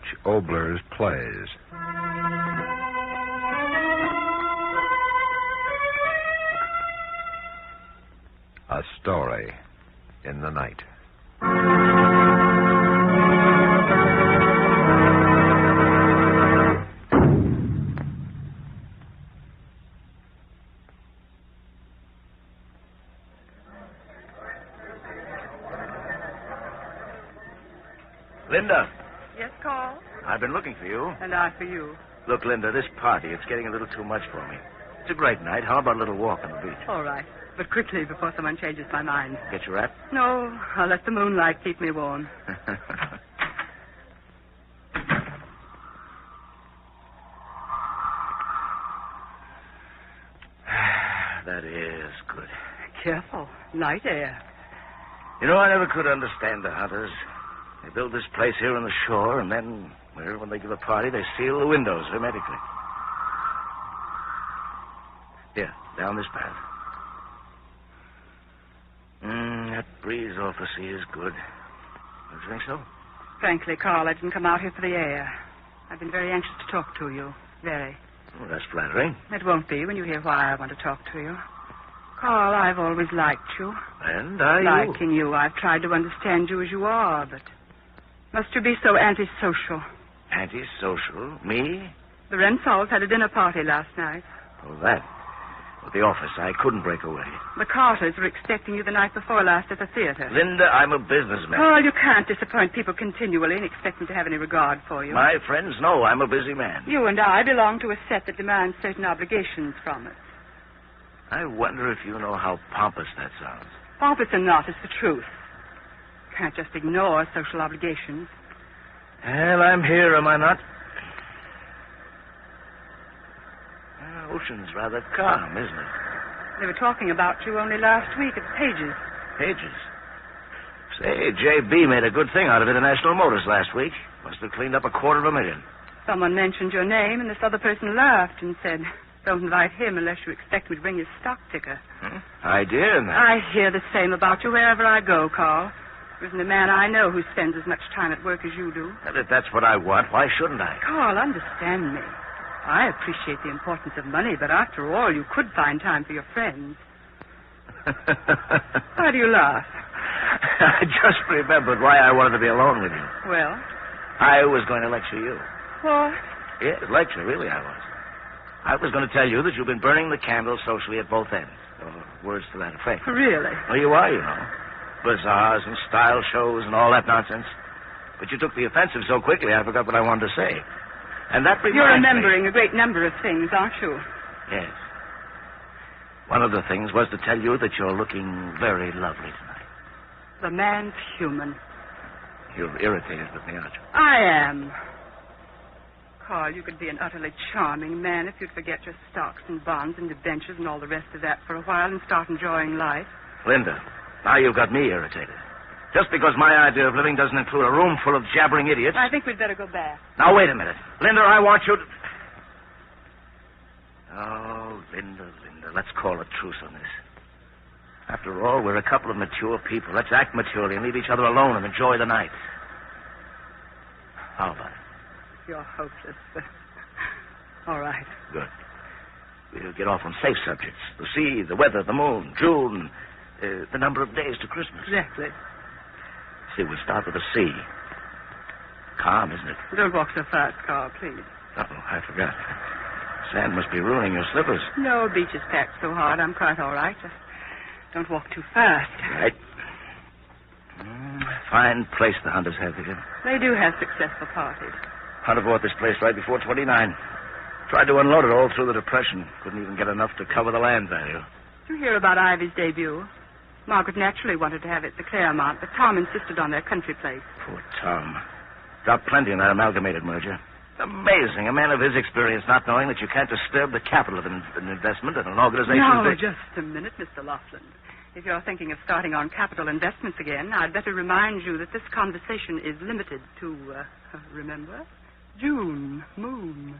Arch Oboler's plays. A Story in the Night. Linda. Yes, Carl? I've been looking for you. And I for you. Look, Linda, this party, it's getting a little too much for me. It's a great night. How about a little walk on the beach? All right. But quickly before someone changes my mind. Get your wrap? No, I'll let the moonlight keep me warm. That is good. Careful. Night air. You know, I never could understand the hunters. They build this place here on the shore, and then, well, when they give a party, they seal the windows hermetically. Here, down this path. That breeze off the sea is good. Don't you think so? Frankly, Carl, I didn't come out here for the air. I've been very anxious to talk to you. Very. Well, that's flattering. It won't be when you hear why I want to talk to you. Carl, I've always liked you. And are you? Liking you, I've tried to understand you as you are, but must you be so antisocial? Antisocial? Me? The Rensalls had a dinner party last night. Oh, that. At the office, I couldn't break away. The Carters were expecting you the night before last at the theater. Linda, I'm a businessman. Carl, you can't disappoint people continually and expect them to have any regard for you. My friends know I'm a busy man. You and I belong to a set that demands certain obligations from us. I wonder if you know how pompous that sounds. Pompous or not, it's the truth. Can't just ignore social obligations. Well, I'm here, am I not? Ocean's rather calm, isn't it? They were talking about you only last week at Page's. Pages. Say, J.B. made a good thing out of International Motors last week. Must have cleaned up $250,000. Someone mentioned your name, and this other person laughed and said, "Don't invite him unless you expect me to bring his stock ticker." Idea in that. I hear the same about you wherever I go, Carl. There isn't a man I know who spends as much time at work as you do. Well, if that's what I want, why shouldn't I? Carl, understand me. I appreciate the importance of money, but after all, you could find time for your friends. Why do you laugh? I just remembered why I wanted to be alone with you. Well? I was going to lecture you. What? Yes, lecture, really, I was. I was going to tell you that you've been burning the candle socially at both ends. Or words to that effect. Really? Well, you are, you know. Bazaars and style shows and all that nonsense. But you took the offensive so quickly, I forgot what I wanted to say. And that reminds You're remembering a great number of things, aren't you? Yes. One of the things was to tell you that you're looking very lovely tonight. The man's human. You're irritated with me, aren't you? I am. Carl, you could be an utterly charming man if you'd forget your stocks and bonds and debentures and all the rest of that for a while and start enjoying life. Linda, now you've got me irritated. Just because my idea of living doesn't include a room full of jabbering idiots. I think we'd better go back. Now, wait a minute. Linda, I want you to... Oh, Linda, let's call a truce on this. After all, we're a couple of mature people. Let's act maturely and leave each other alone and enjoy the night. How about it? You're hopeless, but... all right. Good. We'll get off on safe subjects. The sea, the weather, the moon, June, the number of days to Christmas. Exactly. See, we'll start with the sea. Calm, isn't it? Don't walk so fast, Carl, please. Uh-oh, I forgot. Sand must be ruining your slippers. No, beach is packed so hard. I'm quite all right. Just don't walk too fast. Right. Fine place the hunters have here. They do have successful parties. Hunter bought this place right before 29. Tried to unload it all through the Depression. Couldn't even get enough to cover the land value. Did you hear about Ivy's debut? Margaret naturally wanted to have it at the Claremont, but Tom insisted on their country place. Poor Tom. Dropped plenty in that amalgamated merger. Amazing. A man of his experience not knowing that you can't disturb the capital of an investment in an organization... No, just a minute, Mr. Laughlin. If you're thinking of starting on capital investments again, I'd better remind you that this conversation is limited to, remember? June, moon.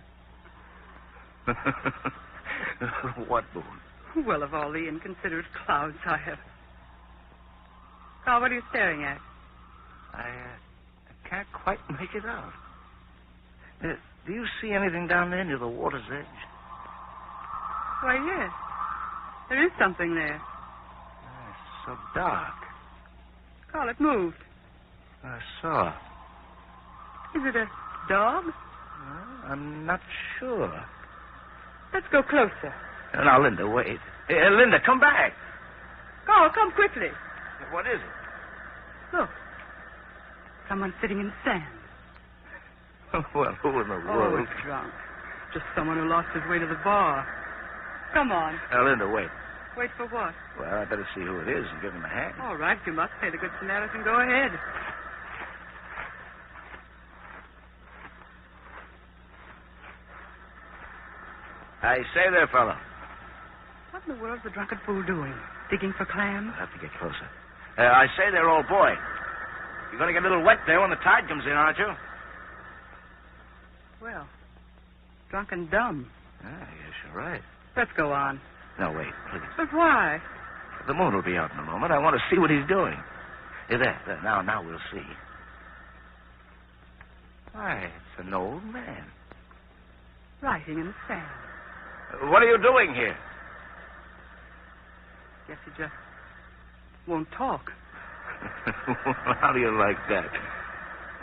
What moon? Well, of all the inconsiderate clouds I have... Carl, what are you staring at? I can't quite make it out. Do you see anything down there near the water's edge? Why, yes. There is something there. It's so dark. Carl, it moved. I saw. Is it a dog? Well, I'm not sure. Let's go closer. Now, Linda, wait. Hey, Linda, come back. Carl, come quickly. What is it? Look. Someone sitting in the sand. Well, who in the world? Oh, drunk. Just someone who lost his way to the bar. Come on. Now, Linda, wait. Wait for what? Well, I better see who it is and give him a hand. All right, if you must play the good Samaritan, go ahead. I say there, fellow. What in the world's the drunken fool doing? Digging for clams? I'll have to get closer. I say there, old boy. You're going to get a little wet there when the tide comes in, aren't you? Well, drunk and dumb. Yes, you're right. Let's go on. No, wait, please. But why? The moon will be out in a moment. I want to see what he's doing. There. Now we'll see. Why, it's an old man. Writing in the sand. What are you doing here? Guess he just won't talk. How do you like that?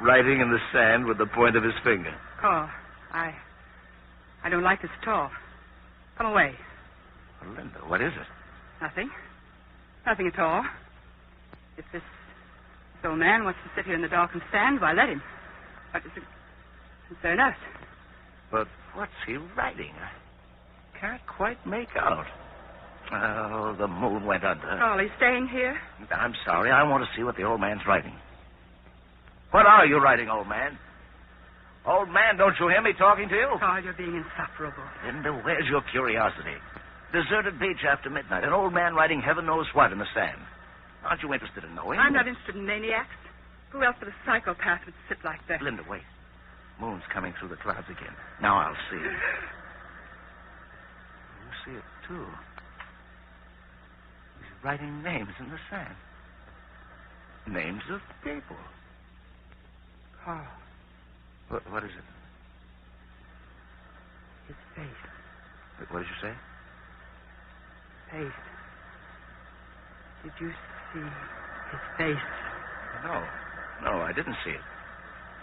Writing in the sand with the point of his finger. Carl, I don't like this at all. Come away. Well, Linda, what is it? Nothing. Nothing at all. If this old man wants to sit here in the dark and stand, why let him. But it's fair enough. But what's he writing? I can't quite make out. Oh, the moon went under. Carl, he's staying here? I'm sorry. I want to see what the old man's writing. What are you writing, old man? Old man, don't you hear me talking to you? Carl, you're being insufferable. Linda, where's your curiosity? Deserted beach after midnight. An old man writing heaven knows what in the sand. Aren't you interested in knowing? I'm not interested in maniacs. Who else but a psychopath would sit like that? Linda, wait. Moon's coming through the clouds again. Now I'll see. You see it, too. He's writing names in the sand. Names of people. Carl. What is it? His face. What did you say? Face. Did you see his face? No, I didn't see it.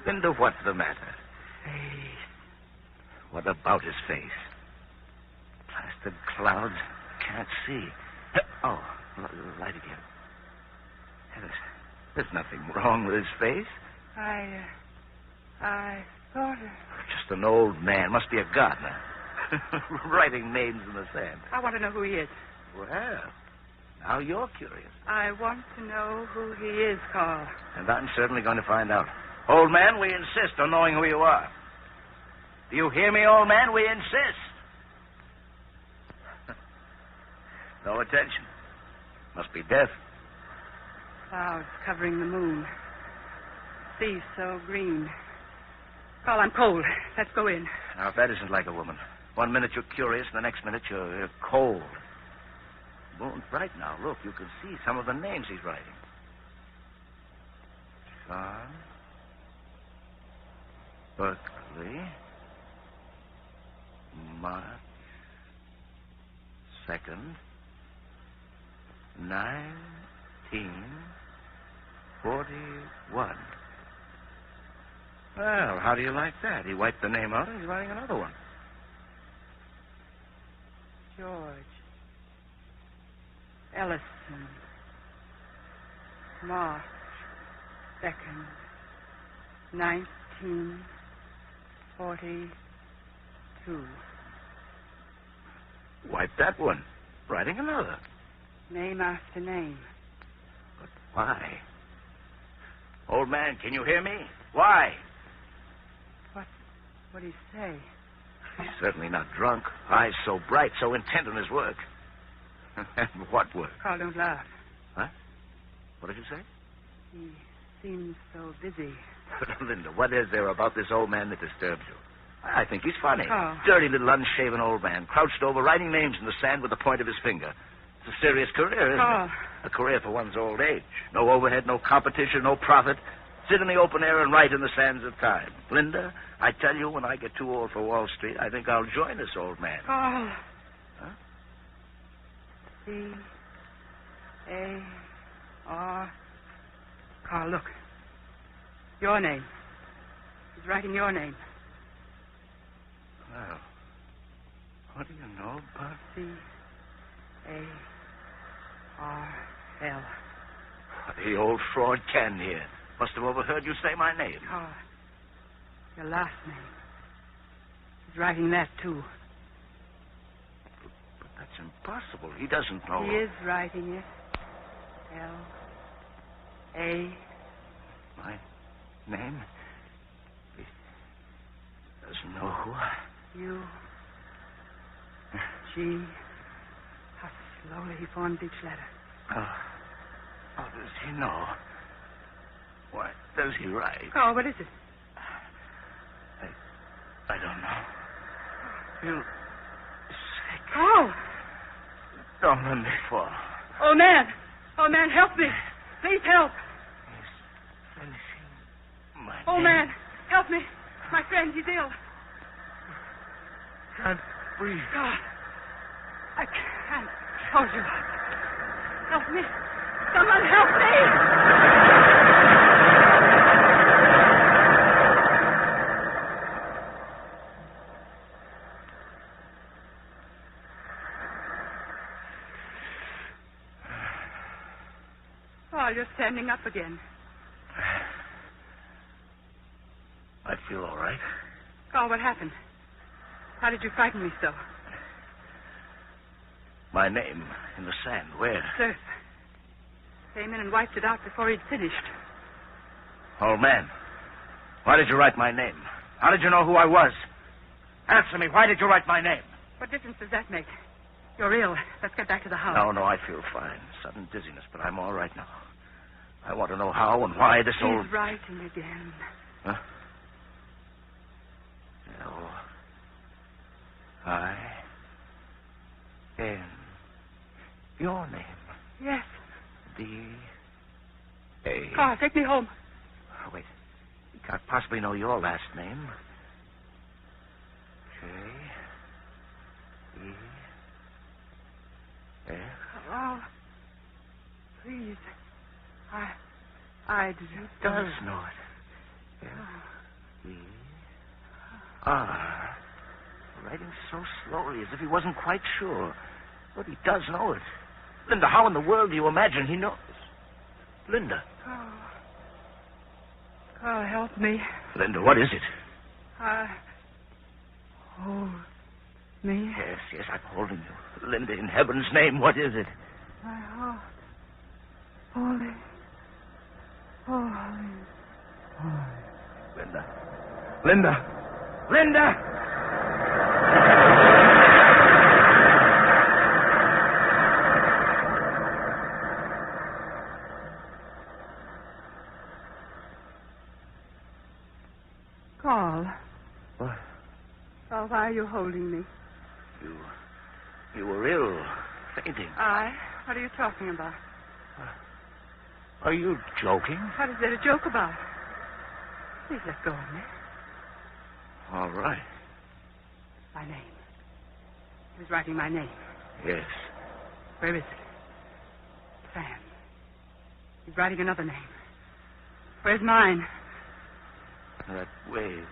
Linda, what's the matter? Face. What about his face? Plastered clouds. Can't see. Oh, light again. There's nothing wrong with his face. I thought... Just an old man. Must be a gardener. Writing names in the sand. I want to know who he is. Well, now you're curious. I want to know who he is, Carl. And I'm certainly going to find out. Old man, we insist on knowing who you are. Do you hear me, old man? We insist. No attention. Must be deaf. Clouds covering the moon. Sea so green. Carl, I'm cold. Let's go in. Now, that isn't like a woman. 1 minute you're curious, and the next minute you're cold. The moon's bright now. Look, you can see some of the names he's writing. John. Berkeley. March 2nd. 1941. Well, how do you like that? He wiped the name out and he's writing another one. George. Ellison. March 2nd. 1942. Wipe that one. Writing another. Name after name. But why? Old man, can you hear me? Why? What do you say? He's certainly not drunk. Eyes so bright, so intent on his work. And what work? Carl, don't laugh. What? What did you say? He seems so busy. Linda, what is there about this old man that disturbs you? I think he's funny. Carl. Dirty little unshaven old man, crouched over, writing names in the sand with the point of his finger. It's a serious career, isn't Carl. it? A career for one's old age. No overhead, no competition, no profit. Sit in the open air and write in the sands of time. Linda, I tell you, when I get too old for Wall Street, I think I'll join this old man. Carl. Huh? C-A-R. Carl, look. Your name. He's writing your name. Well, what do you know about... C-A-R-L. The old fraud can hear. Must have overheard you say my name. Carl. Your last name. He's writing that, too. But that's impossible. He doesn't know. He is writing it. L-A... My name? He doesn't know who I... U-G... How slowly he forms each letter. How does he know? What does he write? Oh, what is it? I don't know. You sick. Oh! Don't let me fall. Oh, man! Oh, man, help me! Please help! He's finishing my Oh, name. man, help me! My friend, he's ill. Can't breathe. God, I can't hold you. Help me! Someone help me! Oh, you're standing up again. I feel all right. Oh, what happened? How did you frighten me so? My name in the sand. Where? Surf. Came in and wiped it out before he'd finished. Old man, why did you write my name? How did you know who I was? Answer me. Why did you write my name? What difference does that make? You're ill. Let's get back to the house. No, I feel fine. Sudden dizziness, but I'm all right now. I want to know how and why this old... He's writing again. Huh? L-I-N. Your name. Yes. D-A. Carl, take me home. Oh, wait. You can't possibly know your last name. J-E-F. Oh, please. I He does know it. F-E-R. Writing so slowly as if he wasn't quite sure. But he does know it. Linda, how in the world do you imagine he knows? Linda. Oh, help me. Linda, what is it? Hold me. Yes, I'm holding you. Linda, in heaven's name, what is it? My heart. Holy. Linda. Linda. Linda! Carl. What? Oh, why are you holding me? You were ill, fainting. I? What are you talking about? Are you joking? What is there to joke about? Please let go of me. All right. My name. He was writing my name. Yes. Where is it? Sam. He's writing another name. Where's mine? That wave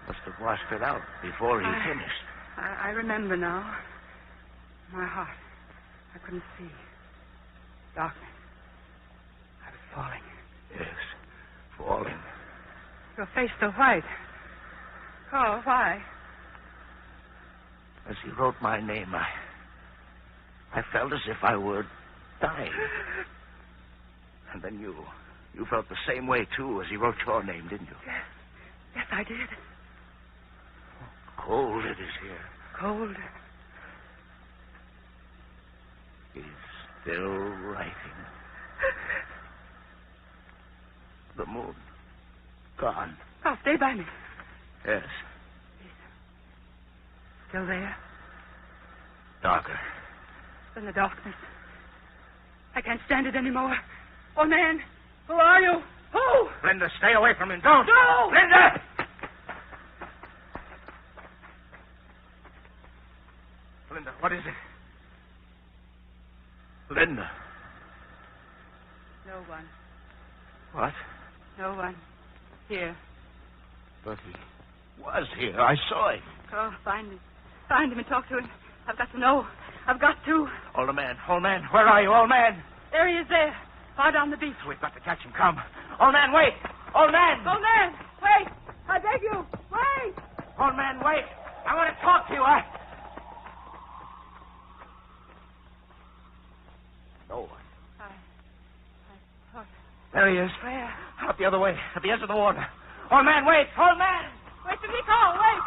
must have washed it out before he finished. I remember now. My heart. I couldn't see. Darkness. I was falling. Yes, falling. Your face so white. Oh, why? As he wrote my name, I felt as if I were dying. And then you felt the same way, too, as he wrote your name, didn't you? Yes, I did. Cold it is here. Cold. He's still writing. The moon. Gone. Oh, stay by me. Yes. Still there? Darker. In the darkness. I can't stand it anymore. Oh, man, who are you? Who? Linda, stay away from him. Don't. No! Linda! Linda, what is it? Linda. No one. What? No one. Here. But he was here. I saw him. Oh, find him. Find him and talk to him. I've got to know. I've got to. Old man. Where are you, old man? There he is there. Far down the beach. We've got to catch him. Come. Old man, wait. Old man. Old man, wait. I beg you. Wait. Old man, wait. I want to talk to you. No one. I thought... There he is. Where? Out the other way. At the edge of the water. Old man, wait. Old man. Wait till me call. Wait.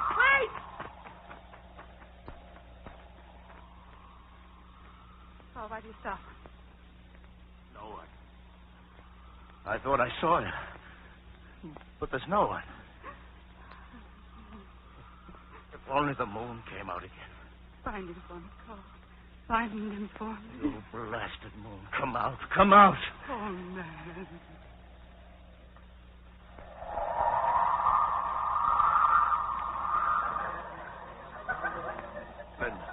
Oh, why do you stop? No one. I thought I saw him. But there's no one. If only the moon came out again. Find him for me, Carl. Find him for me. You blasted moon. Come out. Come out. Oh, man. Linda.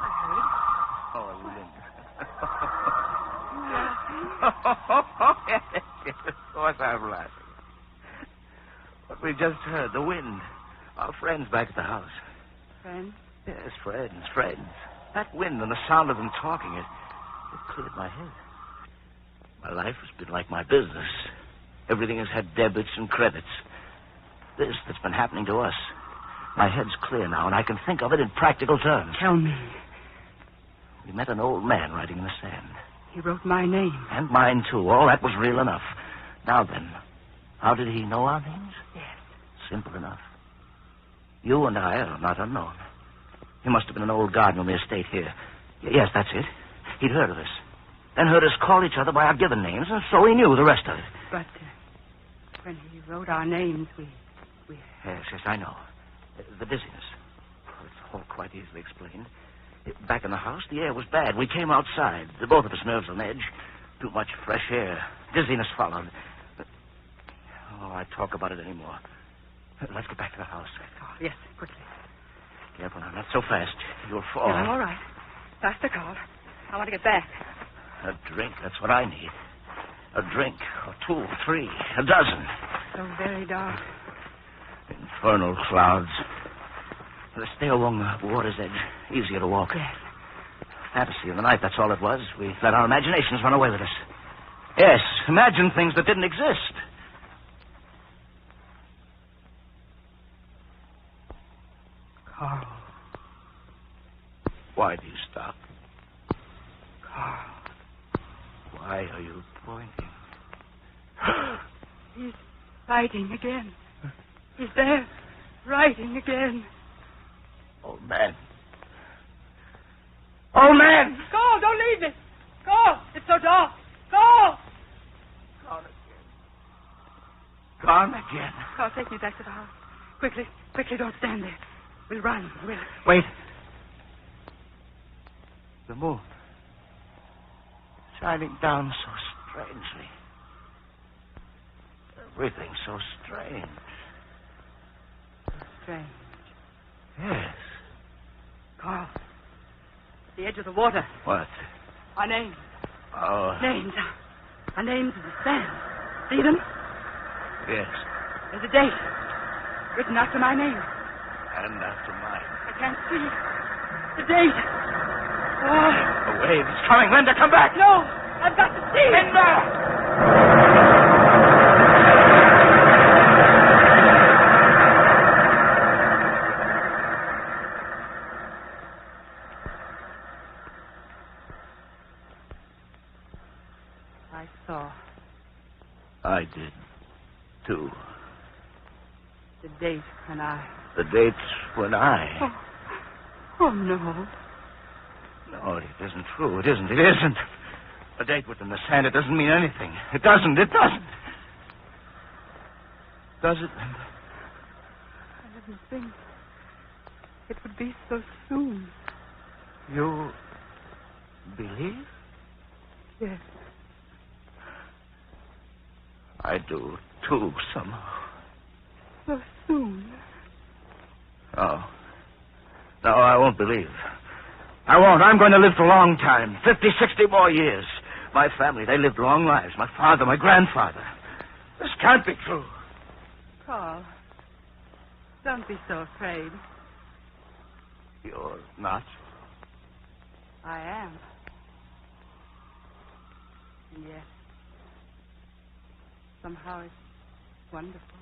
I heard. Oh, Linda. Laughing? Yes, of course I'm laughing. What we just heard, the wind. Our friends back at the house. Friends? Yes, friends. That wind and the sound of them talking, it cleared my head. My life has been like my business. Everything has had debits and credits. This that's been happening to us. My head's clear now, and I can think of it in practical terms. Tell me. We met an old man writing in the sand. He wrote my name. And mine, too. All that was real enough. Now then, how did he know our names? Yes. Simple enough. You and I are not unknown. He must have been an old gardener on the estate here. Yes, that's it. He'd heard of us. Then heard us call each other by our given names, and so he knew the rest of it. But when he wrote our names, we... Yes, I know. The dizziness. Oh, it's all quite easily explained. Back in the house, the air was bad. We came outside. Both of us nerves on edge. Too much fresh air. Dizziness followed. But, I talk about it anymore. Let's get back to the house. Oh, yes, quickly. Careful now, not so fast. You'll fall. Yeah, I'm all right. Faster, Carl. I want to get back. A drink, that's what I need. A drink, or two, or three, a dozen. So very dark. Infernal clouds. Let's stay along the water's edge. Easier to walk. Yes. Fantasy in the night, that's all it was. We let our imaginations run away with us. Yes, imagine things that didn't exist. Carl. Why do you stop? Carl. Why are you pointing? He's writing again. He's there, writing again. Old man. Old man! Go, don't leave me. Go, it's so dark. Go. Gone again. Gone again. Carl, take me back to the house. Quickly, don't stand there. We'll run, Wait. The moon. Shining down so strangely. Everything so strange. Strange. Yes. Carl, at the edge of the water. What? Our names. Oh. Names. Our names in the sand. See them? Yes. There's a date. Written after my name. And after mine. I can't see. The date. Oh. The wave is coming. Linda, come back. No, I've got to see. Linda! I saw. I did, too. The date when I... The dates when I... Oh, no. No, it isn't true. It isn't. A date within the sand, it doesn't mean anything. It doesn't. Does it, Linda? I didn't think it would be so soon. You believe? Yes. I do, too, somehow. So soon. Oh. No, I won't believe. I won't. I'm going to live for a long time. 50, 60 more years. My family, they lived long lives. My father, my grandfather. This can't be true. Carl, don't be so afraid. You're not? I am. Yes. Somehow it's wonderful.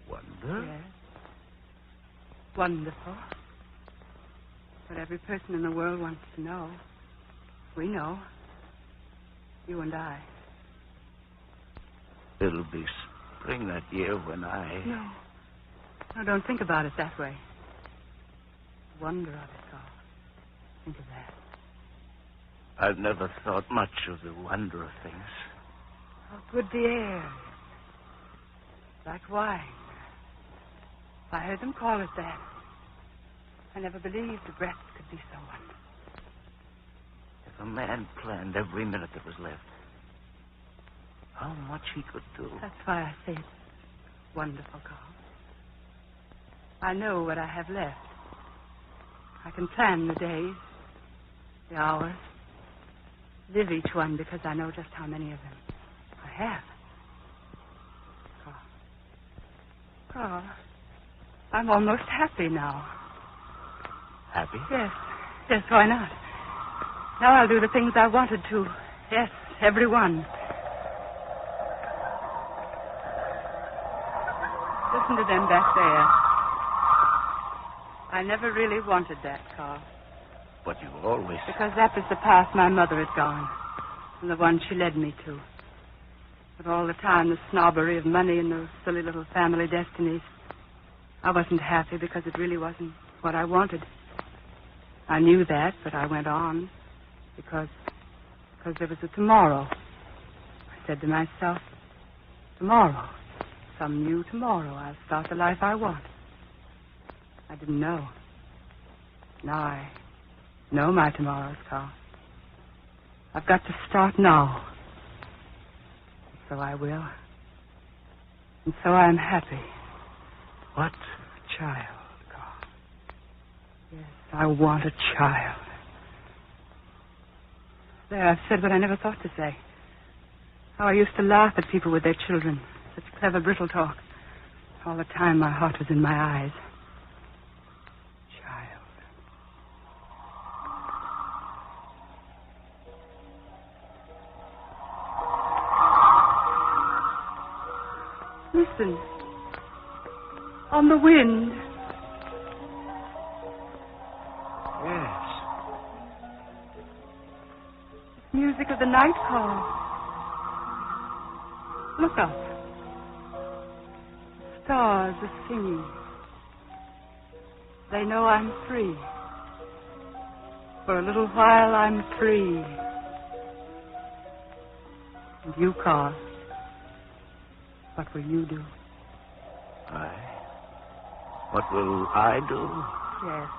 Wonder? Yes. Wonderful. What every person in the world wants to know. We know. You and I. It'll be spring that year when I... No. No, don't think about it that way. The wonder of it, Carl. Think of that. I've never thought much of the wonder of things. How good the air is. Like wine. I heard them call it that. I never believed the breath could be so wonderful. If a man planned every minute that was left, how much he could do. That's why I say it's wonderful, Carl. I know what I have left. I can plan the days, the hours, live each one because I know just how many of them I have. Carl, I'm almost happy now. Happy? Yes. Yes, why not? Now I'll do the things I wanted to. Yes, every one. Listen to them back there. I never really wanted that, Carl. But you always... Because that was the path my mother had gone. And the one she led me to. But all the time, the snobbery of money and those silly little family destinies. I wasn't happy because it really wasn't what I wanted. I knew that, but I went on. Because there was a tomorrow. I said to myself, tomorrow. Some new tomorrow. I'll start the life I want. I didn't know. Now I know my tomorrows, Carl. I've got to start now. So I will. And so I'm happy. What? A child, Carl. Yes, I want a child. There, I've said what I never thought to say. How I used to laugh at people with their children. Such clever, brittle talk. All the time my heart was in my eyes. Child. Listen. On the wind. Yes. Music of the night call. Look up. Stars are singing. They know I'm free. For a little while I'm free. And you, Carl, what will you do? What will I do? Yes.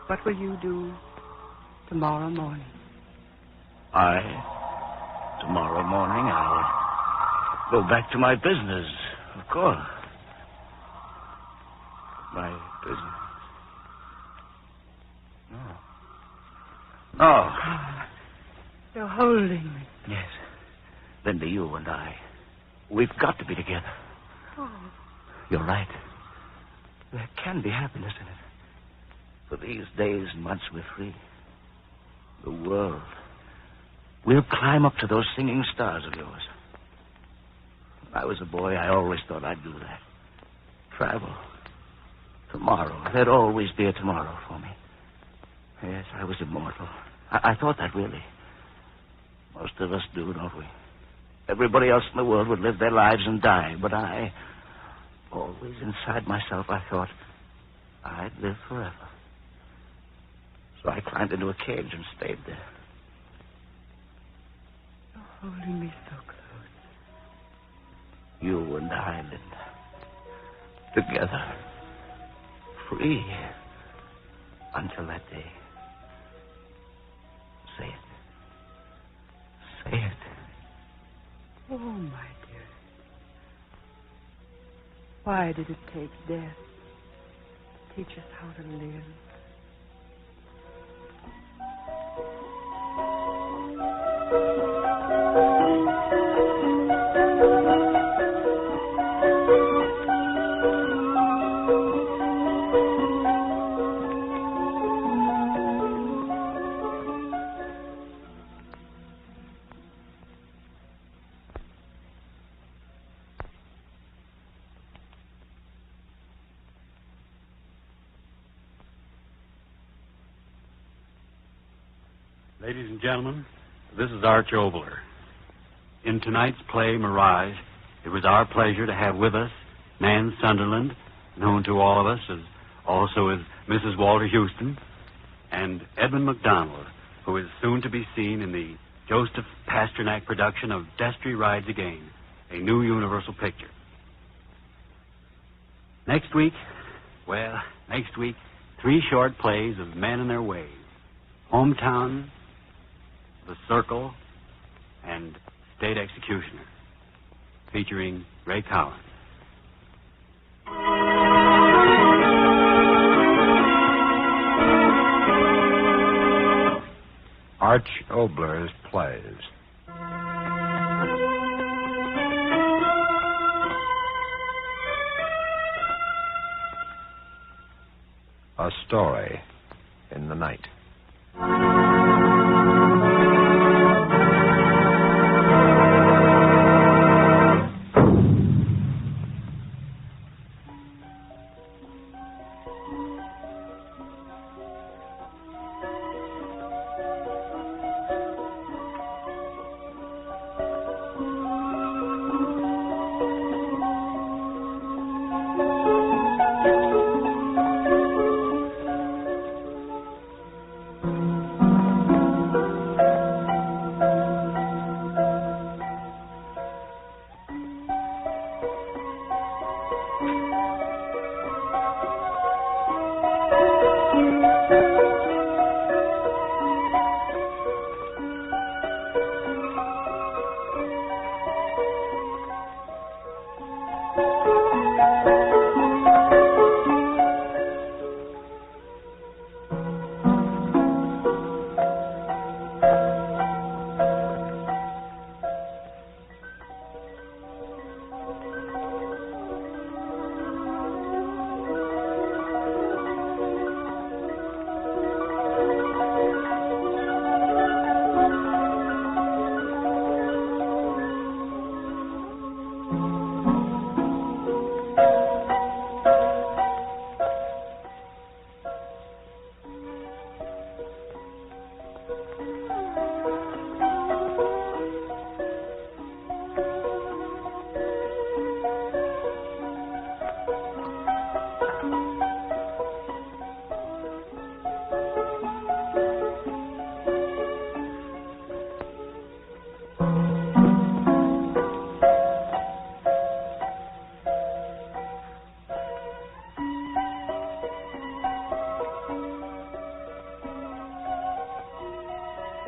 What will you do tomorrow morning? Tomorrow morning, I'll go back to my business, of course. My business. No. Carl, you're holding me. Yes. Linda, you and I. We've got to be together. Oh. You're right. There can be happiness in it. For these days and months we're free. The world. We'll climb up to those singing stars of yours. When I was a boy, I always thought I'd do that. Travel. Tomorrow. There'd always be a tomorrow for me. Yes, I was immortal. I thought that, really. Most of us do, don't we? Everybody else in the world would live their lives and die, but I, always inside myself, I thought I'd live forever. So I climbed into a cage and stayed there. You're holding me so close. You and I, Linda. Together. Free. Until that day. Say it. Say it. Oh, my dear. Why did it take death to teach us how to live? Ladies and gentlemen, this is Arch Oboler. In tonight's play, Mirage, it was our pleasure to have with us Nan Sunderland, known to all of us also as Mrs. Walter Houston, and Edmund MacDonald, who is soon to be seen in the Joseph Pasternak production of Destry Rides Again, a new Universal picture. Next week, 3 short plays of Men and Their Ways: Hometown, The Circle, and State Executioner, featuring Ray Collins. Arch Oboler's plays. A Story in the Night.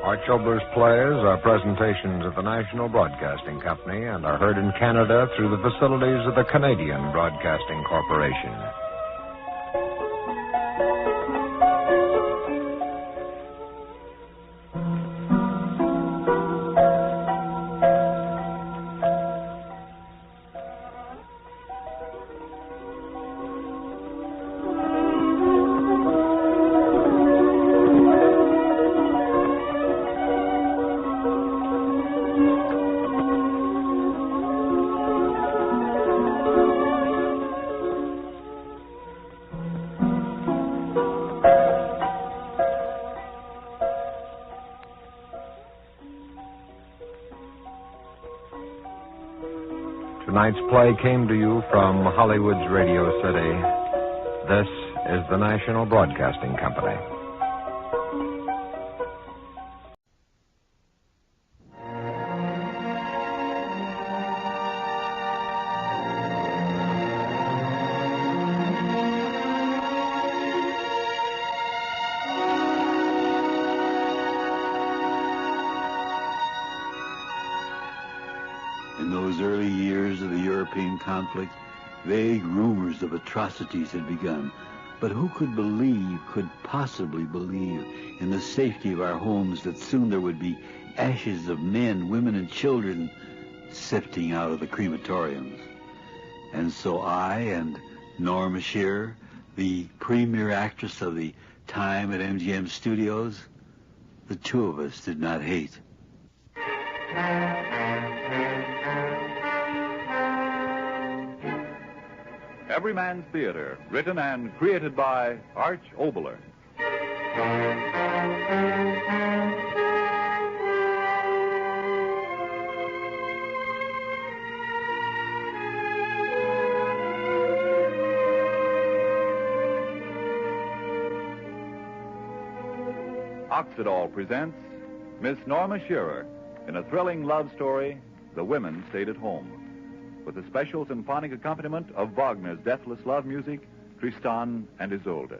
Arch Oboler's plays are presentations of the National Broadcasting Company and are heard in Canada through the facilities of the Canadian Broadcasting Corporation. Tonight's play came to you from Hollywood's Radio City. This is the National Broadcasting Company. In those early years of the European conflict, Vague rumors of atrocities had begun. But who could possibly believe in the safety of our homes, that soon there would be ashes of men, women, and children sifting out of the crematoriums? And so I and Norma Shearer, the premier actress of the time at MGM Studios, the two of us did not hate. Everyman's Theater, written and created by Arch Oboler. Oxidol presents Miss Norma Shearer in a thrilling love story, The Women Stayed at Home, with a special symphonic accompaniment of Wagner's deathless love music, Tristan and Isolde.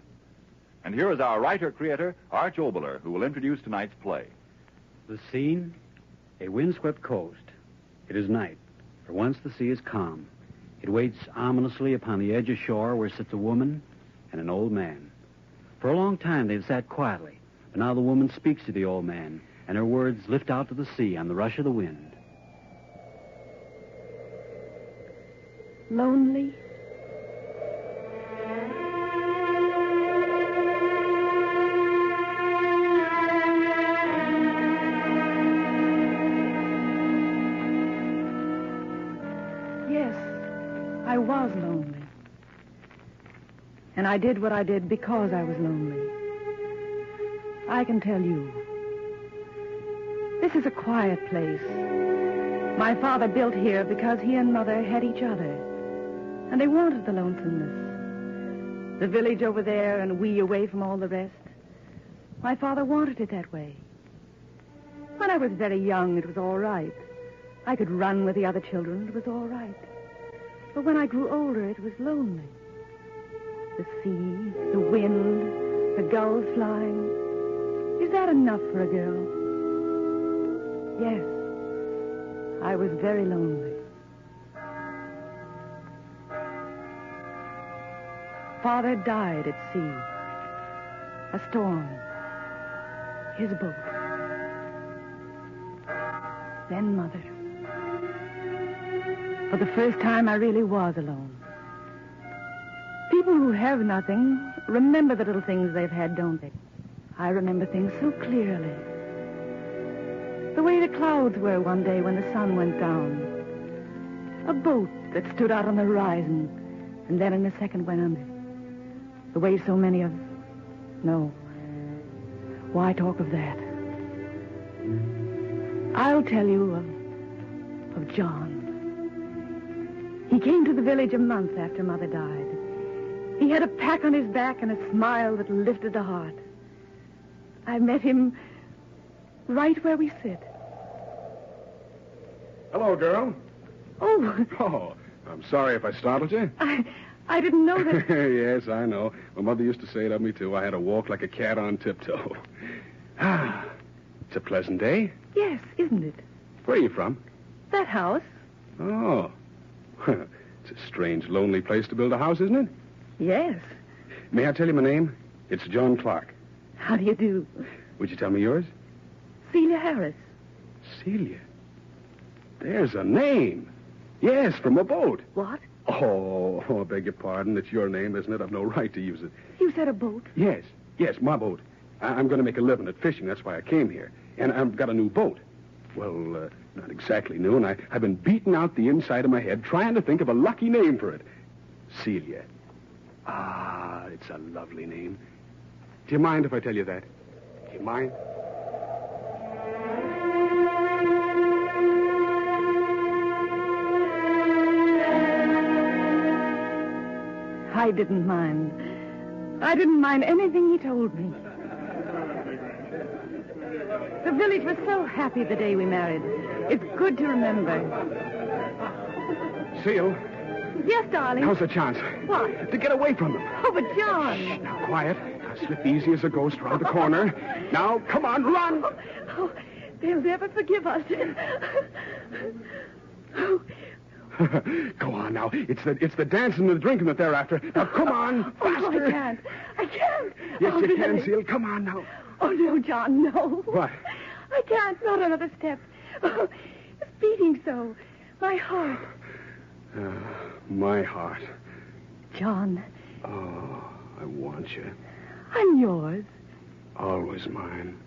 And here is our writer-creator, Arch Oboler, who will introduce tonight's play. The scene, a windswept coast. It is night, for once the sea is calm. It waits ominously upon the edge of shore where sits a woman and an old man. For a long time they've sat quietly, but now the woman speaks to the old man, and her words lift out to the sea on the rush of the wind. Lonely? Yes, I was lonely. And I did what I did because I was lonely. I can tell you. This is a quiet place. My father built here because he and Mother had each other. And they wanted the lonesomeness. The village over there and we away from all the rest. My father wanted it that way. When I was very young, it was all right. I could run with the other children. It was all right. But when I grew older, it was lonely. The sea, the wind, the gulls flying. Is that enough for a girl? Yes. I was very lonely. Father died at sea. A storm. His boat. Then Mother. For the first time, I really was alone. People who have nothing remember the little things they've had, don't they? I remember things so clearly. The way the clouds were one day when the sun went down. A boat that stood out on the horizon and then in a second went under. The way so many of... No. Why talk of that? I'll tell you of John. He came to the village a month after Mother died. He had a pack on his back and a smile that lifted the heart. I met him right where we sit. Hello, girl. Oh. Oh, I'm sorry if I startled you. I didn't know that... Yes, I know. My mother used to say it of me, too. I had to walk like a cat on tiptoe. It's a pleasant day. Yes, isn't it? Where are you from? That house. Oh. It's a strange, lonely place to build a house, isn't it? Yes. May I tell you my name? It's John Clark. How do you do? Would you tell me yours? Celia Harris. Celia? There's a name. Yes, from a boat. What? Oh, I beg your pardon. It's your name, isn't it? I've no right to use it. You said a boat? Yes, my boat. I'm going to make a living at fishing. That's why I came here. And I've got a new boat. Well, not exactly new, and I've been beating out the inside of my head trying to think of a lucky name for it. Celia. Ah, it's a lovely name. Do you mind if I tell you that? Do you mind? I didn't mind. I didn't mind anything he told me. The village was so happy the day we married. It's good to remember. Seal. Yes, darling. Now's the chance. What? To get away from them. Oh, but John. Shh, now, quiet. Now, slip easy as a ghost around the corner. Now, come on, run. Oh, they'll never forgive us. Go on now. It's the dancing and the drinking that they're after. Now, come on, faster. Oh, I can't. I can't. Yes, oh, you really? can, Seal. Come on now. Oh, no, John, no. What? I can't. Not another step. Oh, it's beating so. My heart. My heart. John. Oh, I want you. I'm yours. Always mine.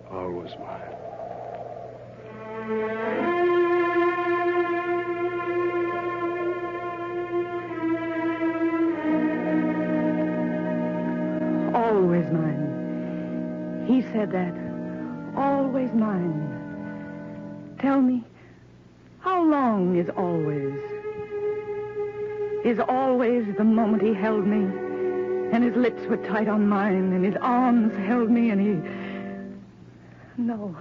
Always mine. Always mine. He said that. Always mine. Tell me, how long is always? Is always the moment he held me, and his lips were tight on mine, and his arms held me, and he... No.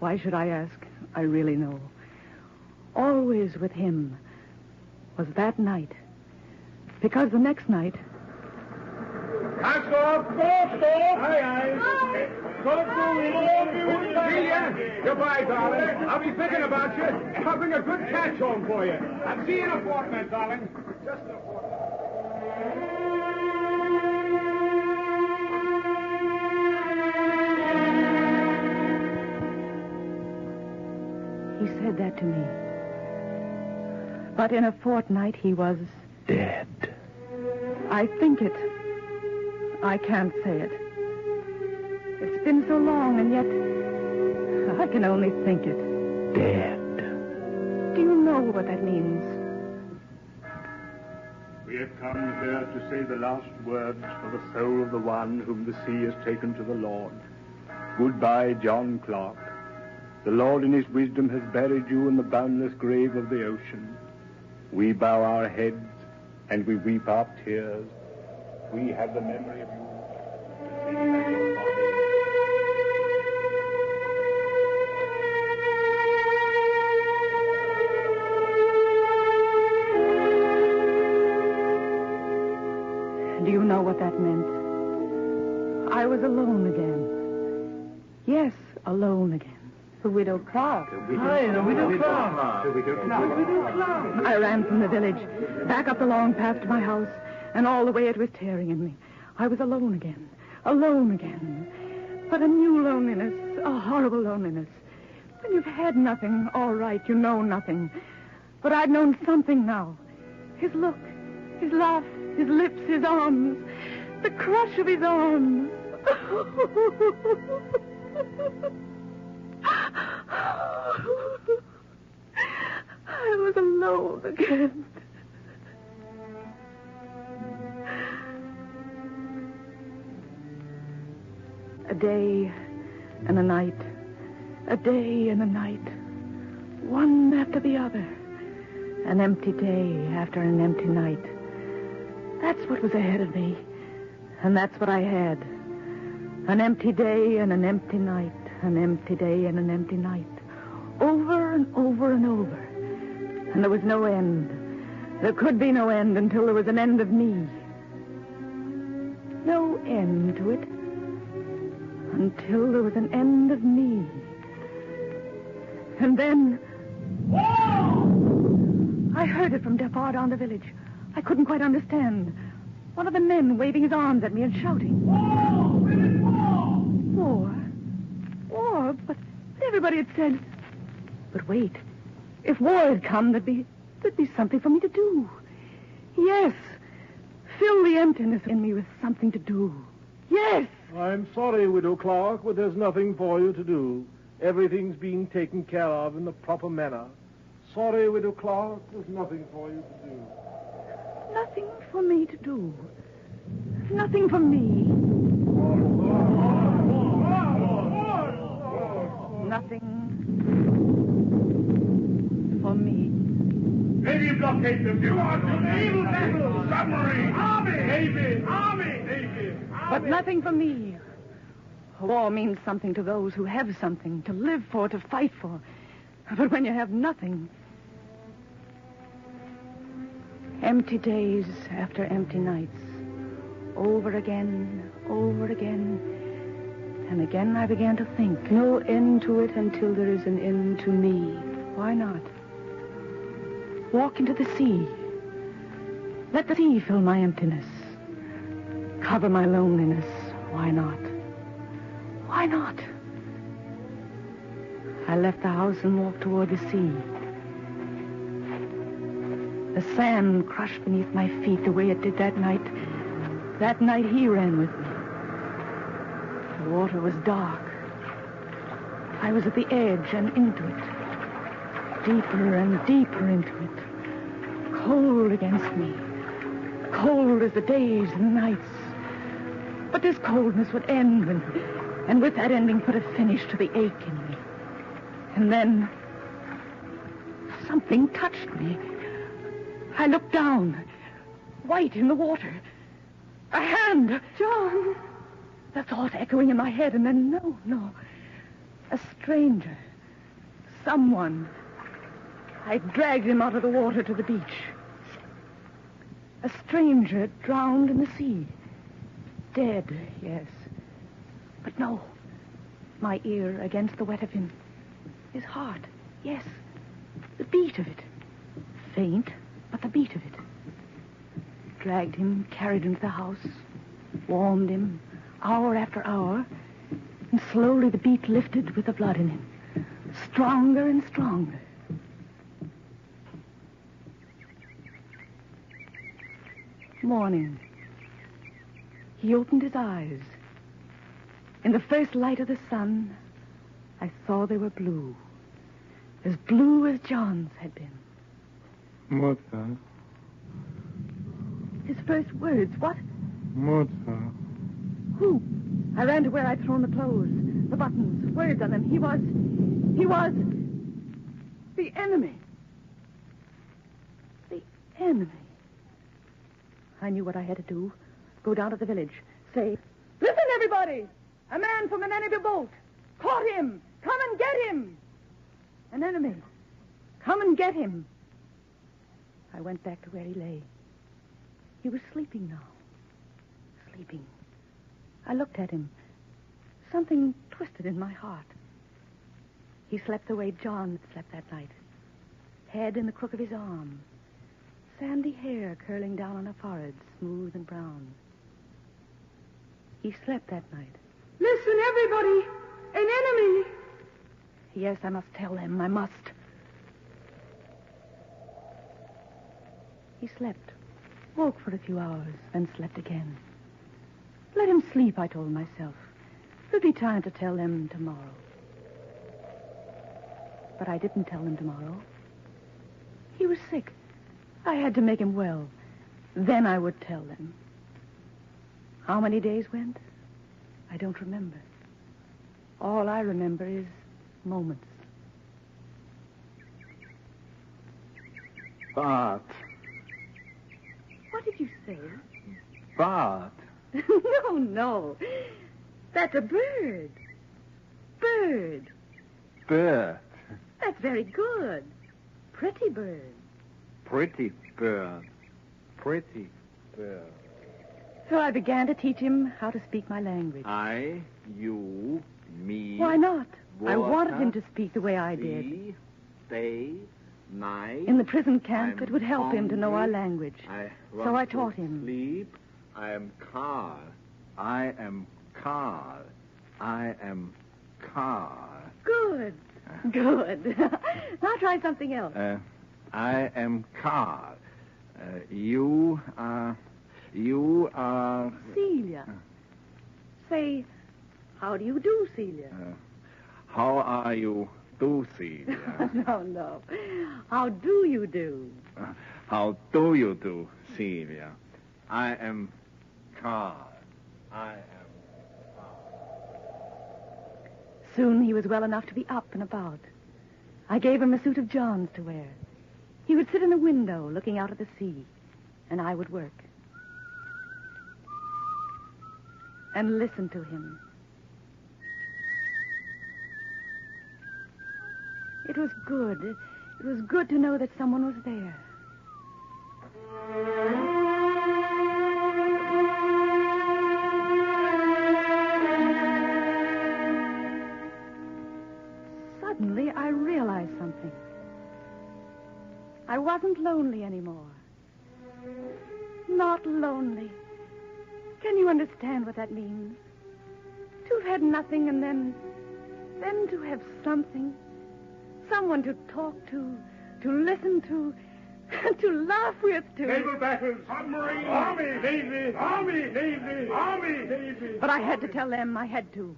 Why should I ask? I really know. Always with him was that night. Because the next night... Stop! Aye. Celia, goodbye, darling. I'll be thinking about you. I'll bring a good catch home for you. I'll see you in a fortnight, darling. Just a fortnight. He said that to me. But in a fortnight, he was... Dead. I think it. I can't say it. It's been so long, and yet I can only think it. Dead. Do you know what that means? We have come here to say the last words for the soul of the one whom the sea has taken to the Lord. Goodbye, John Clark. The Lord in his wisdom has buried you in the boundless grave of the ocean. We bow our heads and we weep our tears. We have the memory of you. Do you know what that meant? I was alone again. Yes, alone again. The Widow Clark. The Widow Clark. I ran from the village, back up the long path to my house, and all the way it was tearing at me. I was alone again. Alone again. But a new loneliness, a horrible loneliness. When you've had nothing, all right, you know nothing. But I'd known something now. His look, his laugh, his lips, his arms, the crush of his arms. I was alone again. A day and a night. A day and a night. One after the other. An empty day after an empty night. That's what was ahead of me. And that's what I had. An empty day and an empty night. An empty day and an empty night. Over and over and over. And there was no end. There could be no end until there was an end of me. No end to it. Until there was an end of me. And then... I heard it from far down the village. I couldn't quite understand. One of the men waving his arms at me and shouting. War? War? But everybody had said... But wait. If war had come, there'd be something for me to do. Yes. Fill the emptiness in me with something to do. Yes. I'm sorry, Widow Clark, but there's nothing for you to do. Everything's being taken care of in the proper manner. Sorry, Widow Clark, there's nothing for you to do. Nothing for me to do. Nothing for me. Nothing for me. Navy blockade them. You are to naval vessels, submarine, army, navy, army, navy. But nothing for me. War means something to those who have something to live for, to fight for. But when you have nothing... Empty days after empty nights. Over again, over again. And again I began to think. No end to it until there is an end to me. Why not? Walk into the sea. Let the sea fill my emptiness. Cover my loneliness. Why not? Why not? I left the house and walked toward the sea. The sand crushed beneath my feet the way it did that night. That night he ran with me. The water was dark. I was at the edge and into it. Deeper and deeper into it. Cold against me. Cold as the days and the nights. But this coldness would end, and with that ending put a finish to the ache in me. And then something touched me. I looked down, white in the water. A hand. John. The thought echoing in my head, and then no. A stranger. Someone. I dragged him out of the water to the beach. A stranger drowned in the sea. Dead, yes. But no. My ear against the wet of him. His heart, yes. The beat of it. Faint, but the beat of it. Dragged him, carried him to the house. Warmed him, hour after hour. And slowly the beat lifted with the blood in him. Stronger and stronger. Morning. He opened his eyes. In the first light of the sun, I saw they were blue. As blue as John's had been. Mother. His first words, what? Mother. Who? I ran to where I'd thrown the clothes, the buttons, words on them. He was the enemy. The enemy. I knew what I had to do. Go down to the village. Say, listen, everybody! A man from an enemy boat. Caught him! Come and get him! An enemy. Come and get him. I went back to where he lay. He was sleeping now. Sleeping. I looked at him. Something twisted in my heart. He slept the way John slept that night. Head in the crook of his arm. Sandy hair curling down on a forehead, smooth and brown. He slept that night. Listen, everybody! An enemy! Yes, I must tell them. I must. He slept. Woke for a few hours, then slept again. Let him sleep, I told myself. There'll be time to tell them tomorrow. But I didn't tell them tomorrow. He was sick. I had to make him well. Then I would tell them. How many days went? I don't remember. All I remember is moments. Bart. What did you say? Bart. No. That's a bird. Bird. Bird. That's very good. Pretty bird. Pretty bird. Pretty bird. So I began to teach him how to speak my language. I, you, me. Why not? I water, wanted him to speak the way I did. sea, day, night. In the prison camp, I'm it would help him to know our hungry. language. Want So I to taught him. Sleep. I am Carl. I am Carl. I am Carl. Good. Good. Now try something else. I am Carl. You are... Celia. Say, how do you do, Celia? How are you do, Celia? No. How do you do? How do you do, Celia? I am Carl. I am Carl. Soon he was well enough to be up and about. I gave him a suit of John's to wear. He would sit in the window looking out at the sea, and I would work. And listen to him. It was good. It was good to know that someone was there. Suddenly, I realized something. I wasn't lonely anymore. Not lonely. Can you understand what that means? To have had nothing and then to have something. Someone to talk to listen to laugh with, to... Naval battles, submarine, army, navy, army, navy, army, navy. But I had to tell them. I had to.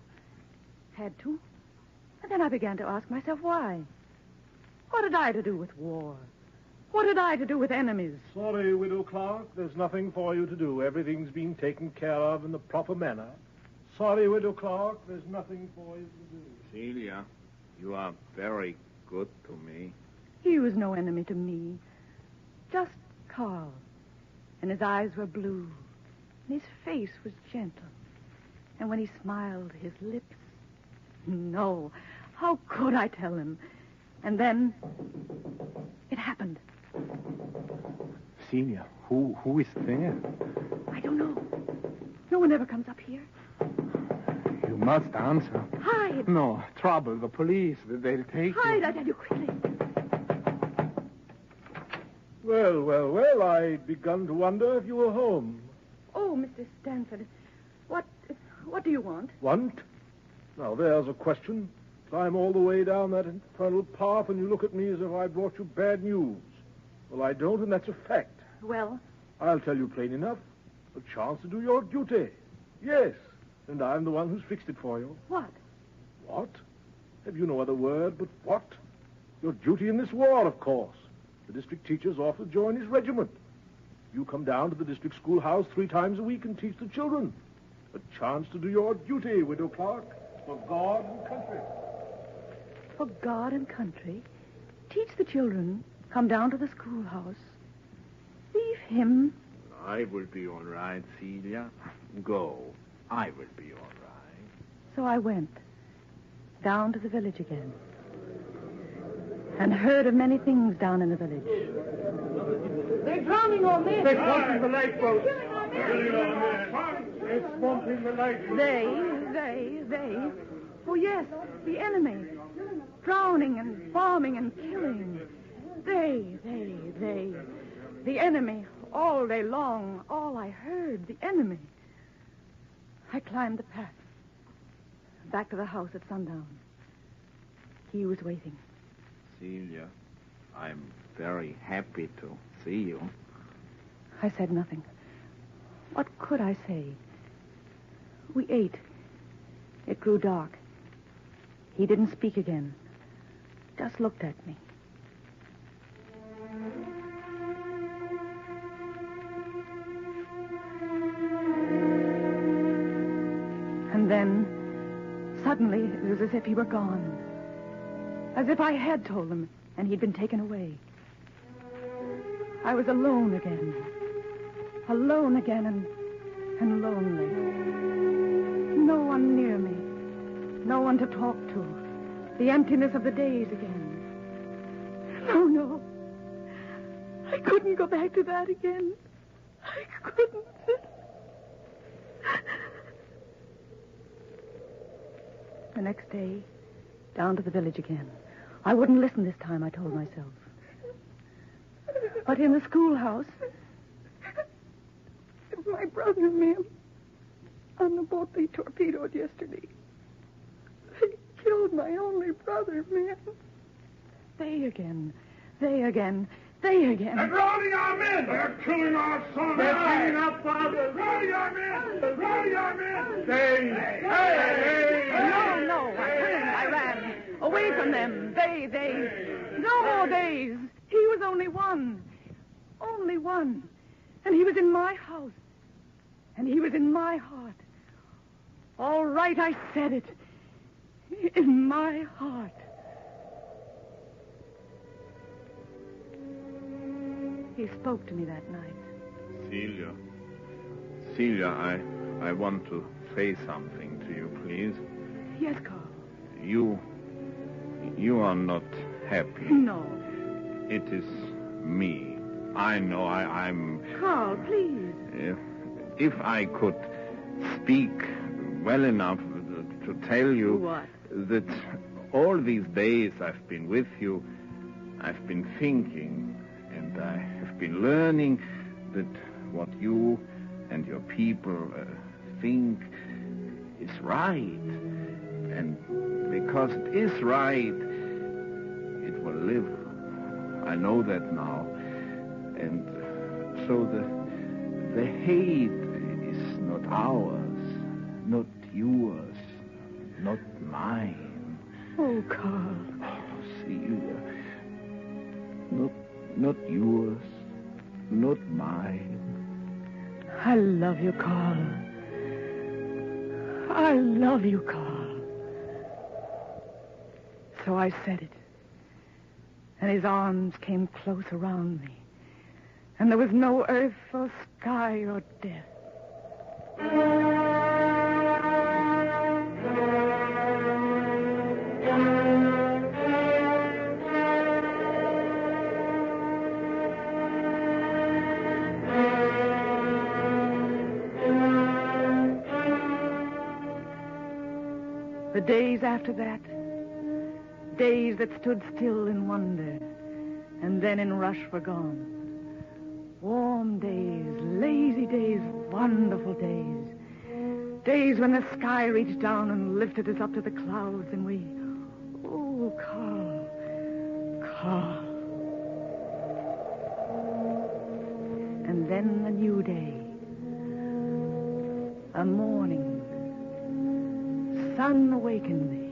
Had to? And then I began to ask myself why. What had I to do with war? What had I to do with enemies? Sorry, Widow Clark, there's nothing for you to do. Everything's been taken care of in the proper manner. Sorry, Widow Clark, there's nothing for you to do. Celia, you are very good to me. He was no enemy to me. Just Carl. And his eyes were blue. And his face was gentle. And when he smiled, his lips... No. How could I tell him? And then... it happened. Celia, who is there? I don't know. No one ever comes up here. You must answer. Hide! No, trouble, the police, they'll take Hide, you. I tell you quickly. Well, I'd begun to wonder if you were home. Oh, Mr. Stanford, what do you want? Want? Now, there's a question. Climb all the way down that infernal path and you look at me as if I brought you bad news. Well, I don't, and that's a fact. Well? I'll tell you plain enough. A chance to do your duty. Yes, and I'm the one who's fixed it for you. What? What? Have you no other word but what? Your duty in this war, of course. The district teacher's offered to join his regiment. You come down to the district schoolhouse 3 times a week and teach the children. A chance to do your duty, Widow Clark, for God and country. For God and country? Teach the children. Come down to the schoolhouse. Leave him. I will be all right, Celia. Go. I will be all right. So I went down to the village again. And heard of many things down in the village. They're drowning our men. They're swamping the lifeboat. They're swamping the lifeboat. They. Oh, yes, the enemy. Drowning and bombing and killing. They. The enemy, all day long, all I heard, the enemy. I climbed the path. Back to the house at sundown. He was waiting. Celia, I'm very happy to see you. I said nothing. What could I say? We ate. It grew dark. He didn't speak again. Just looked at me. And then, suddenly, it was as if he were gone. As if I had told him, and he'd been taken away. I was alone again. Alone again and lonely. No one near me. No one to talk to. The emptiness of the days again. No. I couldn't go back to that again. I couldn't. The next day, down to the village again. I wouldn't listen this time, I told myself. But in the schoolhouse, my brother and me on the boat they torpedoed yesterday. They killed my only brother, man. They again. They're drowning our men. They're killing our sons. They're killing our fathers. Drowning our men. Drowning our men. Hey. No. I turned. I ran. Away from them. They. No more days. He was only one. Only one. And he was in my house. And he was in my heart. All right, I said it. In my heart. He spoke to me that night. Celia, I want to say something to you, please. Yes, Carl. You are not happy. No. It is me. I know I'm... Carl, please. If I could speak well enough to tell you... What? That all these days I've been with you, I've been thinking I have been learning that what you and your people think is right. And because it is right, it will live. I know that now. And so the hate is not ours, not yours, not mine. Oh, Carl. Oh, Celia. Not yours, not mine. I love you, Carl. I love you, Carl. So I said it. And his arms came close around me. And there was no earth or sky or death. The days after that, days that stood still in wonder, and then in rush were gone. Warm days, lazy days, wonderful days. Days when the sky reached down and lifted us up to the clouds, and we... Oh, Carl, Carl. And then a new day. A morning. Sun awakened me.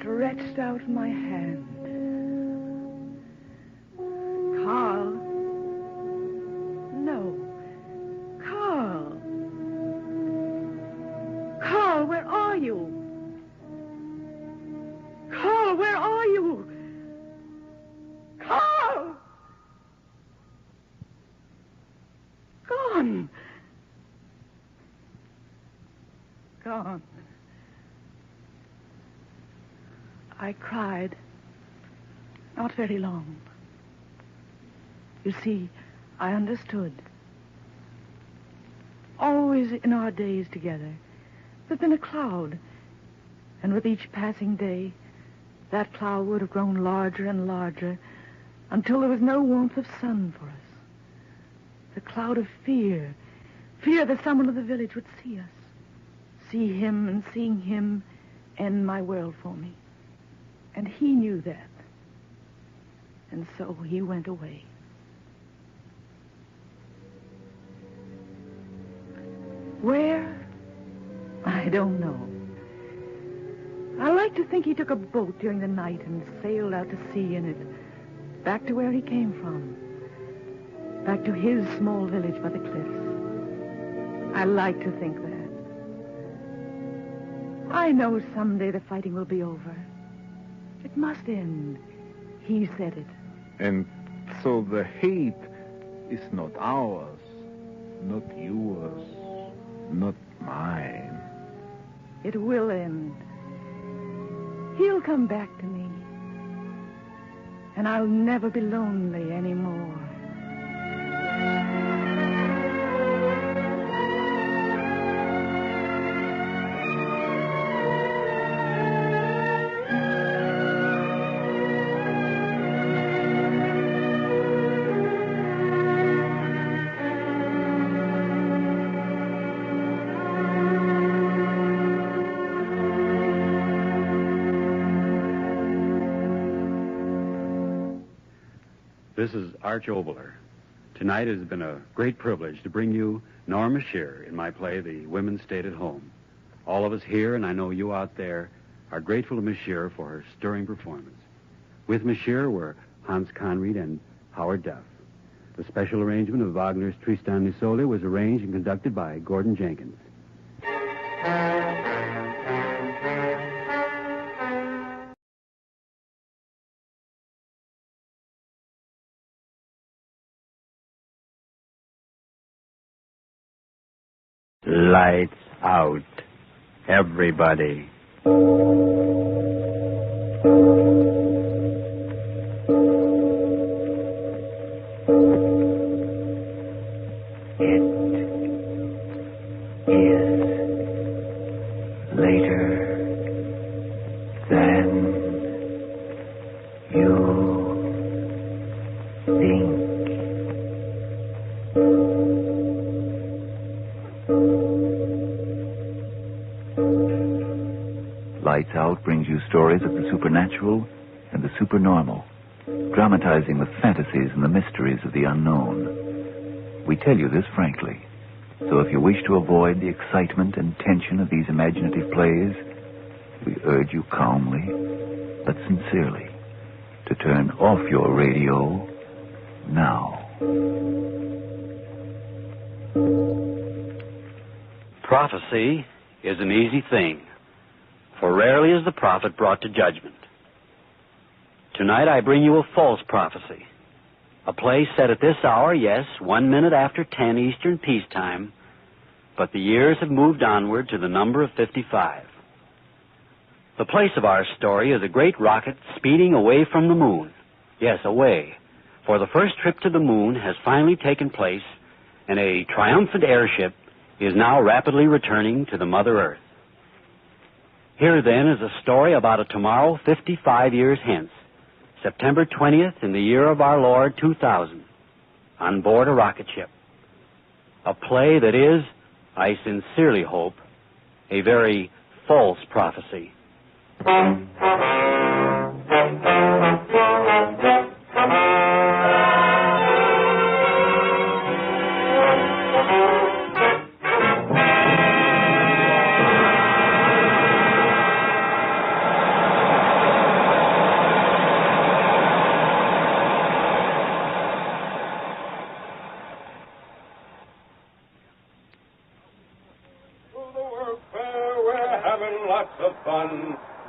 Stretched out my hand. Carl. No. Carl. Carl, where are you? Carl, where are you? Carl! Gone. Gone. I cried. Not very long. You see, I understood. Always in our days together, there'd been a cloud. And with each passing day, that cloud would have grown larger and larger until there was no warmth of sun for us. The cloud of fear. Fear that someone of the village would see us. See him, and seeing him end my world for me. And he knew that. And so he went away. Where? I don't know. I like to think he took a boat during the night and sailed out to sea in it, back to where he came from, back to his small village by the cliffs. I like to think that. I know someday the fighting will be over. It must end. He said it. And so the hate is not ours, not yours, not mine. It will end. He'll come back to me. And I'll never be lonely anymore. This is Arch Oboler. Tonight it has been a great privilege to bring you Norma Shearer in my play, The Women Stayed at Home. All of us here, and I know you out there, are grateful to Miss Shearer for her stirring performance. With Miss Shearer were Hans Conried and Howard Duff. The special arrangement of Wagner's Tristan und Isolde was arranged and conducted by Gordon Jenkins. Lights out, everybody. It is later than you Lights Out brings you stories of the supernatural and the supernormal, dramatizing the fantasies and the mysteries of the unknown. We tell you this frankly, so if you wish to avoid the excitement and tension of these imaginative plays, we urge you calmly, but sincerely, to turn off your radio now. Prophecy is an easy thing, for rarely is the prophet brought to judgment. Tonight I bring you a false prophecy, a play set at this hour, yes, 1 minute after 10 Eastern peacetime, but the years have moved onward to the number of 55. The place of our story is a great rocket speeding away from the moon. Yes, away, for the first trip to the moon has finally taken place, and a triumphant airship is now rapidly returning to the Mother Earth. Here, then, is a story about a tomorrow 55 years hence, September 20th in the year of our Lord 2000, on board a rocket ship. A play that is, I sincerely hope, a very false prophecy.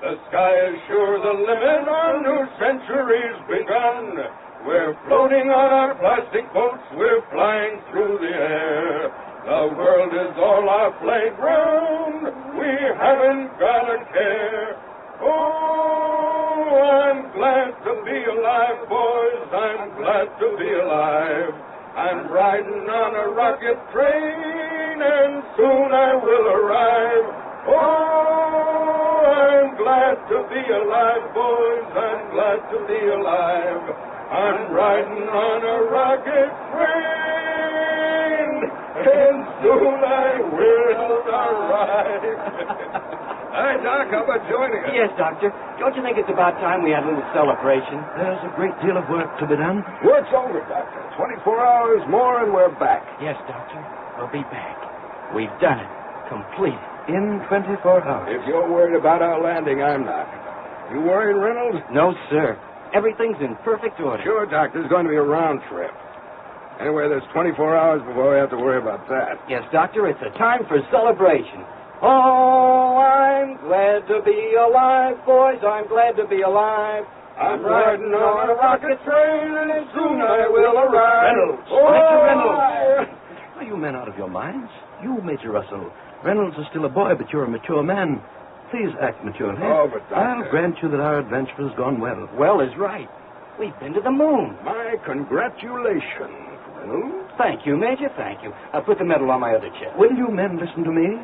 The sky is sure the limit, our new century's begun. We're floating on our plastic boats, we're flying through the air. The world is all our playground, we haven't got a care. Oh, I'm glad to be alive, boys, I'm glad to be alive. I'm riding on a rocket train, and soon I will arrive. Oh, I'm glad to be alive, boys, I'm glad to be alive. I'm riding on a rocket train, and soon I will arrive. Hi, Doc, how about joining us? Yes, Doctor. Don't you think it's about time we had a little celebration? There's a great deal of work to be done. Work's over, Doctor. 24 hours more and we're back. Yes, Doctor. We'll be back. We've done it. Completed. In 24 hours. If you're worried about our landing, I'm not. You worried, Reynolds? No, sir. Everything's in perfect order. Sure, Doc. There's going to be a round trip. Anyway, there's 24 hours before we have to worry about that. Yes, Doctor. It's a time for celebration. Oh, I'm glad to be alive, boys. I'm glad to be alive. I'm riding on a rocket train, and soon I will arrive. Reynolds! Oh, Major Reynolds! Are you men out of your minds? You, Major Russell. Reynolds is still a boy, but you're a mature man. Please act maturely. Oh, but Doctor... I'll grant you that our adventure has gone well. Well is right. We've been to the moon. My congratulations, Reynolds. Thank you, Major, thank you. I'll put the medal on my other chest. Will you men listen to me?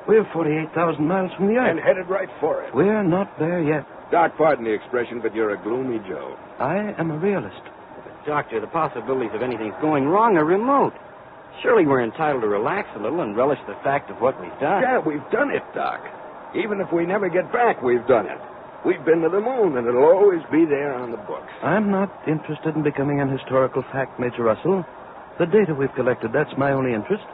We're 48,000 miles from the Earth. And headed right for it. We're not there yet. Doc, pardon the expression, but you're a gloomy Joe. I am a realist. But, Doctor, the possibilities of anything going wrong are remote. Surely we're entitled to relax a little and relish the fact of what we've done. Yeah, we've done it, Doc. Even if we never get back, we've done it. We've been to the moon, and it'll always be there on the books. I'm not interested in becoming an historical fact, Major Russell. The data we've collected, that's my only interest.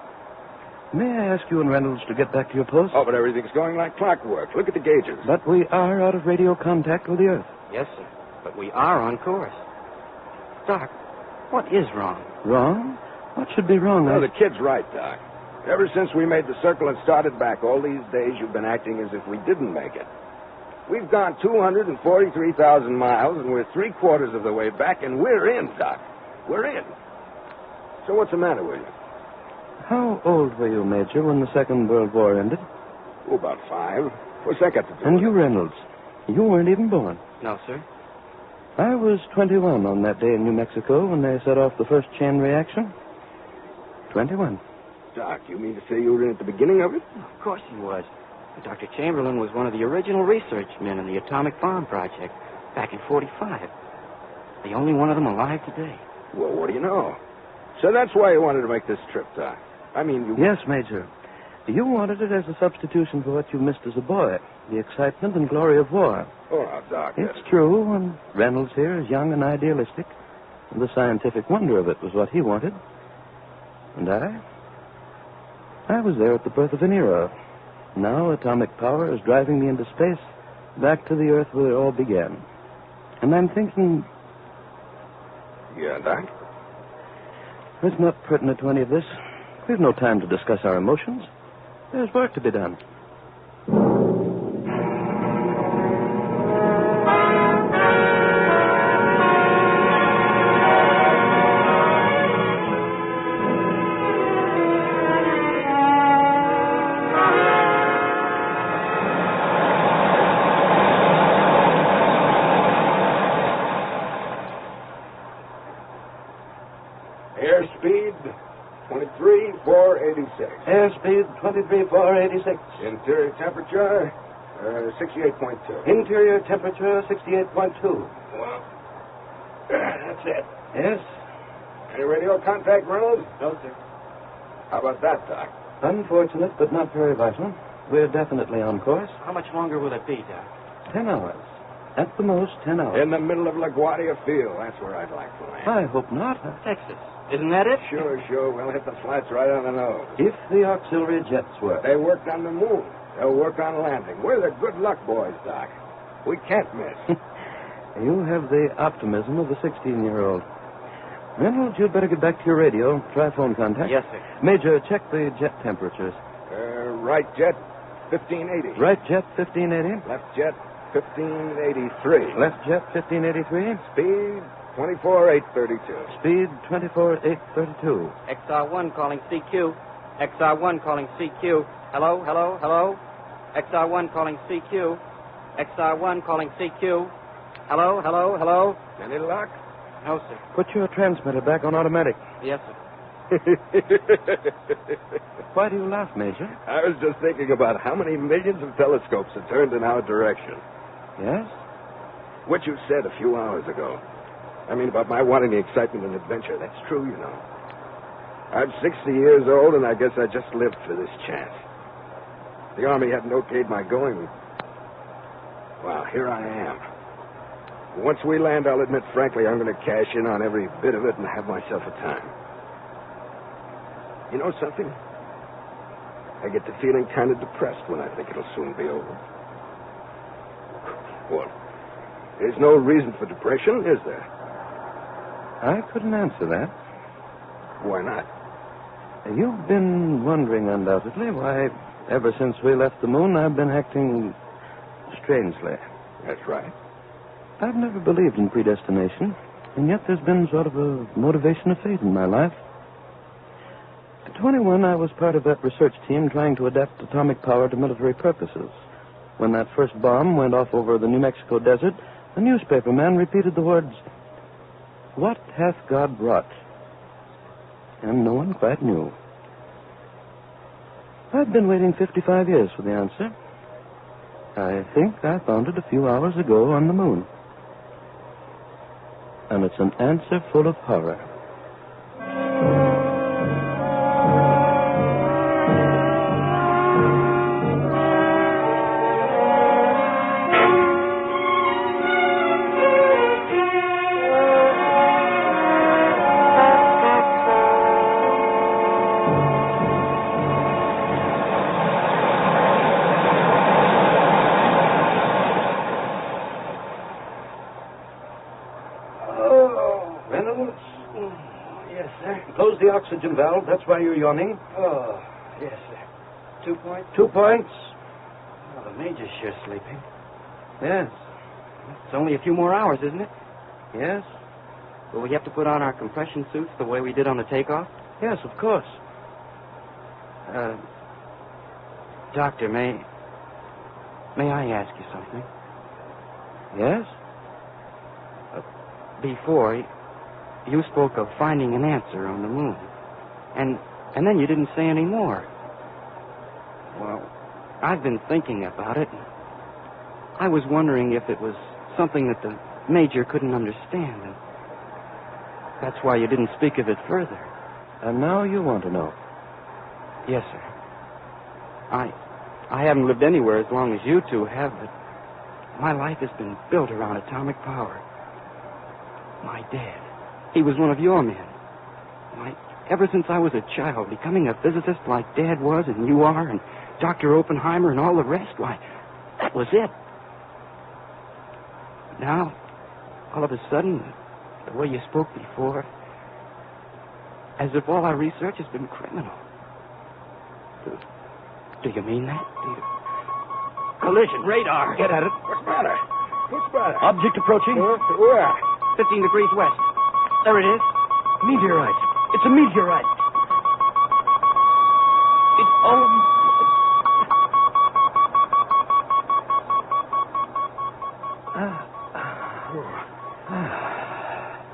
May I ask you and Reynolds to get back to your post? Oh, but everything's going like clockwork. Look at the gauges. But we are out of radio contact with the Earth. Yes, sir. But we are on course. Doc, what is wrong? Wrong? What should be wrong? No, the kid's right, Doc. Ever since we made the circle and started back, all these days you've been acting as if we didn't make it. We've gone 243,000 miles, and we're three-quarters of the way back, and we're in, Doc. We're in. So what's the matter with you? How old were you, Major, when the Second World War ended? Oh, about 5. What's that got to do And with you, it? Reynolds, you weren't even born. No, sir. I was 21 on that day in New Mexico when they set off the first chain reaction. 21. Doc, you mean to say you were in at the beginning of it? Of course he was. Dr. Chamberlain was one of the original research men in the atomic bomb project back in 45. The only one of them alive today. Well, what do you know? So that's why you wanted to make this trip, Doc. I mean, you... Yes, Major. You wanted it as a substitution for what you missed as a boy, the excitement and glory of war. Oh, now, Doc. It's true, and Reynolds here is young and idealistic, and the scientific wonder of it was what he wanted. And I was there at the birth of an era. Now atomic power is driving me into space, back to the Earth where it all began. And I'm thinking... Yeah, Doc? It's not pertinent to any of this. We've no time to discuss our emotions. There's work to be done. Airspeed, 23,486. Airspeed, 23,486. Interior temperature, 68.2. Interior temperature, 68.2. Well, that's it. Yes? Any radio contact, Reynolds? No, sir. How about that, Doc? Unfortunate, but not very vital. We're definitely on course. How much longer will it be, Doc? 10 hours. At the most, 10 hours. In the middle of LaGuardia Field. That's where I'd like to land. I hope not. Texas. Isn't that it? Sure. We'll hit the flats right on the nose. If the auxiliary jets work. They worked on the moon. They'll work on landing. We're the good luck boys, Doc. We can't miss. You have the optimism of a 16-year-old. Reynolds, you'd better get back to your radio. Try phone contact. Yes, sir. Major, check the jet temperatures. Right jet, 1580. Right jet, 1580. Left jet, 1583. Left jet, 1583. Speed, 24,832. Speed, 24,832. XR1 calling CQ. XR1 calling CQ. Hello. XR1 calling CQ. XR1 calling CQ. Hello. Any luck? No, sir. Put your transmitter back on automatic. Yes, sir. Why do you laugh, Major? I was just thinking about how many millions of telescopes are turned in our direction. Yes? What you said a few hours ago. I mean, about my wanting the excitement and adventure. That's true, you know. I'm 60 years old, and I guess I just lived for this chance. The Army hadn't okayed my going. Well, here I am. Once we land, I'll admit frankly I'm going to cash in on every bit of it and have myself a time. You know something? I get to feeling kind of depressed when I think it'll soon be over. What? There's no reason for depression, is there? I couldn't answer that. Why not? You've been wondering, undoubtedly, why, ever since we left the moon, I've been acting strangely. That's right. I've never believed in predestination, and yet there's been sort of a motivation of fate in my life. At 21, I was part of that research team trying to adapt atomic power to military purposes. When that first bomb went off over the New Mexico desert, the newspaper man repeated the words, "What hath God wrought?" And no one quite knew. I've been waiting 55 years for the answer. I think I found it a few hours ago on the moon. And it's an answer full of horror. Close the oxygen valve. That's why you're yawning. Oh, yes, sir. 2 points? 2 points. Oh, the Major's sure sleeping. Yes. It's only a few more hours, isn't it? Yes. Will we have to put on our compression suits the way we did on the takeoff? Yes, of course. Doctor, may I ask you something? Yes? Before, you spoke of finding an answer on the moon. And then you didn't say any more. Well, I've been thinking about it. I was wondering if it was something that the Major couldn't understand. And that's why you didn't speak of it further. And now you want to know. Yes, sir. I haven't lived anywhere as long as you two have, but my life has been built around atomic power. My dad, he was one of your men. Ever since I was a child, becoming a physicist like Dad was and you are and Dr. Oppenheimer and all the rest, why, that was it. Now, all of a sudden, the way you spoke before, as if all our research has been criminal. Do you mean that? Collision, radar. Get at it. What's the matter? What's the matter? Object approaching. Where? 15 degrees west. There it is. Meteorite. It's a meteorite.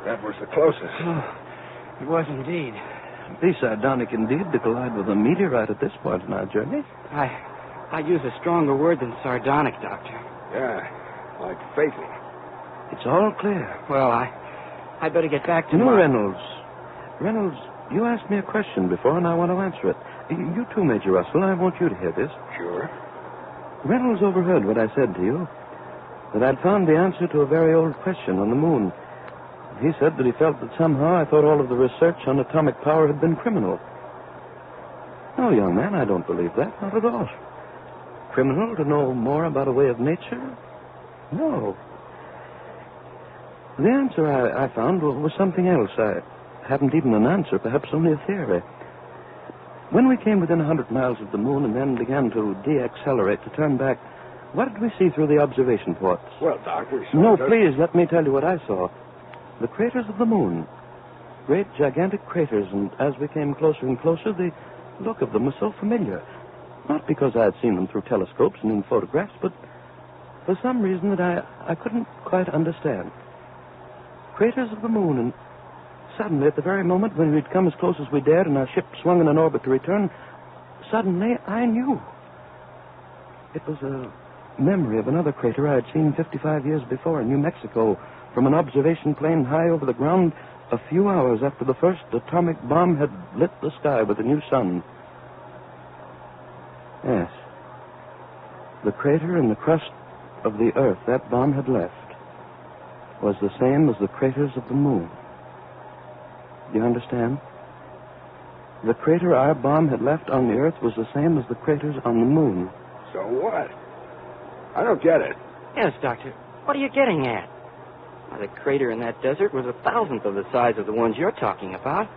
That was the closest. It was indeed. Be sardonic indeed to collide with a meteorite at this point in our journey. I use a stronger word than sardonic, Doctor. Yeah, like fatal. It's all clear. Well, I better get back to Reynolds. Reynolds, you asked me a question before, and I want to answer it. You too, Major Russell. I want you to hear this. Sure. Reynolds overheard what I said to you, that I'd found the answer to a very old question on the moon. He said that he felt that somehow I thought all of the research on atomic power had been criminal. No, young man, I don't believe that. Not at all. Criminal to know more about a way of nature? No. The answer I found was something else. I hadn't even an answer, perhaps only a theory. When we came within 100 miles of the moon and then began to deaccelerate, to turn back, what did we see through the observation ports? Well, Doc, we saw... No, please, let me tell you what I saw. The craters of the moon. Great, gigantic craters, and as we came closer and closer, the look of them was so familiar. Not because I had seen them through telescopes and in photographs, but for some reason that I couldn't quite understand. Craters of the moon, and suddenly, at the very moment when we'd come as close as we dared and our ship swung in an orbit to return, suddenly I knew. It was a memory of another crater I had seen 55 years before in New Mexico from an observation plane high over the ground a few hours after the first atomic bomb had lit the sky with a new sun. Yes. The crater in the crust of the Earth that bomb had left was the same as the craters of the moon. Do you understand? The crater our bomb had left on the Earth was the same as the craters on the moon. So what? I don't get it. Yes, Doctor. What are you getting at? Why, the crater in that desert was 1,000th of the size of the ones you're talking about.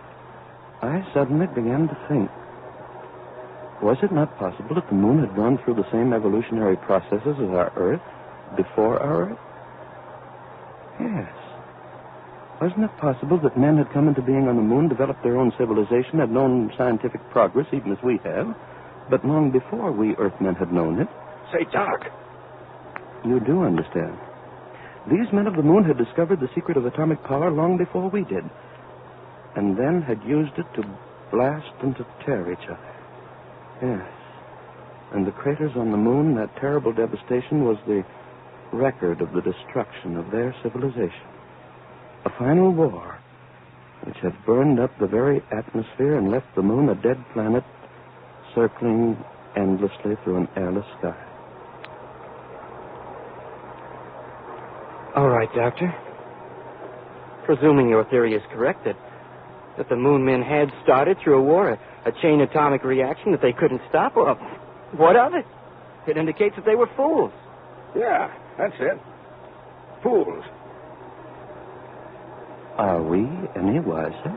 I suddenly began to think. Was it not possible that the moon had gone through the same evolutionary processes as our Earth before our Earth? Yes. Wasn't it possible that men had come into being on the moon, developed their own civilization, had known scientific progress, even as we have, but long before we Earthmen had known it? Say, Doc. You do understand. These men of the moon had discovered the secret of atomic power long before we did, and then had used it to blast and to tear each other. Yes. And the craters on the moon, that terrible devastation, was the record of the destruction of their civilization. A final war which had burned up the very atmosphere and left the moon a dead planet circling endlessly through an airless sky. All right, Doctor. Presuming your theory is correct, that the moon men had started through a war, a chain atomic reaction that they couldn't stop, well, what of it? It indicates that they were fools. Yeah, that's it. Fools. Are we any wiser?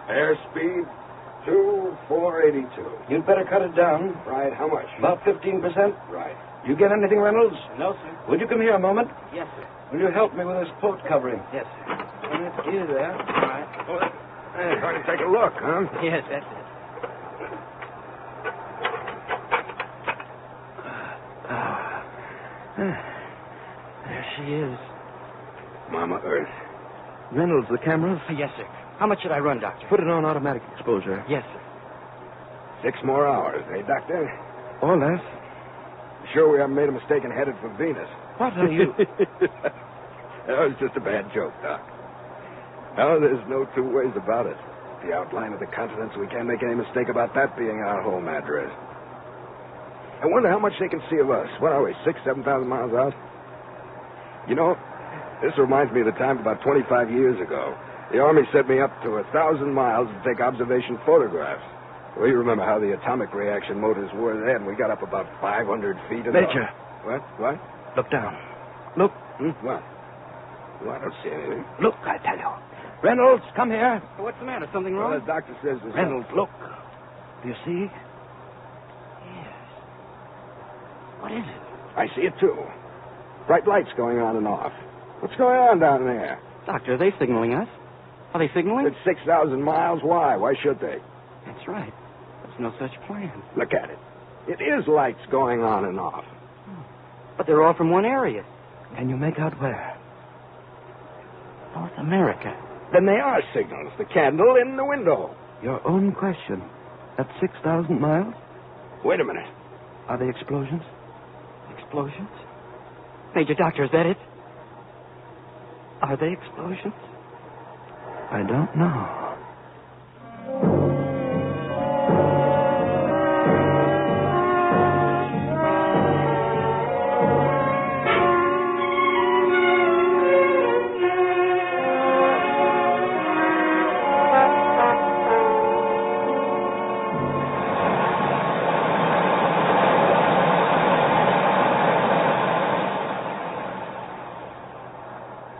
Airspeed 2482. You'd better cut it down. Right, how much? About 15%. Right. You get anything, Reynolds? No, sir. Would you come here a moment? Yes, sir. Will you help me with this port covering? Yes, sir. It's you there. All right. Hey, try to take a look, huh? Yes, that's it. There she is. Mama Earth. Reynolds, the cameras? Yes, sir. How much should I run, Doctor? Put it on automatic exposure. Yes, sir. 6 more hours, eh, Doctor? Or less. Sure we haven't made a mistake and headed for Venus. What are you... That was just a bad joke, Doc. No, there's no two ways about it. The outline of the continents, we can't make any mistake about that being our home address. I wonder how much they can see of us. What are we, 6,000, 7,000 miles out? You know, this reminds me of the time about 25 years ago. The Army sent me up to 1,000 miles to take observation photographs. Well, you remember how the atomic reaction motors were then. We got up about 500 feet. Major. What? Look down. Look. What? Well, I don't see anything. Look, I tell you. Reynolds, come here. What's the matter? Something wrong? Well, the doctor says there's... Reynolds, look. Do you see? Yes. What is it? I see it, too. Bright lights going on and off. What's going on down there? Doctor, are they signaling us? Are they signaling? It's 6,000 miles. Why? Why should they? That's right. There's no such plan. Look at it. It is lights going on and off. But they're all from one area. Can you make out where? North America. Then they are signals. The candle in the window. Your own question. At 6,000 miles? Wait a minute. Are they explosions? Explosions? Major Doctor, is that it? Are they explosions? I don't know.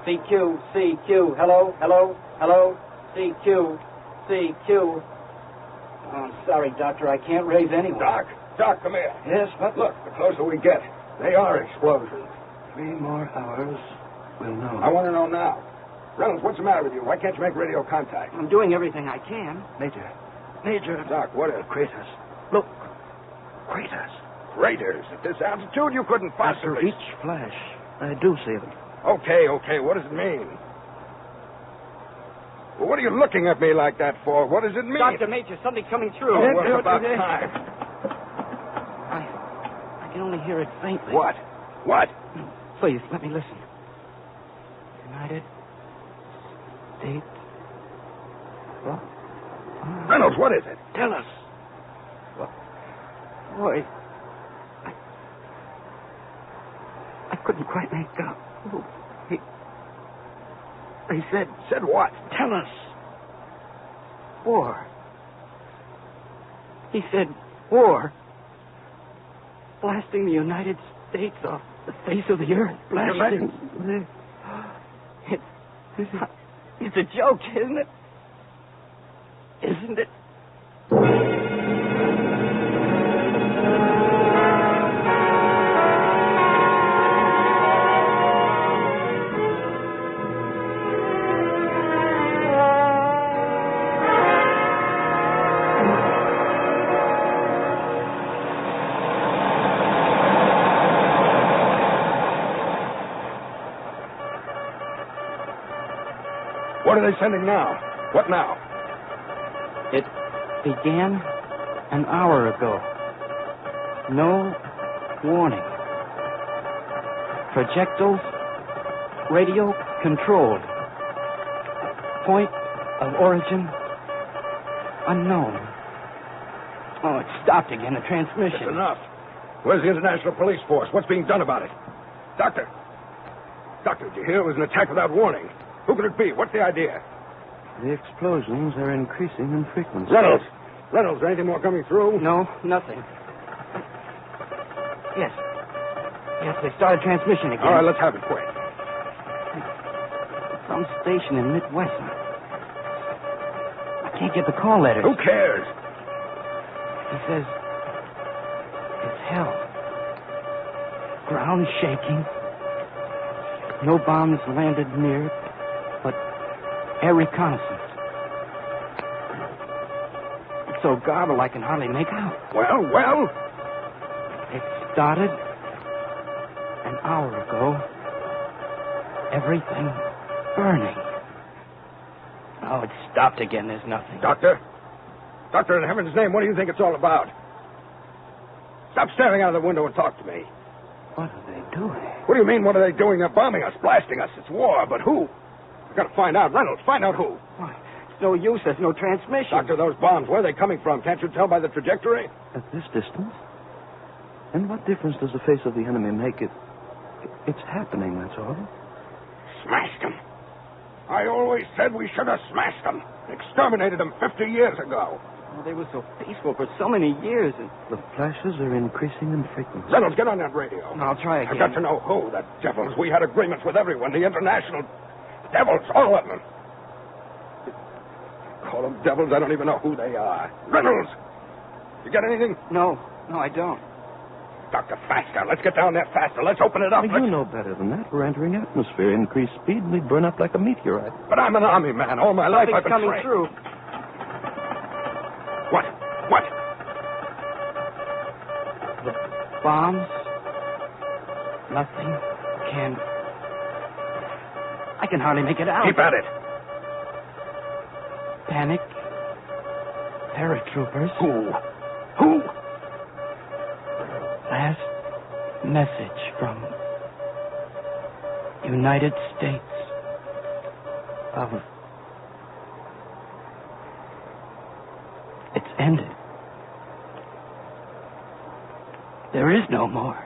CQ, CQ, hello, hello, hello, CQ, CQ. Oh, I'm sorry, Doctor, I can't raise anyone. Doc, come here. Yes, what? Look, the closer we get, they are explosions. 3 more hours, we'll know. I want to know now. Reynolds, what's the matter with you? Why can't you make radio contact? I'm doing everything I can. Major. Doc, what is... Craters. Look. Craters. Craters? At this altitude, you couldn't possibly... After each flash, I do see them. Okay. What does it mean? Well, what are you looking at me like that for? What does it mean? Dr. Major, something's coming through. Oh, well, it's about time. I can only hear it faintly. What? Please, let me listen. United States. What? Reynolds, what is it? Tell us. What? Boy, I couldn't quite make out. He said... Said what? Tell us. War. He said war. Blasting the United States off the face of the earth. Blasting... It's a joke, isn't it? Isn't it? What are they sending now? What now? It began an hour ago. No warning. Projectiles radio controlled. Point of origin unknown. Oh, it stopped again, the transmission. That's enough. Where's the International Police Force? What's being done about it? Doctor, did you hear it was an attack without warning? Who could it be? What's the idea? The explosions are increasing in frequency. Reynolds, is there anything more coming through? No, nothing. Yes, they started transmission again. All right, let's have it quick. Some station in Midwest. I can't get the call letters. Who cares? He says it's hell. Ground shaking. No bombs landed near, but air reconnaissance. It's so garbled I can hardly make out. Well? It started an hour ago, everything burning. Oh, it stopped again. There's nothing. Doctor? Doctor, in heaven's name, what do you think it's all about? Stop staring out of the window and talk to me. What are they doing? What do you mean, what are they doing? They're bombing us, blasting us. It's war, but who? We've got to find out. Reynolds, find out who. Why, it's no use. There's no transmission. Doctor, those bombs, where are they coming from? Can't you tell by the trajectory? At this distance? And what difference does the face of the enemy make? It's happening, that's all. Smashed them. I always said we should have smashed them. Exterminated them 50 years ago. Oh, they were so peaceful for so many years. And... The flashes are increasing in frequency. Reynolds, get on that radio. I'll try again. I've got to know who. The devils. We had agreements with everyone. The international devils, all of them. Call them devils. I don't even know who they are. Reynolds! You get anything? No, I don't. Doctor, faster. Let's get down there faster. Let's open it up. You know better than that. We're entering atmosphere. Increased speed, and we'd burn up like a meteorite. But I'm an army man. All my life I've been coming trained. through. What? The bombs. Nothing can... I can hardly make it out. Keep at it. Panic. Paratroopers. Who? Last message from United States of... It's ended. There is no more.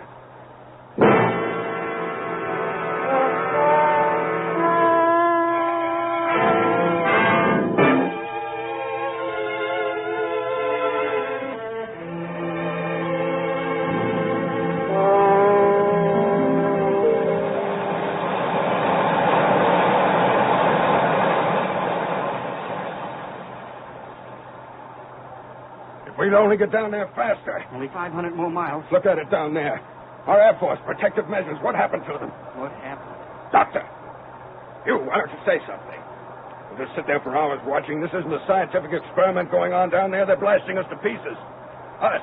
We'd only get down there faster. Only 500 more miles. Look at it down there. Our Air Force, protective measures. What happened to them? What happened? Doctor! You, why don't you say something? We'll just sit there for hours watching. This isn't a scientific experiment going on down there. They're blasting us to pieces. Us!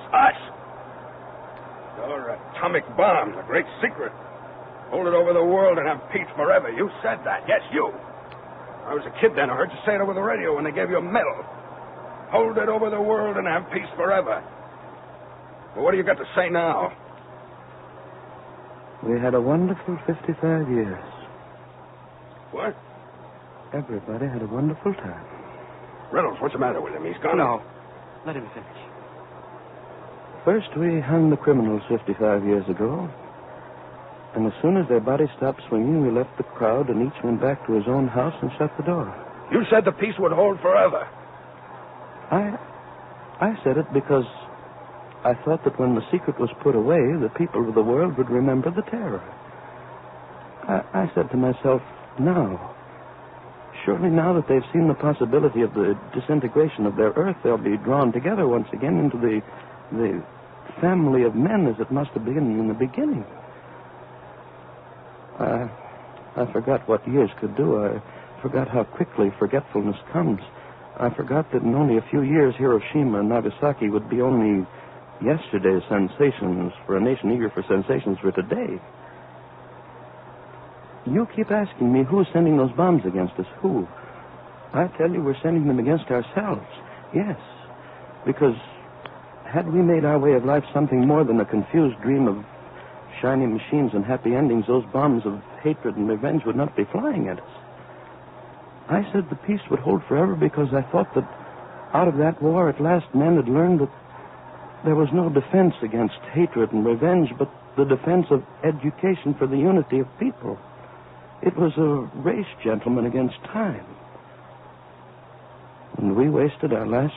Your atomic bomb, a great secret. Hold it over the world and have peace forever. You said that. Yes, you. I was a kid then. I heard you say it over the radio when they gave you a medal. Hold it over the world and have peace forever. Well, what do you got to say now? We had a wonderful 55 years. What? Everybody had a wonderful time. Reynolds, what's the matter with him? He's gone. No. Let him finish. First, we hung the criminals 55 years ago. And as soon as their bodies stopped swinging, we left the crowd and each went back to his own house and shut the door. You said the peace would hold forever. I said it because I thought that when the secret was put away, the people of the world would remember the terror. I said to myself, now, surely now that they've seen the possibility of the disintegration of their Earth, they'll be drawn together once again into the family of men as it must have been in the beginning. I forgot what years could do. I forgot how quickly forgetfulness comes. I forgot that in only a few years, Hiroshima and Nagasaki would be only yesterday's sensations for a nation eager for sensations for today. You keep asking me who's sending those bombs against us. Who? I tell you we're sending them against ourselves. Yes. Because had we made our way of life something more than a confused dream of shiny machines and happy endings, those bombs of hatred and revenge would not be flying at us. I said the peace would hold forever because I thought that out of that war at last men had learned that there was no defense against hatred and revenge, but the defense of education for the unity of people. It was a race, gentlemen, against time. And we wasted our last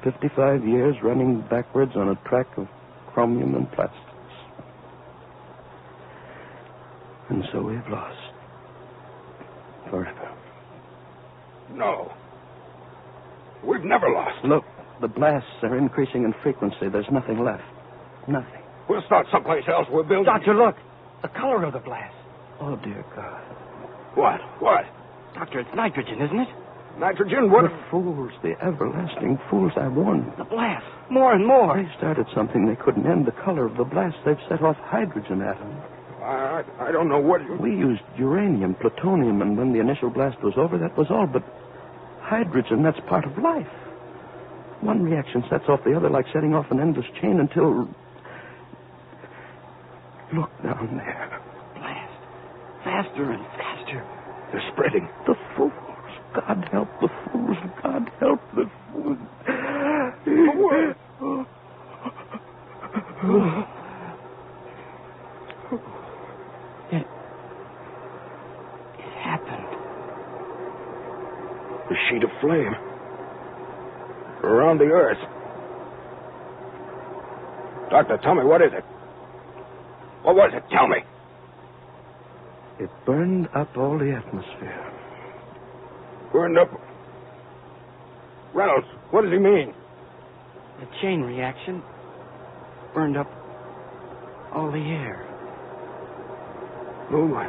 55 years running backwards on a track of chromium and plastics. And so we've lost. Forever. No. We've never lost. Look, the blasts are increasing in frequency. There's nothing left. Nothing. We'll start someplace else. We're building... Doctor, look. The color of the blast. Oh, dear God. What? Doctor, it's nitrogen, isn't it? Nitrogen? What? The fools, the everlasting fools, I warned. The blast. More and more. They started something they couldn't end. The color of the blast. They've set off hydrogen atoms. I don't know what you... We used uranium, plutonium, and when the initial blast was over, that was all. But hydrogen, that's part of life. One reaction sets off the other like setting off an endless chain until... Look down there. Blast. Faster and faster. They're spreading. The fools. God help the fools. God help the fools. It happened. A sheet of flame. Around the earth. Doctor, tell me, what is it? What was it? Tell me. It burned up all the atmosphere. Burned up? Reynolds, what does he mean? The chain reaction burned up all the air. Oh, my.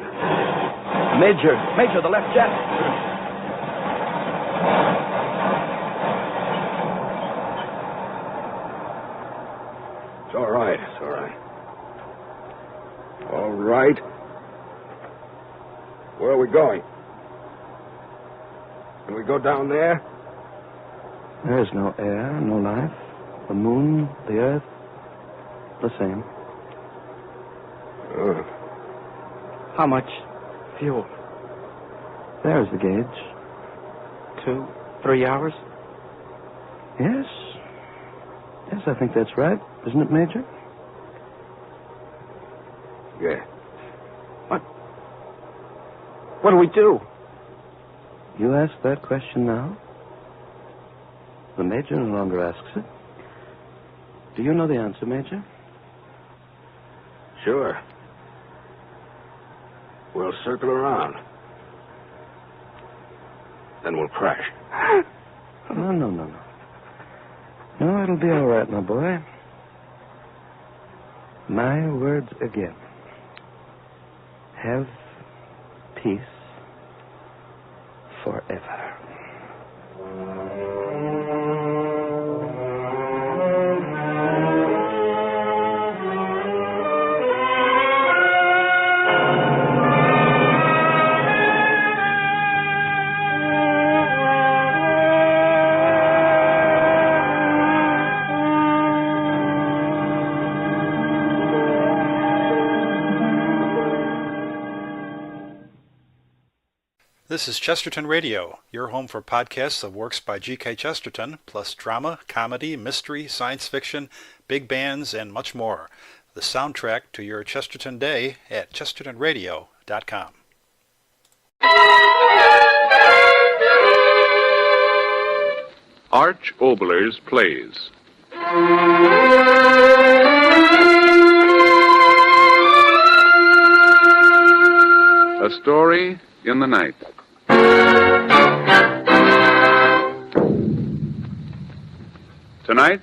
Major, the left jet. It's all right. All right. Where are we going? Can we go down there? There's no air, no life. The moon, the earth, the same. How much fuel? There's the gauge. 2, 3 hours? Yes, I think that's right. Isn't it, Major? Yeah. What do we do? You ask that question now? The Major no longer asks it. Do you know the answer, Major? Sure. We'll circle around. Then we'll crash. No. No, it'll be all right, my boy. My words again. Have peace forever. This is Chesterton Radio, your home for podcasts of works by G.K. Chesterton, plus drama, comedy, mystery, science fiction, big bands, and much more. The soundtrack to your Chesterton day at chestertonradio.com. Arch Oboler's Plays. A Story in the Night. Tonight,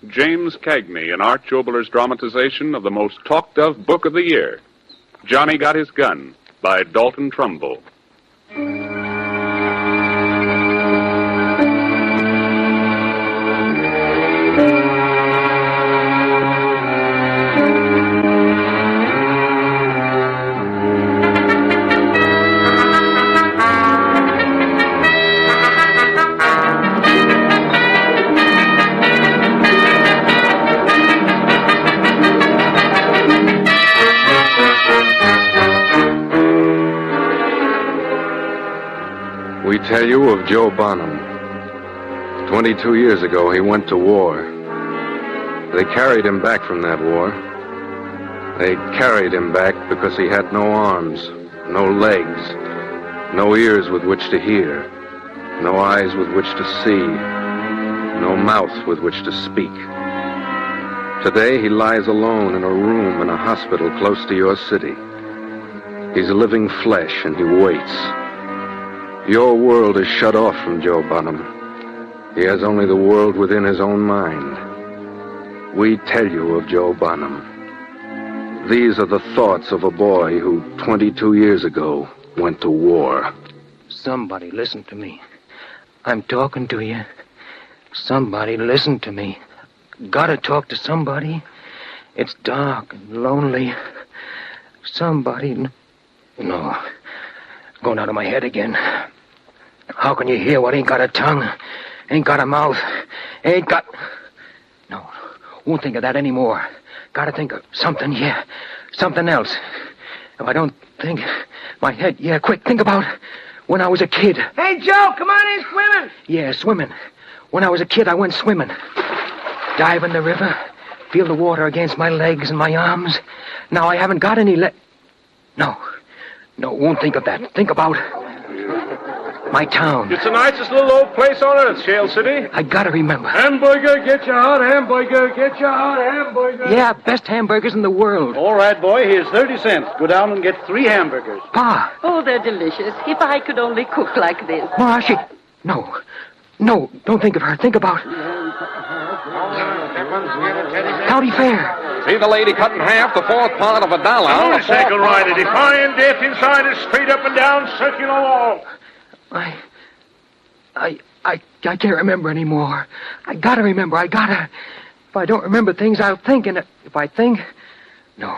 James Cagney in Arch Oboler's dramatization of the most talked-of book of the year, Johnny Got His Gun, by Dalton Trumbull. We tell you of Joe Bonham. 22 years ago, he went to war. They carried him back from that war. They carried him back because he had no arms, no legs, no ears with which to hear, no eyes with which to see, no mouth with which to speak. Today, he lies alone in a room in a hospital close to your city. He's living flesh, and he waits. Your world is shut off from Joe Bonham. He has only the world within his own mind. We tell you of Joe Bonham. These are the thoughts of a boy who, 22 years ago, went to war. Somebody listen to me. I'm talking to you. Somebody listen to me. Gotta talk to somebody. It's dark and lonely. Somebody... No. Going out of my head again. How can you hear what ain't got a tongue, ain't got a mouth, ain't got... No, won't think of that anymore. Gotta think of something, yeah, something else. If I don't think, my head, yeah, quick, think about when I was a kid. Hey, Joe, come on in swimming. Yeah, swimming. When I was a kid, I went swimming. Dive in the river, feel the water against my legs and my arms. Now I haven't got any No, won't think of that. Think about my town. It's the nicest little old place on earth, Shale City. I gotta remember. Hamburger, get your hot hamburger, get your hot hamburger. Yeah, best hamburgers in the world. All right, boy, here's 30 cents. Go down and get 3 hamburgers. Pa. Oh, they're delicious. If I could only cook like this. Marcy. No, don't think of her. Think about... County Fair. See the lady cut in half, the 4th part of $1. Hold a second, Ryder. Defying death inside a straight up and down circular wall. I can't remember anymore. I gotta remember. If I don't remember things, I'll think, and if I think... No.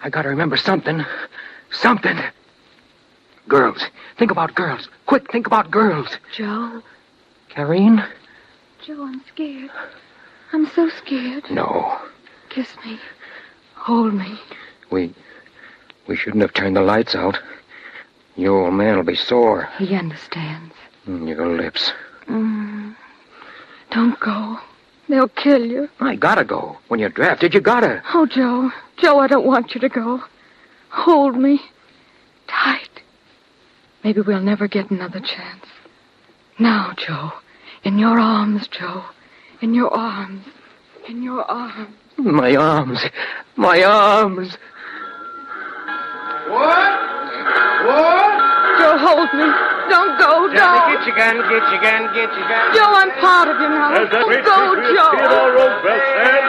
I gotta remember something. Something. Girls. Think about girls. Quick, think about girls. Joe. Karine? Joe, I'm scared. I'm so scared. No. Kiss me. Hold me. We shouldn't have turned the lights out. Your old man will be sore. He understands. Your lips. Don't go. They'll kill you. I gotta go. When you're drafted, you gotta. Oh, Joe. Joe, I don't want you to go. Hold me. Tight. Maybe we'll never get another chance. Now, Joe. In your arms, Joe. In your arms. In your arms. My arms. My arms. What? Joe, hold me. Don't go, Joe. Get your gun. Joe, I'm part of you now. There's that Don't great go, Patriot Joe. Theodore Roosevelt said.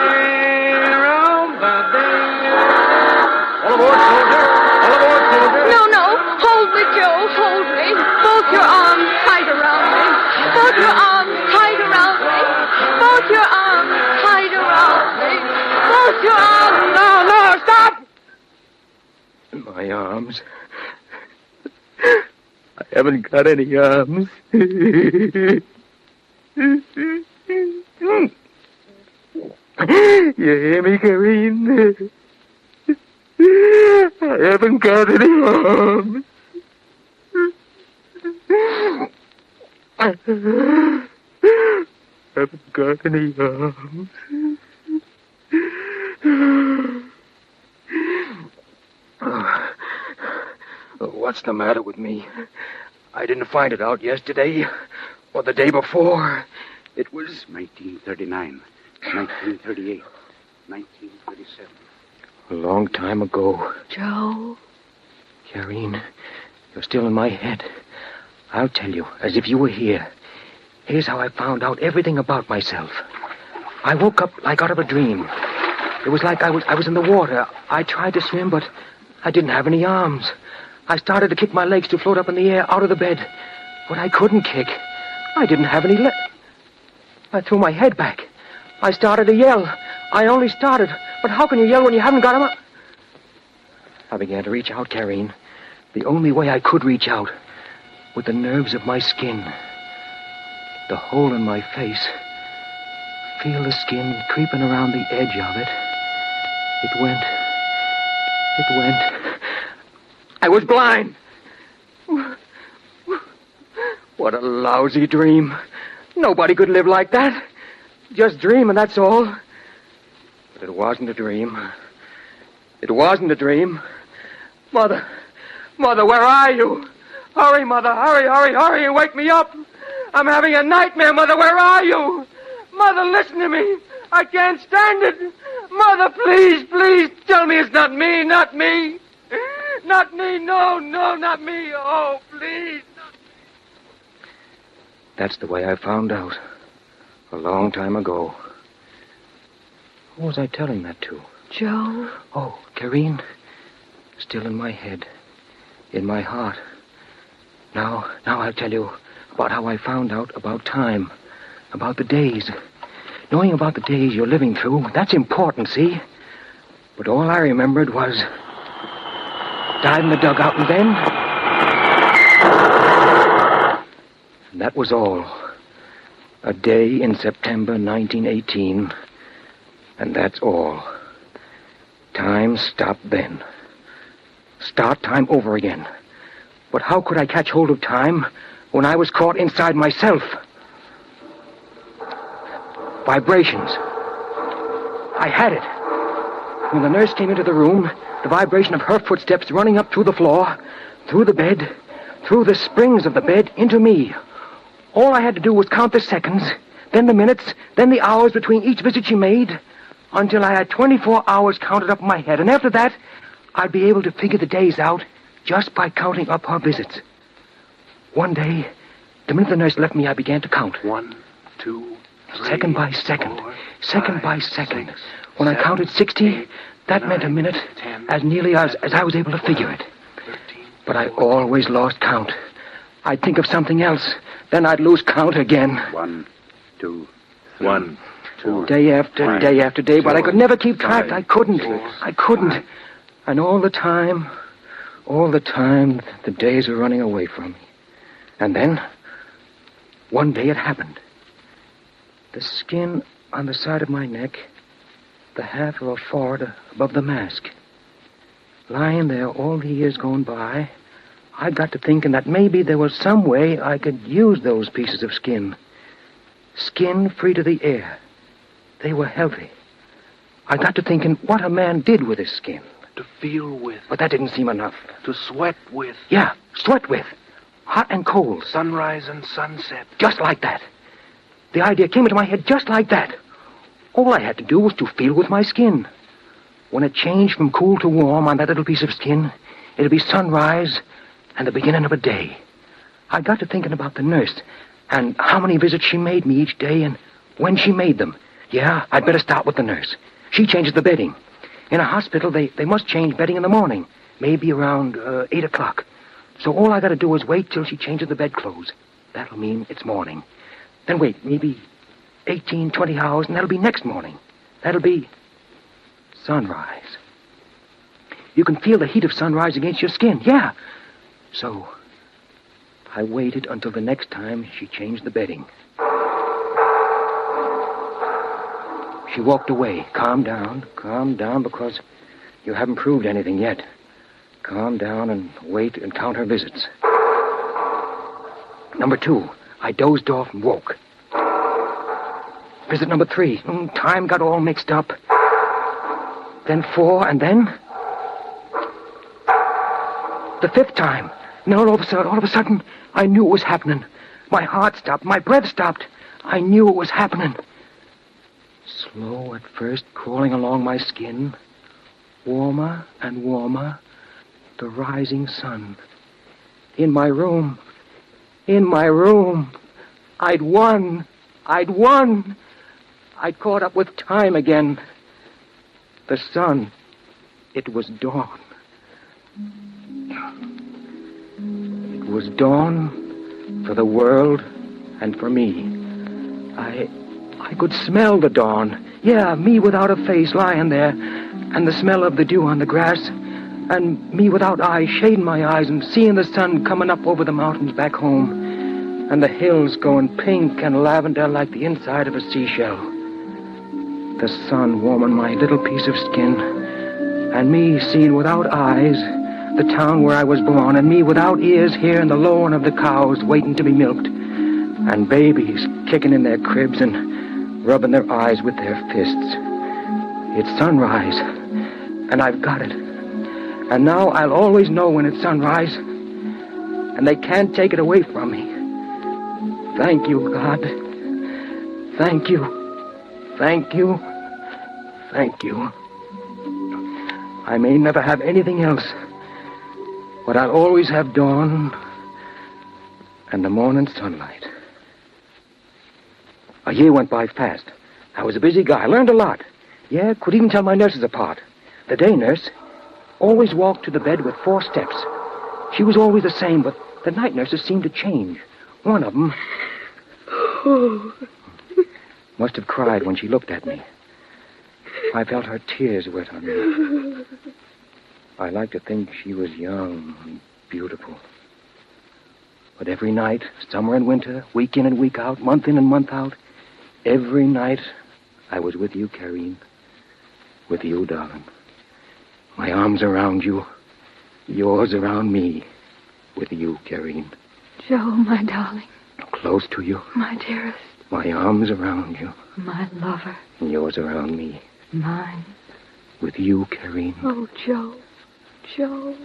All aboard, soldier. All aboard, soldier. No. Hold me, Joe. Hold me. Both your arms tight around me. Both your arms tight around me. Both your arms tight around me. Both your arms. No, stop. My arms. I haven't got any arms. You hear me, Karine? I haven't got any arms. I haven't got any arms. What's the matter with me? I didn't find it out yesterday or the day before. It was 1939, 1938, 1937. A long time ago. Joe. Karine, you're still in my head. I'll tell you, as if you were here. Here's how I found out everything about myself. I woke up like out of a dream. It was like I was in the water. I tried to swim, but I didn't have any arms. I started to kick my legs to float up in the air out of the bed. But I couldn't kick. I didn't have any legs. I threw my head back. I started to yell. I only started. But how can you yell when you haven't got them up? I began to reach out, Karine. The only way I could reach out. With the nerves of my skin. The hole in my face. Feel the skin creeping around the edge of it. It went. I was blind. What a lousy dream. Nobody could live like that. Just dream, and that's all. But it wasn't a dream. It wasn't a dream. Mother, where are you? Hurry, Mother, hurry, and wake me up. I'm having a nightmare, Mother, where are you? Mother, listen to me. I can't stand it. Mother, please, tell me it's not me. Not me, no, not me. Oh, please. That's the way I found out. A long time ago. Who was I telling that to? Joe. Oh, Karine. Still in my head. In my heart. Now I'll tell you about how I found out about time. About the days. Knowing about the days you're living through, that's important, see? But all I remembered was dive in the dugout, and then... And that was all. A day in September 1918, and that's all. Time stopped then. Start time over again. But how could I catch hold of time when I was caught inside myself? Vibrations. I had it. When the nurse came into the room, the vibration of her footsteps running up through the floor, through the bed, through the springs of the bed, into me. All I had to do was count the seconds, then the minutes, then the hours between each visit she made, until I had 24 hours counted up in my head. And after that, I'd be able to figure the days out just by counting up her visits. One day, the minute the nurse left me, I began to count. 1, 2, 3, second by second, 4, second 5, by second. 6, when 7, I counted 60, 8, that 9, meant a minute, 10, as nearly as I was able to figure it. 13, But I always lost count. I'd think of something else, then I'd lose count again. 1, 2, 3, 1, 2, Day after 5, day after day, but I could never keep 5, track. I couldn't. 6, I couldn't. And all the time, the days were running away from me. And then, one day it happened. The skin on the side of my neck, the half of a forehead above the mask. Lying there all the years gone by, I got to thinking that maybe there was some way I could use those pieces of skin. Skin free to the air. They were healthy. I got to thinking what a man did with his skin. To feel with. But that didn't seem enough. To sweat with. Yeah, sweat with. Hot and cold. Sunrise and sunset. Just like that. The idea came into my head just like that. All I had to do was to feel with my skin. When it changed from cool to warm on that little piece of skin, it'd be sunrise and the beginning of a day. I got to thinking about the nurse and how many visits she made me each day and when she made them. Yeah, I'd better start with the nurse. She changes the bedding. In a hospital, they must change bedding in the morning, maybe around 8 o'clock. So all I got to do is wait till she changes the bedclothes. That'll mean it's morning. Then wait, maybe 18, 20 hours, and that'll be next morning. That'll be sunrise. You can feel the heat of sunrise against your skin, yeah. So I waited until the next time she changed the bedding. She walked away. Calm down, because you haven't proved anything yet. Calm down and wait and count her visits. Number 2, I dozed off and woke. Visit number 3, time got all mixed up. Then 4, and then... the 5th time. And all of a sudden, I knew it was happening. My heart stopped, my breath stopped. I knew it was happening. Slow at first, crawling along my skin. Warmer and warmer. The rising sun. In my room. I'd won. I'd caught up with time again. The sun. It was dawn. It was dawn for the world and for me. I could smell the dawn. Yeah, me without a face lying there. And the smell of the dew on the grass. And me without eyes, shading my eyes and seeing the sun coming up over the mountains back home. And the hills going pink and lavender like the inside of a seashell. The sun warming my little piece of skin. And me seeing without eyes the town where I was born. And me without ears hearing the lowing of the cows waiting to be milked. And babies kicking in their cribs and rubbing their eyes with their fists. It's sunrise, and I've got it. And now I'll always know when it's sunrise, and they can't take it away from me. Thank you, God. Thank you. Thank you. Thank you. I may never have anything else, but I'll always have dawn and the morning sunlight. A year went by fast. I was a busy guy. I learned a lot. Yeah, could even tell my nurses apart. The day nurse always walked to the bed with 4 steps. She was always the same, but the night nurses seemed to change. One of them must have cried when she looked at me. I felt her tears wet on me. I like to think she was young and beautiful. But every night, summer and winter, week in and week out, month in and month out, every night I was with you, Karine. With you, darling. My arms around you, yours around me. With you, Karine. Joe, my darling. Close to you. My dearest. My arms around you. My lover. And yours around me. Mine. With you, Karine. Oh, Joe. Joe.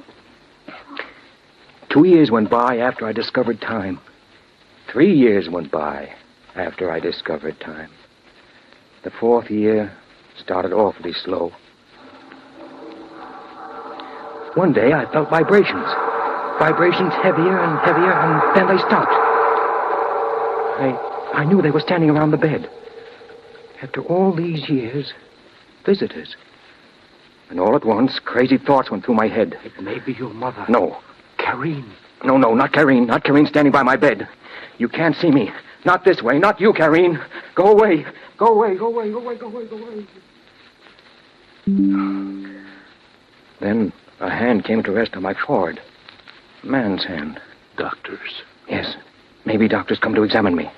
2 years went by after I discovered time. 3 years went by after I discovered time. The 4th year started awfully slow. One day I felt vibrations. Vibrations heavier and heavier, and then they stopped. I knew they were standing around the bed. After all these years, visitors. And all at once, crazy thoughts went through my head. It may be your mother. No. Karine. No, not Karine. Not Karine standing by my bed. You can't see me. Not this way. Not you, Karine. Go away. Go away. Go away. Go away. Go away. Go away. Then a hand came to rest on my forehead. A man's hand. Doctors. Yes. Maybe doctors come to examine me.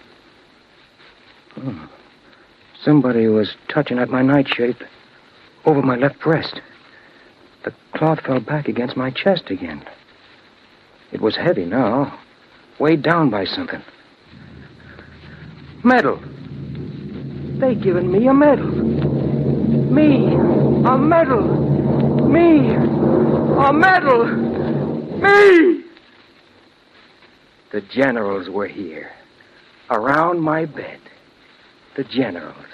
Somebody was touching at my nightshirt over my left breast. The cloth fell back against my chest again. It was heavy now, weighed down by something. Medal. They given me a medal. Me, a medal. Me, a medal. Me! The generals were here, around my bed. The generals.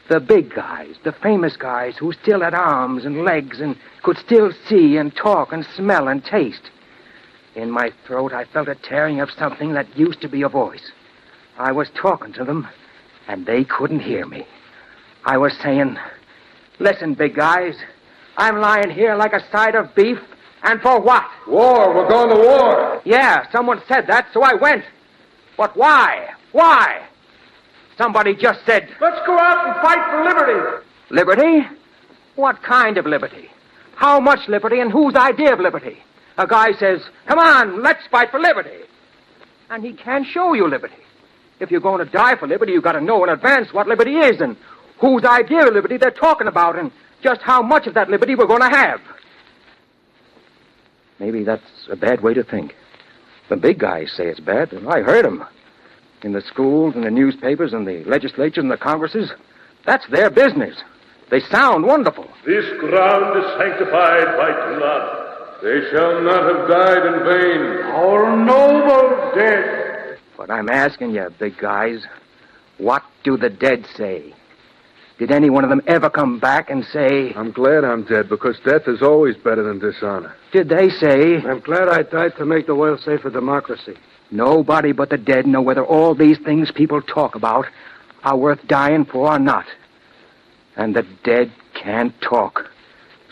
The big guys, the famous guys who still had arms and legs and could still see and talk and smell and taste. In my throat, I felt a tearing of something that used to be a voice. I was talking to them, and they couldn't hear me. I was saying, listen, big guys, I'm lying here like a side of beef, and for what? War. We're going to war. Yeah, someone said that, so I went. But why? Why? Somebody just said, let's go out and fight for liberty. Liberty? What kind of liberty? How much liberty and whose idea of liberty? A guy says, come on, let's fight for liberty. And he can't show you liberty. If you're going to die for liberty, you've got to know in advance what liberty is and whose idea of liberty they're talking about and just how much of that liberty we're going to have. Maybe that's a bad way to think. The big guys say it's bad, and I heard them. In the schools and the newspapers and the legislatures and the congresses, that's their business. They sound wonderful. This ground is sanctified by blood. They shall not have died in vain. Our noble dead. But I'm asking you, big guys, what do the dead say? Did any one of them ever come back and say... I'm glad I'm dead, because death is always better than dishonor. Did they say... I'm glad I died to make the world safe for democracy. Nobody but the dead know whether all these things people talk about are worth dying for or not. And the dead can't talk.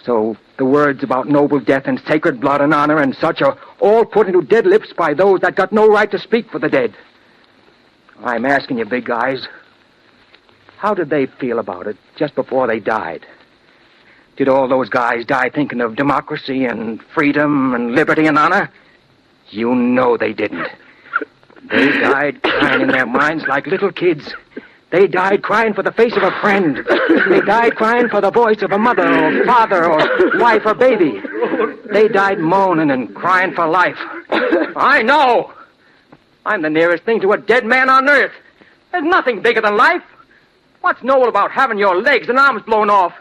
So the words about noble death and sacred blood and honor and such are all put into dead lips by those that got no right to speak for the dead. I'm asking you, big guys, how did they feel about it just before they died? Did all those guys die thinking of democracy and freedom and liberty and honor? You know they didn't. They died crying in their minds like little kids. They died crying for the face of a friend. They died crying for the voice of a mother or father or wife or baby. They died moaning and crying for life. I know. I'm the nearest thing to a dead man on earth. There's nothing bigger than life. What's noble about having your legs and arms blown off?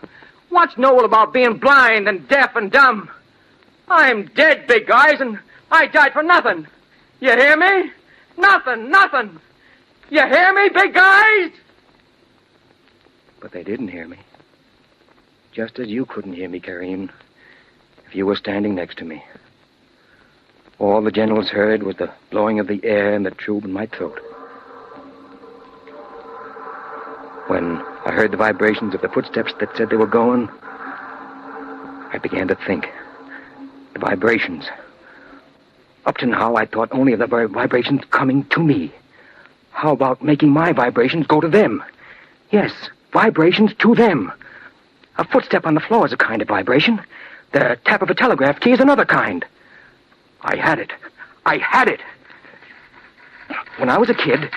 What's noble about being blind and deaf and dumb? I'm dead, big guys, and I died for nothing. You hear me? Nothing. You hear me, big guys? But they didn't hear me. Just as you couldn't hear me, Karine, if you were standing next to me. All the generals heard was the blowing of the air in the tube in my throat. When I heard the vibrations of the footsteps that said they were going, I began to think. The vibrations. Up to now, I thought only of the vibrations coming to me. How about making my vibrations go to them? Yes, vibrations to them. A footstep on the floor is a kind of vibration. The tap of a telegraph key is another kind. I had it. I had it. When I was a kid,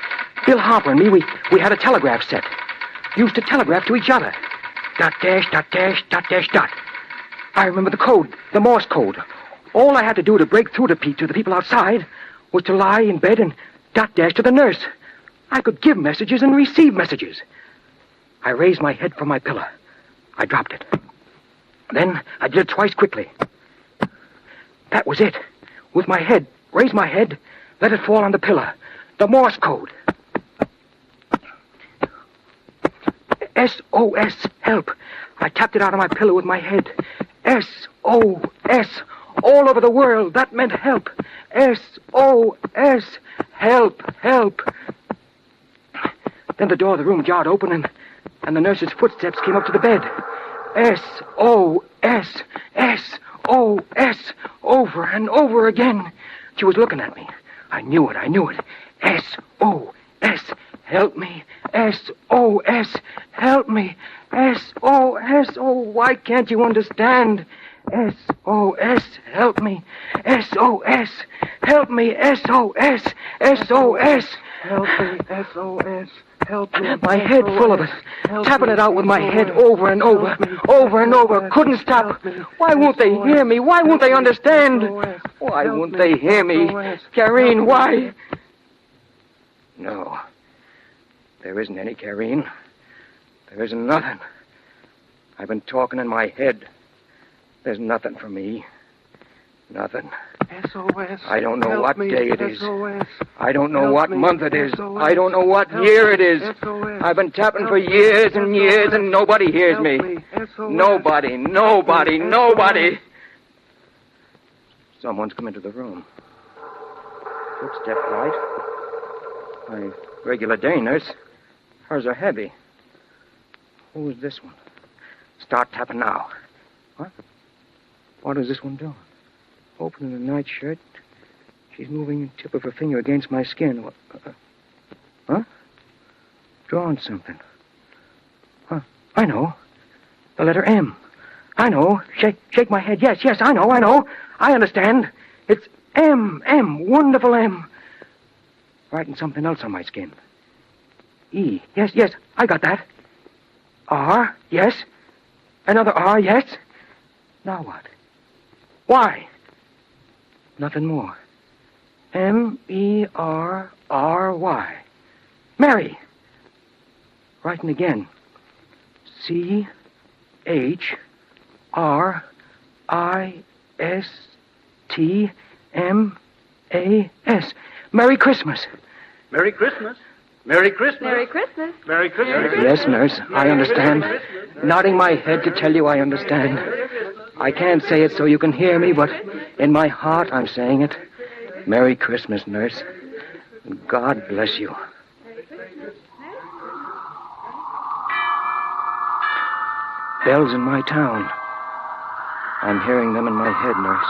Bill Harper and me, we had a telegraph set. Used to telegraph to each other. Dot dash, dot dash, dot dash, dot. I remember the code, the Morse code. All I had to do to break through to the people outside was to lie in bed and dot dash to the nurse. I could give messages and receive messages. I raised my head from my pillow. I dropped it. Then I did it twice quickly. That was it. With my head, raise my head, let it fall on the pillow. The Morse code. SOS, help. I tapped it out of my pillow with my head. SOS. All over the world, that meant help. SOS. Help, help. Then the door of the room jarred open and the nurse's footsteps came up to the bed. SOS. SOS. Over and over again. She was looking at me. I knew it. SOS. Help me. SOS. Help me. SOS. Oh, why can't you understand? SOS. Help me. SOS. Help me. SOS. SOS. Help me. SOS. Help me. My head full of it. Tapping it out with my head over and over. Over and over. Couldn't stop. Why won't they hear me? Why won't they understand? Why won't they hear me? Karine, why? No. There isn't any Karine. There isn't nothing. I've been talking in my head. There's nothing for me. Nothing. SOS. I don't know what day it is. SOS. I don't know what month it is. I don't know what year it is. I've been tapping for years and years and nobody hears me. Nobody. Someone's come into the room. Footstep light. My regular day nurse. Hers are heavy. Who is this one? Start tapping now. What? What is this one doing? Opening a nightshirt. She's moving the tip of her finger against my skin. Huh? Drawing something. Huh? I know. The letter M. I know. Shake my head. Yes, I know. I understand. It's M. Wonderful M. Writing something else on my skin. E. Yes, I got that. R. Yes. Another R. Yes. Now what? Why? Nothing more. MERRY. Mary. Writing again. CHRISTMAS. Merry Christmas. Merry Christmas. Merry Christmas. Merry Christmas. Merry Christmas. Yes, nurse, I understand. Nodding my head to tell you I understand. I can't say it so you can hear me, but in my heart I'm saying it. Merry Christmas, nurse. God bless you. Bells in my town. I'm hearing them in my head, nurse.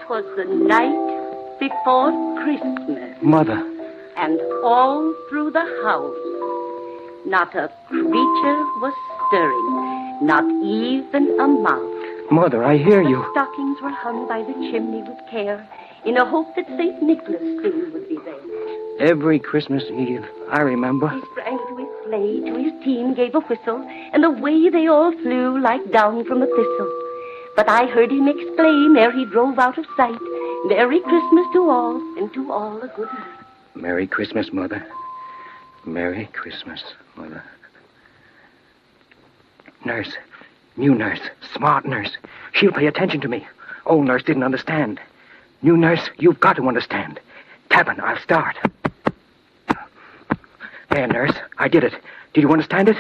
'Twas the night before Christmas. Mother. And all through the house, not a creature was stirring, not even a mouse. Mother, I hear you. The stockings were hung by the chimney with care, in a hope that St. Nicholas soon would be there. Every Christmas Eve, I remember. He sprang to his sleigh, to his team gave a whistle, and away they all flew like down from a thistle. But I heard him exclaim ere he drove out of sight, Merry Christmas to all, and to all a good night. Merry Christmas, Mother. Merry Christmas, Mother. Nurse. New nurse. Smart nurse. She'll pay attention to me. Old nurse didn't understand. New nurse, you've got to understand. Tapping, I'll start. There, nurse. I did it. Did you understand it?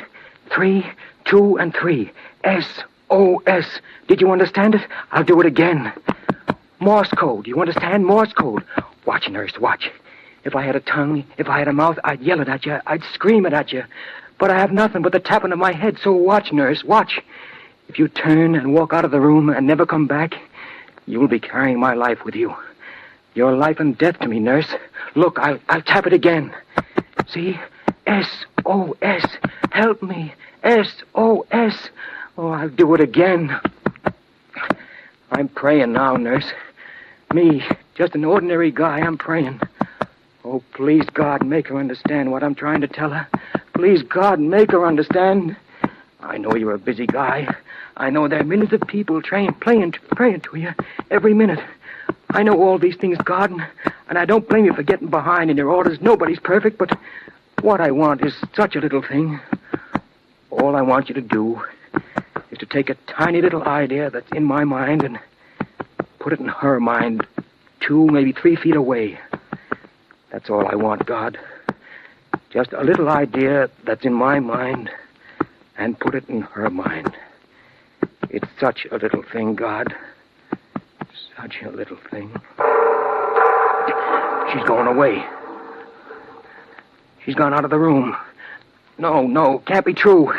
3, 2, and 3. SOS. Did you understand it? I'll do it again. Morse code. You understand? Morse code. Watch, nurse, watch. If I had a tongue, if I had a mouth, I'd yell it at you. I'd scream it at you. But I have nothing but the tapping of my head, so watch, nurse, watch. If you turn and walk out of the room and never come back, you'll be carrying my life with you. You're life and death to me, nurse. Look, I'll tap it again. See? SOS. Help me. S-O-S. Oh, I'll do it again. I'm praying now, nurse. Me, just an ordinary guy, I'm praying. Oh, please, God, make her understand what I'm trying to tell her. Please, God, make her understand. I know you're a busy guy. I know there are millions of people praying to you every minute. I know all these things, God, and I don't blame you for getting behind in your orders. Nobody's perfect, but what I want is such a little thing. All I want you to do is to take a tiny little idea that's in my mind and put it in her mind 2, maybe 3 feet away. That's all I want, God. Just a little idea that's in my mind and put it in her mind. It's such a little thing, God. Such a little thing. She's going away. She's gone out of the room. No, can't be true.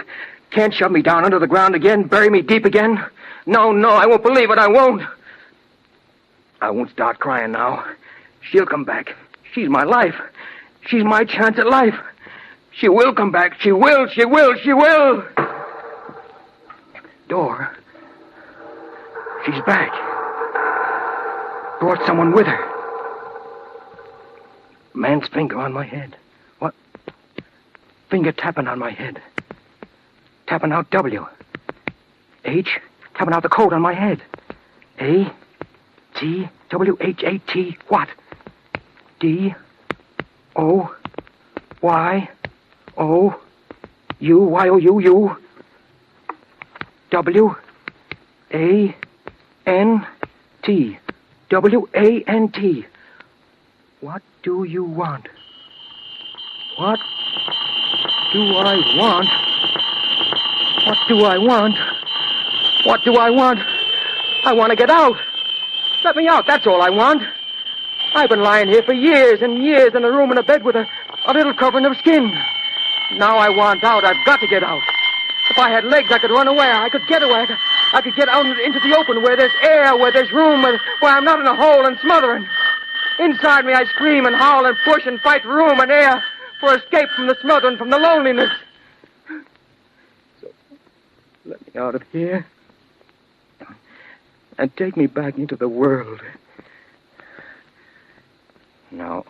Can't shove me down under the ground again, bury me deep again. No, I won't believe it, I won't. I won't start crying now. She'll come back. She's my life. She's my chance at life. She will come back. She will. Door. She's back. Brought someone with her. Man's finger on my head. What? Finger tapping on my head. Tapping out W. H. Tapping out the code on my head. A. T. W. H. A. T. What? D. O. Y. O. U. Y. O. U. U. W. A. N. T. W. A. N. T. What do you want? What do I want? What do I want? What do I want? I want to get out. Let me out, that's all I want. I've been lying here for years and years in a room in a bed with a little covering of skin. Now I want out. I've got to get out. If I had legs, I could run away. I could get away. I could get out into the open where there's air, where there's room, where I'm not in a hole and smothering. Inside me, I scream and howl and push and fight for room and air, for escape from the smothering, from the loneliness. So, let me out of here and take me back into the world. No,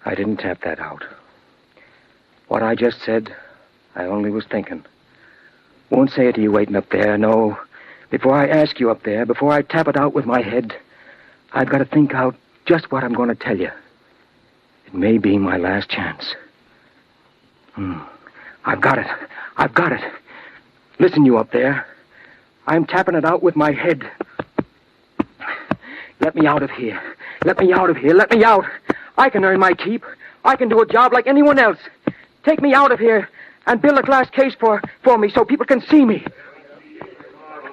I didn't tap that out. What I just said, I only was thinking. Won't say it to you waiting up there, no. Before I ask you up there, before I tap it out with my head, I've got to think out just what I'm going to tell you. It may be my last chance. I've got it. Listen, you up there. I'm tapping it out with my head. Let me out of here. Let me out. I can earn my keep. I can do a job like anyone else. Take me out of here and build a glass case for me so people can see me.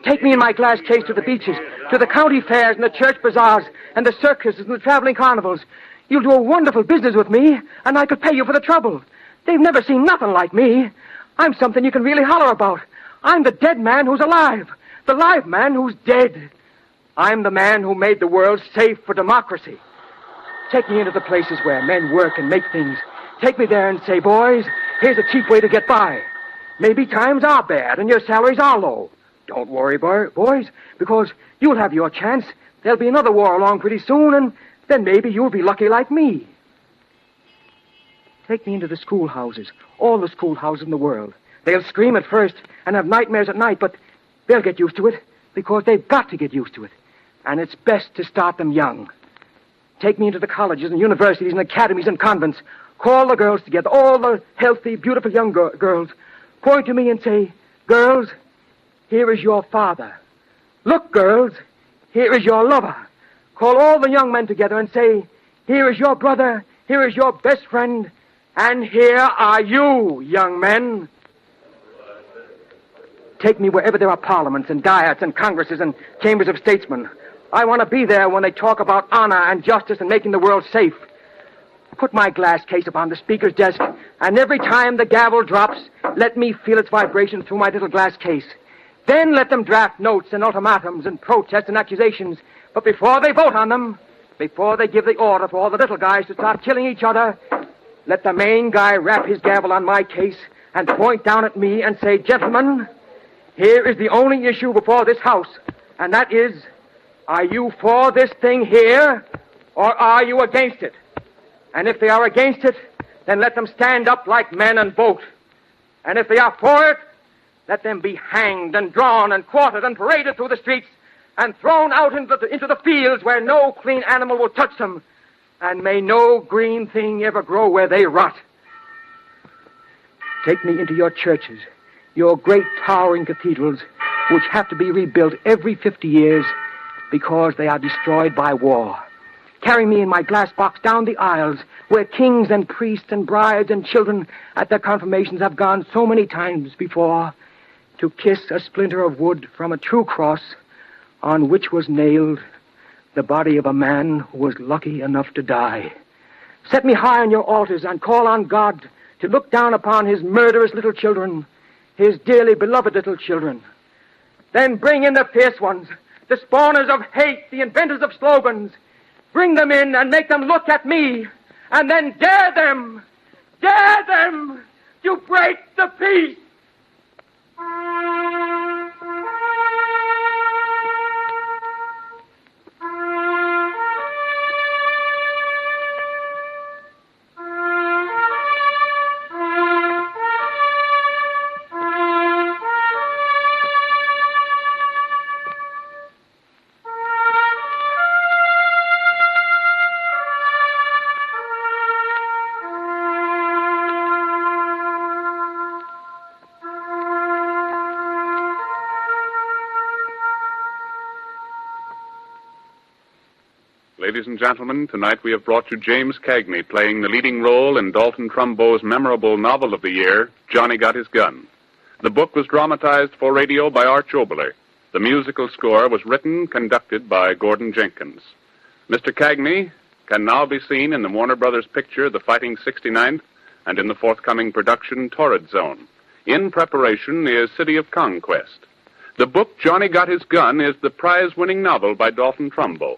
Take me in my glass case to the beaches, to the county fairs and the church bazaars and the circuses and the traveling carnivals. You'll do a wonderful business with me, and I could pay you for the trouble. They've never seen nothing like me. I'm something you can really holler about. I'm the dead man who's alive, the live man who's dead. I'm the man who made the world safe for democracy. Take me into the places where men work and make things. Take me there and say, boys, here's a cheap way to get by. Maybe times are bad and your salaries are low. Don't worry, boys, because you'll have your chance. There'll be another war along pretty soon, and then maybe you'll be lucky like me. Take me into the schoolhouses, all the schoolhouses in the world. They'll scream at first and have nightmares at night, but they'll get used to it because they've got to get used to it. And it's best to start them young. Take me into the colleges and universities and academies and convents. Call the girls together, all the healthy, beautiful young girls. Point to me and say, girls, here is your father. Look, girls, here is your lover. Call all the young men together and say, here is your brother, here is your best friend, and here are you, young men. Take me wherever there are parliaments and diets and congresses and chambers of statesmen. I want to be there when they talk about honor and justice and making the world safe. Put my glass case upon the speaker's desk, and every time the gavel drops, let me feel its vibration through my little glass case. Then let them draft notes and ultimatums and protests and accusations. But before they vote on them, before they give the order for all the little guys to start killing each other, let the main guy rap his gavel on my case and point down at me and say, "Gentlemen, here is the only issue before this house, and that is, are you for this thing here, or are you against it? And if they are against it, then let them stand up like men and vote. And if they are for it, let them be hanged and drawn and quartered and paraded through the streets and thrown out into the fields where no clean animal will touch them, and may no green thing ever grow where they rot. Take me into your churches, your great towering cathedrals, which have to be rebuilt every 50 years because they are destroyed by war. Carry me in my glass box down the aisles where kings and priests and brides and children at their confirmations have gone so many times before to kiss a splinter of wood from a true cross on which was nailed the body of a man who was lucky enough to die. Set me high on your altars and call on God to look down upon his murderous little children, his dearly beloved little children. Then bring in the fierce ones, the spawners of hate, the inventors of slogans. Bring them in and make them look at me, and then dare them to break the peace. Ladies and gentlemen, tonight we have brought you James Cagney playing the leading role in Dalton Trumbo's memorable novel of the year, Johnny Got His Gun. The book was dramatized for radio by Arch Oboler. The musical score was written, conducted by Gordon Jenkins. Mr. Cagney can now be seen in the Warner Brothers picture The Fighting 69th and in the forthcoming production Torrid Zone. In preparation is City of Conquest. The book Johnny Got His Gun is the prize-winning novel by Dalton Trumbo.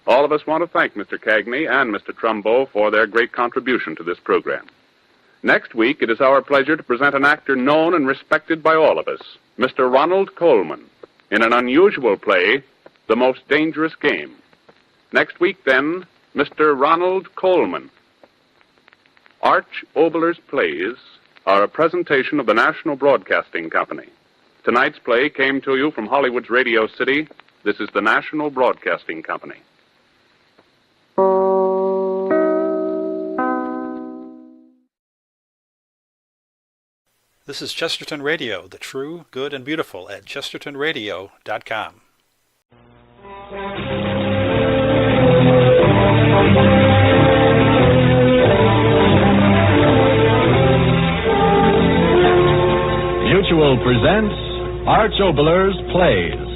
All of us want to thank Mr. Cagney and Mr. Trumbo for their great contribution to this program. Next week, it is our pleasure to present an actor known and respected by all of us, Mr. Ronald Colman, in an unusual play, The Most Dangerous Game. Next week, then, Mr. Ronald Colman. Arch Oboler's plays are a presentation of the National Broadcasting Company. Tonight's play came to you from Hollywood's Radio City. This is the National Broadcasting Company. This is Chesterton Radio, the true, good, and beautiful at chestertonradio.com. Mutual presents Arch Oboler's Plays.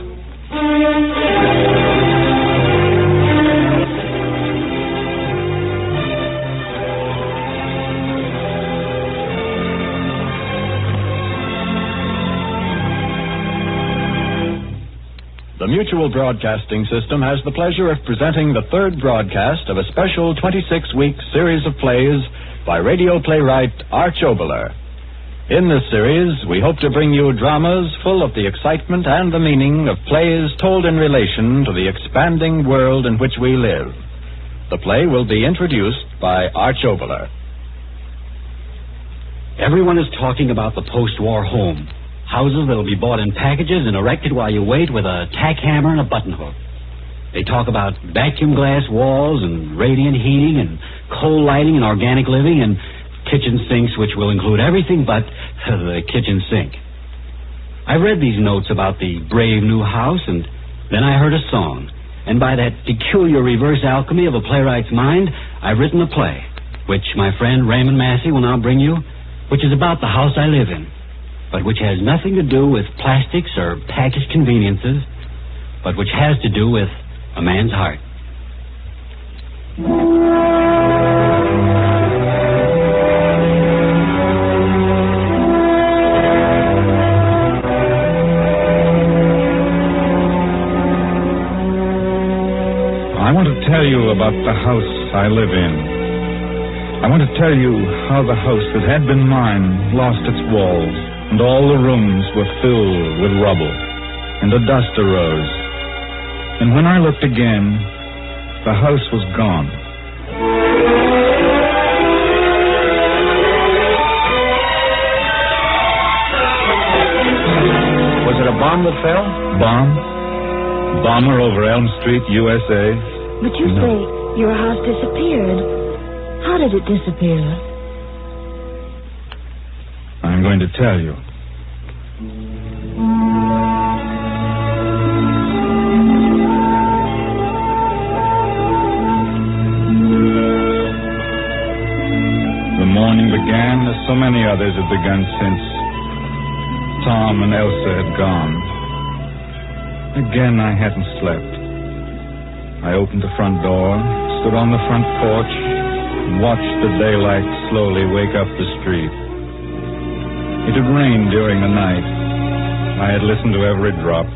The Mutual Broadcasting System has the pleasure of presenting the third broadcast of a special 26-week series of plays by radio playwright Arch Oboler. In this series, we hope to bring you dramas full of the excitement and the meaning of plays told in relation to the expanding world in which we live. The play will be introduced by Arch Oboler. Everyone is talking about the post-war home. Houses that'll be bought in packages and erected while you wait with a tack hammer and a button hook. They talk about vacuum glass walls and radiant heating and coal lighting and organic living and kitchen sinks, which will include everything but the kitchen sink. I read these notes about the brave new house, and then I heard a song. And by that peculiar reverse alchemy of a playwright's mind, I've written a play, which my friend Raymond Massey will now bring you, which is about the house I live in, but which has nothing to do with plastics or packaged conveniences, but which has to do with a man's heart. I want to tell you about the house I live in. I want to tell you how the house that had been mine lost its walls, and all the rooms were filled with rubble, and a dust arose. And when I looked again, the house was gone. Was it a bomb that fell? Bomb? Bomber over Elm Street, USA. But you say your house disappeared. How did it disappear? I'm going to tell you. The morning began as so many others had begun since Tom and Elsa had gone. Again, I hadn't slept. I opened the front door, stood on the front porch, and watched the daylight slowly wake up the street. It had rained during the night. I had listened to every drop.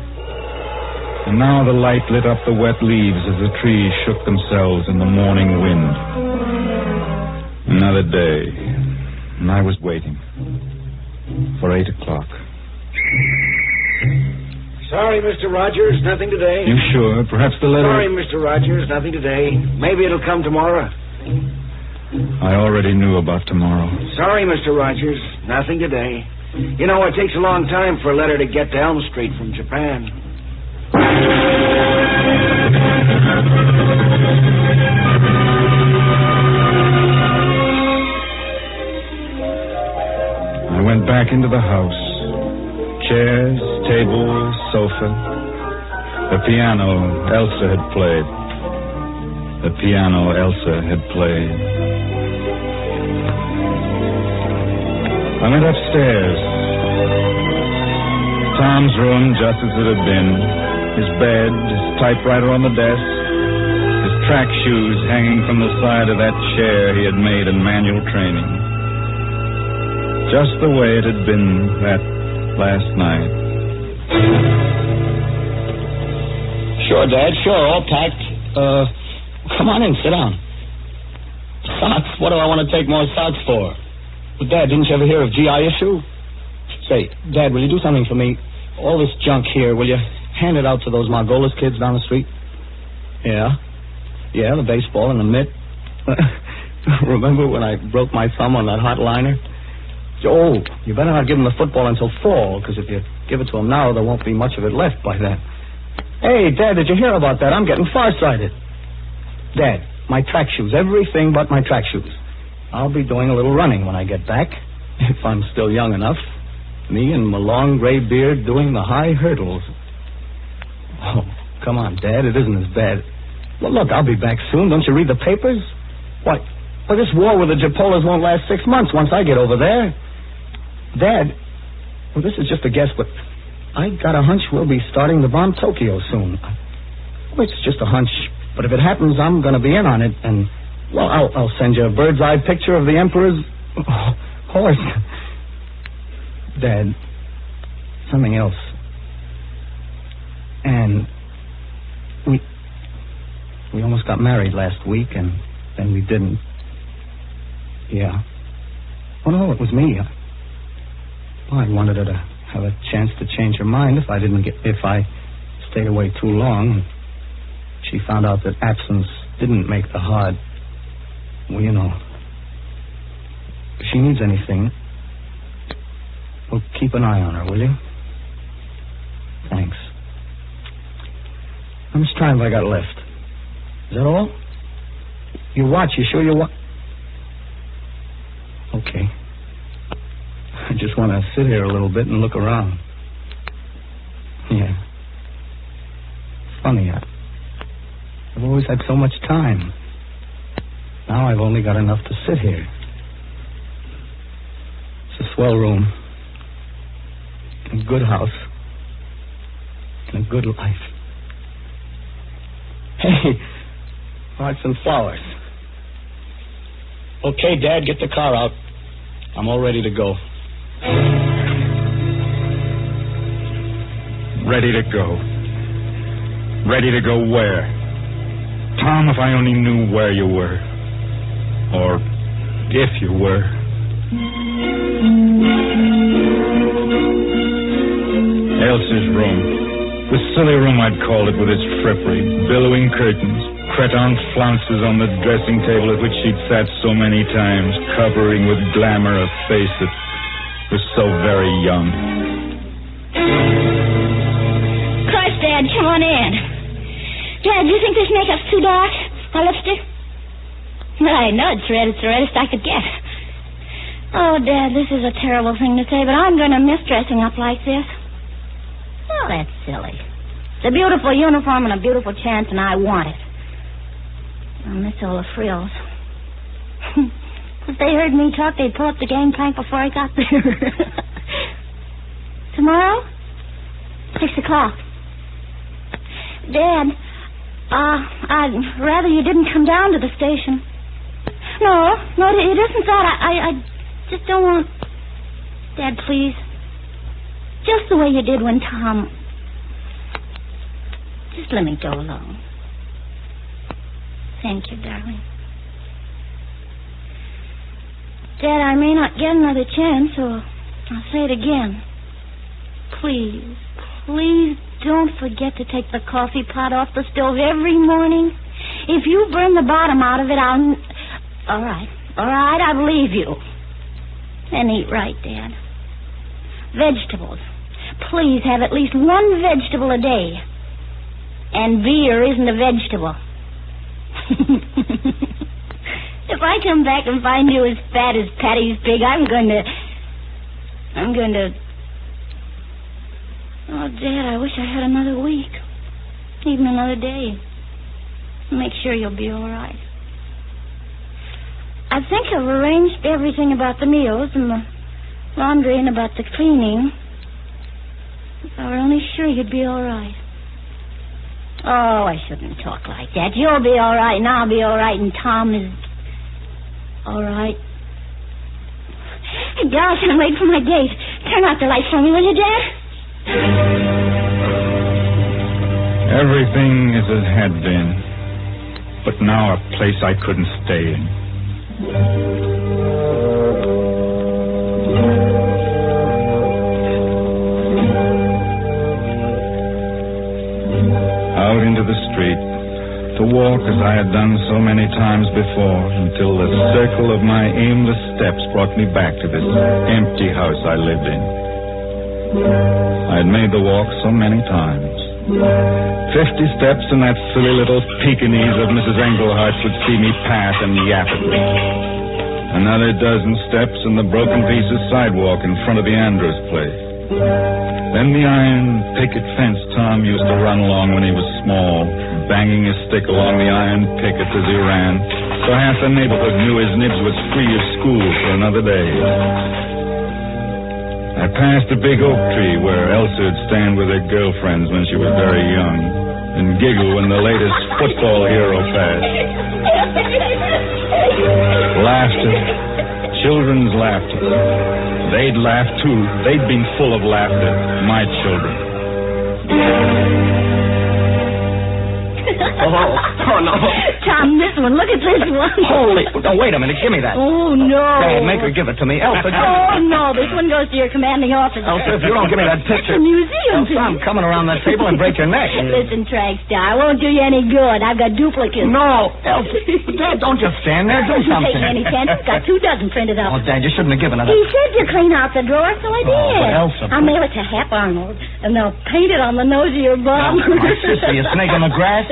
And now the light lit up the wet leaves as the trees shook themselves in the morning wind. Another day, and I was waiting for 8 o'clock. Sorry, Mr. Rogers, nothing today. You sure? Perhaps the letter... Sorry, Mr. Rogers, nothing today. Maybe it'll come tomorrow. I already knew about tomorrow. Sorry, Mr. Rogers, nothing today. You know, it takes a long time for a letter to get to Elm Street from Japan. I went back into the house. Chairs, tables, sofa. The piano Elsa had played. The piano Elsa had played. I went upstairs. Tom's room just as it had been. His bed, his typewriter on the desk, his track shoes hanging from the side of that chair he had made in manual training. Just the way it had been that last night. Sure, Dad, sure, all packed. Come on in, sit down. Socks? What do I want to take more socks for? But, Dad, didn't you ever hear of GI issue? Say, Dad, will you do something for me? All this junk here, will you hand it out to those Margolis kids down the street? Yeah. Yeah, the baseball and the mitt. Remember when I broke my thumb on that hot liner? Oh, you better not give them the football until fall, because if you give it to them now, there won't be much of it left by then. Hey, Dad, did you hear about that? I'm getting farsighted. Dad, my track shoes, everything but my track shoes. I'll be doing a little running when I get back, if I'm still young enough. Me and my long gray beard doing the high hurdles. Oh, come on, Dad, it isn't as bad. Well, look, I'll be back soon. Don't you read the papers? Why, this war with the Japolas won't last 6 months once I get over there. Dad, well, this is just a guess, but I got a hunch we'll be starting to bomb Tokyo soon. Well, it's just a hunch, but if it happens, I'm going to be in on it, and, well, I'll send you a bird's-eye picture of the Emperor's horse. Dad, something else. And we almost got married last week, and then we didn't. Yeah. Oh, no, it was me. Well, I wanted her to have a chance to change her mind if I stayed away too long. She found out that absence didn't make the heart. Well, you know. If she needs anything, well, keep an eye on her, will you? Thanks. How much time have I got left? Is that all? Your watch, you sure your watch? Okay. I just want to sit here a little bit and look around. Yeah. Funny, I've always had so much time. Now I've only got enough to sit here. It's a swell room. A good house. And a good life. Hey, hearts and flowers. Okay, Dad, get the car out. I'm all ready to go. Ready to go. Ready to go where? Tom, if I only knew where you were. Or If you were. Elsa's room. The silly room, I'd call it, with its frippery, billowing curtains, cretonne flounces on the dressing table at which she'd sat so many times, covering with glamour a face that was so very young. Christ, Dad, come on in. Dad, do you think this makeup's too dark? My lipstick? I know it's red. It's the reddest I could get. Oh, Dad, this is a terrible thing to say, but I'm going to miss dressing up like this. Oh, that's silly. It's a beautiful uniform and a beautiful chance, and I want it. I'll miss all the frills. If they heard me talk, they'd pull up the gangplank before I got there. Tomorrow? 6 o'clock. Dad, I'd rather you didn't come down to the station. No, it isn't that. I just don't want... Dad, please. Just the way you did when Tom... Just let me go alone. Thank you, darling. Dad, I may not get another chance, so I'll say it again. Please don't forget to take the coffee pot off the stove every morning. If you burn the bottom out of it, I'll... All right, I believe you. And eat right, Dad. Vegetables. Please have at least one vegetable a day. And beer isn't a vegetable. If I come back and find you as fat as Patty's pig, I'm going to... Oh, Dad, I wish I had another week. Even another day. Make sure you'll be all right. I think I've arranged everything about the meals and the laundry and about the cleaning. If I were only sure you'd be all right. Oh, I shouldn't talk like that. You'll be all right, and I'll be all right, and Tom is all right. Hey, Dallas, I'm late for my date. Turn out the lights for me, will you, Dad? Everything as it had been, but now a place I couldn't stay in. Out into the street, to walk as I had done so many times before, until the circle of my aimless steps brought me back to this empty house I lived in. I had made the walk so many times. 50 steps and that silly little Pekingese of Mrs. Englehart would see me pass and yap at me. Another dozen steps and the broken piece of sidewalk in front of the Andrews place. Then the iron picket fence Tom used to run along when he was small, banging his stick along the iron picket as he ran, so half the neighborhood knew his nibs was free of school for another day. I passed a big oak tree where Elsa would stand with her girlfriends when she was very young and giggle when the latest football hero passed. Laughter. Children's laughter. They'd laugh, too. They'd been full of laughter. My children. Oh, no. Tom, this one. Look at this one. Holy... Oh, wait a minute. Give me that. Oh, no. Dad, make her give it to me. Elsa, Oh, no. This one goes to your commanding officer. Elsa, if you don't give me that picture... It's a museum. Elsa, I'm coming around that table and break your neck. Listen, Tragstar, I won't do you any good. I've got duplicates. No, Elsa. Dad, don't just stand there. Do something. Take any chances. Got 2 dozen printed up. Oh, Dad, you shouldn't have given it up. He said you clean out the drawer, so I did. but Elsa... I'll mail it to Hap Arnold, and they'll paint it on the nose of your bum. Oh, my sister, you snake in the grass?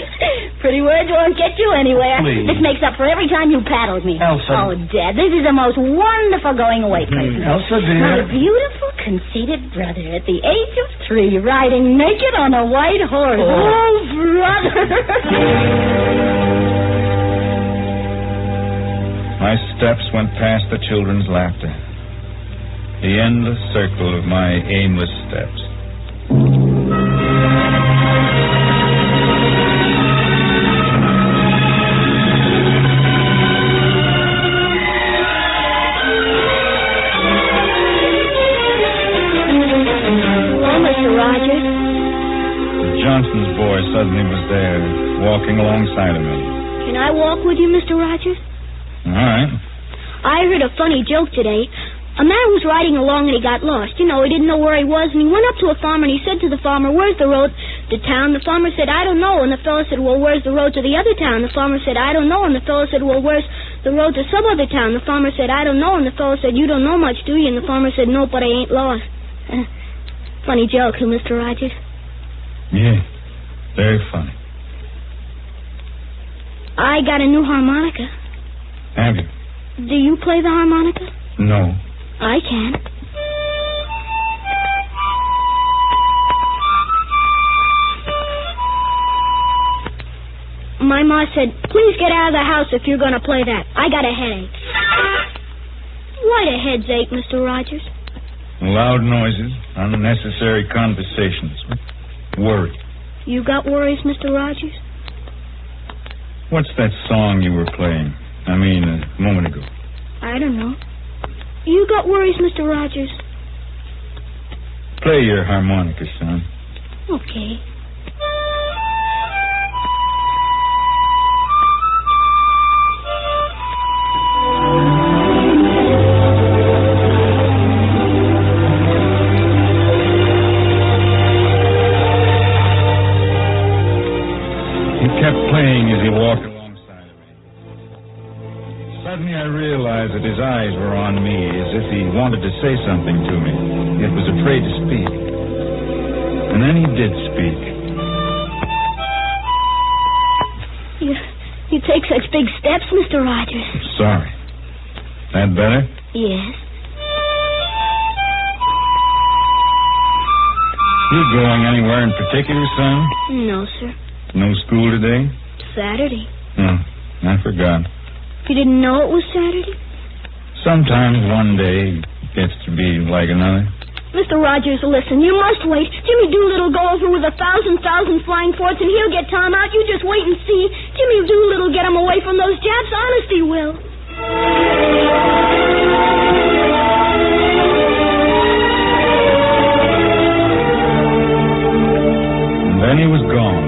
Pretty words won't get you anywhere. Please. This makes up for every time you paddled me. Elsa. Oh, Dad, this is the most wonderful going-away place. Elsa, dear. My beautiful, conceited brother at the age of 3 riding naked on a white horse. Oh, brother. My steps went past the children's laughter. The endless circle of my aimless steps. Johnson's boy suddenly was there, walking alongside of me. Can I walk with you, Mr. Rogers? All right. I heard a funny joke today. A man was riding along and he got lost. You know, he didn't know where he was, and he went up to a farmer and he said to the farmer, "Where's the road to town?" The farmer said, "I don't know." And the fellow said, "Well, where's the road to the other town?" The farmer said, "I don't know." And the fellow said, "Well, where's the road to some other town?" The farmer said, "I don't know." And the fellow said, "You don't know much, do you?" And the farmer said, "No, but I ain't lost." Funny joke, huh, Mr. Rogers? Yeah, very funny. I got a new harmonica. Have you? Do you play the harmonica? No. I can. My ma said, "Please get out of the house if you're going to play that. I got a headache." Why the head's ache, Mr. Rogers? Loud noises, unnecessary conversations, worry. You got worries, Mr. Rogers? What's that song you were playing? I mean, a moment ago. I don't know. You got worries, Mr. Rogers? Play your harmonica, son. Okay. He kept playing as he walked alongside of me. Suddenly I realized that his eyes were on me, as if he wanted to say something to me, yet was afraid to speak. And then he did speak. You take such big steps, Mr. Rogers. Sorry. That better? Yes. You going anywhere in particular, son? No, sir. No school today? Saturday. Oh, I forgot. You didn't know it was Saturday? Sometimes one day gets to be like another. Mr. Rogers, listen, you must wait. Jimmy Doolittle go over with 1,000 flying forts, and he'll get Tom out. You just wait and see. Jimmy Doolittle get him away from those Japs. Honest, he will. And then he was gone.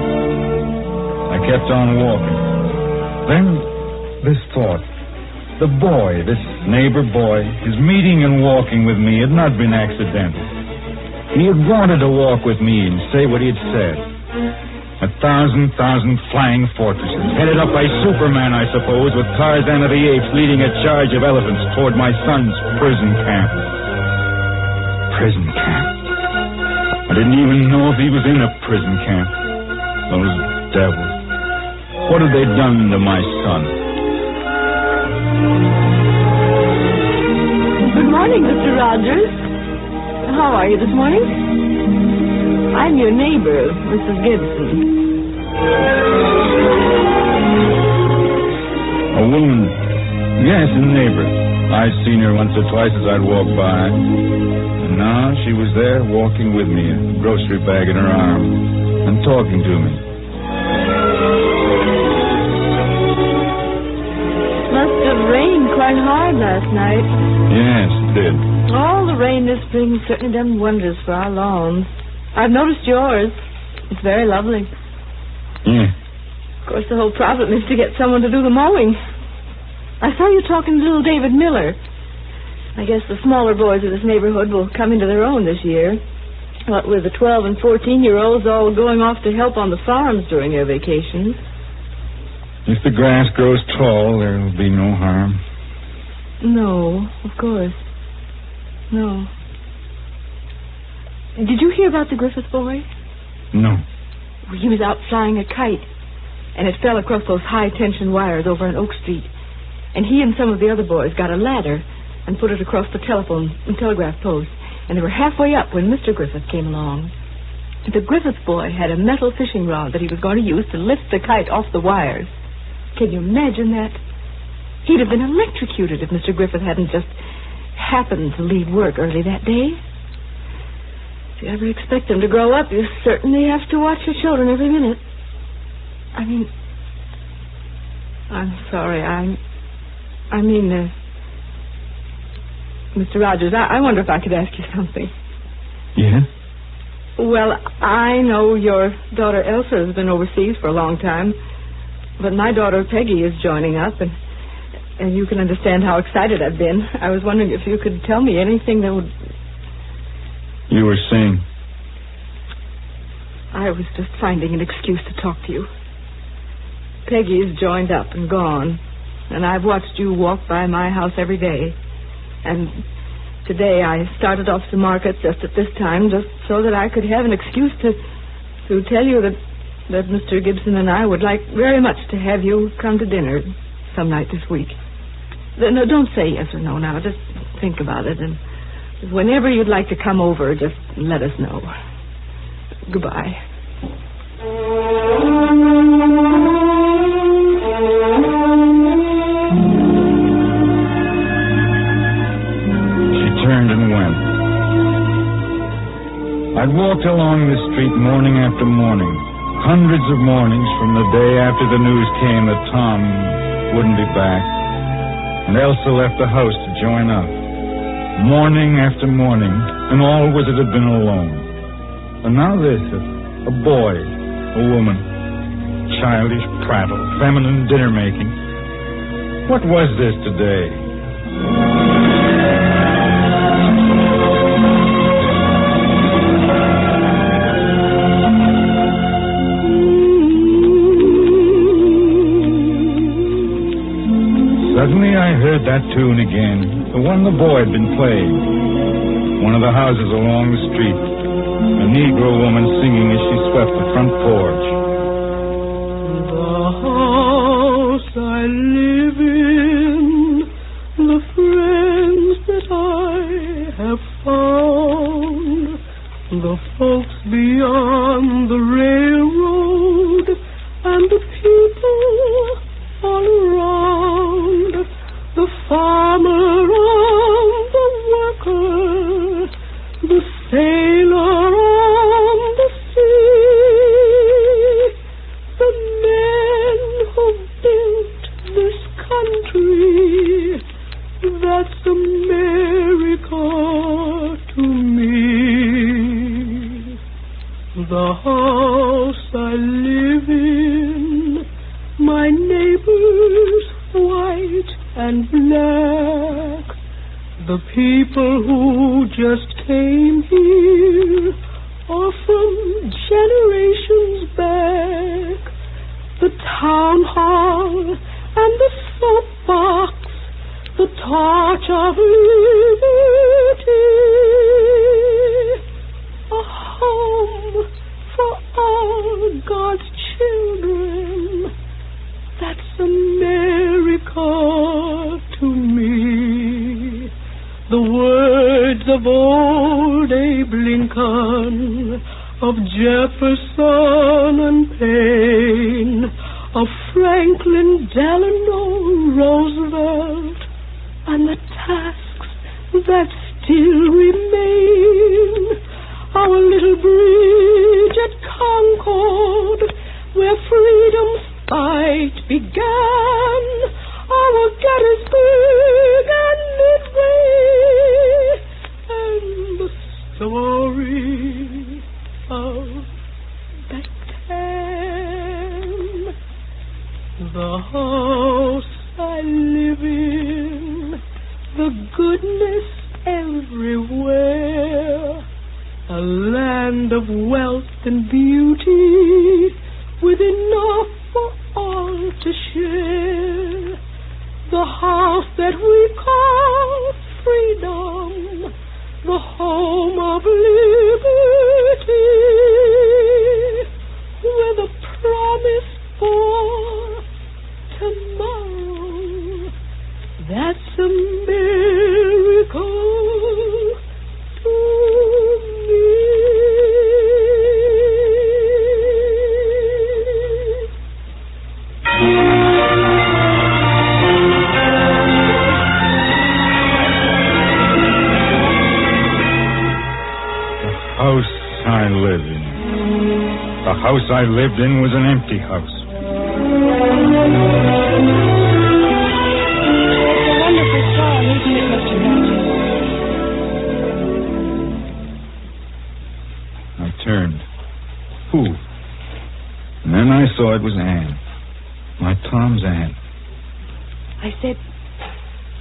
I kept on walking. Then this thought. The boy, this neighbor boy, his meeting and walking with me had not been accidental. He had wanted to walk with me and say what he had said. 1,000 flying fortresses, headed up by Superman, I suppose, with Tarzan of the Apes leading a charge of elephants toward my son's prison camp. Prison camp? I didn't even know if he was in a prison camp. Those devils. What had they done to my son? Good morning, Mr. Rogers. How are you this morning? I'm your neighbor, Mrs. Gibson. A woman? Yes, a neighbor. I'd seen her once or twice as I'd walk by. And now she was there walking with me, a grocery bag in her arm, and talking to me. Must have rained quite hard last night. Yes, it did. All the rain this spring has certainly done wonders for our lawns. I've noticed yours. It's very lovely. Yeah. Of course, the whole problem is to get someone to do the mowing. I saw you talking to little David Miller. I guess the smaller boys of this neighborhood will come into their own this year. What with the 12 and 14-year-olds all going off to help on the farms during their vacations. If the grass grows tall, there will be no harm. No, of course. No. Did you hear about the Griffith boy? No. He was out flying a kite, and it fell across those high-tension wires over on Oak Street. And he and some of the other boys got a ladder and put it across the telephone and telegraph post. And they were halfway up when Mr. Griffith came along. The Griffith boy had a metal fishing rod that he was going to use to lift the kite off the wires. Can you imagine that? He'd have been electrocuted if Mr. Griffith hadn't just happened to leave work early that day. If you ever expect them to grow up, you certainly have to watch your children every minute. I mean, I'm sorry, Mr. Rogers, I wonder if I could ask you something. Yeah? Well, I know your daughter Elsa has been overseas for a long time, but my daughter Peggy is joining up, and And you can understand how excited I've been. I was wondering if you could tell me anything that would... You were saying? I was just finding an excuse to talk to you. Peggy's joined up and gone, and I've watched you walk by my house every day. And today I started off to market just at this time, just so that I could have an excuse to tell you that Mr. Gibson and I would like very much to have you come to dinner some night this week. No, don't say yes or no now. Just think about it. And whenever you'd like to come over, just let us know. Goodbye. She turned and went. I'd walked along the street morning after morning, hundreds of mornings from the day after the news came that Tom wouldn't be back, and Elsa left the house to join up. Morning after morning, and all was it had been alone. And now this, a boy, a woman, childish prattle, feminine dinner-making. What was this today? Suddenly I heard that tune again, the one the boy had been playing. One of the houses along the street, a Negro woman singing as she swept the front porch. The house I live in, the friends that I have found, the folks beyond the railroad, and the people all around, the farmer and the worker, the sailor on the sea, the men who built this country, that's America to me. The house I live in, my neighbors white and black, the people who just came here are from generations back, the town hall and the soapbox, the torch of liberty, a home for all God's children. That's America to me. The words of old Abe Lincoln, of Jefferson and Payne, of Franklin Delano Roosevelt, and the tasks that still remain. Our little bridge at Concord, where freedom's fight began, our Gettysburg and Midway, and the story of Bethlehem. The house I live in, the goodness everywhere, a land of wealth and beauty, with enough for all to share. The house that we call freedom, the home of liberty, with a promise for tomorrow. That's America to me. The house I lived in was an empty house. It's a wonderful song, isn't it, Mr. Rogers? I turned. Who? And then I saw it was Anne. My Tom's Anne. I said,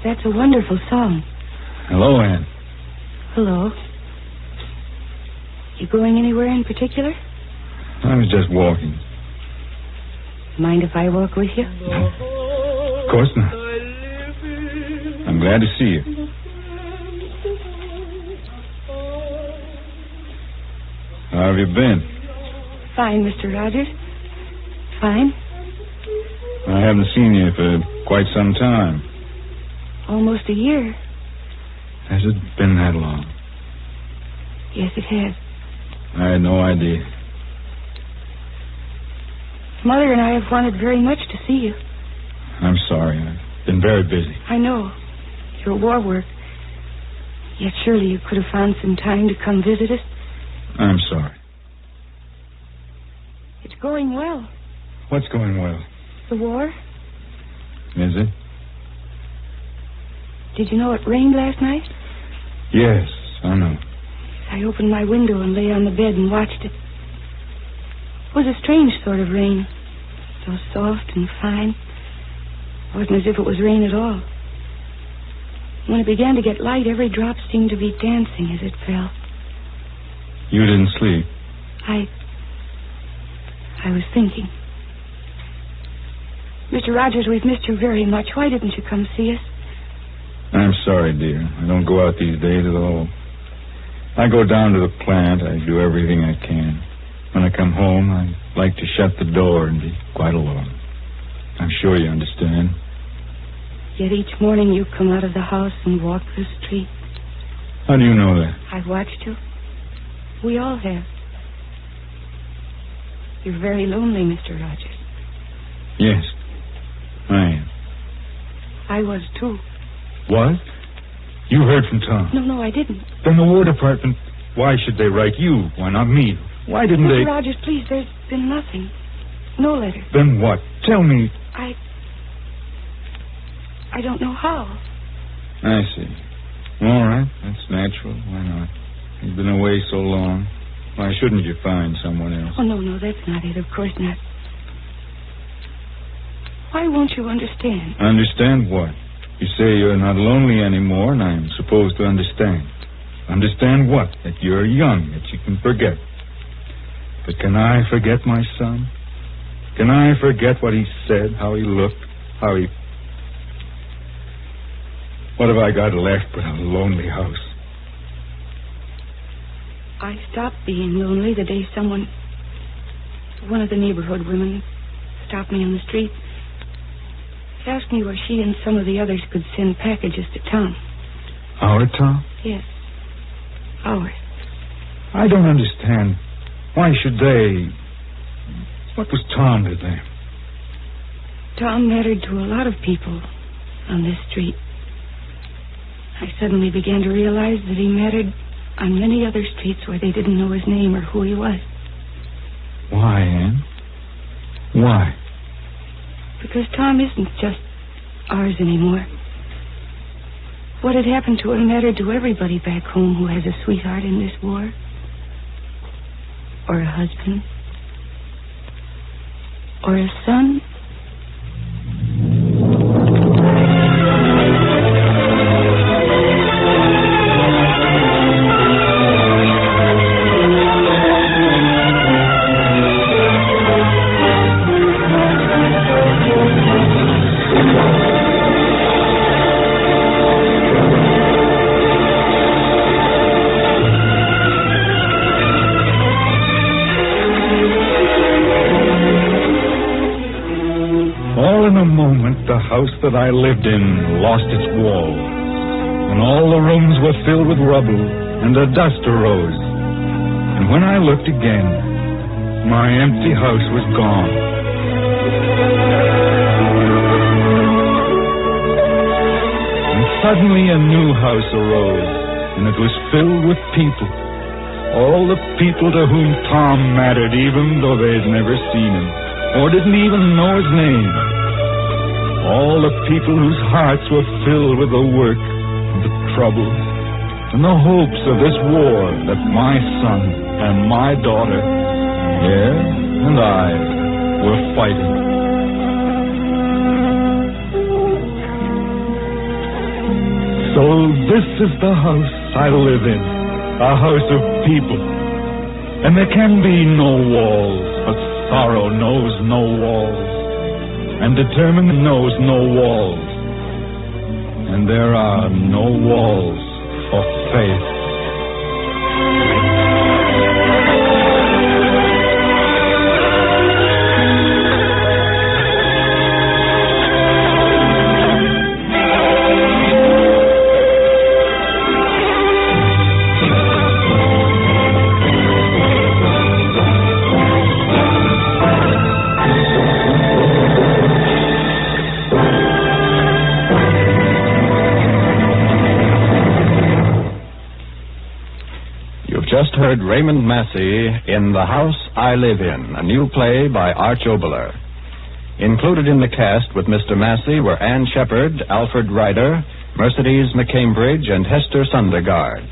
That's a wonderful song. Hello, Ann. Hello. You going anywhere in particular? I was just walking. Mind if I walk with you? Of course not. I'm glad to see you. How have you been? Fine, Mr. Rogers. Fine. I haven't seen you for quite some time. Almost a year. Has it been that long? Yes, it has. I had no idea. Mother and I have wanted very much to see you. I'm sorry. I've been very busy. I know. Your war work. Yet surely you could have found some time to come visit us. I'm sorry. It's going well. What's going well? The war. Is it? Did you know it rained last night? Yes, I know. I opened my window and lay on the bed and watched it. It was a strange sort of rain. So soft and fine. It wasn't as if it was rain at all. When it began to get light, every drop seemed to be dancing as it fell. You didn't sleep? I was thinking. Mr. Rogers, we've missed you very much. Why didn't you come see us? I'm sorry, dear. I don't go out these days at all. I go down to the plant. I do everything I can. When I come home, I like to shut the door and be quite alone. I'm sure you understand. Yet each morning you come out of the house and walk the street. How do you know that? I've watched you. We all have. You're very lonely, Mr. Rogers. Yes, I am. I was, too. What? You heard from Tom? No, I didn't. Then the War Department, why should they write you? Why not me? Why didn't Mr. they... Rogers, please, there's been nothing. No letter. Then what? Tell me. I don't know how. I see. All right, that's natural. Why not? You've been away so long. Why shouldn't you find someone else? Oh, no, that's not it. Of course not. Why won't you understand? Understand what? You say you're not lonely anymore, and I'm supposed to understand. Understand what? That you're young, that you can forget. But can I forget my son? Can I forget what he said, how he looked, how he... What have I got left but a lonely house? I stopped being lonely the day one of the neighborhood women, stopped me in the street. Asked me where she and some of the others could send packages to Tom. Our Tom? Yes. Ours. I don't understand. Why should they... What was Tom to them? Tom mattered to a lot of people on this street. I suddenly began to realize that he mattered on many other streets where they didn't know his name or who he was. Why, Anne? Why? Because Tom isn't just ours anymore. What had happened to him mattered to everybody back home who has a sweetheart in this war. Or a husband. Or a son. The house that I lived in lost its walls, and all the rooms were filled with rubble, and a dust arose. And when I looked again, my empty house was gone. And suddenly a new house arose, and it was filled with people. All the people to whom Tom mattered, even though they'd never seen him, or didn't even know his name. All the people whose hearts were filled with the work and the troubles and the hopes of this war that my son and my daughter, and I, were fighting. So this is the house I live in, a house of people. And there can be no walls, but sorrow knows no walls, and determination knows no walls. And there are no walls for faith. Just heard Raymond Massey in The House I Live In, a new play by Arch Oboler. Included in the cast with Mr. Massey were Anne Shepard, Alfred Ryder, Mercedes McCambridge, and Hester Sundergaard.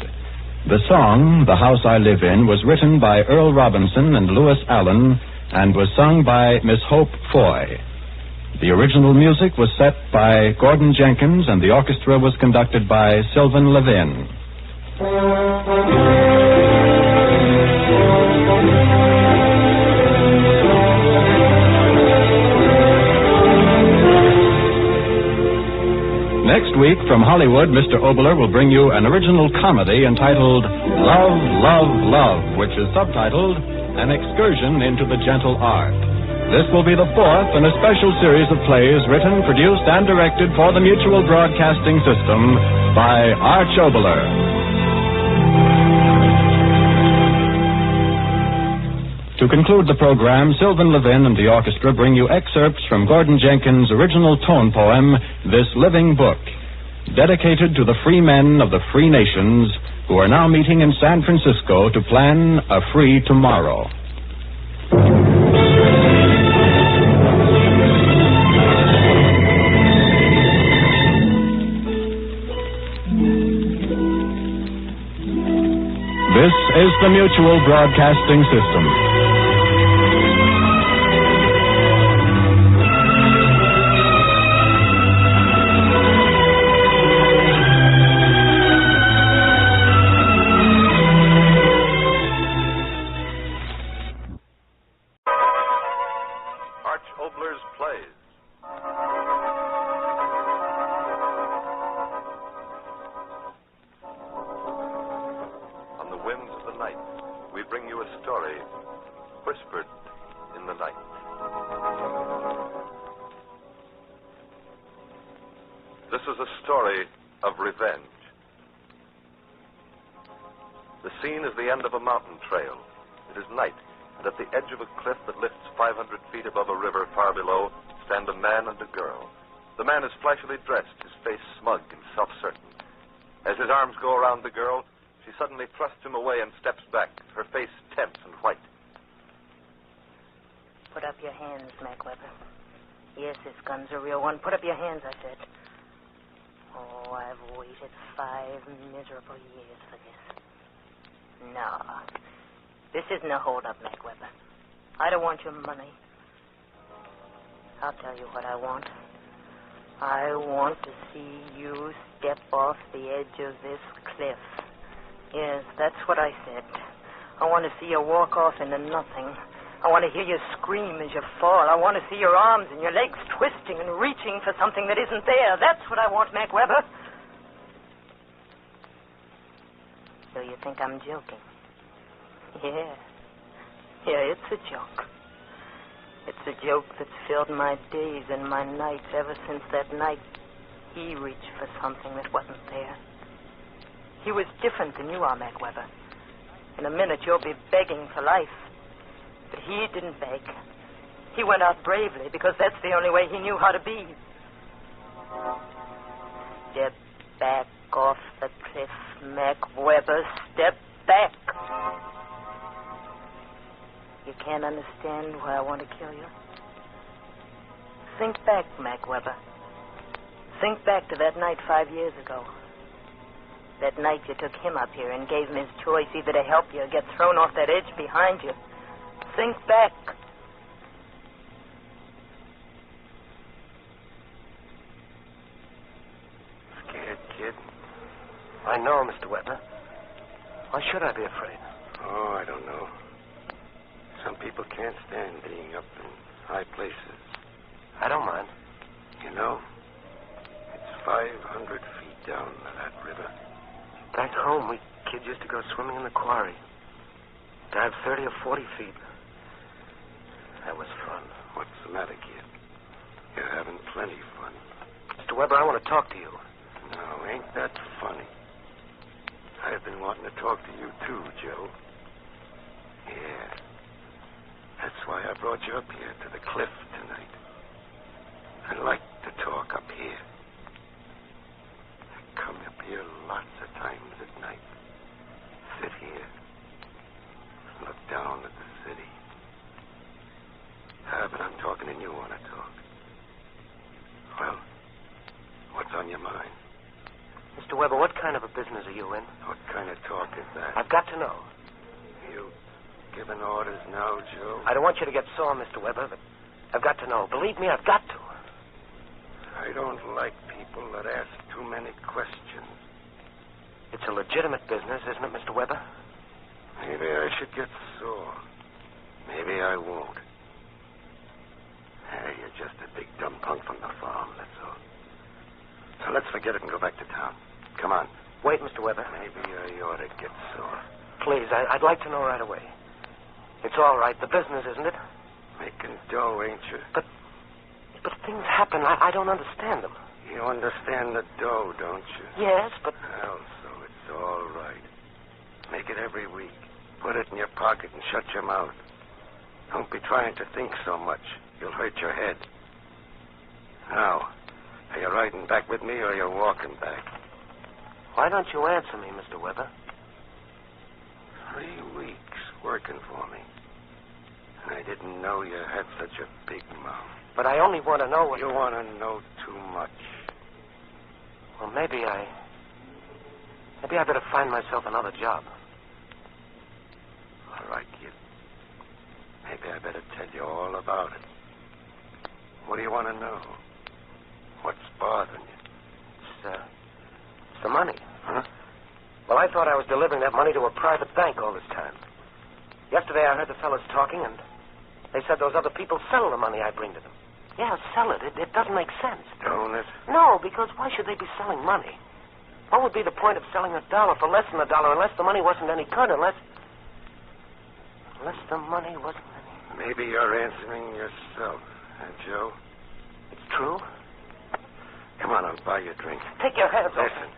The song, The House I Live In, was written by Earl Robinson and Lewis Allen and was sung by Miss Hope Foy. The original music was set by Gordon Jenkins, and the orchestra was conducted by Sylvan Levin. Next week, from Hollywood, Mr. Oboler will bring you an original comedy entitled Love, Love, Love, which is subtitled An Excursion into the Gentle Art. This will be the fourth in a special series of plays written, produced, and directed for the Mutual Broadcasting System by Arch Oboler. To conclude the program, Sylvan Levin and the orchestra bring you excerpts from Gordon Jenkins' original tone poem, This Living Book, dedicated to the free men of the free nations who are now meeting in San Francisco to plan a free tomorrow. This is the Mutual Broadcasting System. Arch Oboler's plays. On the winds of the night, we bring you a story whispered in the night. This is a story of revenge. The scene is the end of a mountain trail. It is night, and at the edge of a cliff that lifts 500 feet above a river far below stand a man and a girl. The man is flashily dressed, his face smug and self-certain. As his arms go around the girl, she suddenly thrusts him away and steps back, her face tense and white. Put up your hands, Mac Weber. Yes, this gun's a real one. Put up your hands, I said. Oh, I've waited 5 miserable years for this. No. This isn't a hold-up, Mac Weber. I don't want your money. I'll tell you what I want. I want to see you step off the edge of this cliff. Yes, that's what I said. I want to see you walk off into nothing. I want to hear you scream as you fall. I want to see your arms and your legs twisting and reaching for something that isn't there. That's what I want, Mac Weber. So you think I'm joking? Yeah. Yeah, it's a joke. It's a joke that's filled my days and my nights ever since that night he reached for something that wasn't there. He was different than you are, Mac Weber. In a minute, you'll be begging for life. But he didn't beg. He went out bravely because that's the only way he knew how to be. Step back off the cliff, Mac Weber. Step back. You can't understand why I want to kill you? Think back, Mac Weber. Think back to that night 5 years ago. That night you took him up here and gave him his choice, either to help you or get thrown off that edge behind you. Think back. Scared, kid? I know, Mr. Weber. Why should I be afraid? Oh, I don't know. Some people can't stand being up in high places. I don't mind. You know, it's 500 feet down to that river. Back home, we kids used to go swimming in the quarry. Dive 30 or 40 feet. That was fun. What's the matter, kid? You're having plenty fun. Mr. Weber, I want to talk to you. No, ain't that funny? I've been wanting to talk to you, too, Joe. Yeah. That's why I brought you up here to the cliff tonight. I like to talk up here. I come up here lots of times at night. Sit here. Look down at the city. But I'm talking and you want to talk. Well, what's on your mind? Mr. Weber, what kind of a business are you in? What kind of talk is that? I've got to know. You giving orders now, Joe? I don't want you to get sore, Mr. Weber, but I've got to know. Believe me, I've got to. I don't like people that ask too many questions. It's a legitimate business, isn't it, Mr. Weber? Maybe I should get sore. Maybe I won't. Hey, you're just a big dumb punk from the farm, that's all. So let's forget it and go back to town. Come on. Wait, Mr. Weber. Maybe I ought to get sore. Please, I'd like to know right away. It's all right. The business, isn't it? Making dough, ain't you? But things happen. I don't understand them. You understand the dough, don't you? Yes, but... Well, so it's all right. Make it every week. Put it in your pocket and shut your mouth. Don't be trying to think so much. You'll hurt your head. Now, are you riding back with me or are you walking back? Why don't you answer me, Mr. Weber? 3 weeks working for me. And I didn't know you had such a big mouth. But I only want to know what... You want to know too much. Well, maybe I better find myself another job. All right, kid. Maybe I better tell you all about it. What do you want to know? What's bothering you? It's the money. Huh? Well, I thought I was delivering that money to a private bank all this time. Yesterday I heard the fellas talking, and they said those other people sell the money I bring to them. Yeah, sell it. It doesn't make sense. Don't it? No, because why should they be selling money? What would be the point of selling $1 for less than $1 unless the money wasn't any good, unless the money wasn't any... Maybe you're answering yourself, huh, Joe? It's true? Come on, I'll buy you a drink. Take your hands off Listen.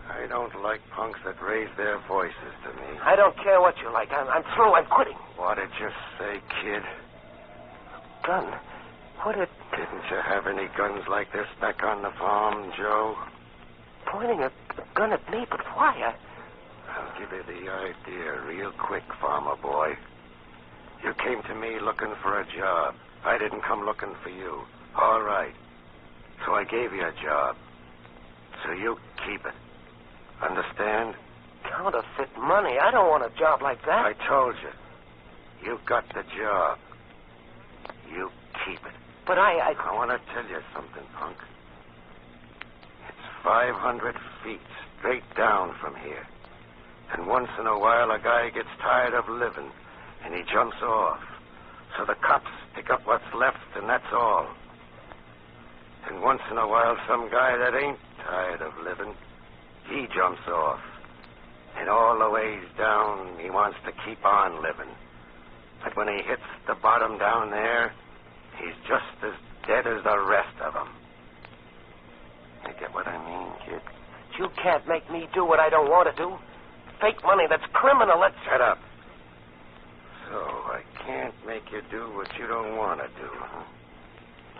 I don't like punks that raise their voices to me. I don't care what you like. I'm through. I'm quitting. What did you say, kid? Gun? Didn't you have any guns like this back on the farm, Joe? Pointing a gun at me, but why? I'll give you the idea real quick, farmer boy. You came to me looking for a job. I didn't come looking for you. All right. So I gave you a job. So you keep it. Understand? Counterfeit money. I don't want a job like that. I told you. You got the job. You keep it. But I want to tell you something, punk. It's 500 feet straight down from here. And once in a while, a guy gets tired of living, and he jumps off. So the cops pick up what's left, and that's all. And once in a while, some guy that ain't tired of living, he jumps off. And all the ways down, he wants to keep on living. But when he hits the bottom down there, he's just as dead as the rest of them. You get what I mean, kid? You can't make me do what I don't want to do. Fake money, that's criminal. Let's... Shut up. So I can't make you do what you don't want to do, huh?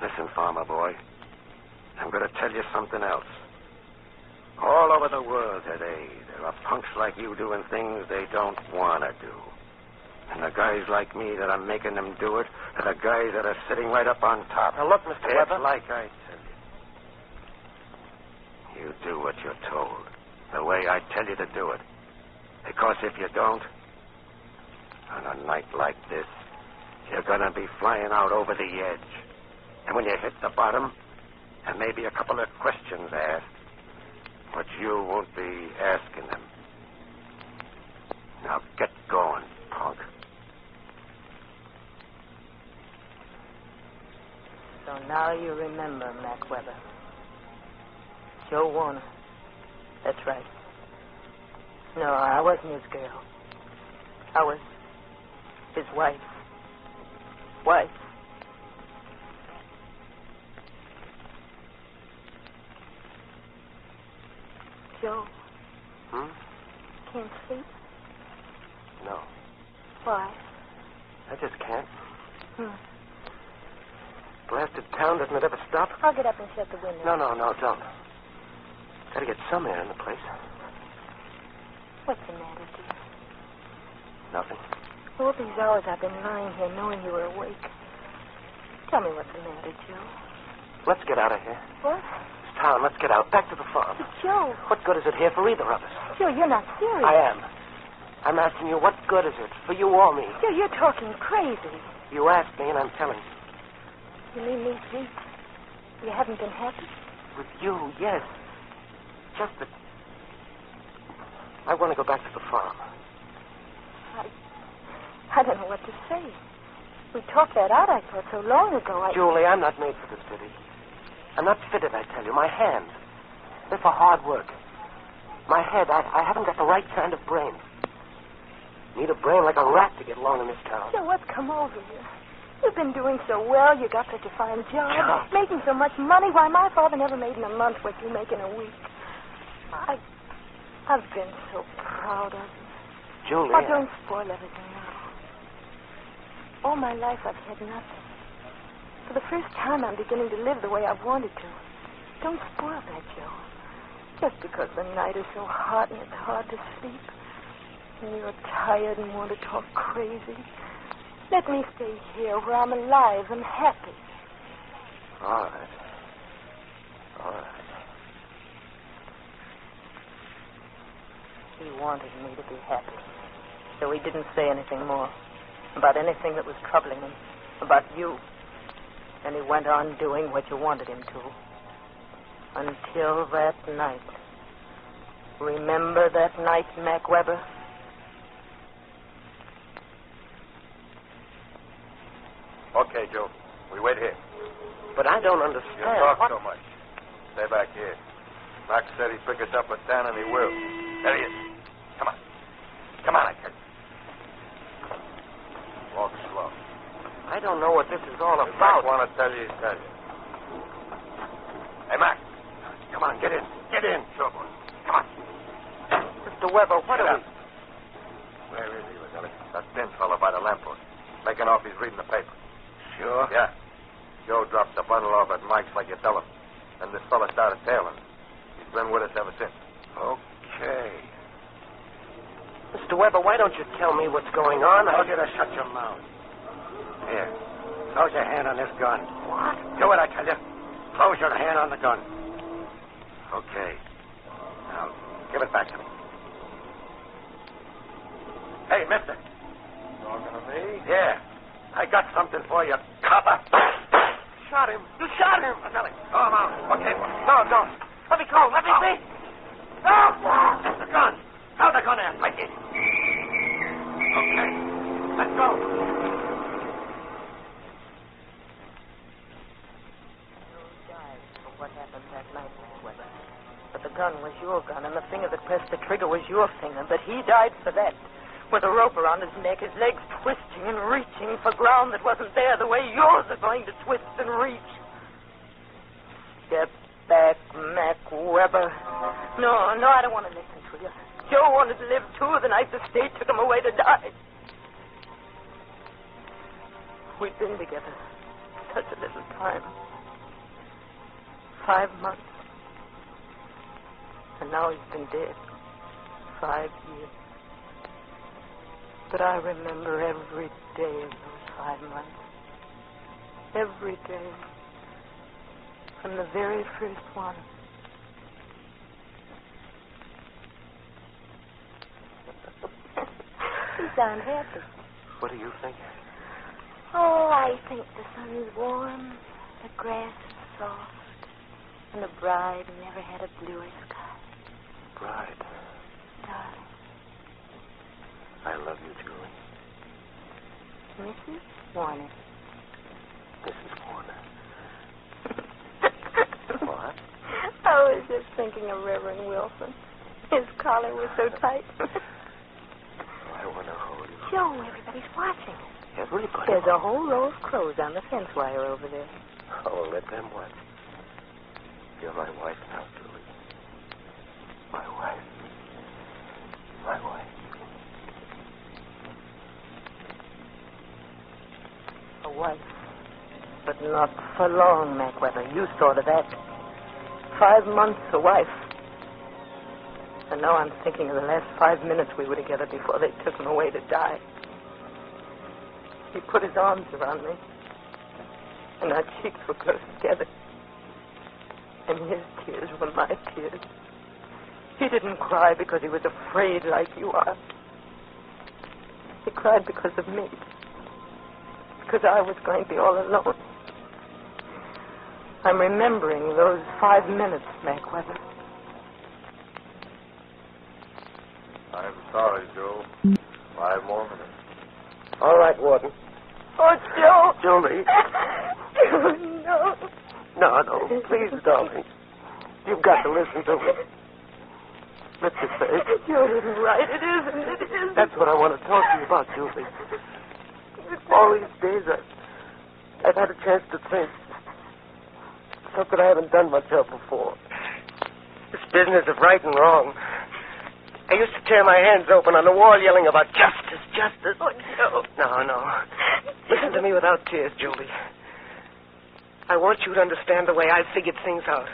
Listen, farmer boy. I'm going to tell you something else. All over the world today, there are punks like you doing things they don't want to do. And the guys like me that are making them do it are the guys that are sitting right up on top. Now, look, Mr. Weber. It's like I tell you. You do what you're told, the way I tell you to do it. Because if you don't, on a night like this, you're going to be flying out over the edge. And when you hit the bottom, and maybe a couple of questions asked, But you won't be asking them. Now get going, punk. So now you remember, Mac Weber. Joe Warner. That's right. No, I wasn't his girl. I was his wife. Wife. Joe. Can't sleep? No. Why? I just can't. Blasted town, doesn't it ever stop? I'll get up and shut the window. No, don't. Gotta get some air in the place. What's the matter, dear? Nothing. All these hours I've been lying here knowing you were awake. Tell me what's the matter, Joe. Let's get out of here. What? It's town. Let's get out. Back to the farm. But Joe. What good is it here for either of us? Joe, you're not serious. I am. I'm asking you, what good is it for you or me? Joe, you're talking crazy. You asked me, and I'm telling you. You mean me, Pete? You haven't been happy? With you, yes. Just that I want to go back to the farm. I don't know what to say. We talked that out, I thought, so long ago. Julie, I'm not made for the city. I'm not fitted, I tell you. My hands, they're for hard work. My head, I haven't got the right kind of brain. Need a brain like a rat to get along in this town. Joe, what's come over you? You've been doing so well. You got such a fine job. Making so much money. Why, my father never made in a month what you make in a week. I've been so proud of you. Julie. Oh, don't spoil everything now. All my life I've had nothing. For the first time I'm beginning to live the way I've wanted to. Don't spoil that, Joe. Just because the night is so hot and it's hard to sleep. And you're tired and want to talk crazy. Let me stay here where I'm alive and happy. All right. He wanted me to be happy. So he didn't say anything more about anything that was troubling him, about you. And he went on doing what you wanted him to. Until that night. Remember that night, Mac Weber? Okay, Joe. We wait here. But I don't understand. You talk so much. Stay back here. Max said he'd pick us up at 10, and he will. There he is. Come on. Come on, I said. Walk slow. I don't know what this is all If about. Max want to tell you, he'll tell you. Hey, Max. Come on, get in. Get in. Sure, boy. Come on. Mr. Weber, what are we... Where is he, Lieutenant? That thin fellow by the lamppost. Making off he's reading the paper. Sure? Yeah. Joe dropped the bundle off at Mike's like you tell him. And this fella started tailing. He's been with us ever since. Okay. Mr. Weber, why don't you tell me what's going on? I told you to shut your mouth. Here. Close your hand on this gun. What? Do it, I tell you. Close your hand on the gun. Okay. Now, give it back to me. Hey, mister. Talking to me? Yeah. I got something for you, copper. Shot him. You shot him. I'll tell him. Throw him out. Okay. No, don't. Let me go. Let me see. No! The gun. Throw the gun there. Like it. Okay. Let's go. What happened that night, Miss Weber? But the gun was your gun, and the finger that pressed the trigger was your finger. But he died for that. With a rope around his neck, his legs twisting and reaching for ground that wasn't there the way yours are going to twist and reach. Get back, Mac Weber. No, I don't want to listen to you. Joe wanted to live, too, the night the state took him away to die. We've been together such a little time. 5 months. And now he's been dead 5 years. But I remember every day of those 5 months. Every day. From the very first one. You sound happy. What do you think? Oh, I think the sun's warm, the grass is soft, and the bride never had a bluer sky. bride. Darling. I love you, Julie. Mrs. Warner. Mrs. Warner. What? I was just thinking of Reverend Wilson. His collar was so tight. I want to hold you. Joe, everybody's watching. Everybody? There's a whole row of crows on the fence wire over there. Oh, let them watch. You're my wife now, Julie. My wife. My wife. A wife. But not for long, Mac Weber. You saw to that. 5 months a wife. And now I'm thinking of the last 5 minutes we were together before they took him away to die. He put his arms around me, and our cheeks were close together. And his tears were my tears. He didn't cry because he was afraid like you are. He cried because of me. Because I was going to be all alone. I'm remembering those 5 minutes, Mac Weber. I'm sorry, Joe. 5 more minutes. All right, Warden. Oh, Joe. Julie. No. No, please, darling. You've got to listen to me. Lift your face. You're right. It isn't. It isn't. That's what I want to talk to you about, Julie. All these days, I've had a chance to think. Something I haven't done much of before. This business of right and wrong. I used to tear my hands open on the wall yelling about justice, justice. Oh, no. No. Listen to me without tears, Julie. I want you to understand the way I figured things out.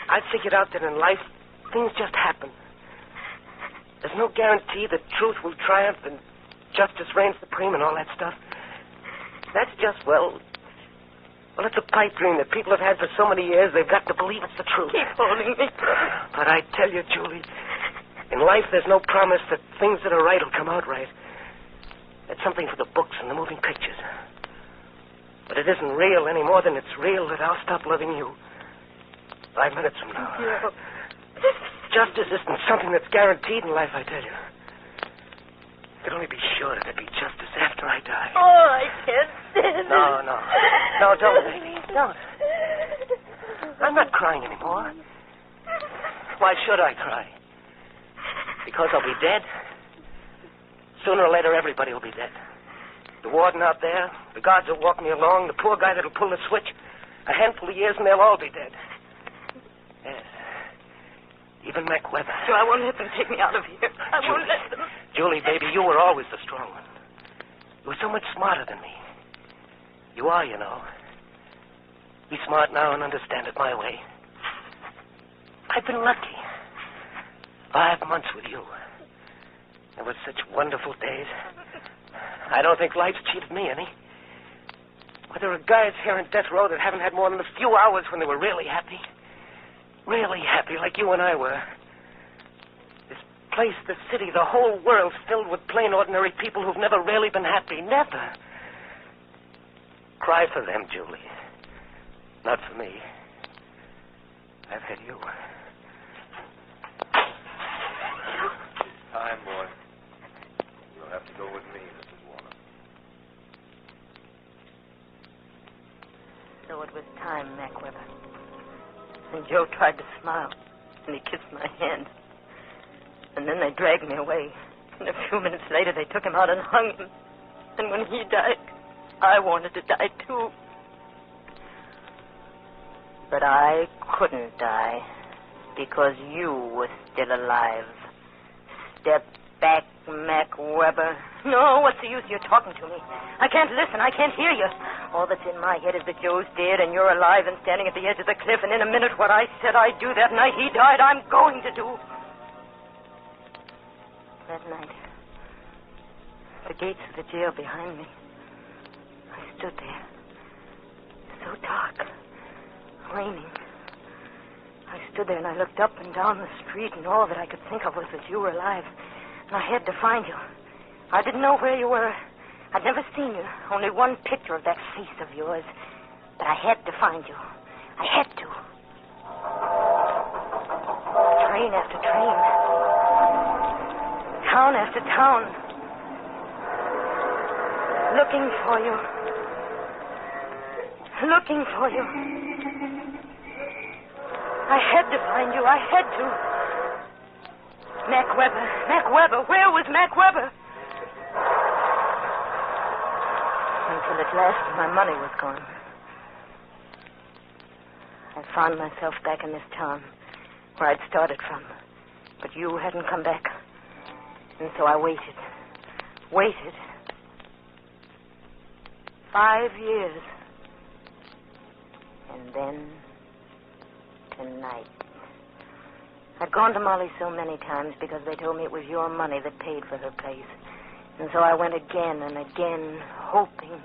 I figured out that in life, things just happen. There's no guarantee that truth will triumph and justice reign supreme and all that stuff. That's just, well, it's a pipe dream that people have had for so many years, they've got to believe it's the truth. Keep holding me. But I tell you, Julie, in life there's no promise that things that are right will come out right. It's something for the books and the moving pictures. But it isn't real any more than it's real that I'll stop loving you 5 minutes from now. Yeah. Justice isn't something that's guaranteed in life, I tell you. You can only be sure that there'll be justice after I die. Oh, I can't stand it. No, don't, baby. Don't. I'm not crying anymore. Why should I cry? Because I'll be dead? Sooner or later, everybody will be dead. The warden out there, the guards that walk me along, the poor guy that'll pull the switch. A handful of years and they'll all be dead. Yes. Even Mac Weber. So I won't let them take me out of here. I won't let them. Julie, baby, you were always the strong one. You were so much smarter than me. You are, you know. Be smart now and understand it my way. I've been lucky. 5 months with you. There were such wonderful days. I don't think life's cheated me any. Well, there are guys here in death row that haven't had more than a few hours when they were really happy. Really happy, like you and I were. This place, the city, the whole world's filled with plain, ordinary people who've never really been happy. Never. Cry for them, Julie. Not for me. I've had you. Time, boy. You'll have to go with me, Mrs. Warner. So it was time, Mac Weber. And Joe tried to smile, and he kissed my hand. And then they dragged me away. And a few minutes later, they took him out and hung him. And when he died, I wanted to die, too. But I couldn't die because you were still alive. Step back, Mac Weber. No, what's the use of you talking to me? I can't listen. I can't hear you. All that's in my head is that Joe's dead and you're alive and standing at the edge of the cliff, and in a minute what I said I'd do that night he died, I'm going to do. That night, the gates of the jail behind me, I stood there, so dark, raining. I stood there and I looked up and down the street, and all that I could think of was that you were alive. And I had to find you. I didn't know where you were. I'd never seen you. Only one picture of that face of yours. But I had to find you. I had to. train after train. Town after town. Looking for you. Looking for you. I had to find you. I had to. Mac Weber. Mac Weber. Where was Mac Weber? Until at last my money was gone. I found myself back in this town where I'd started from. But you hadn't come back. And so I waited. Waited. 5 years. And then, tonight. I'd gone to Molly so many times because they told me it was your money that paid for her place. And so I went again and again, hoping,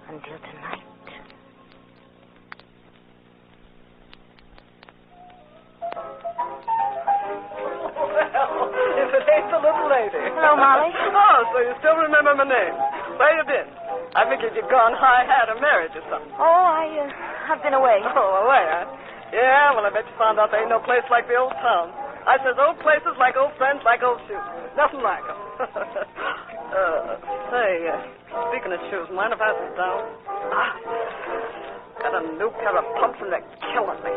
until tonight. If it ain't the little lady. Hello, Molly. Oh, so you still remember my name. Where you been? I figured you'd gone high-hat or married or something. Oh, I've been away. Oh, away, huh? Yeah, well, I bet you found out there ain't no place like the old town. I says old places like old friends like old shoes. Nothing like them. Speaking of shoes, mind if I sit down? Got a new pair of pumps and they're killing me.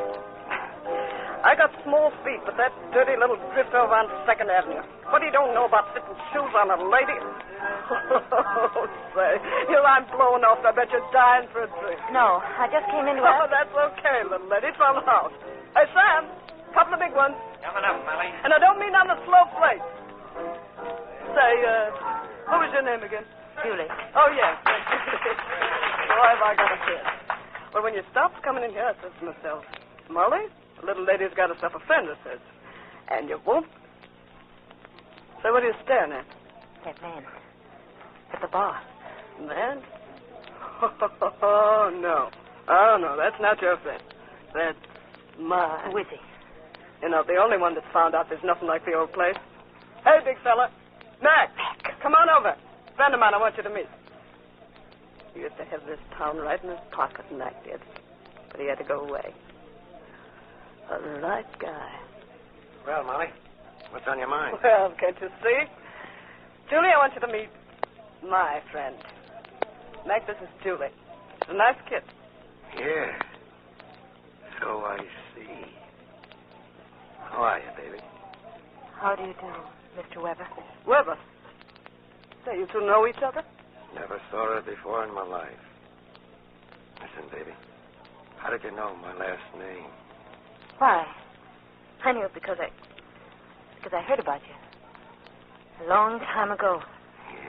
I got small feet, but that dirty little drift over on 2nd Avenue. What do you don't know about fitting shoes on a lady? Oh, say, here I'm blowing off. I bet you're dying for a drink. No, I just came into Oh, that's okay, little lady. It's on the house. Hey, Sam, couple of big ones. Coming up, Molly. And I don't mean on the slow plate. Say, what was your name again? Julie. Oh, yes. Boy, have I got a kid. Well, when you stopped coming in here, I said to myself, Molly, the little lady's got herself a friend, I says. And you won't. So what are you staring at? That man. At the bar. Man? Oh, no. Oh, no, that's not your friend. That's mine. Who is he? You know, the only one that's found out there's nothing like the old place. Hey, big fella. Mac. Come on over. Friend of mine I want you to meet. He used to have this town right in his pocket, Mac did. But he had to go away. A right guy. Well, Molly, what's on your mind? Well, can't you see? Julie, I want you to meet my friend. Mac, this is Julie. She's a nice kid. Yeah. So I see. How are you, baby? How do you do, Mr. Weber? Weber? Say, you two know each other? Never saw her before in my life. Listen, baby. How did you know my last name? Why? I knew it because I heard about you. A long time ago.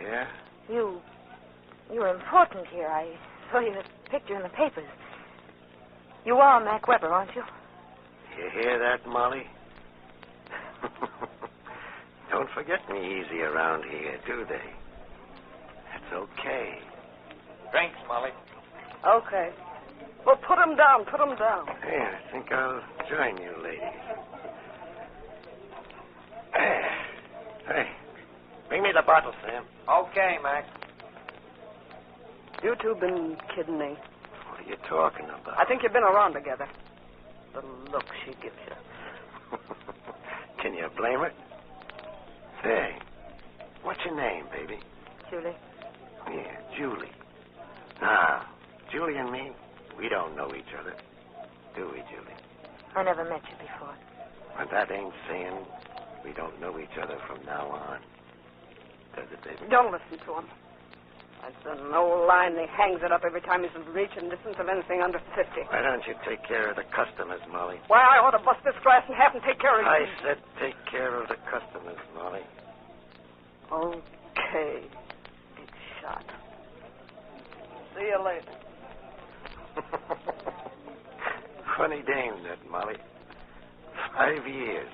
Yeah? You were important here. I saw your picture in the papers. You are Mac Weber, aren't you? You hear that, Molly? Don't forget me easy around here, do they? That's okay. Drinks, Molly. Okay. Well, put him down. Hey, I think I'll join you, ladies. Hey, bring me the bottle, Sam. Okay, Mac. You two been kidding me. What are you talking about? I think you've been around together. The look she gives you. Can you blame it? Say, what's your name, baby? Julie. Yeah, Julie. Now, Julie and me, we don't know each other. Do we, Julie? I never met you before. But that ain't saying we don't know each other from now on. Does it, baby? Don't listen to him. That's an old line. He hangs it up every time he's in reach and distance of anything under 50. Why don't you take care of the customers, Molly? Why, I ought to bust this grass in half and take care of you. I said take care of the customers, Molly. Okay, big shot. See you later. Funny dame, that Molly. 5 years.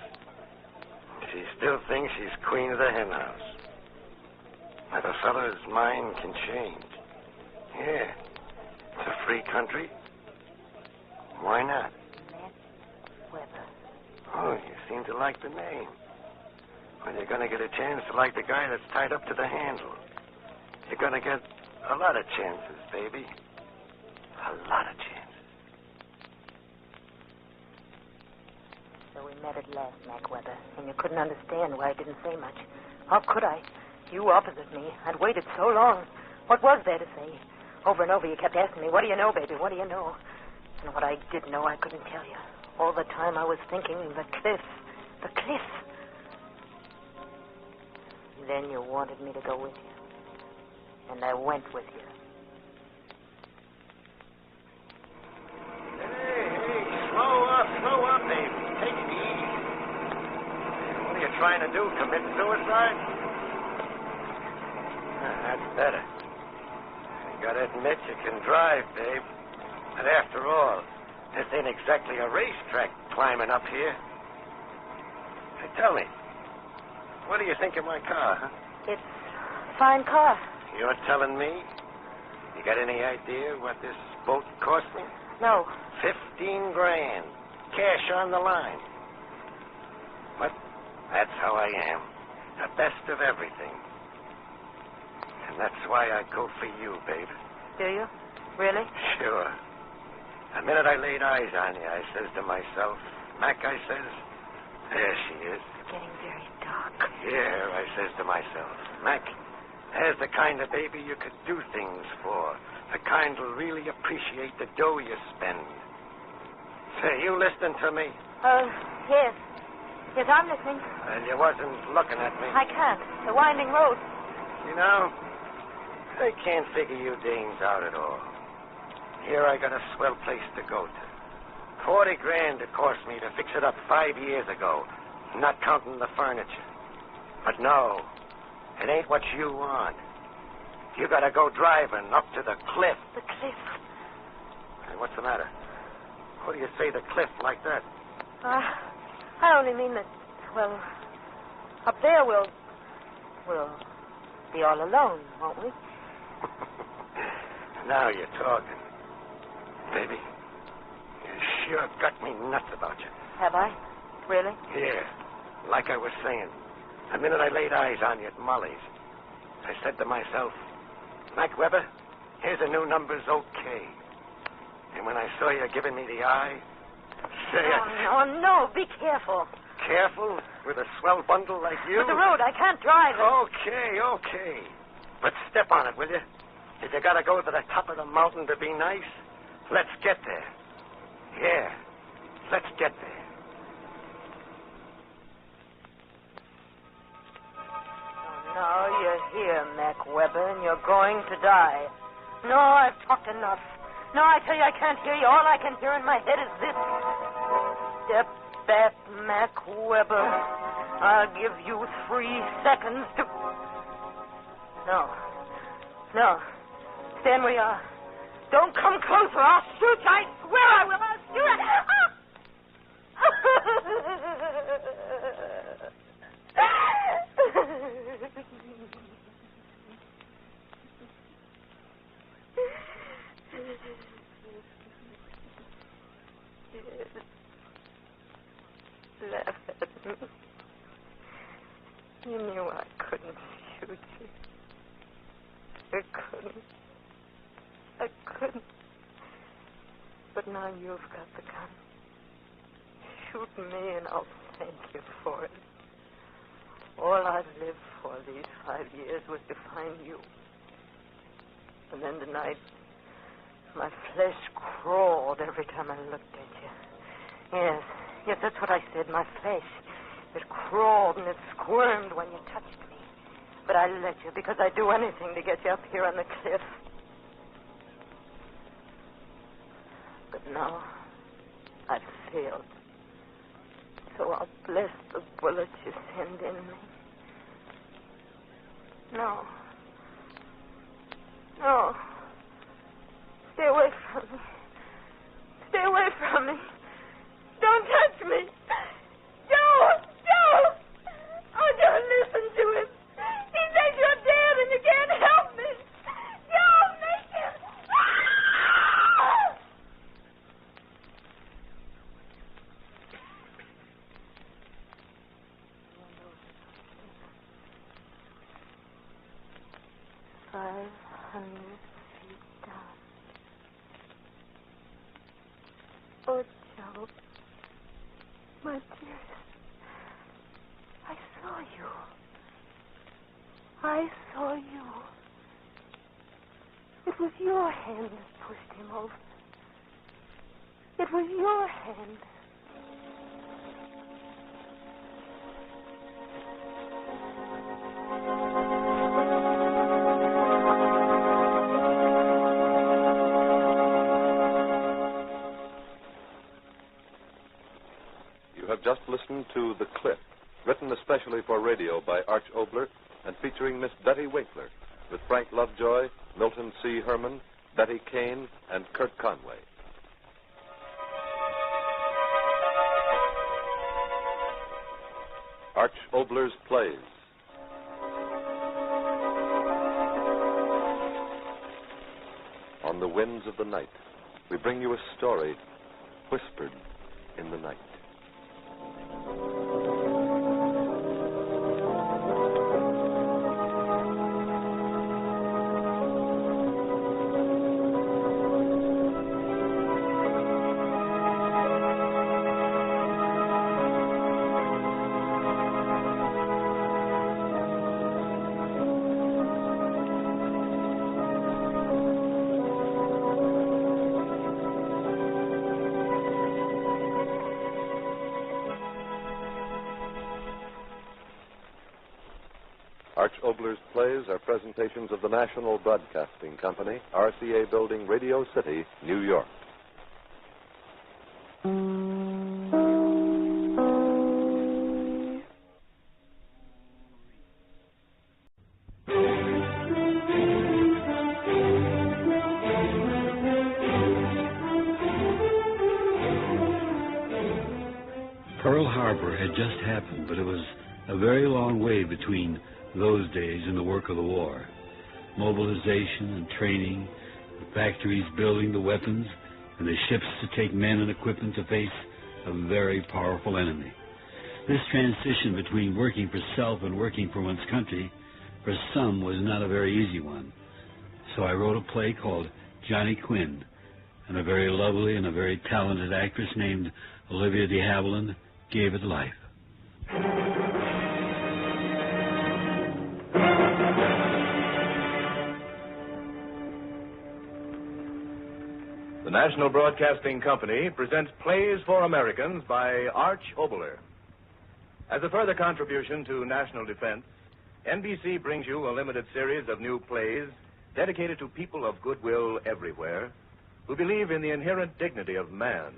She still thinks she's queen of the hen house. Now, the fellow's mind can change. Yeah. It's a free country. Why not? Mac Weber. Oh, you seem to like the name. Well, you're going to get a chance to like the guy that's tied up to the handle. You're going to get a lot of chances, baby. A lot of chances. we met at last, Mac Weber, and you couldn't understand why I didn't say much. How could I? You opposite me. I'd waited so long. What was there to say? Over and over you kept asking me, what do you know, baby? What do you know? And what I did know, I couldn't tell you. All the time I was thinking, the cliff. The cliff. Then you wanted me to go with you. And I went with you. Slow up, baby. Take it easy. What are you trying to do? Commit suicide? That's better. You gotta admit you can drive, babe. But after all, this ain't exactly a racetrack climbing up here. Hey, tell me, what do you think of my car, huh? It's a fine car. You're telling me? You got any idea what this boat cost me? No. $15,000. Cash on the line. But that's how I am. The best of everything. And that's why I go for you, babe. Do you? Really? Sure. The minute I laid eyes on you, I says to myself, Mac, I says, there she is. It's getting very dark. Here, I says to myself, Mac, there's the kind of baby you could do things for. The kind who'll really appreciate the dough you spend. Say, you listening to me? Yes. Yes, I'm listening. Well, you wasn't looking at me. I can't. The winding road. You know, I can't figure you dames out at all. Here I got a swell place to go to. $40,000 it cost me to fix it up 5 years ago, not counting the furniture. But no, it ain't what you want. You gotta go driving up to the cliff. The cliff? Hey, what's the matter? What do you say the cliff like that? I only mean that, well, up there we'll be all alone, won't we? Now you're talking. Baby, you sure got me nuts about you. Have I? Really? Yeah, like I was saying. The minute I laid eyes on you at Molly's, I said to myself, Mac Weber, here's a new number's okay. And when I saw you giving me the eye, No, be careful. Careful? With a swell bundle like you? With the road, I can't drive it. Okay. But step on it, will you? If you gotta go to the top of the mountain to be nice, let's get there. Yeah, let's get there. Now you're here, Mac Weber, and you're going to die. No, I've talked enough. No, I tell you, I can't hear you. All I can hear in my head is this. Step back, Mac Weber. I'll give you 3 seconds to... No. Stand where you are. Don't come closer. I'll shoot you. I swear I will. I'll shoot you. Laugh at me. You knew I couldn't shoot you. I couldn't. But now you've got the gun. Shoot me and I'll thank you for it. All I've lived for these 5 years was to find you. And then tonight, my flesh crawled every time I looked at you. Yes, that's what I said, my flesh. It crawled and it squirmed when you touched me. But I let you because I'd do anything to get you up here on the cliff. But now, I've failed. So I'll bless the bullets you send in me. No. Stay away from me. Stay away from me. Don't touch me. Don't. Oh, don't listen to him. He says you're dead and you can't help me. Don't make him. $500 feet down. my dearest. I saw you. I saw you. It was your hand that pushed him over. It was your hand. You have just listened to The Cliff, written especially for radio by Arch Oboler and featuring Miss Betty Winkler, with Frank Lovejoy, Milton C. Herman, Betty Kane, and Kurt Conway. Arch Oboler's plays. On the winds of the night, we bring you a story whispered in the night. Arch Oboler's plays are presentations of the National Broadcasting Company, RCA Building, Radio City, New York. Pearl Harbor had just happened, but it was a very long way between those days and the work of the war. Mobilization and training, the factories building the weapons, and the ships to take men and equipment to face a very powerful enemy. This transition between working for self and working for one's country, for some, was not a very easy one. So I wrote a play called Johnny Quinn, and a very lovely and a very talented actress named Olivia de Havilland gave it life. The National Broadcasting Company presents Plays for Americans by Arch Oboler. As a further contribution to national defense, NBC brings you a limited series of new plays dedicated to people of goodwill everywhere who believe in the inherent dignity of man,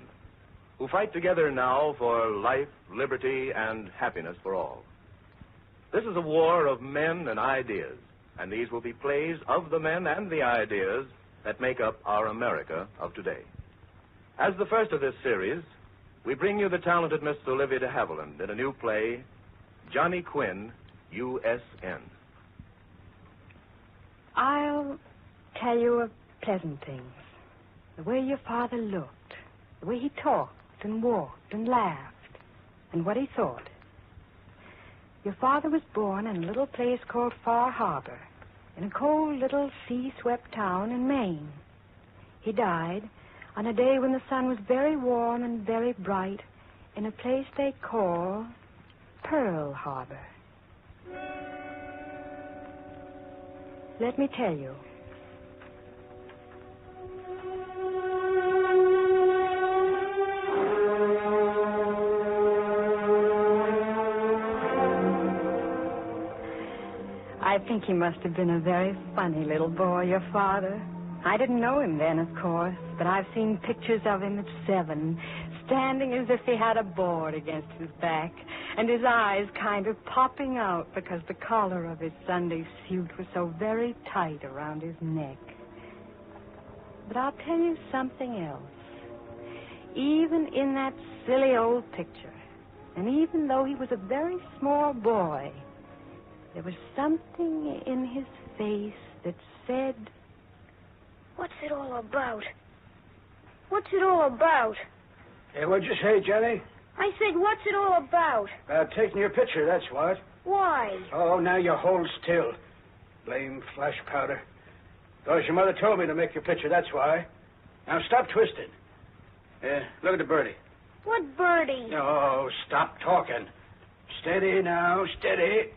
who fight together now for life, liberty, and happiness for all. This is a war of men and ideas, and these will be plays of the men and the ideas that make up our America of today. As the first of this series, we bring you the talented Miss Olivia de Havilland in a new play, Johnny Quinn, U.S.N. I'll tell you of pleasant things. The way your father looked, the way he talked and walked and laughed, and what he thought. Your father was born in a little place called Far Harbor, in a cold little sea-swept town in Maine. He died on a day when the sun was very warm and very bright in a place they call Pearl Harbor. Let me tell you. I think he must have been a very funny little boy, your father. I didn't know him then, of course, but I've seen pictures of him at 7, standing as if he had a board against his back, and his eyes kind of popping out because the collar of his Sunday suit was so very tight around his neck. But I'll tell you something else. Even in that silly old picture, and even though he was a very small boy, there was something in his face that said, What's it all about? What's it all about? Hey, what'd you say, Johnny? I said, what's it all about? Taking your picture, that's what. Why? Oh, now you hold still. Blame flash powder. Because your mother told me to make your picture, that's why. Now stop twisting. Look at the birdie. What birdie? Oh, stop talking. Steady now, steady.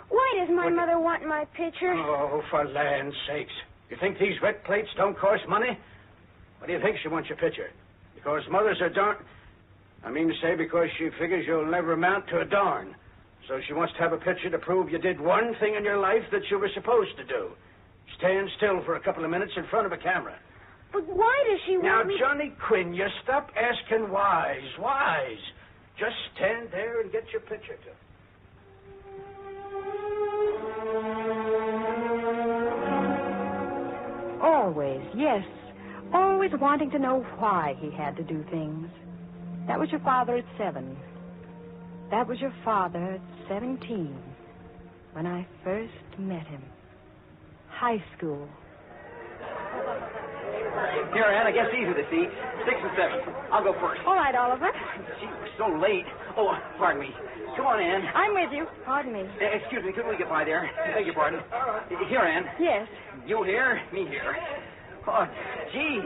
Why does my mother want my picture? Oh, for land's sakes. You think these wet plates don't cost money? What do you think she wants your picture? Because mothers are darn... I mean to say because she figures you'll never amount to a darn. So she wants to have a picture to prove you did one thing in your life that you were supposed to do. Stand still for a couple of minutes in front of a camera. But why does she want me... Now, Johnny Quinn, you stop asking whys. Just stand there and get your picture took. Always, yes. Always wanting to know why he had to do things. That was your father at 7. That was your father at 17. When I first met him. High school. Here, Ann, I guess these are the seats. 6 and 7. I'll go first. All right, Oliver. Gee, we're so late. Oh, pardon me. Come on, Ann. I'm with you. Pardon me. Excuse me, couldn't we get by there? Beg your pardon. Here, Ann. Yes. You here, me here. Oh, gee.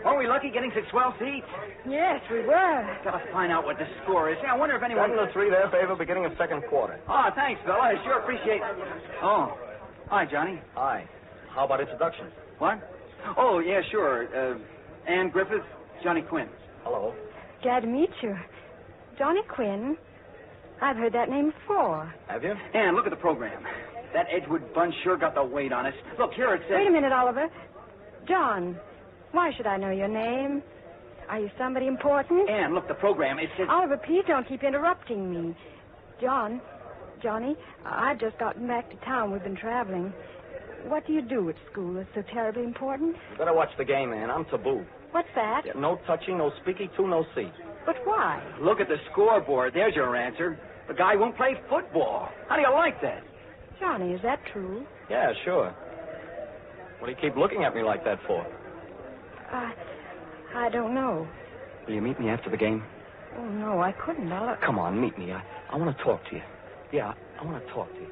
Weren't we lucky getting 6 swell seats? Yes, we were. Gotta find out what the score is. I wonder if anyone... 7-3 their favor, beginning of second quarter. Oh, thanks, fella. I sure appreciate... Oh. Hi, Johnny. Hi. How about introductions? What? Oh, yeah, sure. Ann Griffith, Johnny Quinn. Hello. Glad to meet you. Johnny Quinn. I've heard that name before. Have you? Ann, look at the program. That Edgewood bunch sure got the weight on us. Look, here it says... Wait a minute, Oliver. John, why should I know your name? Are you somebody important? Ann, look, the program, it says... Oliver, please don't keep interrupting me. Johnny, I've just gotten back to town. We've been traveling. What do you do at school that's so terribly important? You better watch the game, man. I'm taboo. What's that? Yeah, no touching, no speaky to, no seat. But why? Look at the scoreboard. There's your answer. The guy won't play football. How do you like that? Johnny, is that true? Yeah, sure. What do you keep looking at me like that for? I don't know. Will you meet me after the game? Oh, no, I couldn't. Come on, meet me. I want to talk to you. Yeah, I want to talk to you.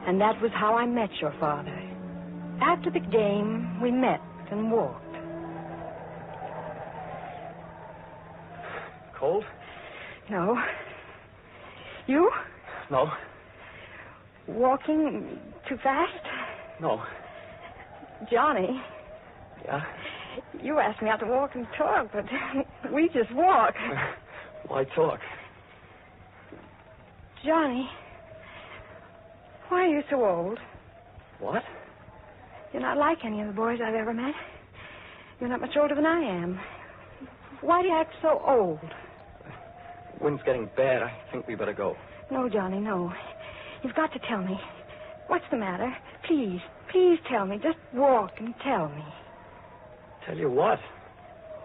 And that was how I met your father. After the game, we met and walked. Cold? No. You? No. Walking too fast? No. Johnny. Yeah? You asked me out to walk and talk, but we just walk. Why talk? Johnny, why are you so old? What? You're not like any of the boys I've ever met. You're not much older than I am. Why do you act so old? Wind's getting bad. I think we better go. No, Johnny, no. You've got to tell me. What's the matter? Please tell me. Just walk and tell me. Tell you what?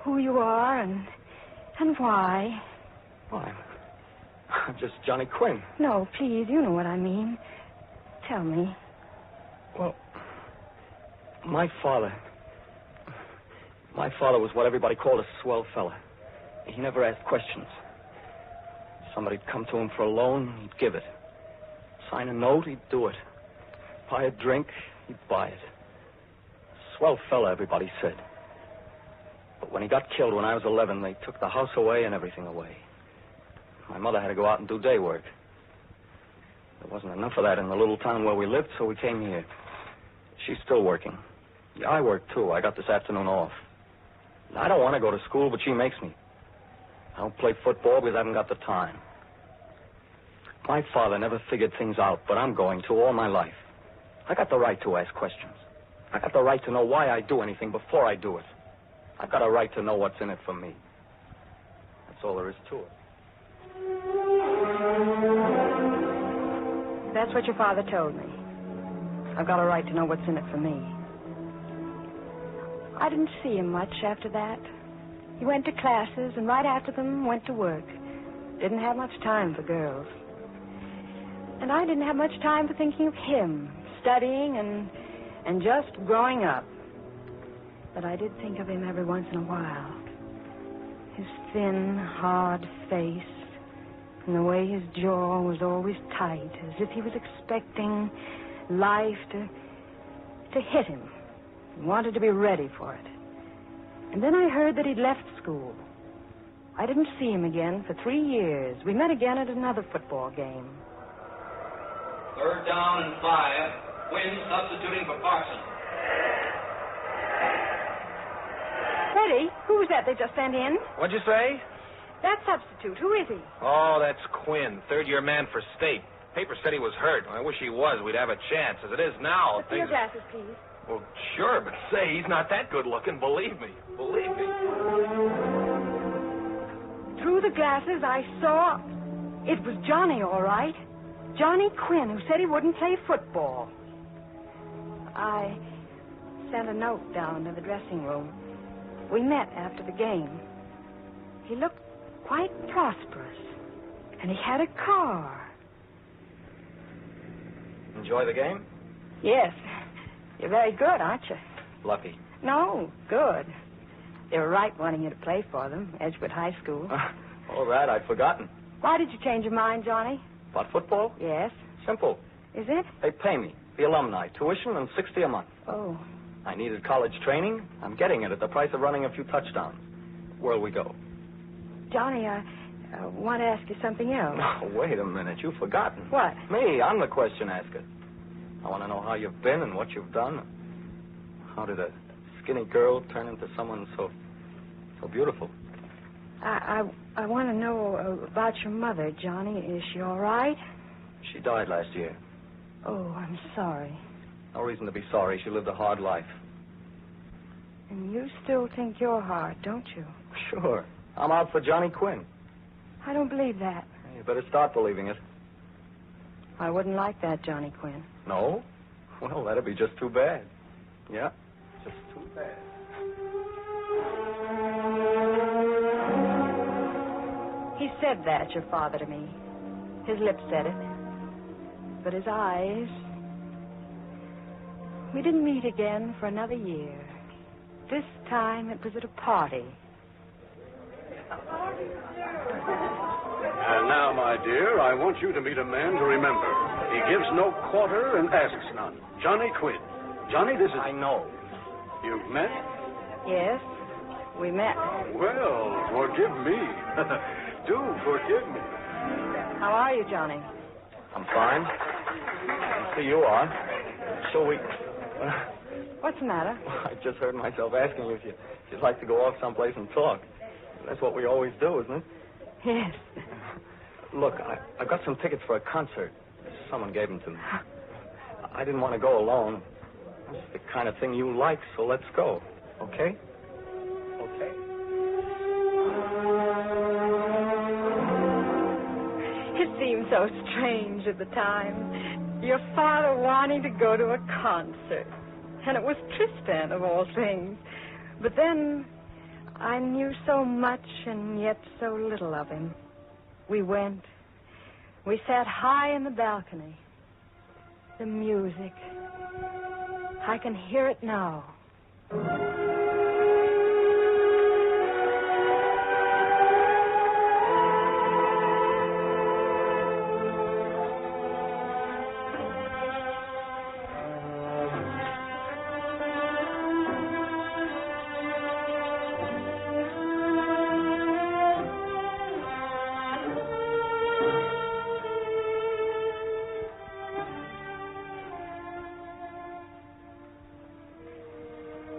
Who you are and why. Why, I'm just Johnny Quinn. No, please, you know what I mean. Tell me. Well, my father was what everybody called a swell fella. He never asked questions. Somebody'd come to him for a loan, he'd give it. Sign a note, he'd do it. Buy a drink, he'd buy it. Swell fella, everybody said. But when he got killed when I was 11, they took the house away and everything away. My mother had to go out and do day work. There wasn't enough of that in the little town where we lived, so we came here. She's still working. Yeah, I work, too. I got this afternoon off. I don't want to go to school, but she makes me. I don't play football because I haven't got the time. My father never figured things out, but I'm going to all my life. I got the right to ask questions. I got the right to know why I do anything before I do it. I've got a right to know what's in it for me. That's all there is to it. That's what your father told me. I've got a right to know what's in it for me. I didn't see him much after that. He went to classes, and right after them, went to work. Didn't have much time for girls. And I didn't have much time for thinking of him, studying and just growing up. But I did think of him every once in a while. His thin, hard face, and the way his jaw was always tight, as if he was expecting life to hit him. He wanted to be ready for it. And then I heard that he'd left school. I didn't see him again for 3 years. We met again at another football game. 3rd down and 5. Quinn substituting for Parson. Eddie, who was that they just sent in? What'd you say? That substitute. Who is he? Oh, that's Quinn, third-year man for state. Paper said he was hurt. I wish he was. We'd have a chance. As it is now, Fill your glasses, please. Well, sure, but say, he's not that good-looking. Believe me. Believe me. Through the glasses, I saw it was Johnny, all right. Johnny Quinn, who said he wouldn't play football. I sent a note down to the dressing room. We met after the game. He looked quite prosperous, and he had a car. Enjoy the game? Yes. You're very good, aren't you? Lucky. No, good. They were right wanting you to play for them, Edgewood High School. All that, I'd forgotten. Why did you change your mind, Johnny? About football? Yes. Simple. Is it? They pay me. The alumni. Tuition and $60 a month. Oh. I needed college training. I'm getting it at the price of running a few touchdowns. Where'll we go? Johnny, I want to ask you something else. No, wait a minute. You've forgotten. What? Me. I'm the question asker. I want to know how you've been and what you've done. How did a skinny girl turn into someone so beautiful? I want to know about your mother, Johnny. Is she all right? She died last year. Oh, I'm sorry. No reason to be sorry. She lived a hard life. And you still think you're hard, don't you? Sure. I'm out for Johnny Quinn. I don't believe that. You better start believing it. I wouldn't like that, Johnny Quinn. No? Well, that'd be just too bad. Yeah, just too bad. He said that, your father, to me. His lips said it. But his eyes... We didn't meet again for another year. This time it was at a party. And now, my dear, I want you to meet a man to remember. He gives no quarter and asks none. Johnny Quinn. Johnny, this is... I know. You've met? Yes, we met. Well, forgive me. Do forgive me. How are you, Johnny? I'm fine. I see you are. So we... What's the matter? I just heard myself asking you if you'd like to go off someplace and talk. That's what we always do, isn't it? Yes. Look, I've got some tickets for a concert. Someone gave them to me. I didn't want to go alone. It's the kind of thing you like, so let's go. Okay? Okay. It seemed so strange at the time. Your father wanting to go to a concert. And it was Tristan, of all things. But then I knew so much and yet so little of him. We went. We sat high in the balcony. The music. I can hear it now.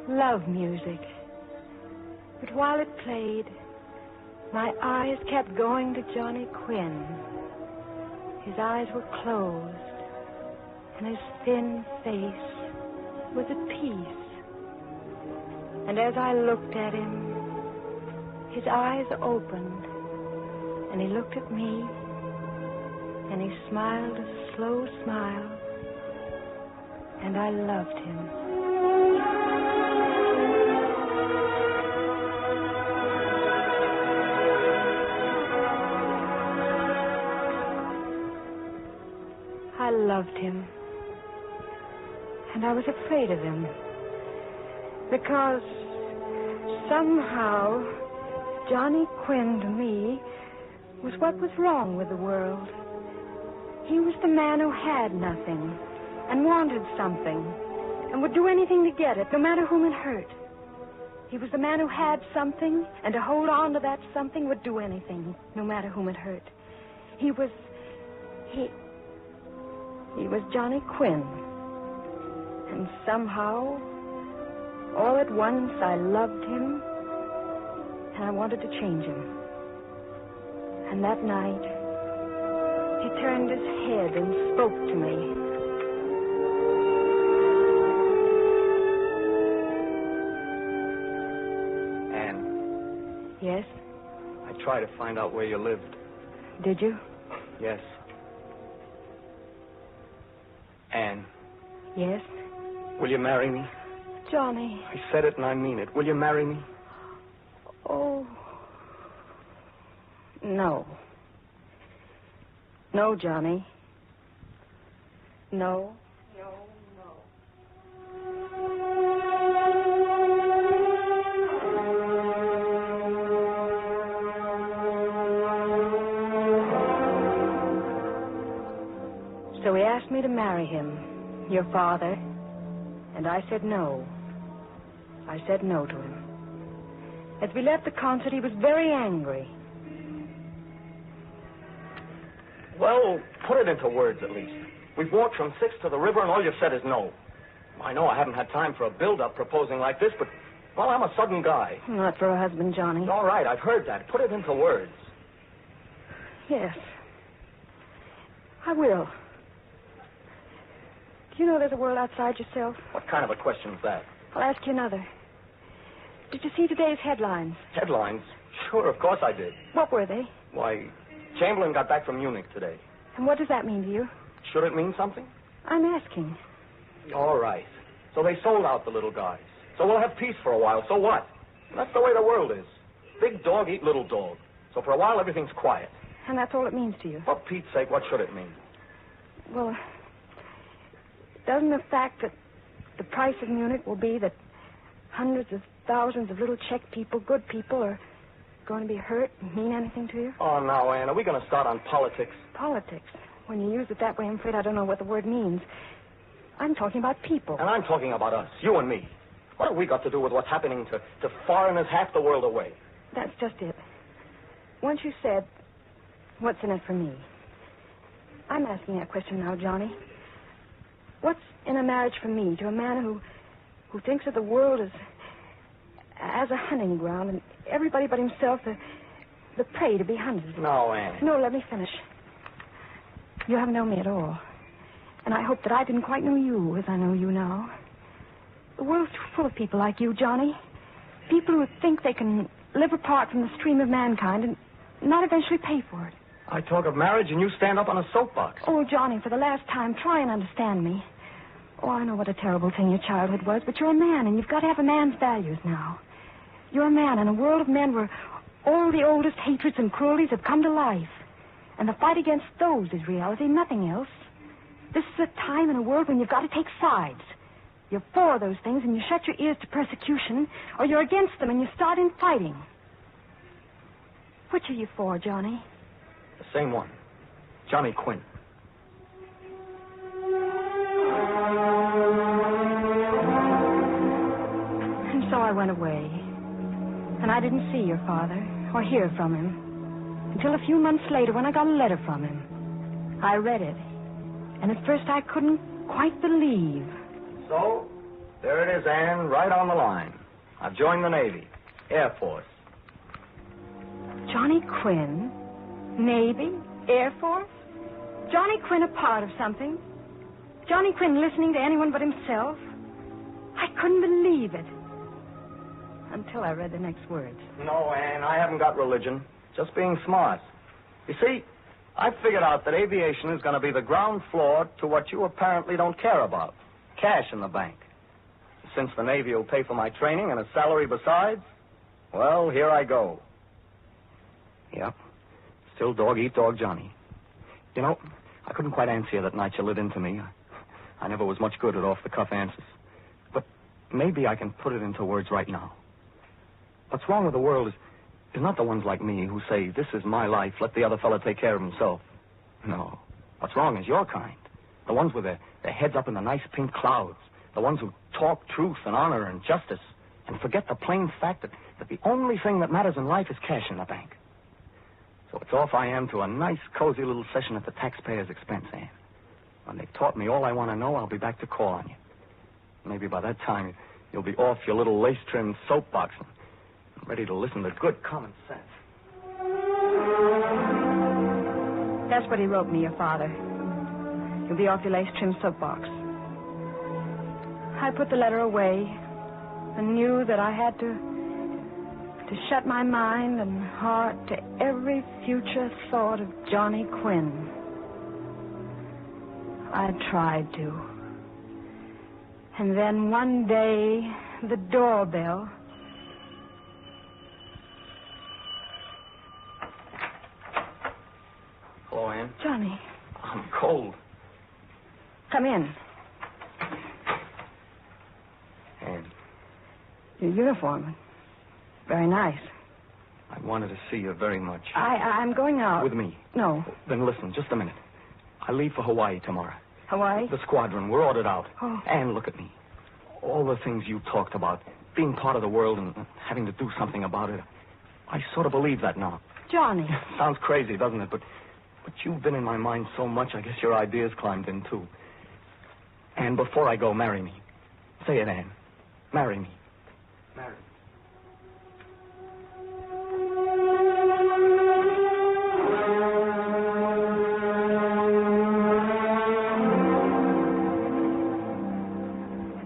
Love music. But while it played, my eyes kept going to Johnny Quinn. His eyes were closed, and his thin face was at peace. And as I looked at him, his eyes opened, and he looked at me, and he smiled a slow smile, and I loved him. I loved him. And I was afraid of him. Because somehow Johnny Quinn to me was what was wrong with the world. He was the man who had nothing, and wanted something and would do anything to get it, no matter whom it hurt. He was the man who had something, and to hold on to that something would do anything, no matter whom it hurt. He was Johnny Quinn. And somehow, all at once, I loved him, and I wanted to change him. And that night, he turned his head and spoke to me. Anne. Yes? I tried to find out where you lived. Did you? Yes. Anne. Yes? Will you marry me? Johnny. I said it and I mean it. Will you marry me? Oh. No. No, Johnny. No. So he asked me to marry him, your father, and I said no. I said no to him. As we left the concert, he was very angry. Well, put it into words at least. We've walked from 6 to the river and all you've said is no. I know I haven't had time for a build-up proposing like this, but, well, I'm a sudden guy. Not for a husband, Johnny. All right, I've heard that. Put it into words. Yes. I will. Do you know there's a world outside yourself? What kind of a question's that? I'll ask you another. Did you see today's headlines? Headlines? Sure, of course I did. What were they? Why, Chamberlain got back from Munich today. And what does that mean to you? Should it mean something? I'm asking. All right. So they sold out the little guys. So we'll have peace for a while. So what? That's the way the world is. Big dog eat little dog. So for a while, everything's quiet. And that's all it means to you? For Pete's sake, what should it mean? Well, doesn't the fact that the price of Munich will be that hundreds of thousands of little Czech people, good people, are going to be hurt mean anything to you? Oh, now, Anne, are we going to start on politics? Politics? When you use it that way, I'm afraid I don't know what the word means. I'm talking about people. And I'm talking about us, you and me. What have we got to do with what's happening to foreigners half the world away? That's just it. Once you said, what's in it for me? I'm asking that question now, Johnny. What's in a marriage for me to a man who thinks of the world as a hunting ground and everybody but himself the prey to be hunted? No, Anne. No, let me finish. You haven't known me at all. And I hope that I didn't quite know you as I know you now. The world's too full of people like you, Johnny. People who think they can live apart from the stream of mankind and not eventually pay for it. I talk of marriage and you stand up on a soapbox. Oh, Johnny, for the last time, try and understand me. Oh, I know what a terrible thing your childhood was, but you're a man, and you've got to have a man's values now. You're a man in a world of men where all the oldest hatreds and cruelties have come to life. And the fight against those is reality, nothing else. This is a time in a world when you've got to take sides. You're for those things, and you shut your ears to persecution, or you're against them, and you start in fighting. Which are you for, Johnny? The same one. Johnny Quinn. And so I went away. And I didn't see your father or hear from him until a few months later when I got a letter from him. I read it. And at first I couldn't quite believe. So, there it is, Anne, right on the line. I've joined the Navy. Air Force. Johnny Quinn? Navy? Air Force? Johnny Quinn a part of something? Johnny Quinn listening to anyone but himself? I couldn't believe it. Until I read the next words. No, Anne, I haven't got religion. Just being smart. You see, I figured out that aviation is going to be the ground floor to what you apparently don't care about. Cash in the bank. Since the Navy will pay for my training and a salary besides, well, here I go. Yep. Still dog-eat-dog Johnny. You know, I couldn't quite answer you that night you lit into me. I never was much good at off-the-cuff answers. But maybe I can put it into words right now. What's wrong with the world is not the ones like me who say, this is my life, let the other fella take care of himself. No. What's wrong is your kind. The ones with their heads up in the nice pink clouds. The ones who talk truth and honor and justice and forget the plain fact that the only thing that matters in life is cash in the bank. So it's off I am to a nice, cozy little session at the taxpayer's expense, Anne. When they've taught me all I want to know, I'll be back to call on you. Maybe by that time, you'll be off your little lace-trimmed soapbox and ready to listen to good common sense. That's what he wrote me, your father. You'll be off your lace-trimmed soapbox. I put the letter away and knew that I had to shut my mind and heart to every future thought of Johnny Quinn. I tried to. And then one day, the doorbell. Hello, Anne. Johnny. I'm cold. Come in. Anne. Your uniform. Very nice. I wanted to see you very much. I'm going out. With me? No. Then listen, just a minute. I leave for Hawaii tomorrow. Hawaii? The squadron. We're ordered out. Oh. Anne, look at me. All the things you talked about, being part of the world and having to do something about it, I sort of believe that now. Johnny. Sounds crazy, doesn't it? But you've been in my mind so much, I guess your ideas climbed in, too. Anne, before I go, marry me. Say it, Anne. Marry me. Marry me.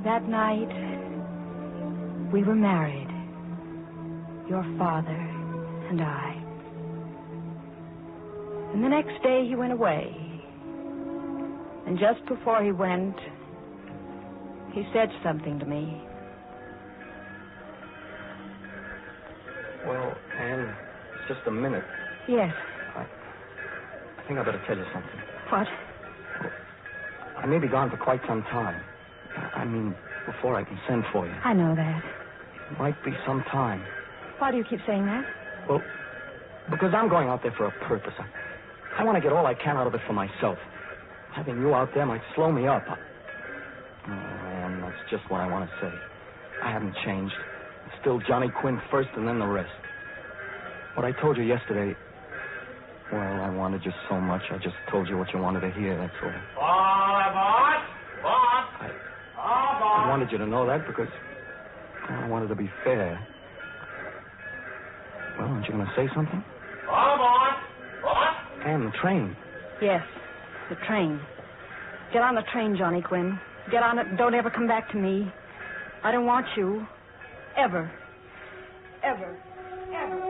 That night, we were married. Your father and I. And the next day he went away. And just before he went, he said something to me. Well, Anne, it's just a minute. Yes. I think I better tell you something. What? I may be gone for quite some time. I mean, before I can send for you. I know that. It might be some time. Why do you keep saying that? Well, because I'm going out there for a purpose. I want to get all I can out of it for myself. Having you out there might slow me up. Oh, Anne, that's just what I want to say. I haven't changed. I'm still Johnny Quinn first and then the rest. What I told you yesterday, well, I wanted you so much, I just told you what you wanted to hear, that's all. I wanted you to know that because I wanted to be fair. Well, aren't you going to say something? And the train. Yes, the train. Get on the train, Johnny Quinn. Get on it and don't ever come back to me. I don't want you. Ever. Ever. Ever.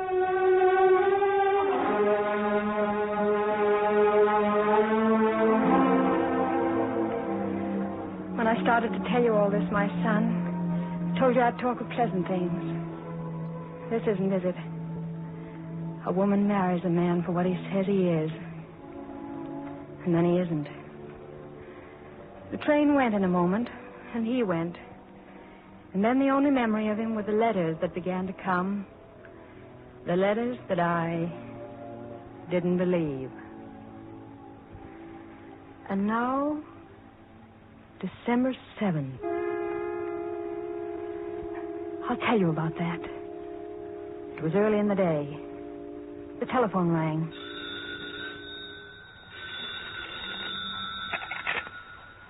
When I started to tell you all this, my son, I told you I'd talk of pleasant things. This isn't, is it? A woman marries a man for what he says he is. And then he isn't. The train went in a moment, and he went. And then the only memory of him were the letters that began to come. The letters that I didn't believe. And now, December 7th. I'll tell you about that. It was early in the day. The telephone rang.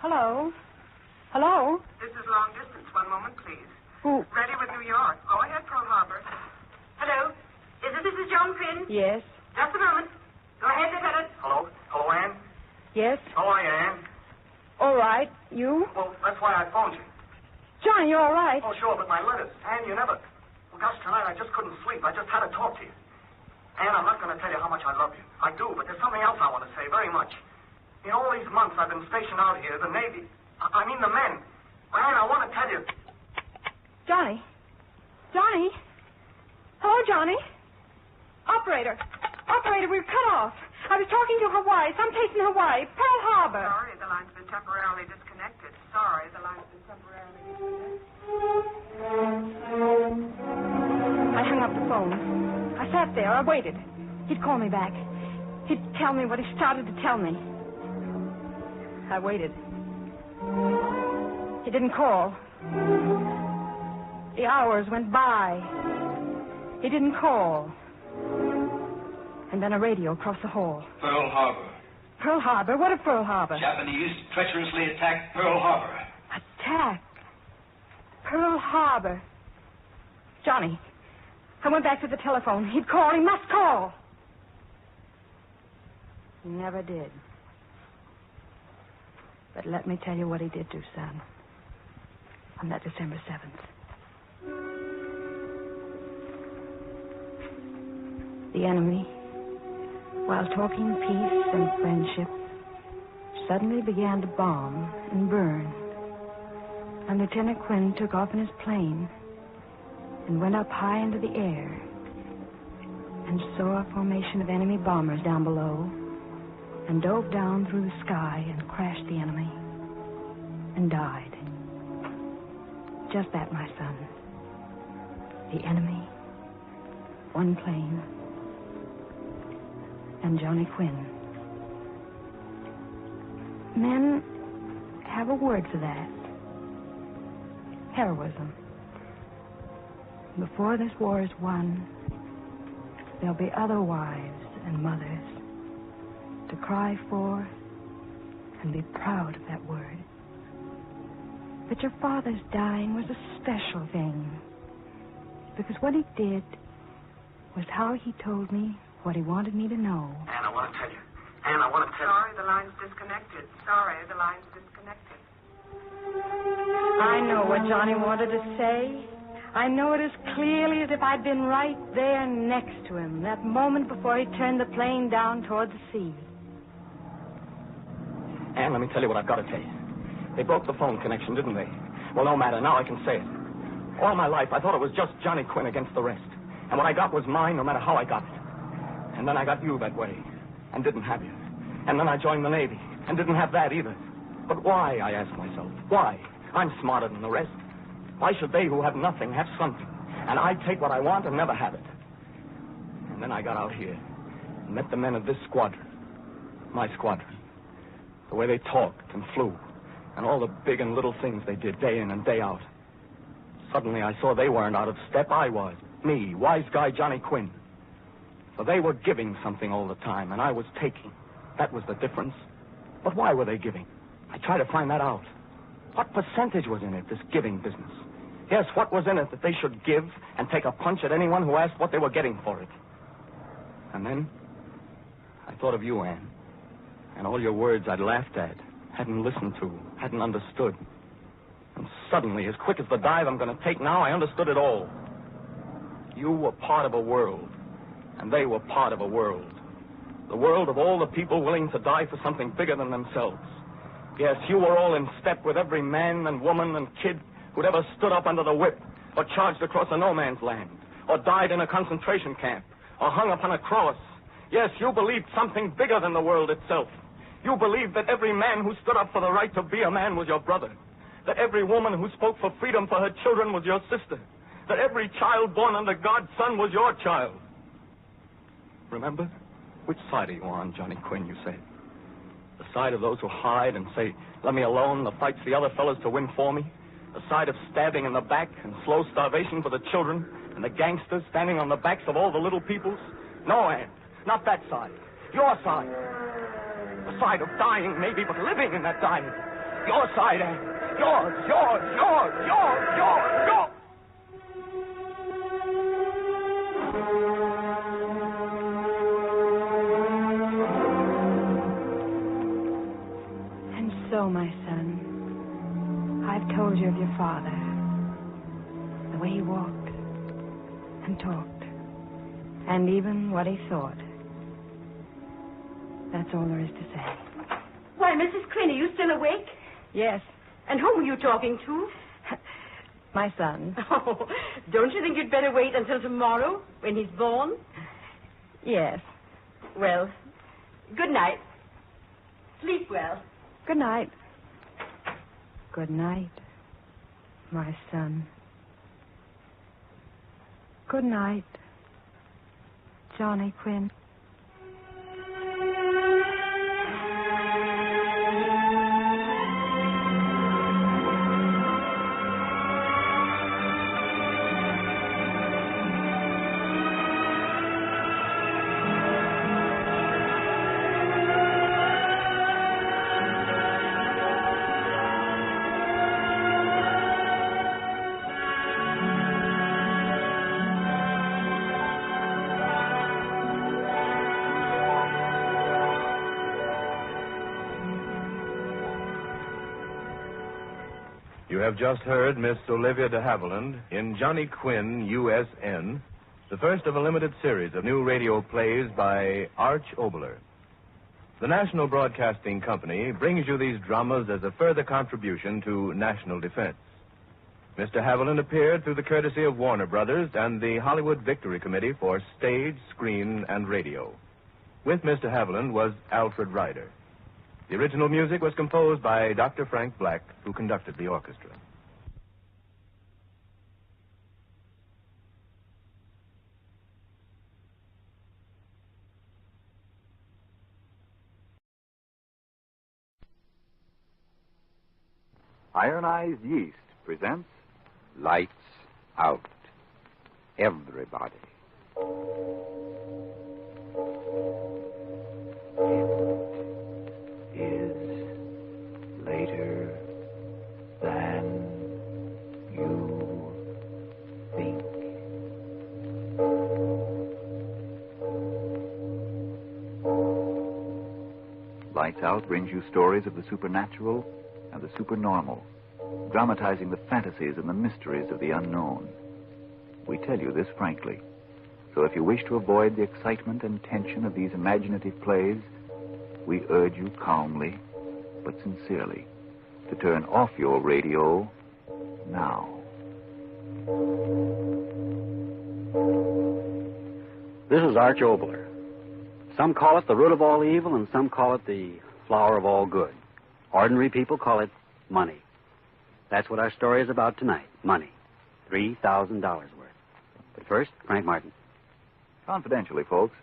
Hello? Hello? This is long distance. One moment, please. Who? Ready with New York. Go ahead, Pearl Harbor. Hello? Is this Mrs. Joan Quinn? Yes. Just a moment. Go ahead, Lieutenant. Hello? Hello, Anne? Yes? How are you, Anne? All right. You? Well, that's why I phoned you. Johnny, you all right? Oh, sure, but my letters. Anne, you never... Well, gosh, tonight I just couldn't sleep. I just had to talk to you. Anne, I'm not going to tell you how much I love you. I do, but there's something else I want to say, very much. In all these months I've been stationed out here, the Navy... I mean the men. Anne, I want to tell you... Johnny? Johnny? Hello, Johnny? Operator, we're cut off. I was talking to Hawaii, someplace in Hawaii, Pearl Harbor. Sorry, the line's been temporarily disconnected. Sorry, the line's been temporarily disconnected. I hung up the phone. I sat there. I waited. He'd call me back. He'd tell me what he started to tell me. I waited. He didn't call. The hours went by. He didn't call. And then a radio across the hall. Pearl Harbor. Pearl Harbor? What of Pearl Harbor? Japanese treacherously attacked Pearl Harbor. Attack. Pearl Harbor. Johnny, I went back to the telephone. He'd call. He must call. He never did. But let me tell you what he did do, son. On that December 7th. The enemy, while talking peace and friendship, suddenly began to bomb and burn. And Lieutenant Quinn took off in his plane and went up high into the air and saw a formation of enemy bombers down below and dove down through the sky and crashed the enemy and died. Just that, my son. The enemy, one plane, and Johnny Quinn. Men have a word for that. Heroism. Before this war is won, there'll be other wives and mothers to cry for and be proud of that word. But your father's dying was a special thing, because what he did was how he told me what he wanted me to know. Anne, I want to tell you. Anne, I want to tell you. Sorry, the line's disconnected. Sorry, the line's disconnected. I know what Johnny wanted to say. I know it as clearly as if I'd been right there next to him, that moment before he turned the plane down toward the sea. Anne, let me tell you what I've got to tell you. They broke the phone connection, didn't they? Well, no matter. Now I can say it. All my life, I thought it was just Johnny Quinn against the rest. And what I got was mine, no matter how I got it. And then I got you that way, and didn't have you. And then I joined the Navy, and didn't have that either. But why, I ask myself, why? I'm smarter than the rest. Why should they who have nothing have something? And I take what I want and never have it. And then I got out here and met the men of this squadron. My squadron. The way they talked and flew. And all the big and little things they did day in and day out. Suddenly I saw they weren't out of step. I was. Me, wise guy Johnny Quinn. For they were giving something all the time, and I was taking. That was the difference. But why were they giving? I tried to find that out. What percentage was in it, this giving business? Yes, what was in it that they should give and take a punch at anyone who asked what they were getting for it? And then I thought of you, Anne, and all your words I'd laughed at, hadn't listened to, hadn't understood. And suddenly, as quick as the dive I'm going to take now, I understood it all. You were part of a world, and they were part of a world. The world of all the people willing to die for something bigger than themselves. Yes, you were all in step with every man and woman and kid who'd ever stood up under the whip, or charged across a no-man's land, or died in a concentration camp, or hung upon a cross. Yes, you believed something bigger than the world itself. You believed that every man who stood up for the right to be a man was your brother, that every woman who spoke for freedom for her children was your sister, that every child born under God's son was your child. Remember? Which side are you on, Johnny Quinn, you said? The side of those who hide and say, let me alone, the fight's the other fellas to win for me? The side of stabbing in the back and slow starvation for the children and the gangsters standing on the backs of all the little peoples? No, Anne, not that side. Your side. The side of dying, maybe, but living in that dying. Your side, Anne. Yours, yours, yours, yours, yours, yours. And so, my son, I've told you of your father. The way he walked and talked, and even what he thought. That's all there is to say. Why, Mrs. Quinn, are you still awake? Yes. And whom are you talking to? My son. Oh, don't you think you'd better wait until tomorrow, when he's born? Yes. Well, good night. Sleep well. Good night. Good night, my son. Good night, Johnny Quinn. You have just heard Miss Olivia de Havilland in Johnny Quinn, U.S.N., the first of a limited series of new radio plays by Arch Oboler. The National Broadcasting Company brings you these dramas as a further contribution to national defense. Mr. Havilland appeared through the courtesy of Warner Brothers and the Hollywood Victory Committee for Stage, Screen, and Radio. With Mr. Havilland was Alfred Ryder. The original music was composed by Dr. Frank Black, who conducted the orchestra. Ironized Yeast presents Lights Out. Everybody. It is later than you think. Lights Out brings you stories of the supernatural and the supernormal, dramatizing the fantasies and the mysteries of the unknown. We tell you this frankly, so if you wish to avoid the excitement and tension of these imaginative plays, we urge you calmly, but sincerely, to turn off your radio now. This is Arch Oboler. Some call it the root of all evil, and some call it the flower of all good. Ordinary people call it money. That's what our story is about tonight. Money. $3,000 worth. But first, Frank Martin. Confidentially, folks,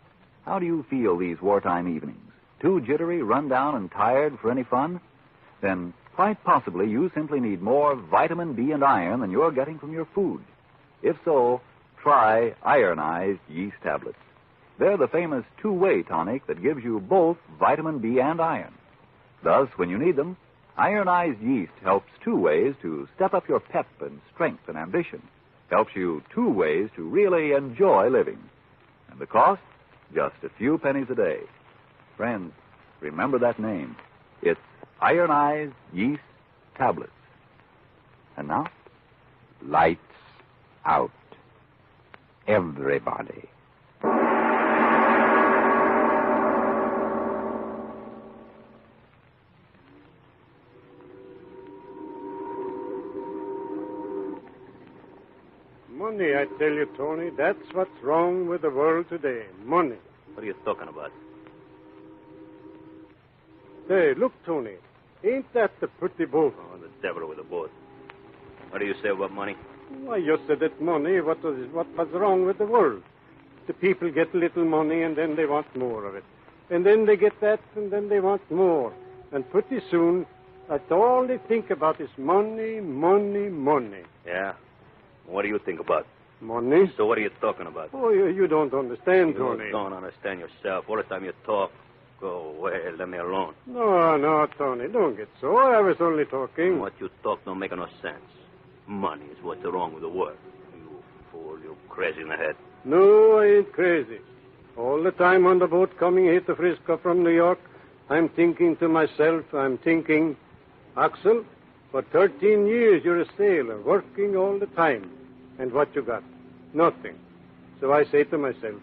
how do you feel these wartime evenings? Too jittery, run down, and tired for any fun? Then quite possibly you simply need more vitamin B and iron than you're getting from your food. If so, try ironized yeast tablets. They're the famous two-way tonic that gives you both vitamin B and iron. Thus, when you need them, ironized yeast helps two ways to step up your pep and strength and ambition. Helps you two ways to really enjoy living. And the cost? Just a few pennies a day. Friends, remember that name. It's ironized yeast tablets. And now, lights out. Everybody. Money, I tell you, Tony, that's what's wrong with the world today. Money. What are you talking about? Hey, look, Tony. Ain't that the pretty boat? Oh, the devil with the boat. What do you say about money? Why, you said that money, what was wrong with the world? The people get a little money, and then they want more of it. And then they get that, and then they want more. And pretty soon, that's all they think about is money, money, money. Yeah? What do you think about? Money? So what are you talking about? Oh, you don't understand, Tony. You don't understand yourself. All the time you talk, go away, let me alone. No, Tony, don't get so. I was only talking. What you talk don't make no sense. Money is what's wrong with the world. You fool, you crazy in the head. No, I ain't crazy. All the time on the boat coming here to Frisco from New York, I'm thinking to myself, Axel, for 13 years you're a sailor, working all the time. And what you got? Nothing. So I say to myself,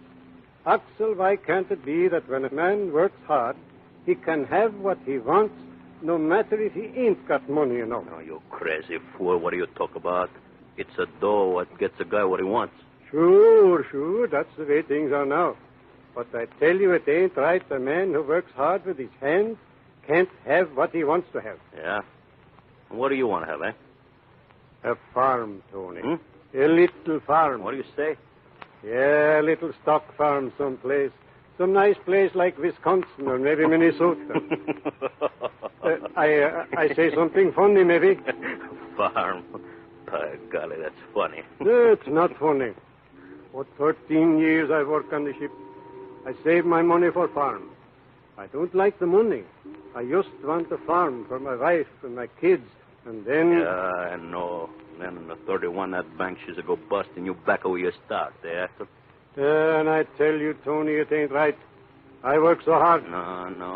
Axel, why can't it be that when a man works hard, he can have what he wants, no matter if he ain't got money enough? Oh, you crazy fool. What do you talk about? It's a dough what gets a guy what he wants. Sure. That's the way things are now. But I tell you, it ain't right. A man who works hard with his hands can't have what he wants to have. Yeah? What do you want to have, eh? A farm, Tony. A little farm. What do you say? Yeah, a little stock farm someplace. Some nice place like Wisconsin or maybe Minnesota. I say something funny, maybe. Farm. By golly, that's funny. No, it's not funny. For 13 years I work on the ship. I save my money for farm. I don't like the money. I just want a farm for my wife and my kids, and then... Yeah, I know. Then in the 31, that bank she's a go bust, and you back away your start, eh? And I tell you, Tony, it ain't right. I work so hard. No,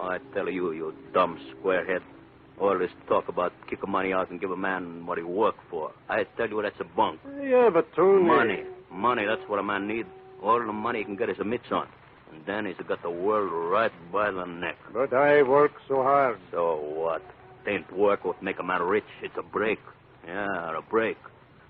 I tell you, you dumb squarehead. All this talk about kicking money out and give a man what he worked for. I tell you, that's a bunk. Yeah, but Tony... Money, that's what a man needs. All the money he can get is a mitts on. And then he's got the world right by the neck. But I work so hard. So what? It ain't work what make a man rich. It's a break. Yeah, a break.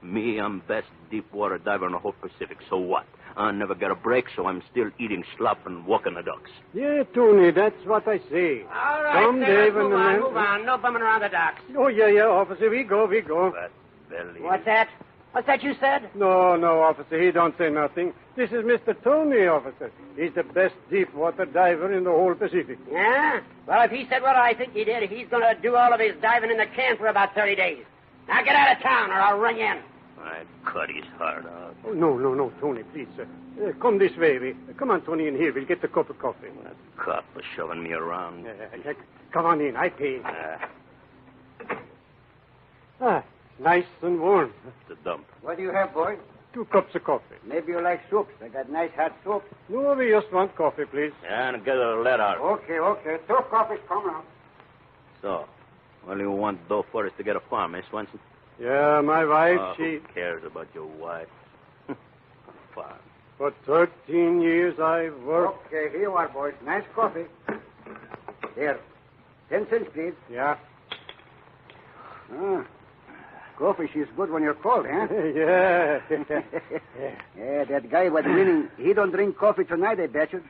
Me, I'm best deep water diver in the whole Pacific. So what? I never get a break, so I'm still eating slop and walking the ducks. Yeah, Tony, that's what I say. All right, Someday move on. No bumming around the docks. Oh, yeah, officer. We go. But, Belly... What's that? What's that you said? No, officer. He don't say nothing. This is Mr. Tony, officer. He's the best deep water diver in the whole Pacific. Yeah? Well, if he said what I think he did, he's going to do all of his diving in the can for about 30 days. Now get out of town or I'll run you in. I cut his heart out. Oh, no, Tony, please, sir. Come this way. Come on, Tony, in here. We'll get the cup of coffee. That cop was shoving me around. Come on in. I pay. Nice and warm. It's a dump. What do you have, boy? 2 cups of coffee. Maybe you like soups. I got nice hot soup. No, we just want coffee, please. Yeah, and get a letter out. Okay. 2 coffees come out. So, all you want dough for is to get a farm, eh, Swenson? Yeah, my wife, Who cares about your wife? Farm. For 13 years I've worked. Okay, here you are, boys. Nice coffee. Here. 10 cents, please. Yeah. Coffee, she's good when you're cold, huh? Yeah. Yeah, that guy was winning. He don't drink coffee tonight, I bet you.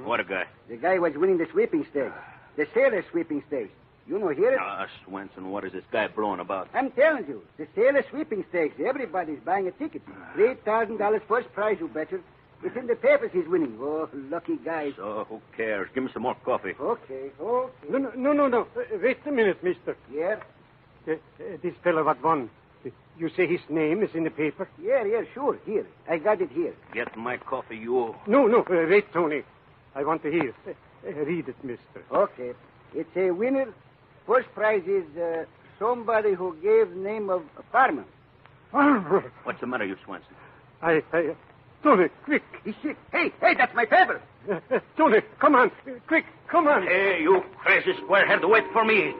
What a guy. The guy was winning the sweeping stakes. The sailor sweeping stakes. You know, hear it? Swenson, what is this guy blowing about? I'm telling you, the sailor sweeping stakes. Everybody's buying a ticket. $3,000 first prize, you betcha. It's in the papers he's winning. Oh, lucky guy. So, who cares? Give me some more coffee. Okay. No. Wait a minute, mister. Yeah? This fellow what won. You say his name is in the paper? Yeah, sure. Here. I got it here. Get my coffee, you. No. Wait, Tony. I want to hear. Read it, mister. Okay. It's a winner. First prize is somebody who gave name of Farmer. Farmer? What's the matter, you Swenson? Tony, quick. He's sick. Hey, that's my paper. Tony, come on. Quick, come on. Hey, you crazy squarehead, wait for me.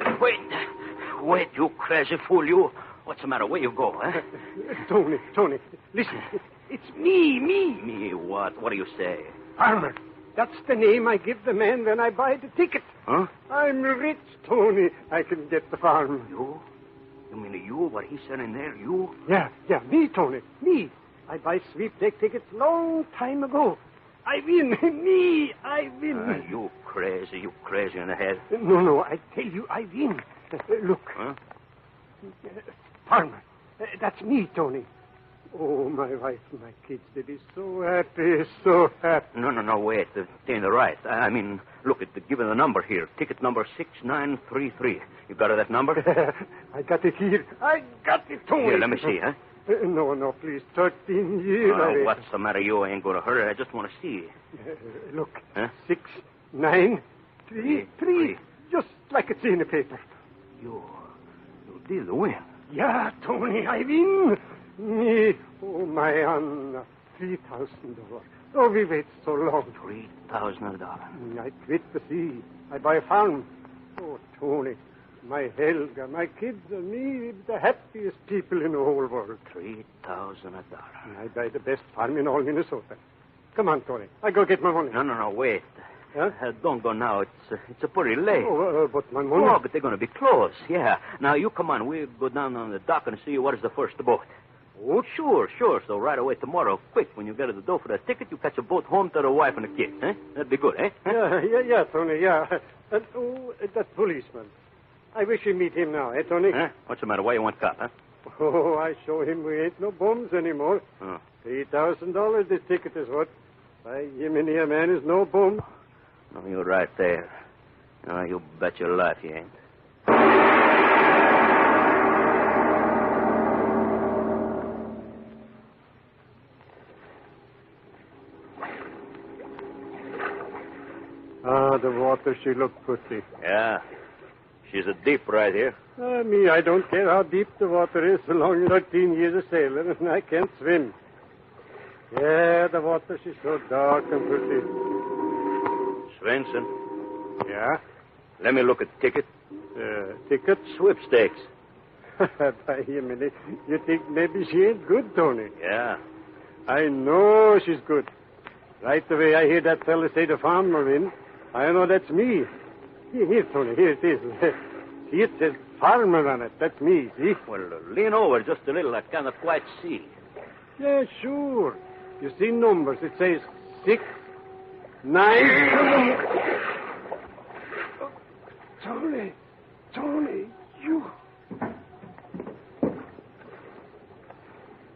Wait, you crazy fool, you. What's the matter? Where you go, huh? Tony, listen. It's me. Me what? What do you say? Farmer. That's the name I give the man when I buy the ticket. Huh? I'm rich, Tony. I can get the farm. You? You mean you? What he said in there? You? Yeah. Me, Tony. Me. I buy sweepstake tickets long time ago. I win. I win. You crazy in the head. No. I tell you, I win. Look. Huh? Farmer. That's me, Tony. Oh, my wife, my kids, they be so happy. No, wait. It ain't right. I mean, look, give it the number here. Ticket number 6933. You got that number? I got it here. I got it, Tony. Here, let me see, huh? No, please. 13 years. What's the matter? You ain't going to hurt her. I just want to see. Look. Huh? 6, 9, 3. Just like it's in the paper. You did win. Yeah, Tony, I win. Me, oh, my Anna, $3,000. Oh, we wait so long. $3,000. I quit the sea. I buy a farm. Oh, Tony, my Helga, my kids and me, the happiest people in the whole world. $3,000. I buy the best farm in all Minnesota. Come on, Tony. I go get my money. No, wait. Huh? Don't go now. It's a pretty late. Oh, but my money... Oh, but they're going to be closed, yeah. Now, you come on. We'll go down on the dock and see what is the first boat. Oh, sure. So right away tomorrow, quick, when you get to the door for that ticket, you catch a boat home to the wife and the kids, eh? That'd be good, eh? Yeah, Tony, yeah. That policeman. I wish you meet him now, eh, Tony? Huh? What's the matter? Why you want cop, huh? Oh, I show him we ain't no bums anymore. Oh. $3,000 this ticket is what. By Jiminy, a man is no bum. No, you're right there. No, you bet your life you ain't. The water, she looked pretty. Yeah. She's a deep right here. Me, I don't care how deep the water is, so long as 13 years a sailor, and I can't swim. Yeah, the water, she's so dark and pretty. Swenson. Yeah? Let me look at the ticket. Ticket? Sweepstakes. By Jiminy, you think maybe she ain't good, Tony? Yeah. I know she's good. Right away I hear that fella say the farmer win. I know that's me. Here, Tony, here it is. See, it says farmer on it. That's me, see? Well, lean over just a little. I cannot quite see. Yeah, sure. You see numbers. It says 6, 9... Tony, you...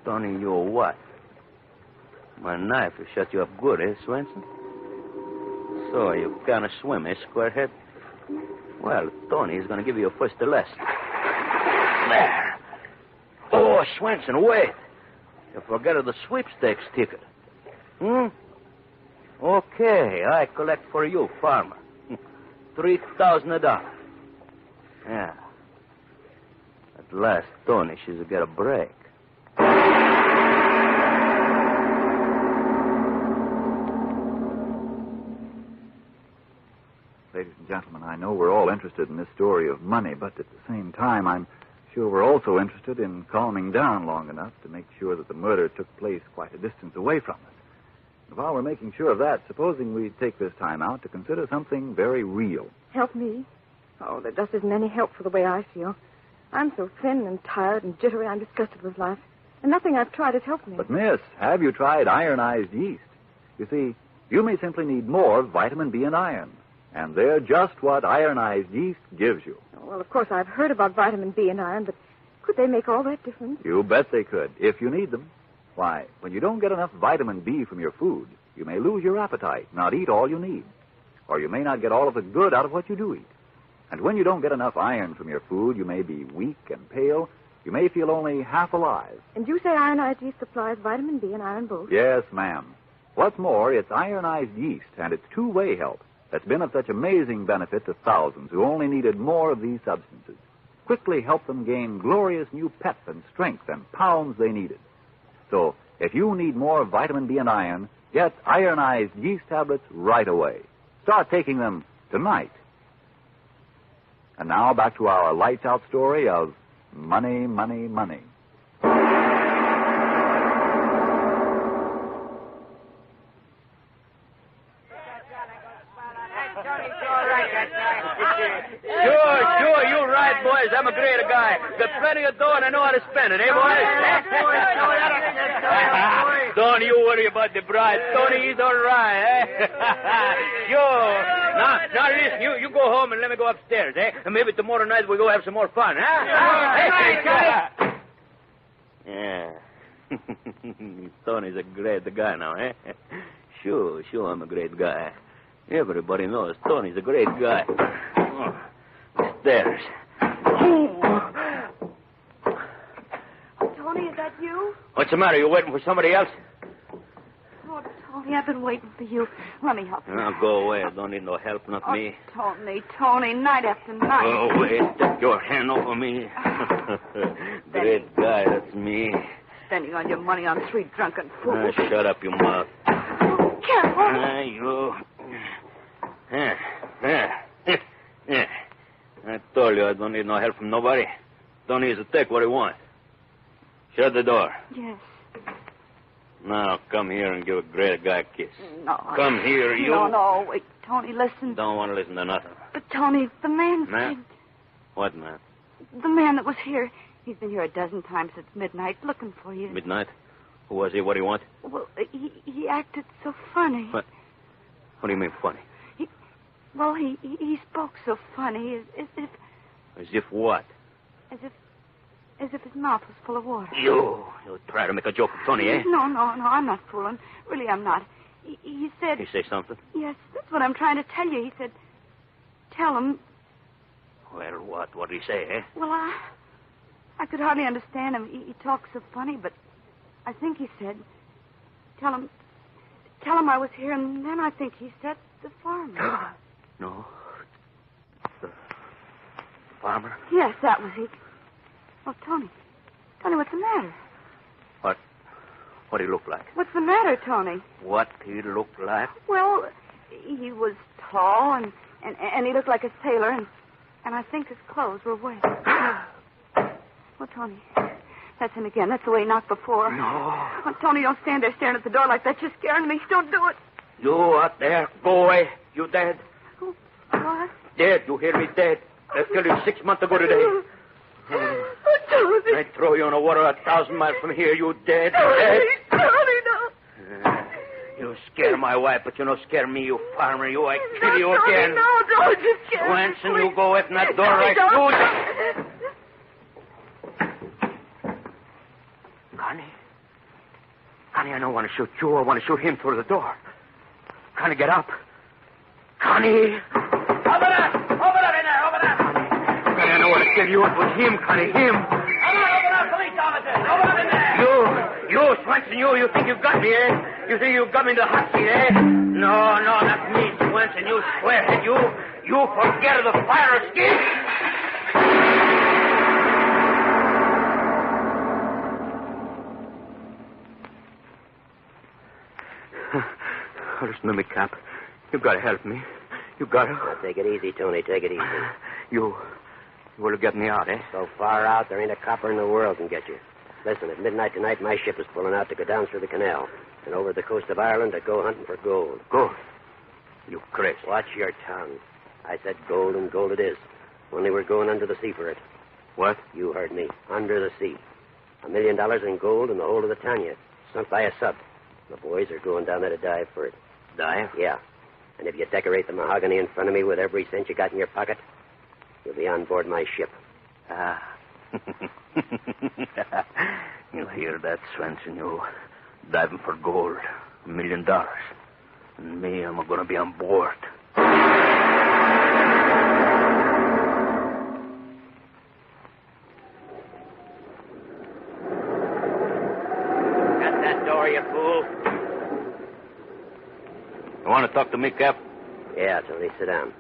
Tony, you what? My knife has shut you up good, eh, Swenson? So you can't swim, eh, squarehead? Well, Tony's going to give you a first lesson. There. Oh, Swenson, wait. You forgot the sweepstakes ticket. Okay, I collect for you, farmer. $3,000. Yeah. At last, Tony, she's got a break. Ladies and gentlemen, I know we're all interested in this story of money, but at the same time, I'm sure we're also interested in calming down long enough to make sure that the murder took place quite a distance away from us. And while we're making sure of that, supposing we take this time out to consider something very real. Help me? Oh, there just isn't any help for the way I feel. I'm so thin and tired and jittery, I'm disgusted with life. And nothing I've tried has helped me. But, miss, have you tried ironized yeast? You see, you may simply need more vitamin B and iron. And they're just what ironized yeast gives you. Well, of course, I've heard about vitamin B and iron, but could they make all that difference? You bet they could, if you need them. Why, when you don't get enough vitamin B from your food, you may lose your appetite, not eat all you need. Or you may not get all of the good out of what you do eat. And when you don't get enough iron from your food, you may be weak and pale. You may feel only half alive. And you say ironized yeast supplies vitamin B and iron both? Yes, ma'am. What's more, it's ironized yeast, and it's two-way help that's been of such amazing benefit to thousands who only needed more of these substances. Quickly help them gain glorious new pep and strength and pounds they needed. So, if you need more vitamin B and iron, get ironized yeast tablets right away. Start taking them tonight. And now back to our lights-out story of money, money, money. Sure, you're right, boys. I'm a great guy. Got plenty of dough and I know how to spend it, eh, boys? Don't you worry about the bride. Tony, he's all right, eh? Sure. Now, listen, you go home and let me go upstairs, eh? And maybe tomorrow night we'll go have some more fun, huh? Yeah. Tony's a great guy now, eh? Sure, I'm a great guy. Everybody knows Tony's a great guy. Stairs. Tony, is that you? What's the matter? You waiting for somebody else? Oh, Tony, I've been waiting for you. Let me help you. Now, go away. I don't need no help, not me. Tony, night after night. Go away. Take your hand off of me. Great guy, that's me. Spending all your money on 3 drunken fools. Shut up, your mouth. Careful. You. Yeah. I told you I don't need no help from nobody. Don't need to take what he wants. Shut the door. Yes. Now, come here and give a great guy a kiss. No. Come here, you. No, wait. Tony, listen. Don't want to listen to nothing. But, Tony, the man... Man? What man? The man that was here. He's been here a dozen times since midnight looking for you. Midnight? Who was he? What do you want? Well, he acted so funny. What do you mean, funny? He spoke so funny, as if... As if what? As if his mouth was full of water. You try to make a joke of Tony, eh? No, I'm not fooling. Really, I'm not. He said... He say something? Yes, that's what I'm trying to tell you. He said, tell him... Well, what? What did he say, eh? Well, I could hardly understand him. He talked so funny, but I think he said, tell him I was here, and then I think he said the farmer. No. The farmer? Yes, that was he. Oh, Tony, what's the matter? What he look like? What's the matter, Tony? What he look like? Well, he was tall, and he looked like a sailor, and And I think his clothes were wet. Well, Tony, that's him again. That's the way he knocked before. No. Oh, Tony, don't stand there staring at the door like that. You're scaring me. Don't do it. You out there, go away. You dead. What? Dead. You hear me? Dead. They killed you 6 months ago today. Tony. I'd throw you in the water 1,000 miles from here. You dead. Tony, Dead. Tony, no. You scare my wife, but you don't scare me, you farmer. You, I kill No, you Tony, again. No, don't you scare me. Swenson, you go open that door Tony, right don't. Connie, I don't want to shoot you. I want to shoot him through the door. Connie, get up. Connie! Over there! Over there! Connie, I don't want to kill you. It was him, Connie, him. Over there, police officer! Over there in there! You, Swenson, you think you got me, eh? You think you got me in the hot seat, eh? No, not me, Swenson. You squarehead, you. You forget the fire escape. Listen to me, Cap. You gotta help me. You gotta. Now, take it easy, Tony. Take it easy. You will get me out, eh? So far out, there ain't a copper in the world can get you. Listen, at midnight tonight, my ship is pulling out to go down through the canal and over the coast of Ireland to go hunting for gold. Gold? You crazy. Watch your tongue. I said gold, and gold it is. Only we're going under the sea for it. What? You heard me. Under the sea. $1 million in gold in the hold of the Tanya, sunk by a sub. The boys are going down there to dive for it. Dive? Yeah. And if you decorate the mahogany in front of me with every cent you got in your pocket, you'll be on board my ship. Ah. You hear that, Swenson? You diving for gold. $1 million. And me, I'm going to be on board. Shut that door, you fool. You want to talk to me, Cap? Yeah, Tony, sit down.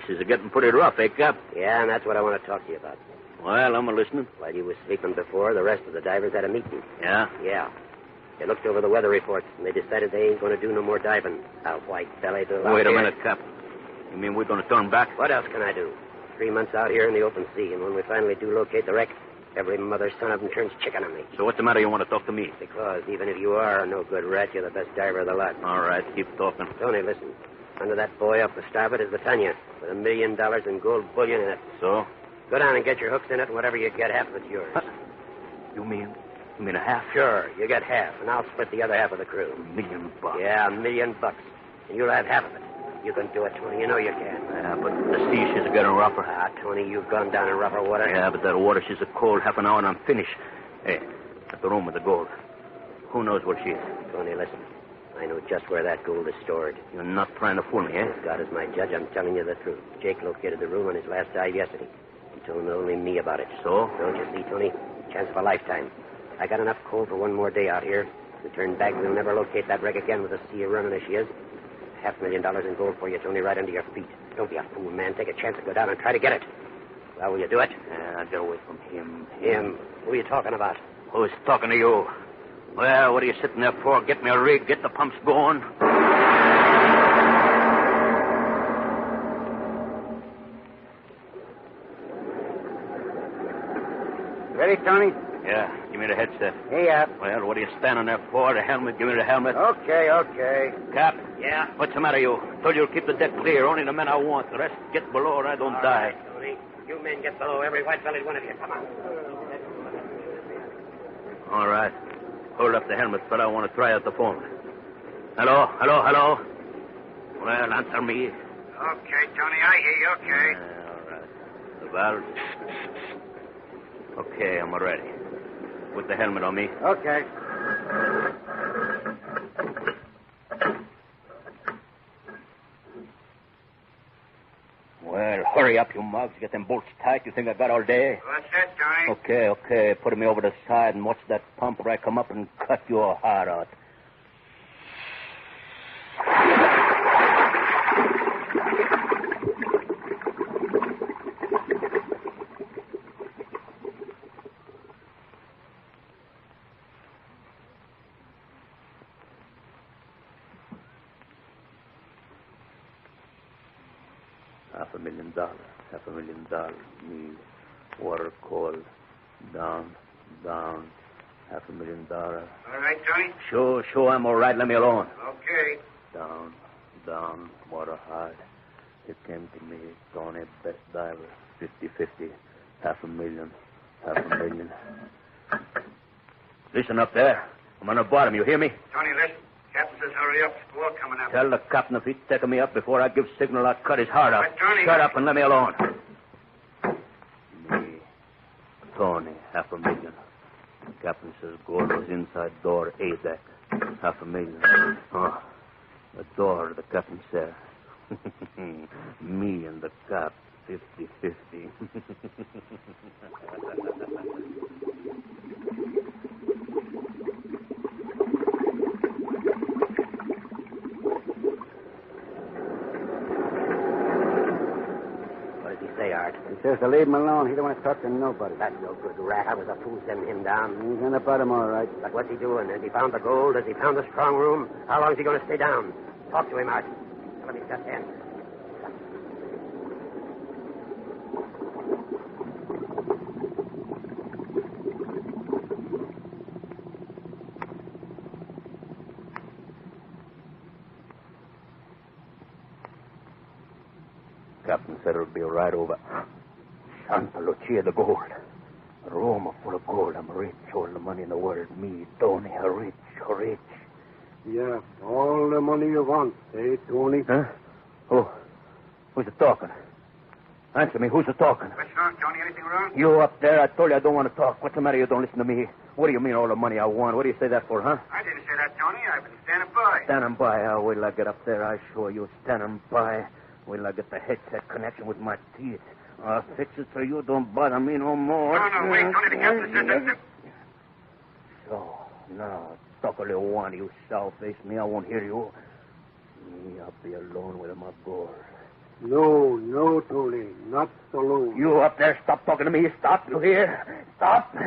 She's getting pretty rough, eh, Cap? Yeah, and that's what I want to talk to you about. Well, I'm listening. While you was sleeping before, the rest of the divers had a meeting. Yeah? Yeah. They looked over the weather reports, and they decided they ain't going to do no more diving. White-bellied little Wait a here. minute, Cap. You mean we're going to turn back? What else can I do? 3 months out here in the open sea, and when we finally do locate the wreck, every mother's son of them turns chicken on me. So what's the matter? You want to talk to me? Because even if you are a no-good rat, you're the best diver of the lot. All right, keep talking. Tony, listen. Under that buoy off the starboard is the Tanya, with $1 million in gold bullion in it. So? Go down and get your hooks in it, and whatever you get, half of it's yours. You mean a half? Sure, you get half, and I'll split the other half of the crew. $1 million? Yeah, $1 million. And you'll have half of it. You can do it, Tony. You know you can. Yeah, but the sea, she's getting rougher. Ah, Tony, you've gone down in rougher water. Yeah, but that water, she's a cold half an hour and I'm finished. Hey, at the room with the gold. Who knows where she is? Tony, listen. I know just where that gold is stored. You're not trying to fool me, eh? God is my judge. I'm telling you the truth. Jake located the room on his last dive yesterday. He told only me about it. So? Don't you see, Tony? Chance of a lifetime. I got enough coal for one more day out here. If we turn back, we'll never locate that wreck again with the sea running as she is. $500,000 in gold for you, Tony, right under your feet. Don't be a fool, man. Take a chance to go down and try to get it. Well, will you do it? Get away from him. Him? Who are you talking about? Who's talking to you? Well, what are you sitting there for? Get me a rig, get the pumps going. Ready, Tony? Yeah, give me the headset. Hey, up. Well, what are you standing there for? The helmet, give me the helmet. Okay. Cap? Yeah? What's the matter, you? Told you to keep the deck clear. Only the men I want. The rest get below or I don't die. Right, Tony. You men get below. Every white-bellied one of you. Come on. All right. Hold up the helmet, fella. I want to try out the phone. Hello? Well, answer me. Okay, Tony, I hear you, okay. All right. The valve. Okay, I'm ready. Put the helmet on me. Okay. Well, hurry up, you mugs. Get them bolts tight. You think I got all day? What's that, Tony? Okay. Put me over the side and watch that pump where I come up and cut your heart out. $500,000. $500,000. Me, water cold. Down. $500,000. All right, Tony? Sure, I'm all right. Let me alone. Okay. Down, water hard. It came to me, Tony, best diver, 50-50, $500,000. Listen up there. I'm on the bottom, you hear me? Tony, listen. Captain says hurry up. Squall coming up. Tell the captain if he's taking me up before I give signal, I'll cut his heart out. But, Tony... Shut up and let me alone. Me, Tony, $500,000. The captain says gold was inside door A deck. $500,000. Oh, the door, the captain said. Me and the cap, 50-50. What does he say, Art? He says to leave him alone. He don't want to talk to nobody. That's no good, rat. I was a fool sending him down. He's in the bottom, all right. But what's he doing? Has he found the gold? Has he found the strong room? How long is he going to stay down? Talk to him, Art. Tell him he's just in. Captain said it'll be right over. Santa Lucia, the gold. Roma full of gold. I'm rich. All the money in the world. Me, Tony, rich. Yeah, all the money you want, eh, Tony? Huh? Oh, who's it talking? Answer me, who's it talking? What's wrong, Tony? Anything wrong? You up there, I told you I don't want to talk. What's the matter? You don't listen to me. What do you mean all the money I want? What do you say that for, huh? I didn't say that, Tony. I've been standing by. Standing by. Wait till I get up there. I show you standing by. Wait till I get the headset connection with my teeth. I'll fix it so you don't bother me no more. No, wait, Tony. The captain said that... So, now, talk a little one, you sour-faced me. I won't hear you. Me, I'll be alone with my gold. No, Tony. Not alone. You up there, stop talking to me. Stop, you hear? Stop. I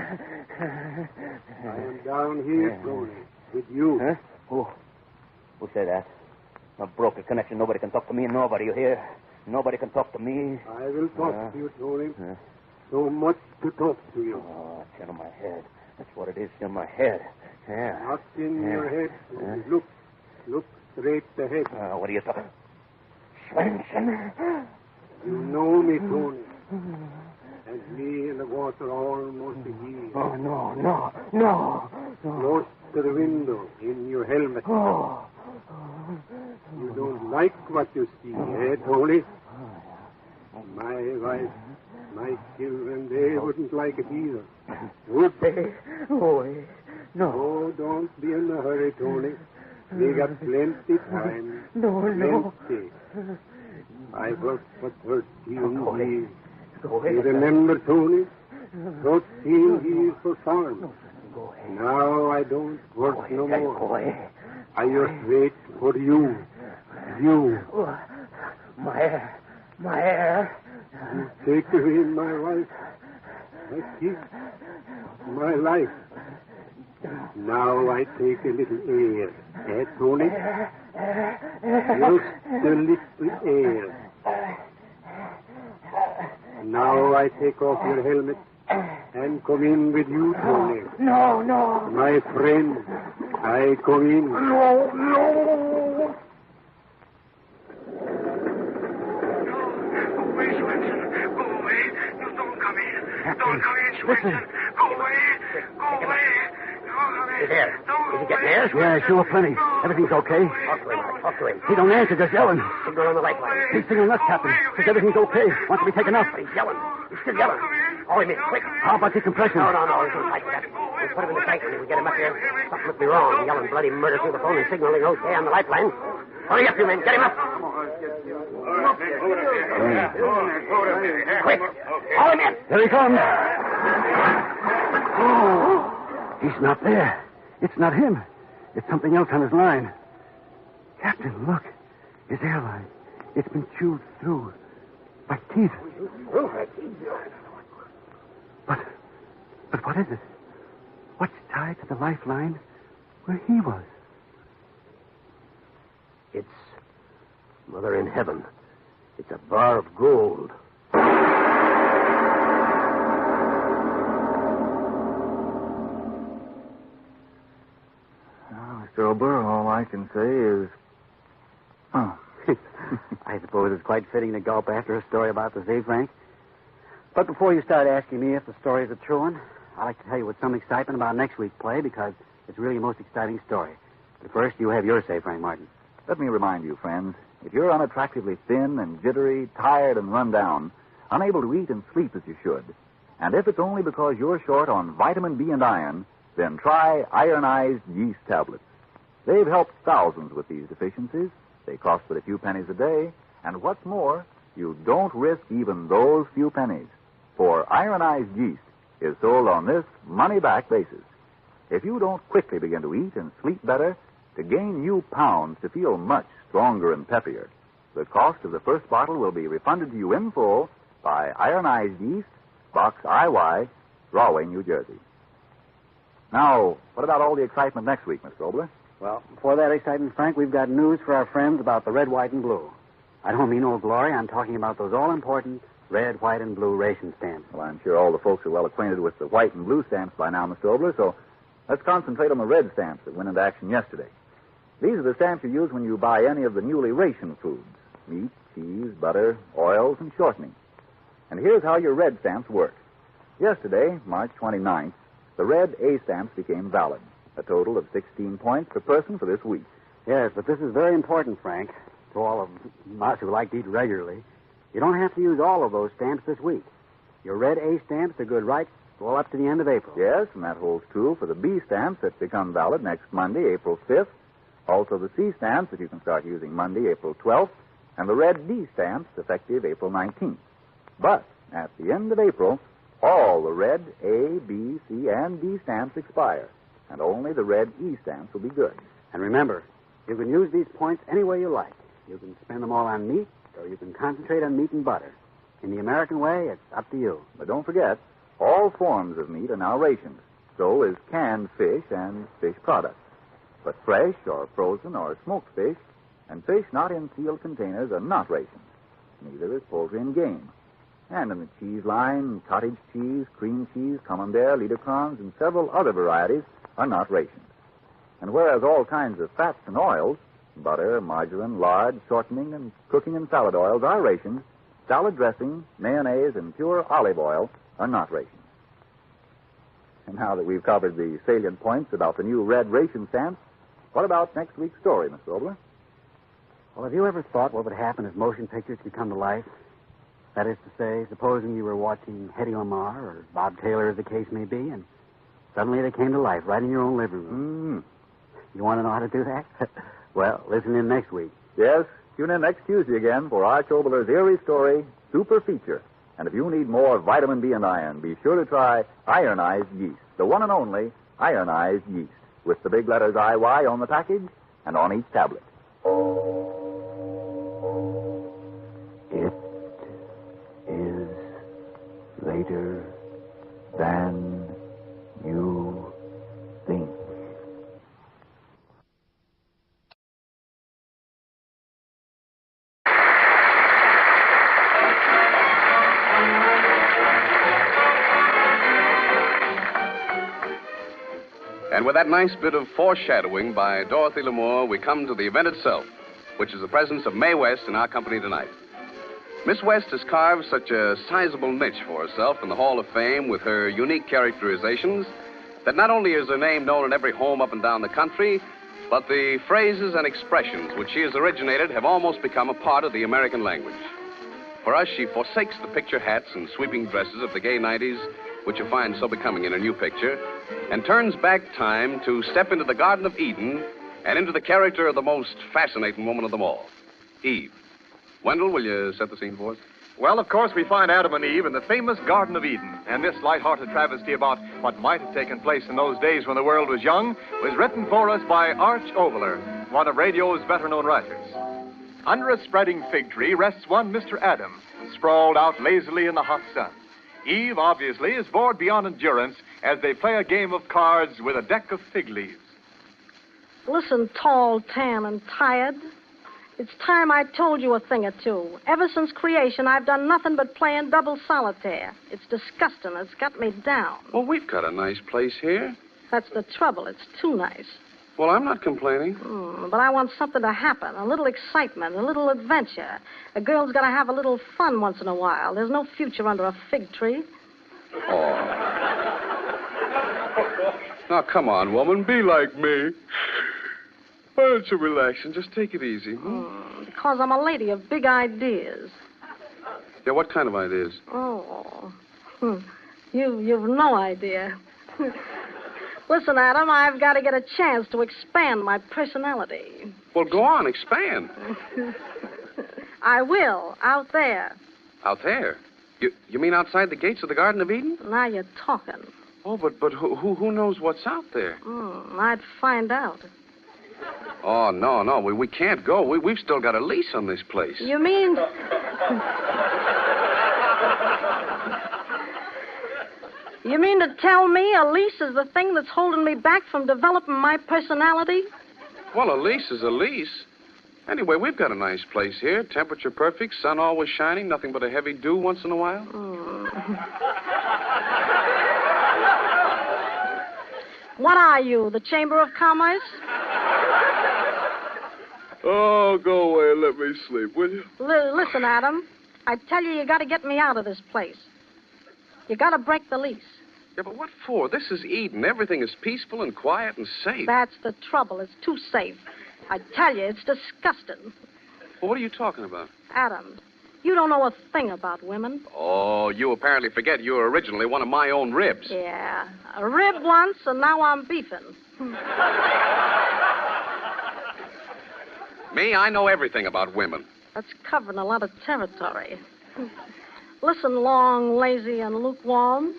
am down here, Tony, with you. Huh? Who said that? I broke the connection. Nobody can talk to me. Nobody, you hear? Nobody can talk to me. I will talk to you, Tony. So much to talk to you. Oh, it's in my head. That's what it is, in my head. Yeah. Not in your head. Tony. Look straight ahead. What are you talking? Swenson. You know me, Tony. And me in the water almost a year. Oh, no. Close to the window, in your helmet. Oh. You don't like what you see, eh, Tony? My wife, my children, they wouldn't like it either. Would they? No. Oh, don't be in a hurry, Tony. We got plenty time. No. Plenty. I worked for 13 years. You remember, Tony? 13 years for farm. Now I don't work no more. I just wait for you. My hair. You take away my wife, my kids, my life. Now I take a little air. Eh, Tony? Just a little air. Now I take off your helmet and come in with you, Tony. No. My friend, I come in. No. Go away, Swenson. Go away. No, don't come in. Don't come in, Swenson. Go away. You there? Did he get there? Yeah, sure, plenty. Everything's okay. Talk to him. He don't answer, just yelling. Signal on the lifeline. He's signaling us, Captain. Says everything's okay. Wants to be taken up. But he's yelling. He's still yelling. Haul him in, quick. How about decompression? No. He's too tight for that. We'll put him in the tank when we get him up here. Something must be wrong. Yelling bloody murder through the phone and signaling okay on the lifeline. Hurry up, you men. Get him up. Quick. Haul him in. Here he comes. Oh, he's not there. It's not him. It's something else on his line. Captain, look. His airline. It's been chewed through by teeth. But what is it? What's tied to the lifeline where he was? It's Mother in Heaven. It's a bar of gold. I can say is... Oh. I suppose it's quite fitting to gulp after a story about the sea, Frank. But before you start asking me if the story is a true one, I'd like to tell you with some excitement about next week's play because it's really a most exciting story. But first, you have your say, Frank Martin. Let me remind you, friends, if you're unattractively thin and jittery, tired and run down, unable to eat and sleep as you should, and if it's only because you're short on vitamin B and iron, then try ironized yeast tablets. They've helped thousands with these deficiencies. They cost but a few pennies a day, and what's more, you don't risk even those few pennies, for ironized yeast is sold on this money-back basis. If you don't quickly begin to eat and sleep better, to gain new pounds, to feel much stronger and peppier, the cost of the first bottle will be refunded to you in full by ironized yeast, Box IY, Rahway, New Jersey. Now, what about all the excitement next week, Mr. Oboler? Well, before that excitement, Frank, we've got news for our friends about the red, white, and blue. I don't mean Old Glory. I'm talking about those all-important red, white, and blue ration stamps. Well, I'm sure all the folks are well acquainted with the white and blue stamps by now, Mr. Oboler, so let's concentrate on the red stamps that went into action yesterday. These are the stamps you use when you buy any of the newly rationed foods, meat, cheese, butter, oils, and shortening. And here's how your red stamps work. Yesterday, March 29th, the red A stamps became valid, a total of 16 points per person for this week. Yes, but this is very important, Frank, to all of us who like to eat regularly. You don't have to use all of those stamps this week. Your red A stamps are good right well up to the end of April. Yes, and that holds true for the B stamps that become valid next Monday, April 5th. Also the C stamps that you can start using Monday, April 12th. And the red D stamps effective April 19th. But at the end of April, all the red A, B, C, and D stamps expire. And only the red E stamps will be good. And remember, you can use these points any way you like. You can spend them all on meat, or you can concentrate on meat and butter. In the American way, it's up to you. But don't forget, all forms of meat are now rationed. So is canned fish and fish products. But fresh or frozen or smoked fish and fish not in sealed containers are not rationed. Neither is poultry and game. And in the cheese line, cottage cheese, cream cheese, camembert, liederkranz, and several other varieties are not rationed. And whereas all kinds of fats and oils, butter, margarine, lard, shortening, and cooking and salad oils are rationed, salad dressing, mayonnaise, and pure olive oil are not rationed. And now that we've covered the salient points about the new red ration stamps, what about next week's story, Mr. Oboler? Well, have you ever thought what would happen if motion pictures could come to life? That is to say, supposing you were watching Hedy Lamarr or Bob Taylor, as the case may be, and suddenly they came to life right in your own living room. You want to know how to do that? Well, listen in next week. Yes, tune in next Tuesday again for Arch Oboler's eerie story, Super Feature. And if you need more vitamin B and iron, be sure to try ironized yeast, the one and only ironized yeast, with the big letters IY on the package and on each tablet. It is later than you think. And with that nice bit of foreshadowing by Dorothy Lamour, we come to the event itself, which is the presence of Mae West in our company tonight. Miss West has carved such a sizable niche for herself in the Hall of Fame with her unique characterizations that not only is her name known in every home up and down the country, but the phrases and expressions which she has originated have almost become a part of the American language. For us, she forsakes the picture hats and sweeping dresses of the gay 90s, which you find so becoming in her new picture, and turns back time to step into the Garden of Eden and into the character of the most fascinating woman of them all, Eve. Wendell, will you set the scene for us? Well, of course, we find Adam and Eve in the famous Garden of Eden. And this light-hearted travesty about what might have taken place in those days when the world was young was written for us by Arch Oboler, one of radio's better-known writers. Under a spreading fig tree rests one Mr. Adam, sprawled out lazily in the hot sun. Eve, obviously, is bored beyond endurance as they play a game of cards with a deck of fig leaves. Listen, tall, tan, and tired. It's time I told you a thing or two. Ever since creation, I've done nothing but playing double solitaire. It's disgusting. It's got me down. Well, we've got a nice place here. That's the trouble. It's too nice. Well, I'm not complaining. But I want something to happen, a little excitement, a little adventure. A girl's got to have a little fun once in a while. There's no future under a fig tree. Oh. Now, come on, woman. Be like me. Why don't you relax and just take it easy? Because I'm a lady of big ideas. Yeah, what kind of ideas? Oh. You've no idea. Listen, Adam, I've got to get a chance to expand my personality. Well, go on, expand. I will, out there. Out there? You mean outside the gates of the Garden of Eden? Now you're talking. Oh, but who knows what's out there? I'd find out. Oh, no, we can't go. We've still got a lease on this place. You mean... You mean to tell me a lease is the thing that's holding me back from developing my personality? Well, a lease is a lease. Anyway, we've got a nice place here. Temperature perfect, sun always shining, nothing but a heavy dew once in a while. What are you, the Chamber of Commerce? Oh, go away and let me sleep, will you? Listen, Adam. I tell you got to get me out of this place. You got to break the lease. Yeah, but what for? This is Eden. Everything is peaceful and quiet and safe. That's the trouble. It's too safe. I tell you, it's disgusting. Well, what are you talking about? Adam, you don't know a thing about women. Oh, you apparently forget you were originally one of my own ribs. Yeah, a rib once, and now I'm beefing. Me, I know everything about women. That's covering a lot of territory. Listen, long, lazy, and lukewarm.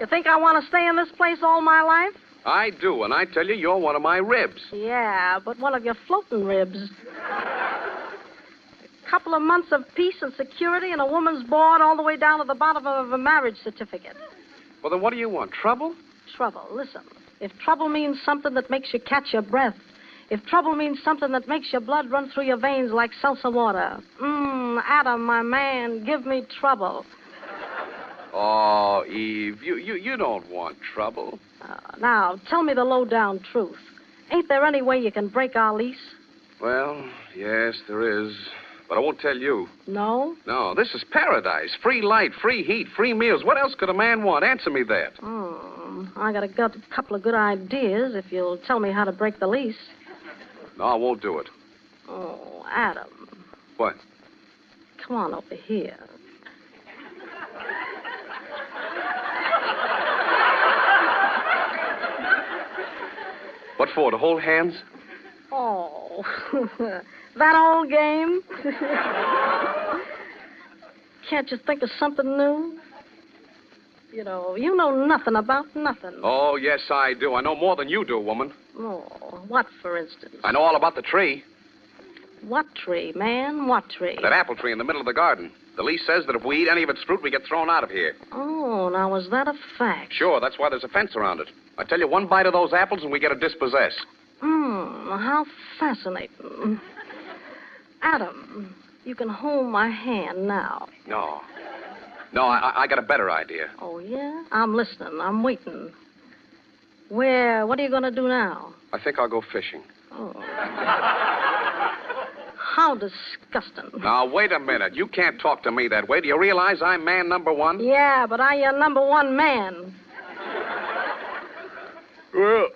You think I want to stay in this place all my life? I do, and I tell you, you're one of my ribs. Yeah, but one of your floating ribs. A couple of months of peace and security and a woman's board all the way down to the bottom of a marriage certificate. Well, then what do you want, trouble? Trouble. Listen, if trouble means something that makes you catch your breath, if trouble means something that makes your blood run through your veins like salsa water, Adam, my man, give me trouble. Oh, Eve, you don't want trouble. Now, tell me the low-down truth. Ain't there any way you can break our lease? Well, yes, there is. But I won't tell you. No? No, this is paradise. Free light, free heat, free meals. What else could a man want? Answer me that. I got a couple of good ideas if you'll tell me how to break the lease. No, I won't do it. Oh, Adam. What? Come on over here. What for, to hold hands? Oh, that old game? Can't you think of something new? You know nothing about nothing. Oh, yes, I do. I know more than you do, woman. Oh, what, for instance? I know all about the tree. What tree, man? What tree? That apple tree in the middle of the garden. The lease says that if we eat any of its fruit, we get thrown out of here. Oh, now, is that a fact? Sure, that's why there's a fence around it. I tell you, one bite of those apples and we get a dispossess. How fascinating. Adam, you can hold my hand now. No, I got a better idea. Oh, yeah? I'm listening. I'm waiting. What are you going to do now? I think I'll go fishing. Oh. How disgusting. Now, wait a minute. You can't talk to me that way. Do you realize I'm man number one? Yeah, but I am number one man. Well,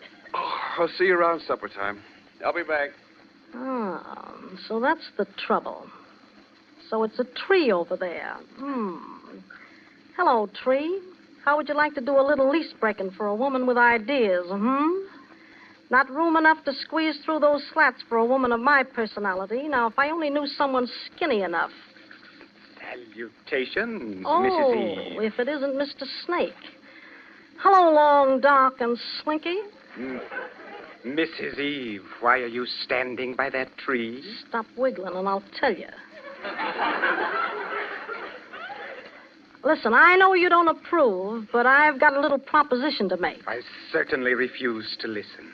I'll see you around supper time. I'll be back. So that's the trouble. So it's a tree over there. Hello, tree. How would you like to do a little lease breaking for a woman with ideas, Not room enough to squeeze through those slats for a woman of my personality. Now, if I only knew someone skinny enough. Salutations, Oh, Mrs. Eve. if it isn't Mr. Snake. Hello, long, dark, and slinky. Mrs. Eve, why are you standing by that tree? Stop wiggling and I'll tell you. Listen, I know you don't approve, but I've got a little proposition to make. I certainly refuse to listen.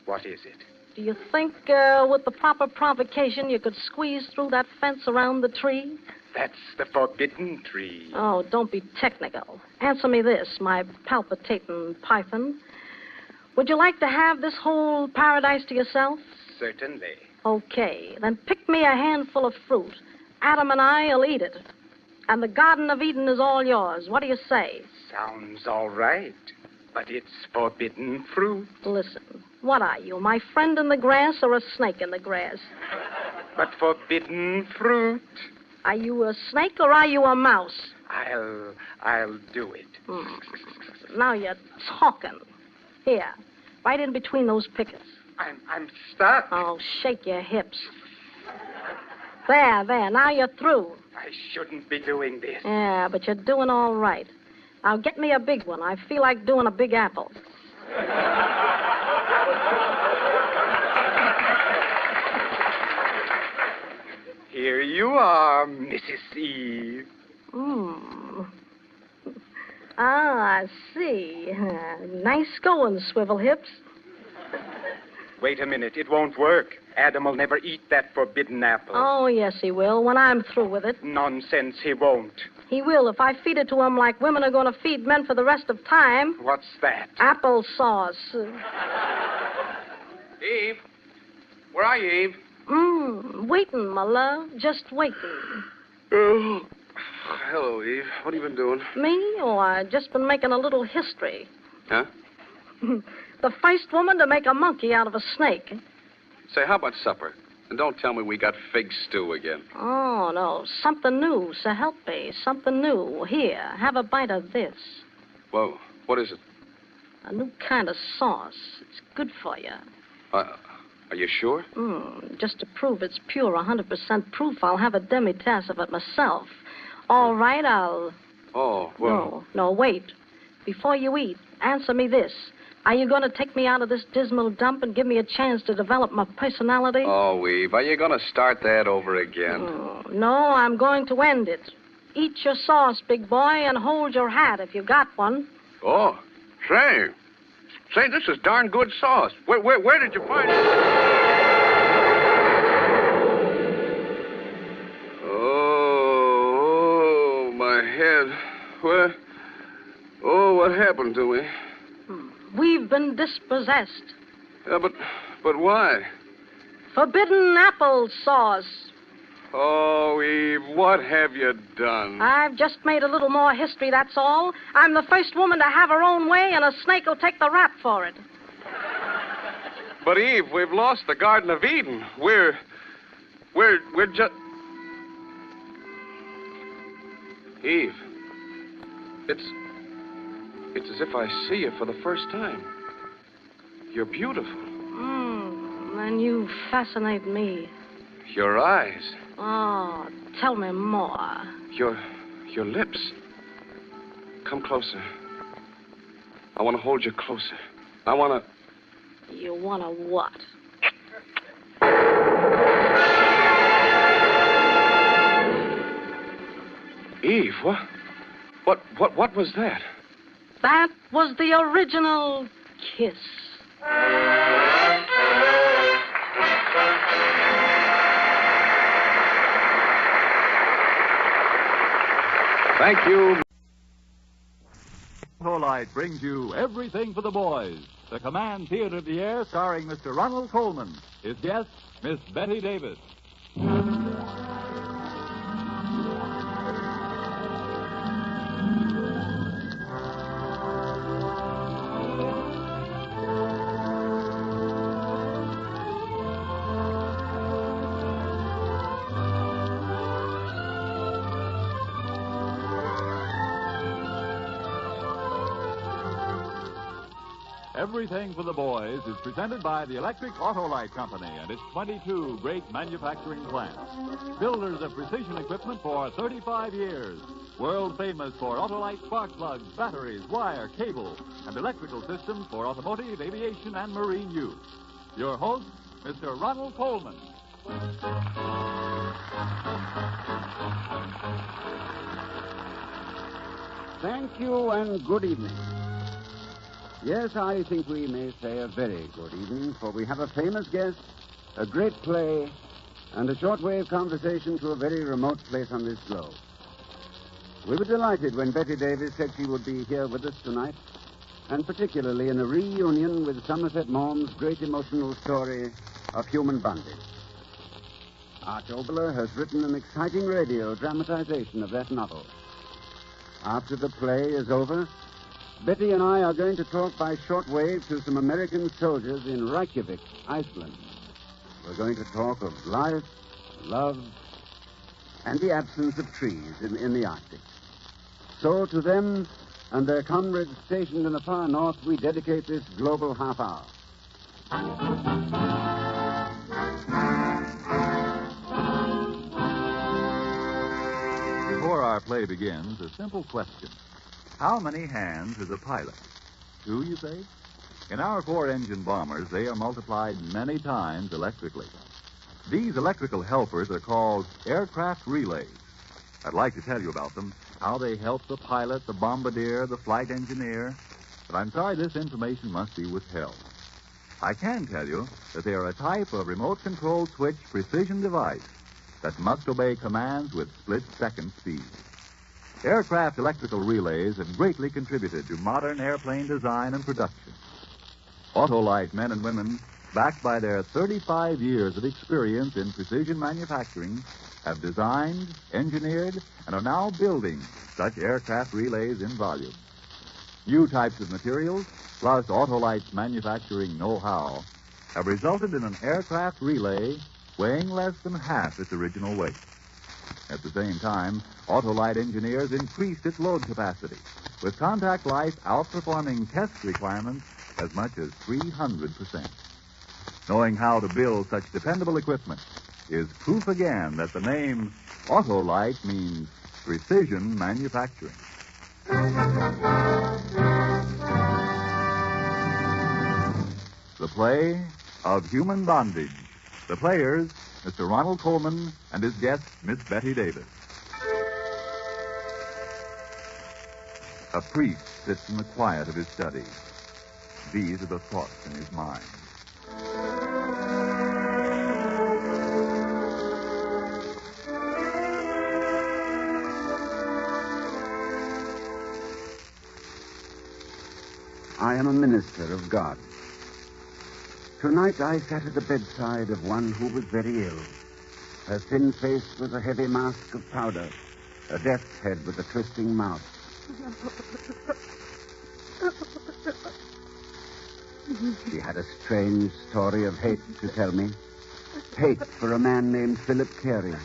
What is it? Do you think with the proper provocation you could squeeze through that fence around the tree? That's the forbidden tree. Oh, don't be technical. Answer me this, my palpitating python. Would you like to have this whole paradise to yourself? Certainly. Okay, then pick me a handful of fruit. Adam and I'll eat it. And the Garden of Eden is all yours. What do you say? Sounds all right. But it's forbidden fruit. Listen, what are you, my friend in the grass or a snake in the grass? But forbidden fruit. Are you a snake or are you a mouse? I'll do it. Now you're talking. Here, right in between those pickets. I'm stuck. Oh, shake your hips. There, now you're through. I shouldn't be doing this. Yeah, but you're doing all right. Now get me a big one. I feel like doing a big apple. Here you are, Mrs. Eve. I see. Nice going, swivel hips. Wait a minute. It won't work. Adam will never eat that forbidden apple. Oh, yes, he will, when I'm through with it. Nonsense, he won't. He will if I feed it to him like women are going to feed men for the rest of time. What's that? Applesauce. Eve? Where are you, Eve? Waiting, my love. Just waiting. Oh. Hello, Eve. What have you been doing? Me? Oh, I've just been making a little history. Huh? The first woman to make a monkey out of a snake. Say, how about supper? And don't tell me we got fig stew again. Oh, no. Something new, so help me. Something new. Here, have a bite of this. Whoa, what is it? A new kind of sauce. It's good for you. Are you sure? Just to prove it's pure, 100% proof, I'll have a demi-tasse of it myself. All right, I'll... Oh, well... No, wait. Before you eat, answer me this. Are you going to take me out of this dismal dump and give me a chance to develop my personality? Oh, Eve, are you going to start that over again? No, I'm going to end it. Eat your sauce, big boy, and hold your hat if you got one. Oh, say, this is darn good sauce. Where did you find it? Oh, my head. What happened to me? We've been dispossessed. Yeah, but why? Forbidden apple sauce. Oh, Eve, what have you done? I've just made a little more history, that's all. I'm the first woman to have her own way, and a snake will take the rap for it. But, Eve, we've lost the Garden of Eden. We're just... Eve, it's as if I see you for the first time. You're beautiful. And you fascinate me. Your eyes. Oh, tell me more. Your lips. Come closer. I want to hold you closer. I want to... You want to what? Eve, what was that? That was the original kiss. Thank you. Light brings you Everything for the Boys, the Command Theater of the Air, starring Mr. Ronald Coleman. His guest, Miss Betty Davis. Everything for the Boys is presented by the Electric Autolite Company and its 22 great manufacturing plants. Builders of precision equipment for 35 years. World famous for Autolite spark plugs, batteries, wire, cable, and electrical systems for automotive, aviation, and marine use. Your host, Mr. Ronald Coleman. Thank you and good evening. Yes, I think we may say a very good evening, for we have a famous guest, a great play, and a shortwave conversation to a very remote place on this globe. We were delighted when Betty Davis said she would be here with us tonight, and particularly in a reunion with Somerset Maugham's great emotional story of human bondage. Arch Oboler has written an exciting radio dramatization of that novel. After the play is over, Betty and I are going to talk by shortwave to some American soldiers in Reykjavik, Iceland. We're going to talk of life, love, and the absence of trees in the Arctic. So to them and their comrades stationed in the far north, we dedicate this global half hour. Before our play begins, a simple question. How many hands is a pilot? 2, you say? In our 4-engine bombers, they are multiplied many times electrically. These electrical helpers are called aircraft relays. I'd like to tell you about them, how they help the pilot, the bombardier, the flight engineer, but I'm sorry this information must be withheld. I can tell you that they are a type of remote-controlled switch precision device that must obey commands with split-second speed. Aircraft electrical relays have greatly contributed to modern airplane design and production. Autolite men and women, backed by their 35 years of experience in precision manufacturing, have designed, engineered, and are now building such aircraft relays in volume. New types of materials, plus Autolite's manufacturing know-how, have resulted in an aircraft relay weighing less than half its original weight. At the same time, Autolite engineers increased its load capacity, with contact life outperforming test requirements as much as 300%. Knowing how to build such dependable equipment is proof again that the name Autolite means precision manufacturing. The play of Human Bondage. The players, Mr. Ronald Coleman and his guest, Miss Betty Davis. A priest sits in the quiet of his study. These are the thoughts in his mind. I am a minister of God. Tonight I sat at the bedside of one who was very ill. Her thin face was a heavy mask of powder, a death's head with a twisting mouth. She had a strange story of hate to tell me. Hate for a man named Philip Carey.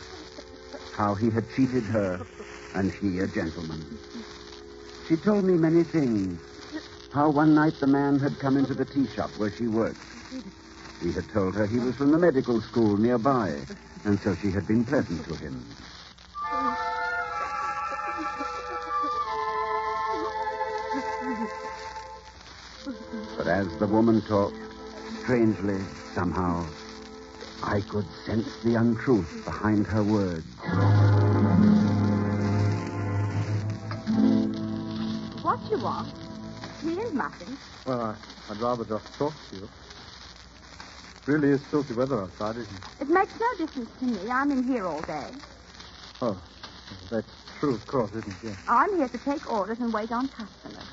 How he had cheated her, and he a gentleman. She told me many things. How one night the man had come into the tea shop where she worked. He had told her he was from the medical school nearby, and so she had been pleasant to him. But as the woman talked, strangely, somehow, I could sense the untruth behind her words. What you want? Tea and muffins? Well, I'd rather just talk to you. Really is filthy weather outside, isn't it? It makes no difference to me. I'm in here all day. Oh, that's true, of course, isn't it? Yeah. I'm here to take orders and wait on customers.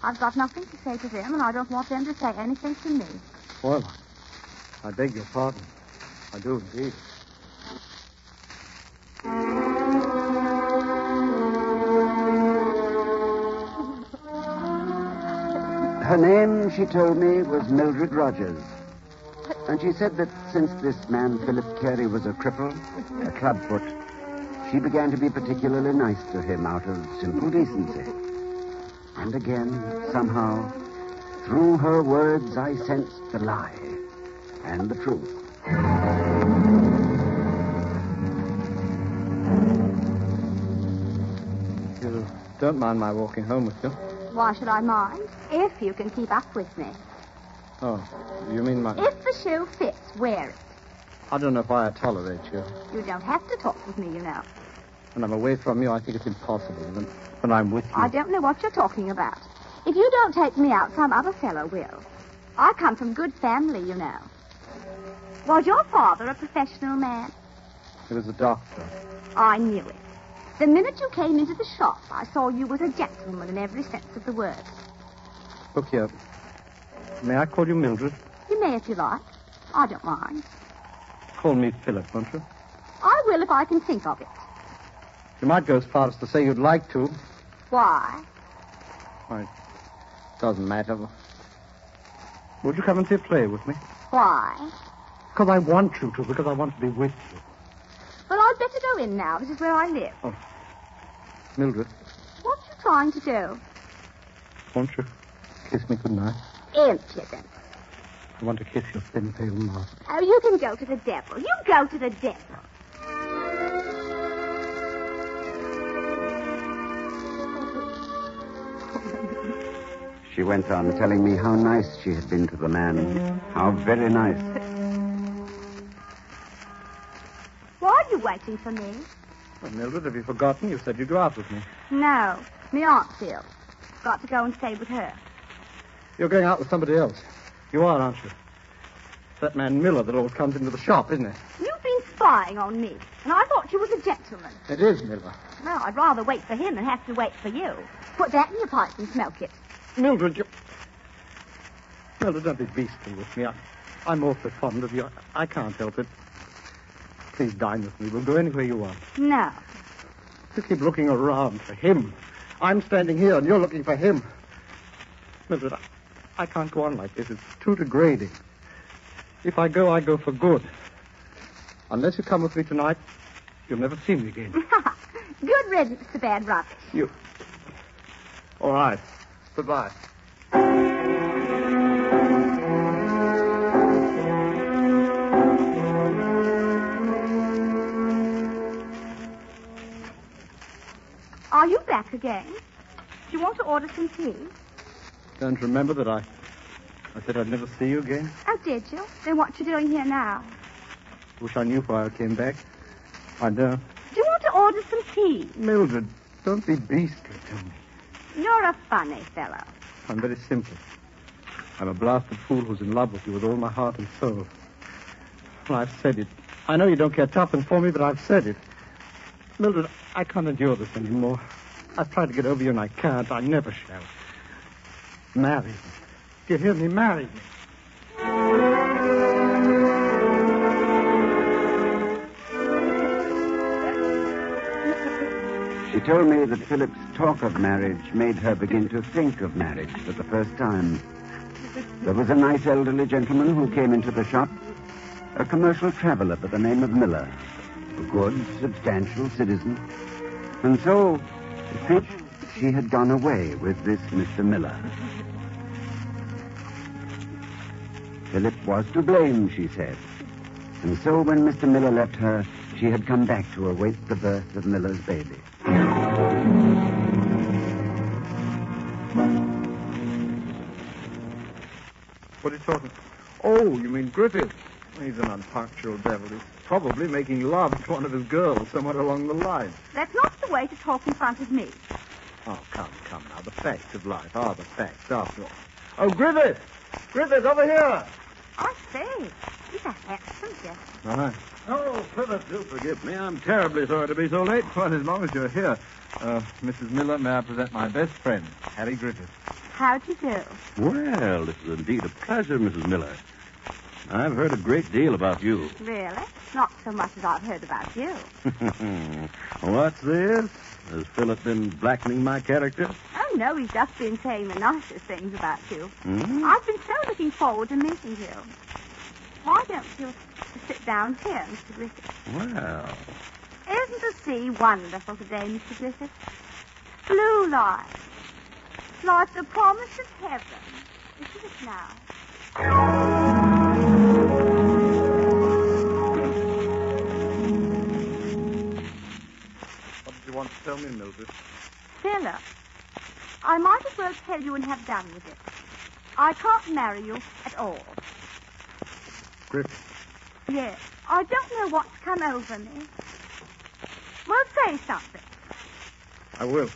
I've got nothing to say to them, and I don't want them to say anything to me. Well, I beg your pardon. I do indeed. Her name, she told me, was Mildred Rogers. And she said that since this man, Philip Carey, was a cripple, a clubfoot, she began to be particularly nice to him out of simple decency. And again, somehow, through her words, I sensed the lie and the truth. You don't mind my walking home with you? Why should I mind? If you can keep up with me. Oh, you mean my... If the shoe fits, wear it. I don't know why I tolerate you. You don't have to talk with me, you know. When I'm away from you, I think it's impossible. When I'm with you... I don't know what you're talking about. If you don't take me out, some other fellow will. I come from good family, you know. Was your father a professional man? He was a doctor. I knew it. The minute you came into the shop, I saw you was a gentleman in every sense of the word. Look here. May I call you Mildred? You may if you like. I don't mind. Call me Philip, won't you? I will if I can think of it. You might go as far as to say you'd like to. Why? Why, it doesn't matter. Would you come and see a play with me? Why? Because I want you to, because I want to be with you. Well, I'd better go in now. This is where I live. Oh. Mildred, What are you trying to do? won't you kiss me goodnight? Impudent. I want to kiss your thin, pale mouth. Oh, you can go to the devil. You go to the devil. She went on telling me how nice she had been to the man. How very nice. Why are you waiting for me? Well, Mildred, have you forgotten? You said you'd go out with me. No. Me aunt's ill. Got to go and stay with her. You're going out with somebody else. You are, aren't you? That man Miller that always comes into the shop, isn't it? You've been spying on me, and I thought you was a gentleman. It is Miller. Well, I'd rather wait for him than have to wait for you. Put that in your pipe and smoke it. Mildred, you... Mildred, don't be beastly with me. I'm awfully fond of you. I can't help it. Please dine with me. We'll go anywhere you want. No. You keep looking around for him. I'm standing here and you're looking for him. Mildred, I can't go on like this. It's too degrading. If I go for good. Unless you come with me tonight, you'll never see me again. Good riddance to bad rubbish. You... All right. Goodbye. Are you back again? Do you want to order some tea? Don't remember that I said I'd never see you again? Oh, did you? Then what you doing here now? Wish I knew why I came back. I don't. Do you want to order some tea? Mildred, don't be beastly to me. You're a funny fellow. I'm very simple. I'm a blasted fool who's in love with you with all my heart and soul. Well, I've said it. I know you don't care tuppence for me, but I've said it. Mildred, I can't endure this anymore. I've tried to get over you and I can't. I never shall. Marry me. Do you hear me? Marry me. She told me that Philip's talk of marriage made her begin to think of marriage for the first time. There was a nice elderly gentleman who came into the shop, a commercial traveler by the name of Miller, a good, substantial citizen. And so, she had gone away with this Mr. Miller. Philip was to blame, she said. And so when Mr. Miller left her, she had come back to await the birth of Miller's baby. What are you talking? Oh, you mean Griffith? He's an unpunctual devil. He's probably making love to one of his girls somewhere along the line. That's not the way to talk in front of me. Oh, come now. The facts of life are the facts, after all. Oh, Griffith! Griffith, over here! I say, he's a handsome gentleman. Right. Oh, Philip, do forgive me. I'm terribly sorry to be so late. But as long as you're here, Mrs. Miller, may I present my best friend, Harry Griffith. How'd you do? Well, this is indeed a pleasure, Mrs. Miller. I've heard a great deal about you. Really? Not so much as I've heard about you. What's this? Has Philip been blackening my character? Oh, no, he's just been saying the nicest things about you. Hmm? I've been so looking forward to meeting you. Why don't you sit down here, Mr. Griffith? Well. Isn't the sea wonderful today, Mr. Griffith? Blue light. Like the promise of heaven. Isn't it now? What did you want to tell me, Mildred? Philip, I might as well tell you and have done with it. I can't marry you at all. Griffith. Yes, I don't know what's come over me. Well, say something. I will.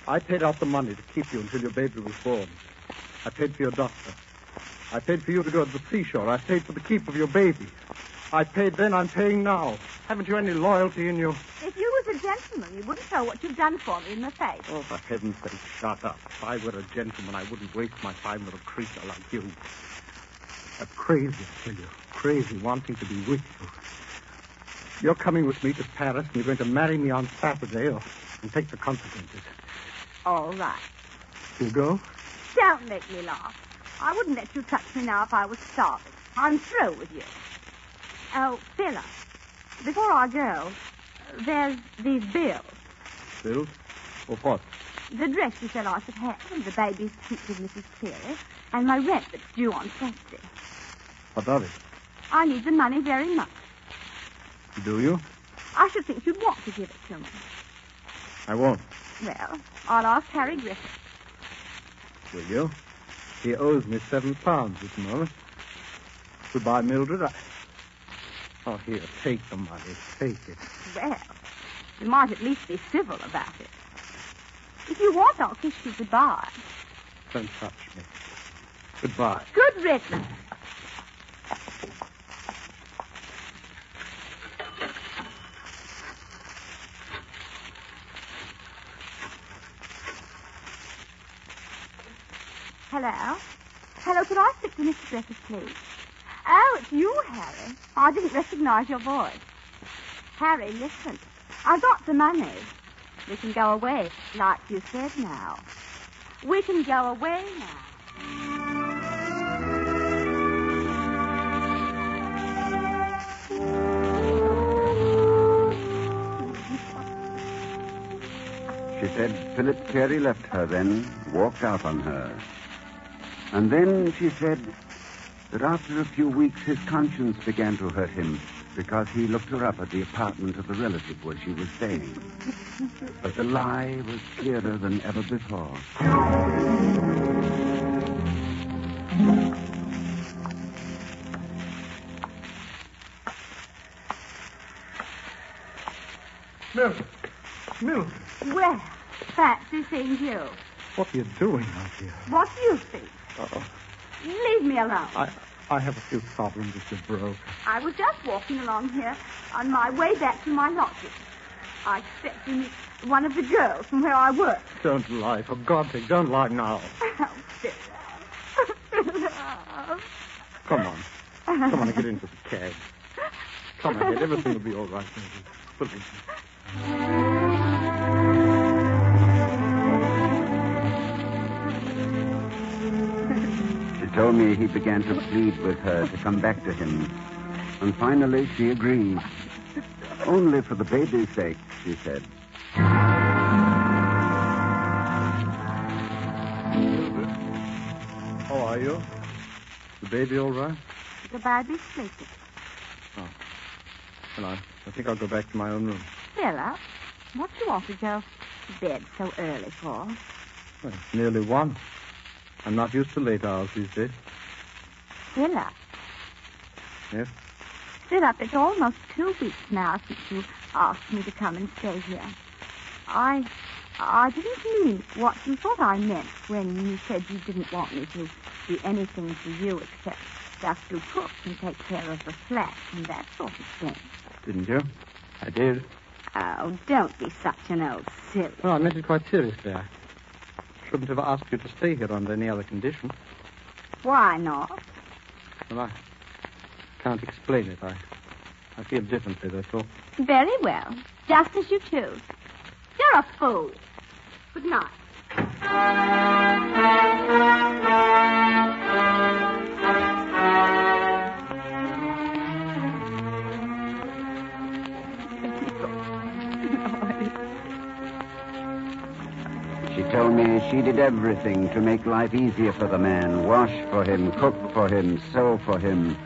I paid out the money to keep you until your baby was born. I paid for your doctor. I paid for you to go to the seashore. I paid for the keep of your baby. I paid then, I'm paying now. Haven't you any loyalty in you? If you was a gentleman gentleman. You wouldn't throw what you've done for me in the face. Oh, for heaven's sake, shut up. If I were a gentleman, I wouldn't waste my time with a creature like you. Crazy, I tell you. Crazy, wanting to be with you. You're coming with me to Paris, and you're going to marry me on Saturday, and take the consequences. All right. You go? Don't make me laugh. I wouldn't let you touch me now if I was starving. I'm through with you. Oh, Philip, before I go, there's these bills. Bills? Of what? The dress you said I should have, and the baby's teach with Mrs. Cleary, and my rent that's due on Saturday. What of it? I need the money very much. Do you? I should think you'd want to give it to me. I won't. Well, I'll ask Harry Griffith. Will you? He owes me £7 this moment. Goodbye, Mildred. Oh, here, take the money. Take it. Well, you might at least be civil about it. If you want, I'll kiss you goodbye. Don't touch me. Goodbye. Good riddance. Hello? Hello, could I speak to Mr. Griffith, please? Oh, it's you, Harry. I didn't recognize your voice. Harry, listen. I've got the money. We can go away, like you said now. We can go away now. She said Philip Carey left her then, walked out on her. And then she said that after a few weeks his conscience began to hurt him because he looked her up at the apartment of the relative where she was staying. But the lie was clearer than ever before. Mildred. Well, fancy seeing you. What are you doing out here? What do you think? Uh-oh. Leave me alone. I have a few problems if you're broke. I was just walking along here on my way back to my lodging. I expect to meet one of the girls from where I work. Don't lie. For God's sake, don't lie now. Oh, Philip. Come on. Come on and get into the cab. Come ahead. Everything will be all right. Believe me. She told me he began to plead with her to come back to him. And finally she agreed. Only for the baby's sake, she said. How are you? The baby all right? The baby's sleeping. Oh. Well, I think I'll go back to my own room. Philip, what do you want to go to bed so early for? Well, it's nearly 1. I'm not used to late hours these days. Philip. Yes? Philip, it's almost 2 weeks now since you asked me to come and stay here. I didn't mean what you thought I meant when you said you didn't want me to do anything for you except just to cook and take care of the flat and that sort of thing. Didn't you? I did. Oh, don't be such an old silly. No, I meant it quite seriously. I shouldn't have asked you to stay here under any other condition. Why not? Well, I can't explain it. I feel differently, that's all. Very well. Just as you choose. You're a fool. Good night. She told me she did everything to make life easier for the man. Wash for him, cook for him, sew for him.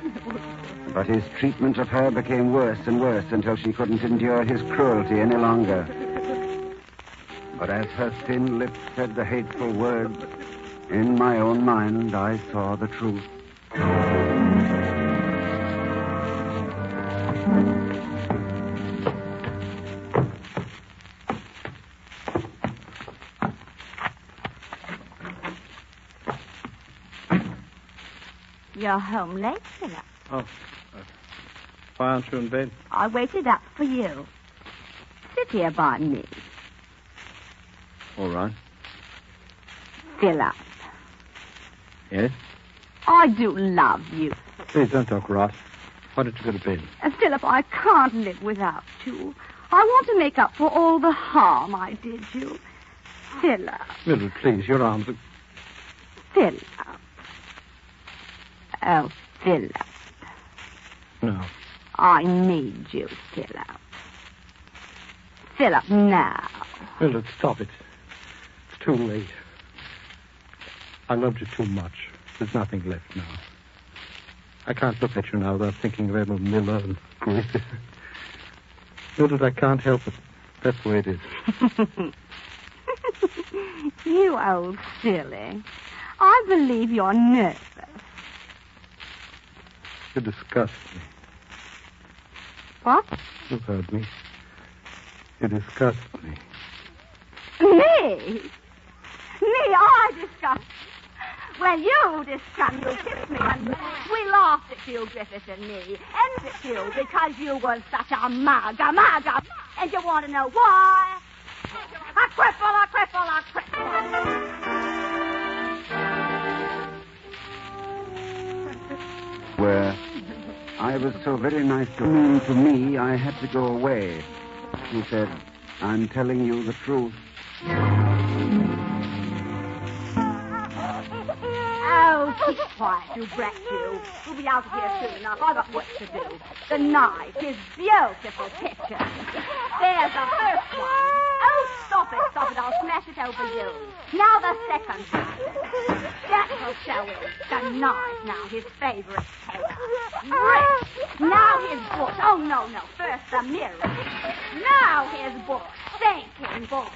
But his treatment of her became worse and worse until she couldn't endure his cruelty any longer. But as her thin lips said the hateful words, in my own mind I saw the truth. You're home late, Philip. Oh. Why aren't you in bed? I waited up for you. Sit here by me. All right. Philip. Yes? I do love you. Please don't talk rot. Why don't you go to bed? Philip, I can't live without you. I want to make up for all the harm I did you. Philip. Mildred, please, your arms are... Philip. Oh, Philip. No. I need you, Philip. Philip, now. Mildred, stop it. It's too late. I loved you too much. There's nothing left now. I can't look at you now without thinking of Edmund Miller and Griffith. Mildred, I can't help it. That's the way it is. You old silly. I believe you're nervous. You disgust me. What? You've heard me. You disgust me. Me? I disgust you. Well, you disgust you kissed me and we laughed at you, Griffith and me. And at you because you were such a mug. And you want to know why? A cripple. Where I was so very nice to me, I had to go away. He said, I'm telling you the truth. Oh, keep quiet, you brat, you. We'll be out of here soon enough. I've got work to do. The knife is beautiful picture. There's the first one. Oh, stop it. I'll smash it over you. Now the second one. That will show him. The knife now, his favorite color. Red. Now his book. Oh, no. First the mirror. Now his book. Thinking book.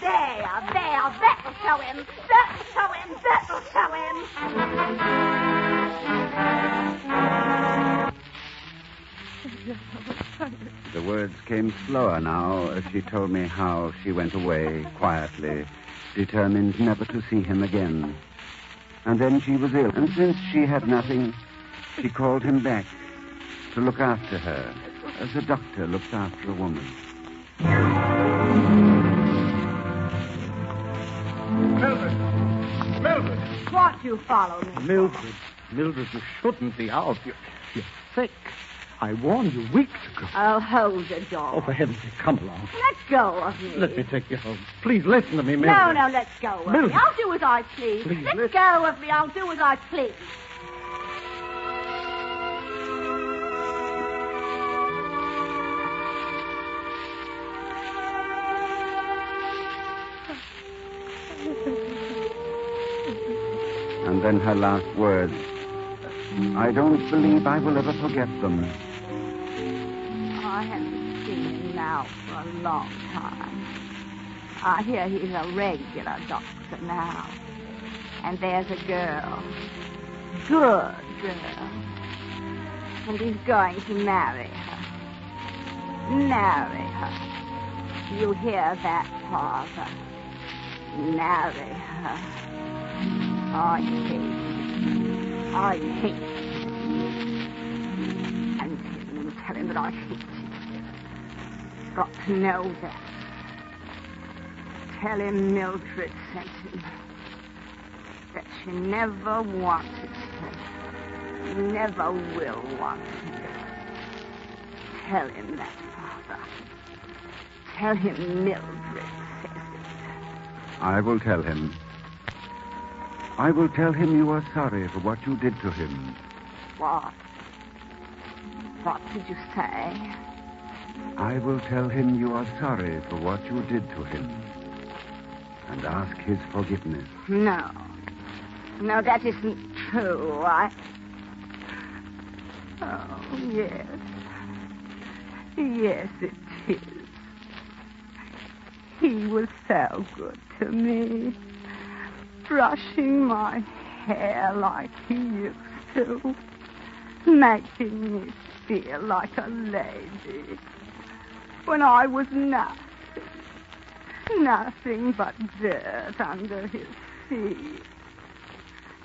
There. That'll show him. That'll show him. The words came slower now as she told me how she went away quietly, determined never to see him again. And then she was ill, and since she had nothing, she called him back to look after her, as a doctor looks after a woman. Mildred! What, you follow me? Mildred, you shouldn't be out. You're sick. I warned you weeks ago. Oh, hold the door. Oh, for heaven's sake, come along. Let go of me. Let me take you home. Please listen to me, Mildred. No, let go of Mildred. me. I'll do as I please. Please, let go of me. I'll do as I please. And then her last words. I don't believe I will ever forget them. I haven't seen him now for a long time. I hear he's a regular doctor now. And there's a girl. Good girl. And he's going to marry her. Marry her. You hear that, Father? Marry her. I hate it. And tell him that I hate it. Got to know that. Tell him Mildred sent him. That she never wanted him. Never will want him. Tell him that, Father. Tell him Mildred says it. I will tell him. I will tell him you are sorry for what you did to him. What? What did you say? I will tell him you are sorry for what you did to him. And ask his forgiveness. No. No, that isn't true. Oh, yes. Yes, it is. He was so good to me. Brushing my hair like he used to. Making me feel like a lady. When I was nothing. Nothing but dirt under his feet.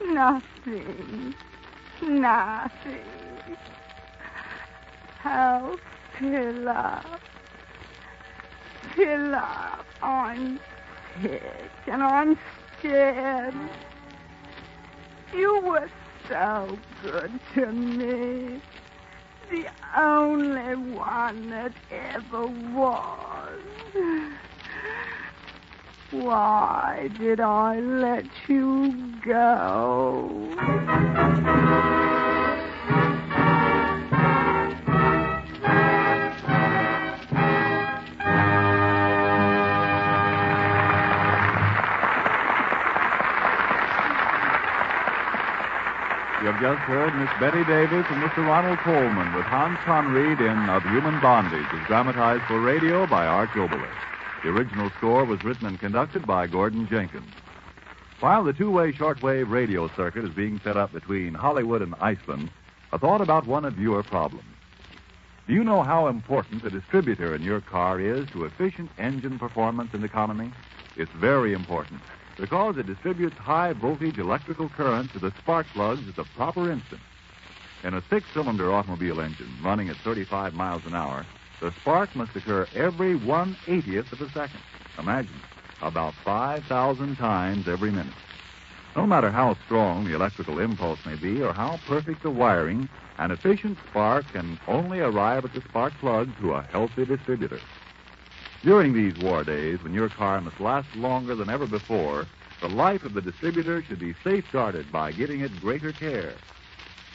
Nothing. Oh, Philip. pillar. I'm sick and I'm scared. You were so good to me. The only one that ever was. Why did I let you go? You have just heard Miss Betty Davis and Mr. Ronald Coleman with Hans Conried in Of Human Bondage, as dramatized for radio by Arch Oboler. The original score was written and conducted by Gordon Jenkins. While the two-way shortwave radio circuit is being set up between Hollywood and Iceland, a thought about one of your problems. Do you know how important the distributor in your car is to efficient engine performance and economy? It's very important, because it distributes high-voltage electrical current to the spark plugs at the proper instant. In a six-cylinder automobile engine running at 35 miles an hour, the spark must occur every 1/80th of a second. Imagine, about 5,000 times every minute. No matter how strong the electrical impulse may be or how perfect the wiring, an efficient spark can only arrive at the spark plug through a healthy distributor. During these war days, when your car must last longer than ever before, the life of the distributor should be safeguarded by giving it greater care.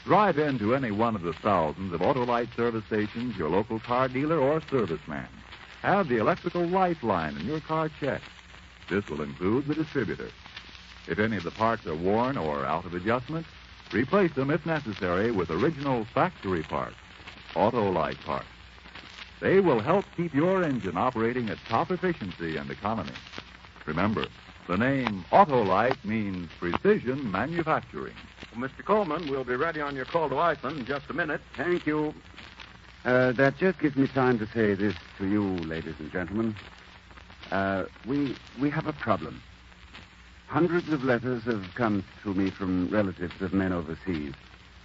Drive into any one of the thousands of Autolite service stations, your local car dealer, or serviceman. Have the electrical lifeline in your car checked. This will include the distributor. If any of the parts are worn or out of adjustment, replace them if necessary with original factory parts, Autolite parts. They will help keep your engine operating at top efficiency and economy. Remember, the name Autolite means precision manufacturing. Well, Mr. Coleman, we'll be ready on your call to Iceland in just a minute. Thank you. That just gives me time to say this to you, ladies and gentlemen. We have a problem. Hundreds of letters have come to me from relatives of men overseas,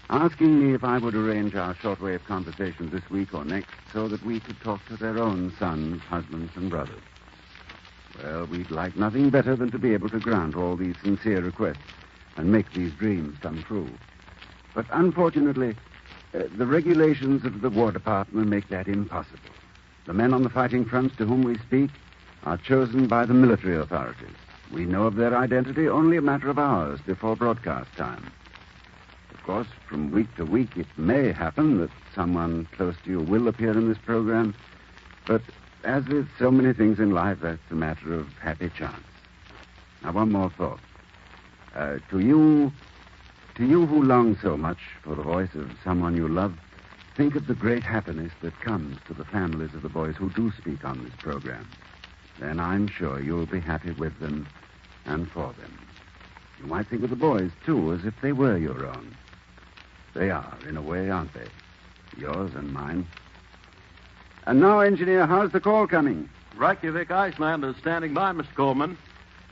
asking me if I would arrange our shortwave conversations this week or next so that we could talk to their own sons, husbands, and brothers. Well, we'd like nothing better than to be able to grant all these sincere requests and make these dreams come true. But unfortunately, the regulations of the War Department make that impossible. The men on the fighting fronts to whom we speak are chosen by the military authorities. We know of their identity only a matter of hours before broadcast time. Of course, from week to week, it may happen that someone close to you will appear in this program, but as with so many things in life, that's a matter of happy chance. Now, one more thought. To you who long so much for the voice of someone you love, think of the great happiness that comes to the families of the boys who do speak on this program. Then I'm sure you'll be happy with them and for them. You might think of the boys, too, as if they were your own. They are, in a way, aren't they? Yours and mine. And now, engineer, how's the call coming? Reykjavik, Iceland is standing by, Mr. Coleman.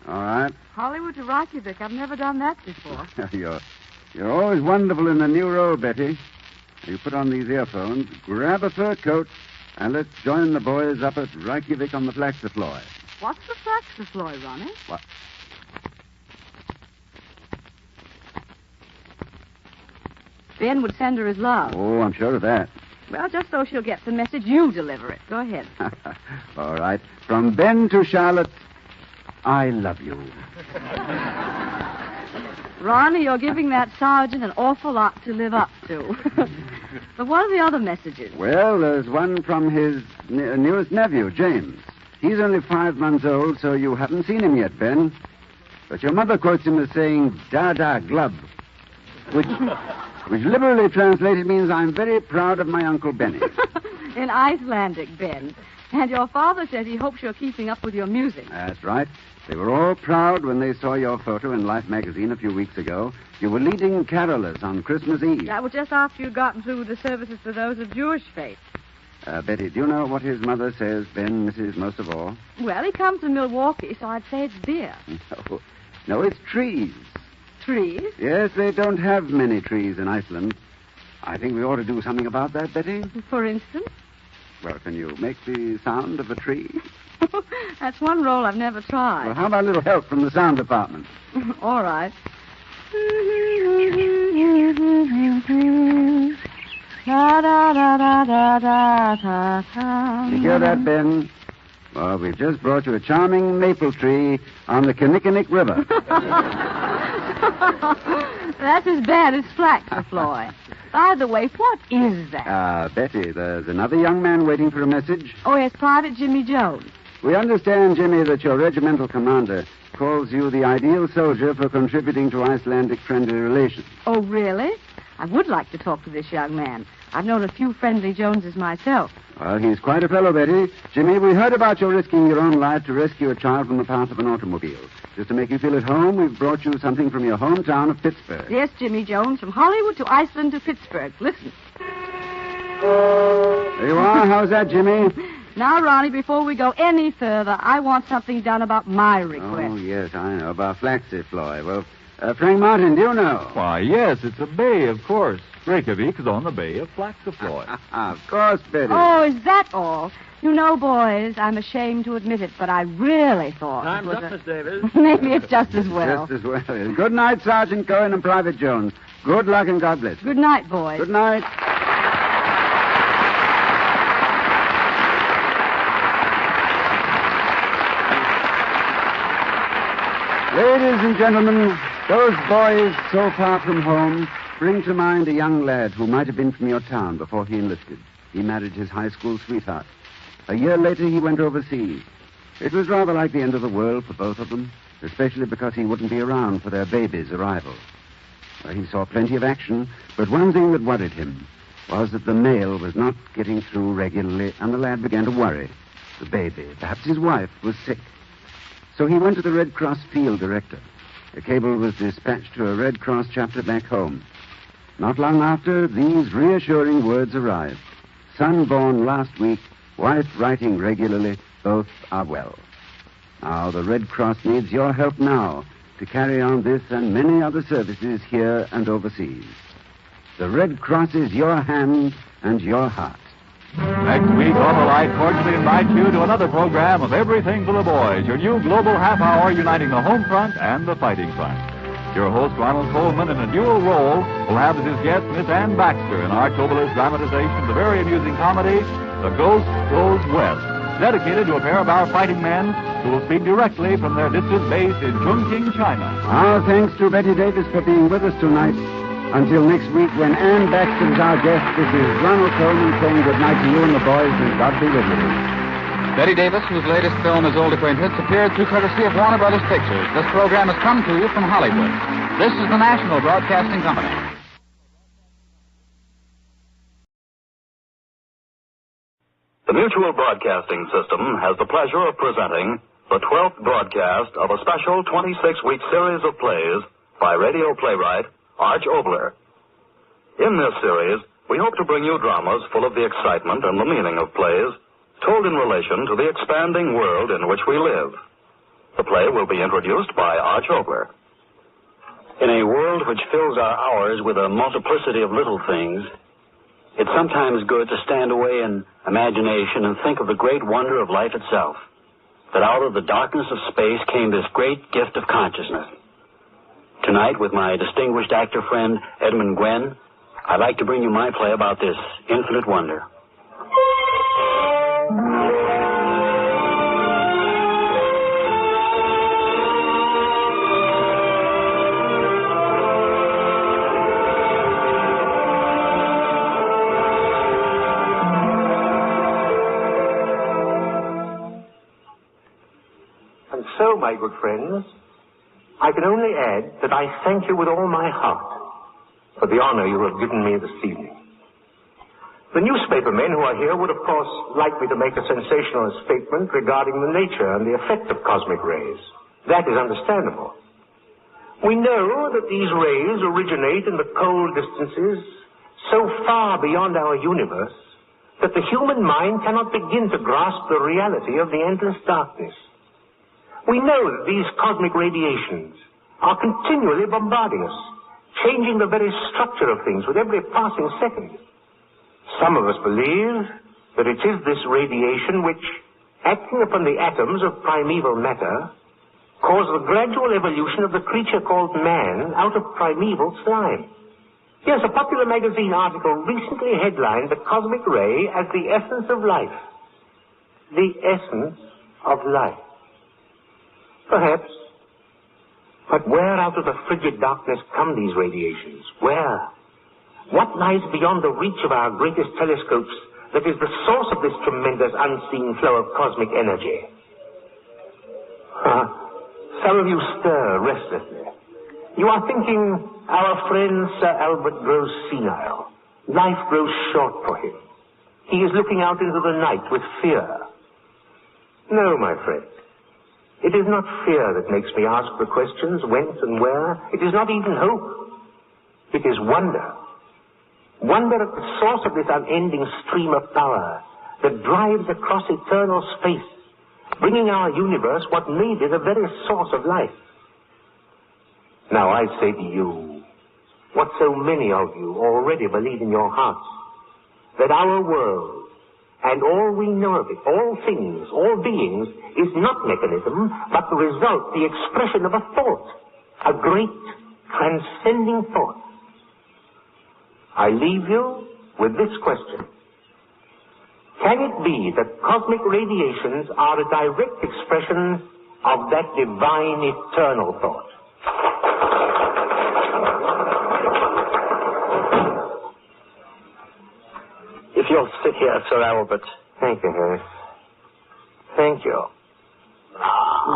All right. Hollywood to Reykjavik. I've never done that before. You're always wonderful in the new role, Betty. You put on these earphones, grab a fur coat, and let's join the boys up at Reykjavik on the Flaxafloy. What's the Flaxafloy, Ronnie? What? Ben would send her his love. Oh, I'm sure of that. Well, just so she'll get the message, you deliver it. Go ahead. All right. From Ben to Charlotte, I love you. Ronnie, you're giving that sergeant an awful lot to live up to. But what are the other messages? Well, there's one from his newest nephew, James. He's only 5 months old, so you haven't seen him yet, Ben. But your mother quotes him as saying, "Dada glub," which literally translated means, "I'm very proud of my Uncle Benny." In Icelandic, Ben. And your father says he hopes you're keeping up with your music. That's right. They were all proud when they saw your photo in Life magazine a few weeks ago. You were leading carolers on Christmas Eve. That was just after you'd gotten through with the services for those of Jewish faith. Betty, do you know what his mother says Ben misses most of all? Well, he comes to Milwaukee, so I'd say it's beer. No, it's trees. Trees? Yes, they don't have many trees in Iceland. I think we ought to do something about that, Betty. For instance? Well, can you make the sound of a tree? That's one role I've never tried. Well, how about a little help from the sound department? All right. Da, da, da, da, da, da, da, da. You hear that, Ben? Well, we've just brought you a charming maple tree on the Kinnickinnick River. That's as bad as flax, Floyd. By the way, what is that? Betty, there's another young man waiting for a message. Oh, yes, Private Jimmy Jones. We understand, Jimmy, that your regimental commander calls you the ideal soldier for contributing to Icelandic friendly relations. Oh, really? I would like to talk to this young man. I've known a few friendly Joneses myself. Well, he's quite a fellow, Betty. Jimmy, we heard about your risking your own life to rescue a child from the path of an automobile. Just to make you feel at home, we've brought you something from your hometown of Pittsburgh. Yes, Jimmy Jones, from Hollywood to Iceland to Pittsburgh. Listen. There you are. How's that, Jimmy? Now, Ronnie, before we go any further, I want something done about my request. Oh, yes, I know. About Flaxey, Floyd. Well, Frank Martin, do you know? Why, yes, it's a bay, of course. Reykjavik is on the Bay of Flaxafloy. Of course, Betty. Oh, is that all? You know, boys, I'm ashamed to admit it, but I really thought Time's up, Miss Davis. Maybe it's just as well. Just as well. Good night, Sergeant Cohen and Private Jones. Good luck and God bless. Good night, boys. Good night. Ladies and gentlemen, those boys so far from home bring to mind a young lad who might have been from your town before he enlisted. He married his high school sweetheart. A year later, he went overseas. It was rather like the end of the world for both of them, especially because he wouldn't be around for their baby's arrival. He saw plenty of action, but one thing that worried him was that the mail was not getting through regularly, and the lad began to worry. The baby, perhaps his wife, was sick. So he went to the Red Cross field director. A cable was dispatched to a Red Cross chapter back home. Not long after, these reassuring words arrived. Son born last week, wife writing regularly, both are well. Now, the Red Cross needs your help now to carry on this and many other services here and overseas. The Red Cross is your hand and your heart. Next week, Autolite cordially invites you to another program of Everything for the Boys, your new global half hour uniting the home front and the fighting front. Your host, Ronald Coleman, in a dual role, will have as his guest Miss Ann Baxter in Arch Oboler's dramatization of the very amusing comedy, The Ghost Goes West, dedicated to a pair of our fighting men who will speak directly from their distant base in Chongqing, China. Our thanks to Betty Davis for being with us tonight. Until next week, when Ann Baxter is our guest, this is Ronald Coleman saying good night to you and the boys, and God be with you. Betty Davis, whose latest film is Old Acquaintance, appeared through courtesy of Warner Brothers Pictures. This program has come to you from Hollywood. This is the National Broadcasting Company. The Mutual Broadcasting System has the pleasure of presenting the 12th broadcast of a special 26-week series of plays by radio playwright Arch Oboler. In this series, we hope to bring you dramas full of the excitement and the meaning of plays, told in relation to the expanding world in which we live. The play will be introduced by Arch Oboler. In a world which fills our hours with a multiplicity of little things, it's sometimes good to stand away in imagination and think of the great wonder of life itself, that out of the darkness of space came this great gift of consciousness. Tonight, with my distinguished actor friend, Edmund Gwen, I'd like to bring you my play about this infinite wonder. And so, my good friends, I can only add that I thank you with all my heart for the honor you have given me this evening. The newspaper men who are here would, of course, like me to make a sensational statement regarding the nature and the effect of cosmic rays. That is understandable. We know that these rays originate in the cold distances so far beyond our universe that the human mind cannot begin to grasp the reality of the endless darkness. We know that these cosmic radiations are continually bombarding us, changing the very structure of things with every passing second. Some of us believe that it is this radiation which, acting upon the atoms of primeval matter, caused the gradual evolution of the creature called man out of primeval slime. Yes, a popular magazine article recently headlined the cosmic ray as the essence of life. The essence of life. Perhaps. But where out of the frigid darkness come these radiations? Where? What lies beyond the reach of our greatest telescopes that is the source of this tremendous unseen flow of cosmic energy? Some of you stir restlessly. You are thinking, our friend Sir Albert grows senile. Life grows short for him. He is looking out into the night with fear. No, my friend. It is not fear that makes me ask the questions whence and where. It is not even hope. It is wonder. Wonder at the source of this unending stream of power that drives across eternal space, bringing our universe what may be the very source of life. Now I say to you, what so many of you already believe in your hearts, that our world, and all we know of it, all things, all beings, is not mechanism, but the result, the expression of a thought, a great, transcending thought. I leave you with this question. Can it be that cosmic radiations are a direct expression of that divine eternal thought? If you'll sit here, Sir Albert. Thank you, Harris. Thank you.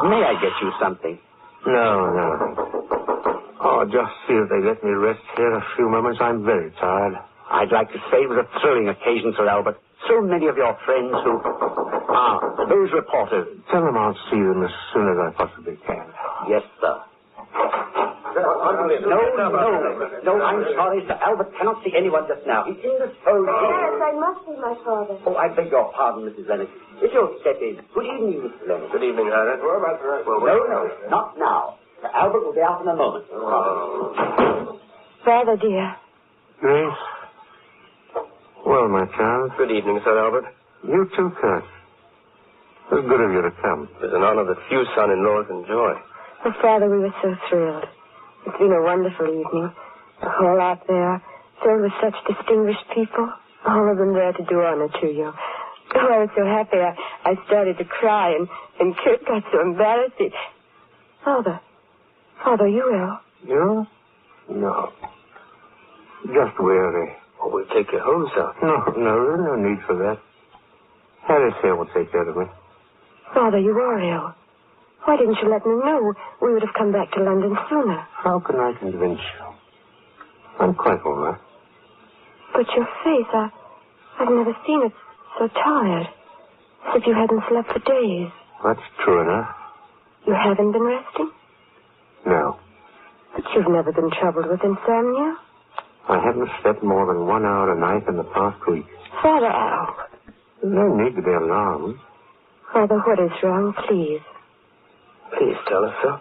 May I get you something? No. Oh, just see if they let me rest here a few moments. I'm very tired. I'd like to say it was a thrilling occasion, Sir Albert. So many of your friends who... those reporters. Tell them I'll see them as soon as I possibly can. Yes, sir. No, I'm sorry. Sir Albert cannot see anyone just now. He's indisposed. Yes, I must see my father. Oh, I beg your pardon, Mrs. Lennox. If you'll step in. Good evening, Mrs. Lennox. Good evening, Harris. No, not now. Sir Albert will be out in a moment. Father, dear. Grace? Well, my child. Good evening, Sir Albert. You too, Kurt. It was good of you to come. It's an honor that few son-in-laws enjoy. Oh, Father, we were so thrilled. It's been a wonderful evening. The hall out there, filled with such distinguished people. All of them there to do honor to you. Oh, I was so happy I started to cry, and Kurt got so embarrassed. Father, are you ill? You? No. Just weary. Oh, we'll take you home, sir. No need for that. Harris here will take care of me. Father, you are ill. Why didn't you let me know? We would have come back to London sooner. How can I convince you? I'm quite all right. But your face, I've never seen it so tired. As if you hadn't slept for days. That's true enough. You haven't been resting? No. But you've never been troubled with insomnia? I haven't slept more than 1 hour a night in the past week. Father, There's no need to be alarmed. Father, what is wrong, please? Please tell us, sir.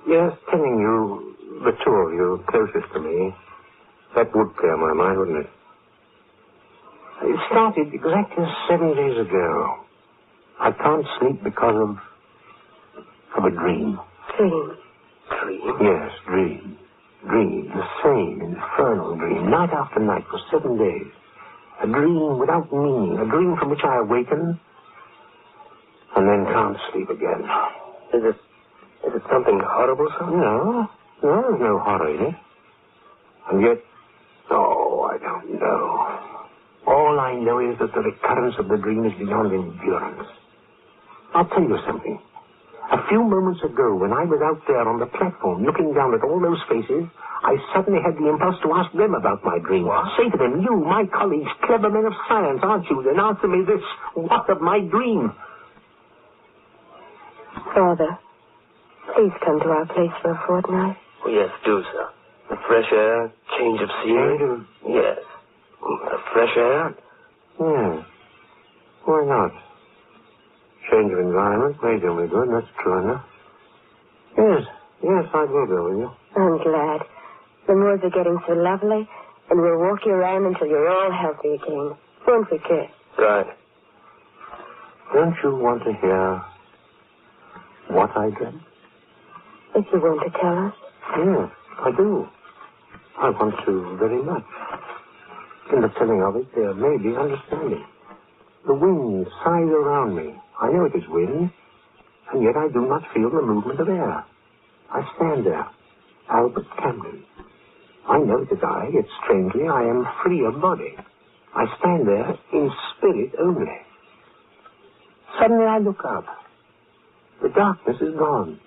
Yes, telling you, the two of you closest to me, that would clear my mind, wouldn't it? It started exactly 7 days ago. I can't sleep because of a dream. Dream? Yes, dream. Dream. The same infernal dream, night after night for 7 days. A dream without meaning. A dream from which I awaken and then can't sleep again. Is it something horrible, sir? No, there's no horror in it. And yet, I don't know. All I know is that the recurrence of the dream is beyond endurance. I'll tell you something. A few moments ago, when I was out there on the platform looking down at all those faces, I suddenly had the impulse to ask them about my dream. Say to them, you, my colleagues, clever men of science, aren't you? Then answer me this, what of my dream? Father, please come to our place for a fortnight. Oh, yes, do, sir. The fresh air, change of scenery. Yes. The fresh air? Yes. Why not? Change of environment may do me good, that's true enough. Yes, I will go with you. I'm glad. The moors are getting so lovely, and we'll walk you around until you're all healthy again. Won't we, Kurt? Right. Don't you want to hear what I dreamt? If you want to tell us. Yes, I do. I want to very much. In the telling of it, there may be understanding. The wind sighs around me. I know it is wind, and yet I do not feel the movement of air. I stand there, Albert Camden. I know it is I, yet strangely I am free of body. I stand there in spirit only. Suddenly I look up. The darkness is gone.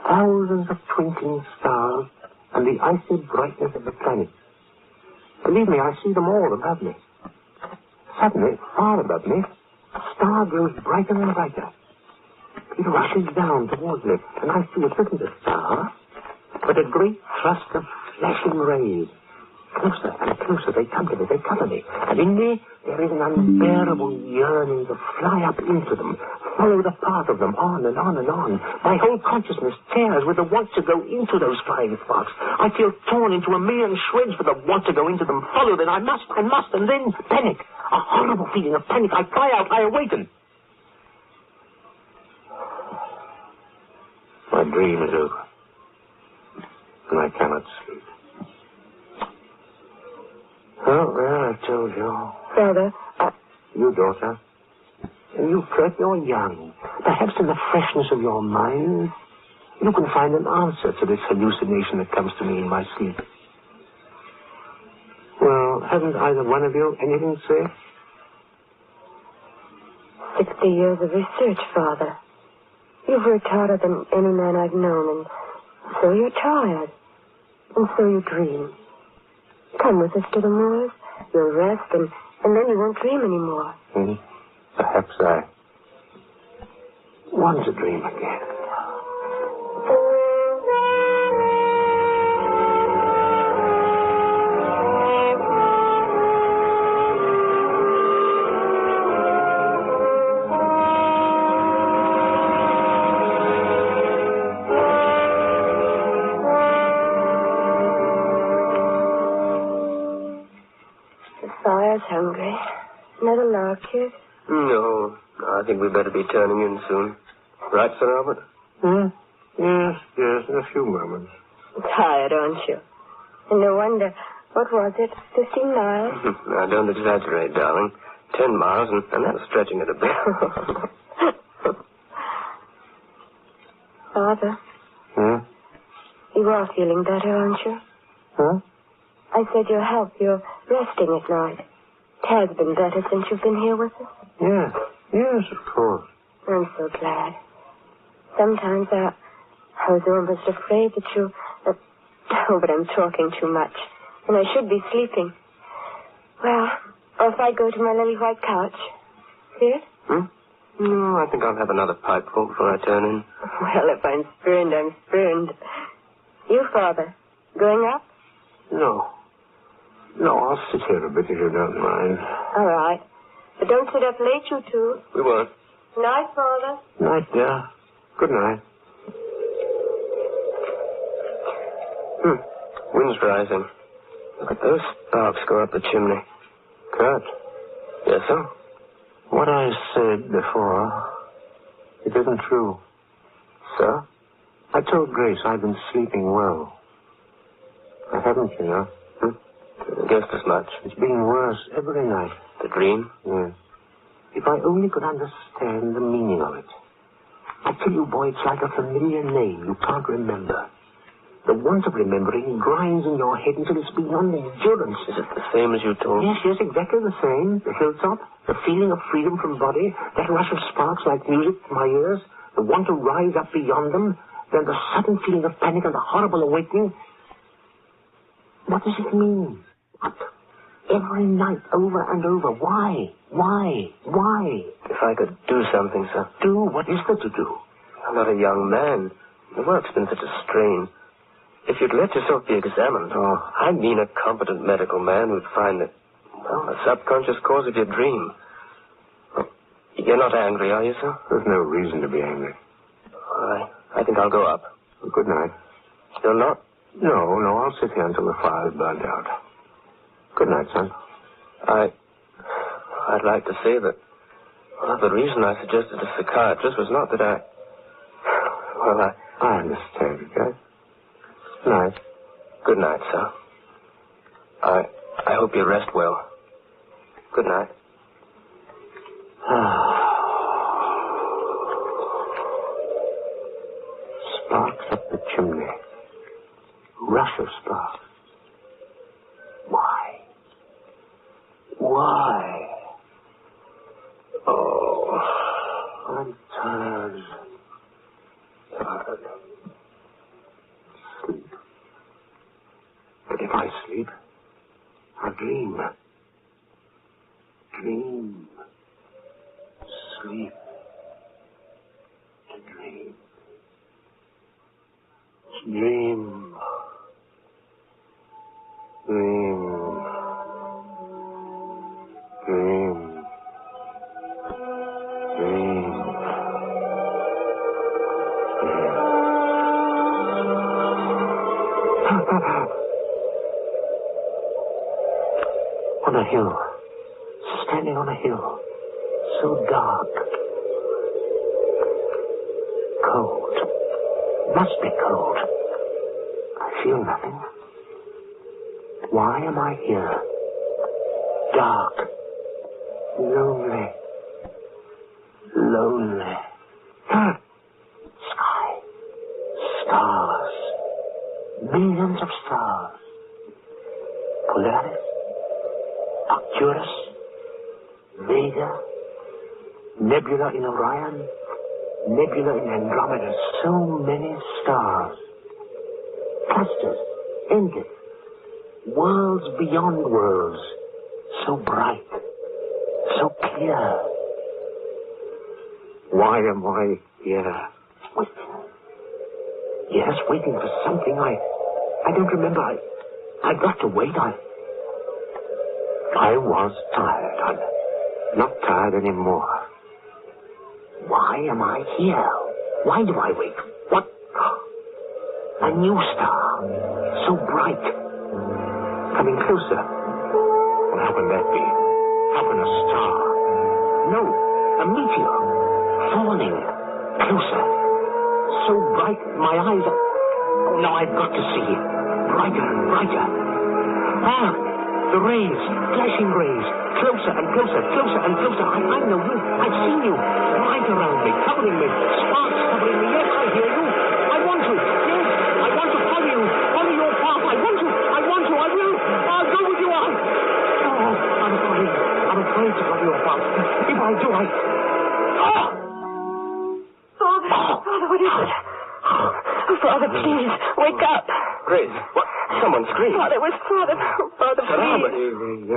Thousands of twinkling stars and the icy brightness of the planets. Believe me, I see them all above me. Suddenly, far above me, a star grows brighter and brighter. It rushes down towards me, and I see it isn't a star, but a great thrust of flashing rays. Closer and closer they come to me, they cover me. And in me, there is an unbearable yearning to fly up into them, follow the path of them, on and on and on. My whole consciousness tears with the want to go into those flying sparks. I feel torn into a million shreds with the want to go into them, follow them. I must, and then panic. A horrible feeling of panic. I cry out, I awaken. My dream is over, and I cannot sleep. Oh, well, I told you. Father, You, daughter. And you, Kurt, you're young. Perhaps in the freshness of your mind, you can find an answer to this hallucination that comes to me in my sleep. Well, hasn't either one of you anything to say? 60 years of research, Father. You've worked harder than any man I've known, and so you're tired. And so you dream. Come with us to the moors. You'll rest, and then you won't dream anymore. Perhaps I want to dream again. Hungry. Another log kiss? No, I think we'd better be turning in soon. Right, Sir Albert? Yes, in a few moments. Tired, aren't you? And no wonder. What was it, 15 miles? Now, don't exaggerate, darling. 10 miles, and that's stretching it a bit. Father? You are feeling better, aren't you? Huh? I said your health. You're resting at night. Tad's been better since you've been here with us? Yes, of course. I'm so glad. Sometimes I was almost afraid that you... Oh, but I'm talking too much. And I should be sleeping. Well, off I go to my lily white couch. See it? No, I think I'll have another pipeful before I turn in. Well, if I'm spurned, I'm spurned. You, Father, going up? No, I'll sit here a bit if you don't mind. All right. But don't sit up late, you two. We won't. Night, Father. Night, dear. Good night. Wind's rising. Look at those sparks go up the chimney. Kurt. Yes, sir? What I said before, it isn't true. Sir? I told Grace I've been sleeping well. I haven't, you know. Guessed as much. It's been worse every night. The dream? Yes. If I only could understand the meaning of it. I tell you, boy, it's like a familiar name you can't remember. The want of remembering grinds in your head until it's beyond endurance. Is it the same as you told me? Yes, exactly the same. The hilltop, the feeling of freedom from body, that rush of sparks like music to my ears, the want to rise up beyond them, then the sudden feeling of panic and the horrible awakening. What does it mean? What? Every night, over and over. Why? If I could do something, sir. Do? What is there to do? I'm not a young man. The work's been such a strain. If you'd let yourself be examined, I mean a competent medical man who'd find that, a subconscious cause of your dream. You're not angry, are you, sir? There's no reason to be angry. I think I'll go up. Good night. Still not? No, I'll sit here until the fire's burnt out. Good night, son. I'd like to say that Well, the reason I suggested a psychiatrist was not that I... Well, I understand, guys. Night. Good night, sir. I hope you rest well. Good night. Sparks up the chimney. Rush of sparks. Why? Why? Oh, I'm tired. Tired. Sleep. But if I sleep, I'll dream. Dream. Sleep. To dream. Dream. Dream. Dream. Dream. On a hill. Standing on a hill. So dark. Cold. Must be cold. I feel nothing. Why am I here? Dark. Lonely. Lonely. Sky. Stars. Millions of stars. Polaris. Arcturus. Vega. Nebula in Orion. Nebula in Andromeda. So many stars. Clusters. Endless. Worlds beyond worlds. So bright. So clear. Why am I here? Waiting. Yes, waiting for something. I don't remember. I've got to wait. I was tired. I'm not tired anymore. Why am I here? Why do I wait? What? A new star. So bright. Coming closer. How can that be? How can a star? No, a meteor. Falling. Closer. So bright, my eyes are... Oh, now I've got to see. Brighter and brighter. The rays. Flashing rays. Closer and closer, closer and closer. I know you. I've seen you. Right around me, covering me. Sparks covering me. Yes, I hear you. I want to. Yes, I want to follow you. Follow your path. I want to. I will. I'll go with you on. Oh, I'm afraid to follow your path. If I do, Father, what is it? Father, please, wake up. Grace, what? Someone screamed. Father, it was Father. Father, please.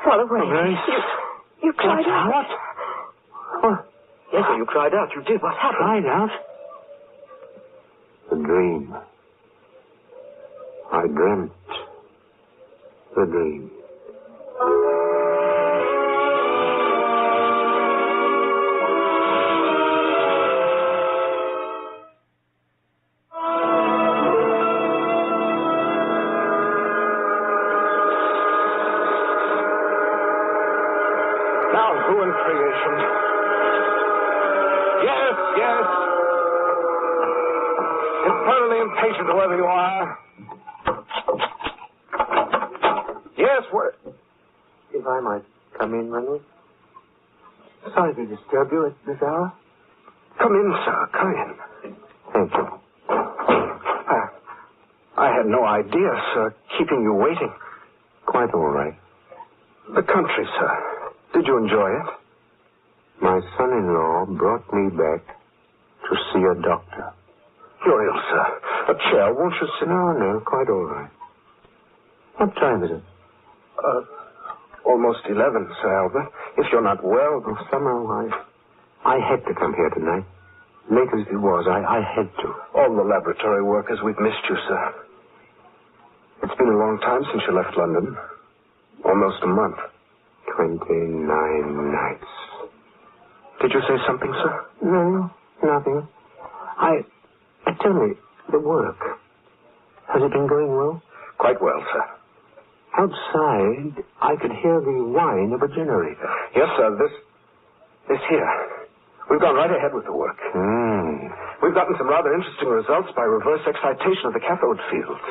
Father, wait. Grace. You cried out. What? Oh, yes, sir, you cried out. You did. What happened? Cried out? A dream. I dreamt the dream. Now, who in creation? Yes. Infernally impatient, whoever you are. Yes, where... If I might come in, Reynolds. Sorry to disturb you at this hour. Come in, sir. Come in. Thank you. I had no idea, sir, keeping you waiting. Quite all right. The country, sir. Did you enjoy it? My son-in-law brought me back to see a doctor. You're ill, sir. A chair, won't you sit? No, quite all right. What time is it? Almost 11, Sir Albert. If you're not well... Oh, somehow I had to come here tonight. Late as it was, I had to. All the laboratory workers, we've missed you, sir. It's been a long time since you left London. Almost a month. 29 nights. Did you say something, sir? No, nothing. Tell me, the work. Has it been going well? Quite well, sir. Outside, I could hear the whine of a generator. Yes, sir. This here. We've gone right ahead with the work. We've gotten some rather interesting results by reverse excitation of the cathode fields.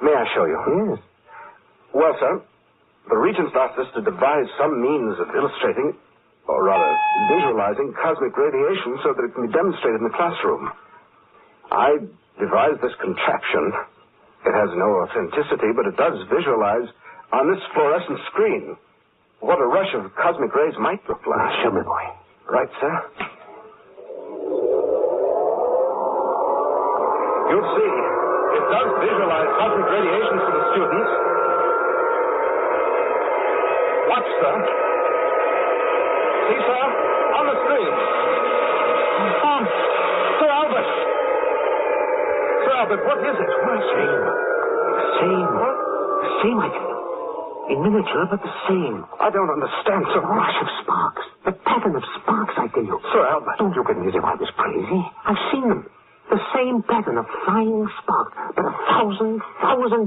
May I show you? Yes. Well, sir, the Regents asked us to devise some means of illustrating, or rather, visualizing cosmic radiation so that it can be demonstrated in the classroom. I devised this contraption. It has no authenticity, but it does visualize on this fluorescent screen what a rush of cosmic rays might look like. Show me, boy. Right, sir. You'll see. It does visualize cosmic radiation for the students. Watch, sir. See, sir? On the screen. Sir Albert. Sir Albert, what is it? Same. Same, I think. In miniature, but the same. I don't understand, sir. The rush of sparks. The pattern of sparks, I tell you. Sir Albert. Don't you get me as if I was crazy. I've seen them. The same pattern of flying spark, but 1,000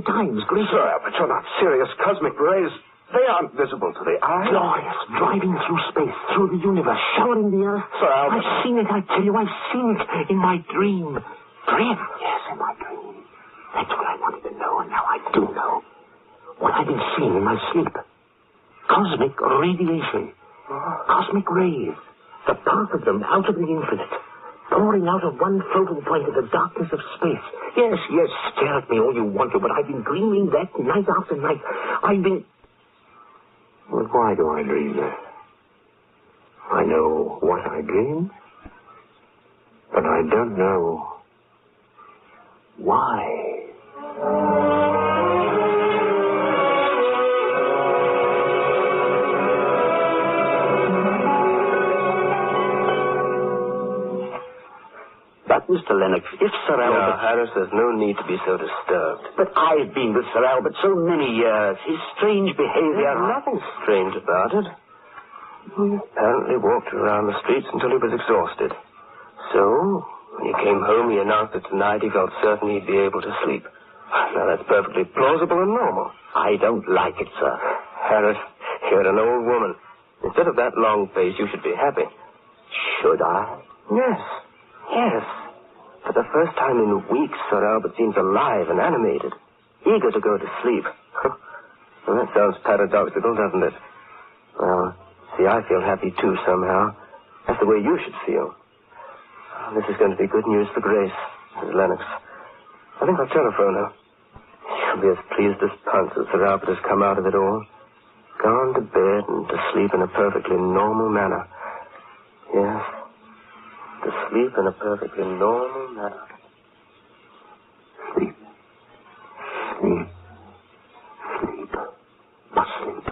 times greater. Sir Albert, you're not serious. Cosmic rays, they aren't visible to the eye. Glorious, driving through space, through the universe, showering the earth. Sir Albert. I've seen it, I tell you. I've seen it in my dream. Dream? Yes, in my dream. That's what I wanted to know, and now I do know. What I've been seeing in my sleep. Cosmic radiation. Cosmic rays. The path of them out of the infinite. Pouring out of one floating point of the darkness of space. Yes, stare at me all you want to, but I've been dreaming that night after night. I've been... Well, why do I dream that? I know what I dream, but I don't know why. But, Mr. Lennox, if Sir Albert... Harris, there's no need to be so disturbed. But I've been with Sir Albert so many years. His strange behavior... There's nothing strange about it. He apparently walked around the streets until he was exhausted. So, when he came home, he announced that tonight he felt certain he'd be able to sleep. Now, that's perfectly plausible and normal. I don't like it, sir. Harris, you're an old woman. Instead of that long face, you should be happy. Should I? Yes. For the first time in weeks, Sir Albert seems alive and animated, eager to go to sleep. Well, that sounds paradoxical, doesn't it? Well, see, I feel happy, too, somehow. That's the way you should feel. This is going to be good news for Grace, Mrs. Lennox. I think I'll telephone her. She'll be as pleased as Punch that Sir Albert has come out of it all. Gone to bed and to sleep in a perfectly normal manner. Yes. To sleep in a perfectly normal manner. Sleep. Must sleep.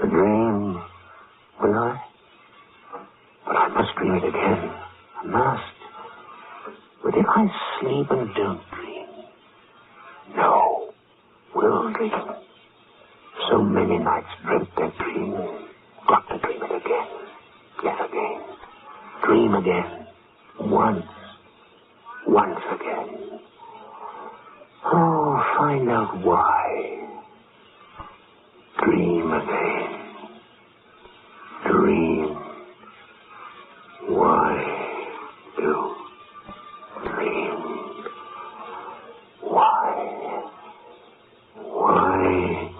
A dream. Will I? But I must dream it again. I must. But if I sleep and don't dream... No. Will dream. So many nights dreamt that dream. Got to dream it again. Yet again. Dream again. Once again. Oh, find out why. Dream again. Dream. Why do dream? Why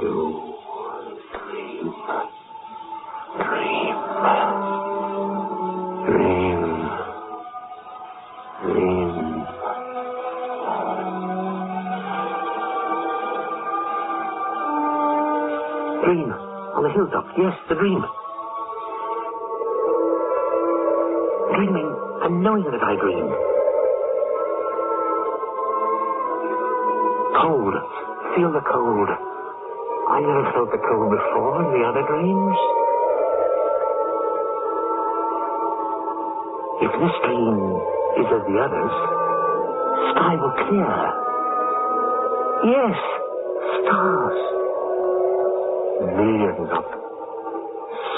do dream? Dream. On the hilltop. Yes, the dream. Dreaming and knowing that I dream. Cold. Feel the cold. I never felt the cold before in the other dreams. If this dream is as the others, sky will clear. Yes, stars. Millions of them.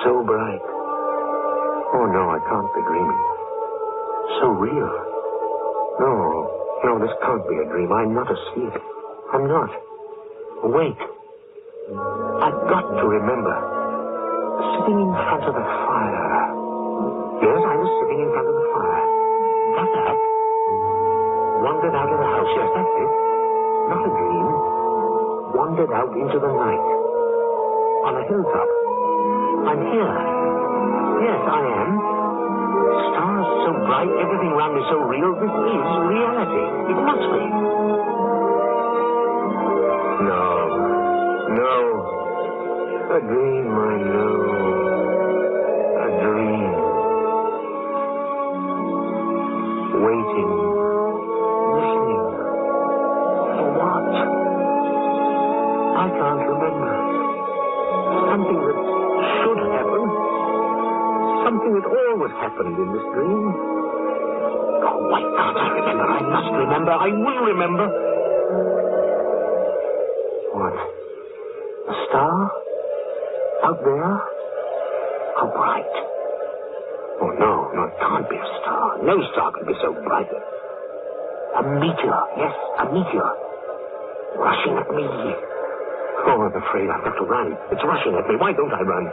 So bright. Oh, no, I can't be dreaming. So real. No, this can't be a dream. I'm not asleep. I'm not. Wait. I've got to remember. Sitting in front of the fire. Yes, I was sitting in front of the fire. Got that? Wandered out of the house. Yes, that's it. Not a dream. Wandered out into the night. On a hilltop. I'm here. Yes, I am. Stars so bright, everything around me so real. This is reality. It must be. No. A dream, I know. A dream. Waiting. Listening. For what? I can't remember. Something that should happen. Something that always happened in this dream. Oh, why can't I remember? I must remember. I will remember. What? A star? Out there? How bright? Oh, no, it can't be a star. No star could be so bright. A meteor. Yes, a meteor. Rushing at me. Oh, I'm afraid I've got to run. It's rushing at me. Why don't I run?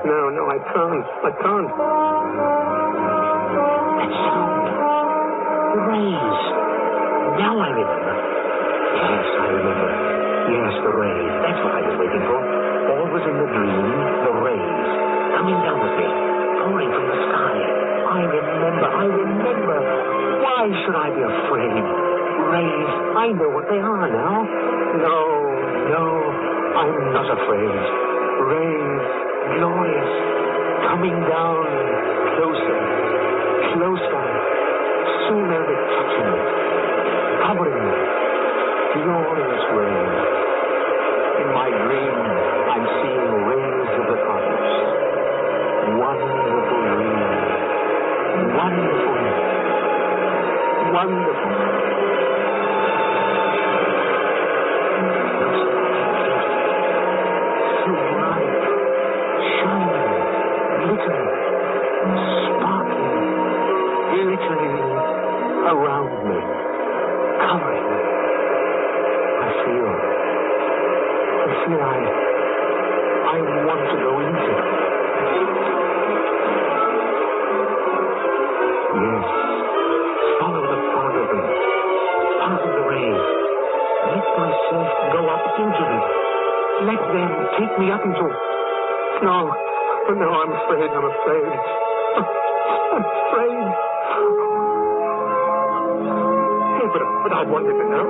No, I can't. That sound. The rays. Now I remember. Yes, I remember. Yes, the rays. That's what I was waiting for. Always in the dream, the rays. Coming down with me. Pouring from the sky. I remember. Why should I be afraid? Rays. I know what they are now. No, I'm not afraid. Rays. Glorious. Coming down. Closer. Soon they'll be touching me. Covering me. Glorious rays. In my dream, I'm seeing rays of the cosmos. Wonderful dream. Wonderful. So bright, shining, glittering, sparkling, glittering around me, covering me. I feel I want to go into it. Yes. Follow the path of them. Path of the rays. Let myself go up into them. Let them take me up into... No, I'm afraid. I'm afraid. Hey, but I wanted to know.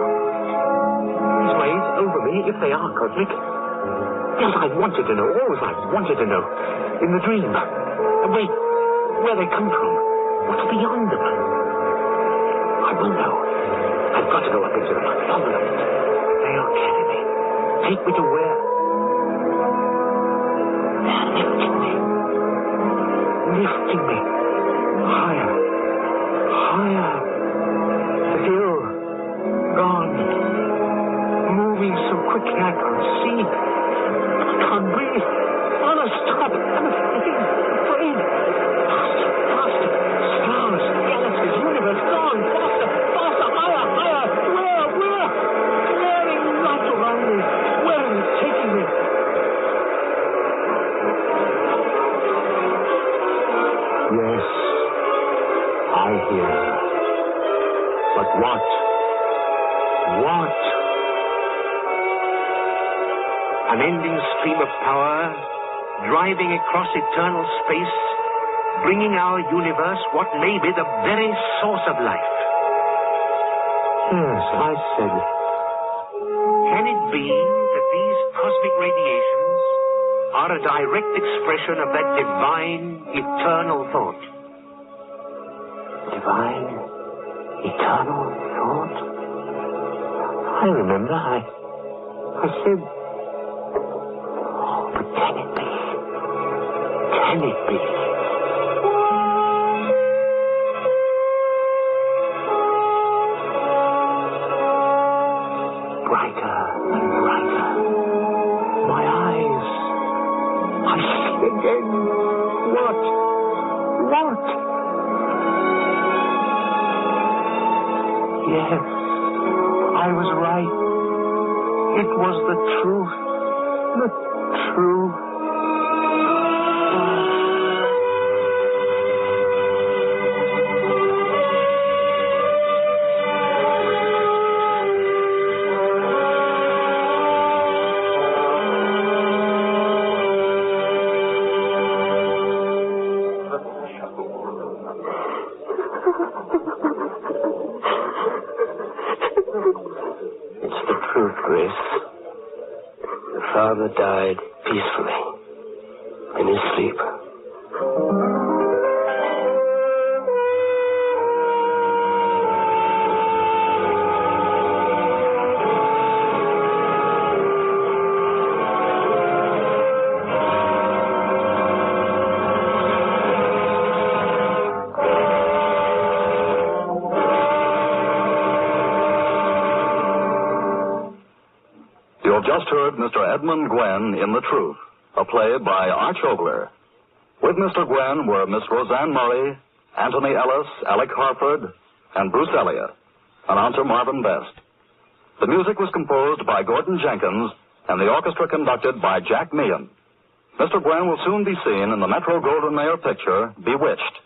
These rays over me, if they are cosmic... Yes, I wanted to know. Always I wanted to know. In the dream. And wait, where they come from. What's beyond them? I will know. I've got to go up into them. Follow them. They'll carry me. Take me to where? They're lifting me. Lifting me. Higher. The hill. Gone. Moving so quickly I can't see. Can't breathe. Anna, stop. I'm afraid. Faster. Stars, galaxies, universe, gone. Faster, higher. Where? Flaring light around me. Where is it taking me? Yes, I hear. But what? An ending stream of power, driving across eternal space, bringing our universe what may be the very source of life. Yes, I said, can it be that these cosmic radiations are a direct expression of that divine, eternal thought? Divine, eternal thought? I remember, I said... Can it be? Brighter and brighter. My eyes. I see again. What? Yes, I was right. It was the truth. The truth. It's the truth, Grace. Your father died peacefully in his sleep. You've just heard Mr. Edmund Gwen in The Truth, a play by Arch Oboler. With Mr. Gwen were Miss Roseanne Murray, Anthony Ellis, Alec Harford, and Bruce Elliott, announcer Marvin Best. The music was composed by Gordon Jenkins, and the orchestra conducted by Jack Meehan. Mr. Gwen will soon be seen in the Metro Goldwyn Mayer picture, Bewitched,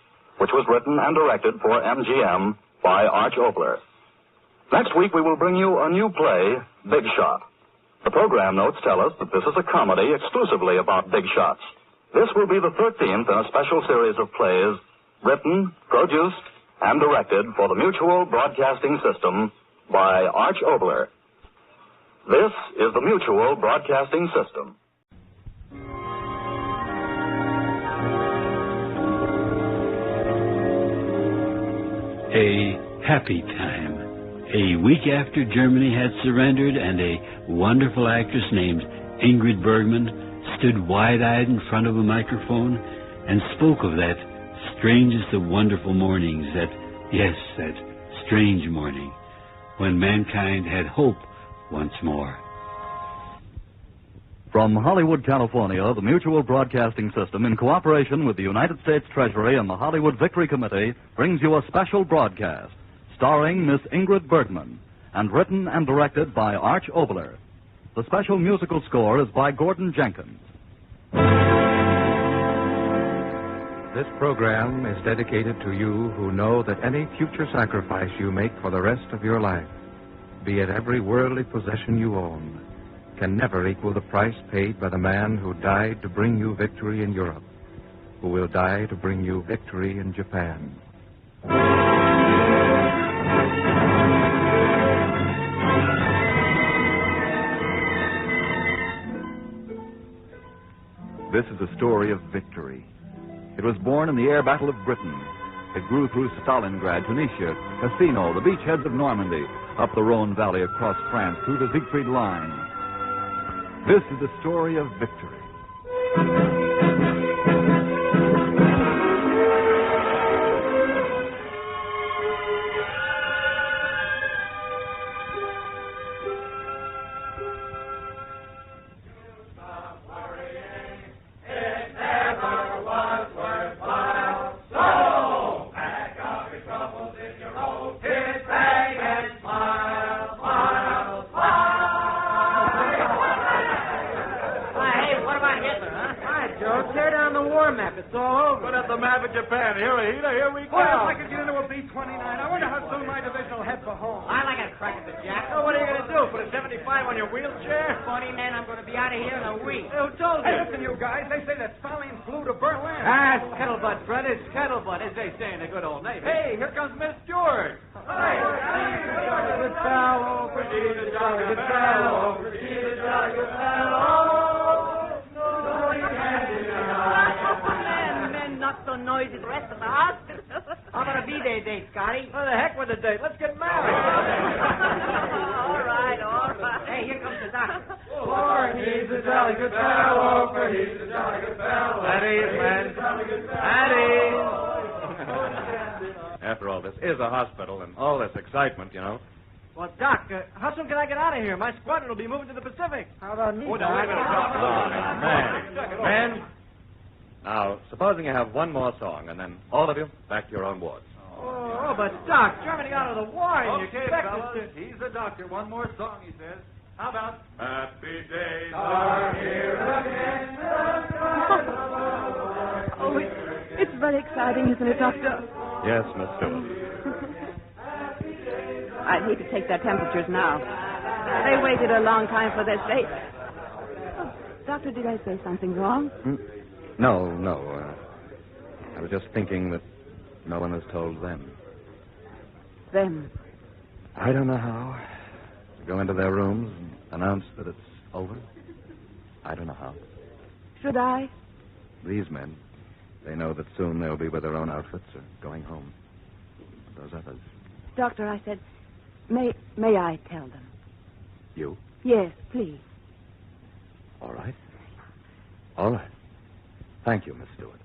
which was written and directed for MGM by Arch Oboler. Next week, we will bring you a new play, Big Shot. The program notes tell us that this is a comedy exclusively about big shots. This will be the 13th in a special series of plays written, produced, and directed for the Mutual Broadcasting System by Arch Oboler. This is the Mutual Broadcasting System. A happy time. A week after Germany had surrendered and a wonderful actress named Ingrid Bergman stood wide-eyed in front of a microphone and spoke of that strangest of wonderful mornings, that strange morning when mankind had hope once more. From Hollywood, California, the Mutual Broadcasting System, in cooperation with the United States Treasury and the Hollywood Victory Committee, brings you a special broadcast starring Miss Ingrid Bergman and written and directed by Arch Oboler. The special musical score is by Gordon Jenkins. This program is dedicated to you who know that any future sacrifice you make for the rest of your life, be it every worldly possession you own, can never equal the price paid by the man who died to bring you victory in Europe, who will die to bring you victory in Japan. This is a story of victory. It was born in the air battle of Britain. It grew through Stalingrad, Tunisia, Cassino, the beachheads of Normandy, up the Rhone Valley across France, through the Siegfried Line. This is the story of victory. Japan. Here we go. Well, if I could get into a B-29, I wonder how soon my division will head for home. I like a crack at the jack. Oh, what are you going to do? Put a 75 on your wheelchair? 40 men, I'm going to be out of here in a week. Who told you? Hey, listen, you guys. They say that Stalin flew to Berlin. Ah, it's Kettlebut, Fred. It's Kettlebut, as they say in the good old Navy. Hey, here comes Miss George. Hey. Good fellow, pretty the jolly good fellow, pretty the jolly good fellow. Not so noisy the rest of the hospital. How about a B-Day date, Scotty? Well, the heck with the date. Let's get married. all right. Hey, here comes the doctor. For he's a jolly good fellow, for he's a jolly good fellow. At ease, man. At ease. After all, this is a hospital and all this excitement, you know. Well, Doc, how soon can I get out of here? My squadron will be moving to the Pacific. How about me, Oh, Doc? no, wait a minute. Man. Now, supposing you have one more song, and then all of you back to your own wards. Oh, but Doc, Germany out of the war. Okay, fellas, he's the doctor. One more song, he says. How about happy days are here again? Oh, it's very exciting, isn't it, Doctor? Yes, Miss Stewart. I'd hate to take their temperatures now. They waited a long time for this. Oh, Doctor, did I say something wrong? No. I was just thinking that no one has told them. Them? I don't know how. Go into their rooms and announce that it's over. I don't know how. Should I? These men, they know that soon they'll be with their own outfits or going home. Those others. Doctor, I said, may I tell them? You? Yes, please. All right. All right. Thank you, Miss Stewart.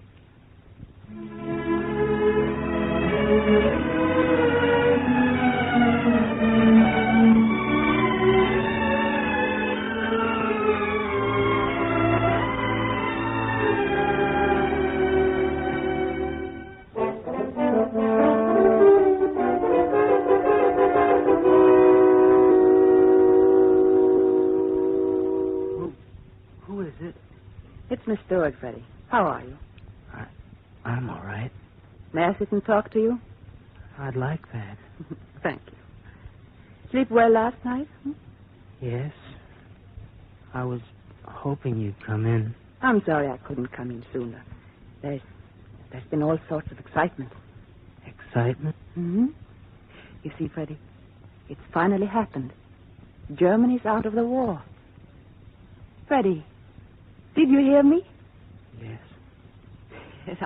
Who is it? It's Miss Stewart, Freddie. How are you? I'm all right. May I sit and talk to you? I'd like that. Thank you. Sleep well last night? Yes. I was hoping you'd come in. I'm sorry I couldn't come in sooner. There's been all sorts of excitement. Excitement? Mm-hmm. You see, Freddie, it's finally happened. Germany's out of the war. Freddie, did you hear me? Yes. Yes,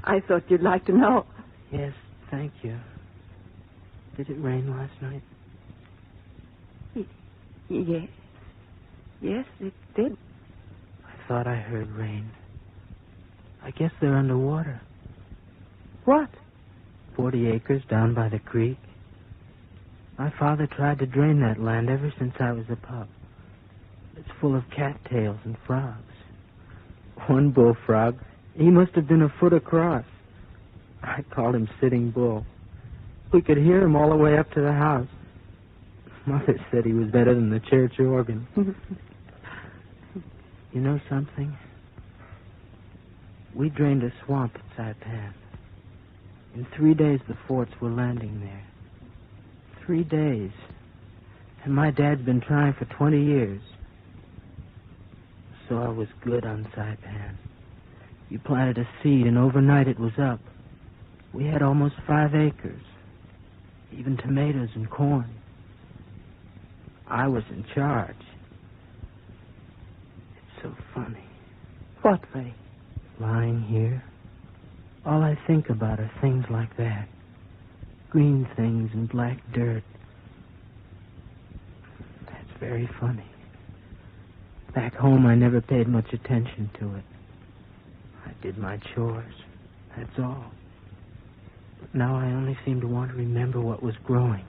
I thought you'd like to know. Yes, thank you. Did it rain last night? Yes. Yes, it did. I thought I heard rain. I guess they're underwater. What? 40 acres down by the creek. My father tried to drain that land ever since I was a pup. It's full of cattails and frogs. One bullfrog, he must have been a foot across. I called him Sitting Bull. We could hear him all the way up to the house. Mother said he was better than the church organ. You know something? We drained a swamp at Saipan. In 3 days, the forts were landing there. 3 days. And my dad's been trying for 20 years. So I was good on Saipan. You planted a seed, and overnight it was up. We had almost 5 acres. Even tomatoes and corn. I was in charge. It's so funny. What, Freddie? Lying here. All I think about are things like that. Green things and black dirt. That's very funny. Back home, I never paid much attention to it. I did my chores. That's all. But now I only seem to want to remember what was growing.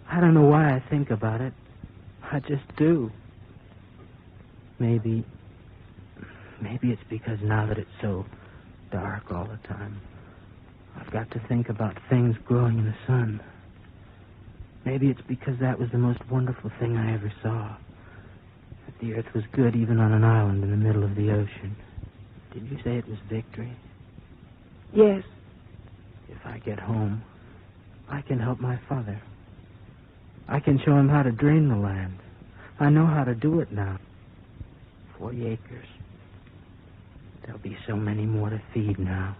I don't know why I think about it. I just do. Maybe it's because now that it's so dark all the time, I've got to think about things growing in the sun. Maybe it's because that was the most wonderful thing I ever saw. That the earth was good even on an island in the middle of the ocean. Did you say it was victory? Yes. If I get home, I can help my father. I can show him how to drain the land. I know how to do it now. 40 acres. There'll be so many more to feed now.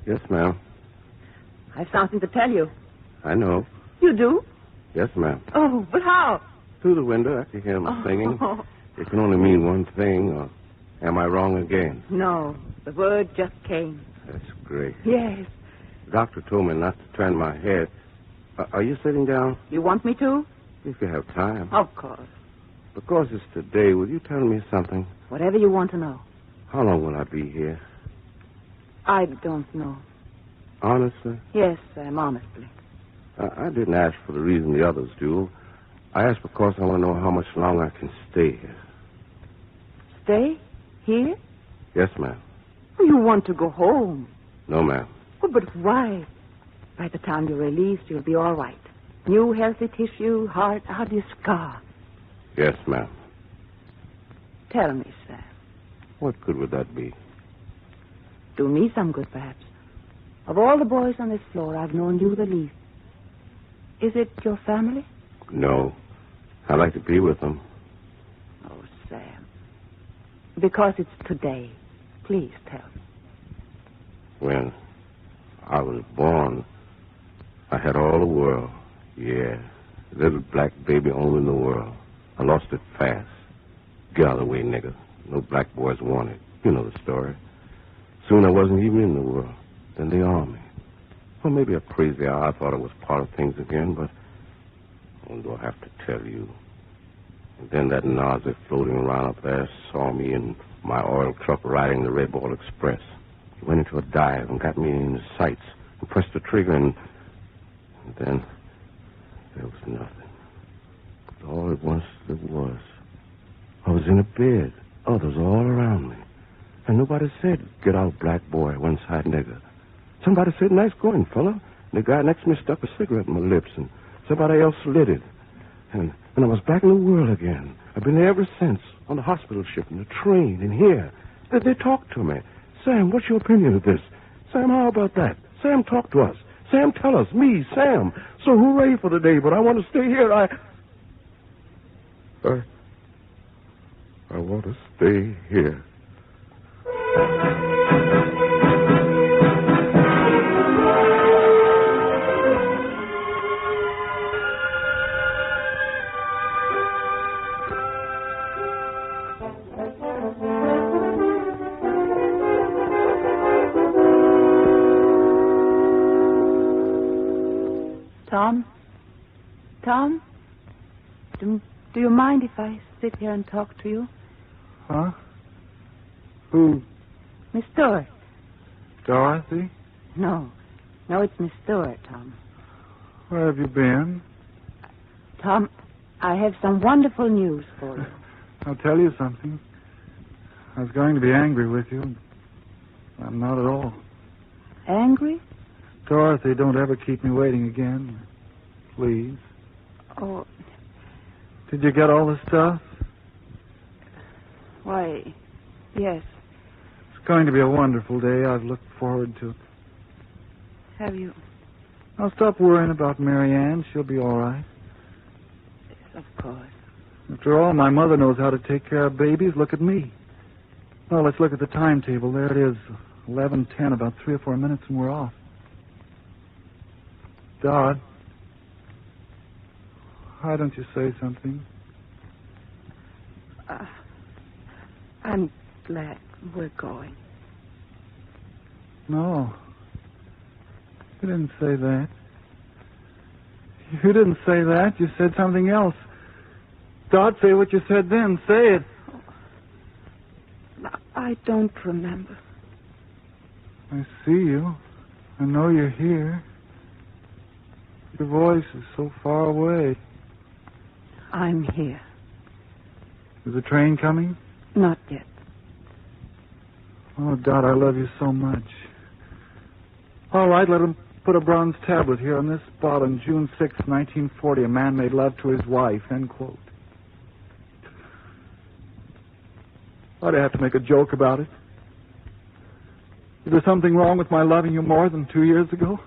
Yes, ma'am. I've something to tell you. I know. You do? Yes, ma'am. Oh, but how? Through the window, I can hear him singing. It can only mean one thing, or am I wrong again? No, the word just came. That's great. Yes. The doctor told me not to turn my head. Are you sitting down? You want me to? If you have time. Of course. Because it's today, will you tell me something? Whatever you want to know. How long will I be here? I don't know. Honestly? Yes, Sam, honestly. I didn't ask for the reason the others do. I asked because I want to know how much longer I can stay here. Stay? Here? Yes, ma'am. Oh, you want to go home. No, ma'am. Oh, but why? By the time you're released, you'll be all right. New healthy tissue, heart, hardly a scar. Yes, ma'am. Tell me, Sam. What good would that be? Do me some good, perhaps. Of all the boys on this floor, I've known you the least. Is it your family? No. I'd like to be with them. Oh, Sam. Because it's today. Please tell me. When I was born, I had all the world. Yeah. Little black baby owning the world. I lost it fast. Get out of the way, nigga. No black boys wanted. You know the story. Soon I wasn't even in the world. Then the army. Well, maybe a crazy eye. I thought it was part of things again, but when do I have to tell you? And then that Nazi floating around up there saw me in my oil truck riding the Red Ball Express. He went into a dive and got me in his sights and pressed the trigger, and then there was nothing. All at once there was. I was in a bed, others all around me. And nobody said, get out, black boy, one-side nigger. Somebody said, nice going, fella. And the guy next to me stuck a cigarette in my lips, and somebody else lit it. And I was back in the world again. I've been there ever since, on the hospital ship, and the train, and here. They talked to me. Sam, what's your opinion of this? Sam, how about that? Sam, talk to us. Sam, tell us. Me, Sam. So hooray for the day, but I want to stay here. I want to stay here. Tom? Do you mind if I sit here and talk to you? Huh? Who? Miss Stewart. Dorothy? No, it's Miss Stewart, Tom. Where have you been? Tom, I have some wonderful news for you. I'll tell you something. I was going to be angry with you. I'm not at all. Angry? Dorothy, don't ever keep me waiting again. Please. Oh. Did you get all the stuff? Why, yes. It's going to be a wonderful day. I've looked forward to it. Have you? I'll stop worrying about Mary Ann. She'll be all right. Yes, of course. After all, my mother knows how to take care of babies. Look at me. Well, let's look at the timetable. There it is, 11:10, about 3 or 4 minutes, and we're off. Dad, why don't you say something? I'm glad we're going. No. You didn't say that. You didn't say that. You said something else. Dot, say what you said then. Say it. I don't remember. I see you. I know you're here. Your voice is so far away. I'm here. Is the train coming? Not yet. Oh, Dot, I love you so much. All right, let him put a bronze tablet here on this spot on June 6, 1940. A man made love to his wife, end quote. Why'd I have to make a joke about it? Is there something wrong with my loving you more than 2 years ago?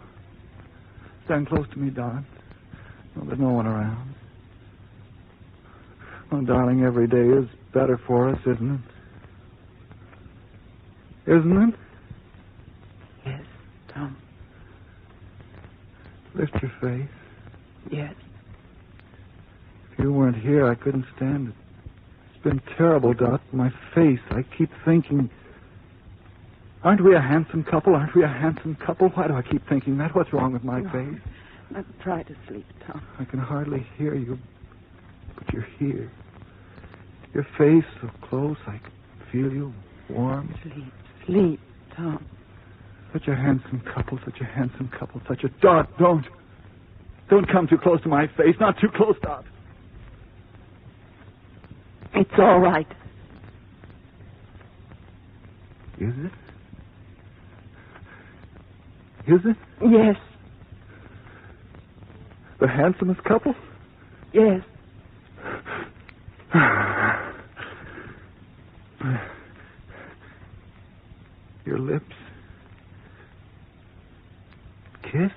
Stand close to me, Dot. No, there's no one around. Oh, darling, every day is better for us, isn't it? Isn't it? Yes, Tom. Lift your face. Yes. If you weren't here, I couldn't stand it. It's been terrible, Dot. My face, I keep thinking... Aren't we a handsome couple? Aren't we a handsome couple? Why do I keep thinking that? What's wrong with my face? Try to sleep, Tom. I can hardly hear you, but you're here. Your face so close, I can feel you warm. Sleep, Tom. Such a handsome couple, such a handsome couple, such a... Dot, don't come too close to my face. Not too close, Dot. It's all right. Is it? Is it? Yes. The handsomest couple? Yes. Your lips. Kiss?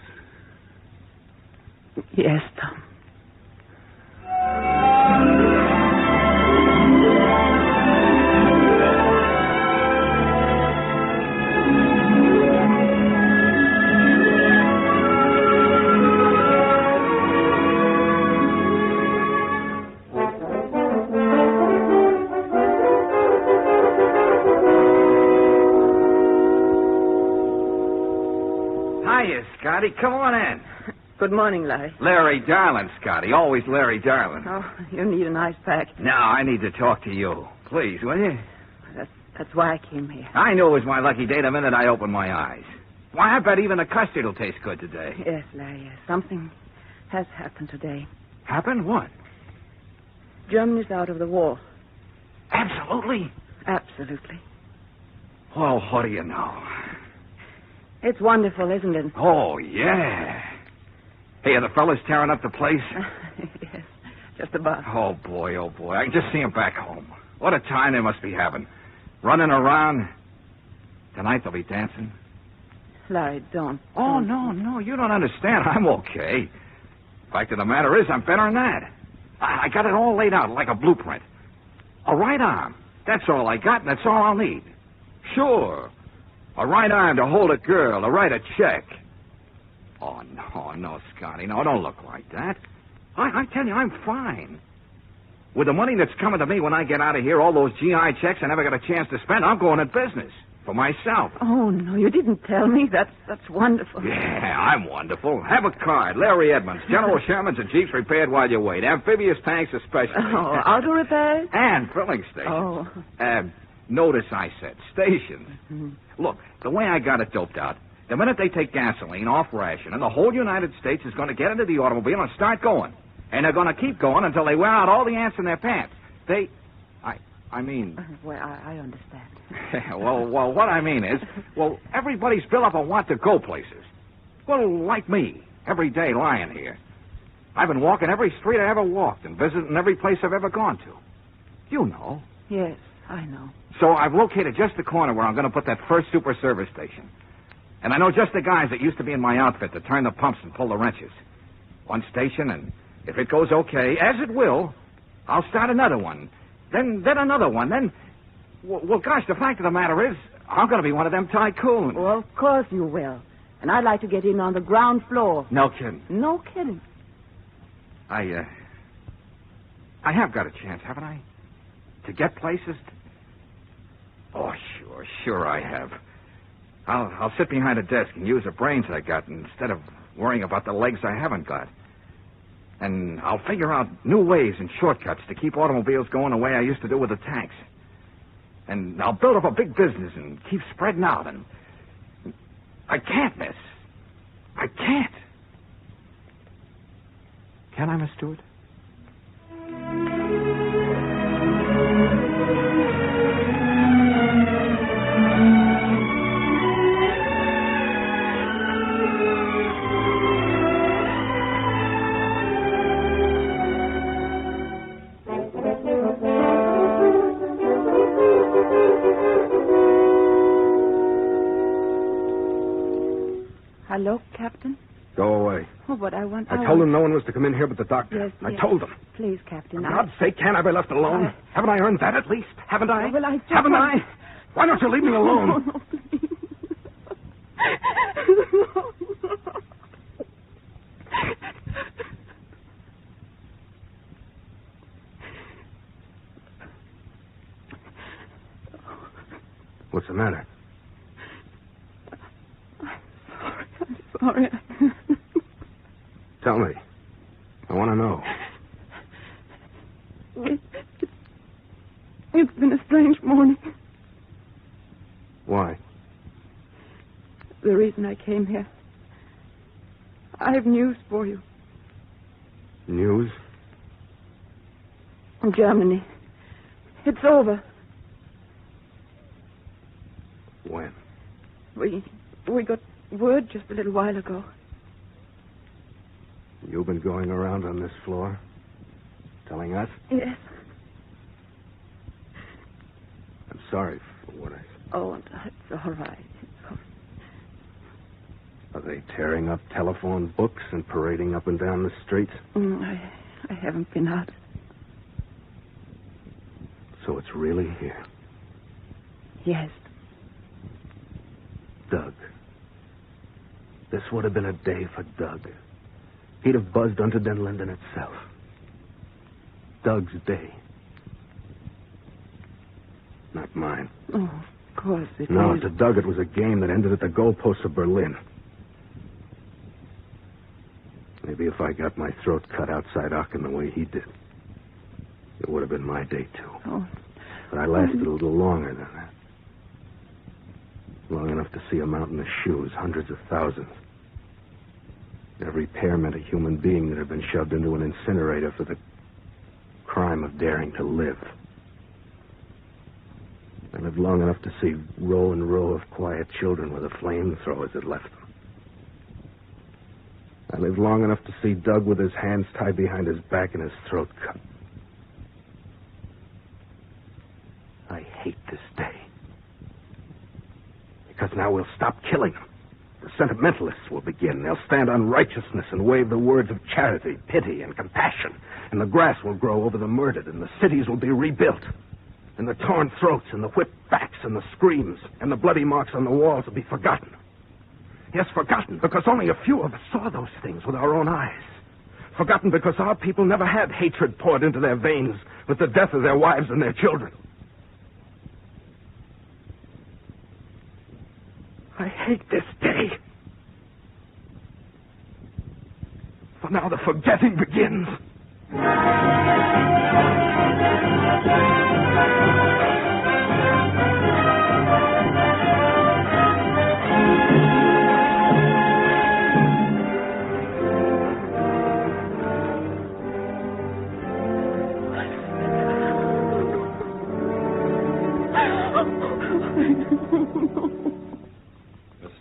Yes, Tom. Scotty, come on in. Good morning, Larry. Larry Darling, Scotty. Always Larry Darling. Oh, you need an ice pack. No, I need to talk to you. Please, will you? That's why I came here. I knew it was my lucky day the minute I opened my eyes. Why, I bet even the custard will taste good today. Yes, Larry, yes. Something has happened today. Happened? What? Germany's out of the war. Absolutely? Absolutely. Well, what do you know? It's wonderful, isn't it? Oh, yeah. Hey, are the fellas tearing up the place? Yes, just about. Oh, boy, oh, boy. I can just see them back home. What a time they must be having. Running around. Tonight they'll be dancing. Larry, don't. Oh, no, you don't understand. I'm okay. Fact of the matter is, I'm better than that. I got it all laid out like a blueprint. A right arm. That's all I got, and that's all I'll need. Sure. A right arm to hold a girl, to write a check. Oh, no, Scotty. No, don't look like that. I tell you, I'm fine. With the money that's coming to me when I get out of here, all those GI checks I never got a chance to spend, I'm going in business. For myself. Oh, no, you didn't tell me. That's wonderful. Yeah, I'm wonderful. Have a card. Larry Edmonds. General Sherman's and Jeeps repaired while you wait. Amphibious tanks especially. Oh, auto repairs? And filling stations. Oh. Notice I said stations. Mm-hmm. Look, the way I got it doped out, the minute they take gasoline off ration, and the whole United States is going to get into the automobile and start going. And they're going to keep going until they wear out all the ants in their pants. I mean... Well, I understand. well, what I mean is, everybody's built up a want to go places. Well, like me, every day lying here. I've been walking every street I ever walked and visiting every place I've ever gone to. You know. Yes, I know. So I've located just the corner where I'm going to put that first super service station. And I know just the guys that used to be in my outfit to turn the pumps and pull the wrenches. One station, and if it goes okay, as it will, I'll start another one. Then another one. Then, well, gosh, the fact of the matter is, I'm going to be one of them tycoons. Well, of course you will. And I'd like to get in on the ground floor. No kidding. No kidding. I have got a chance, haven't I? To get places? Oh, sure I have. I'll sit behind a desk and use the brains I got instead of worrying about the legs I haven't got. And I'll figure out new ways and shortcuts to keep automobiles going the way I used to do with the tanks. And I'll build up a big business and keep spreading out. And I can't, miss. I can't. Can I, Miss Stewart? Hello, Captain? Go away. Oh, but I want... I told him no one was to come in here but the doctor. Yes, I told him. Please, Captain. For God's sake, can't I be left alone? Haven't I earned that at least? Haven't I? Well, I just... Haven't I? Why don't you leave me alone? Oh, no, please. What's the matter? I'm sorry. Tell me. I want to know. came here. I have news for you. News? From Germany. It's over. When? We got word just a little while ago. You've been going around on this floor? Telling us? Yes. I'm sorry for what I... Oh, it's all right. Are they tearing up telephone books and parading up and down the streets? I haven't been out. So it's really here? Yes. Doug. This would have been a day for Doug. He'd have buzzed unto Den Linden itself. Doug's day. Not mine. Oh, of course it No, is. to Doug it was a game that ended at the goalposts of Berlin. Maybe if I got my throat cut outside Aachen the way he did, it would have been my day, too. Oh. But I lasted a little longer than that. Long enough to see a mountain of shoes, hundreds of thousands. Every pair meant a human being that had been shoved into an incinerator for the crime of daring to live. I lived long enough to see row and row of quiet children where the flamethrowers had left them. I lived long enough to see Doug with his hands tied behind his back and his throat cut. I hate this day. Because now we'll stop killing them. The sentimentalists will begin. They'll stand on righteousness and wave the words of charity, pity, and compassion. And the grass will grow over the murdered, and the cities will be rebuilt. And the torn throats, and the whipped backs, and the screams, and the bloody marks on the walls will be forgotten. Yes, forgotten, because only a few of us saw those things with our own eyes. Forgotten because our people never had hatred poured into their veins with the death of their wives and their children. I hate this day. For now the forgetting begins.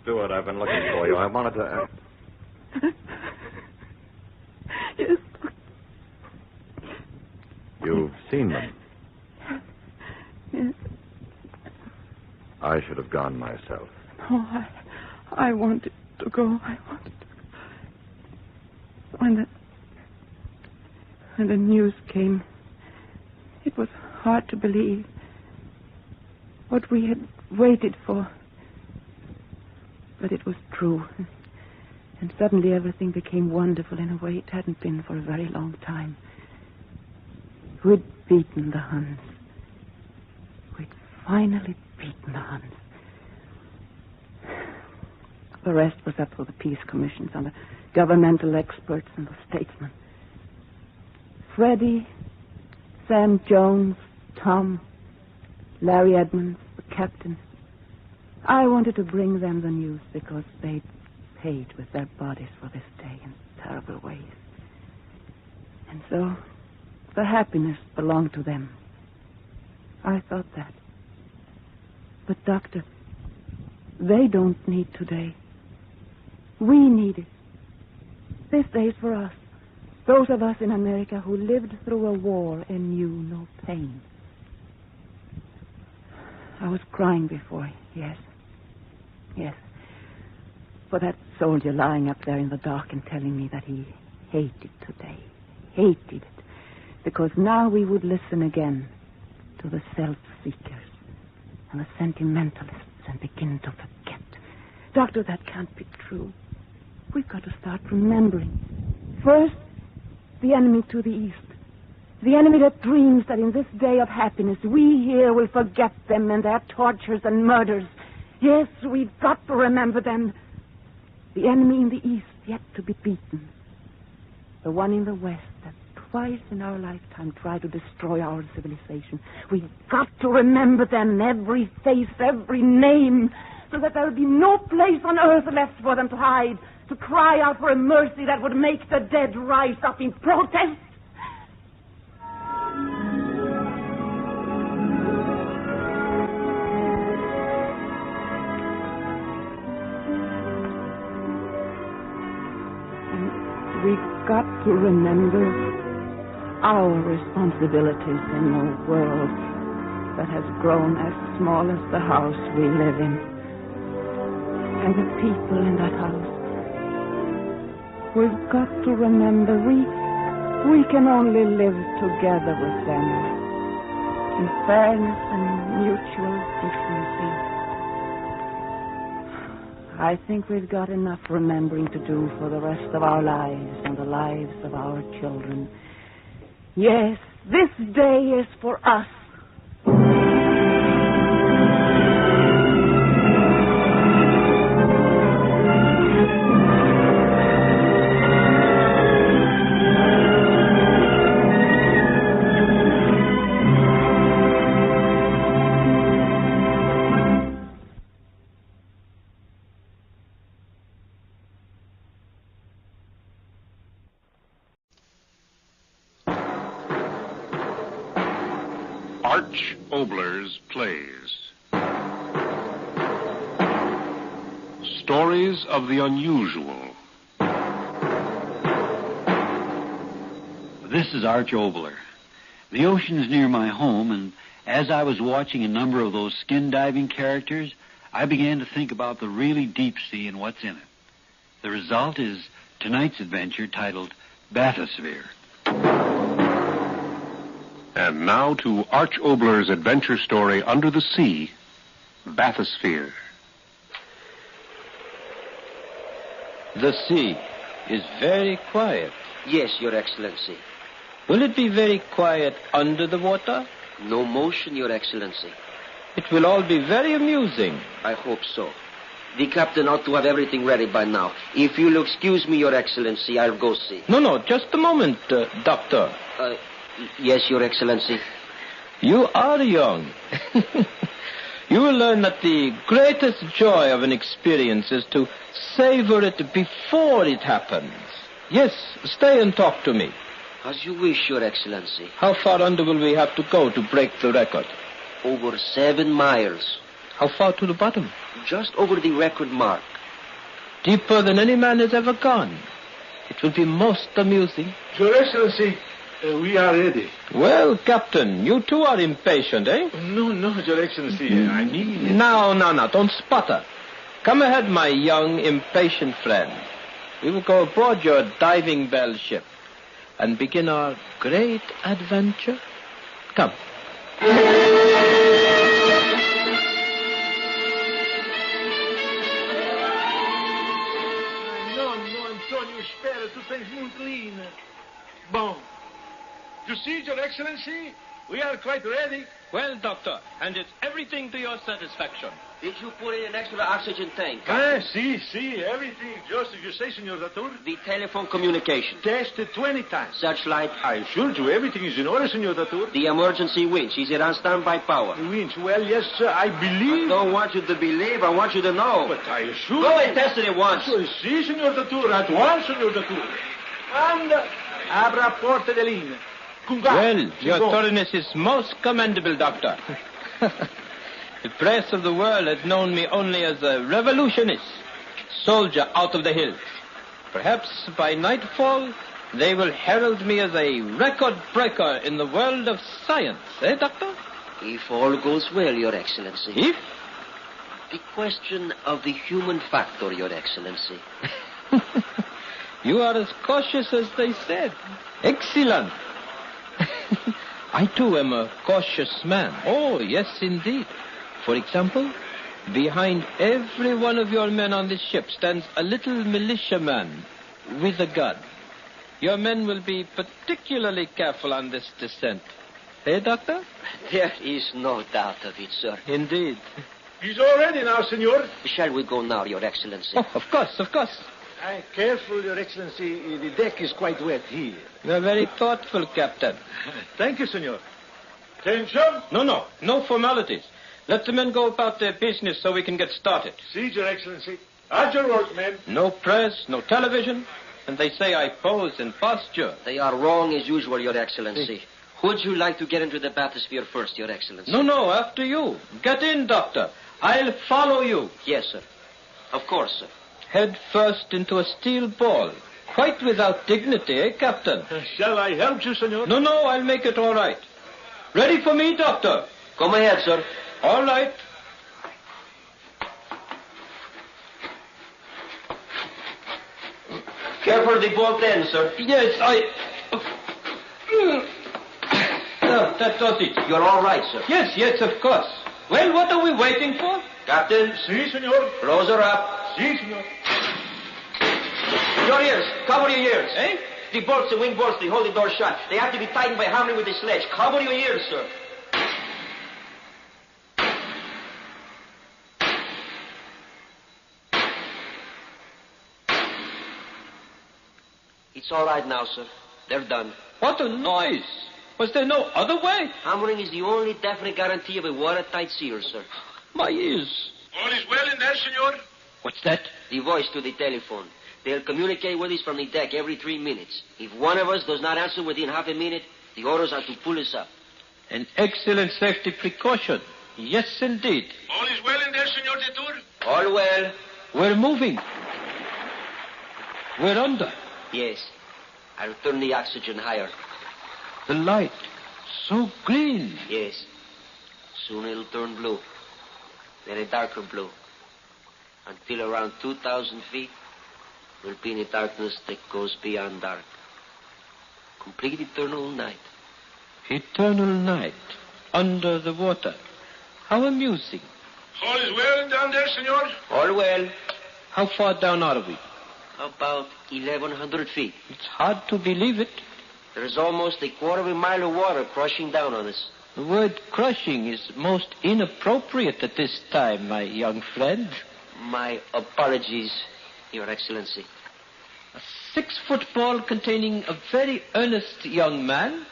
Stewart, I've been looking for you. I wanted to... Yes. You've seen them. Yes. I should have gone myself. Oh, I wanted to go. I wanted to go. When the news came, it was hard to believe what we had waited for. But it was true. And suddenly everything became wonderful in a way it hadn't been for a very long time. We'd beaten the Huns. We'd finally beaten the Huns. The rest was up for the peace commissions and the governmental experts and the statesmen. Freddie, Sam Jones, Tom, Larry Edmonds, the captain. I wanted to bring them the news because they'd paid with their bodies for this day in terrible ways. And so the happiness belonged to them. I thought that. But, Doctor, they don't need today. We need it. This day's for us. Those of us in America who lived through a war and knew no pain. I was crying before, yes. Yes. For that soldier lying up there in the dark and telling me that he hated today. Hated it. Because now we would listen again to the self-seekers and the sentimentalists and begin to forget. Doctor, that can't be true. We've got to start remembering. First, the enemy to the east. The enemy that dreams that in this day of happiness we here will forget them and their tortures and murders. Yes, we've got to remember them. The enemy in the east yet to be beaten. The one in the west that twice in our lifetime tried to destroy our civilization. We've got to remember them, every face, every name. so that there would be no place on earth left for them to hide, to cry out for a mercy that would make the dead rise up in protest. We've got to remember our responsibilities in a world that has grown as small as the house we live in, and the people in that house. We've got to remember we can only live together with them in fairness and mutual decency. I think we've got enough remembering to do for the rest of our lives and the lives of our children. Yes, this day is for us. Arch Oboler's Plays. Stories of the unusual. This is Arch Oboler. The ocean's near my home, and as I was watching a number of those skin-diving characters, I began to think about the really deep sea and what's in it. The result is tonight's adventure titled Bathysphere. And now to Arch Oboler's adventure story, Under the Sea, Bathysphere. The sea is very quiet. Yes, Your Excellency. Will it be very quiet under the water? No motion, Your Excellency. It will all be very amusing. I hope so. The captain ought to have everything ready by now. If you'll excuse me, Your Excellency, I'll go see. No, just a moment, Doctor. Yes, Your Excellency. You are young. You will learn that the greatest joy of an experience is to savor it before it happens. Yes, stay and talk to me. As you wish, Your Excellency. How far under will we have to go to break the record? Over 7 miles. How far to the bottom? Just over the record mark. Deeper than any man has ever gone. It will be most amusing. Your Excellency, we are ready. Well, Captain, you too are impatient, eh? No, Your Excellency, I mean... No, don't sputter. Come ahead, my young, impatient friend. We will go aboard your diving bell ship and begin our great adventure. Come. No, Antonio, espera, tu tens muito linda. Bom. You see, Your Excellency, we are quite ready. Well, Doctor, and it's everything to your satisfaction. Did you put in an extra oxygen tank? See, everything. Just as you say, Senor Zatur. The telephone communication. Tested 20 times. Searchlight. I assured you everything is in order, Senor Zatur. The emergency winch. Is it on standby power? The winch. Well, yes, sir, I believe... I don't want you to believe. I want you to know. But I assure Go and test it at once. Si, Senor Zatur. At once, Senor Zatur. And abra porta de linea. Well, your thoroughness is most commendable, Doctor. The press of the world has known me only as a revolutionist, soldier out of the hills. Perhaps by nightfall, they will herald me as a record breaker in the world of science, eh, Doctor? If all goes well, Your Excellency. If? The question of the human factor, Your Excellency. You are as cautious as they said. Excellent. I, too, am a cautious man. Oh, yes, indeed. For example, behind every one of your men on this ship stands a little militiaman with a gun. Your men will be particularly careful on this descent. Eh, Doctor? There is no doubt of it, sir. Indeed. He's all ready now, Senor. Shall we go now, Your Excellency? Oh, of course. Careful, Your Excellency. The deck is quite wet here. You are very thoughtful, Captain. Thank you, Senor. Attention. No formalities. Let the men go about their business so we can get started. See, Your Excellency. At your work, men. No press, no television, and they say I pose and posture. They are wrong as usual, Your Excellency. Would you like to get into the bathysphere first, Your Excellency? No, after you. Get in, Doctor. I'll follow you. Yes, sir. Of course, sir. Head first into a steel ball. Quite without dignity, eh, Captain? Shall I help you, senor? No, I'll make it all right. Ready for me, Doctor? Come ahead, sir. All right. Careful the bolt end, sir. Yes, that does it. You're all right, sir. Yes, of course. Well, what are we waiting for? Captain. Si, senor. Close her up. Si, senor. Your ears. Cover your ears. Eh? The bolts, the wing bolts, they hold the door shut. They have to be tightened by hammering with the sledge. Cover your ears, sir. It's all right now, sir. They're done. What a noise. Was there no other way? Hammering is the only definite guarantee of a watertight seal, sir. My ears. All is well in there, senor? What's that? The voice to the telephone. They'll communicate with us from the deck every 3 minutes. If one of us does not answer within half a minute, the orders are to pull us up. An excellent safety precaution. Yes, indeed. All is well in there, senor de Tour? All well. We're moving. We're under. Yes. I'll turn the oxygen higher. The light. So green. Yes. Soon it'll turn blue. Then a darker blue. Until around 2,000 feet, we'll be in a darkness that goes beyond dark. Complete eternal night. Eternal night. Under the water. How amusing. All is well down there, senor? All well. How far down are we? About 1,100 feet. It's hard to believe it. There's almost a quarter of a mile of water crushing down on us. The word crushing is most inappropriate at this time, my young friend. My apologies, Your Excellency. A 6-foot ball containing a very earnest young man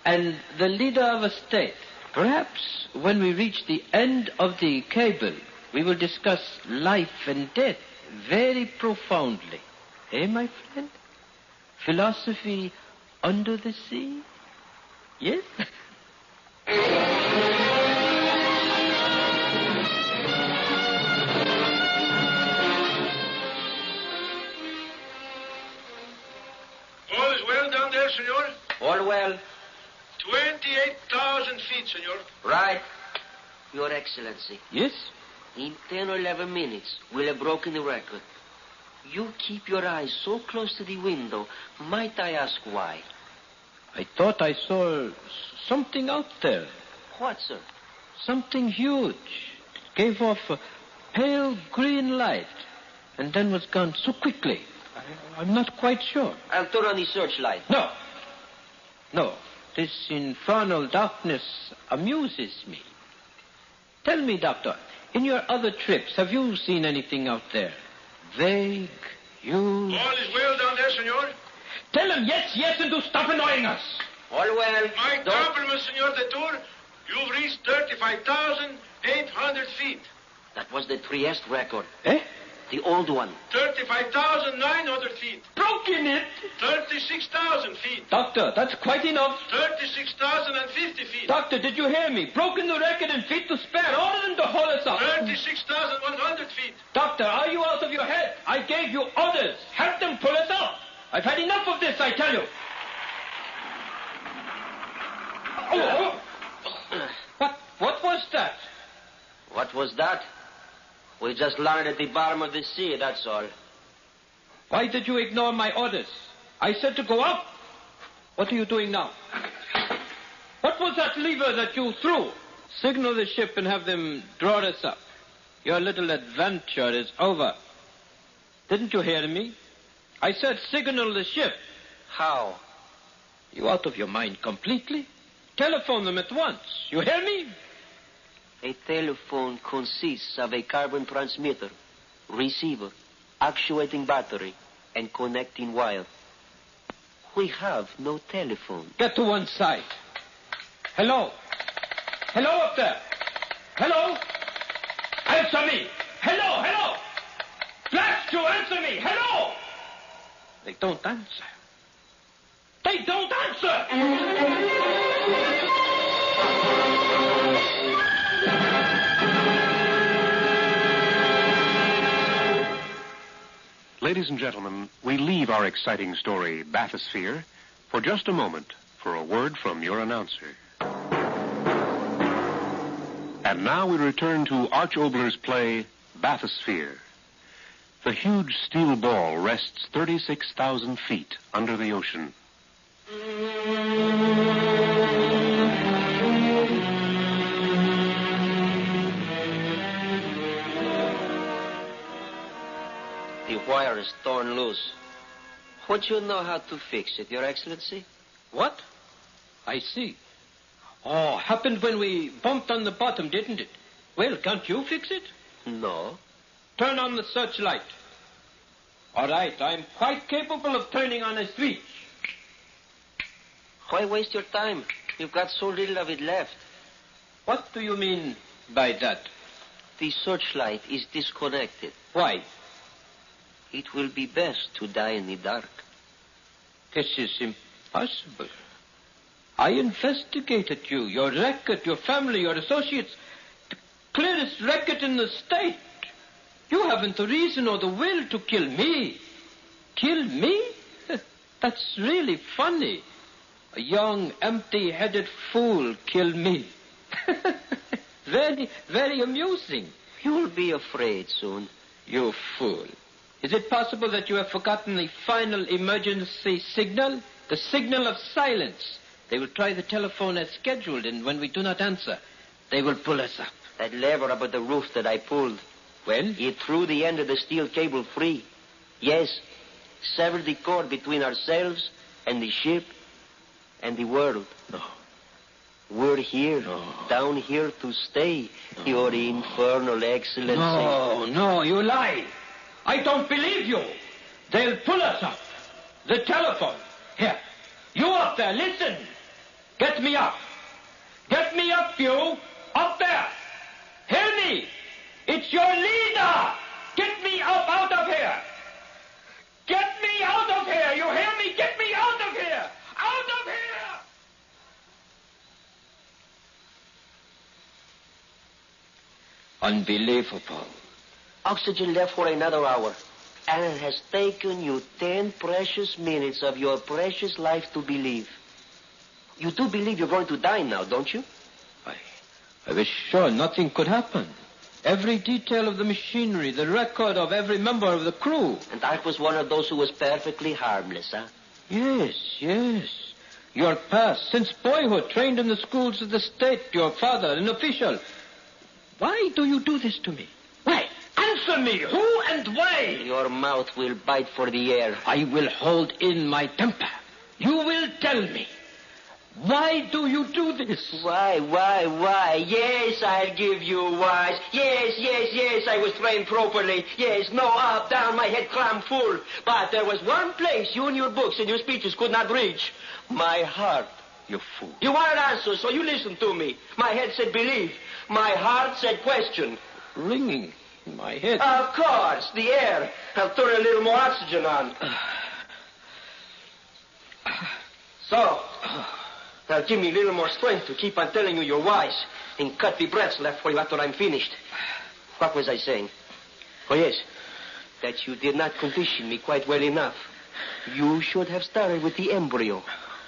and the leader of a state. Perhaps when we reach the end of the cable, we will discuss life and death very profoundly. Eh, my friend? Philosophy under the sea? Yes? All is well down there, senor? All well. 28,000 feet, senor. Right. Your Excellency. Yes? In 10 or 11 minutes, we'll have broken the record. You keep your eyes so close to the window. Might I ask why? I thought I saw something out there. What, sir? Something huge. It gave off a pale green light and then was gone so quickly. I'm not quite sure. I'll turn on the searchlight. No. This infernal darkness amuses me. Tell me, Doctor, in your other trips, have you seen anything out there? Vague, huge... All is well down there, senor? Tell him yes, and do stop annoying us. All well. My compliments, senor de Tour. You've reached 35,800 feet. That was the Trieste record. Eh? The old one. 35,900 feet. Broken it? 36,000 feet. Doctor, that's quite enough. 36,050 feet. Doctor, did you hear me? Broken the record in feet to spare. Order them to haul us up. 36,100 feet. Doctor, are you out of your head? I gave you orders. Help them pull us up. I've had enough of this, I tell you. What was that? What was that? We just landed at the bottom of the sea, that's all. Why did you ignore my orders? I said to go up. What are you doing now? What was that lever that you threw? Signal the ship and have them draw us up. Your little adventure is over. Didn't you hear me? I said signal the ship. How? You out of your mind completely? Telephone them at once. You hear me? A telephone consists of a carbon transmitter, receiver, actuating battery, and connecting wire. We have no telephone. Get to one side. Hello? Hello up there? Hello? Answer me! Hello, hello! Blast you, answer me! Hello! They don't answer. They don't answer! Ladies and gentlemen, we leave our exciting story, Bathysphere, for just a moment for a word from your announcer. And now we return to Arch Oboler's play, Bathysphere. The huge steel ball rests 36,000 feet under the ocean. The wire is torn loose. Would you know how to fix it, Your Excellency? What? I see. Oh, happened when we bumped on the bottom, didn't it? Well, can't you fix it? No. Turn on the searchlight. All right, I'm quite capable of turning on a switch. Why waste your time? You've got so little of it left. What do you mean by that? The searchlight is disconnected. Why? It will be best to die in the dark. This is impossible. I investigated you, your record, your family, your associates. The clearest record in the state. You haven't the reason or the will to kill me. Kill me? That's really funny. A young, empty-headed fool kill me. Very, very amusing. You'll be afraid soon. You fool. Is it possible that you have forgotten the final emergency signal? The signal of silence. They will try the telephone as scheduled, and when we do not answer, they will pull us up. That lever up at the roof that I pulled. Well? It threw the end of the steel cable free. Yes. Severed the cord between ourselves and the ship and the world. No. We're here. No. Down here to stay. No. Your infernal excellency. No, you lie. I don't believe you. They'll pull us up. The telephone. Here. You up there, listen. Get me up. Get me up, you. Up there. Hear me. It's your leader. Get me up out of here. Get me out of here. You hear me? Get me out of here. Out of here. Unbelievable. Oxygen left for another hour. And it has taken you 10 precious minutes of your precious life to believe. You do believe you're going to die now, don't you? I was sure nothing could happen. Every detail of the machinery, the record of every member of the crew. And I was one of those who was perfectly harmless, huh? Yes. Your past, since boyhood, trained in the schools of the state, your father, an official. Why do you do this to me? Why? Answer me! Who and why? Your mouth will bite for the air. I will hold in my temper. You will tell me. Why do you do this? Why? Yes, I'll give you whys. Yes, I was trained properly. Yes, no, up, down, my head crammed full. But there was one place you and your books and your speeches could not reach. My heart. You fool. You wanted answers, so you listened to me. My head said believe. My heart said question. Ringing in my head. Of course, the air. I'll turn a little more oxygen on. So... Now give me a little more strength to keep on telling you your whys and cut the breaths left for you after I'm finished. What was I saying? Oh, yes, that you did not condition me quite well enough. You should have started with the embryo.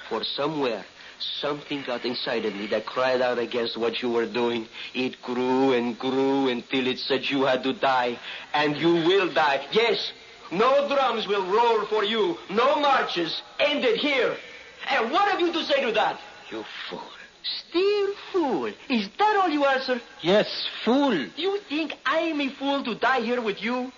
For somewhere, something got inside of me that cried out against what you were doing. It grew and grew until it said you had to die. And you will die. Yes, no drums will roll for you. No marches. Ended here. And what have you to say to that? You fool. Still fool. Is that all you answer? Yes, fool. You think I'm a fool to die here with you?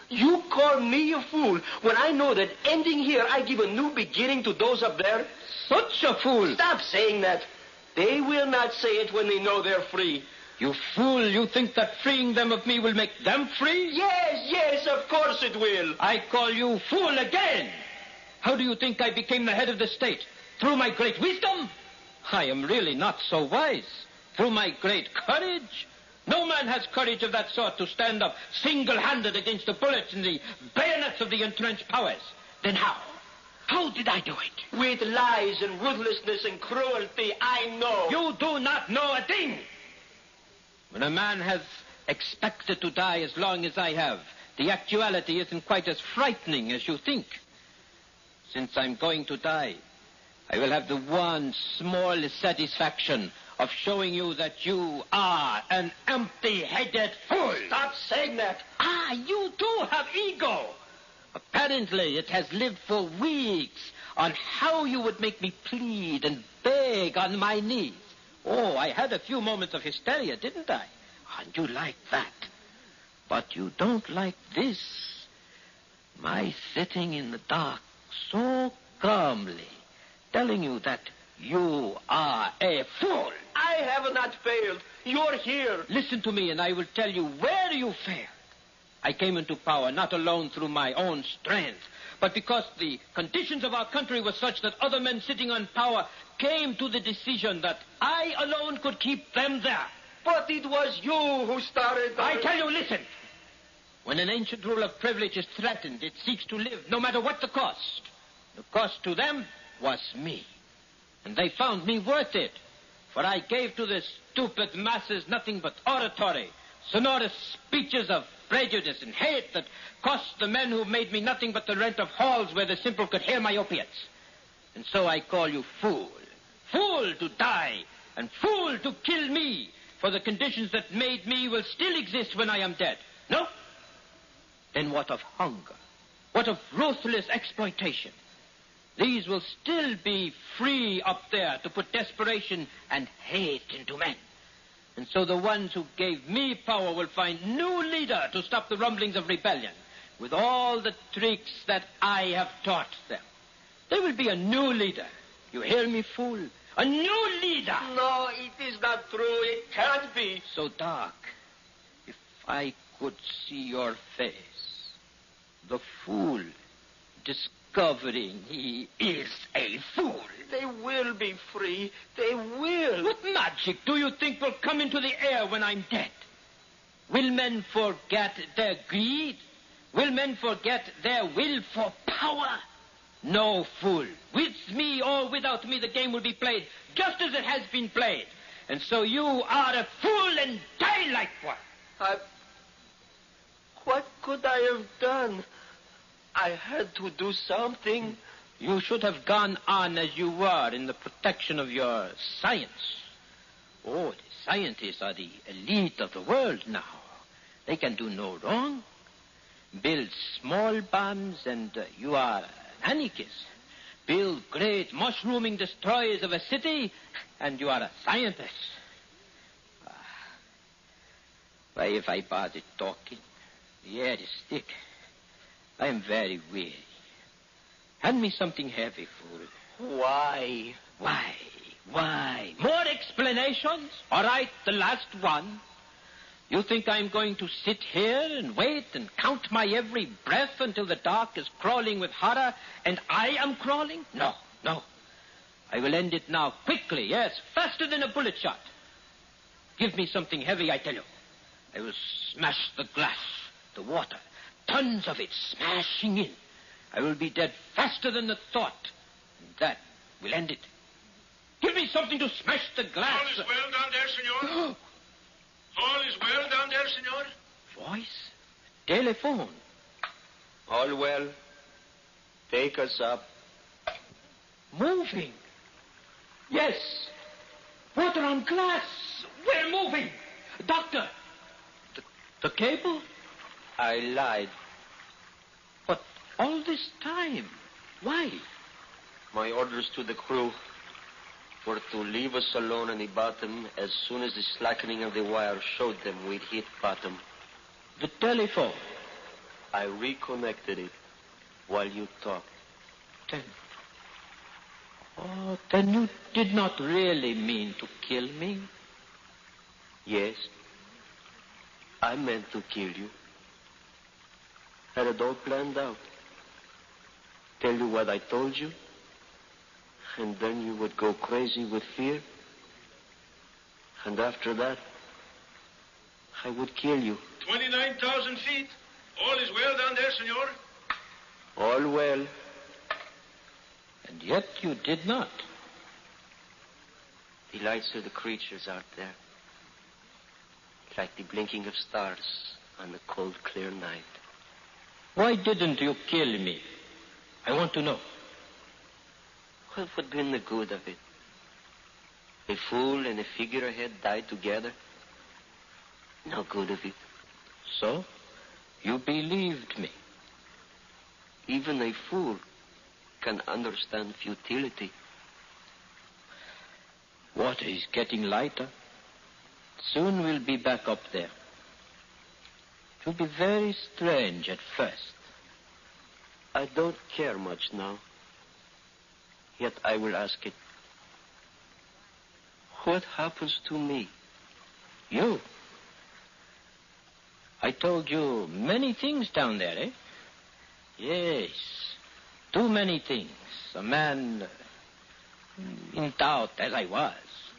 You call me a fool when I know that ending here I give a new beginning to those up there? Such a fool. Stop saying that. They will not say it when they know they're free. You fool, you think that freeing them of me will make them free? Yes, of course it will. I call you fool again. How do you think I became the head of the state? Through my great wisdom? I am really not so wise. Through my great courage? No man has courage of that sort to stand up single-handed against the bullets and the bayonets of the entrenched powers. Then how? How did I do it? With lies and ruthlessness and cruelty, I know. You do not know a thing. When a man has expected to die as long as I have, the actuality isn't quite as frightening as you think. Since I'm going to die, I will have the one small satisfaction of showing you that you are an empty-headed fool. Stop saying that. You do have ego. Apparently, it has lived for weeks on how you would make me plead and beg on my knees. Oh, I had a few moments of hysteria, didn't I? And you like that. But you don't like this. My sitting in the dark so calmly, telling you that you are a fool. I have not failed. You're here. Listen to me, and I will tell you where you failed. I came into power not alone through my own strength, but because the conditions of our country were such that other men sitting on power came to the decision that I alone could keep them there. But it was you who started. I tell you, listen. When an ancient rule of privilege is threatened, it seeks to live, no matter what the cost. The cost to them was me. And they found me worth it. For I gave to the stupid masses nothing but oratory, sonorous speeches of prejudice and hate that cost the men who made me nothing but the rent of halls where the simple could hear my opiates. And so I call you fool. Fool to die, and fool to kill me, for the conditions that made me will still exist when I am dead. No? Then what of hunger? What of ruthless exploitation? These will still be free up there to put desperation and hate into men. And so the ones who gave me power will find new leader to stop the rumblings of rebellion with all the tricks that I have taught them. There will be a new leader. You hear me, fool? A new leader. No, it is not true. It can't be. So dark. If I could see your face, the fool discovering he is a fool. They will be free. They will. What magic do you think will come into the air when I'm dead? Will men forget their greed? Will men forget their will for power? No, fool. With me or without me, the game will be played just as it has been played. And so you are a fool and die like one. What could I have done? I had to do something. You should have gone on as you were in the protection of your science. Oh, the scientists are the elite of the world now. They can do no wrong. Build small bombs and you are an anarchist. Build great mushrooming destroyers of a city and you are a scientist. Why, if I bothered talking, the air is thick. I am very weary. Hand me something heavy, fool. Why? Why? More explanations? All right, the last one. You think I'm going to sit here and wait and count my every breath until the dark is crawling with horror and I am crawling? No. I will end it now, quickly, yes, faster than a bullet shot. Give me something heavy, I tell you. I will smash the glass, the water, tons of it smashing in. I will be dead faster than the thought. And that will end it. Give me something to smash the glass. All is well down there, senor. All is well down there, senor. Voice? Telephone. All well. Take us up. Moving. Yes. Water on glass. We're moving. Doctor. The cable? I lied. But all this time, why? My orders to the crew were to leave us alone on the bottom as soon as the slackening of the wire showed them we'd hit bottom. The telephone? I reconnected it while you talked. Then you did not really mean to kill me? Yes. I meant to kill you. Had it all planned out. Tell you what I told you, and then you would go crazy with fear. And after that, I would kill you. 29,000 feet. All is well down there, senor? All well. And yet you did not. The lights of the creatures out there. Like the blinking of stars on the cold, clear night. Why didn't you kill me? I want to know. What would have been the good of it? A fool and a figurehead died together? No good of it. So, you believed me. Even a fool can understand futility. Water is getting lighter. Soon we'll be back up there. It will be very strange at first. I don't care much now. Yet I will ask it. What happens to me? You? I told you many things down there, eh? Yes, too many things. A man, in doubt as I was,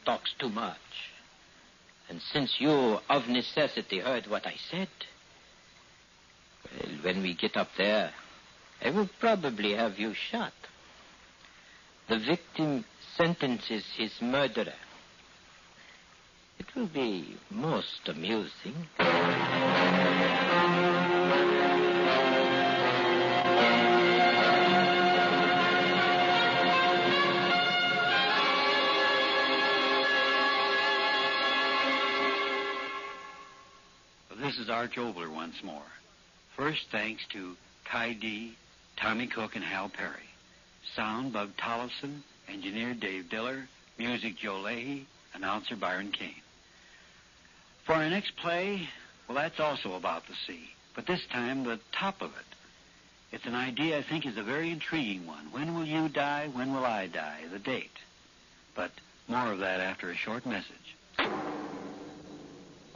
talks too much. And since you of necessity heard what I said, well, when we get up there, I will probably have you shot. The victim sentences his murderer. It will be most amusing. This is Arch Oboler once more. First, thanks to Kai D, Tommy Cook, and Hal Perry. Sound, Bub Tollefson. Engineer, Dave Diller. Music, Joe Leahy. Announcer, Byron Kane. For our next play, well, that's also about the sea, but this time the top of it. It's an idea I think is a very intriguing one. When will you die? When will I die? The date. But more of that after a short message.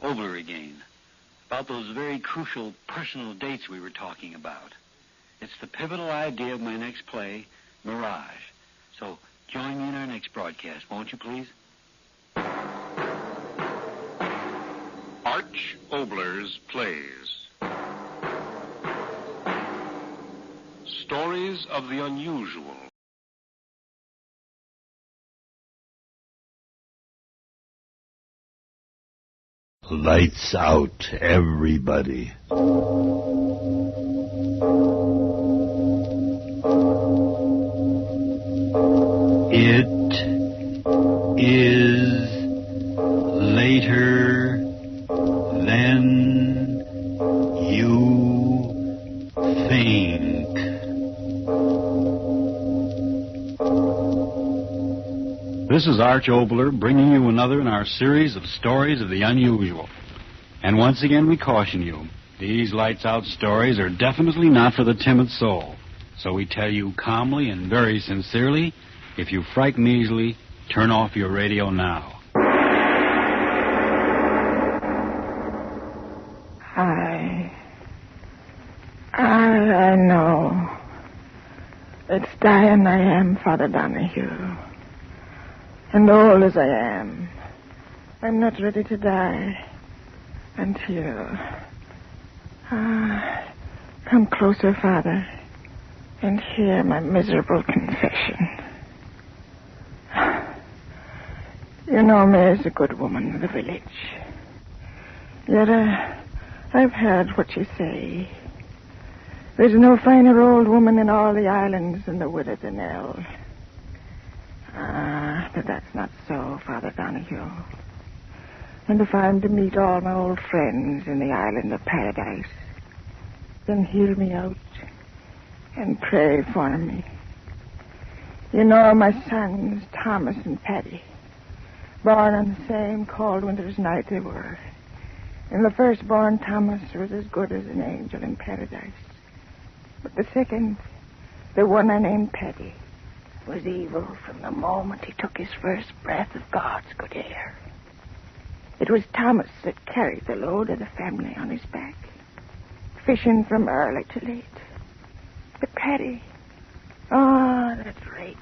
Oboler again. About those very crucial personal dates we were talking about. It's the pivotal idea of my next play, Mirage. So join me in our next broadcast, won't you please? Arch Oboler's Plays. Stories of the unusual. Lights out, everybody. It is later than you think. This is Arch Oboler bringing you another in our series of stories of the unusual. And once again we caution you, these lights-out stories are definitely not for the timid soul. So we tell you calmly and very sincerely, if you frighten easily, turn off your radio now. I know. It's dying I am, Father Donahue. And old as I am, I'm not ready to die until... come closer, Father, and hear my miserable confession. You know me as a good woman of the village. Yet I've heard what you say. There's no finer old woman in all the islands than the widow Nell. But that's not so, Father Donahue. And if I'm to meet all my old friends in the island of paradise, then hear me out and pray for me. You know my sons, Thomas and Paddy, born on the same cold winter's night they were. And the firstborn, Thomas, was as good as an angel in paradise. But the second, the one I named Paddy, was evil from the moment he took his first breath of God's good air. It was Thomas that carried the load of the family on his back, fishing from early to late. But Paddy, that rake,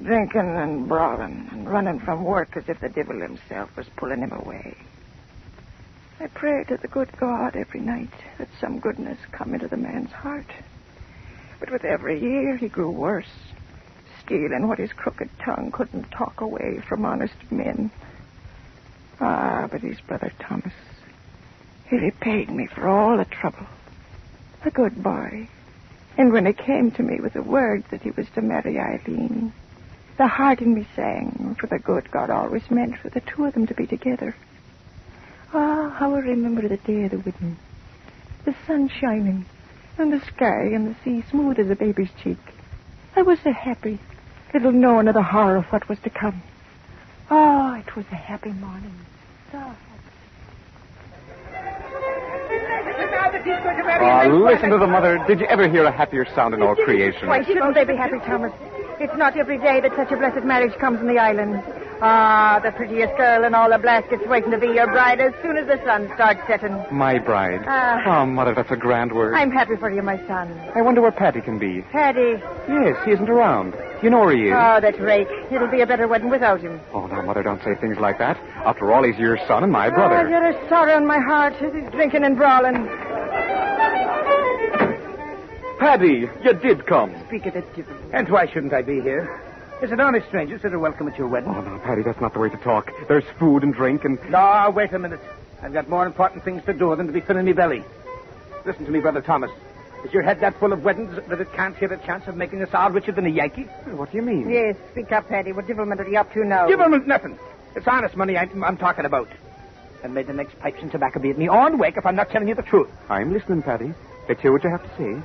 drinking and brawling and running from work as if the devil himself was pulling him away. I pray to the good God every night that some goodness come into the man's heart. But with every year he grew worse, stealing what his crooked tongue couldn't talk away from honest men. Ah, but his brother Thomas, he repaid me for all the trouble. A good boy. And when he came to me with the word that he was to marry Eileen, the heart in me sang, for the good God always meant for the two of them to be together. Ah, how I remember the day of the wedding. The sun shining, and the sky and the sea smooth as a baby's cheek. I was so happy, little knowing of the horror of what was to come. Oh, it was a happy morning. So happy. Listen to the mother. Did you ever hear a happier sound in all creation? Why shouldn't they be happy, Thomas? It's not every day that such a blessed marriage comes in the island. Ah, the prettiest girl in all the Blaskets waiting to be your bride as soon as the sun starts setting. My bride. Oh, Mother, that's a grand word. I'm happy for you, my son. I wonder where Paddy can be. Paddy. Yes, he isn't around. You know where he is. Oh, that rake. It'll be a better wedding without him. Oh, now, Mother, don't say things like that. After all, he's your son and my brother. Oh, there's a sorrow in my heart as he's drinking and brawling. Paddy, you did come. Speak of the devil. And why shouldn't I be here? As an honest stranger, that are welcome at your wedding. Oh, no, Paddy, that's not the way to talk. There's food and drink and... No, wait a minute. I've got more important things to do than to be filling me belly. Listen to me, Brother Thomas. Is your head that full of weddings that it can't get a chance of making us all richer than a Yankee? What do you mean? Yes, speak up, Paddy. What devilment are you up to now? Devilment nothing. It's honest money I'm talking about. And may the next pipes and tobacco be at me on wake if I'm not telling you the truth. I'm listening, Paddy. Let's hear what you have to say.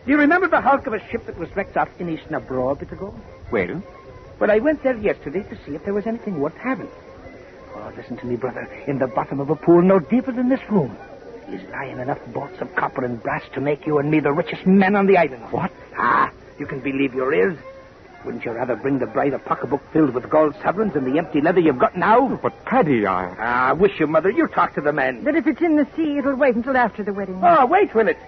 Do you remember the hulk of a ship that was wrecked off in East Nabro a bit ago? Well? Well, I went there yesterday to see if there was anything worth having. Oh, listen to me, brother. In the bottom of a pool no deeper than this room is lying enough bolts of copper and brass to make you and me the richest men on the island. What? Ah, you can believe your ears. Wouldn't you rather bring the bride a pocketbook filled with gold sovereigns than the empty leather you've got now? But, Paddy, I wish you, Mother. You talk to the men. But if it's in the sea, it'll wait until after the wedding. Oh, wait, will it?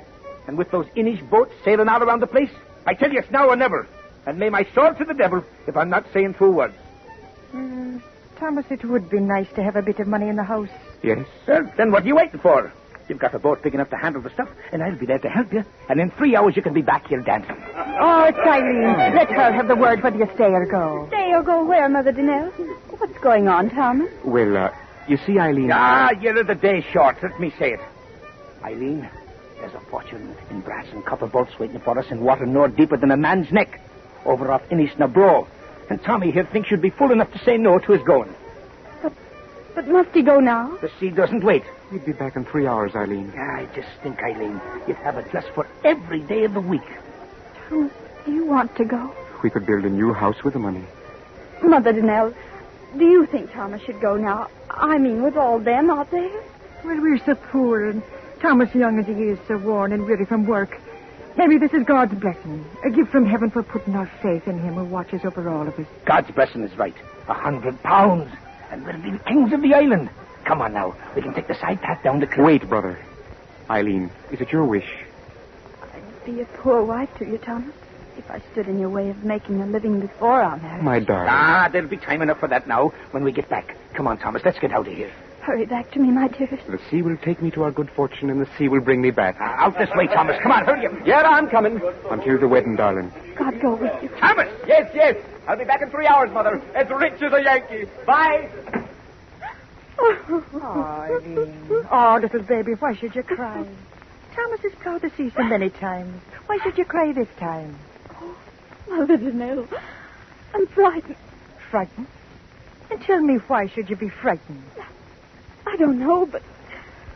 And with those Inish boats sailing all around the place, I tell you it's now or never. And may my sword to the devil if I'm not saying true words. Thomas, it would be nice to have a bit of money in the house. Yes. Well, then what are you waiting for? You've got a boat big enough to handle the stuff, and I'll be there to help you. And in 3 hours you can be back here dancing. Oh, it's Eileen. Let her have the word whether you stay or go. Stay or go where, Mother Donnell? What's going on, Thomas? Well, you see, Eileen... you're the day short. Let me say it. Eileen, there's a fortune in brass and copper bolts waiting for us in water no deeper than a man's neck, over off Inish Nabro. And Tommy here thinks you'd be fool enough to say no to his going. But must he go now? The sea doesn't wait. You'd be back in 3 hours, Eileen. I just think, Eileen, you'd have it just for every day of the week. Thomas, do you want to go? We could build a new house with the money. Mother Donnell, do you think Thomas should go now? I mean, with all them out there? Well, we're so poor, and Thomas, young as he is, so worn and weary from work. Maybe this is God's blessing, a gift from heaven for putting our faith in him who watches over all of us. God's blessing is right. £100. And we'll be the kings of the island. Come on now. We can take the side path down the cliff. Wait, brother. Eileen, is it your wish? I'd be a poor wife to you, Thomas, if I stood in your way of making a living before our marriage. My darling. There'll be time enough for that now when we get back. Come on, Thomas. Let's get out of here. Hurry back to me, my dearest. The sea will take me to our good fortune, and the sea will bring me back. Out this way, Thomas. Come on, hurry up. Yeah, I'm coming. Until the wedding, darling. God go with you. Thomas! Yes. I'll be back in 3 hours, Mother. As rich as a Yankee. Bye. Oh, Eileen. Oh, little baby, why should you cry? Thomas has plowed the sea so many times. Why should you cry this time? Oh, Mother Donnell, I'm frightened. Frightened? And tell me, why should you be frightened? I don't know, but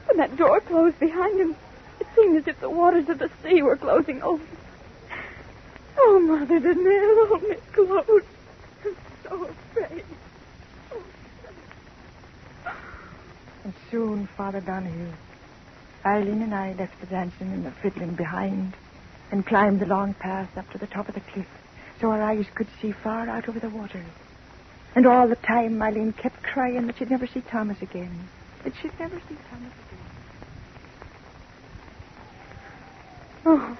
when that door closed behind him, it seemed as if the waters of the sea were closing over. Oh, Mother Donnell, oh, Miss Claude, I'm so afraid. And soon, Father Donahue, Eileen and I left the dancing and the fiddling behind and climbed the long path up to the top of the cliff so our eyes could see far out over the water. And all the time, Eileen kept crying that she'd never see Thomas again. That she'd never see Thomas again. Oh,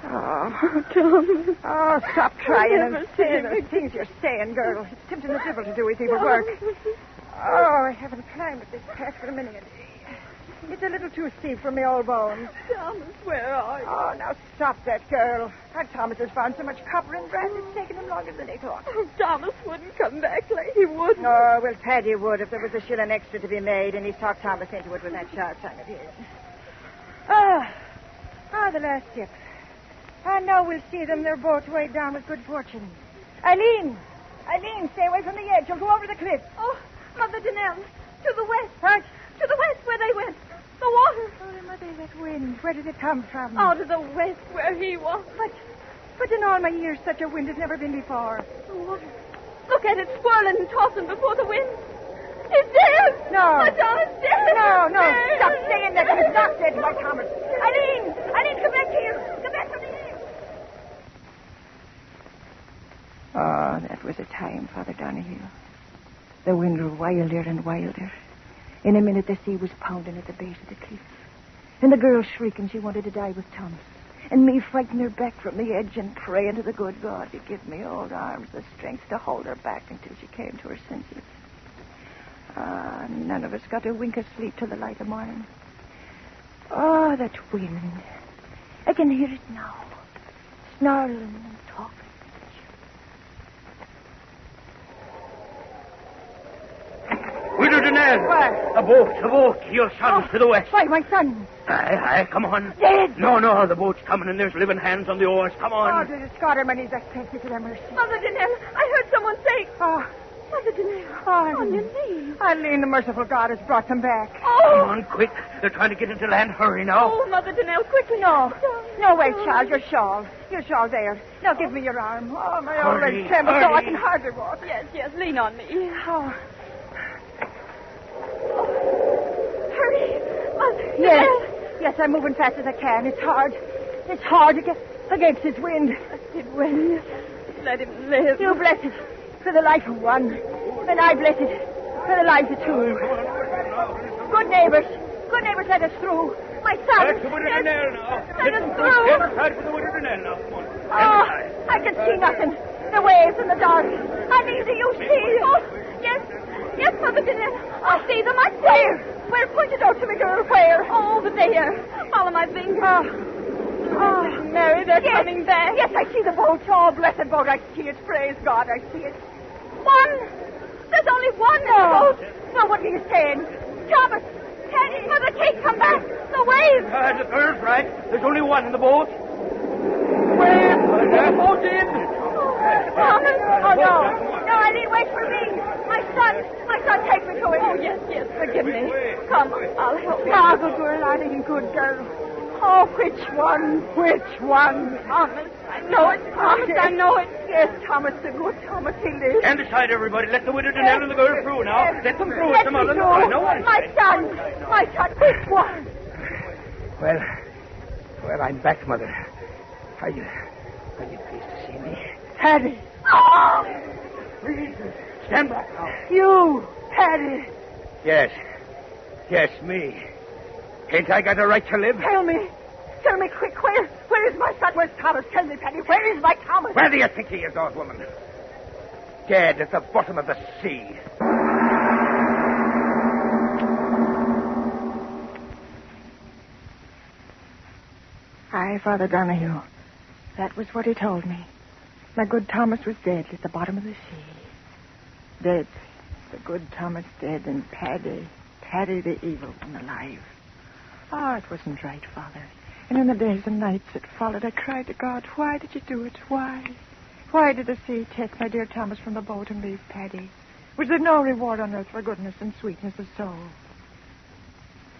Thomas. Oh, stop crying and saying those things you're saying, girl. It's tempting the devil to do his evil work. Oh, I haven't climbed at this path for a minute. It's a little too steep for me old bones. Thomas, where are you? Oh, now stop that, girl. That Thomas has found so much copper and brass, it's taken him longer than he thought. Oh, Thomas wouldn't come back like he would. Oh, well, Paddy would if there was a shilling extra to be made, and he's talked Thomas into it with that sharp tongue of his. The last ship. I know we'll see them. They're both weighed down with good fortune. Eileen, stay away from the edge. You'll go over the cliff. Oh, Mother Danelle, to the west. What? To the west where they went. The water. Oh, Mother, that wind. Where did it come from? Oh, to the west where he was. But in all my years, such a wind has never been before. The water. Look at it swirling and tossing before the wind. It's dead. No. My Thomas dead. No. Dead. Stop saying that. He's not dead, my Thomas. Eileen, come back here. Come back from the edge. Oh, that was a time, Father Donahue. The wind grew wilder and wilder. In a minute, the sea was pounding at the base of the cliff. And the girl shrieking she wanted to die with Thomas. And me fighting her back from the edge and praying to the good God to give me old arms the strength to hold her back until she came to her senses. None of us got a wink of sleep till the light of morning. Oh, that wind. I can hear it now. Snarling and talking. Widow Danelle. What? A boat. Your son's to the west. Why, my son? Aye, come on. Dead? No, the boat's coming and there's living hands on the oars. Come on. Oh, to Scott him and he's thank to their mercy. Mother Danelle, I heard someone say... Oh. Mother Danelle. Oh, on your knees. Eileen, the merciful God has brought them back. Oh. Come on, quick. They're trying to get into land. Hurry now. Oh, Mother Danelle, quickly. No, wait, child. Your shawl. Your shawl there. Now give me your arm. Oh, my old leg trembles so I can hardly walk. Yes, lean on me. Oh. Hurry. Mother. Yes, I'm moving fast as I can. It's hard. It's hard against his wind. His wind. Let him live. You bless it for the life of one. And I bless it for the lives of two. Good neighbors, let us through. My son. That's the Widow Danelle now. Let us through. Stand aside for the Widow Danelle now. Come on. Oh, I can see nothing. The waves in the dark. Eileen, do you see? Oh, yes, Mother Danelle. I see them. I see. Where? Point it out to me, girl. Where? Oh, over there. Follow my finger. Oh, Mary, they're coming back. Yes, I see the boat. Oh, blessed boat. I see it. Praise God, I see it. One. There's only one in the boat. No, what are you saying? Thomas. Teddy. Mother Kate, come back. The waves. The girl's right. There's only one in the boat. Where? The boat in. Thomas. Oh, no, Eileen, wait for me. My son, take me to him. Oh, yes, forgive me. Come, I'll help you. Ah, good girl, Eileen, good girl. Oh, which one? Thomas, I know it. Thomas, I know it. Yes, Thomas, the good Thomas, he lives. Stand aside, everybody. Let the Widow Danelle and the girl through now. Yes. Let them through. Let Some me other. through. No one. My son, which one? Well, I'm back, Mother. Are you pleased to see me? Paddy. Oh! Please, stand back now. You, Paddy. Yes, me. Ain't I got a right to live? Tell me quick, where is my son? Where's Thomas? Tell me, Paddy, where is my Thomas? Where do you think he is, old woman? Dead at the bottom of the sea. Aye, Father Donahue. That was what he told me. My good Thomas was dead at the bottom of the sea. Dead. The good Thomas dead, and Paddy the evil one, alive. Oh, it wasn't right, Father. And in the days and nights that followed, I cried to God, why did you do it? Why? Why did the sea take my dear Thomas from the boat and leave Paddy? Was there no reward on earth for goodness and sweetness of soul?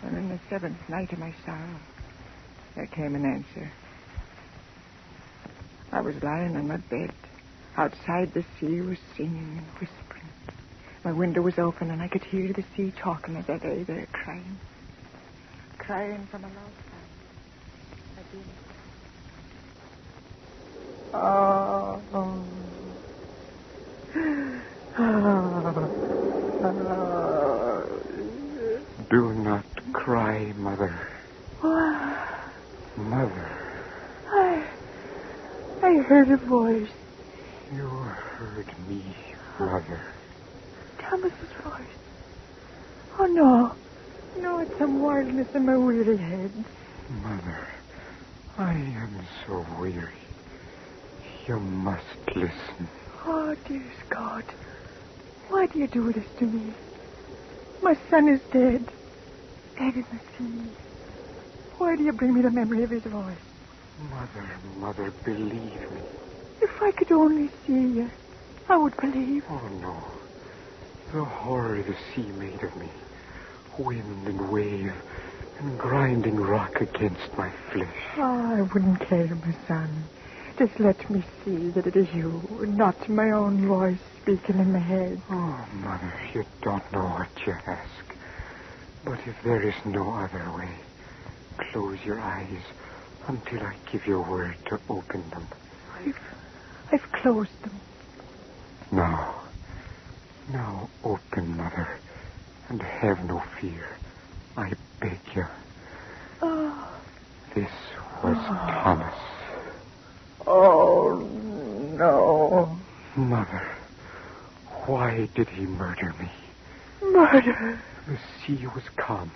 And in the seventh night of my sorrow, there came an answer. I was lying on my bed. Outside, the sea was singing and whispering. My window was open, and I could hear the sea talking as I lay there crying. Crying from a lost Do not cry, Mother. Mother. I heard a voice. You heard me, Mother. Thomas's voice. Oh, no. No, it's some wildness in my weary head. Mother, I am so weary. You must listen. Oh, dearest God, why do you do this to me? My son is dead. Dead in the sea. Why do you bring me the memory of his voice? Mother, believe me. If I could only see you, I would believe. Oh, no. The horror the sea made of me. Wind and wave and grinding rock against my flesh. Oh, I wouldn't care, my son. Just let me see that it is you, not my own voice speaking in my head. Oh, Mother, you don't know what you ask. But if there is no other way, close your eyes until I give you word to open them. I've closed them. Now open, Mother, and have no fear. I beg you. Oh. This was Thomas. Oh, no. Mother, why did he murder me? Murder? The sea was calm.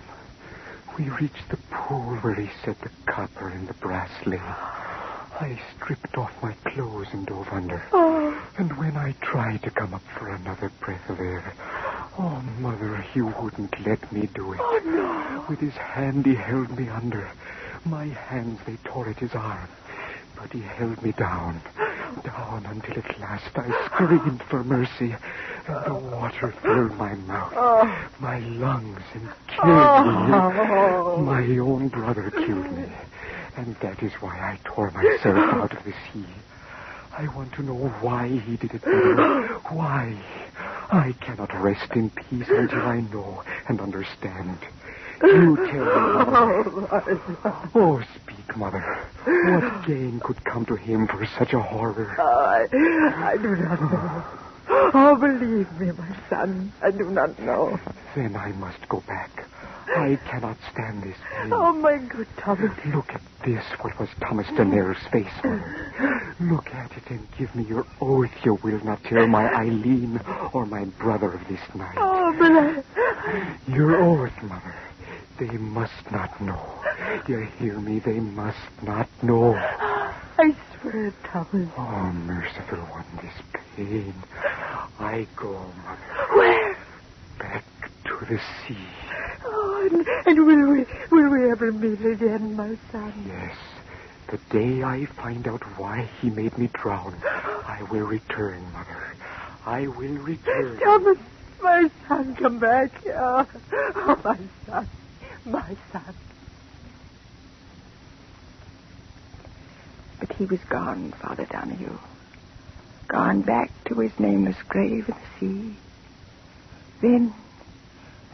We reached the pool where he set the copper and the brass lay. I stripped off my clothes and dove under. Oh. And when I tried to come up for another breath of air, oh, Mother, he wouldn't let me do it. Oh, no. With his hand, he held me under. My hands, they tore at his arm. But he held me down until at last I screamed for mercy. And the water filled my mouth, my lungs, and killed me. My own brother killed me. And that is why I tore myself out of the sea. I want to know why he did it, Mother. Why? I cannot rest in peace until I know and understand. You tell me, Mother. Oh, speak, Mother. What gain could come to him for such a horror? I do not know. Oh, believe me, my son. I do not know. Then I must go back. I cannot stand this pain. Oh, my good Thomas. Look at this, what was Thomas Daenerys' face, Mother. Look at it and give me your oath you will not tell my Eileen or my brother of this night. Oh, but Your oath, Mother. They must not know. You hear me? They must not know. I swear, Thomas. Oh, merciful one, this pain. I go, Mother. Where? Back to the sea. Oh, and will we ever meet again, my son? Yes. The day I find out why he made me drown, I will return, Mother. I will return. Thomas, my son, come back. Oh, my son. My son. But he was gone, Father Donahue. Gone back to his nameless grave in the sea. Then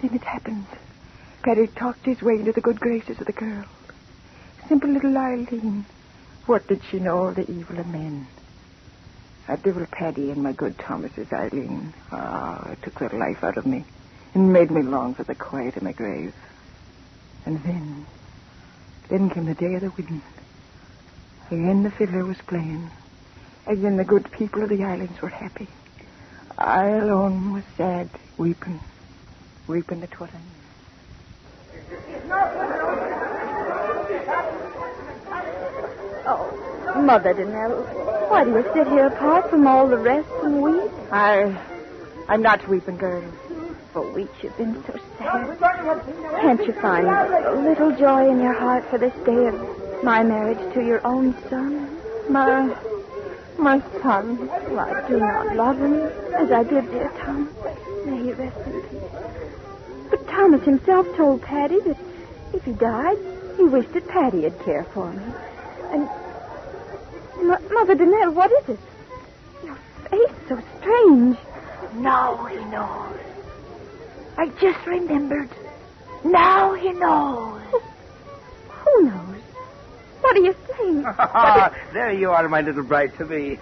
it happened. Paddy talked his way into the good graces of the girl. Simple little Eileen. What did she know of the evil of men? That devil Paddy and my good Thomas's Eileen. It took the life out of me and made me long for the quiet of my grave. And then came the day of the wedding. Again the fiddler was playing. Again the good people of the islands were happy. I alone was sad, weeping the twilight. Oh, Mother Danelle, why do you sit here apart from all the rest and weep? I'm not weeping, girl. For weeks you've been so sad. Can't you find a little joy in your heart for this day of my marriage to your own son? My son. Well, I do not love him as I did dear Thomas. May he rest in peace. But Thomas himself told Paddy that if he died, he wished that Paddy'd care for him. And... Mother Danelle, what is it? Your face so strange. Now he knows. I just remembered. Now he knows. Who knows? What are you saying? There you are, my little bride to be.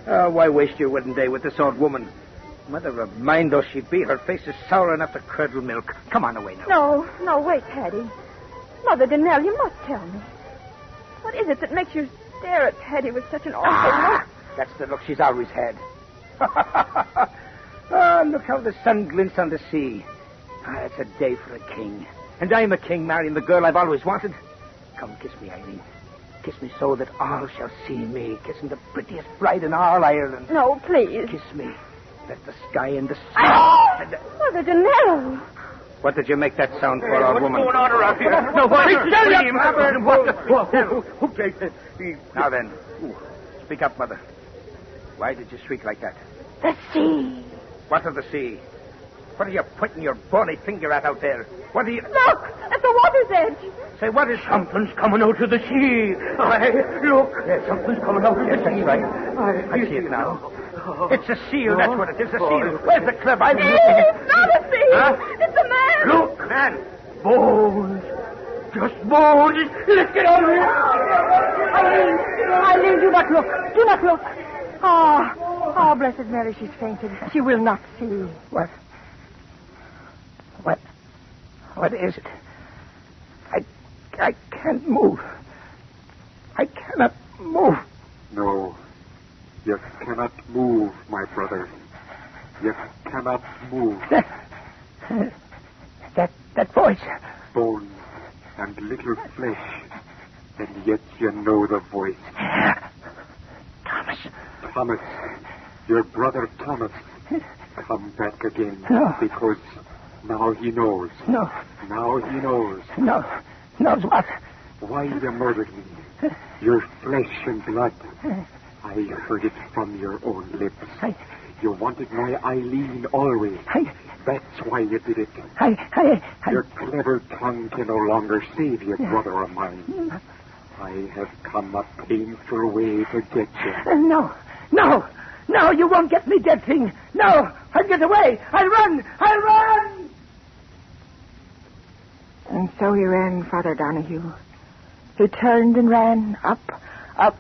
Why waste your wedding day with this old woman? Mother of mine, though she be, her face is sour enough to curdle milk. Come on away now. No, wait, Paddy. Mother Danelle, you must tell me. What is it that makes you stare at Paddy with such an awful look? That's the look she's always had. Look how the sun glints on the sea. It's a day for a king. And I'm a king marrying the girl I've always wanted. Come, kiss me, Eileen. Kiss me so that all shall see me kissing the prettiest bride in all Ireland. No, please. Kiss me. Let the sky and the sea... Mother de Niro. What did you make that sound for, old woman? What's going on around here? No, what? Now then, speak up, Mother. Why did you shriek like that? The sea. What of the sea? What are you pointing your bony finger at out there? What are you... Look, at the water's edge. Say, what is... Something's coming out of the sea. Look. Yes, something's coming out of the sea. Yes, that's right. I see it now. It's a seal, that's what it is, a seal. Where's the club? It's not a sea. Huh? It's a man. Look, man. Bones. Just bones. Let's get on here. Eileen, do not look. Do not look. Oh, Blessed Mary, she's fainted. She will not see. What? What is it? I can't move. I cannot move. No, you cannot move, my brother. You cannot move. That voice. Bones and little flesh, and yet you know the voice. Thomas. Thomas, your brother Thomas, come back again. No. Because now he knows. No. Now he knows. No. Knows what? Why you murdered me. Your flesh and blood. I heard it from your own lips. You wanted my Eileen always. That's why you did it. Your clever tongue can no longer save you, brother of mine. I have come a painful way to get you. No, you won't get me, dead thing. No, I'll get away. I'll run. And so he ran, Father Donahue. He turned and ran up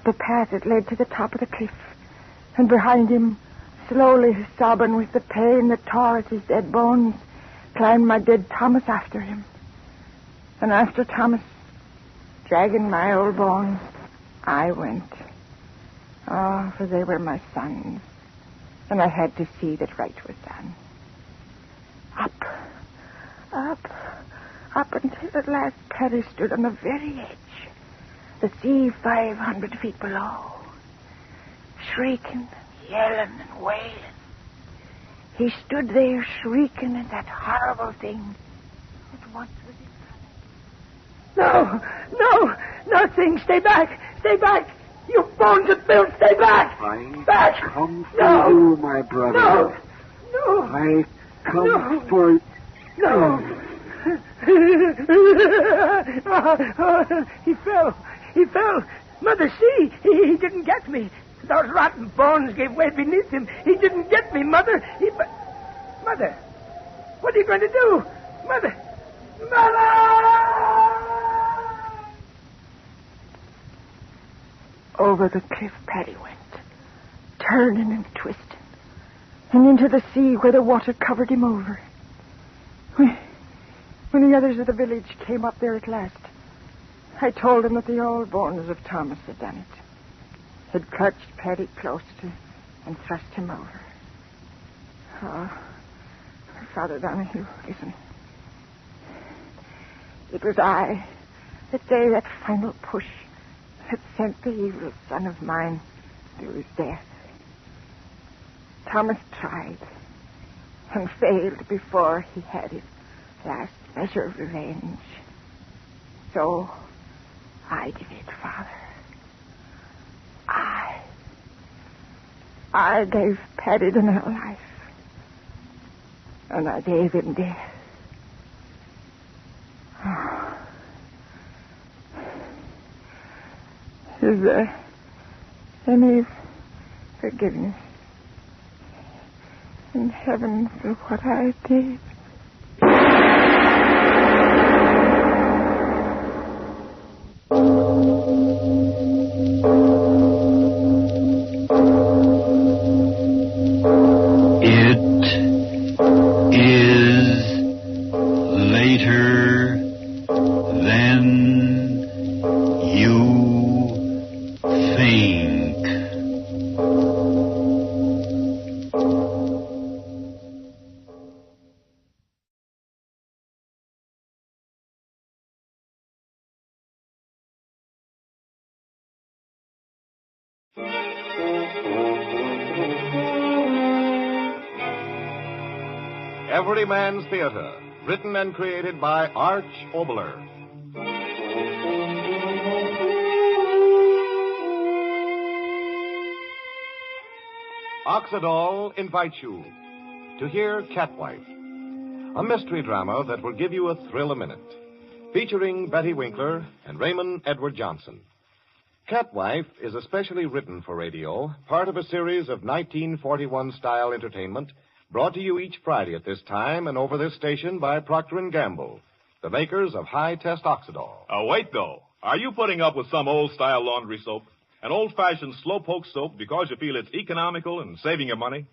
the path that led to the top of the cliff. And behind him, slowly sobbing with the pain that tore at his dead bones, climbed my dead Thomas after him. And after Thomas, dragging my old bones, I went. Oh, for they were my sons. And I had to see that right was done. Up until at last Paddy stood on the very edge, the sea 500 feet below, shrieking, yelling, and wailing. He stood there shrieking at that horrible thing that once was his brother. No, thing, stay back. You bones of filth, stay back. I come for you, my brother. No. I come for... No. He fell. Mother, see, he didn't get me. Those rotten bones gave way beneath him. He didn't get me, Mother. Mother, what are you going to do? Mother! Over the cliff Paddy went, turning and twisting, and into the sea where the water covered him over. When the others of the village came up there at last, I told them that the old bones of Thomas had done it. Had clutched Paddy close and thrust him over. Oh, Father Donahue, listen. It was I that gave that final push that sent the evil son of mine to his death. Thomas tried and failed before he had his last measure of revenge. So I did it, Father. I gave Paddy the life, and I gave him death. Oh. Is there any forgiveness in heaven for what I did? Every Man's Theater, written and created by Arch Oboler. Oxidol invites you to hear Catwife, a mystery drama that will give you a thrill a minute, featuring Betty Winkler and Raymond Edward Johnson. Catwife is especially written for radio, part of a series of 1941-style entertainment brought to you each Friday at this time and over this station by Procter & Gamble, the makers of high-test Oxidol. Wait, though. Are you putting up with some old-style laundry soap? An old-fashioned slow-poke soap because you feel it's economical and saving you money?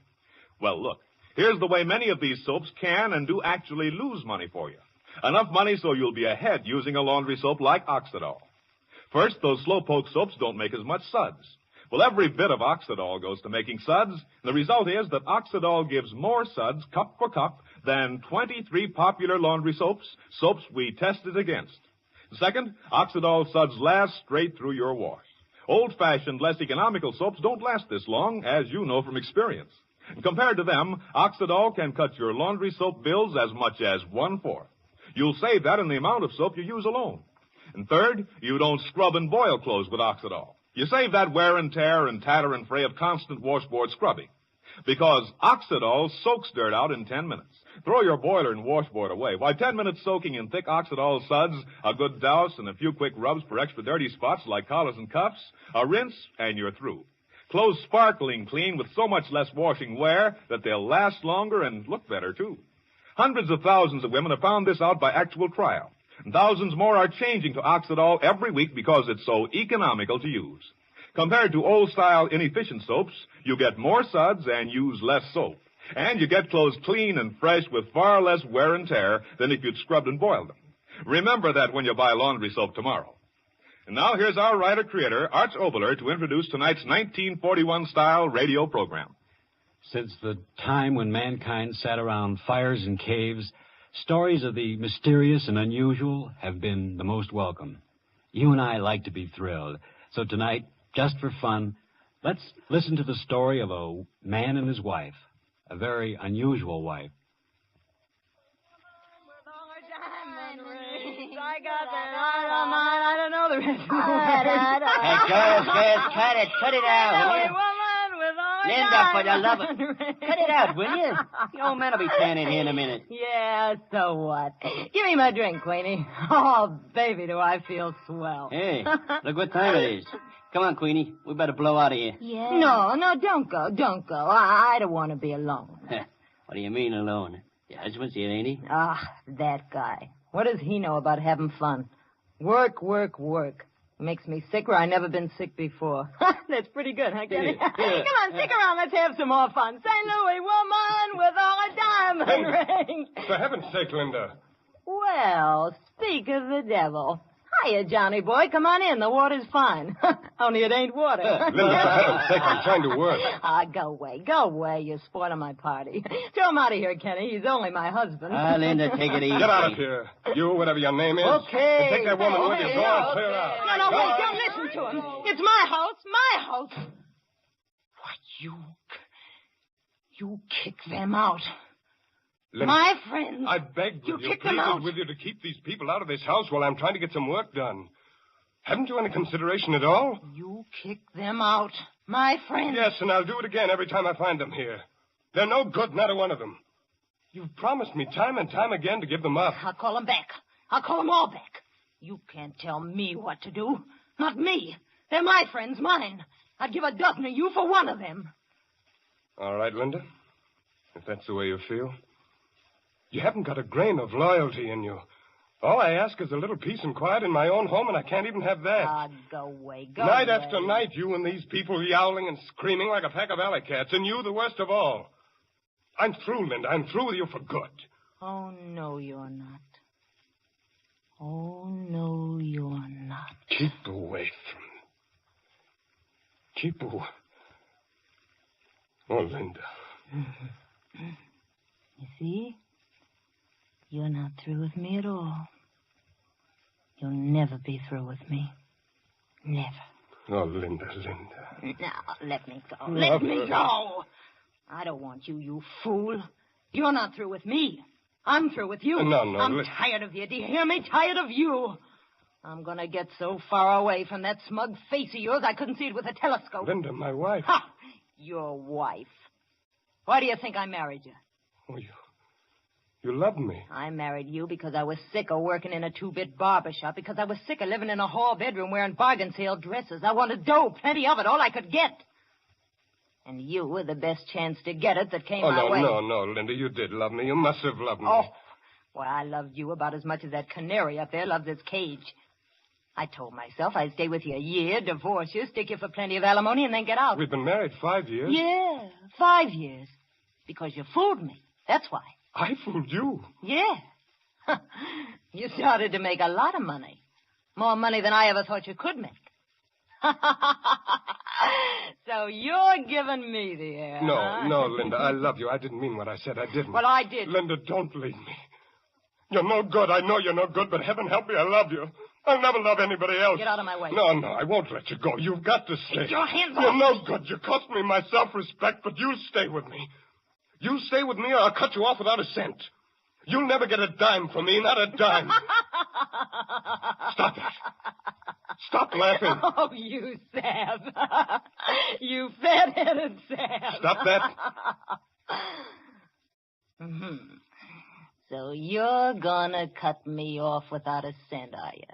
Well, look, here's the way many of these soaps can and do actually lose money for you. Enough money so you'll be ahead using a laundry soap like Oxidol. First, those slow-poke soaps don't make as much suds. Well, every bit of Oxidol goes to making suds. The result is that Oxidol gives more suds, cup for cup, than 23 popular laundry soaps we tested against. Second, Oxidol suds last straight through your wash. Old-fashioned, less economical soaps don't last this long, as you know from experience. Compared to them, Oxidol can cut your laundry soap bills as much as 1/4. You'll save that in the amount of soap you use alone. And third, you don't scrub and boil clothes with Oxidol. You save that wear and tear and tatter and fray of constant washboard scrubbing. Because Oxidol soaks dirt out in 10 minutes. Throw your boiler and washboard away. Why, 10 minutes soaking in thick Oxidol suds, a good douse, and a few quick rubs for extra dirty spots like collars and cuffs, a rinse, and you're through. Clothes sparkling clean with so much less washing wear that they'll last longer and look better, too. Hundreds of thousands of women have found this out by actual trial. And thousands more are changing to Oxidol every week because it's so economical to use. Compared to old-style inefficient soaps, you get more suds and use less soap. And you get clothes clean and fresh with far less wear and tear than if you'd scrubbed and boiled them. Remember that when you buy laundry soap tomorrow. And now here's our writer-creator, Arch Oboler, to introduce tonight's 1941-style radio program. Since the time when mankind sat around fires and caves, stories of the mysterious and unusual have been the most welcome. You and I like to be thrilled. So tonight, just for fun, let's listen to the story of a man and his wife, a very unusual wife. I got that on mine. I don't know the rest of the Hey, girls, cut it out. Linda, for the love of... Cut it out, will you? The old man will be standing here in a minute. Yeah, so what? Give me my drink, Queenie. Oh, baby, do I feel swell. Hey, look what time it is. Come on, Queenie. We better blow out of here. Yeah. No, don't go. I don't want to be alone. What do you mean alone? Your husband's here, ain't he? That guy. What does he know about having fun? Work. Makes me sick where I've never been sick before. That's pretty good, huh, Kenny? Yeah. Come on, stick around. Let's have some more fun. St. Louis woman with all a diamond ring. For heaven's sake, Linda. Well, speak of the devil. Hiya, Johnny boy. Come on in. The water's fine. Only it ain't water. Linda, for heaven's sake, I'm trying to work. Go away. You're spoiling my party. Throw him out of here, Kenny. He's only my husband. Linda, take it easy. Get out of here. You, whatever your name is. Okay. And take that woman with you. Go on, clear out. No, wait. Don't listen to him. It's my house. What, you kick them out. Linda, my friends. I beg you, you kick them out. with you to keep these people out of this house while I'm trying to get some work done. Haven't you any consideration at all? You kick them out. My friends. Yes, and I'll do it again every time I find them here. They're no good, not a one of them. You've promised me time and time again to give them up. I'll call them back. I'll call them all back. You can't tell me what to do. Not me. They're my friends, mine. I'd give a dozen of you for one of them. All right, Linda. If that's the way you feel. You haven't got a grain of loyalty in you. All I ask is a little peace and quiet in my own home, and I can't even have that. Go away. Night after night, you and these people yowling and screaming like a pack of alley cats, and you the worst of all. I'm through, Linda. I'm through with you for good. Oh, no, you're not. Oh, no, you're not. Keep away from... Oh, Linda. You see? You're not through with me at all. You'll never be through with me. Never. Oh, Linda. Now, let me go. Let me go. I don't want you, you fool. You're not through with me. I'm through with you. No, I'm tired of you. Do you hear me? Tired of you. I'm going to get so far away from that smug face of yours I couldn't see it with a telescope. Linda, my wife. Ha! Your wife. Why do you think I married you? Oh, you loved me. I married you because I was sick of working in a two-bit barber shop, because I was sick of living in a hall bedroom wearing bargain sale dresses. I wanted dough, plenty of it, all I could get. And you were the best chance to get it that came my way. No, Linda, you did love me. You must have loved me. Oh, well, I loved you about as much as that canary up there loves its cage. I told myself I'd stay with you a year, divorce you, stick you for plenty of alimony, and then get out. We've been married 5 years. Yeah, 5 years. Because you fooled me. That's why. I fooled you? Yeah. You started to make a lot of money. More money than I ever thought you could make. So you're giving me the air, huh? No, Linda, I love you. I didn't mean what I said. I didn't. Well, I did. Linda, don't leave me. You're no good. I know you're no good, but heaven help me, I love you. I'll never love anybody else. Get out of my way. No, I won't let you go. You've got to stay. Get your hands off You're no me. good. You cost me my self-respect, but you stay with me. You stay with me or I'll cut you off without a cent. You'll never get a dime from me, not a dime. Stop it. Stop laughing. Oh, you sab. You fat-headed sab. Stop that. Mm-hmm. So you're gonna cut me off without a cent, are you?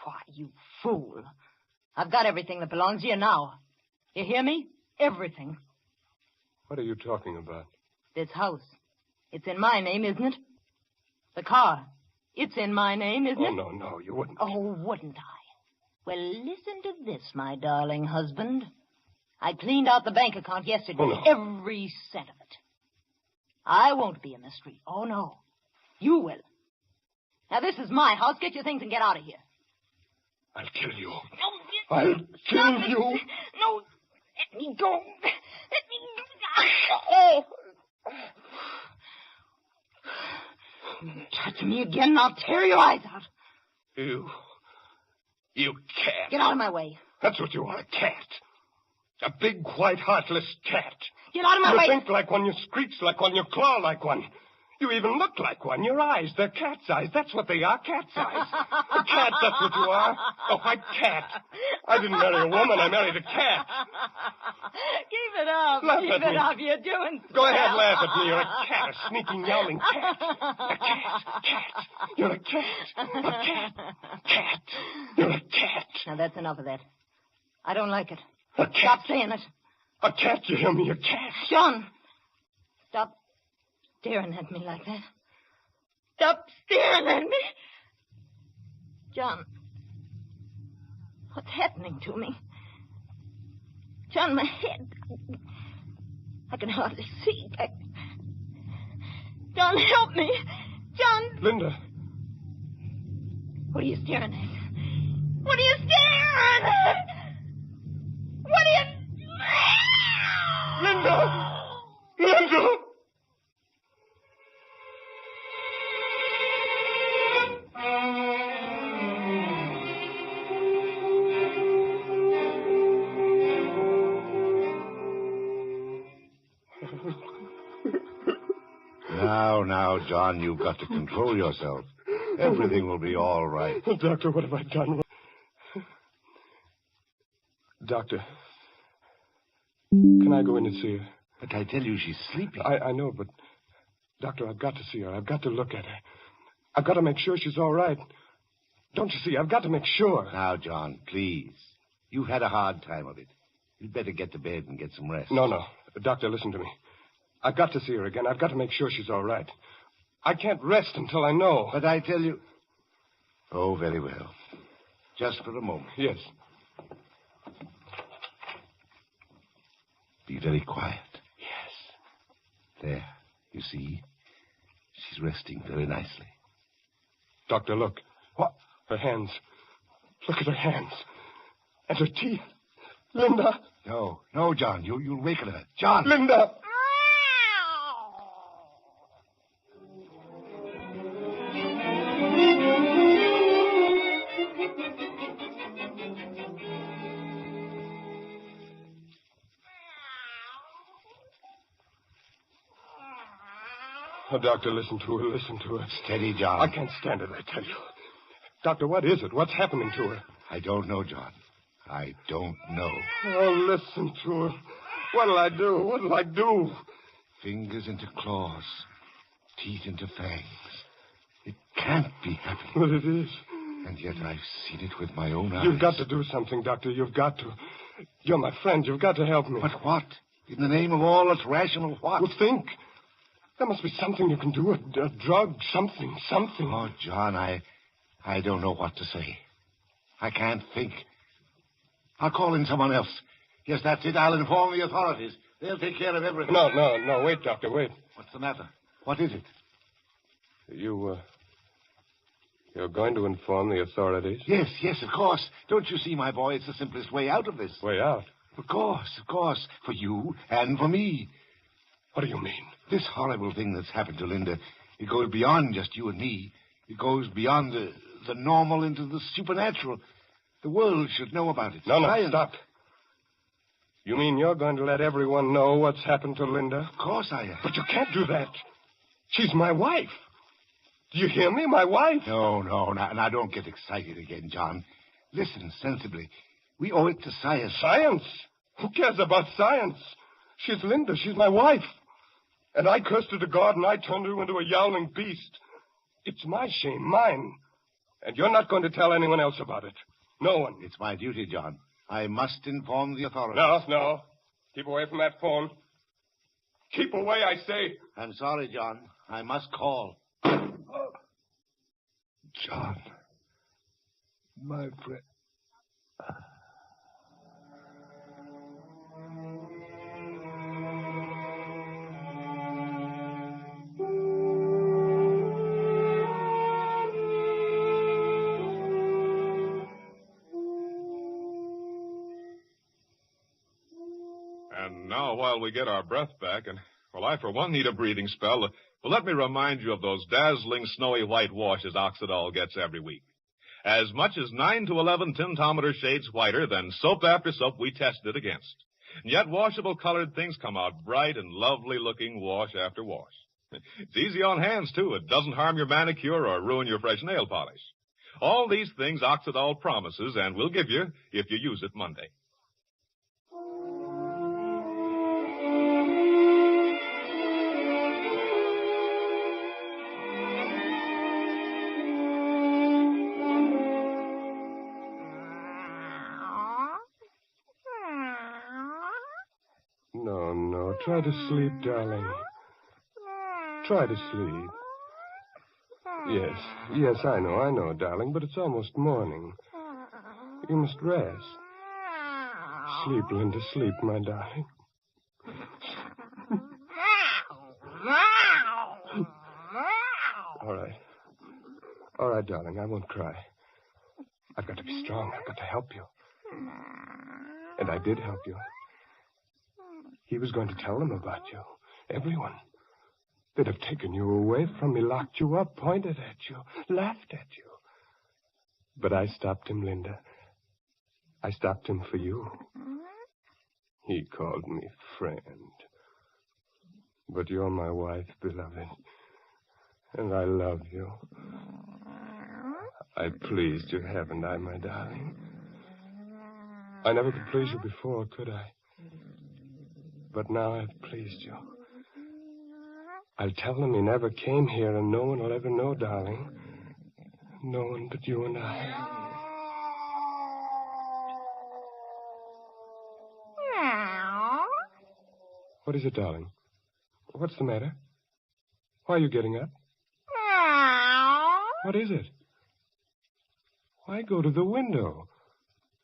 Why, you fool. I've got everything that belongs to you now. You hear me? Everything. What are you talking about? This house. It's in my name, isn't it? The car. It's in my name, isn't it? No, you wouldn't. Oh, wouldn't I? Well, listen to this, my darling husband. I cleaned out the bank account yesterday. Oh, no. Every cent of it. I won't be in the street. Oh, no. You will. Now, this is my house. Get your things and get out of here. I'll kill you. No, I'll kill you. No, let me go. Let me go. Oh. Touch me again and I'll tear your eyes out. You cat. Get out of my way. That's what you are, a cat. A big, white, heartless cat. Get out of my way. You think like one, you screech like one, you claw like one. You even look like one. Your eyes, they're cat's eyes. That's what they are, cat's eyes. A cat, that's what you are. A white cat. I didn't marry a woman, I married a cat. Keep it up. Laugh Keep at it me. up. You're doing Go ahead, swell. laugh at me. You're a cat, a sneaking, yowling cat. A cat. You're a cat. A cat. Cat. You're a cat. Now, that's enough of that. I don't like it. A cat. Stop saying it. A cat, you hear me? A cat. John, stop staring at me like that. Stop staring at me. John, what's happening to me? John, my head. I can hardly see. John, help me. John. Linda. What are you staring at? What are you staring at? What are you... Linda! Linda! Now, John, you've got to control yourself. Everything will be all right. Doctor, what have I done? Doctor, can I go in and see her? But I tell you, she's sleeping. I know, but... Doctor, I've got to see her. I've got to look at her. I've got to make sure she's all right. Don't you see? I've got to make sure. Now, John, please. You've had a hard time of it. You'd better get to bed and get some rest. No. Doctor, listen to me. I've got to see her again. I've got to make sure she's all right. I can't rest until I know. But I tell you... Oh, very well. Just for a moment. Yes. Be very quiet. Yes. There. You see? She's resting very nicely. Doctor, look. What? Her hands. Look at her hands. And her teeth. Linda. No, John. You'll waken her. John. Linda. Oh, Doctor, listen to her, listen to her. Steady, John. I can't stand it, I tell you. Doctor, what is it? What's happening to her? I don't know, John. I don't know. Oh, listen to her. What'll I do? What'll I do? Fingers into claws. Teeth into fangs. It can't be happening. Well, it is. And yet I've seen it with my own eyes. You've got to do something, Doctor. You've got to. You're my friend. You've got to help me. But what? In the name of all that's rational, what? Well, think. There must be something you can do. A drug, something. Oh, John, I don't know what to say. I can't think. I'll call in someone else. Yes, that's it. I'll inform the authorities. They'll take care of everything. No. Wait, Doctor, wait. What's the matter? What is it? You're going to inform the authorities? Yes, of course. Don't you see, my boy, it's the simplest way out of this. Way out? Of course. For you and for me. What do you mean? This horrible thing that's happened to Linda, it goes beyond just you and me. It goes beyond the normal into the supernatural. The world should know about it. No, stop. You mean you're going to let everyone know what's happened to Linda? Of course I am. But you can't do that. She's my wife. Do you hear me? My wife. No. Now don't get excited again, John. Listen sensibly. We owe it to science. Science? Who cares about science? She's Linda. She's my wife. And I cursed her to God, and I turned her into a yowling beast. It's my shame, mine. And you're not going to tell anyone else about it. No one. It's my duty, John. I must inform the authorities. No. Keep away from that phone. Keep away, I say. I'm sorry, John. I must call. John. My friend. And now, while we get our breath back, and, well, I, for one, need a breathing spell, well, let me remind you of those dazzling snowy white washes Oxidol gets every week. As much as 9 to 11 tintometer shades whiter than soap after soap we tested against. And yet washable colored things come out bright and lovely looking wash after wash. It's easy on hands, too. It doesn't harm your manicure or ruin your fresh nail polish. All these things Oxidol promises and will give you if you use it Monday. No. Try to sleep, darling. Try to sleep. Yes, I know, darling, but it's almost morning. You must rest. Sleep, Linda, sleep, my darling. All right, darling, I won't cry. I've got to be strong. I've got to help you. And I did help you. He was going to tell them about you. Everyone. They'd have taken you away from me, locked you up, pointed at you, laughed at you. But I stopped him, Linda. I stopped him for you. He called me friend. But you're my wife, beloved. And I love you. I pleased you, haven't I, my darling? I never could please you before, could I? But now I've pleased you. I'll tell them he never came here, and no one will ever know, darling. No one but you and I. What is it, darling? What's the matter? Why are you getting up? What is it? Why go to the window?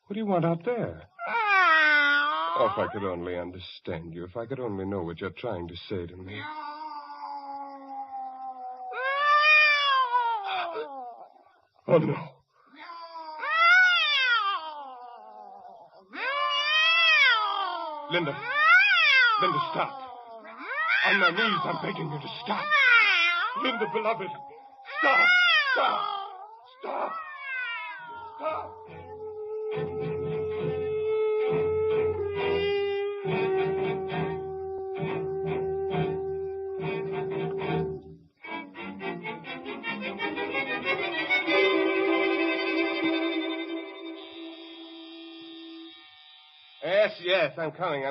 What do you want out there? Oh, if I could only understand you. If I could only know what you're trying to say to me. Oh, no. Linda, stop. On my knees, I'm begging you to stop. Linda, beloved, stop. yes, I'm coming.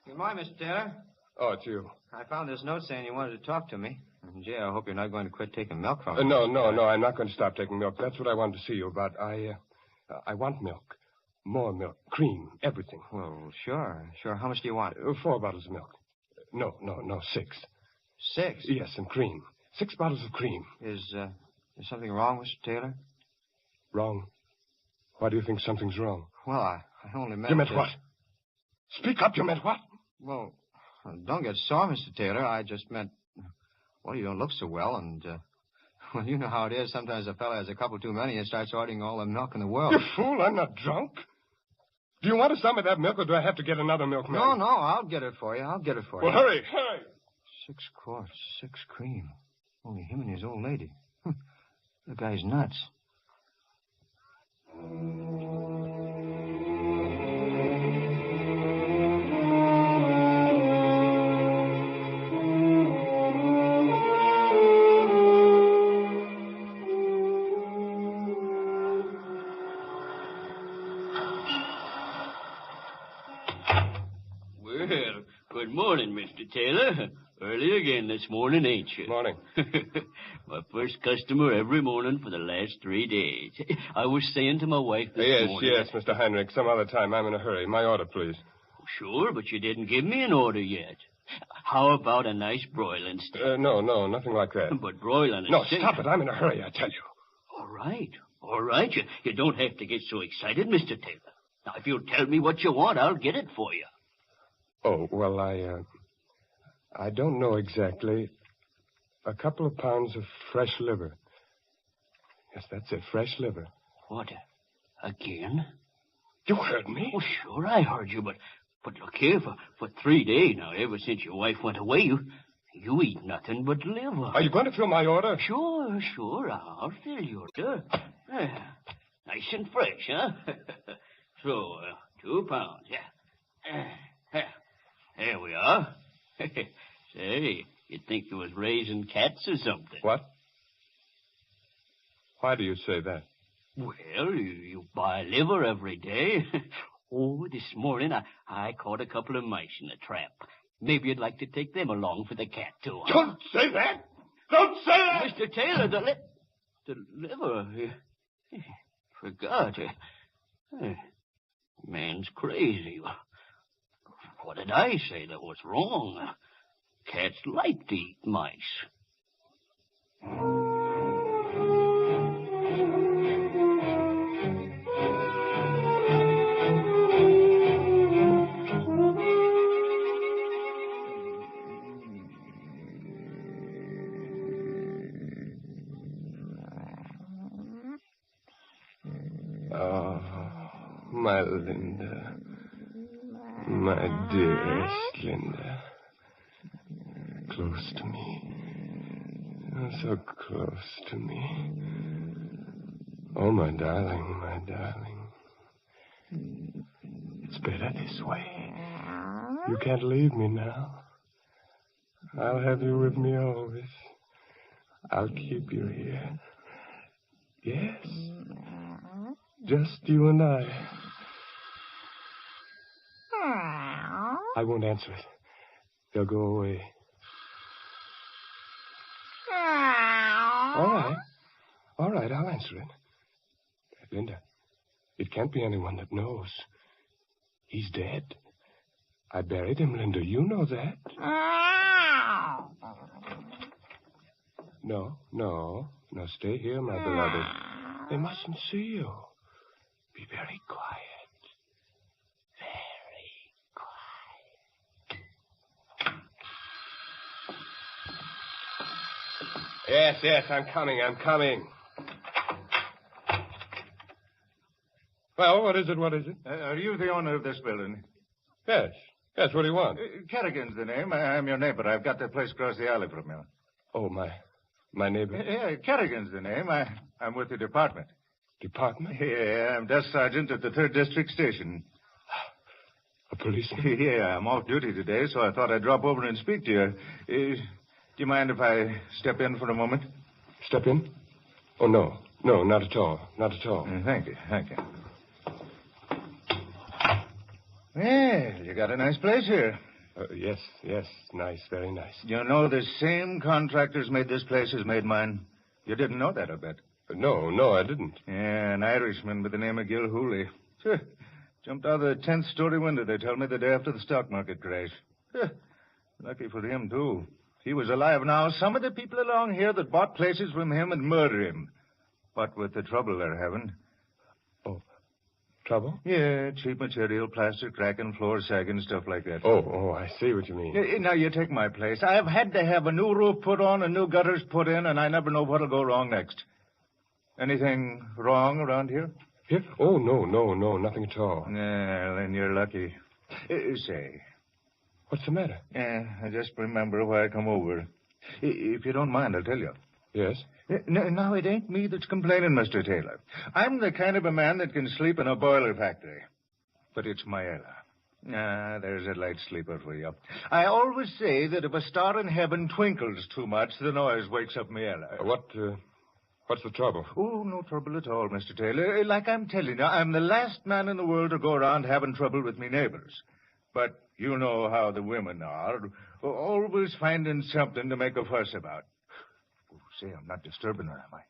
Good morning, Mr. Taylor. Oh, it's you. I found this note saying you wanted to talk to me. And, Jay, I hope you're not going to quit taking milk from me. No, I'm not going to stop taking milk. That's what I wanted to see you about. I want milk. More milk. Cream. Everything. Well, sure. How much do you want? 4 bottles of milk. No, 6. 6? Yes, and cream. 6 bottles of cream. Is something wrong, Mr. Taylor? Wrong? Why do you think something's wrong? Well, I only meant... You meant what? Speak up, you meant what? Well, don't get sore, Mr. Taylor. I just meant... Well, you don't look so well, and... Well, you know how it is. Sometimes a fella has a couple too many and starts ordering all the milk in the world. You fool, I'm not drunk. Do you want to sell me that milk, or do I have to get another milkman? No, I'll get it for you. Well, hurry. 6 quarts, 6 cream. Only him and his old lady. The guy's nuts. Well, good morning, Mr. Taylor. Early again this morning, ain't you? Morning. My first customer every morning for the last 3 days. I was saying to my wife this morning... Yes, Mr. Heinrich. Some other time. I'm in a hurry. My order, please. Sure, but you didn't give me an order yet. How about a nice broiling steak? No, nothing like that. But broiling a No, steak... stop it. I'm in a hurry, I tell you. All right. You don't have to get so excited, Mr. Taylor. Now, if you'll tell me what you want, I'll get it for you. Oh, well, I don't know exactly. A couple of pounds of fresh liver. Yes, that's it, fresh liver. What? Again? You heard me? Oh, sure, I heard you, but look here, for 3 days now, ever since your wife went away, you eat nothing but liver. Are you going to fill my order? Sure, I'll fill your order. Nice and fresh, huh? So, 2 pounds, yeah. There we are. Say, you'd think you was raising cats or something. What? Why do you say that? Well, you buy liver every day. Oh, this morning I caught a couple of mice in a trap. Maybe you'd like to take them along for the cat tour. Don't say that! Don't say that! Mr. Taylor, the liver... Forgot. Man's crazy. What did I say that was wrong? Cats like to eat mice. Oh, my Linda. My dearest Linda. Close to me. Oh, so close to me. Oh, my darling, my darling. It's better this way. You can't leave me now. I'll have you with me always. I'll keep you here. Yes. Just you and I. I won't answer it. They'll go away. All right, I'll answer it. Linda, it can't be anyone that knows. He's dead. I buried him, Linda. You know that. No. Now stay here, my beloved. They mustn't see you. Be very quiet. Yes, I'm coming. Well, what is it? Are you the owner of this building? Yes, what do you want? Kerrigan's the name. I'm your neighbor. I've got that place across the alley from you. Oh, my neighbor? Yeah, Kerrigan's the name. I'm with the department. Department? Yeah, I'm desk sergeant at the 3rd District Station. A policeman? Yeah, I'm off duty today, so I thought I'd drop over and speak to you. Do you mind if I step in for a moment? Step in? Oh, no, not at all. Thank you. Well, you got a nice place here. Yes, nice, very nice. You know the same contractors made this place as made mine. You didn't know that, I bet. No, I didn't. Yeah, an Irishman by the name of Gil Hooley. Jumped out of the 10th story window, they tell me, the day after the stock market crash. Lucky for him, too. If he was alive now, some of the people along here that bought places from him would murder him. What with the trouble they're having. Oh, trouble? Yeah, cheap material, plaster cracking, floor sagging, stuff like that. Oh, I see what you mean. Now, you take my place. I've had to have a new roof put on and new gutters put in, and I never know what'll go wrong next. Anything wrong around here? Here? Oh, no, nothing at all. Well, then you're lucky. Say. What's the matter? I just remember why I come over. If you don't mind, I'll tell you. Yes? Now, it ain't me that's complaining, Mr. Taylor. I'm the kind of a man that can sleep in a boiler factory. But it's my Ella. There's a light sleeper for you. I always say that if a star in heaven twinkles too much, the noise wakes up my Ella. What's the trouble? Oh, no trouble at all, Mr. Taylor. Like I'm telling you, I'm the last man in the world to go around having trouble with me neighbors. But you know how the women are. Always finding something to make a fuss about. Oh, say, I'm not disturbing her, am I?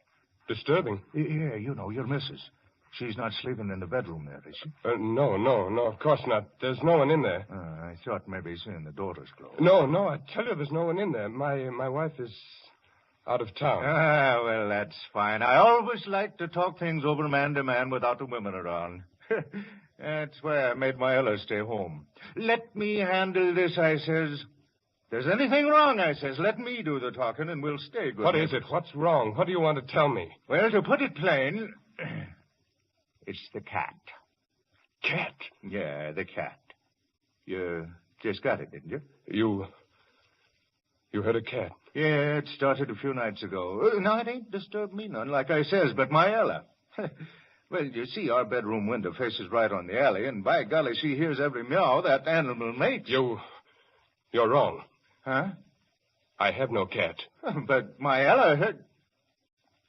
Disturbing? Yeah, you know, your missus. She's not sleeping in the bedroom there, is she? No, of course not. There's no one in there. I thought maybe seeing the doors closed. No, I tell you there's no one in there. My wife is out of town. Well, that's fine. I always like to talk things over man to man without the women around. That's why I made my Ella stay home. Let me handle this, I says. If there's anything wrong, I says, let me do the talking and we'll stay good. What is it? What's wrong? What do you want to tell me? Well, to put it plain, it's the cat. Cat? Yeah, the cat. You just got it, didn't you? You heard a cat? Yeah, it started a few nights ago. Now, it ain't disturbed me none, like I says, but my Ella. Well, you see, our bedroom window faces right on the alley, and by golly, she hears every meow that animal makes. You're wrong. Huh? I have no cat. But my Ella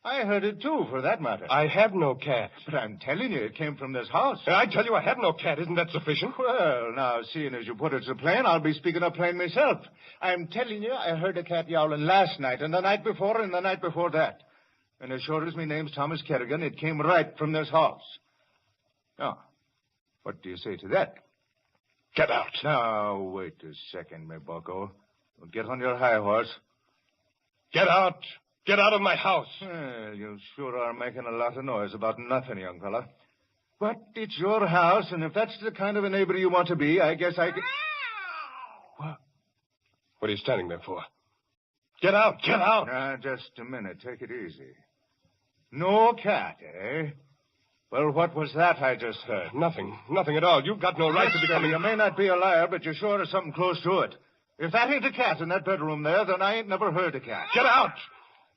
I heard it, too, for that matter. I have no cat. But I'm telling you, it came from this house. I tell you I have no cat. Isn't that sufficient? Well, now, seeing as you put it so plain, I'll be speaking up plain myself. I'm telling you, I heard a cat yowling last night, and the night before, and the night before that. And as sure as me name's Thomas Kerrigan, it came right from this house. Now, what do you say to that? Get out. Now, wait a second, me bucko. Don't get on your high horse. Get out. Get out of my house. Well, you sure are making a lot of noise about nothing, young fella. But it's your house, and if that's the kind of a neighbor you want to be, I guess I can... What are you standing there for? Get out. Get out. Now, just a minute. Take it easy. No cat, eh? Well, what was that I just heard? Nothing at all. You've got no right to become... You may not be a liar, but you sure are something close to it. If that ain't a cat in that bedroom there, then I ain't never heard a cat. Get out!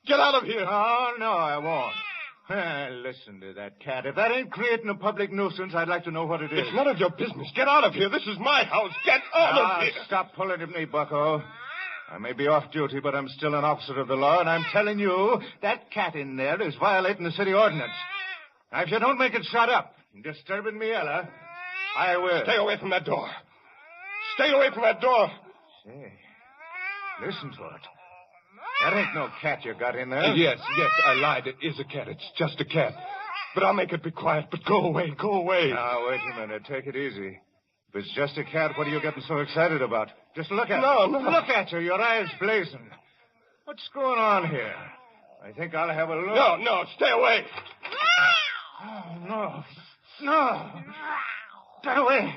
Get out of here! Oh, no, I won't. Listen to that cat. If that ain't creating a public nuisance, I'd like to know what it is. It's none of your business. Get out of here. This is my house. Get out of here. Stop pulling at me, bucko. I may be off duty, but I'm still an officer of the law, and I'm telling you, that cat in there is violating the city ordinance. Now, if you don't make it shut up and disturbing me, Ella, I will. Stay away from that door. Stay away from that door. Say, listen to it. That ain't no cat you got in there. Yes, I lied. It is a cat. It's just a cat. But I'll make it be quiet. But go away. Now, wait a minute. Take it easy. If it's just a cat, what are you getting so excited about? Just look at her. No. Look at her. Your eyes blazing. What's going on here? I think I'll have a look. No. Stay away. Oh, no. Get away.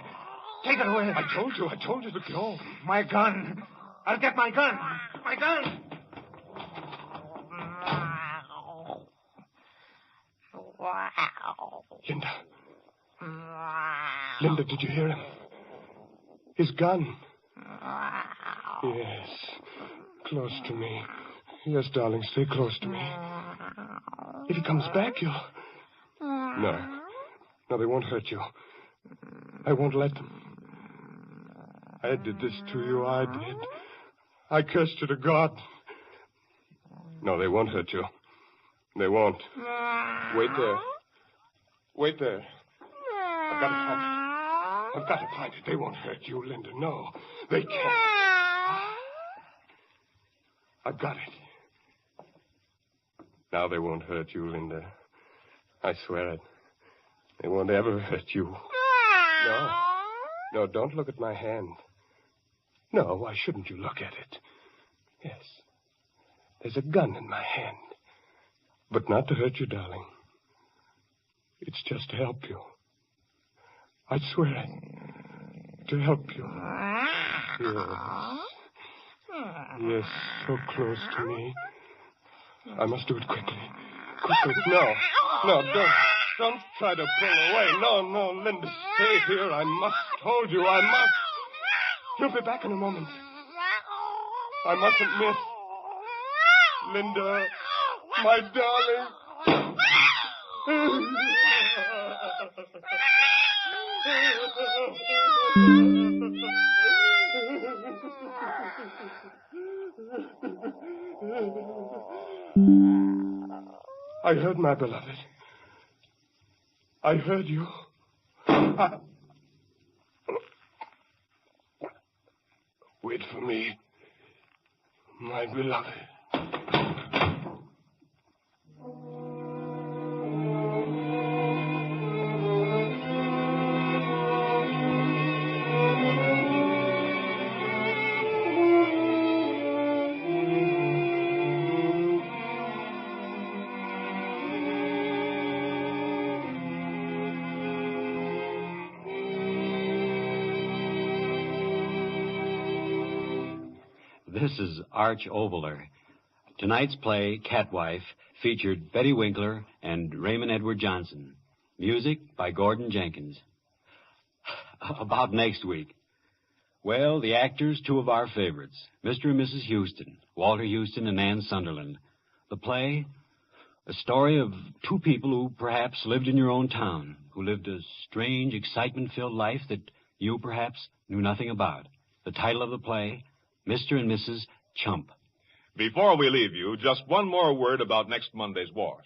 Take it away. I told you to go. My gun. I'll get my gun. My gun. Linda, did you hear him? His gun. Yes. Close to me. Yes, darling, stay close to me. If he comes back, you'll... No, they won't hurt you. I won't let them. I did this to you, I did. I cursed you to God. No, they won't hurt you. They won't. Wait there. I've got a I've got to find it. They won't hurt you, Linda. No, they can't. I've got it. Now they won't hurt you, Linda. I swear it. They won't ever hurt you. No. No, don't look at my hand. No, why shouldn't you look at it? Yes. There's a gun in my hand. But not to hurt you, darling. It's just to help you. I swear it. To help you. Yes. Yes, so close to me. I must do it quickly. Quickly. No. No, don't try to pull away. No, Linda, stay here. I must hold you. I must. You'll be back in a moment. I mustn't miss. Linda, my darling. I heard my beloved. I heard you. Wait for me, my beloved. This is Arch Oboler. Tonight's play, Catwife, featured Betty Winkler and Raymond Edward Johnson. Music by Gordon Jenkins. About next week. Well, the actors, two of our favorites, Mr. and Mrs. Houston, Walter Houston and Ann Sunderland. The play, a story of two people who perhaps lived in your own town, who lived a strange, excitement-filled life that you perhaps knew nothing about. The title of the play, Mr. and Mrs. Chump. Before we leave you, just one more word about next Monday's wash.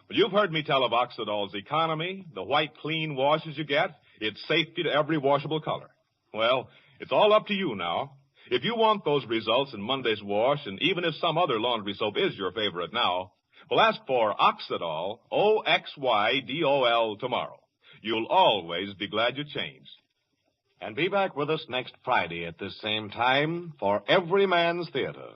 Well, you've heard me tell of Oxidol's economy, the white, clean washes you get, its safety to every washable color. Well, it's all up to you now. If you want those results in Monday's wash, and even if some other laundry soap is your favorite now, well, ask for Oxidol, O-X-Y-D-O-L, tomorrow. You'll always be glad you changed. And be back with us next Friday at this same time for Every Man's Theater.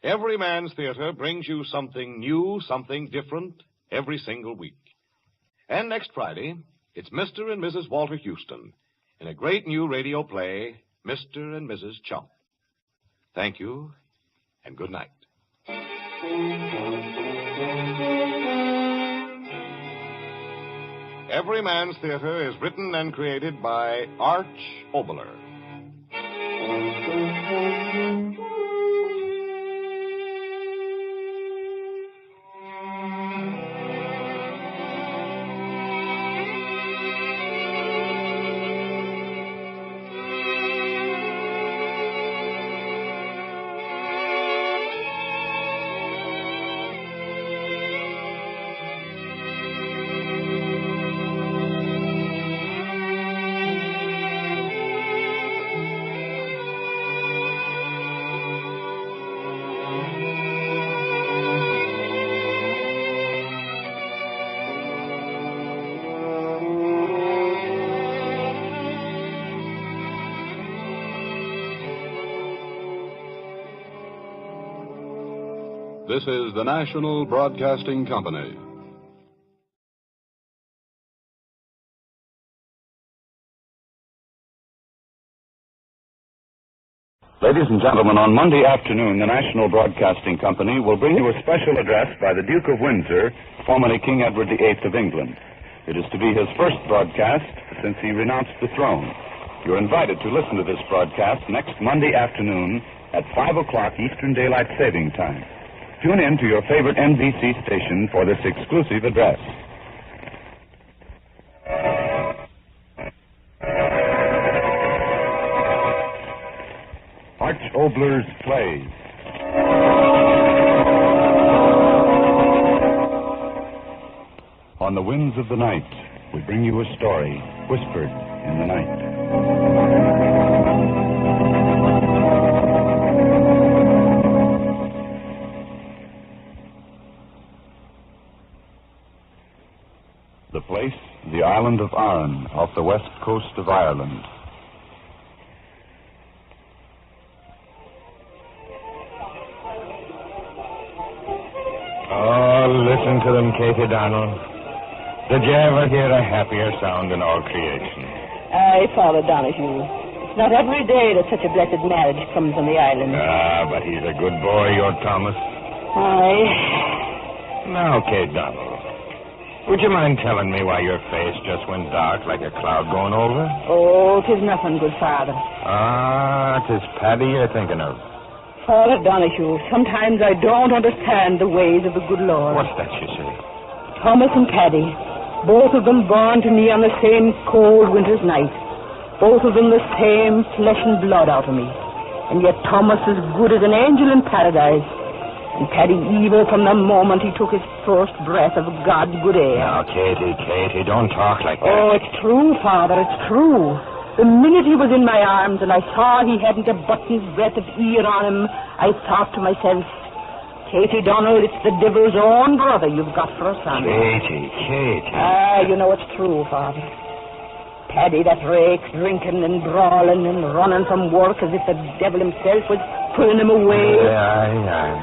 Every Man's Theater brings you something new, something different every single week. And next Friday, it's Mr. and Mrs. Walter Houston in a great new radio play, Mr. and Mrs. Chump. Thank you, and good night. Every Man's Theater is written and created by Arch Oboler. This is the National Broadcasting Company. Ladies and gentlemen, on Monday afternoon, the National Broadcasting Company will bring you a special address by the Duke of Windsor, formerly King Edward VIII of England. It is to be his first broadcast since he renounced the throne. You're invited to listen to this broadcast next Monday afternoon at 5 o'clock Eastern Daylight Saving Time. Tune in to your favorite NBC station for this exclusive address. Arch Oboler's Plays. On the winds of the night, we bring you a story whispered in the night. The place, the island of Arran, off the west coast of Ireland. Oh, listen to them, Katie Donald. Did you ever hear a happier sound in all creation? Aye, Father Donahue. It's not every day that such a blessed marriage comes on the island. Ah, but he's a good boy, your Thomas. Aye. Now, Kate Donald, would you mind telling me why your face just went dark like a cloud going over? Oh, 'tis nothing, good Father. Ah, 'tis Paddy you're thinking of. Father Donahue, sometimes I don't understand the ways of the good Lord. What's that you say? Thomas and Paddy, both of them born to me on the same cold winter's night. Both of them the same flesh and blood out of me. And yet Thomas as good as an angel in paradise. And Paddy evil from the moment he took his first breath of God's good air. Now, Katie, don't talk like that. Oh, it's true, Father, it's true. The minute he was in my arms and I saw he hadn't a button's breadth of ear on him, I thought to myself, Katie Donald, it's the devil's own brother you've got for a son. Katie. Ah, you know it's true, Father. Paddy, that rake, drinking and brawling and running from work as if the devil himself was pulling him away. Aye.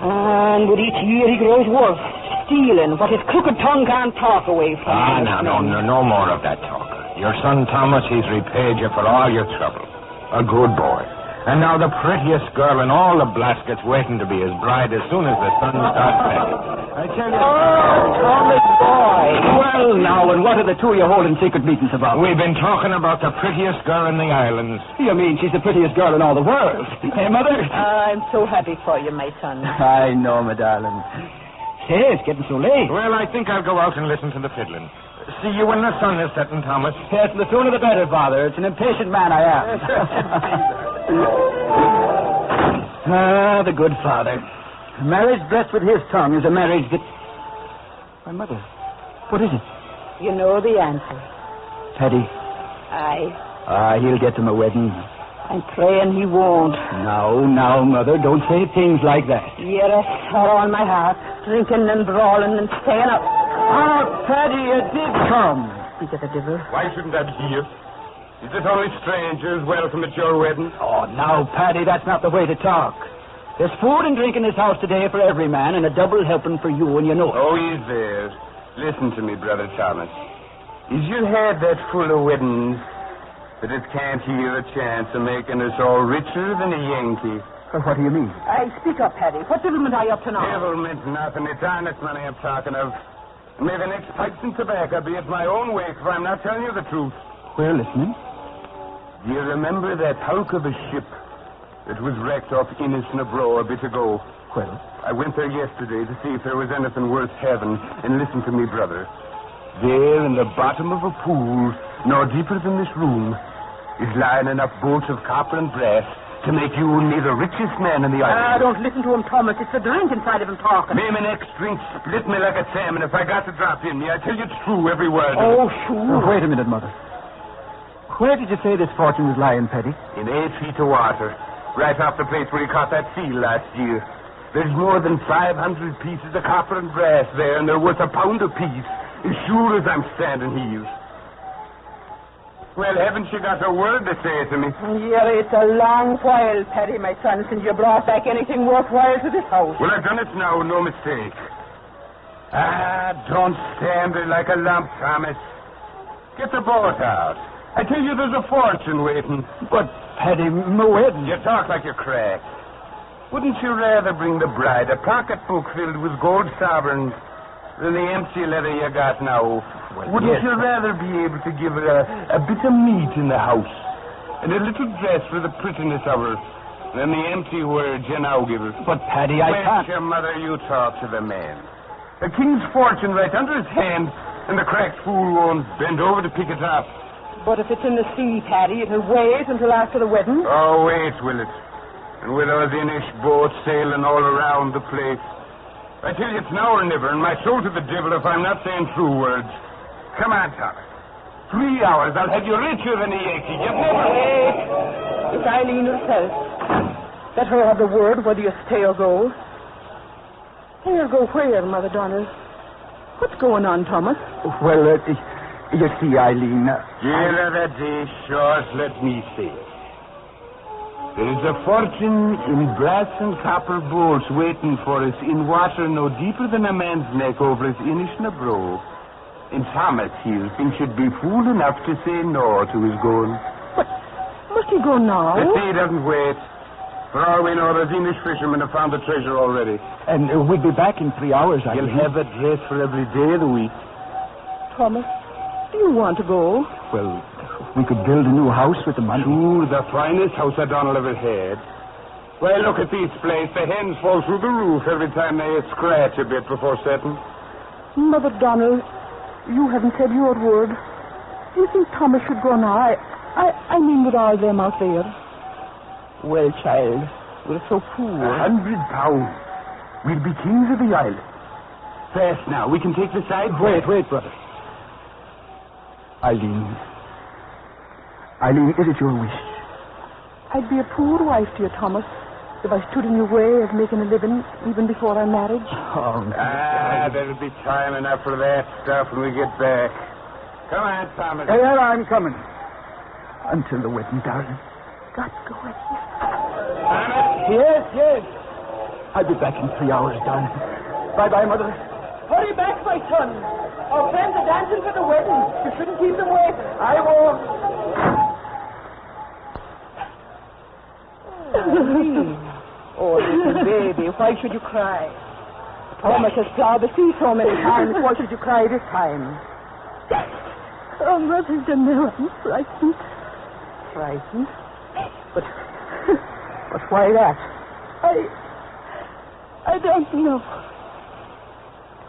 And with each year he grows worse, stealing what his crooked tongue can't talk away from. No more of that talk. Your son Thomas, he's repaid you for all your trouble. A good boy. And now the prettiest girl in all the Blaskets waiting to be his bride as soon as the sun starts setting. I tell you... Oh, Thomas boy. Well, now, and what are the two of you holding secret meetings about? We've been talking about the prettiest girl in the islands. You mean she's the prettiest girl in all the world? Hey, Mother? I'm so happy for you, my son. I know, my darling. Hey, it's getting so late. Well, I think I'll go out and listen to the fiddling. See you when the sun is setting, Thomas. Yes, the sooner the better, Father. It's an impatient man I am. Ah, the good Father. A marriage blessed with his tongue is a marriage that... My Mother, what is it? You know the answer. Paddy. Aye. He'll get to my wedding. I'm praying he won't. Now, Mother, don't say things like that. You're a sorrow on my heart, drinking and brawling and staying up. Oh, Paddy, you did come. Speak of the devil. Why shouldn't I be here? Is it only strangers welcome at your wedding? Oh, now, Paddy, that's not the way to talk. There's food and drink in this house today for every man and a double helping for you, and you know it. Oh, he's there. Listen to me, Brother Thomas. Is your head that full of weddings that it can't hear a chance of making us all richer than a Yankee? What do you mean? Speak up, Paddy. What devilment are you up to now? Devilment, nothing. It's honest money I'm talking of. May the next pipes and tobacco be at my own wake, for I'm not telling you the truth. We're listening. Do you remember that hulk of a ship that was wrecked off Innisnabro a bit ago? Well? I went there yesterday to see if there was anything worth having, and listen to me, brother. There in the bottom of a pool, no deeper than this room, is lying enough bolts of copper and brass to make you me the richest man in the island. Don't listen to him, Thomas. It's the drink inside of him talking. May my next drink split me like a salmon if I got to drop in me. I tell you it's true, every word. Oh, sure. Wait a minute, Mother. Where did you say this fortune was lying, Paddy? In 8 feet of water, right off the place where he caught that seal last year. There's more than 500 pieces of copper and brass there, and they're worth £1 apiece, as sure as I'm standing here. Well, haven't you got a word to say to me? Yeah, it's a long while, Paddy, my son, since you brought back anything worthwhile to this house. Well, I've done it now, no mistake. Don't stand there like a lump, Thomas. Get the boat out. I tell you, there's a fortune waiting. But, Paddy, my wedding... You talk like you're cracked. Wouldn't you rather bring the bride a pocketbook filled with gold sovereigns than the empty letter you got now? Well, Wouldn't you rather be able to give her a bit of meat in the house and a little dress for the prettiness of her than the empty words you now give her? But, Paddy, I can't... Your mother, you talk to the man. A king's fortune right under his hand, and the cracked fool won't bend over to pick it up. But if it's in the sea, Paddy, it'll wait until after the wedding. Oh, wait, will it? And with those Inish boats sailing all around the place. I tell you, it's now or never, and my soul to the devil if I'm not saying true words. Come on, Thomas. 3 hours. I'll have you richer than a Yankee. You've never... Wait. It's Eileen herself. Let her have the word whether you stay or go. Stay or go where, Mother Donald? What's going on, Thomas? Well, you see, Eileen... Give her a day short, let me say it. There is a fortune in brass and copper bowls waiting for us in water no deeper than a man's neck over at Innishnabro. And Thomas here thinks you'd be fool enough to say no to his going. But must he go now? The sea doesn't wait. For all we know, those English fishermen have found the treasure already. And we'll be back in 3 hours, I You'll believe. have a dress for every day of the week. Thomas, do you want to go? Well, we could build a new house with the money. Sure, the finest house O'Donnell ever had. Well, look at this place. The hens fall through the roof every time they scratch a bit before setting. Mother Donald, you haven't said your word. Do you think Thomas should go now? I mean with all them out there. Well, child, we're so poor. £100. We'll be kings of the island. Fast now. We can take the side. Wait, brother. Eileen, is it your wish? I'd be a poor wife to you, Thomas, if I stood in your way of making a living even before our marriage. Oh, no. There'll be time enough for that stuff when we get back. Come on, Thomas. Hey, I'm coming. Until the wedding, darling. Got going. Yes. I'll be back in 3 hours, darling. Bye-bye, Mother. Hurry back, my son. Our friends are dancing for the wedding. You shouldn't keep them waiting. I won't. Oh, little baby, why should you cry? Thomas has plowed the sea so many times. Why should you cry this time? Oh, Mother Donald, I'm frightened. Frightened? But why that? I don't know.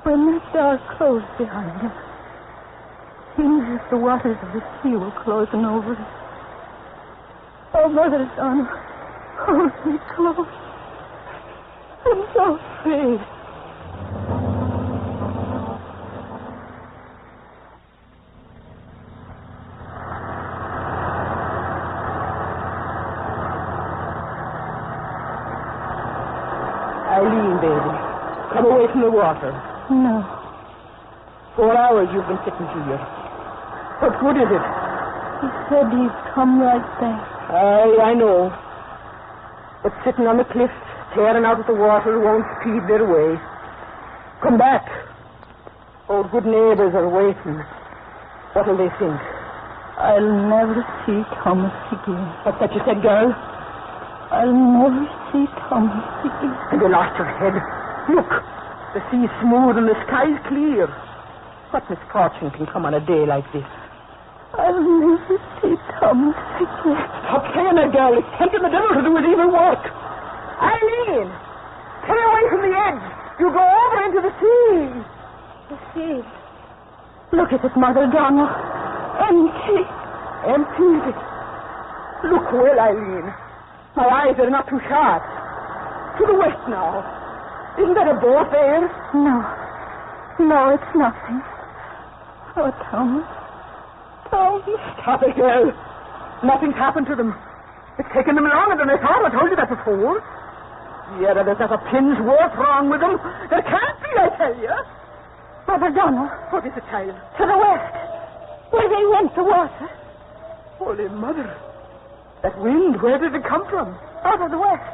When that door closed behind him, seemed as if the waters of the sea were closing over us. Oh, Mother Donald, hold me close. I'm so afraid. Eileen, baby, come away from the water. No. 4 hours you've been sitting here. What good is it? He said he'd come right back. I know. But sitting on the cliff, staring out at the water, won't speed their way. Come back. Old good neighbors are waiting. What'll they think? I'll never see Thomas again. What's that you said, girl? I'll never see Thomas again. Have you lost your head? Look, the sea's smooth and the sky's clear. What misfortune can come on a day like this? I'll never see Thomas again. Stop saying that, girl. It's tempting the devil to do his evil work. Eileen, stay away from the edge. You go over into the sea. The sea. Look at it, Mother Donald. Empty. Empty? Look well, Eileen. My eyes are not too sharp. To the west now. Isn't that a boat there? No, it's nothing. Oh, Thomas. Stop it, girl. Nothing's happened to them. It's taken them longer than I thought. I told you that before. Yeah, there's not a pin's worth wrong with them. There can't be, I tell you. Mother Donald. What is it, child? To the west. Where they went to water. Holy Mother. That wind, where did it come from? Out of the west.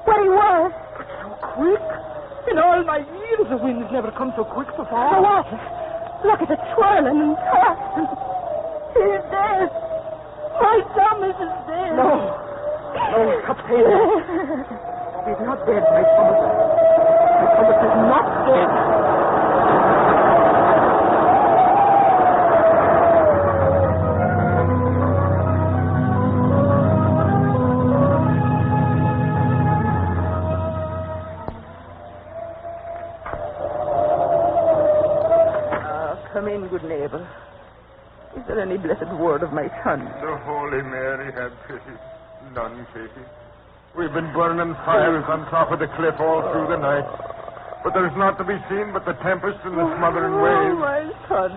Where he was. But so quick. In all my years, the wind's never come so quick before. The water. Look at it swirling and tossing. He's dead. My Thomas is dead. No, stop saying that. He's not dead, my Thomas. My Thomas is not dead. Come in, good neighbor. Is there any blessed word of my son? The Holy Mary have pity. None pity. We've been burning fires on top of the cliff all through the night. But there's naught to be seen but the tempest and the smothering waves. My son.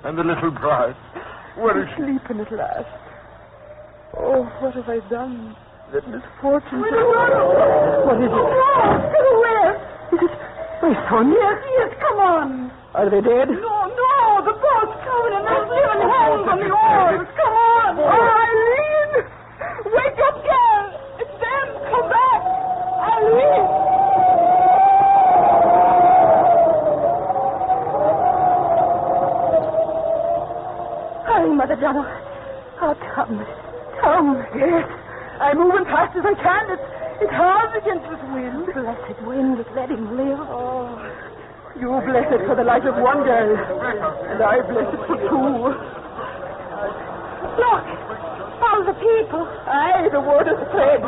And the little bride. Where is she? Sleeping at last. Oh, what have I done? That misfortune. What is it? Oh, get away! Is it my son? Yes, come on. Are they dead? No, the boat's coming and there's living hands on the oars. Come on. Oh, Eileen! Wake up, girl! It's them! Come back! Eileen! Hi, Mother Donna. Oh, Tom. Yes. I'm moving fast as I can. It's hard against this wind. Blessed wind, let him live. Oh, you bless it for the life of one girl, and I bless it for two. Look! All the people. Aye, the water's spread.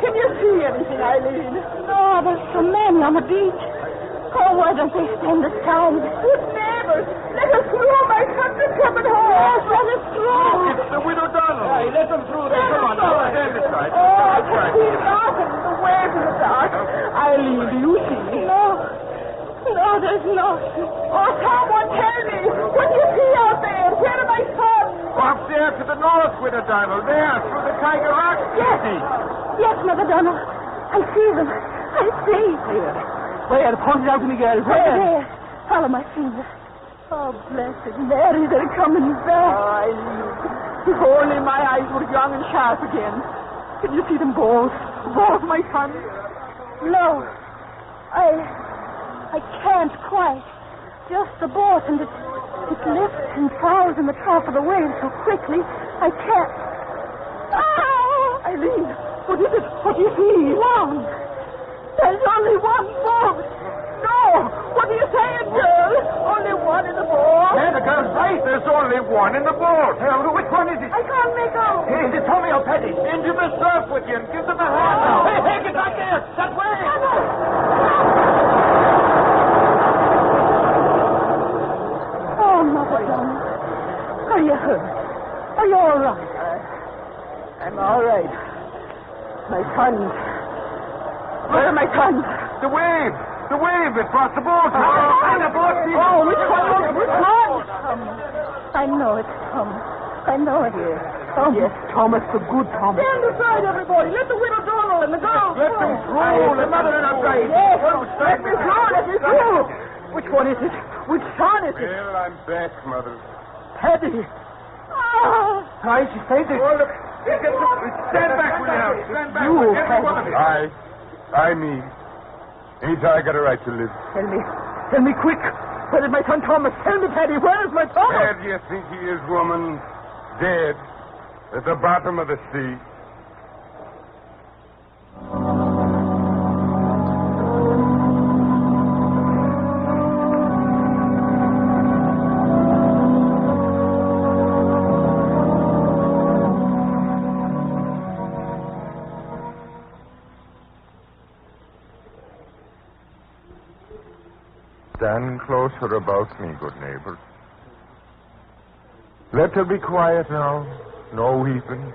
Can you see anything, Eileen? No, there's so many on the beach. Oh, why don't they stand aside? Good neighbors, let us through. My son's coming home. Yes, let us through. It's the widow Donald. Aye, let them through. Come on, now. Stand aside. Oh, I can see nothing. The waves in the dark. Eileen, do you see? No, there's nothing. Oh, someone tell me. What do you see out there? Where are my sons? Off there to the north, widow Donald. There, through the Tiger Rock. Yes, Mother Donna. I see them. I see. Where? Point it out to me, girl. Over there. Follow my finger. Oh, blessed Mary, they're coming back. Eileen, if only my eyes were young and sharp again. Can you see them both? Both my sons? No. I can't quite. Just the boat, and it lifts and falls in the trough of the waves so quickly, I can't. Oh! Eileen, what is it? What do you see? One. There's only one boat. No! What are you saying, girl? Only one in the boat? Yeah, the girl's right. There's only one in the boat. Which one is it? I can't make out. Hey, is it Tommy or Paddy? Into the surf with you and give them a hand now. Hey, get back there. That way. Oh, Mother Donna. Are you hurt? Are you all right? I'm all right. My sons. Where are my sons? The wave that brought the boat. And the boat. Oh, which one? Which one? I know it's Tom. I know it is. Yes, Thomas, the good Thomas. Stand aside, everybody. Let the widow Donald and the girls Let them through. The mother and her bride. Yes, let me through. Which one is it? Which son is it? Well, I'm back, Mother. Paddy. Aye, she said it. Stand back, will you? Stand back. You, Paddy. I mean. Ain't I got a right to live? Tell me quick. Where is my son Thomas? Tell me, Paddy, where is my Thomas? Where do you think he is, woman? Dead. At the bottom of the sea. Stand closer about me, good neighbor. Let her be quiet now, no weeping,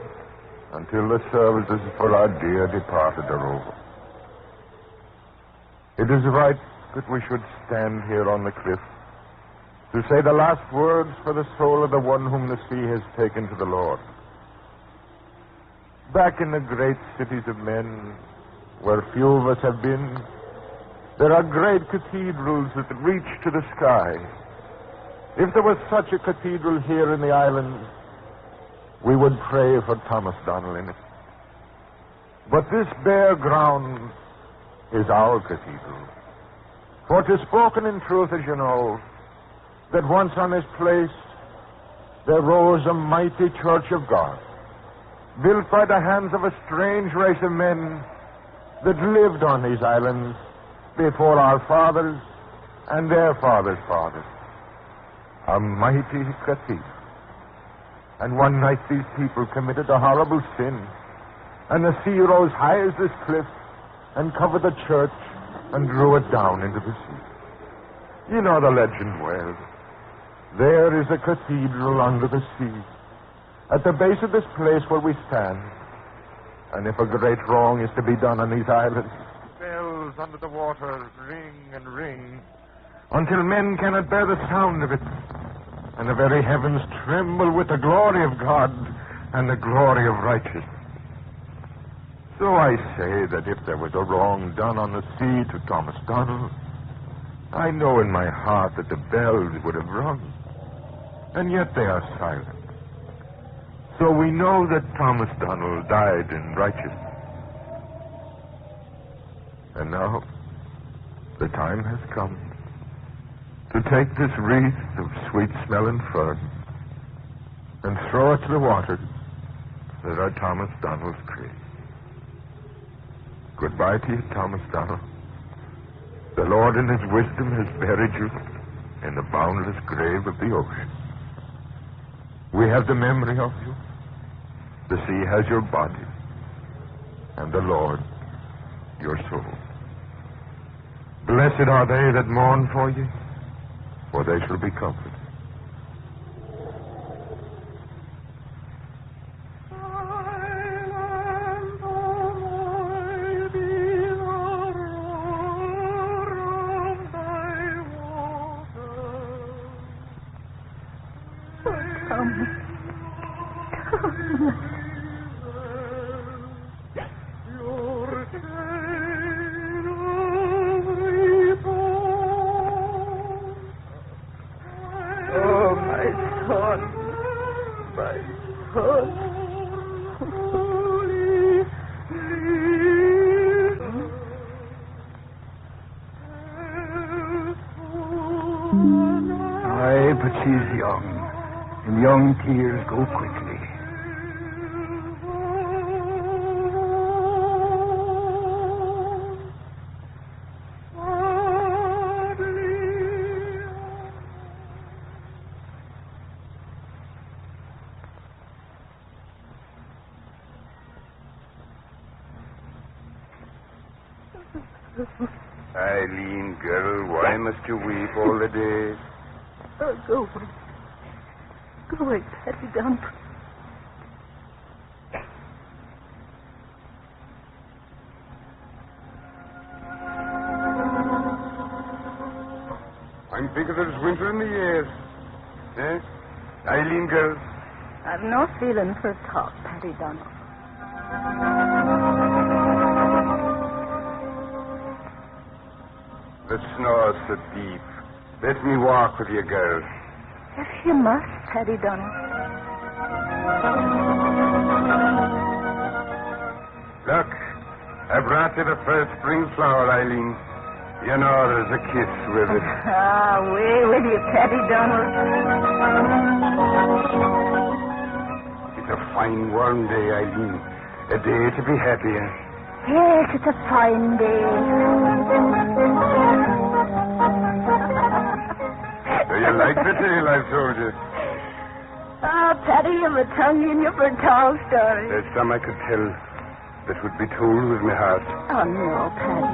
until the services for our dear departed are over. It is right that we should stand here on the cliff to say the last words for the soul of the one whom the sea has taken to the Lord. Back in the great cities of men, where few of us have been, there are great cathedrals that reach to the sky. If there was such a cathedral here in the island, we would pray for Thomas Donnell in it. But this bare ground is our cathedral. For 'tis spoken in truth, as you know, that once on this place there rose a mighty church of God, built by the hands of a strange race of men that lived on these islands before our fathers and their fathers' fathers. A mighty cathedral. And one night these people committed a horrible sin, and the sea rose high as this cliff and covered the church and drew it down into the sea. You know the legend well. There is a cathedral under the sea, at the base of this place where we stand. And if a great wrong is to be done on these islands, bells under the water ring and ring until men cannot bear the sound of it. and the very heavens tremble with the glory of God and the glory of righteousness. So I say that if there was a wrong done on the sea to Thomas Donald, I know in my heart that the bells would have rung, and yet they are silent. So we know that Thomas Donald died in righteousness. And now the time has come to take this wreath of sweet-smelling fern and throw it to the waters that are Thomas Donald's grave. Goodbye to you, Thomas Donald. The Lord in his wisdom has buried you in the boundless grave of the ocean. We have the memory of you. The sea has your body, and the Lord your soul. Blessed are they that mourn for you, for they shall be comforted. But she's young, and young tears go quickly. Eileen, girl, why must you weep all the day? Oh, go away. Go away, Patty Dunn. I'm thinking there's winter in the air. Eh? Eileen, girl. I've no feeling for talk, Patty Dunn. The snow's so deep. Let me walk with you, girl. Yes, you must, Patty Dunn. Look, I brought you the first spring flower, Eileen. You know there's a kiss with it. Ah, way with you, Patty Donald. It's a fine, warm day, Eileen. A day to be happy in. Yes, it's a fine day. Do you like the tale I've told you? Ah, Patty, you've a tongue in you for tall stories. There's some I could tell that would be told with my heart. Oh, no, Patty.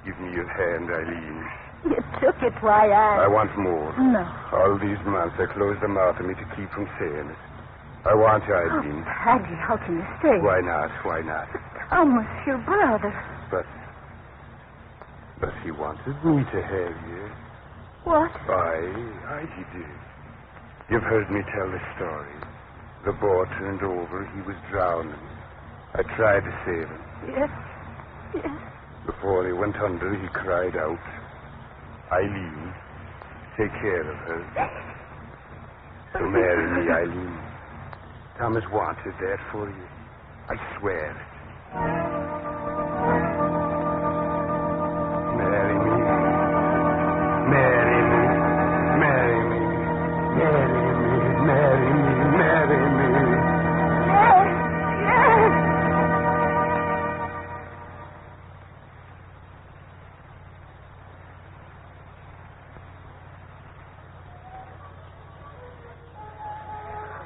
Give me your hand, Eileen. You took it, why I want more. No. All these months I closed them out of me to keep from saying it. I want you, Eileen. Oh, Patty, how can you stay? Why not? Why not? Thomas, your brother. But he wanted me to have you. What? He did. You've heard me tell the story. The boat turned over. He was drowning. I tried to save him. Yes. Yes. Before he went under, he cried out, Eileen, take care of her. So marry me, Eileen. Thomas wanted that for you. I swear it. Marry me. Marry me. Marry me. Marry me. Marry me. Marry me. Yes. Yes.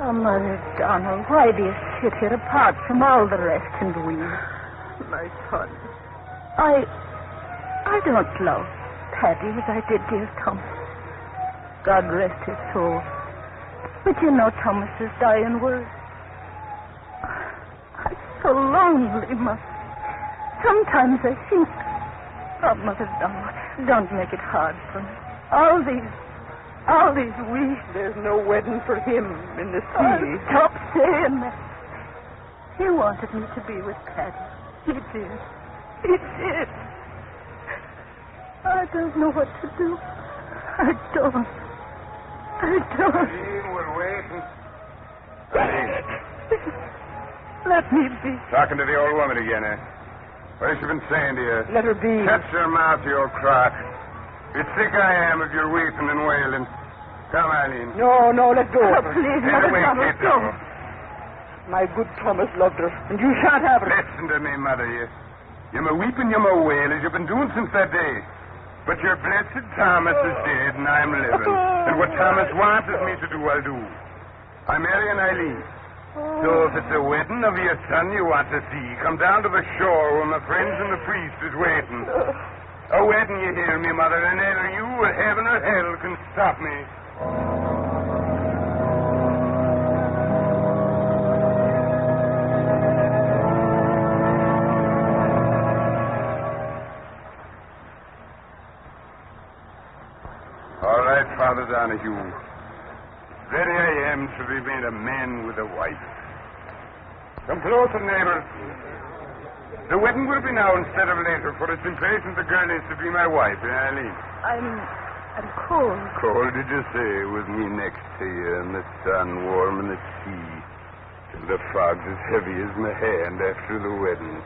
Oh, Mother Donald, why do you sit here apart from all the rest and weep? My son, I don't love Paddy as I did dear Thomas. God rest his soul. But you know Thomas's dying words. I so lonely, Mother. Sometimes I think... Oh, Mother, don't make it hard for me. All these weeks... There's no wedding for him in the sea. Oh, stop saying that. He wanted me to be with Paddy. He did. He did. I don't know what to do. I don't. Eileen, we're waiting. Eileen. Let me be. Talking to the old woman again, eh? What has she been saying to you? Let her be. Shut your mouth, you old crock. You're sick I am if you're weeping and wailing. Come, Eileen. No, let go of her. Please, Get Mother away, Thomas, kid. don't. My good Thomas loved her, and you shan't have her. Listen to me, Mother. You're my weeping, you're my wail, as you've been doing since that day. But your blessed Thomas is dead, and I'm living. And what Thomas wanted me to do, I'll do. I'm marrying Eileen. So if it's a wedding of your son you want to see, come down to the shore where my friends and the priest is waiting. A wedding, you hear me, Mother, and neither you or heaven or hell can stop me. All right, Father Donahue. Ready I am to be made a man with a wife. Come closer, neighbor. The wedding will be now instead of later, for it's impatient the girl is to be my wife, Eileen. I'm cold. Cold, did you say, with me next to you, and the sun warm in the sea, till the fog's as heavy as my hand after the wedding.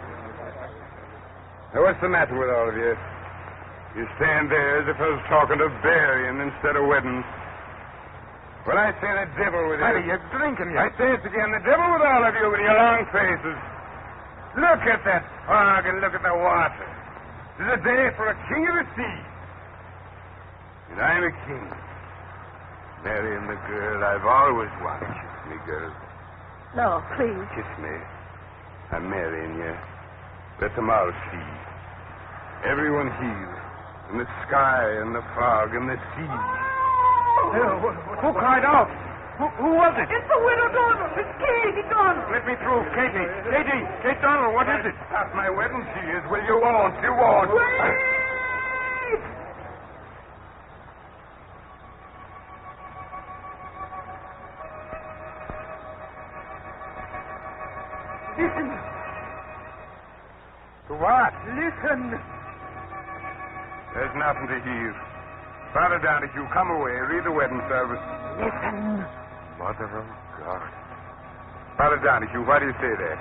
Now, what's the matter with all of you? You stand there as if I was talking of burying instead of wedding. Well, I say the devil with you. Paddy, you're drinking, I say it again, the devil with all of you with your long faces. Look at that fog and look at the water. This is a day for a king of the sea. And I'm a king. Marrying the girl I've always wanted. Kiss me, girl. No, please. Kiss me. I'm marrying you. Let them all see. Everyone here. In the sky and the fog and the sea. Who cried out? Who was it? It's the widow Donald. It's Katie Donald. Let me through, Katie. Kate Donald, what is it? At my wedding she is. Well, you won't. Wait! Listen. To what? Listen. There's nothing to hear. Father Donahue, come away. Read the wedding service. Listen. Mother of God. Father Donahue, why do you say that?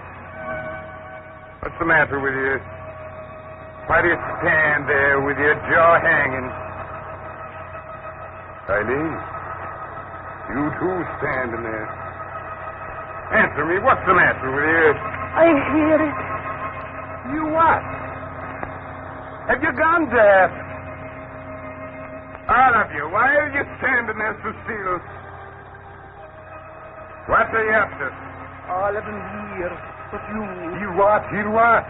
What's the matter with you? Why do you stand there with your jaw hanging? Eileen, you too standing there. Answer me, what's the matter with you? I hear it. You what? Have you gone deaf? All of you, why are you standing there so still? What are you up to? All of them here, but you... Hear what?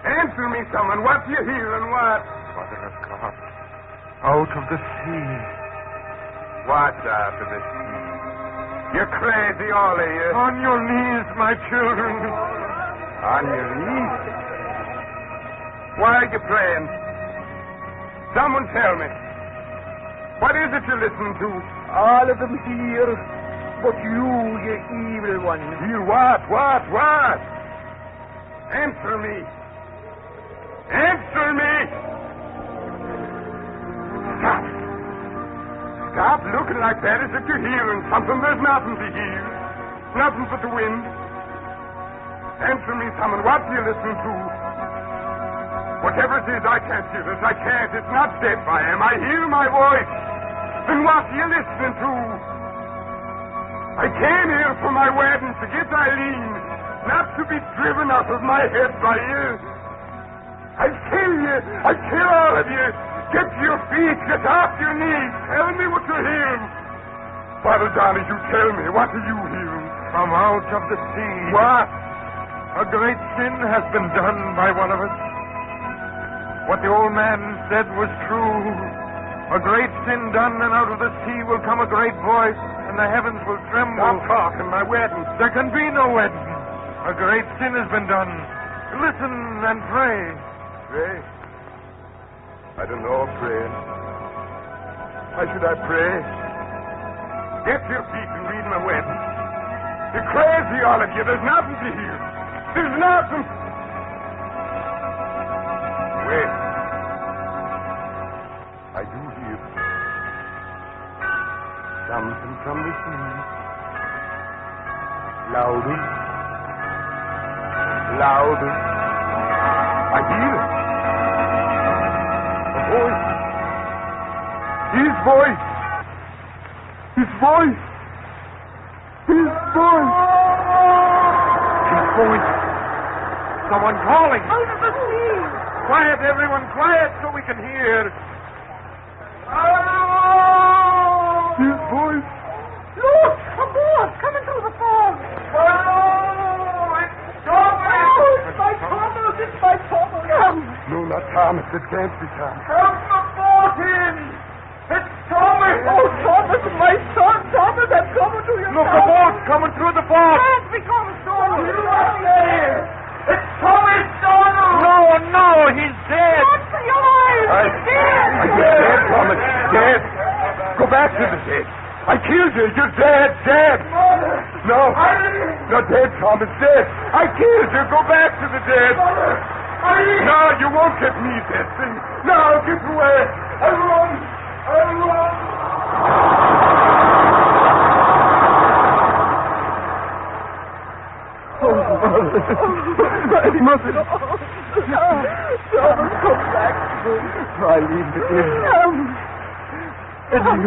Answer me, someone. What do you hear and what? Mother of God, out of the sea. What's out of the sea? You're crazy, all of you. On your knees, my children. On your knees? Why are you praying? Someone tell me. What is it you're listening to? All of them here, but you evil one. Hear what? Answer me. Stop looking like that as if you're hearing something. There's nothing to hear. Nothing but the wind. Answer me, someone. What do you listen to? Whatever it is, I can't hear it. I can't. It's not deaf I am. I hear my voice. Then what are you listening to? I came here for my wedding to get Eileen, not to be driven out of my head by you. I'll kill you. I'll kill all of you. Get to your feet. Get off your knees. Tell me what you're hearing. Father Donahue, tell me, what are you hearing? From out of the sea. What? A great sin has been done by one of us. What the old man said was true. A great sin done, and out of the sea will come a great voice, and the heavens will tremble. Stop talking, my wedding. There can be no wedding. A great sin has been done. Listen and pray. Pray? I don't know praying. Why should I pray? Get to your feet and read my web. You're crazy, all of you. There's nothing to hear. There's nothing. Wait. I do hear something from within. Louder. Louder. I hear it. A voice. His voice. His voice. His voice. His voice. Someone calling. Out of the sea. Quiet, everyone, quiet, so we can hear. His voice. Look, a boat coming through the fog. It's my Thomas. It's my Thomas. Come. No, not Thomas. It can't be Thomas. Help the boat in. It's Thomas. Oh, Thomas, my son. Thomas, I'm coming to you. Look, a boat coming through the fog. Can't become Thomas. You are there. It's Thomas Donald. No, he's dead. Not for your eyes. I'm dead, Thomas. Dead. Go back to the dead. I killed you. You're dead. Mother. No. Not dead, Thomas. Dead. I killed you. Go back to the dead. Mother. No, you won't get me dead. Now, get away. I'll run. My mother. Thomas, come back. Eileen, dear. And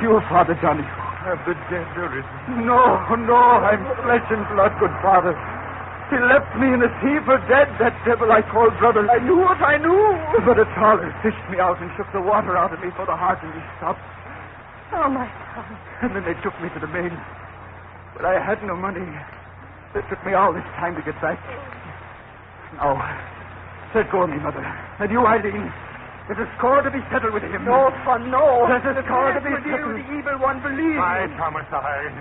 you, Father Johnny. Have the dead arisen? No, I'm flesh and blood, good Father. He left me in the sea for dead, that devil I called brother. I knew what I knew. But a trawler fished me out and shook the water out of me for the heart, and he stopped. Oh, my son. And then they took me to the main. But I had no money. It took me all this time to get back. Now, let go of me, Mother. And you, Eileen, there's a score to be settled with him. No, son, no. There's a score to be With you, settled. the evil one, believe Aye, me. Thomas, aye.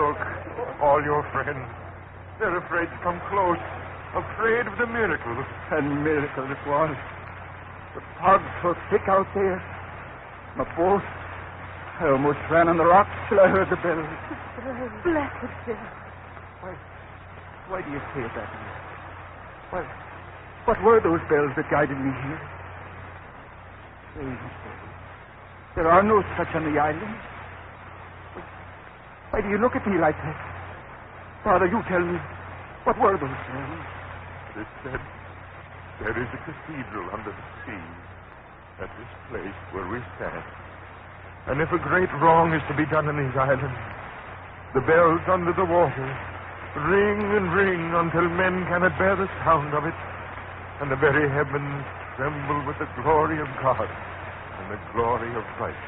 Look, all your friends, they're afraid to come close. Afraid of the miracle. And miracle it was. The fog's so thick out there. My boat, I almost ran on the rocks till I heard the bells. Blessed Bill. Why do you say that? What were those bells that guided me here? There are no such on the island. Why do you look at me like that? Father, you tell me. What were those bells? It said there is a cathedral under the sea at this place where we stand. And if a great wrong is to be done in these islands, the bells under the water ring and ring until men cannot bear the sound of it, and the very heavens tremble with the glory of God and the glory of Christ.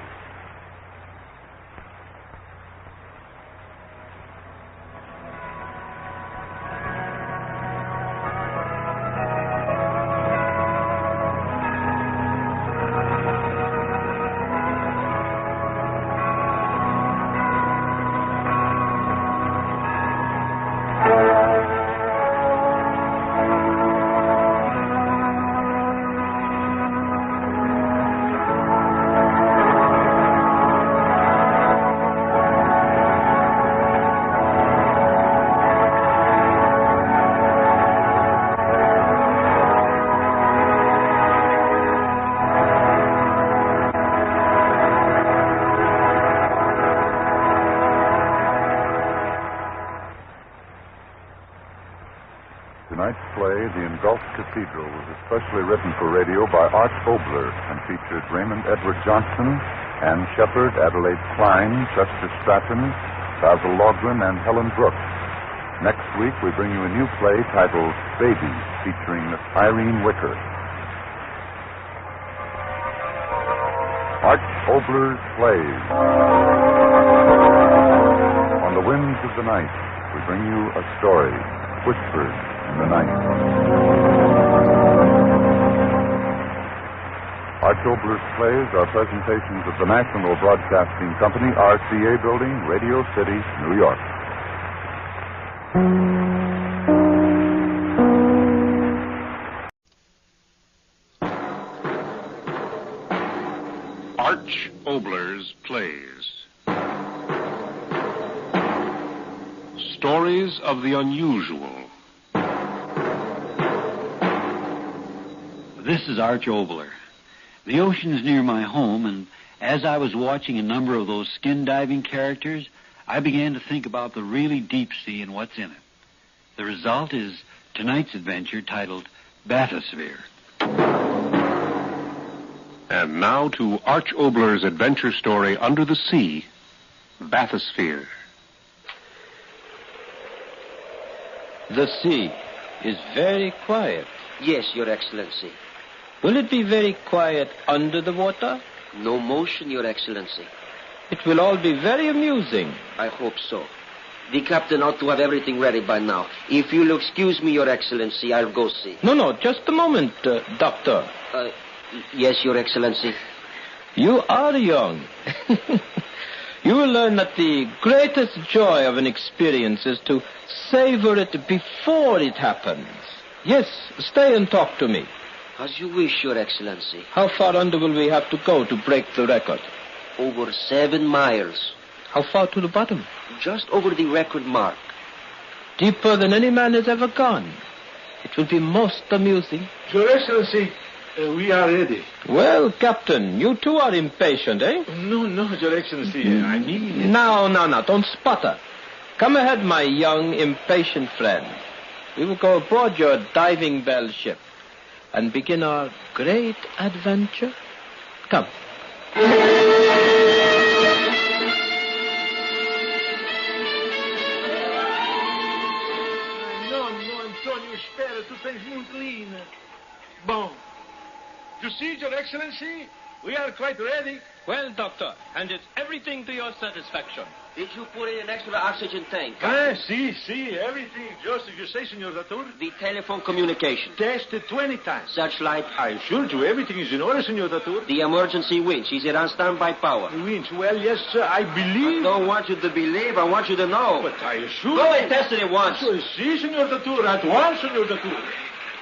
Tonight's play, The Engulfed Cathedral, was especially written for radio by Arch Oboler and featured Raymond Edward Johnson, Anne Shepard, Adelaide Klein, Chester Stratton, Basil Logren, and Helen Brooks. Next week, we bring you a new play titled Baby, featuring Irene Wicker. Arch Oboler's Plays. On the winds of the night, we bring you a story whispered in the night. Arch Oboler's Plays are presentations of the National Broadcasting Company, RCA Building, Radio City, New York. Oboler's plays. Stories of the unusual. This is Arch Oboler. The ocean's near my home, and as I was watching a number of those skin-diving characters, I began to think about the really deep sea and what's in it. The result is tonight's adventure titled Bathysphere. And now to Arch Oboler's adventure story Under the Sea, Bathysphere. The sea is very quiet. Yes, Your Excellency. Will it be very quiet under the water? No motion, Your Excellency. It will all be very amusing. I hope so. The captain ought to have everything ready by now. If you'll excuse me, Your Excellency, I'll go see. No, just a moment, Doctor. Yes, Your Excellency. You are young. You will learn that the greatest joy of an experience is to savor it before it happens. Yes, stay and talk to me. As you wish, Your Excellency. How far under will we have to go to break the record? Over 7 miles. How far to the bottom? Just over the record mark. Deeper than any man has ever gone. It will be most amusing. Your Excellency, we are ready. Well, Captain, you too are impatient, eh? No, Your Excellency, I mean... Now, don't sputter. Come ahead, my young, impatient friend. We will go aboard your diving bell ship and begin our great adventure. Come. No, Antonio, espera, tu tens muito linda. Bom. You see, Your Excellency, we are quite ready. Well, Doctor, and it's everything to your satisfaction. Did you put in an extra oxygen tank? See, everything. Just as you say, Senor Datur. The telephone communication. Tested 20 times. Searchlight. I assured you everything is in order, Senor Datur. The emergency winch. Is it on standby power? The winch. Well, yes, sir, I believe... I don't want you to believe. I want you to know. But I assure Go and test it at once. Si, Senor Datur. At once, Senor Datur.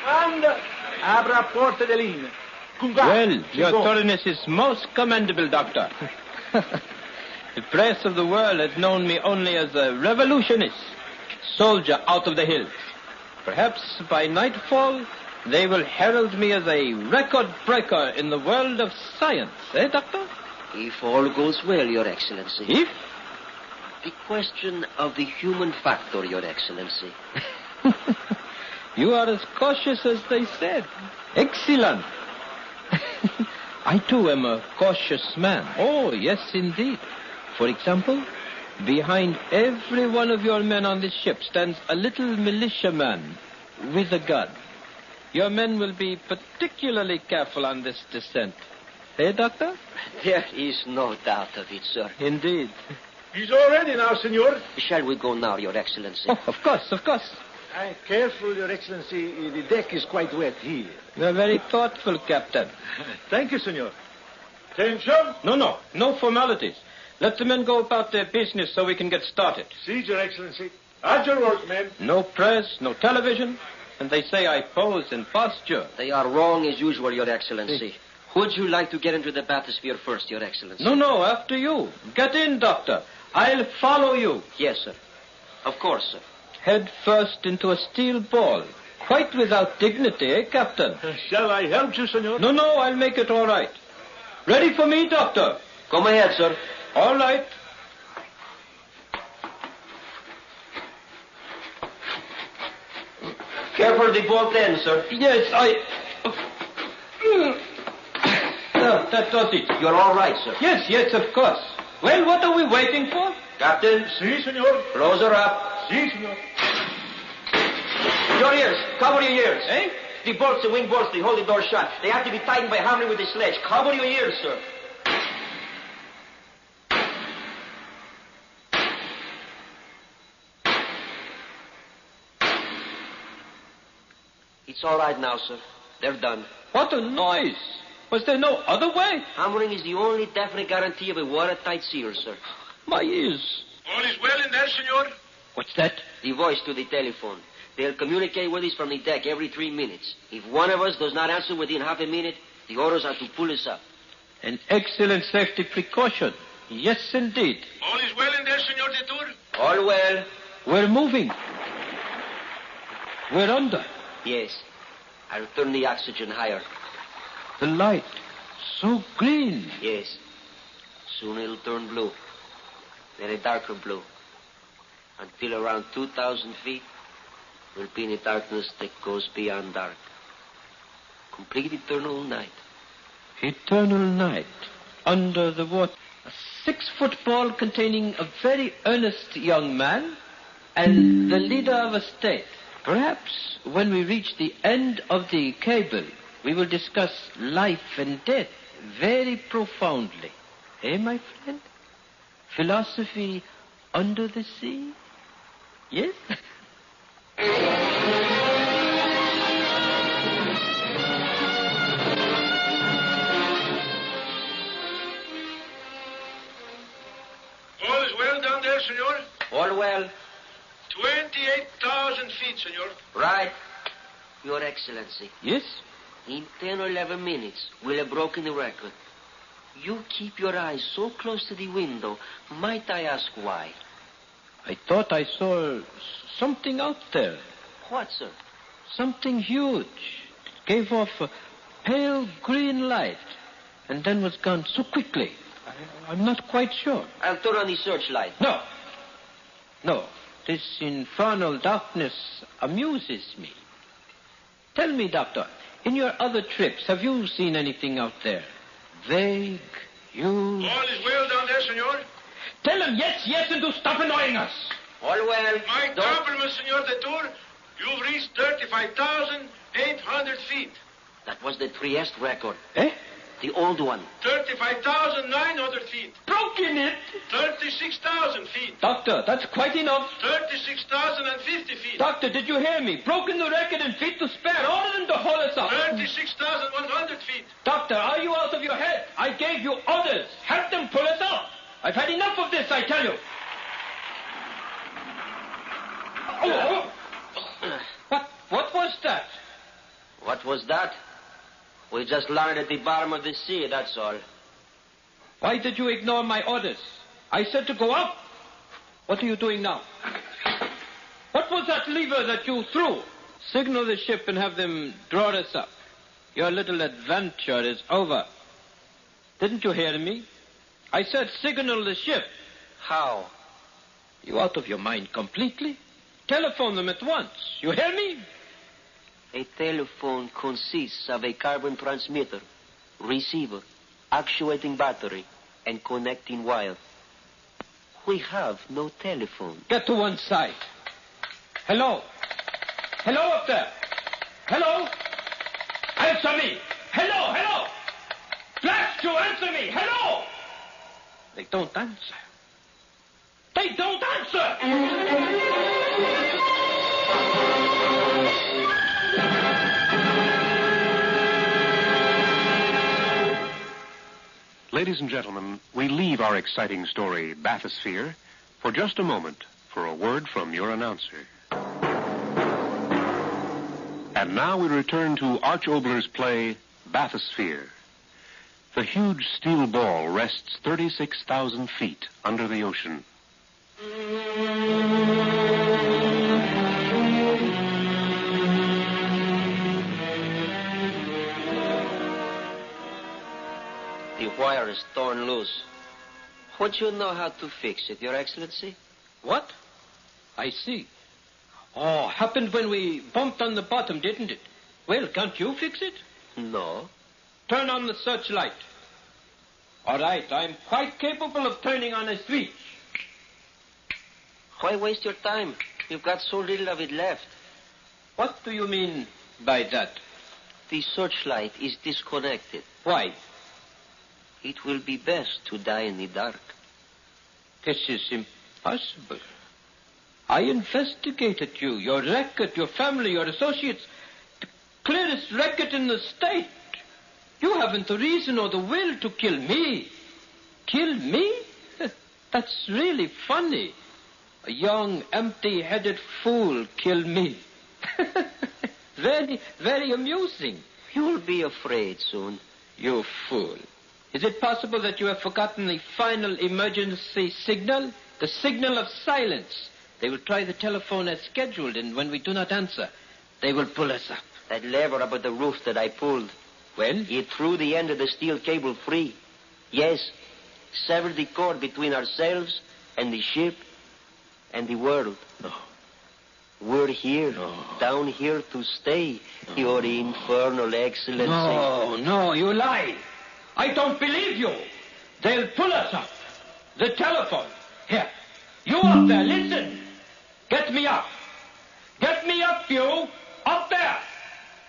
And abra porta de linea. Well, your thoroughness is most commendable, Doctor. The press of the world has known me only as a revolutionist, soldier out of the hills. Perhaps by nightfall, they will herald me as a record breaker in the world of science, eh, Doctor? If all goes well, Your Excellency. If? The question of the human factor, Your Excellency. You are as cautious as they said. Excellent. I, too, am a cautious man. Oh, yes, indeed. For example, behind every one of your men on this ship stands a little militiaman with a gun. Your men will be particularly careful on this descent. Eh, Doctor? There is no doubt of it, sir. Indeed. He's all ready now, Senor. Shall we go now, Your Excellency? Oh, of course. Careful, Your Excellency. The deck is quite wet here. You're very thoughtful, Captain. Thank you, Senor. Attention. No formalities. Let the men go about their business so we can get started. See, Your Excellency. At your work, men. No press, no television, and they say I pose in posture. They are wrong as usual, Your Excellency. Would you like to get into the bathysphere first, Your Excellency? No, after you. Get in, Doctor. I'll follow you. Yes, sir. Of course, sir. Head first into a steel ball. Quite without dignity, eh, Captain? Shall I help you, Senor? No, I'll make it all right. Ready for me, Doctor? Come ahead, sir. All right. Careful the bolt end, sir. Yes, that does it. You're all right, sir. Yes, of course. Well, what are we waiting for? Captain. Si, Senor. Close her up. Si, Senor. Your ears. Cover your ears. Eh? The bolts, the wing bolts, they hold the door shut. They have to be tightened by hammering with the sledge. Cover your ears, sir. It's all right now, sir. They're done. What a noise. Was there no other way? Hammering is the only definite guarantee of a watertight seal, sir. My ears. All is well in there, Senor? What's that? The voice to the telephone. They'll communicate with us from the deck every 3 minutes. If one of us does not answer within half a minute, the orders are to pull us up. An excellent safety precaution. Yes, indeed. All is well in there, Senor Detour? All well. We're moving. We're under. Yes. I'll turn the oxygen higher. The light. So green. Yes. Soon it'll turn blue. Then a darker blue. Until around 2,000 feet, we'll be in a darkness that goes beyond dark. Complete eternal night. Eternal night. Under the water. A 6-foot ball containing a very earnest young man and the leader of a state. Perhaps when we reach the end of the cable, we will discuss life and death very profoundly. Eh, my friend? Philosophy under the sea? Yes? All is well down there, Senor? All well. 28,000 feet, Senor. Right. Your Excellency. Yes? In 10 or 11 minutes, we'll have broken the record. You keep your eyes so close to the window. Might I ask why? I thought I saw something out there. What, sir? Something huge. It gave off a pale green light and then was gone so quickly. I'm not quite sure. I'll turn on the searchlight. No. No. This infernal darkness amuses me. Tell me, Doctor, in your other trips, have you seen anything out there? Vague, huge... All is well down there, Senor? Tell him yes, yes, and to stop annoying us. All well. My compliments, Senor Detour. You've reached 35,800 feet. That was the Trieste record. Eh? The old one. 35,900 feet. Broken it? 36,000 feet. Doctor, that's quite enough. 36,050 feet. Doctor, did you hear me? Broken the record in feet to spare. Order them to haul us up. 36,100 feet. Doctor, are you out of your head? I gave you orders. Help them pull us up. I've had enough of this, I tell you. Oh. What was that? What was that? We just landed at the bottom of the sea, that's all. Why did you ignore my orders? I said to go up. What are you doing now? What was that lever that you threw? Signal the ship and have them draw us up. Your little adventure is over. Didn't you hear me? I said signal the ship. How? You out of your mind completely? Telephone them at once. You hear me? A telephone consists of a carbon transmitter, receiver, actuating battery, and connecting wire. We have no telephone. Get to one side. Hello? Hello up there? Hello? Answer me! Hello, hello! Blast you, answer me! Hello! They don't answer. They don't answer! Ladies and gentlemen, we leave our exciting story, Bathysphere, for just a moment for a word from your announcer. And now we return to Arch Oboler's play, Bathysphere. The huge steel ball rests 36,000 feet under the ocean. The wire is torn loose. Would you know how to fix it, Your Excellency? What? I see. Oh, happened when we bumped on the bottom, didn't it? Well, can't you fix it? No. Turn on the searchlight. All right, I'm quite capable of turning on a switch. Why waste your time? You've got so little of it left. What do you mean by that? The searchlight is disconnected. Why? It will be best to die in the dark. This is impossible. I investigated you, your record, your family, your associates. The clearest record in the state. You haven't the reason or the will to kill me. Kill me? That's really funny. A young, empty-headed fool kill me. Very, very amusing. You'll be afraid soon. You fool. Is it possible that you have forgotten the final emergency signal? The signal of silence. They will try the telephone as scheduled, and when we do not answer, they will pull us up. That lever up at the roof that I pulled. Well? It threw the end of the steel cable free. Yes. Severed the cord between ourselves and the ship and the world. No. We're here, down here to stay, Your Infernal Excellency. No, you lie. I don't believe you. They'll pull us up. The telephone. Here. You up there, listen. Get me up. Get me up, you. Up there.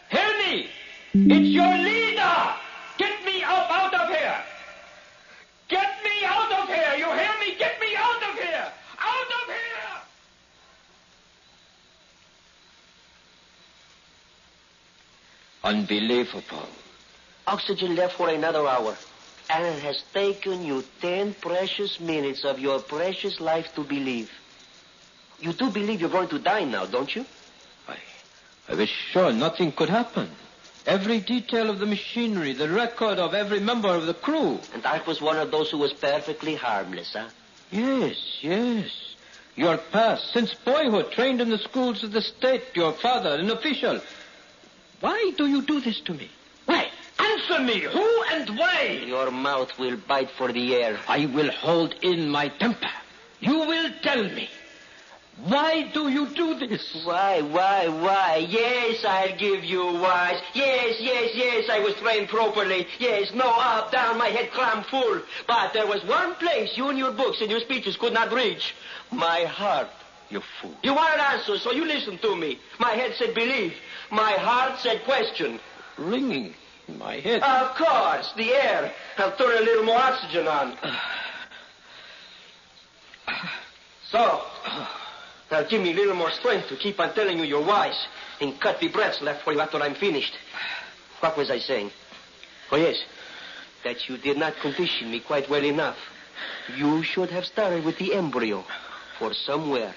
Hear me. It's your leader. Get me up out of here. Get me out of here. You hear me? Get me out of here. Out of here. Unbelievable. Oxygen left for another hour. And it has taken you 10 precious minutes of your precious life to believe. You do believe you're going to die now, don't you? I was sure nothing could happen. Every detail of the machinery, the record of every member of the crew. And Arch was one of those who was perfectly harmless, huh? Yes. Your past, since boyhood, trained in the schools of the state, your father, an official. Why do you do this to me? Why? Answer me! Who and why? Your mouth will bite for the air. I will hold in my temper. You will tell me. Why do you do this? Why? Yes, I'll give you whys. Yes, I was trained properly. Yes, no up, down, my head crammed full. But there was one place you and your books and your speeches could not reach. My heart. You fool. You wanted answers, so you listened to me. My head said believe. My heart said question. Ringing in my head. Of course, the air. I'll turn a little more oxygen on. So, now give me a little more strength to keep on telling you your whys and cut the breaths left for you after I'm finished. What was I saying? Oh, yes, that you did not condition me quite well enough. You should have started with the embryo, for somewhere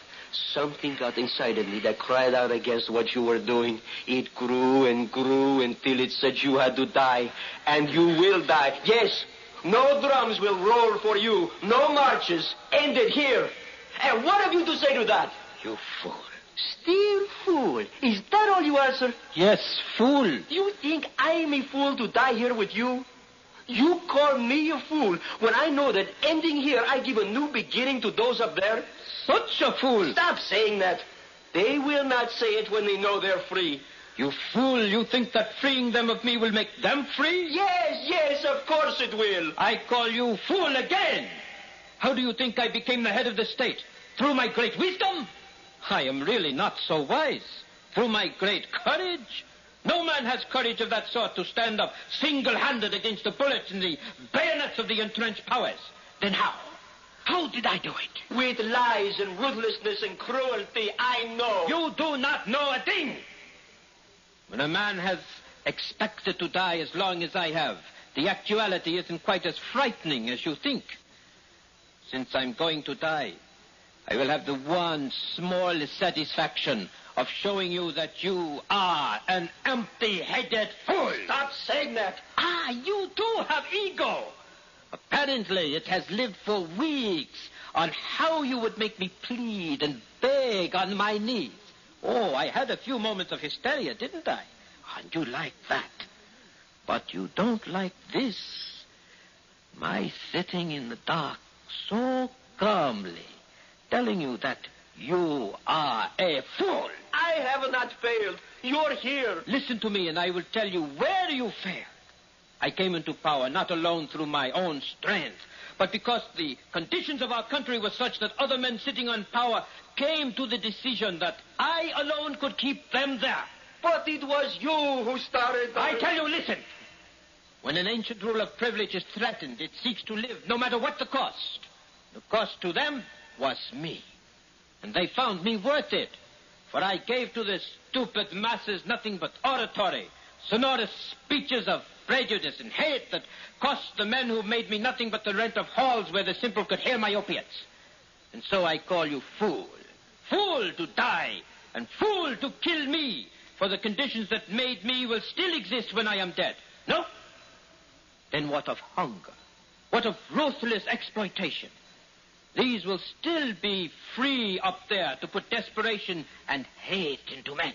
something got inside of me that cried out against what you were doing. It grew and grew until it said you had to die, and you will die. Yes, no drums will roll for you, no marches. End it here. And what have you to say to that? You fool. Still fool. Is that all you answer? Yes, fool. You think I'm a fool to die here with you? You call me a fool when I know that ending here I give a new beginning to those up there? Such a fool. Stop saying that. They will not say it when they know they're free. You fool, you think that freeing them of me will make them free? Yes, of course it will. I call you fool again. How do you think I became the head of the state? Through my great wisdom? I am really not so wise. Through my great courage? No man has courage of that sort to stand up single-handed against the bullets and the bayonets of the entrenched powers. Then how? How did I do it? With lies and ruthlessness and cruelty, I know. You do not know a thing. When a man has expected to die as long as I have, the actuality isn't quite as frightening as you think. Since I'm going to die, I will have the one small satisfaction of showing you that you are an empty-headed fool. Stop saying that. You do have ego. Apparently, it has lived for weeks on how you would make me plead and beg on my knees. Oh, I had a few moments of hysteria, didn't I? And you like that. But you don't like this. My sitting in the dark so calmly, telling you that you are a fool. I have not failed. You're here. Listen to me, and I will tell you where you failed. I came into power not alone through my own strength, but because the conditions of our country were such that other men sitting on power came to the decision that I alone could keep them there. But it was you who started. I tell you, listen. When an ancient rule of privilege is threatened, it seeks to live, no matter what the cost. The cost to them was me. And they found me worth it. For I gave to the stupid masses nothing but oratory, sonorous speeches of prejudice and hate that cost the men who made me nothing but the rent of halls where the simple could hear my opiates. And so I call you fool. Fool to die, and fool to kill me, for the conditions that made me will still exist when I am dead. No? then what of hunger? What of ruthless exploitation? These will still be free up there to put desperation and hate into men.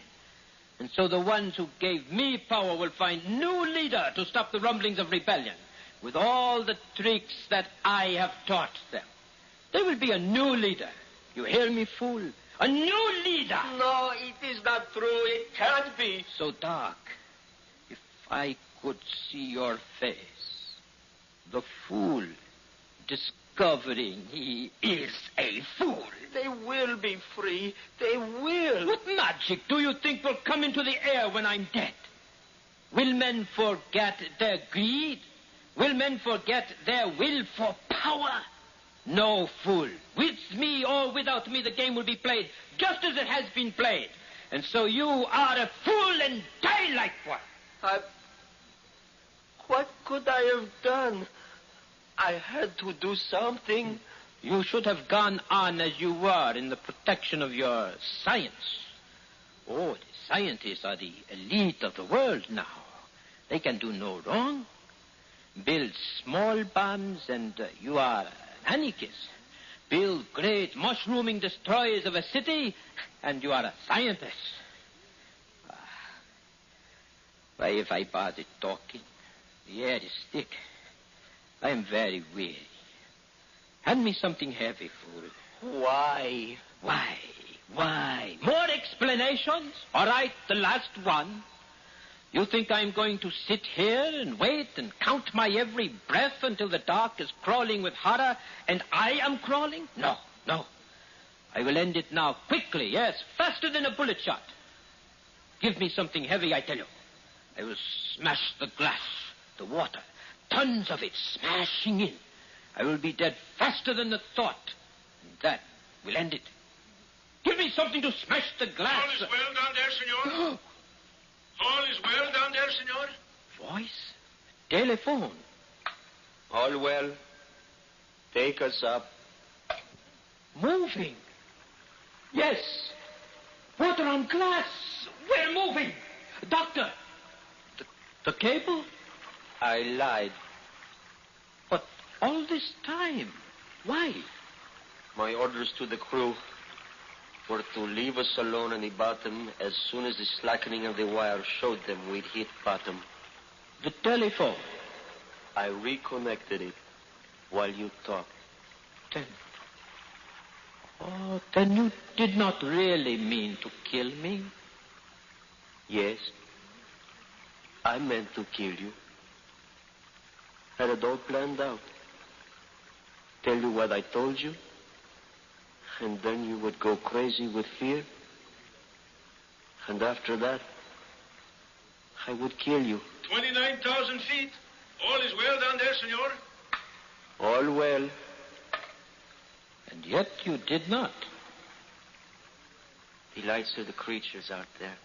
And so the ones who gave me power will find new leader to stop the rumblings of rebellion with all the tricks that I have taught them. There will be a new leader. You hear me, fool? A new leader. No, it is not true. It can't be. So dark. If I could see your face. The fool discovering he is a fool. They will be free. They will. What magic do you think will come into the air when I'm dead? Will men forget their greed? Will men forget their will for power? No, fool. With me or without me, the game will be played just as it has been played. And so you are a fool and die like one. What could I have done? I had to do something. You should have gone on as you were in the protection of your science. Oh, the scientists are the elite of the world now. They can do no wrong. Build small bombs and you are an anarchist. Build great mushrooming destroyers of a city and you are a scientist. Why have I bothered talking? The air is thick. I am very weary. Hand me something heavy, fool. Why? Why? More explanations? All right, the last one. You think I'm going to sit here and wait and count my every breath until the dark is crawling with horror and I am crawling? No. I will end it now, quickly, yes, faster than a bullet shot. Give me something heavy, I tell you. I will smash the glass, the water, tons of it smashing in. I will be dead faster than the thought. And that will end it. Give me something to smash the glass. All is well down there, senor. All is well down there, senor. Voice? Telephone. All well. Take us up. Moving. Yes. Water on glass. We're moving. Doctor. The cable? I lied. But all this time, why? My orders to the crew were to leave us alone on the bottom as soon as the slackening of the wire showed them we'd hit bottom. The telephone? I reconnected it while you talked. Then you did not really mean to kill me? Yes. I meant to kill you. Had it all planned out. Tell you what I told you, and then you would go crazy with fear. And after that, I would kill you. 29,000 feet. All is well down there, senor. All well. And yet you did not. The lights of the creatures out there,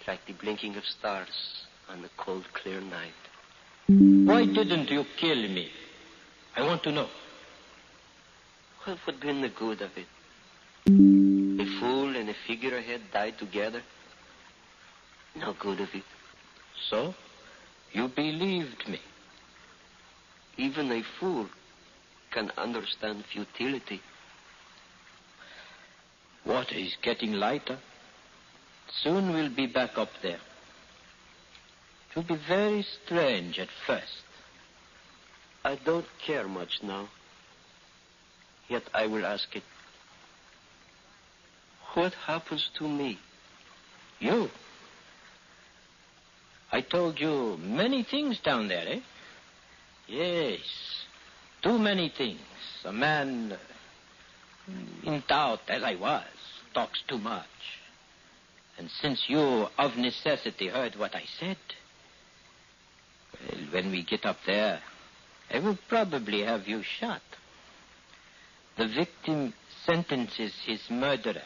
like the blinking of stars on the cold, clear night. Why didn't you kill me? I want to know. What would have been the good of it? A fool and a figurehead died together. No good of it. So? You believed me. Even a fool can understand futility. Water is getting lighter. Soon we'll be back up there. It will be very strange at first. I don't care much now. Yet I will ask it. What happens to me? You? I told you many things down there, eh? Yes, too many things. A man, in doubt as I was, talks too much. And since you, of necessity, heard what I said, well, when we get up there, I will probably have you shot. The victim sentences his murderer.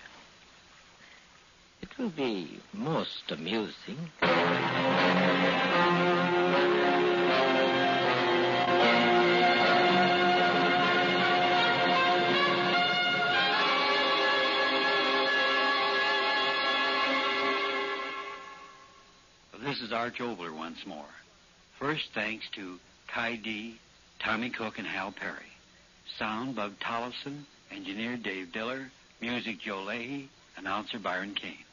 It will be most amusing. This is Arch Oboler once more. First, thanks to Kai D, Tommy Cook, and Hal Perry. Sound, Bub Tollefson. Engineer, Dave Diller. Music, Joe Leahy. Announcer, Byron Kane.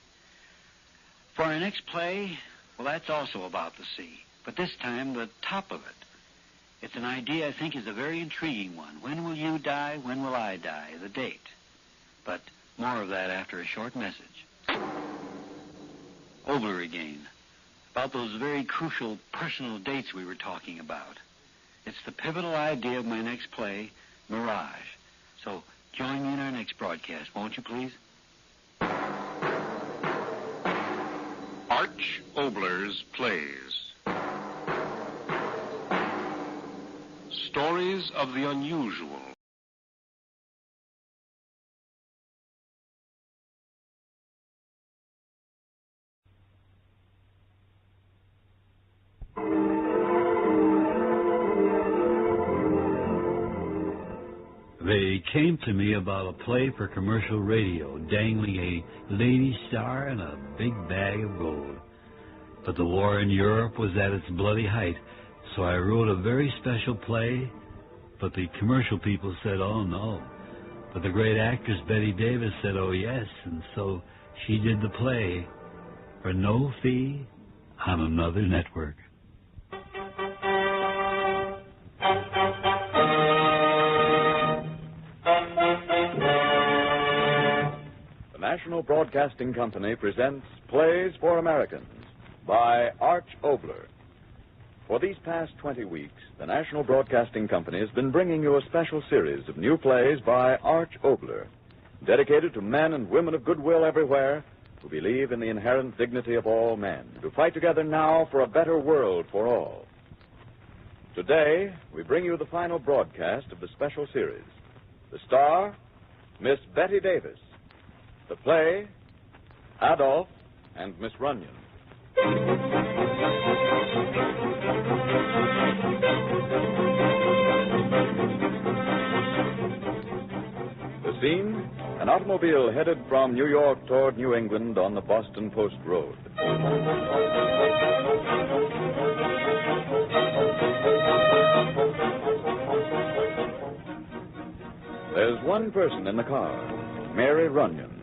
For our next play, well, that's also about the sea. But this time, the top of it. It's an idea I think is a very intriguing one. When will you die? When will I die? The date. But more of that after a short message. Oboler again. About those very crucial personal dates we were talking about. It's the pivotal idea of my next play, Mirage. So join me in our next broadcast, won't you, please? Arch Oboler's Plays. Stories of the unusual. They came to me about a play for commercial radio, dangling a lady star and a big bag of gold. But the war in Europe was at its bloody height, so I wrote a very special play, but the commercial people said, oh, no. But the great actress Betty Davis said, oh, yes, and so she did the play for no fee on another network. The National Broadcasting Company presents Plays for Americans by Arch Oboler. For these past 20 weeks, the National Broadcasting Company has been bringing you a special series of new plays by Arch Oboler, dedicated to men and women of goodwill everywhere who believe in the inherent dignity of all men, to fight together now for a better world for all. Today, we bring you the final broadcast of the special series. The star, Miss Betty Davis. The play, Adolf and Miss Runyon. The scene, an automobile headed from New York toward New England on the Boston Post Road. There's one person in the car, Mary Runyon.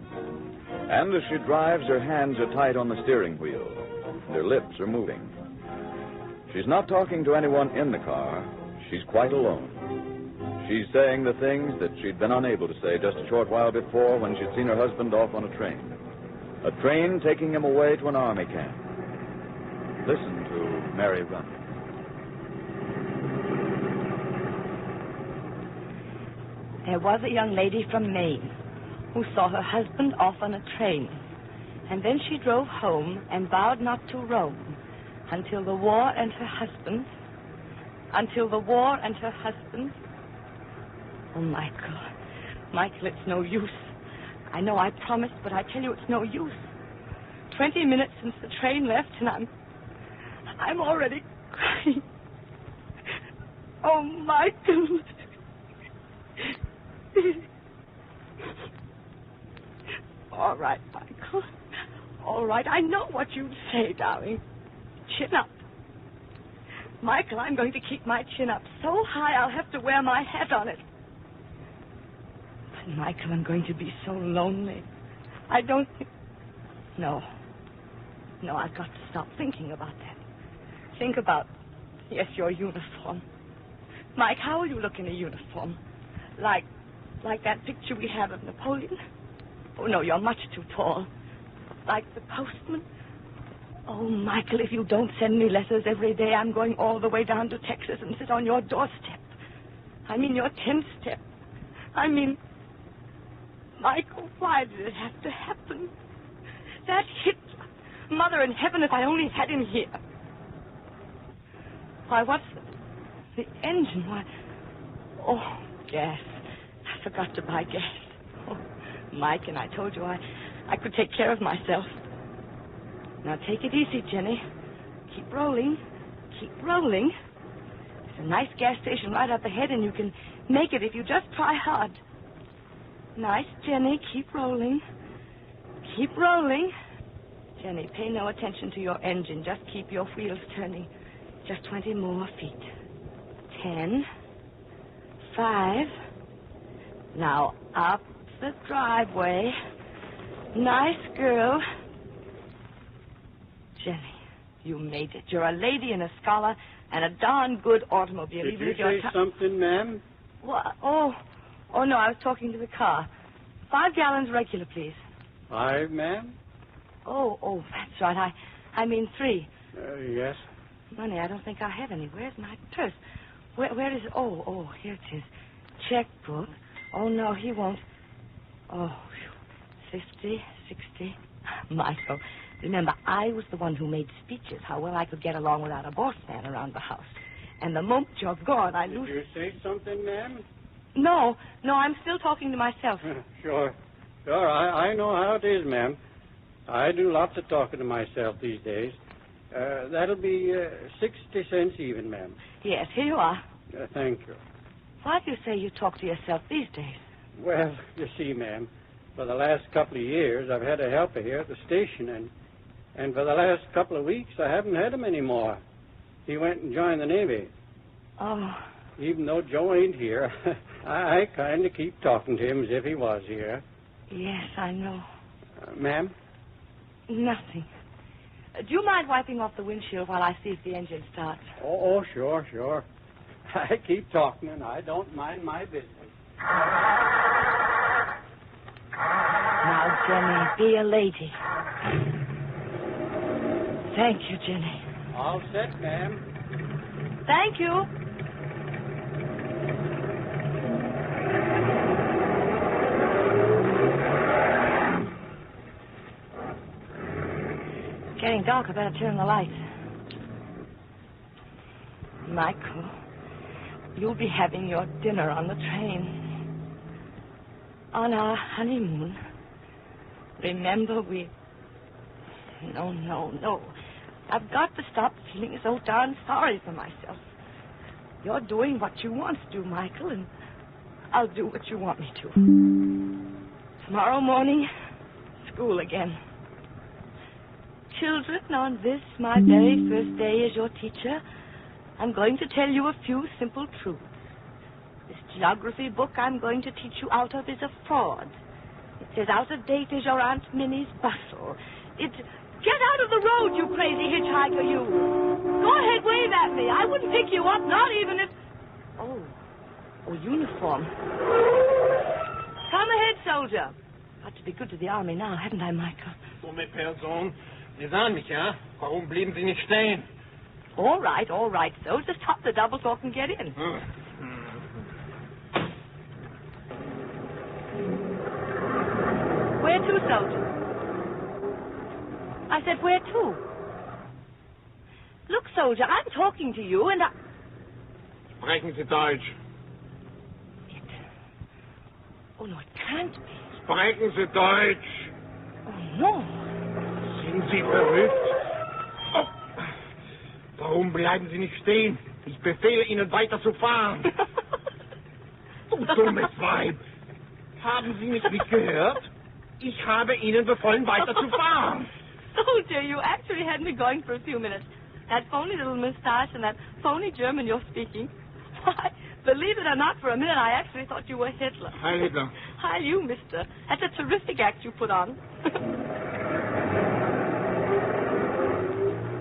And as she drives, her hands are tight on the steering wheel. And her lips are moving. She's not talking to anyone in the car. She's quite alone. She's saying the things that she'd been unable to say just a short while before when she'd seen her husband off on a train. A train taking him away to an army camp. Listen to Mary Runyon. There was a young lady from Maine who saw her husband off on a train. And then she drove home and vowed not to roam until the war and her husband. Oh, Michael. Michael, it's no use. I know I promised, but I tell you it's no use. 20 minutes since the train left, and I'm already crying. Oh, Michael. All right, Michael. All right, I know what you'd say, darling. Chin up. Michael, I'm going to keep my chin up so high I'll have to wear my hat on it. But, Michael, I'm going to be so lonely. I don't think... No, I've got to stop thinking about that. Think about, yes, your uniform. Mike, how will you look in a uniform? Like that picture we have of Napoleon? Oh, no, you're much too tall. Like the postman? Oh, Michael, if you don't send me letters every day, I'm going all the way down to Texas and sit on your doorstep. I mean, your 10th step. I mean, Michael, why did it have to happen? That Hitler. Mother in heaven, if I only had him here. Why, what's the engine? Why, oh, gas. I forgot to buy gas. Oh, Mike, and I told you I could take care of myself. Now, take it easy, Jenny. Keep rolling. Keep rolling. There's a nice gas station right up ahead, and you can make it if you just try hard. Nice, Jenny. Keep rolling. Keep rolling. Jenny, pay no attention to your engine. Just keep your wheels turning. Just 20 more feet. 10. 5. Now up the driveway. Nice girl. Jenny, you made it. You're a lady and a scholar and a darn good automobile. Did even you if you're say something, ma'am? What? Oh, no, I was talking to the car. 5 gallons regular, please. 5, ma'am? Oh, that's right. I mean 3. Yes. Money, I don't think I have any. Where's my purse? Where is it? Oh, here it is. Checkbook. Oh, no, he won't. Oh, 50, 60. Michael, remember, I was the one who made speeches, how well I could get along without a boss man around the house. And the moment you're gone, I lose... Did you say something, ma'am? No, I'm still talking to myself. Sure, I know how it is, ma'am. I do lots of talking to myself these days. That'll be 60 cents even, ma'am. Yes, here you are. Thank you. Why do you say you talk to yourself these days? Well, you see, ma'am, for the last couple of years, I've had a helper here at the station, and for the last couple of weeks, I haven't had him anymore. He went and joined the Navy. Oh. Even though Joe ain't here, I kind of keep talking to him as if he was here. Yes, I know. Ma'am? Nothing. Do you mind wiping off the windshield while I see if the engine starts? Oh, sure. I keep talking, and I don't mind my business. Now, Jenny, be a lady. Thank you, Jenny. All set, ma'am. Thank you. It's getting dark. I better turn the lights. Michael, you'll be having your dinner on the train. On our honeymoon. Remember, No. I've got to stop feeling so darn sorry for myself. You're doing what you want to do, Michael, and I'll do what you want me to. Tomorrow morning, school again. Children, on this, my very first day as your teacher, I'm going to tell you a few simple truths. This geography book I'm going to teach you out of is a fraud. It's as out of date as your Aunt Minnie's bustle. Get out of the road, you crazy hitchhiker, you. Go ahead, wave at me. I wouldn't pick you up, not even if... Oh, uniform. Come ahead, soldier. Got to be good to the army now, haven't I, Michael? Dumme Person. Sie sahen mich, ja? Warum blieben Sie nicht stehen? All right, so just stop the double talk and get in. Where to, soldier? I said, where to? Look, soldier, I'm talking to you, and Sprechen Sie Deutsch. Oh, no, it can't be. Sprechen Sie Deutsch. Oh, no. Sind Sie verrückt? Oh. Warum bleiben Sie nicht stehen? Ich befehle Ihnen, weiterzufahren. Du dummes Weib. Haben Sie mich nicht gehört? Ich habe Ihnen befohlen, weiterzufahren. Soldier, you actually had me going for a few minutes. That phony little mustache and that phony German you're speaking. Why, believe it or not, for a minute I actually thought you were Hitler. Heil Hitler. Hi, you, mister. That's a terrific act you put on.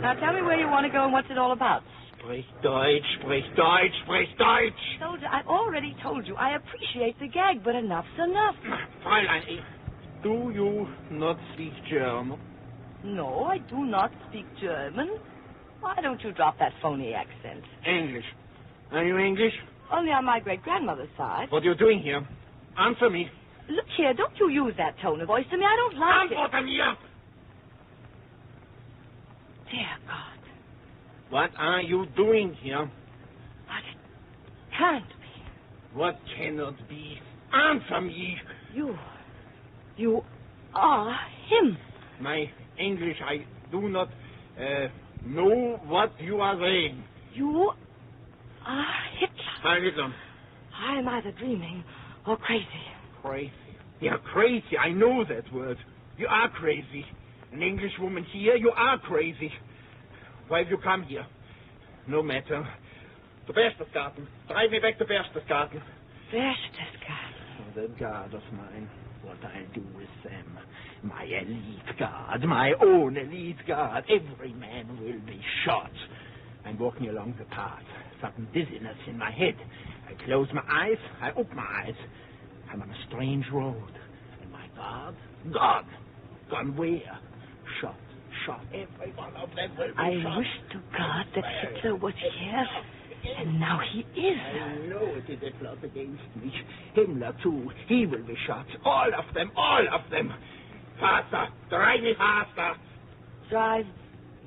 Now tell me where you want to go and what's it all about. Sprich Deutsch, sprich Deutsch, sprich Deutsch. Soldier, I've already told you I appreciate the gag, but enough's enough. Fräulein, do you not speak German? No, I do not speak German. Why don't you drop that phony accent? English. Are you English? Only on my great-grandmother's side. What are you doing here? Answer me. Look here, don't you use that tone of voice to me. I don't like Antworte mir! Dear God. What are you doing here? But it can't be. What cannot be? Answer me! You are him. My English, I do not know what you are saying. You are Hitler. Heil Hitler. I am either dreaming or crazy. Crazy? Yeah, crazy. I know that word. You are crazy. An Englishwoman here, you are crazy. Why have you come here? No matter. To Berchtesgaden. Drive me back to Berchtesgaden. Berchtesgaden. Oh, the guard of mine. What I'll do with them. My elite guard. My own elite guard. Every man will be shot. I'm walking along the path. Sudden dizziness in my head. I close my eyes. I open my eyes. I'm on a strange road. And my guard? Gone. Gone where? Shot. Every one of them will be shot. I wish to God that Hitler was here, and now he is. I know it is a plot against me. Himmler, too. He will be shot. All of them. Faster. Drive me faster. Drive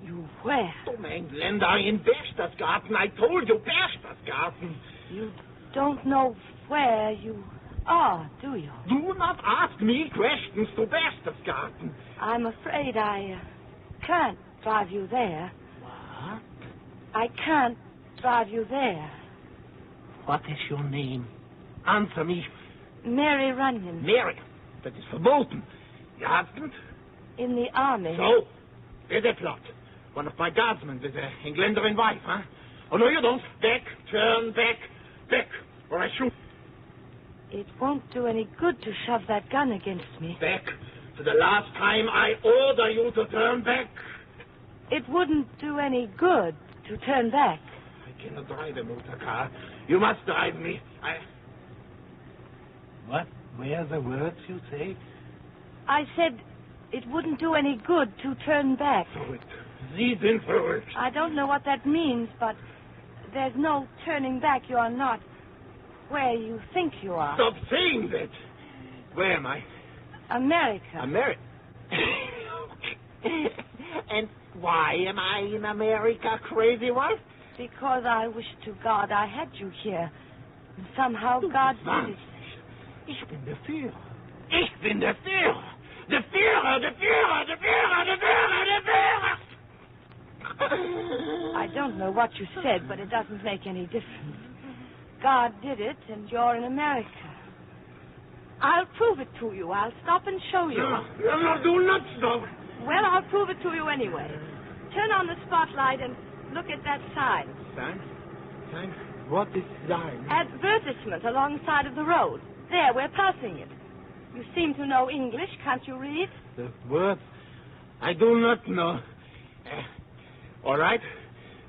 you where? To Engländer in Berchtesgaden. I told you, Berchtesgaden. You don't know where you are, do you? Do not ask me questions to Berchtesgaden. I'm afraid I can't drive you there. What? I can't drive you there. What is your name? Answer me. Mary Runyon. Mary? That is verboten. Your husband? In the army. So? There's a plot. One of my guardsmen with an Engländerin wife, huh? Oh, no, you don't. Back. Turn back. Back. Or I shoot. It won't do any good to shove that gun against me. Back. For the last time, I order you to turn back. It wouldn't do any good to turn back. I cannot drive a motor car. You must drive me. What were the words you say? I said it wouldn't do any good to turn back. So Sie sind verrückt. I don't know what that means, but there's no turning back. You are not where you think you are. Stop saying that. Where am I? America. America? And why am I in America, crazy wife? Because I wish to God I had you here. And somehow God did it. Ich bin der Führer. Ich bin der Führer. Der Führer, der Führer, der Führer, der Führer, der Führer. I don't know what you said, but it doesn't make any difference. God did it, and you're in America. I'll prove it to you. I'll stop and show you. No, do not stop. Well, I'll prove it to you anyway. Turn on the spotlight and look at that sign. Sign? Sign? What is sign? Advertisement alongside of the road. There, we're passing it. You seem to know English. Can't you read? The words? I do not know. All right.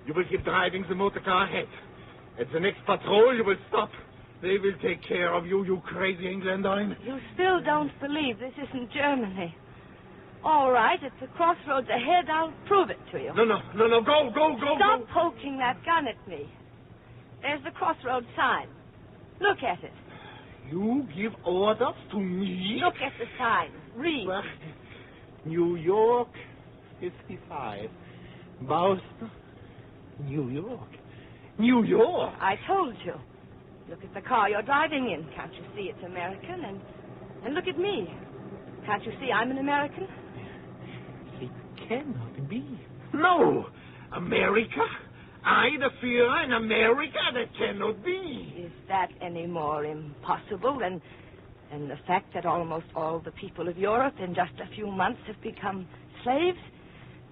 You will keep driving the motor car ahead. At the next patrol, you will stop. They will take care of you, you crazy Engländer. You still don't believe this isn't Germany. All right, it's the crossroads ahead. I'll prove it to you. No. Go. Stop poking that gun at me. There's the crossroads sign. Look at it. You give orders to me? Look at the sign. Read. Well, New York, 55. Boston, New York. New York? I told you. Look at the car you're driving in. Can't you see it's American? And look at me. Can't you see I'm an American? It cannot be. No. America? I, the Führer in America? That cannot be. Is that any more impossible than the fact that almost all the people of Europe in just a few months have become slaves?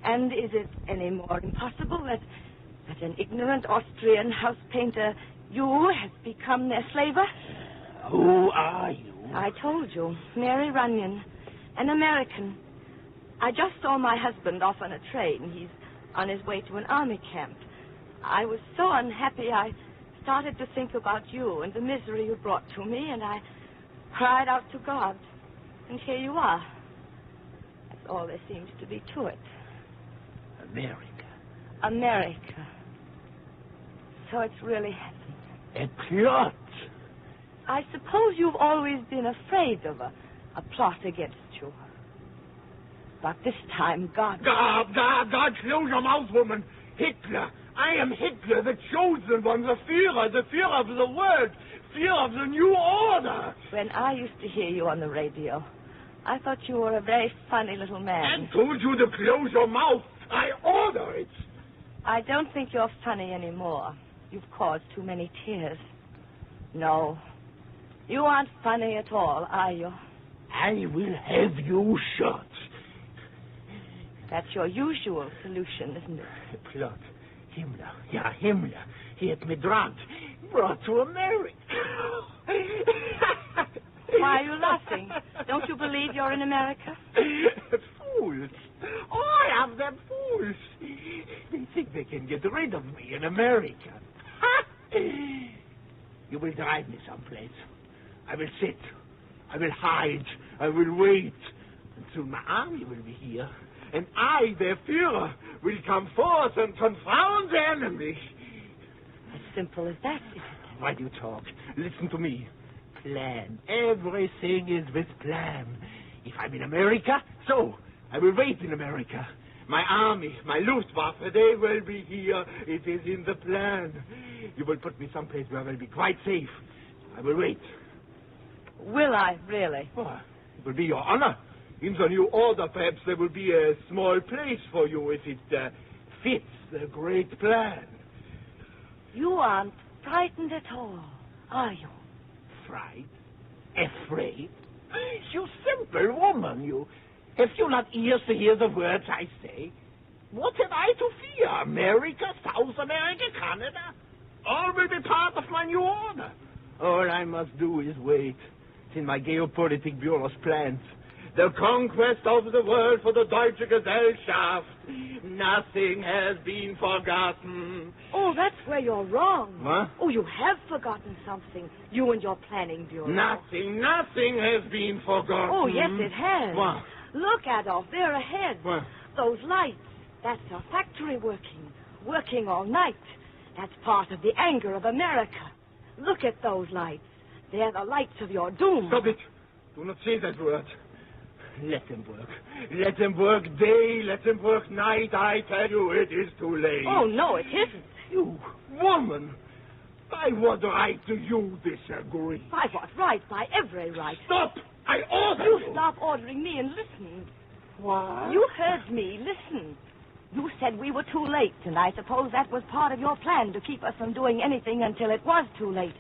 And is it any more impossible that an ignorant Austrian house painter, you, has become their slaver? Who are you? I told you. Mary Runyon. An American. I just saw my husband off on a train. He's on his way to an army camp. I was so unhappy I started to think about you and the misery you brought to me, and I cried out to God. And here you are. That's all there seems to be to it. America. So it's really happened. A plot? I suppose you've always been afraid of a plot against you. But this time, God, close your mouth, woman. Hitler. I am Hitler, the chosen one, the Führer of the world, Führer of the new order. When I used to hear you on the radio, I thought you were a very funny little man. I told you to close your mouth. I order it. I don't think you're funny anymore. You've caused too many tears. No, you aren't funny at all, are you? I will have you shot. That's your usual solution, isn't it? Plot. Himmler. Yeah, Himmler. He had me drugged. Brought to America. Why are you laughing? Don't you believe you're in America? Fools. All of them fools. They think they can get rid of me in America. You will drive me someplace. I will sit. I will hide. I will wait. And soon my army will be here. And I, their Führer, will come forth and confound the enemy. As simple as that, is it? Why do you talk? Listen to me. Plan. Everything is with plan. If I'm in America, so I will wait in America. My army, my Luftwaffe, they will be here. It is in the plan. You will put me someplace where I will be quite safe. I will wait. Will I, really? Oh, it will be your honor. In the new order, perhaps there will be a small place for you if it fits the great plan. You aren't frightened at all, are you? Fright? Afraid? You simple woman, you. Have you not ears to hear the words I say? What have I to fear? America, South America, Canada? All will be part of my new order. All I must do is wait. It's in my geopolitic bureau's plans. The conquest of the world for the Deutsche Gesellschaft. Nothing has been forgotten. Oh, that's where you're wrong. What? Oh, you have forgotten something. You and your planning bureau. Nothing has been forgotten. Oh, yes, it has. What? Look, Adolf, they're ahead. What? Those lights. That's a factory working all night. That's part of the anger of America. Look at those lights. They're the lights of your doom. Stop it. Do not say that word. Let them work. Let them work day, let them work night. I tell you, it is too late. Oh, no, it isn't. You, woman, by what right do you disagree? By what right? By every right. Stop! I order you. Stop ordering me and listen. What? You heard me. Listen. You said we were too late, and I suppose that was part of your plan to keep us from doing anything until it was too late.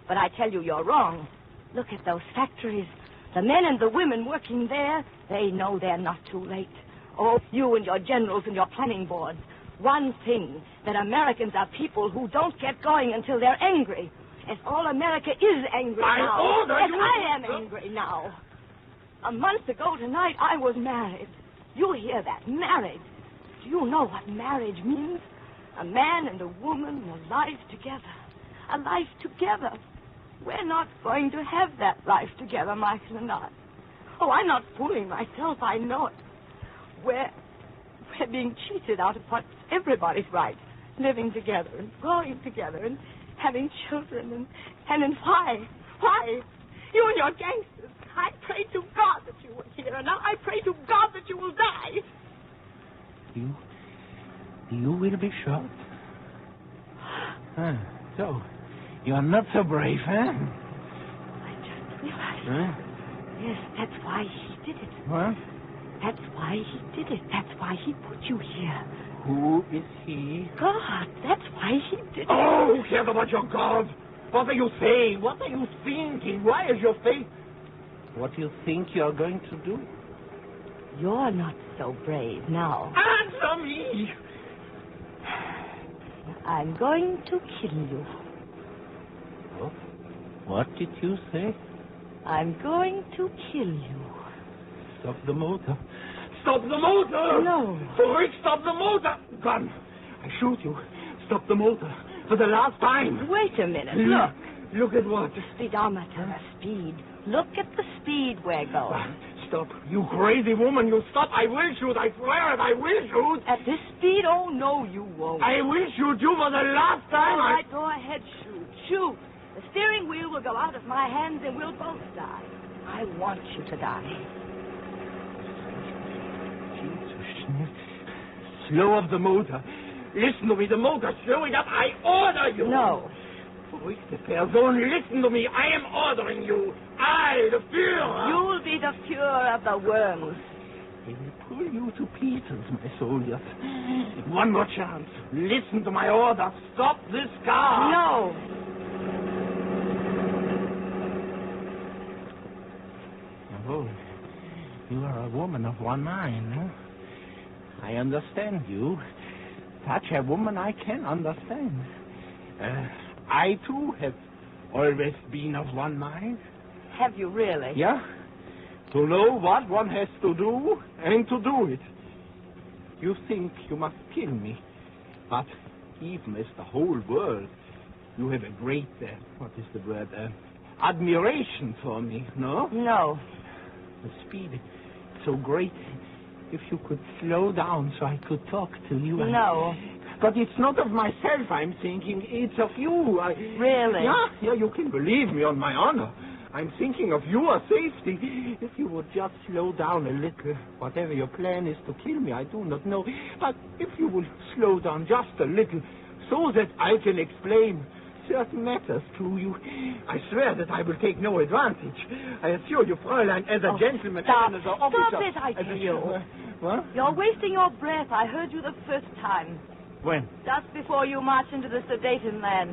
But I tell you, you're wrong. Look at those factories. The men and the women working there, they know they're not too late. Oh, you and your generals and your planning boards. One thing, that Americans are people who don't get going until they're angry. As all America is angry now. As I am angry now. A month ago tonight, I was married. You hear that? Married. Do you know what marriage means? A man and a woman a life together. A life together. We're not going to have that life together, Michael and I. Oh, I'm not fooling myself. I know it. We're being cheated out of what everybody's right. Living together and growing together and having children. And why? Why? You and your gangsters. I pray to God that you were here. And now I pray to God that you will die. You will be shot? So, you're not so brave, huh? I just realized. Yes, that's why he did it. What? That's why he did it. That's why he put you here. Who is he? God, that's why he did it. Oh, who cares about your God? What are you saying? What are you thinking? Why is your face... What do you think you're going to do? You're not so brave now. Answer me! I'm going to kill you. What did you say? I'm going to kill you. Stop the motor. Stop the motor! No. Quick, stop the motor! Gun. I shoot you. Stop the motor. For the last time. Wait a minute. Look. Look at what? The speedometer. Speed. Look at the speed we're going. Stop. You crazy woman. You stop. I will shoot. I swear it. I will shoot. At this speed? Oh, no, you won't. I will shoot you for the last time. All right, go ahead. Shoot. Shoot. The steering wheel will go out of my hands and we'll both die. I want you to die. Slow up the motor. Listen to me. The motor's slowing up. I order you. No. The person, listen to me. I am ordering you. I, the Führer. You'll be the Führer of the worms. I will pull you to pieces, my soldiers. One more chance. Listen to my order. Stop this car. No. Oh, you are a woman of one mind, huh? I understand you. such a woman I can understand. I, too, have always been of one mind. Have you really? Yeah. To know what one has to do and to do it. You think you must kill me. But even as the whole world, you have a great, what is the word, admiration for me, no? No. The speed is so great. If you could slow down so I could talk to you. No. But it's not of myself I'm thinking. It's of you. Really? Yeah, you can believe me on my honor. I'm thinking of your safety. If you would just slow down a little, whatever your plan is to kill me, I do not know. But if you will slow down just a little, so that I can explain certain matters to you, I swear that I will take no advantage. I assure you, Fräulein, as a gentleman stop. and as an officer... Stop it, I tell you. What? You're wasting your breath. I heard you the first time. When? Just before you marched into the Sudetenland.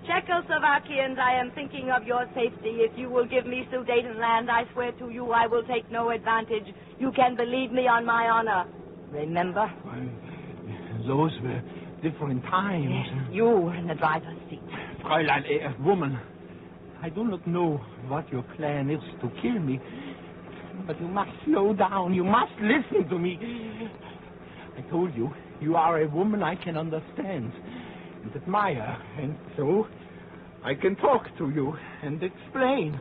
Czechoslovakians, I am thinking of your safety. If you will give me Sudetenland, I swear to you I will take no advantage. You can believe me on my honor. Remember? Well, those were different times. Yes, you were in the driver's seat. Fräulein, a woman, I do not know what your plan is to kill me, but you must slow down. You must listen to me. I told you, you are a woman I can understand and admire, and so I can talk to you and explain.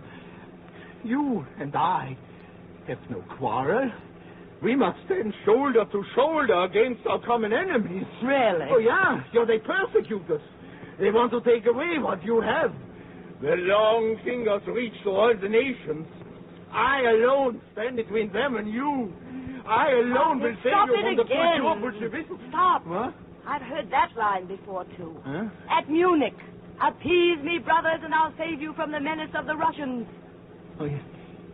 You and I have no quarrel. We must stand shoulder to shoulder against our common enemies. Really? Oh, yeah. They persecute us. They want to take away what you have. Their long fingers reach to all the nations. I alone stand between them and you. I alone will save you from the pure Bolshevism. Stop. What? I've heard that line before, too. Huh? At Munich. Appease me, brothers, and I'll save you from the menace of the Russians. Oh, yeah.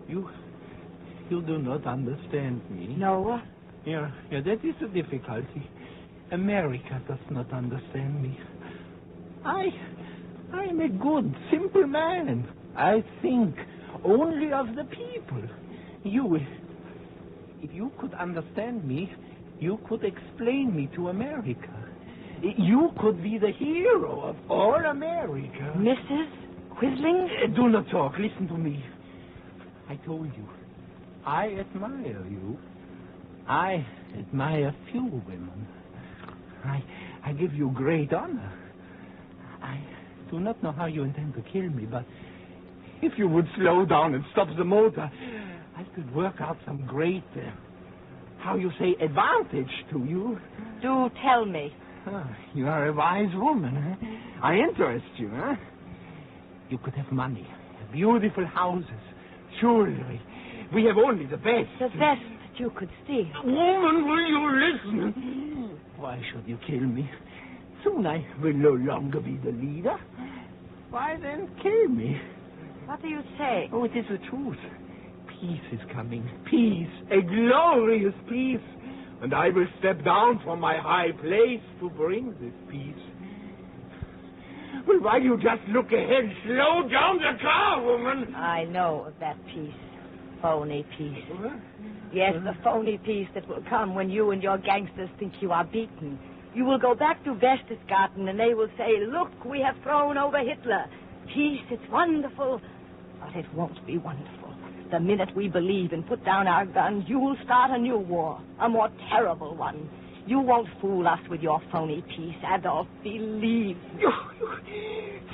You do not understand me. No. Yeah, that is the difficulty. America does not understand me. I'm a good, simple man. I think only of the people. If you could understand me, you could explain me to America. You could be the hero of all America. Mrs. Quisling? Do not talk. Listen to me. I told you, I admire you. I admire few women. I give you great honor. I do not know how you intend to kill me, but if you would slow down and stop the motor, I could work out some great, how you say, advantage to you. Do tell me. You are a wise woman, huh? I interest you, huh? You could have money, beautiful houses, jewelry. We have only the best. The best that you could steal. Woman, will you listen? Why should you kill me? Soon I will no longer be the leader. Why then kill me? What do you say? Oh, it is the truth. Peace is coming. Peace. A glorious peace. And I will step down from my high place to bring this peace. Well, why you just look ahead? Slow down the car, woman. I know of that peace. Phony peace. Yes, the phony peace that will come when you and your gangsters think you are beaten. You will go back to Berchtesgaden and they will say, look, we have thrown over Hitler. Peace, it's wonderful. But it won't be wonderful. The minute we believe and put down our guns, you will start a new war, a more terrible one. You won't fool us with your phony peace, Adolf. Believe me.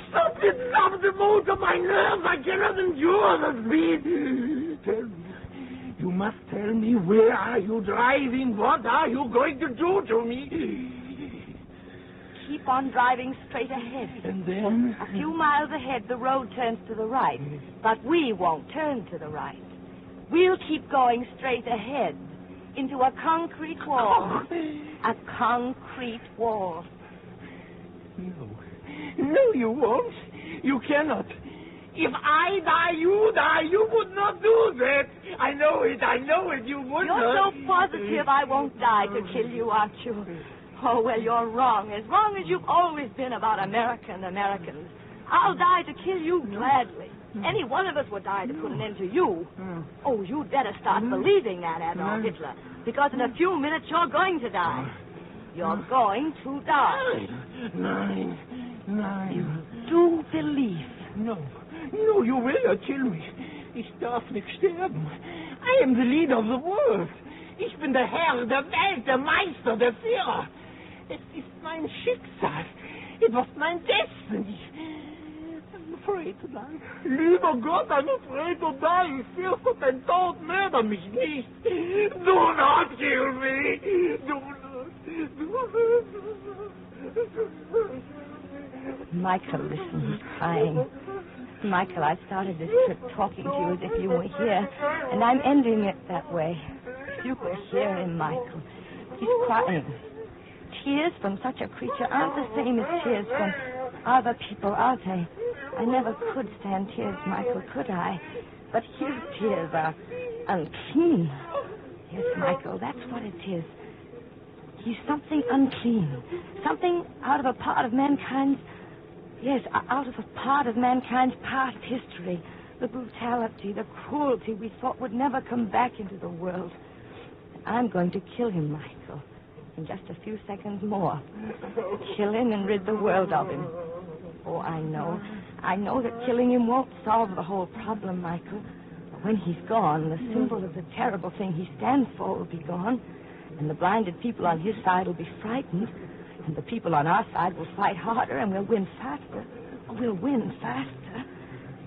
Stop it! Stop the motor! My nerves! I cannot endure the speed! Tell me. You must tell me, where are you driving? What are you going to do to me? Keep on driving straight ahead. And then? A few miles ahead, the road turns to the right. But we won't turn to the right. We'll keep going straight ahead into a concrete wall. A concrete wall. No, you won't. You cannot. If I die, you die. You would not do that. I know it. You would not. You're so positive I won't die to kill you, aren't you? Oh, well, you're wrong. As wrong as you've always been about Americans. I'll die to kill you gladly. Any one of us would die to put an end to you. Oh, you'd better start believing that, Adolf Hitler, because in a few minutes you're going to die. You're going to die. Nine. You do believe. No, you will kill me. Ich darf nicht sterben. I am the leader of the world. Ich bin der Herr der Welt, der Meister, der Führer. Es ist mein Schicksal. It was my destiny. I'm afraid to die. Lieber Gott, I'm afraid to die. Ich fürchte den Tod, mörder mich nicht. Do not kill me. Do not. Michael, listen, he's crying. Michael, I started this trip talking to you as if you were here, and I'm ending it that way. If you could hear him, Michael. He's crying. Tears from such a creature aren't the same as tears from other people, are they? I never could stand tears, Michael, could I? But his tears are unclean. Yes, Michael, that's what it is. He's something unclean. Something out of a part of mankind's... Yes, out of a part of mankind's past history. The brutality, the cruelty we thought would never come back into the world. I'm going to kill him, Michael. In just a few seconds more. Kill him and rid the world of him. Oh, I know. I know that killing him won't solve the whole problem, Michael. But when he's gone, the symbol of the terrible thing he stands for will be gone. And the blinded people on his side will be frightened. And the people on our side will fight harder, and we'll win faster. We'll win faster.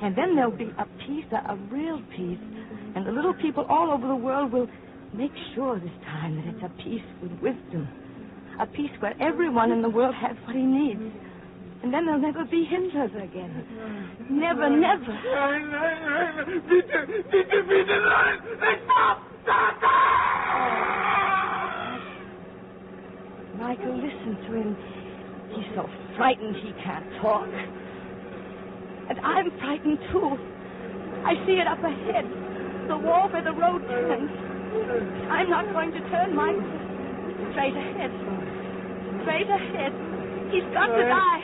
And then there'll be a peace, a real peace. And the little people all over the world will make sure this time that it's a peace with wisdom. A peace where everyone in the world has what he needs. And then there'll never be Hitlers again. Never, never. Bitte, nein! Stop! Michael, listen to him. He's so frightened he can't talk. And I'm frightened, too. I see it up ahead. The wall where the road turns. I'm not going to turn, Michael. Straight ahead. Straight ahead. He's got to die.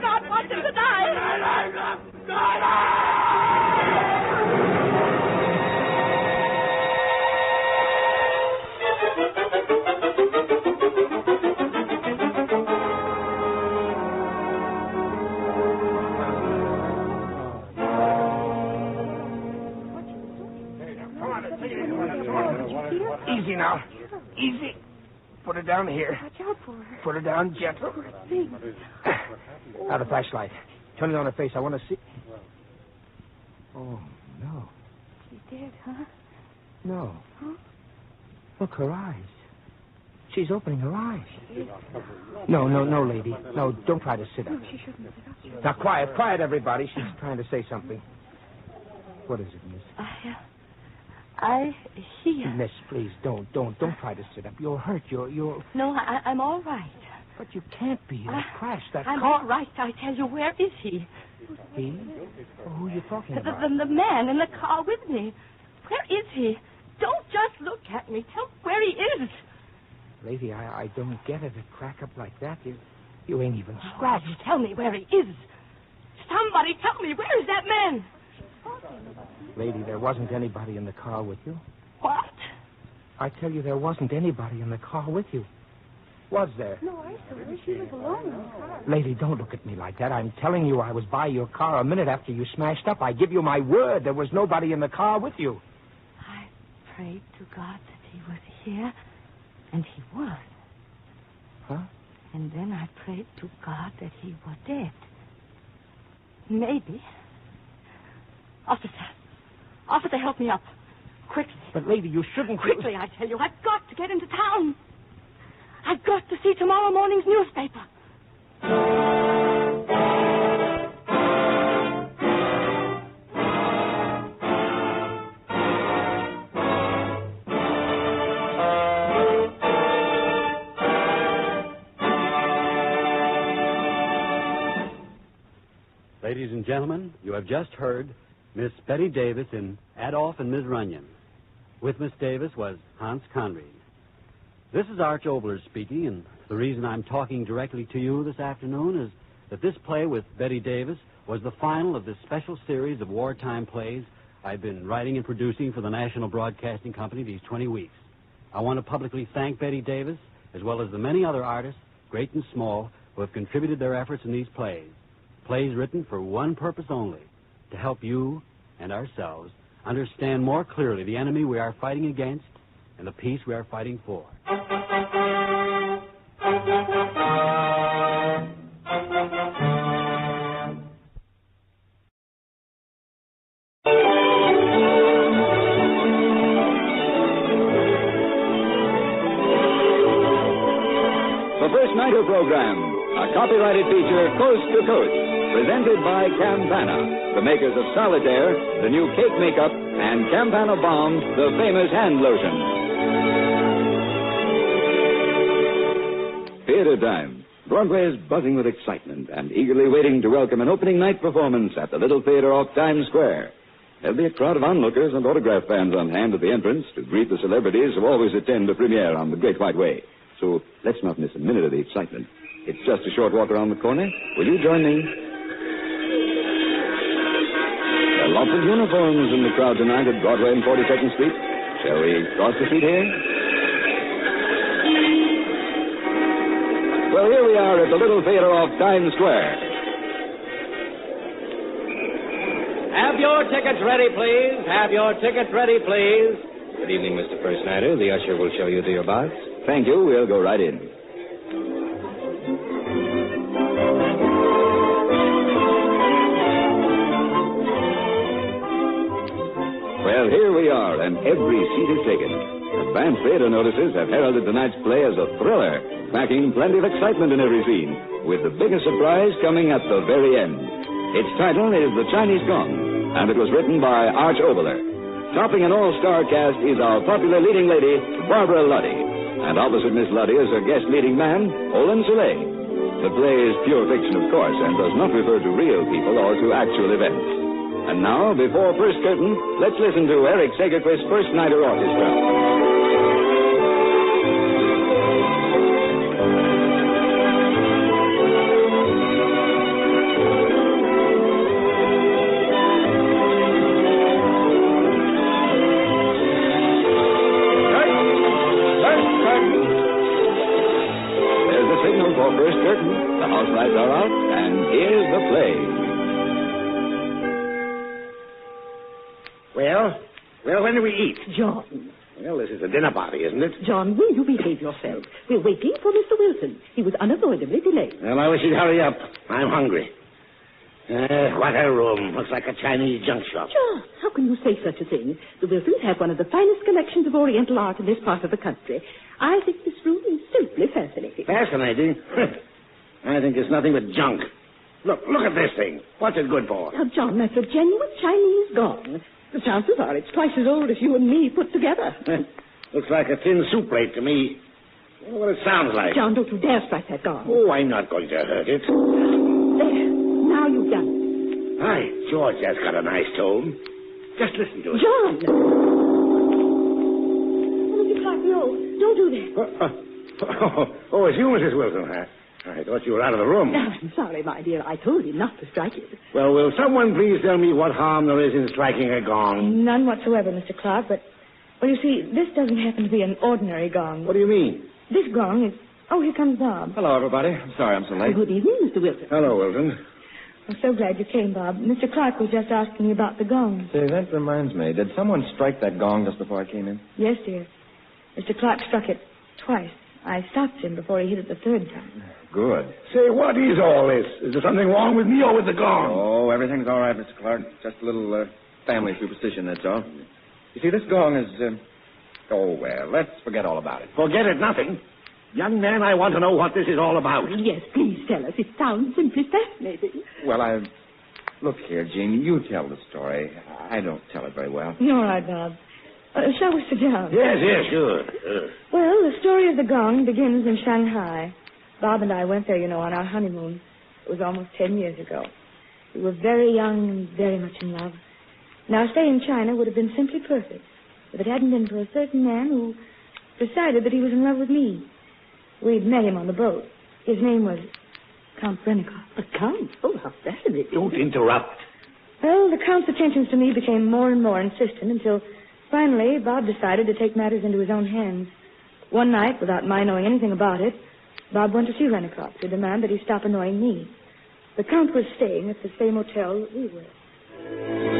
God wants him to die. Easy now. Easy. Put her down here. Watch out for her. Put her down gentle. Now the flashlight. Turn it on her face. I want to see. Oh, no. She's dead, huh? No. Huh? Look, her eyes. She's opening her eyes. No, lady. No, don't try to sit up. No, she shouldn't sit up. Now, quiet, everybody. She's trying to say something. What is it, miss? I hear. Miss, please, don't try to sit up. You're hurt. You're... No, I'm all right. But you can't be. You crashed that I'm car. all right. I tell you, where is he? He? Who are you talking about? The man in the car with me. Where is he? Don't just look at me. Tell me where he is. Lady, I don't get it. A crack up like that. You ain't even scratched. Tell me where he is. Somebody tell me, where is that man? Lady, there wasn't anybody in the car with you. What? I tell you, there wasn't anybody in the car with you. Was there? No, I saw her. She was alone in the car. Lady, don't look at me like that. I'm telling you, I was by your car a minute after you smashed up. I give you my word, there was nobody in the car with you. I prayed to God that he was here, and he was. Huh? And then I prayed to God that he was dead. Maybe. Officer, help me up. Quickly. But, lady, you shouldn't... Quickly, I tell you. I've got to get into town. I've got to see tomorrow morning's newspaper. Ladies and gentlemen, you have just heard Miss Betty Davis in Adolph and Ms. Runyon. With Miss Davis was Hans Conried. This is Arch Oboler speaking, and the reason I'm talking directly to you this afternoon is that this play with Betty Davis was the final of this special series of wartime plays I've been writing and producing for the National Broadcasting Company these 20 weeks. I want to publicly thank Betty Davis as well as the many other artists, great and small, who have contributed their efforts in these plays. Plays written for one purpose only, to help you and ourselves understand more clearly the enemy we are fighting against and the peace we are fighting for. The First Nighter program, a copyrighted feature coast to coast, presented by Campana, the makers of Solitaire, the new cake makeup, and Campana Balm, the famous hand lotion. Theater time. Broadway is buzzing with excitement and eagerly waiting to welcome an opening night performance at the Little Theater off Times Square. There'll be a crowd of onlookers and autograph fans on hand at the entrance to greet the celebrities who always attend the premiere on the Great White Way. So let's not miss a minute of the excitement. It's just a short walk around the corner. Will you join me? There are lots of uniforms in the crowd tonight at Broadway and 42nd Street. Shall we cross the street here? Well, here we are at the Little Theater off Times Square. Have your tickets ready, please. Have your tickets ready, please. Good evening, Mr. First Nighter. The usher will show you to your box. Thank you. We'll go right in. Well, here we are, and every seat is taken. Advanced theater notices have heralded tonight's play as a thriller, packing plenty of excitement in every scene, with the biggest surprise coming at the very end. Its title is The Chinese Gong, and it was written by Arch Oboler. Topping an all-star cast is our popular leading lady, Barbara Luddy. And opposite Miss Luddy is her guest leading man, Olin Soleil. The play is pure fiction, of course, and does not refer to real people or to actual events. And now, before first curtain, let's listen to Eric Segerquist's First Nighter Orchestra. Well, when do we eat? John. Well, this is a dinner party, isn't it? John, will you behave yourself? We're waiting for Mr. Wilson. He was unavoidably delayed. Well, I wish he'd hurry up. I'm hungry. What a room. Looks like a Chinese junk shop. John, how can you say such a thing? The Wilsons have one of the finest collections of Oriental art in this part of the country. I think this room is simply fascinating. Fascinating? I think it's nothing but junk. Look at this thing. What's it good for? Now, John, that's a genuine Chinese gong. The chances are it's twice as old as you and me put together. Looks like a tin soup plate to me. I wonder what it sounds like. John, don't you dare strike that gong. Oh, I'm not going to hurt it. There. Now you've done it. Hi, George, that's got a nice tone. Just listen to it. John! Mr. Clark, no. Don't do that. Oh, it's you, Mrs. Wilson, huh? I thought you were out of the room. I'm sorry, my dear. I told him not to strike it. Well, will someone please tell me what harm there is in striking a gong? None whatsoever, Mr. Clark, but... Well, you see, this doesn't happen to be an ordinary gong. What do you mean? This gong is... Oh, here comes Bob. Hello, everybody. I'm sorry I'm so late. Good evening, Mr. Wilson. Hello, Wilson. I'm so glad you came, Bob. Mr. Clark was just asking me about the gong. Say, that reminds me. Did someone strike that gong just before I came in? Yes, dear. Mr. Clark struck it twice. I stopped him before he hit it the third time. Good. Say, what is all this? Is there something wrong with me or with the gong? Oh, everything's all right, Mr. Clark. Just a little family superstition, that's all. You see, this gong is... Oh, well, let's forget all about it. Forget it, nothing. Young man, I want to know what this is all about. Yes, please tell us. It sounds simply fascinating. Well, Look here, Jean, you tell the story. I don't tell it very well. All right, Bob. Shall we sit down? Yes, sure. Well, the story of the gong begins in Shanghai. Bob and I went there, on our honeymoon. It was almost 10 years ago. We were very young and very much in love. And our stay in China would have been simply perfect if it hadn't been for a certain man who decided that he was in love with me. We'd met him on the boat. His name was Count Brennikov. The Count? Oh, how fascinating. Don't interrupt. Well, the Count's attentions to me became more and more insistent until finally Bob decided to take matters into his own hands. One night, without my knowing anything about it, Bob went to see Rennicott to demand that he stop annoying me. The Count was staying at the same hotel that we were.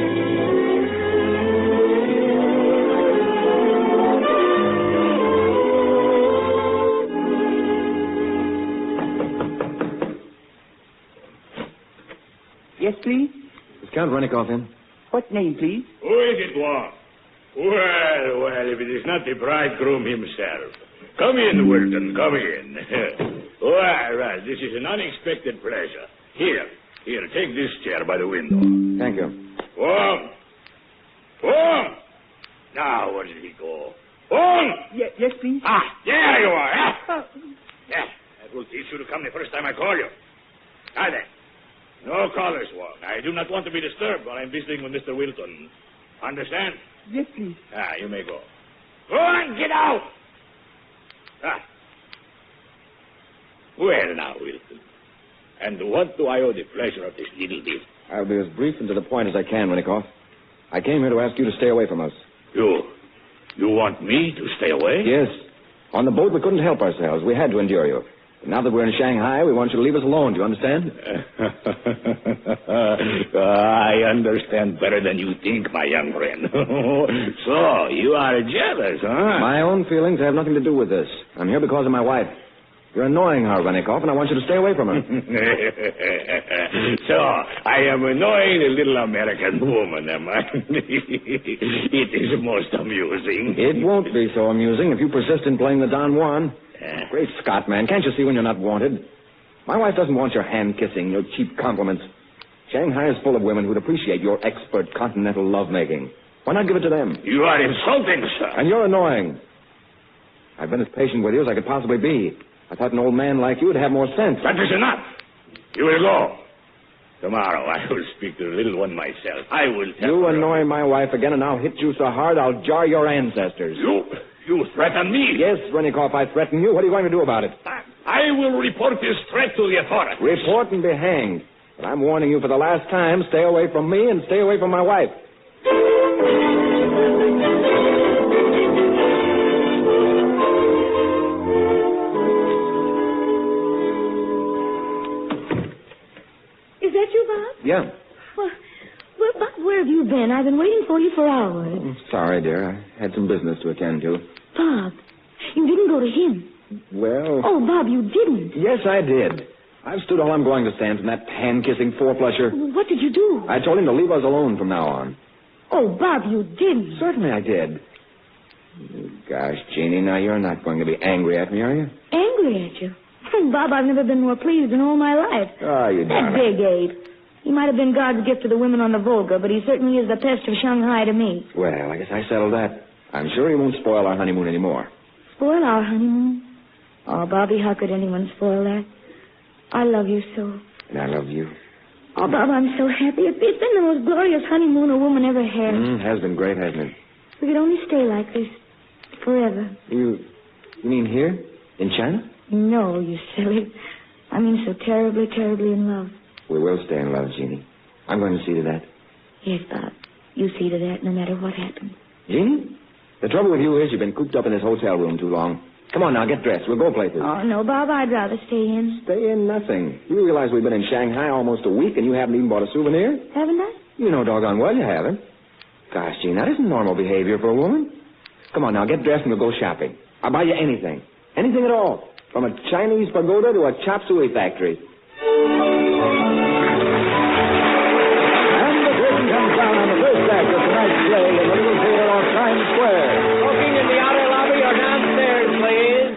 Yes, please? Is Count Rennicott in? What name, please? Who is it, Juan? Well, if it is not the bridegroom himself. Come in, Wilton, come in. Well, this is an unexpected pleasure. Here, take this chair by the window. Thank you. Juan! Now, where did he go? Juan! Yes, please? There you are. Yeah, that will teach you to come the first time I call you. Now then. No callers, Juan. I do not want to be disturbed while I'm visiting with Mr. Wilton. Understand? Yes, please. You may go. Go on, get out! Well, now, Wilton. And what do I owe the pleasure of this little deal? I'll be as brief and to the point as I can, Rennicott. I came here to ask you to stay away from us. You want me to stay away? Yes. On the boat, we couldn't help ourselves. We had to endure you. But now that we're in Shanghai, we want you to leave us alone. Do you understand? I understand better than you think, my young friend. So, you are jealous, huh? My own feelings have nothing to do with this. I'm here because of my wife. You're annoying her, Rennicott, and I want you to stay away from her. So, I am annoying a little American woman, am I? It is most amusing. It won't be so amusing if you persist in playing the Don Juan. Great Scott, man. Can't you see when you're not wanted? My wife doesn't want your hand-kissing, your cheap compliments. Shanghai is full of women who'd appreciate your expert continental lovemaking. Why not give it to them? You are insulting, sir. And you're annoying. I've been as patient with you as I could possibly be. I thought an old man like you would have more sense. That is enough. You will go. Tomorrow I will speak to the little one myself. I will tell You her. annoy my wife again, and I'll hit you so hard I'll jar your ancestors. You threaten me? Yes, Rennicott, I threaten you. What are you going to do about it? I will report this threat to the authorities. Report and be hanged. But I'm warning you for the last time, stay away from me and stay away from my wife. Is that you, Bob? Yeah. Well, Bob, where have you been? I've been waiting for you for hours. Sorry, dear. I had some business to attend to. Bob, you didn't go to him. Well... Oh, Bob, you didn't. Yes, I did. I've stood all I'm going to stand from that hand-kissing four-flusher. What did you do? I told him to leave us alone from now on. Oh, Bob, you didn't. Certainly I did. Gosh, Jeannie, now you're not going to be angry at me, are you? Angry at you? Oh, Bob, I've never been more pleased in all my life. Oh, you That darling. big ape. He might have been God's gift to the women on the Volga, but he certainly is the pest of Shanghai to me. Well, I guess I settled that. I'm sure he won't spoil our honeymoon anymore. Spoil our honeymoon? Oh, Bobby, how could anyone spoil that? I love you so. And I love you. Oh, Bob, I'm so happy. It's been the most glorious honeymoon a woman ever had. Has been great, hasn't it? We could only stay like this forever. You mean here? In China? No, you silly. I mean so terribly, terribly in love. We will stay in love, Jeannie. I'm going to see to that. Yes, Bob. You see to that no matter what happens. Jeannie? The trouble with you is you've been cooped up in this hotel room too long. Come on now, get dressed. We'll go places. Oh, no, Bob, I'd rather stay in. Stay in nothing. You realize we've been in Shanghai almost a week and you haven't even bought a souvenir? Haven't I? You know doggone well you haven't. Gosh, Jean, that isn't normal behavior for a woman. Come on now, get dressed and we'll go shopping. I'll buy you anything. Anything at all. From a Chinese pagoda to a chop suey factory. And the curtain comes down on the first act of tonight's play in the little theater on Times Square. Smoking in the outer lobby or downstairs, please.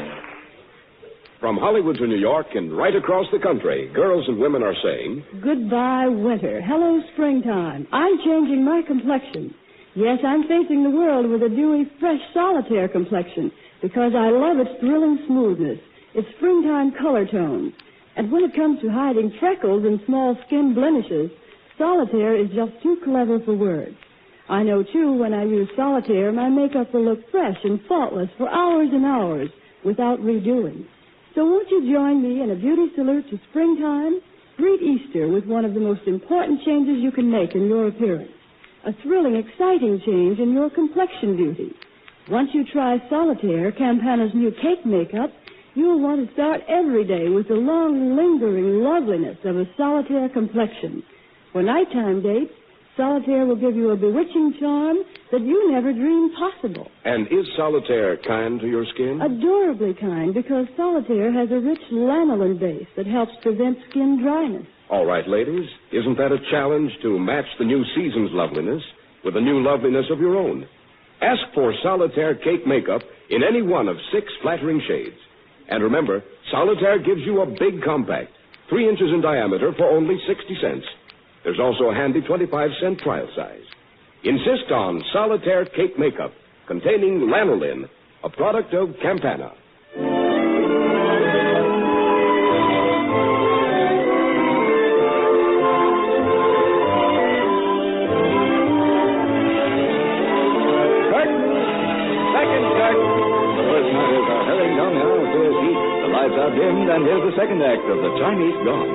From Hollywood to New York and right across the country, girls and women are saying, Goodbye, winter. Hello, springtime. I'm changing my complexion. Yes, I'm facing the world with a dewy, fresh solitaire complexion because I love its thrilling smoothness, its springtime color tones. And when it comes to hiding freckles and small skin blemishes, solitaire is just too clever for words. I know, too, when I use solitaire, my makeup will look fresh and faultless for hours and hours without redoing. So won't you join me in a beauty salute to springtime? Greet Easter with one of the most important changes you can make in your appearance. A thrilling, exciting change in your complexion beauty. Once you try Solitaire, Campana's new cake makeup, you'll want to start every day with the long, lingering loveliness of a Solitaire complexion. For nighttime dates, Solitaire will give you a bewitching charm that you never dreamed possible. And is Solitaire kind to your skin? Adorably kind, because Solitaire has a rich lanolin base that helps prevent skin dryness. All right, ladies. Isn't that a challenge to match the new season's loveliness with the new loveliness of your own? Ask for Solitaire cake makeup in any one of 6 flattering shades. And remember, Solitaire gives you a big compact, 3 inches in diameter for only 60 cents. There's also a handy 25-cent trial size. Insist on Solitaire cake makeup containing lanolin, a product of Campana. Dimmed, and here's the second act of the Chinese Gong.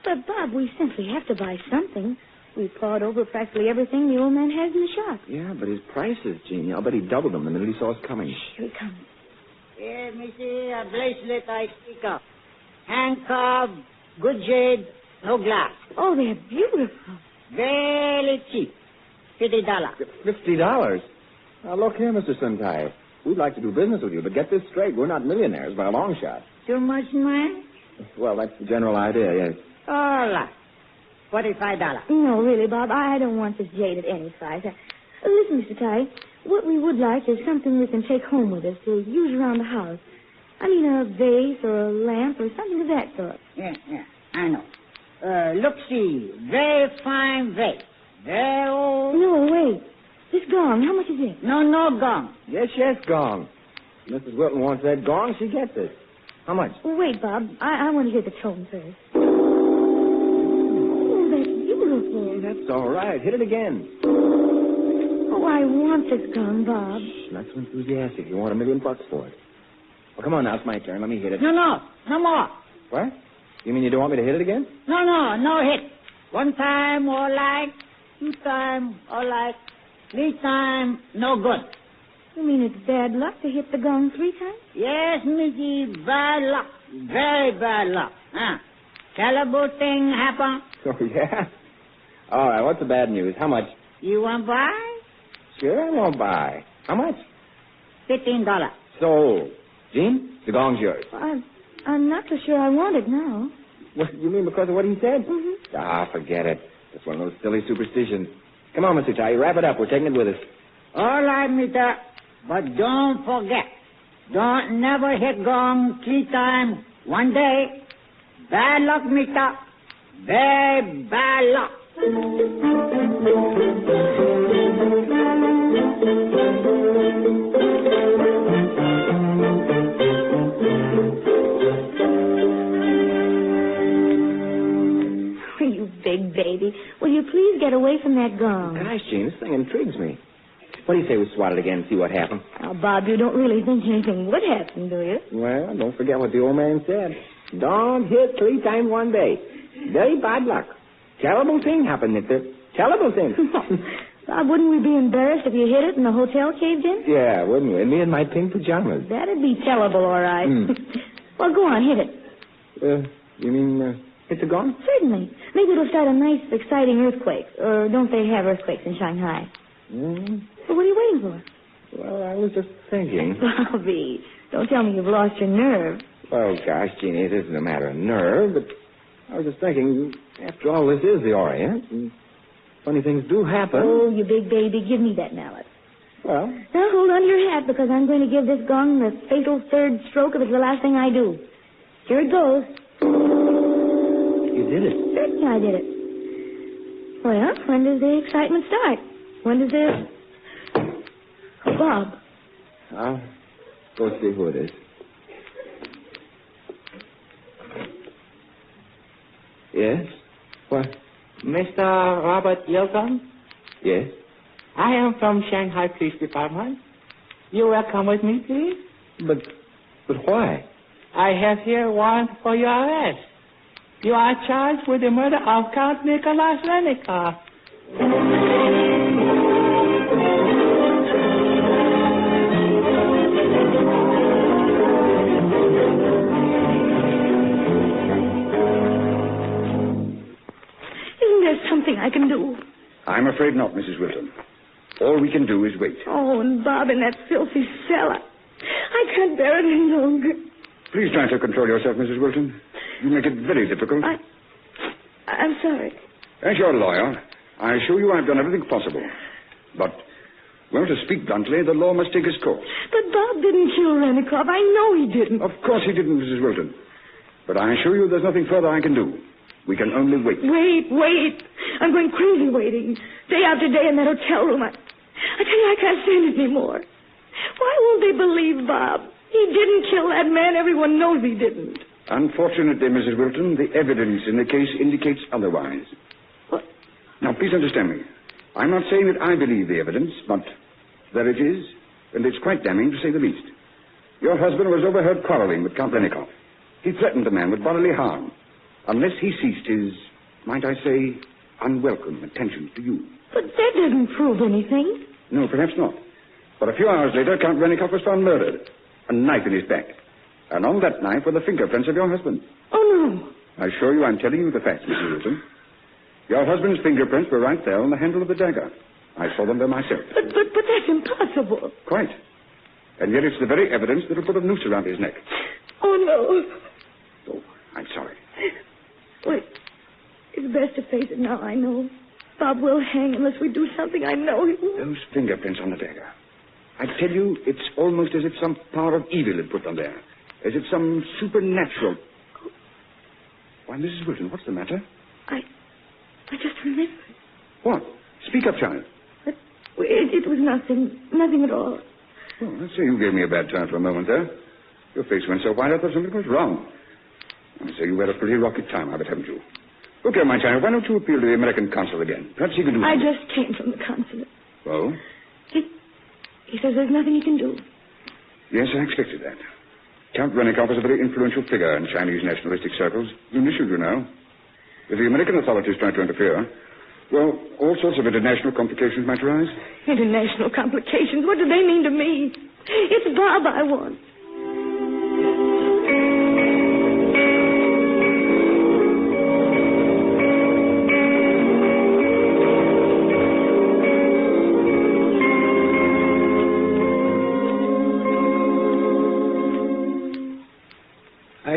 But, Bob, we simply have to buy something. We pawed over practically everything the old man has in the shop. Yeah, but his prices, Jeannie. I'll bet he doubled them the minute he saw us coming. Here he comes. Here, Missy, a bracelet I speak of. Handcuff, good jade, no glass. Oh, they're beautiful. Very cheap. $50. $50? Now, look here, Mr. Sentai. We'd like to do business with you, but get this straight. We're not millionaires by a long shot. Too much money? Well, that's the general idea, yes. All right. $45. No, really, Bob, I don't want this jade at any price. Listen, Mr. Ty, what we would like is something we can take home with us to use around the house. I mean, a vase or a lamp or something of that sort. Yeah, I know. Look, see, very fine vase. Very old. No, wait. This gong, how much is it? No gong. Yes, gong. Mrs. Wilton wants that gong. She gets it. How much? Well, wait, Bob. I want to hear the tone first. Oh, that's beautiful. That's all right. Hit it again. Oh, I want this gong, Bob. Not so enthusiastic. You want $1 million for it. Well, come on now. It's my turn. Let me hit it. No more. What? You mean you don't want me to hit it again? No hit. 1 time, all right. 2 time, all right. 3 time, no good. You mean it's bad luck to hit the gong 3 times? Yes, Missy, bad luck. Very bad luck. Terrible thing happen. Oh, yeah? All right, what's the bad news? How much? You want buy? Sure, I won't buy. How much? $15. Sold. Gene, the gong's yours. I'm not so sure I want it now. What, you mean because of what he said? Mm-hmm. Forget it. It's one of those silly superstitions. Come on, Mr. Ty, wrap it up. We're taking it with us. All right, Mr. But don't forget, don't never hit gong 3 times one day. Bad luck, Mr. Very bad luck. You big baby. Will you please get away from that gong? Gosh, Gene, this thing intrigues me. What do you say we swat it again and see what happens? Oh, Bob, you don't really think anything would happen, do you? Well, don't forget what the old man said. Don't hit 3 times one day. Very bad luck. Terrible thing happened, Mister. Terrible thing. Bob, wouldn't we be embarrassed if you hit it and the hotel caved in? Yeah, wouldn't we? And me in my pink pajamas. That'd be terrible, all right. Well, go on, hit it. You mean hit the gong? Certainly. Maybe it'll start a nice, exciting earthquake. Or don't they have earthquakes in Shanghai? Well, what are you waiting for? Well, I was just thinking. Bobby, don't tell me you've lost your nerve. Oh, gosh, Jeannie, it isn't a matter of nerve, but I was just thinking, after all, this is the Orient, and funny things do happen. Oh, you big baby, give me that mallet. Well? Now, hold on to your hat, because I'm going to give this gong the fatal third stroke if it's the last thing I do. Here it goes. You did it. Certainly I did it. Well, when does the excitement start? When does the... Oh, Bob. I'll go see who it is. Yes? What? Mr. Robert Yilton? Yes? I am from Shanghai Police Department. You will come with me, please? But why? I have here warrant for your arrest. You are charged with the murder of Count Nicholas Renikoff. Isn't there something I can do? I'm afraid not, Mrs. Wilton. All we can do is wait. Oh, and Bob in that filthy cellar. I can't bear it any longer. Please try to control yourself, Mrs. Wilton. You make it very difficult. I'm sorry. As your lawyer, I assure you I've done everything possible. But, well, to speak bluntly, the law must take its course. But Bob didn't kill Renikoff. I know he didn't. Of course he didn't, Mrs. Wilton. But I assure you there's nothing further I can do. We can only wait. Wait. I'm going crazy waiting. Day after day in that hotel room. I tell you, I can't stand it anymore. Why won't they believe Bob? He didn't kill that man. Everyone knows he didn't. Unfortunately, Mrs. Wilton, the evidence in the case indicates otherwise. What? Now, please understand me. I'm not saying that I believe the evidence, but there it is, and it's quite damning to say the least. Your husband was overheard quarreling with Count Renikoff. He threatened the man with bodily harm, unless he ceased his, might I say, unwelcome attentions to you. But that doesn't prove anything. No, perhaps not. But a few hours later, Count Renikoff was found murdered, a knife in his back. And on that knife were the fingerprints of your husband. Oh, no. I assure you I'm telling you the facts, Mrs. Wilton. Your husband's fingerprints were right there on the handle of the dagger. I saw them there myself. But that's impossible. Quite. And yet it's the very evidence that'll put a noose around his neck. Oh, no. Oh, I'm sorry. Wait. It's best to face it now, I know. Bob will hang unless we do something. I know he will. Those fingerprints on the dagger. I tell you, it's almost as if some power of evil had put them there. As if some supernatural... Why, Mrs. Wilton, what's the matter? I just remembered. What? Speak up, child. It was nothing at all. Oh, let's say you gave me a bad turn for a moment there. Your face went so white I thought something was wrong. I say you had a pretty rocky time of it, haven't you? Look here, my child, why don't you appeal to the American consul again? Perhaps he can do something. I just came from the consulate. Oh? He says there's nothing he can do. Yes, I expected that. Count Renikoff is a very influential figure in Chinese nationalistic circles. An issue, you know. If the American authorities try to interfere, well, all sorts of international complications might arise. International complications? What do they mean to me? It's Bob I want.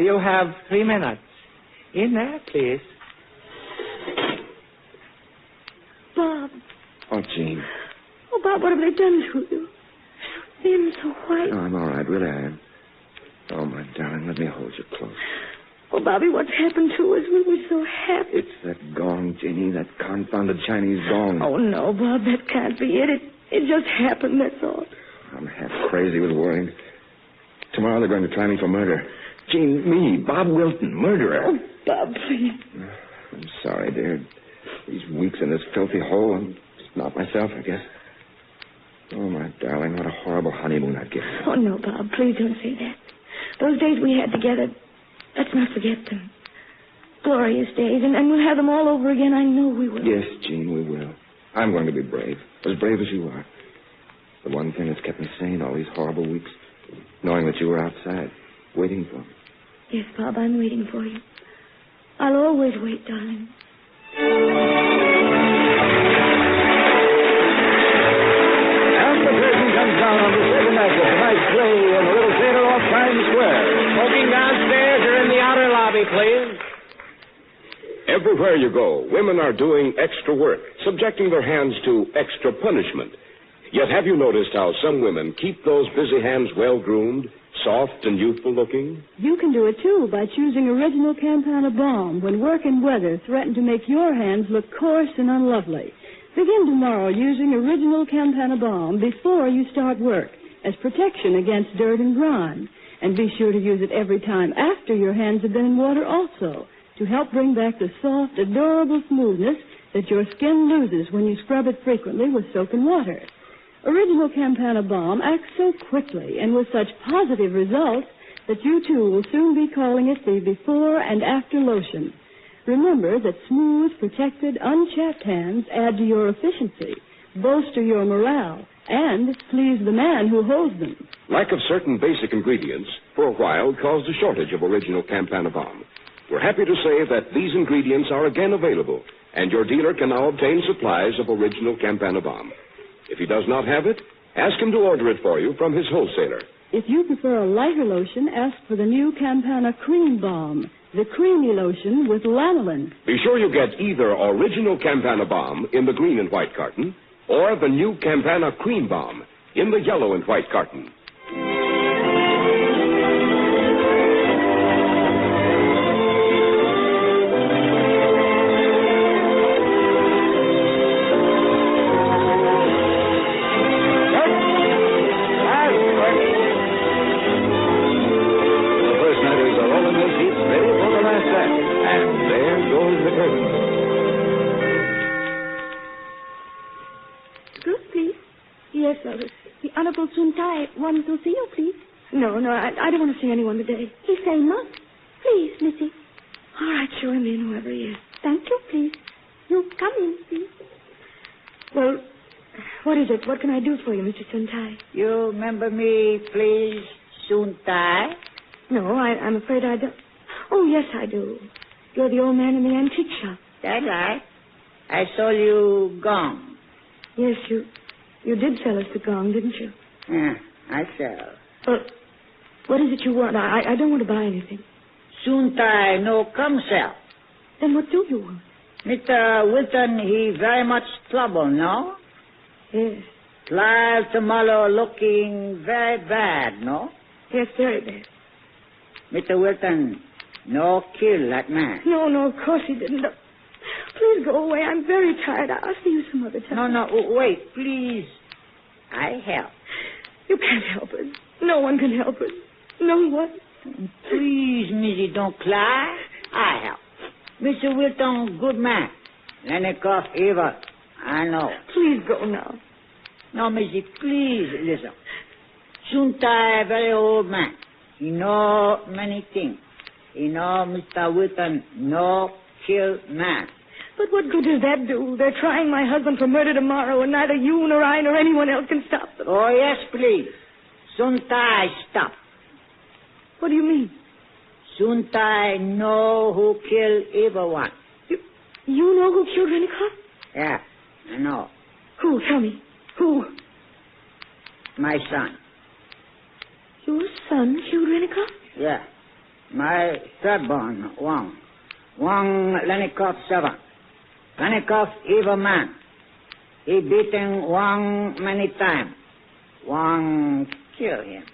You have 3 minutes. In there, please. Bob. Oh, Jean. Oh, Bob, what have they done to you? So thin, so white. No, I'm all right. Really, I am. Oh, my darling, let me hold you close. Oh, Bobby, what's happened to us? We were so happy. It's that gong, Jeannie, that confounded Chinese gong. Oh, no, Bob, that can't be it. It just happened, that's all. I'm half crazy with worrying. Tomorrow they're going to try me for murder. Jean, me, Bob Wilton, murderer. Oh, Bob, please. I'm sorry, dear. These weeks in this filthy hole, I'm just not myself, I guess. Oh, my darling, what a horrible honeymoon I'd given you. Oh, no, Bob, please don't say that. Those days we had together, let's not forget them. Glorious days, and we'll have them all over again. I know we will. Yes, Jean, we will. I'm going to be brave, as brave as you are. The one thing that's kept me sane all these horrible weeks, knowing that you were outside, waiting for me. Yes, Bob, I'm waiting for you. I'll always wait, darling. And the curtain comes down on the second act of tonight's play in a little theater off Times Square. Smoking downstairs or in the outer lobby, please. Everywhere you go, women are doing extra work, subjecting their hands to extra punishment. Yet have you noticed how some women keep those busy hands well-groomed, soft and youthful looking? You can do it, too, by choosing original Campana Balm when work and weather threaten to make your hands look coarse and unlovely. Begin tomorrow using original Campana Balm before you start work as protection against dirt and grime. And be sure to use it every time after your hands have been in water also to help bring back the soft, adorable smoothness that your skin loses when you scrub it frequently with soap and water. Original Campana Balm acts so quickly and with such positive results that you, too, will soon be calling it the before and after lotion. Remember that smooth, protected, unchapped hands add to your efficiency, bolster your morale, and please the man who holds them. Lack of certain basic ingredients for a while caused a shortage of original Campana Balm. We're happy to say that these ingredients are again available, and your dealer can now obtain supplies of original Campana Balm. If he does not have it, ask him to order it for you from his wholesaler. If you prefer a lighter lotion, ask for the new Campana Cream Balm, the creamy lotion with lanolin. Be sure you get either original Campana Balm in the green and white carton or the new Campana Cream Balm in the yellow and white carton. Want to see you, please? No, I don't want to see anyone today. He say not. Please, Missy. All right, show him in, whoever he is. Thank you, please. You come in, please. Well, what is it? What can I do for you, Mr. Suntai? You remember me, please, Suntai? No, I'm afraid I don't. Oh, yes, I do. You're the old man in the antique shop. That's right. I sold you gong. Yes, you did sell us the gong, didn't you? Yeah, I sell. Well, what is it you want? I don't want to buy anything. Suntai no come sell. Then what do you want? Mr. Wilton, he very much trouble, no? Yes. Live tomorrow looking very bad, no? Yes, very bad. Mr. Wilton, no kill that man. No, of course he didn't. Please go away. I'm very tired. I'll see you some other time. No, wait, please. I help. You can't help us. No one can help us. No one. Please, Missy, don't cry. I help. Mr. Wilton, good man. Lenikoff, evil. I know. Please go now. No, Missy, please listen. Suntai, very old man. He know many things. He know Mr. Wilton no kill man. But what good does that do? They're trying my husband for murder tomorrow, and neither you nor I nor anyone else can stop them. Oh, yes, please. Suntai stop. What do you mean? Suntai know who killed everyone. You know who killed Renikoff? Yeah, I know. Who? Tell me. Who? My son. Your son killed Renikoff? Yeah. My third-born, Wang. Wang Lenikoff 7. Lenikoff evil man. He beaten Wang many times. Wang killed him.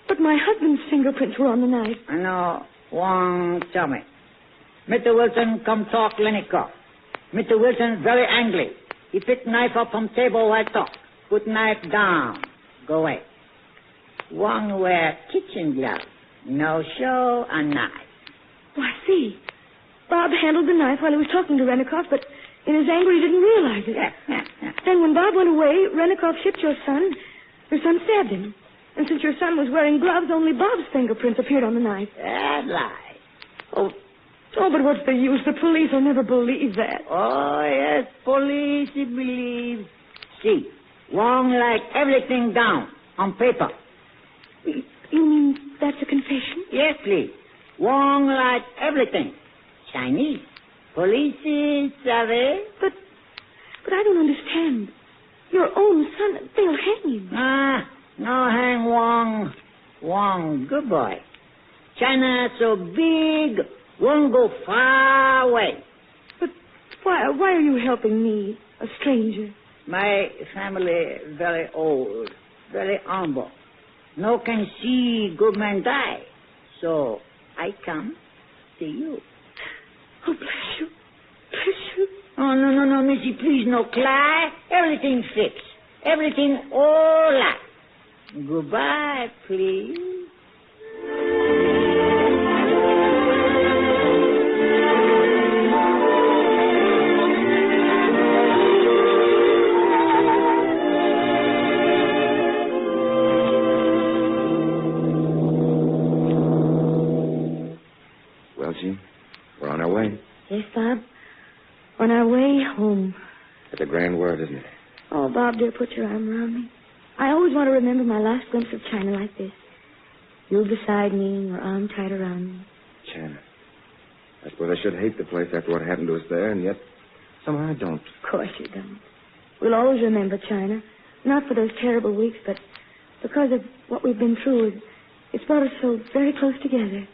But my husband's fingerprints were on the knife. I know. Wang tell me. Mr. Wilson come talk Lenikoff. Mr. Wilson very angry. He pick knife up from table while talk. Put knife down. Go away. Wang wear kitchen gloves. No show a knife. Oh, I see. Bob handled the knife while he was talking to Renikoff, but in his anger he didn't realize it. Then when Bob went away, Renikoff hit your son. Your son stabbed him. And since your son was wearing gloves, only Bob's fingerprints appeared on the knife. That lie. Oh, but what's the use? The police will never believe that. Oh, yes, police believe. See, Wang like everything down on paper. You mean that's a confession? Yes, please. Wang like everything. Chinese. Police savvy. But I don't understand. Your own son, they'll hang him. No hang Wang. Wang, good boy. China so big, won't go far away. But why are you helping me, a stranger? My family very old, very humble. No can see good man die. So I come to you. Oh, bless you. Bless you. Oh, no, Missy, please, no cry. Everything fixed. Everything all right. Goodbye, please. Well, Jim, we're on our way. a grand word, isn't it? Oh, Bob, dear, put your arm around me. I always want to remember my last glimpse of China like this. You beside me, your arm tight around me. China. I suppose I should hate the place after what happened to us there, and yet somehow I don't. Of course you don't. We'll always remember China. Not for those terrible weeks, but because of what we've been through. It's brought us so very close together.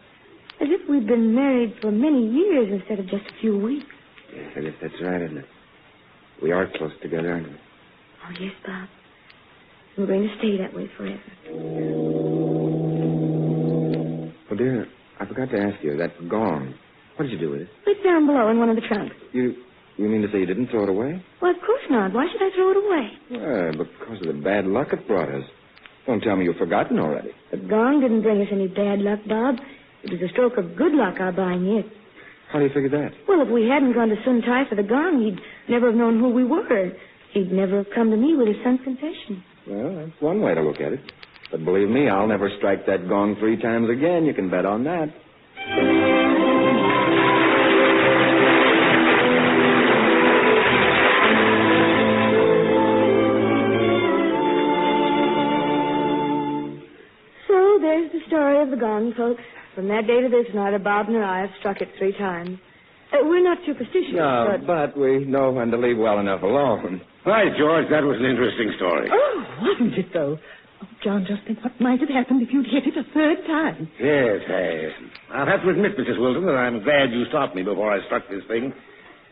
As if we'd been married for many years instead of just a few weeks. Yes, I guess that's right, isn't it? We are close together, aren't we? Oh, yes, Bob. We're going to stay that way forever. Oh, dear, I forgot to ask you, that gong. What did you do with it? It's down below in one of the trunks. You mean to say you didn't throw it away? Well, of course not. Why should I throw it away? Well, because of the bad luck it brought us. Don't tell me you've forgotten already. The gong didn't bring us any bad luck, Bob. It was a stroke of good luck, our buying it. How do you figure that? Well, if we hadn't gone to Sun Tai for the gong, he'd never have known who we were. He'd never have come to me with his son's confession. Well, that's one way to look at it. But believe me, I'll never strike that gong 3 times again. You can bet on that. So there's the story of the gong, folks. From that day to this, neither Bob nor I have struck it 3 times. We're not superstitious, No, but we know when to leave well enough alone. Hi, George. That was an interesting story. Oh, wasn't it, though? Oh, John, just think what might have happened if you'd hit it a 3rd time. Yes, I'll have to admit, Mrs. Wilton, that I'm glad you stopped me before I struck this thing.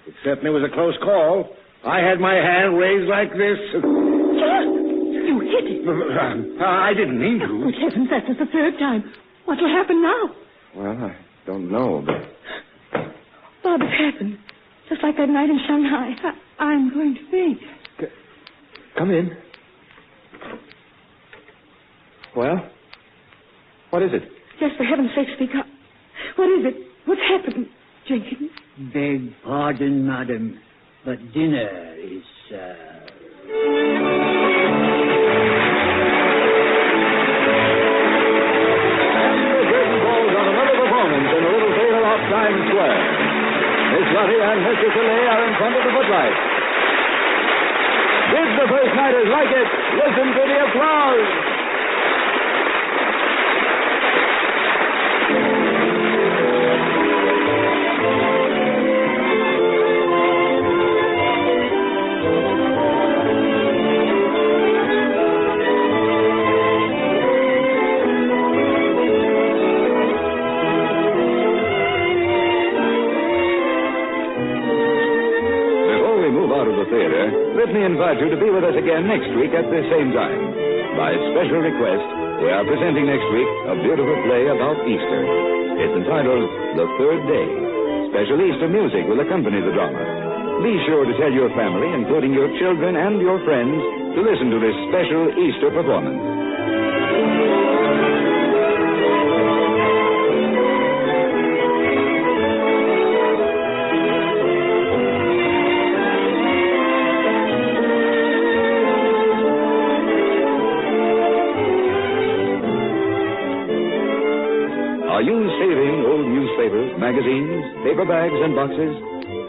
It certainly was a close call. I had my hand raised like this. John, you hit it. I didn't mean to. Good heavens, that was the 3rd time. What will happen now? Well, I don't know, but... Bob, it happened. Just like that night in Shanghai. I'm going to faint. Come in. Well, what is it? Just for heaven's sake, speak up. What is it? What's happened, Jenkins? Beg pardon, madam, but dinner is Times Square. Miss Lottie and Mr. Tilly are in front of the footlights. Did the first nighters like it? Listen to the applause. Let me invite you to be with us again next week at the same time. By special request, we are presenting next week a beautiful play about Easter. It's entitled The Third Day. Special Easter music will accompany the drama. Be sure to tell your family, including your children and your friends, to listen to this special Easter performance. Are you saving old newspapers, magazines, paper bags, and boxes?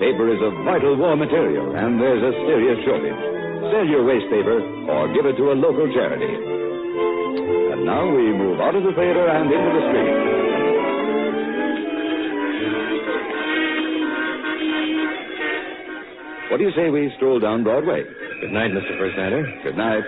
Paper is a vital war material, and there's a serious shortage. Sell your waste paper or give it to a local charity. And now we move out of the theater and into the street. What do you say we stroll down Broadway? Good night, Mr. First Nighter. Good night.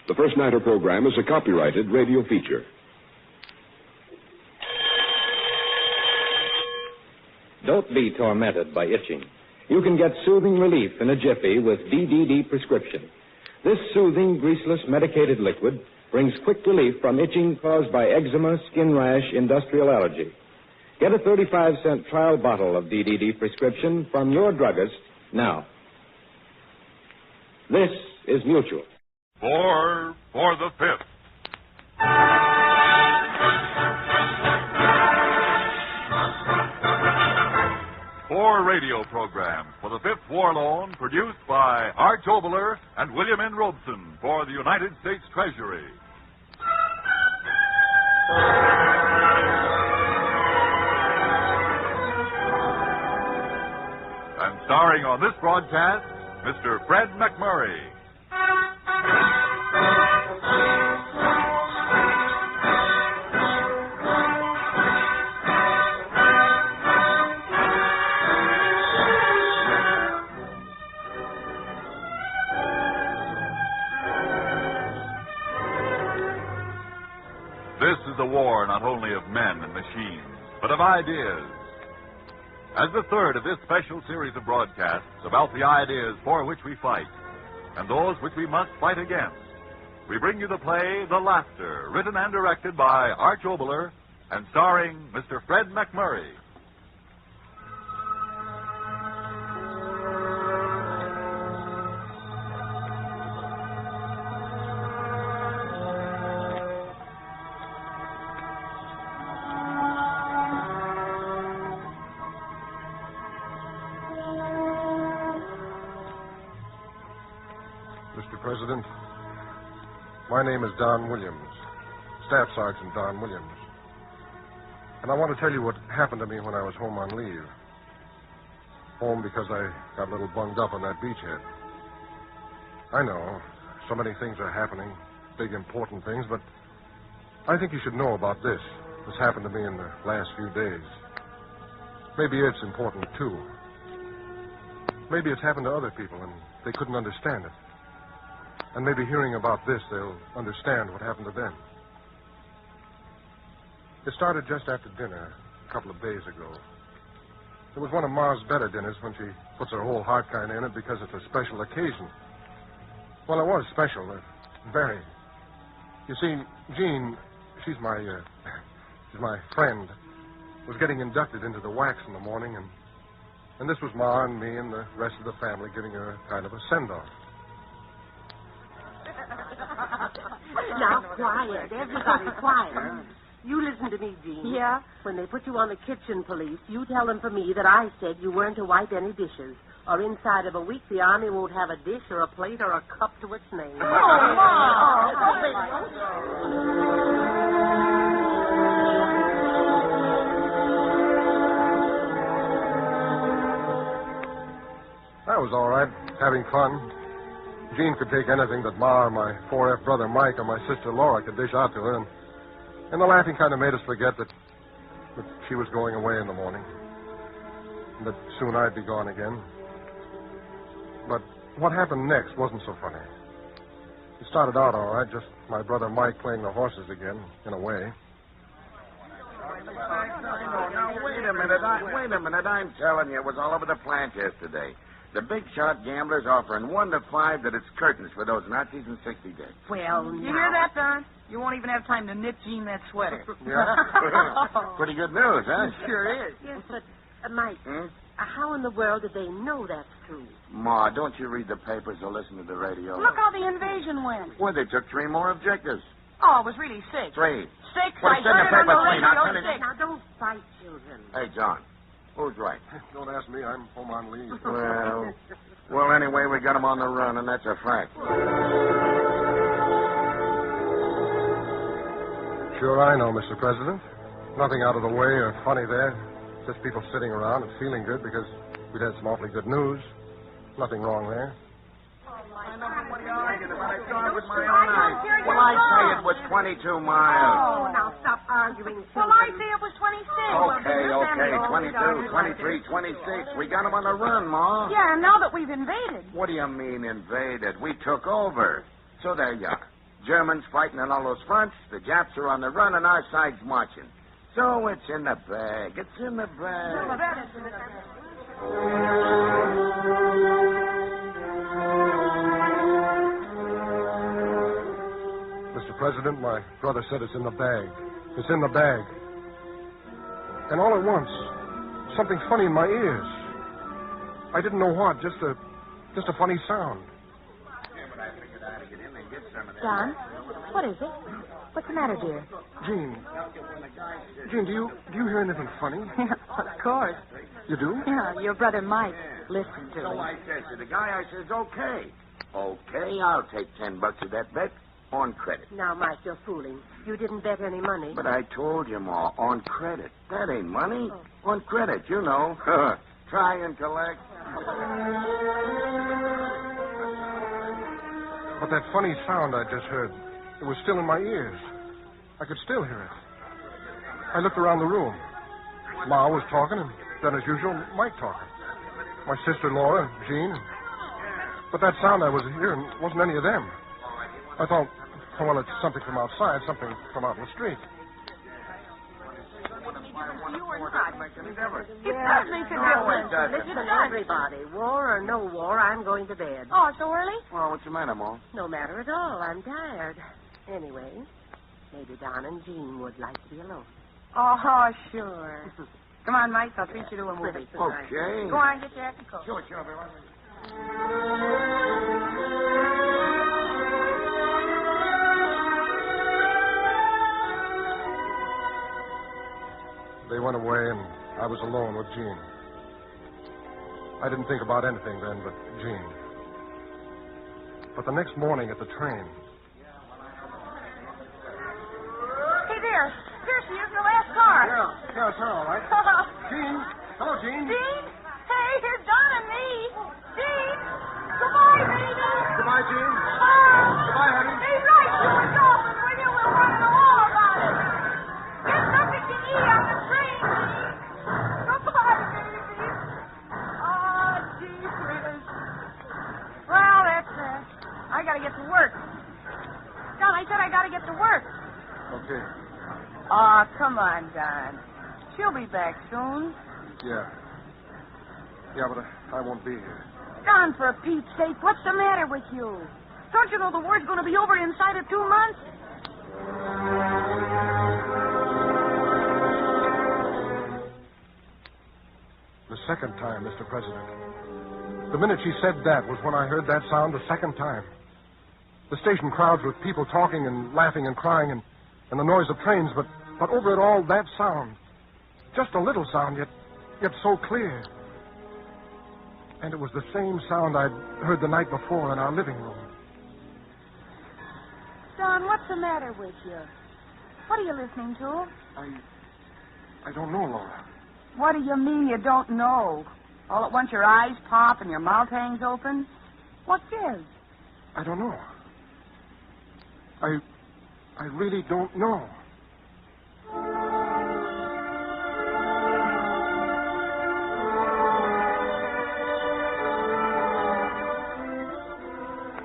The First Nighter program is a copyrighted radio feature. Don't be tormented by itching. You can get soothing relief in a jiffy with DDD prescription. This soothing, greaseless, medicated liquid brings quick relief from itching caused by eczema, skin rash, industrial allergy. Get a 35-cent trial bottle of DDD prescription from your druggist now. This is Mutual. For the 5th. Four radio programs for the 5th War Loan, produced by Arch Oboler and William N. Robeson for the United States Treasury. Starring on this broadcast, Mr. Fred McMurray. This is a war not only of men and machines, but of ideas. As the third of this special series of broadcasts about the ideas for which we fight and those which we must fight against, we bring you the play The Laughter, written and directed by Arch Oboler and starring Mr. Fred McMurray. Mr. President, my name is Don Williams, Staff Sergeant Don Williams. And I want to tell you what happened to me when I was home on leave. Home because I got a little bunged up on that beachhead. I know, so many things are happening, big important things, but I think you should know about this. This happened to me in the last few days. Maybe it's important, too. Maybe it's happened to other people and they couldn't understand it. And maybe hearing about this, they'll understand what happened to them. It started just after dinner a couple of days ago. It was one of Ma's better dinners when she puts her whole heart kind of in it because it's a special occasion. Well, it was special, very. You see, Jean, she's my friend, was getting inducted into the wax in the morning, and this was Ma and me and the rest of the family giving her kind of a send-off. Now, quiet. Everybody quiet. You listen to me, Jean. Yeah? When they put you on the kitchen police, you tell them for me that I said you weren't to wipe any dishes. Or inside of a week, the Army won't have a dish or a plate or a cup to its name. Oh, Ma! That was all right, having fun. Jean could take anything that Ma or my 4F brother Mike or my sister Laura could dish out to her, and the laughing kind of made us forget that she was going away in the morning, and that soon I'd be gone again. But what happened next wasn't so funny. It started out all right, just my brother Mike playing the horses again, in a way. Now, wait a minute. I'm telling you, it was all over the plant yesterday. The big shot gamblers offering 1 to 5 that it's curtains for those Nazis in 60 days. Well, You hear that, Don? You won't even have time to knit Jean that sweater. Yeah. Pretty good news, huh? It sure is. Yes, but, Mike, how in the world did they know that's true? Ma, don't you read the papers or listen to the radio? Look how the invasion went. Well, they took 3 more objectives. Oh, it was really 6. 3. 6? Well, I send the heard it on paper the clean. I'll radio. turn it- 6. Now, don't fight, children. Hey, John, who's right? Don't ask me. I'm home on leave. Well, anyway, we got 'em on the run, and that's a fact. Sure I know, Mr. President. Nothing out of the way or funny there. Just people sitting around and feeling good because we'd had some awfully good news. Nothing wrong there. Well, I say it was 22 miles. Oh, now stop arguing, children. Well, I say it was 26. Okay, 22, 23, 26. We got 'em on the run, Ma. Yeah, and now that we've invaded. What do you mean invaded? We took over. So there you are. Germans fighting on all those fronts. The Japs are on the run, and our side's marching. So it's in the bag. It's in the bag. Mr. President, my brother said it's in the bag. It's in the bag. And all at once, something funny in my ears. I didn't know what, just a funny sound. John, what is it? What's the matter, dear? Jean, do you hear anything funny? Of course. You do? Yeah, your brother Mike. Listen to So him. I says to the guy, okay. Okay, I'll take $10 of that bet on credit. Now, Mike, you're fooling. You didn't bet any money. But I told you, Ma, on credit. That ain't money. On credit, you know. Try and collect. But that funny sound I just heard, it was still in my ears. I could still hear it. I looked around the room. Ma was talking, and then, as usual, Mike talking. My sister Laura, Jean. But that sound I was hearing wasn't any of them. I thought, oh, well, it's something from outside, something from out in the street. It does make a difference. Listen, everybody. War or no war, I'm going to bed. Oh, so early? Well, what's the matter, Ma? No matter at all. I'm tired. Anyway, maybe Don and Jean would like to be alone. Oh, sure. Come on, Mike. I'll treat you to a movie. Okay. Go on, get your hat and coat. Sure. They went away, and I was alone with Jean. I didn't think about anything then but Jean. But the next morning at the train... Hey, there. There she is in the last car. Yeah, it's all right. Jean. Hello, Jean. Jean? Hey, here's Don and me. Jean. Goodbye, baby. Goodbye, Jean. Goodbye, honey. Hey, right. You were golfing with you. We'll run in the wall about it. Get something to eat on the train, Jean. Goodbye, baby. Oh, gee whiz. Well, that's I got to get to work. Don, I said I got to get to work. Okay. Oh, come on, Don. She'll be back soon. Yeah. Yeah, but I won't be here. Don, for Pete's sake, what's the matter with you? Don't you know the war's going to be over inside of 2 months? The second time, Mr. President. The minute she said that was when I heard that sound the second time. The station crowds with people talking and laughing and crying and the noise of trains, but over it all, that sound. Just a little sound, yet so clear. And it was the same sound I'd heard the night before in our living room. Don, what's the matter with you? What are you listening to? I don't know, Laura. What do you mean you don't know? All at once your eyes pop and your mouth hangs open? What's this? I don't know. I really don't know.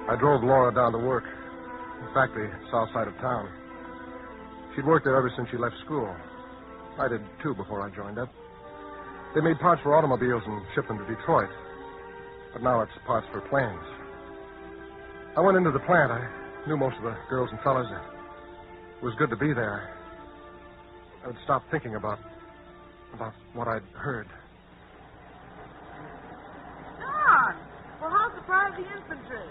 I drove Laura down to work. In fact, the south side of town. She'd worked there ever since she left school. I did, too, before I joined up. They made parts for automobiles and shipped them to Detroit. But now it's parts for planes. I went into the plant. I knew most of the girls and fellas. It was good to be there. I would stop thinking about what I'd heard. Don! Well, how surprised the infantry?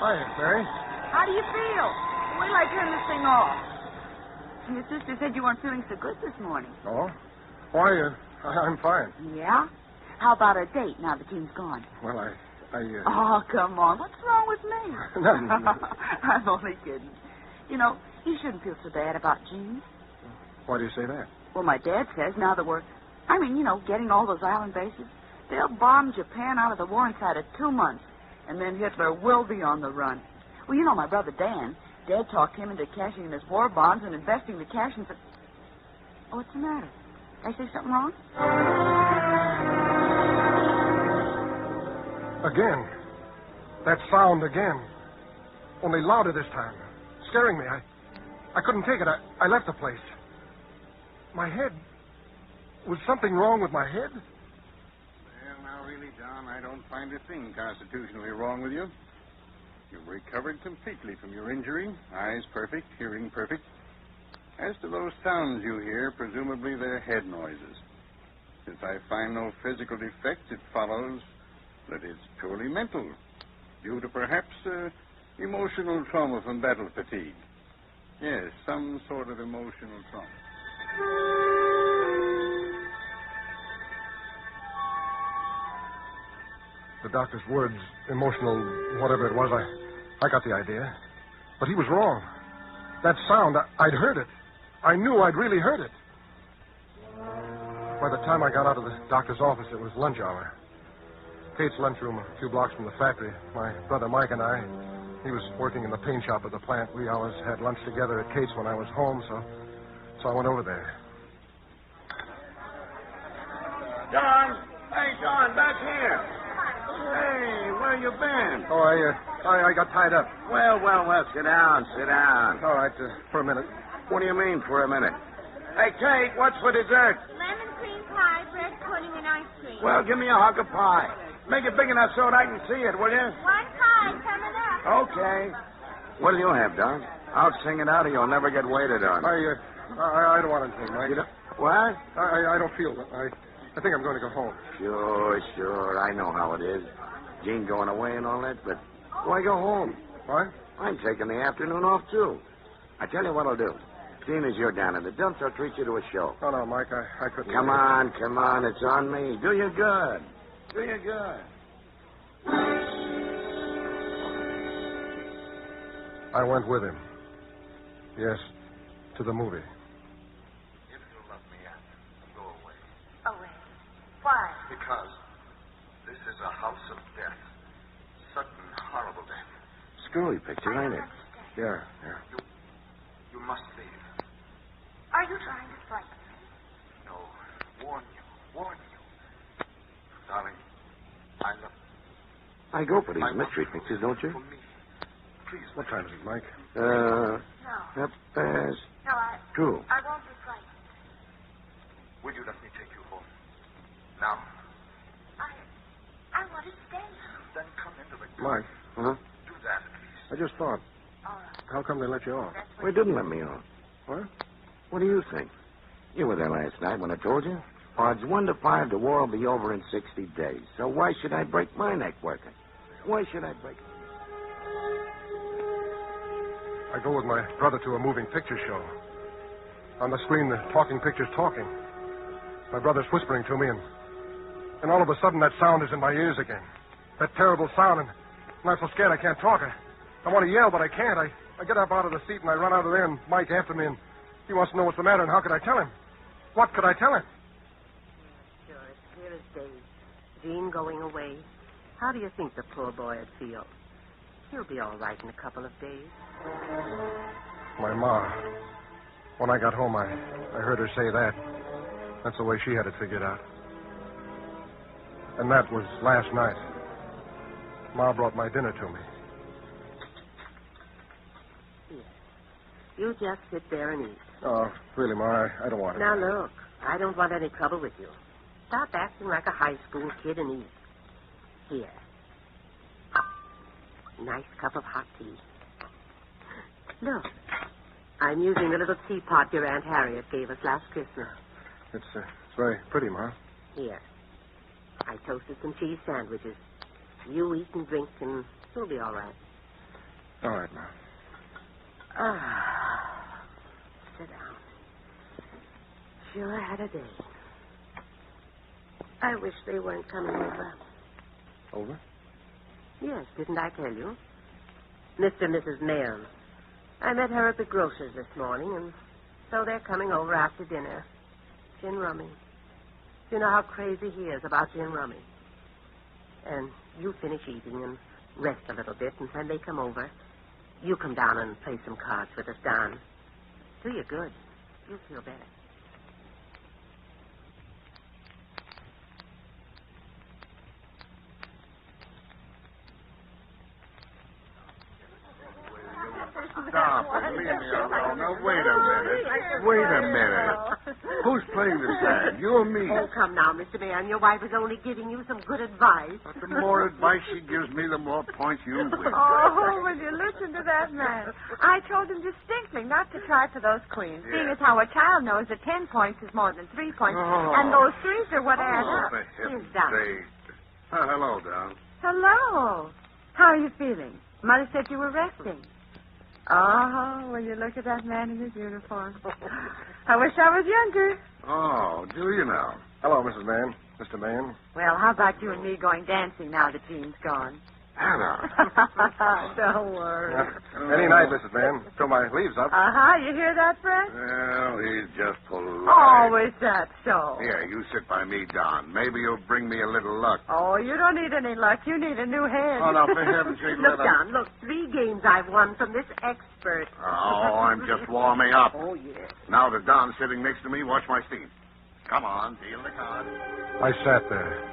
Hiya, Mary. How do you feel? Wait till I turn this thing off. Your sister said you weren't feeling so good this morning. Oh? Why, I'm fine. Yeah? How about a date now the team's gone? Well, I Oh, come on. What's wrong with me? Nothing. I'm only kidding. You know, you shouldn't feel so bad about Jean. Why do you say that? Well, my dad says now that we're, getting all those island bases, they'll bomb Japan out of the war inside of 2 months. And then Hitler will be on the run. Well, you know my brother Dan. Dad talked him into cashing in his war bonds and investing the cash in... Oh, what's the matter? Did I say something wrong? Again. That sound again. Only louder this time. Scaring me. I couldn't take it. I left the place. My head. Was something wrong with my head? Well, now, really, Don, I don't find a thing constitutionally wrong with you. You've recovered completely from your injury. Eyes perfect, hearing perfect. As to those sounds you hear, presumably they're head noises. Since I find no physical defect, it follows that it's purely mental, due to perhaps emotional trauma from battle fatigue. Yes, some sort of emotional trauma. The doctor's words, emotional, whatever it was, I got the idea. But he was wrong. That sound, I'd heard it. I knew I'd really heard it. By the time I got out of the doctor's office, it was lunch hour. Kate's lunchroom a few blocks from the factory. My brother Mike and I, he was working in the paint shop at the plant. We always had lunch together at Kate's when I was home, so I went over there. Don! Hey, Don, back here. Hey, where you been? Oh, I got tied up. Well, sit down, sit down. All right, for a minute. What do you mean, for a minute? Hey, Kate, what's for dessert? Lemon cream pie, bread pudding, and ice cream. Well, give me a hunk of pie. Make it big enough so that I can see it, will you? One pie coming up. Okay. What do you have, Don? I'll sing it out or you'll never get waited on. I don't want anything, Mike. You don't, what? I don't feel it. I think I'm going to go home. Sure. I know how it is. Jean going away and all that, but why go home? What? I'm taking the afternoon off, too. I tell you what I'll do. Seeing as you're down in the dumps, I'll treat you to a show. Oh, no, Mike, I couldn't. Come on. It's on me. Do you good. I went with him. Yes, to the movie. If you love me, Anne, go away. Away. Why? Because this is a house of death. Sudden, horrible death. Screwy picture, ain't it? Yeah. You must leave. Are you trying to frighten me? No. Warn you. Darling, I love you. I go for these mystery pictures, don't you? Please. What time is it, Mike? No. Up past. No, Two. I won't be frightened. Will you let me take you home? Now? I want to stay. Then come into the... Mike. Huh? Do that, please. I just thought. All right. How come they let you off? They didn't let me off. What? What do you think? You were there last night when I told you. Odds 1 to 5, the war will be over in 60 days. So why should I break my neck working? Why should I break it? I go with my brother to a moving picture show. On the screen, the talking picture's talking. My brother's whispering to me, and all of a sudden that sound is in my ears again. That terrible sound, and I'm so scared I can't talk. I want to yell, but I can't. I get up out of the seat, and I run out of there, and Mike after me, and he wants to know what's the matter, and how could I tell him? What could I tell him? Sure, it's clear as day. Jean going away. How do you think the poor boy would feel? He'll be all right in a couple of days. My ma. When I got home, I heard her say that. That's the way she had it figured out. And that was last night. Ma brought my dinner to me. Here. You just sit there and eat. Oh, really, Ma, I don't want it. Now, look, I don't want any trouble with you. Stop acting like a high school kid and eat. Here. Nice cup of hot tea. Look, I'm using the little teapot your Aunt Harriet gave us last Christmas. It's very pretty, Ma. Here. I toasted some cheese sandwiches. You eat and drink, and you'll be all right. All right, Ma. Sit down. Sure had a day. I wish they weren't coming over. Over? Yes, didn't I tell you? Mr. and Mrs. Mayern. I met her at the grocer's this morning, and so they're coming over after dinner. Gin rummy. You know how crazy he is about gin rummy. And you finish eating and rest a little bit, and when they come over, you come down and play some cards with us, Don. Do you good. You'll feel better. Stop. Leave me alone. Now, wait a minute. Who's playing this hand? You or me? Oh, come now, Mr. Mayor. Your wife is only giving you some good advice. But the more advice she gives me, the more points you win. Oh, will you listen to that man? I told him distinctly not to try for those queens, seeing as how a child knows that 10 points is more than 3 points, and those threes are what add up. Here's Don. Hello, Don. Hello. How are you feeling? Mother said you were resting. Oh, will you look at that man in his uniform? I wish I was younger. Oh, do you now? Hello, Mrs. Mann. Mr. Mann. Well, how about you and me going dancing now that Jean's gone? Hannah. Don't worry. Any night, Mrs. Mann, till my leave's up. You hear that, Fred? Well, he's just polite. Oh, is that so? Here, you sit by me, Don. Maybe you'll bring me a little luck. Oh, you don't need any luck. You need a new hand. Oh, no, for heaven's sake, Look, let Don, look. 3 games I've won from this expert. Oh, I'm just warming up. Oh, yes. Now that Don's sitting next to me, watch my steam. Come on, deal the card. I sat there.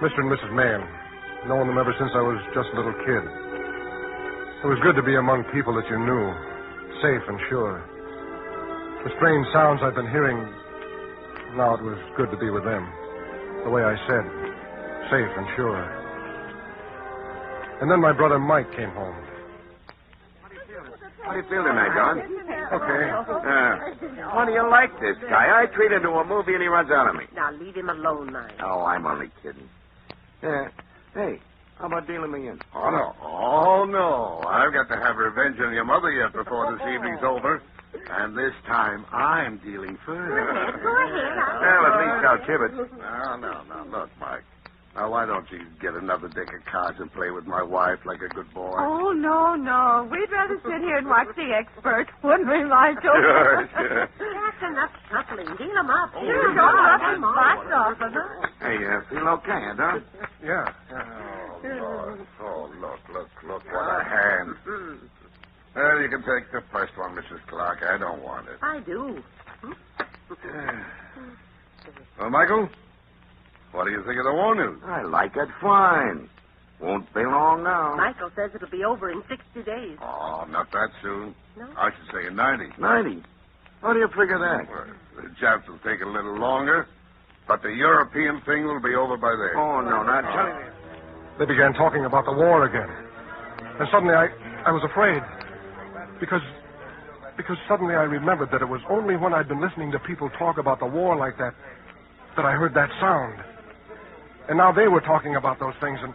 Mr. and Mrs. Mann, knowing them ever since I was just a little kid. It was good to be among people that you knew, safe and sure. The strange sounds I'd been hearing, now it was good to be with them. The way I said, safe and sure. And then my brother Mike came home. How do you feel tonight, Don? Okay. How do you like this guy? I treat him to a movie and he runs out of me. Now, leave him alone, Mike. Oh, I'm only kidding. Hey, how about dealing me in? Oh, no. Oh, no. I've got to have revenge on your mother yet before this evening's over. And this time, I'm dealing first. Go ahead. Well, at least I'll give it. No. Look, Mike. Now, why don't you get another deck of cards and play with my wife like a good boy? Oh, no. We'd rather sit here and watch the expert, wouldn't we, Michael? Sure. That's enough shuffling. Deal him up. Sure, go up and box off of her. Hey, feel okay, Don? Yeah. Oh, look, what a hand. Well, you can take the first one, Mrs. Clark. I don't want it. I do. Well, Michael, what do you think of the war news? I like it fine. Won't be long now. Michael says it'll be over in 60 days. Oh, not that soon. No? I should say in 90. 90? How do you figure that? Well, the Japs will take a little longer, but the European thing will be over by then. Oh, no, not just... They began talking about the war again. And suddenly I was afraid. Because suddenly I remembered that it was only when I'd been listening to people talk about the war like that I heard that sound. And now they were talking about those things, and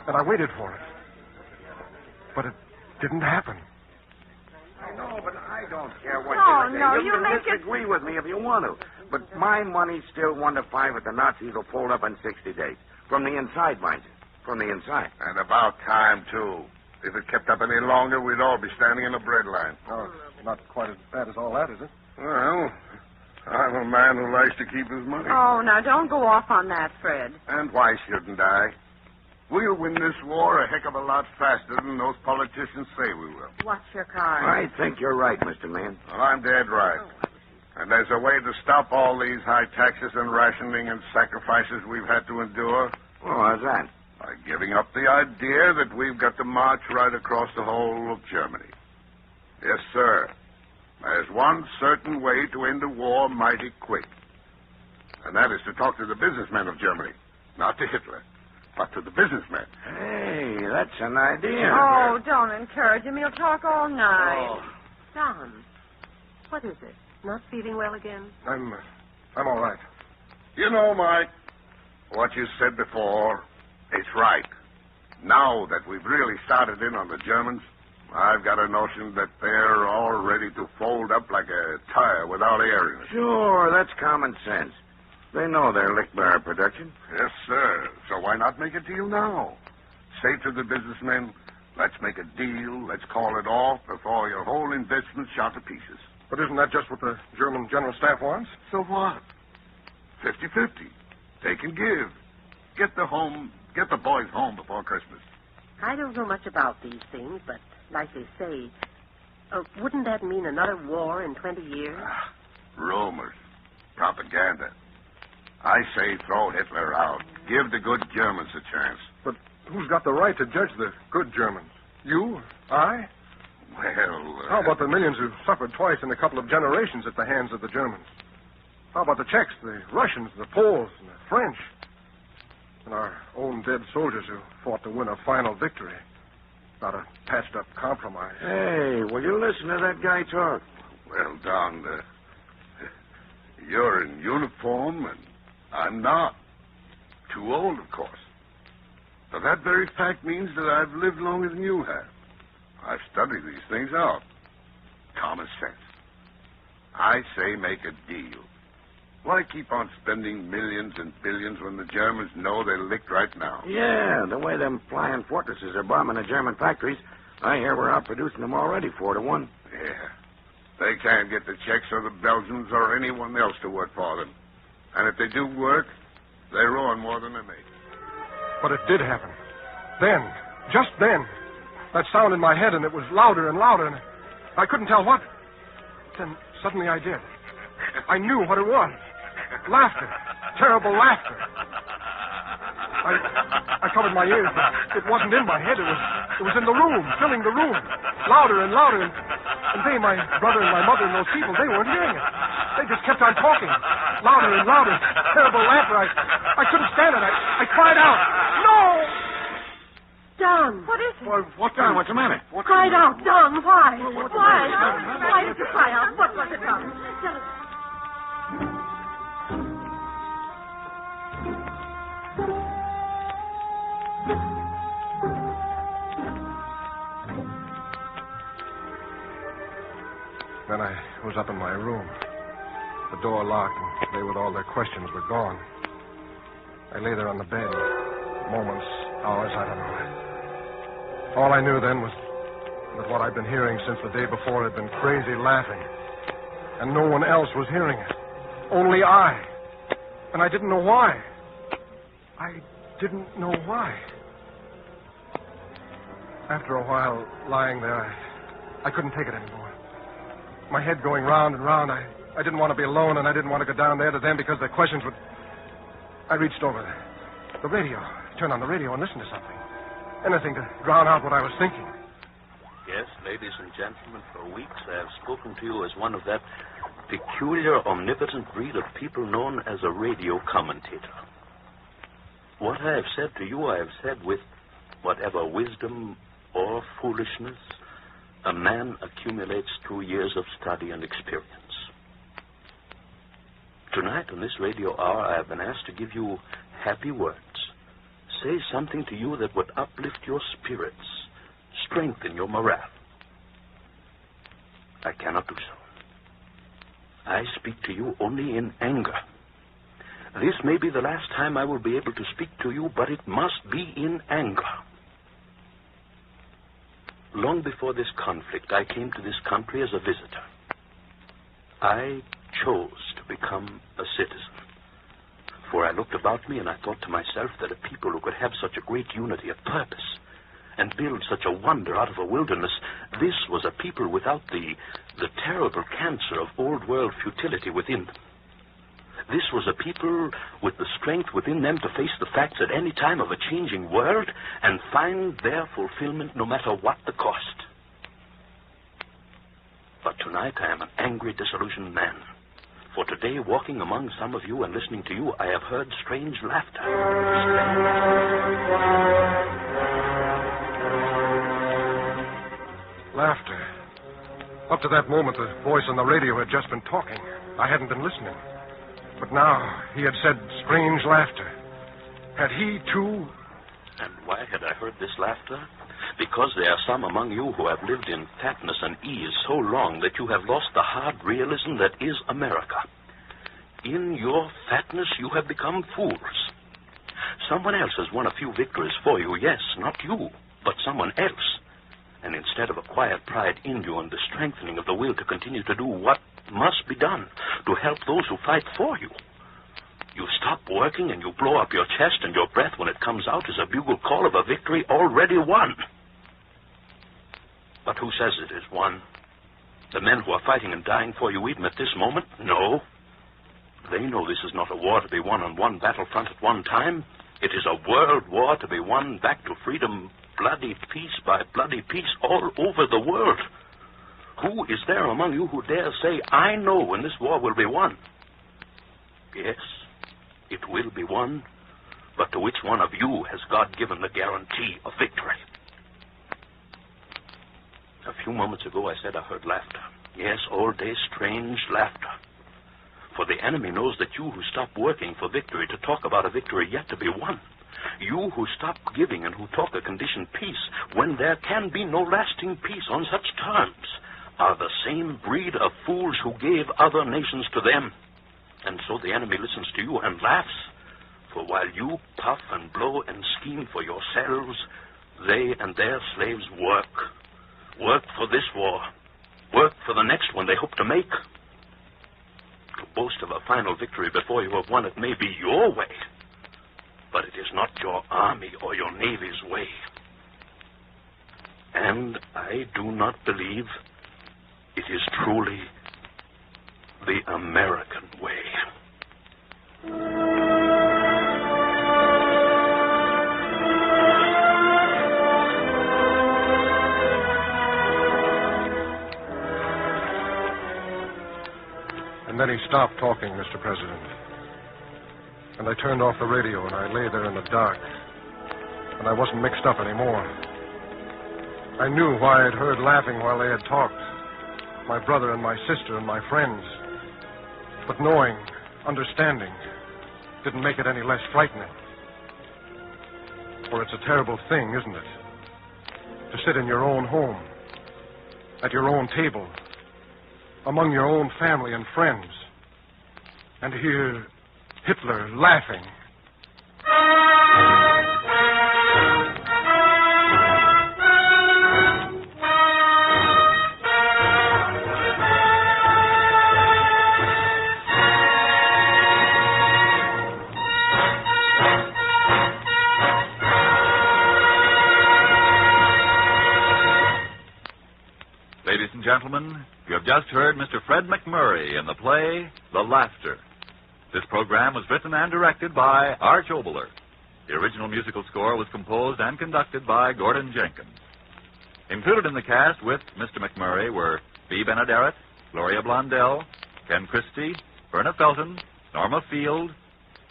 I waited for it. But it didn't happen. I know, but I don't care what Oh, you say. no, You you can make it- disagree with me if you want to. But my money's still 1 to 5 that the Nazis will fold up in 60 days. From the inside, mind you. From the inside. And about time, too. If it kept up any longer, we'd all be standing in a bread line. Oh, it's not quite as bad as all that, is it? Well, I'm a man who likes to keep his money. Oh, now, don't go off on that, Fred. And why shouldn't I? We'll win this war a heck of a lot faster than those politicians say we will. Watch your card. I think you're right, Mr. Mann. Well, I'm dead right. And there's a way to stop all these high taxes and rationing and sacrifices we've had to endure. Oh, how's that? By giving up the idea that we've got to march right across the whole of Germany. Yes, sir. There's one certain way to end the war mighty quick. And that is to talk to the businessmen of Germany. Not to Hitler, but to the businessmen. Hey, that's an idea. Oh, don't encourage him. He'll talk all night. Don, what is it? Not feeling well again? I'm all right. You know, Mike, what you said before, it's right. Now that we've really started in on the Germans, I've got a notion that they're all ready to fold up like a tire without air in it. Sure, that's common sense. They know their lick-bearer production. Yes, sir. So why not make a deal now? Say to the businessmen, let's make a deal, let's call it off before your whole investment's shot to pieces. But isn't that just what the German General Staff wants? So what? 50-50. Take and give. Get the boys home before Christmas. I don't know much about these things, but like they say, wouldn't that mean another war in 20 years? Rumors. Propaganda. I say throw Hitler out. Give the good Germans a chance. But who's got the right to judge the good Germans? You? I? Well... How about the millions who suffered twice in a couple of generations at the hands of the Germans? How about the Czechs, the Russians, the Poles, and the French? And our own dead soldiers who fought to win a final victory. Not a patched-up compromise. Hey, will you listen to that guy talk? Well, Don, you're in uniform, and I'm not. Too old, of course. But that very fact means that I've lived longer than you have. I've studied these things out. Common sense. I say make a deal. Why keep on spending millions and billions when the Germans know they're licked right now? Yeah, the way them flying fortresses are bombing the German factories, I hear we're outproducing them already 4-1. Yeah. They can't get the Czechs or the Belgians or anyone else to work for them. And if they do work, they ruin more than they make. But it did happen. Then, just then, that sound in my head, and it was louder and louder, and I couldn't tell what. Then suddenly I did. I knew what it was. Laughter. Terrible laughter. I covered my ears, but it wasn't in my head. It was in the room, filling the room. Louder and louder. And they, my brother and my mother and those people, they weren't hearing it. They just kept on talking. Louder and louder. Terrible laughter. I couldn't stand it. I cried out. No! Don. What is it? Well, what's Don? What's the matter? Cried out. Don, why? Why? Why did you cry out? What was it, Don? Tell us. Then I was up in my room. The door locked, and they with all their questions were gone. I lay there on the bed. Moments, hours, I don't know. All I knew then was that what I'd been hearing since the day before had been crazy laughing. And no one else was hearing it. Only I. And I didn't know why. I didn't know why. After a while, lying there, I couldn't take it anymore. My head going round and round. I didn't want to be alone, and I didn't want to go down there to them because their questions would... I reached over the radio, turned on the radio and listened to something. Anything to drown out what I was thinking. Yes, ladies and gentlemen, for weeks I have spoken to you as one of that peculiar, omnipotent breed of people known as a radio commentator. What I have said to you, I have said with whatever wisdom or foolishness a man accumulates through years of study and experience. Tonight, on this radio hour, I have been asked to give you happy words. Say something to you that would uplift your spirits, strengthen your morale. I cannot do so. I speak to you only in anger. This may be the last time I will be able to speak to you, but it must be in anger. Long before this conflict, I came to this country as a visitor. I chose to become a citizen. For I looked about me and I thought to myself that a people who could have such a great unity of purpose and build such a wonder out of a wilderness, this was a people without the terrible cancer of old world futility within them. This was a people with the strength within them to face the facts at any time of a changing world and find their fulfillment no matter what the cost. But tonight I am an angry, disillusioned man. For today, walking among some of you and listening to you, I have heard strange laughter. Laughter. Up to that moment, the voice on the radio had just been talking. I hadn't been listening. But now he had said strange laughter. Had he, too? And why had I heard this laughter? Because there are some among you who have lived in fatness and ease so long that you have lost the hard realism that is America. In your fatness, you have become fools. Someone else has won a few victories for you. Yes, not you, but someone else. And instead of a quiet pride in you and the strengthening of the will to continue to do what must be done to help those who fight for you, you stop working and you blow up your chest, and your breath, when it comes out, is a bugle call of a victory already won. But who says it is won? The men who are fighting and dying for you even at this moment? No. They know this is not a war to be won on one battlefront at one time. It is a world war to be won back to freedom, bloody peace by bloody peace, all over the world. Who is there among you who dare say, I know when this war will be won? Yes, it will be won, but to which one of you has God given the guarantee of victory? A few moments ago I said I heard laughter. Yes, all day strange laughter. For the enemy knows that you who stop working for victory to talk about a victory yet to be won, you who stop giving and who talk a conditioned peace when there can be no lasting peace on such terms, are the same breed of fools who gave other nations to them. And so the enemy listens to you and laughs. For while you puff and blow and scheme for yourselves, they and their slaves work. Work for this war. Work for the next one they hope to make. To boast of a final victory before you have won it may be your way, but it is not your army or your navy's way. And I do not believe it is truly the American way. And then he stopped talking, Mr. President. And I turned off the radio, and I lay there in the dark. And I wasn't mixed up anymore. I knew why I'd heard laughing while they had talked. My brother and my sister and my friends. But knowing, understanding, didn't make it any less frightening. For it's a terrible thing, isn't it? To sit in your own home, at your own table, among your own family and friends, and hear Hitler laughing. Ladies and gentlemen, you have just heard Mr. Fred McMurray in the play, The Laughter. This program was written and directed by Arch Oboler. The original musical score was composed and conducted by Gordon Jenkins. Included in the cast with Mr. McMurray were Bea Benaderet, Gloria Blondell, Ken Christie, Verna Felton, Norma Field,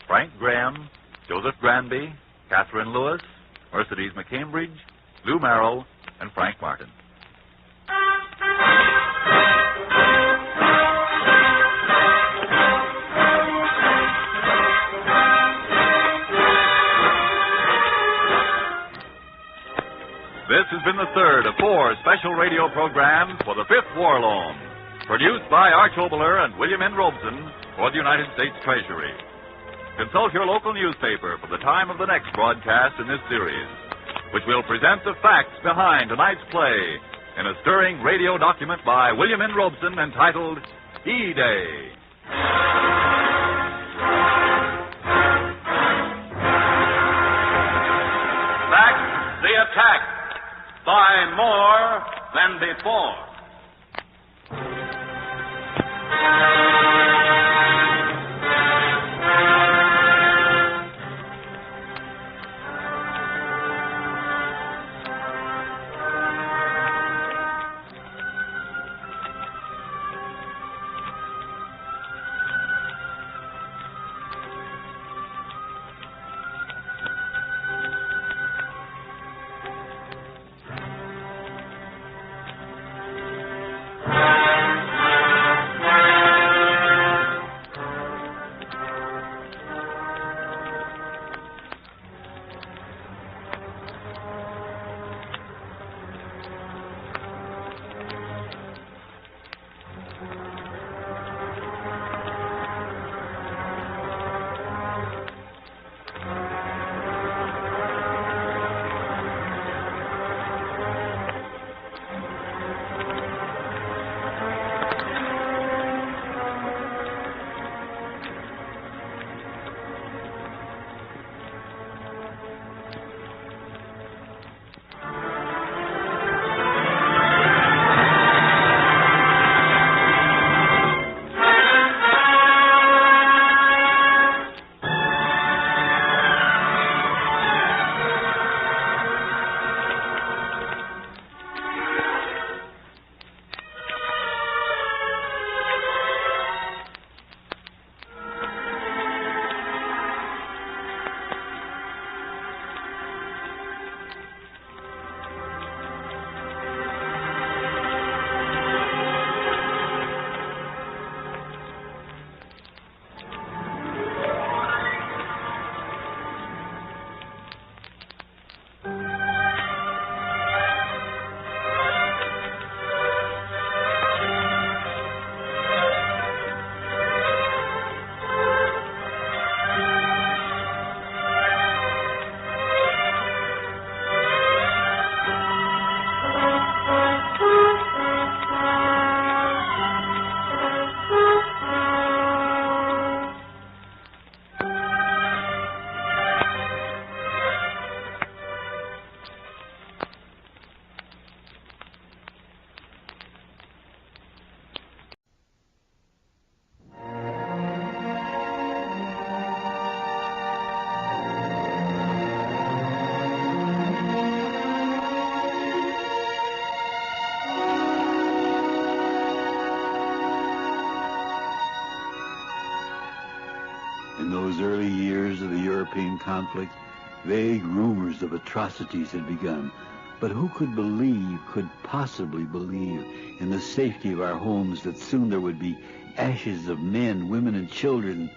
Frank Graham, Joseph Granby, Catherine Lewis, Mercedes McCambridge, Lou Merrill, and Frank Martin. This has been the third of 4 special radio programs for the 5th War Loan, produced by Arch Oboler and William N. Robeson for the United States Treasury. Consult your local newspaper for the time of the next broadcast in this series, which will present the facts behind tonight's play in a stirring radio document by William N. Robeson entitled E-Day. Back the attack by more than before. In those early years of the European conflict, vague rumors of atrocities had begun. But who could possibly believe in the safety of our homes, that soon there would be ashes of men, women, and children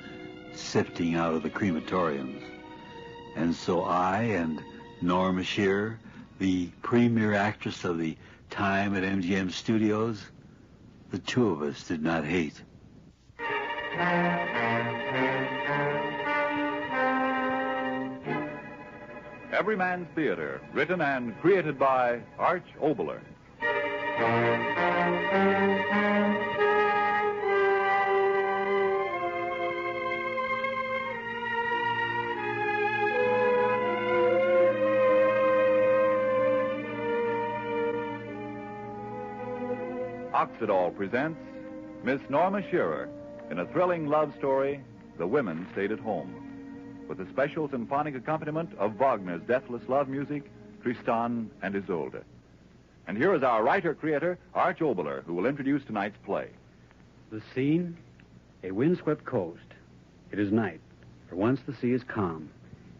sifting out of the crematoriums? And so I and Norma Shearer, the premier actress of the time at MGM Studios, the two of us did not hate. Everyman's Theater, written and created by Arch Oboler. Oxidol presents Miss Norma Shearer in a thrilling love story, The Women Stayed at Home, with a special symphonic accompaniment of Wagner's deathless love music, Tristan and Isolde. And here is our writer-creator, Arch Oboler, who will introduce tonight's play. The scene, a windswept coast. It is night. For once the sea is calm.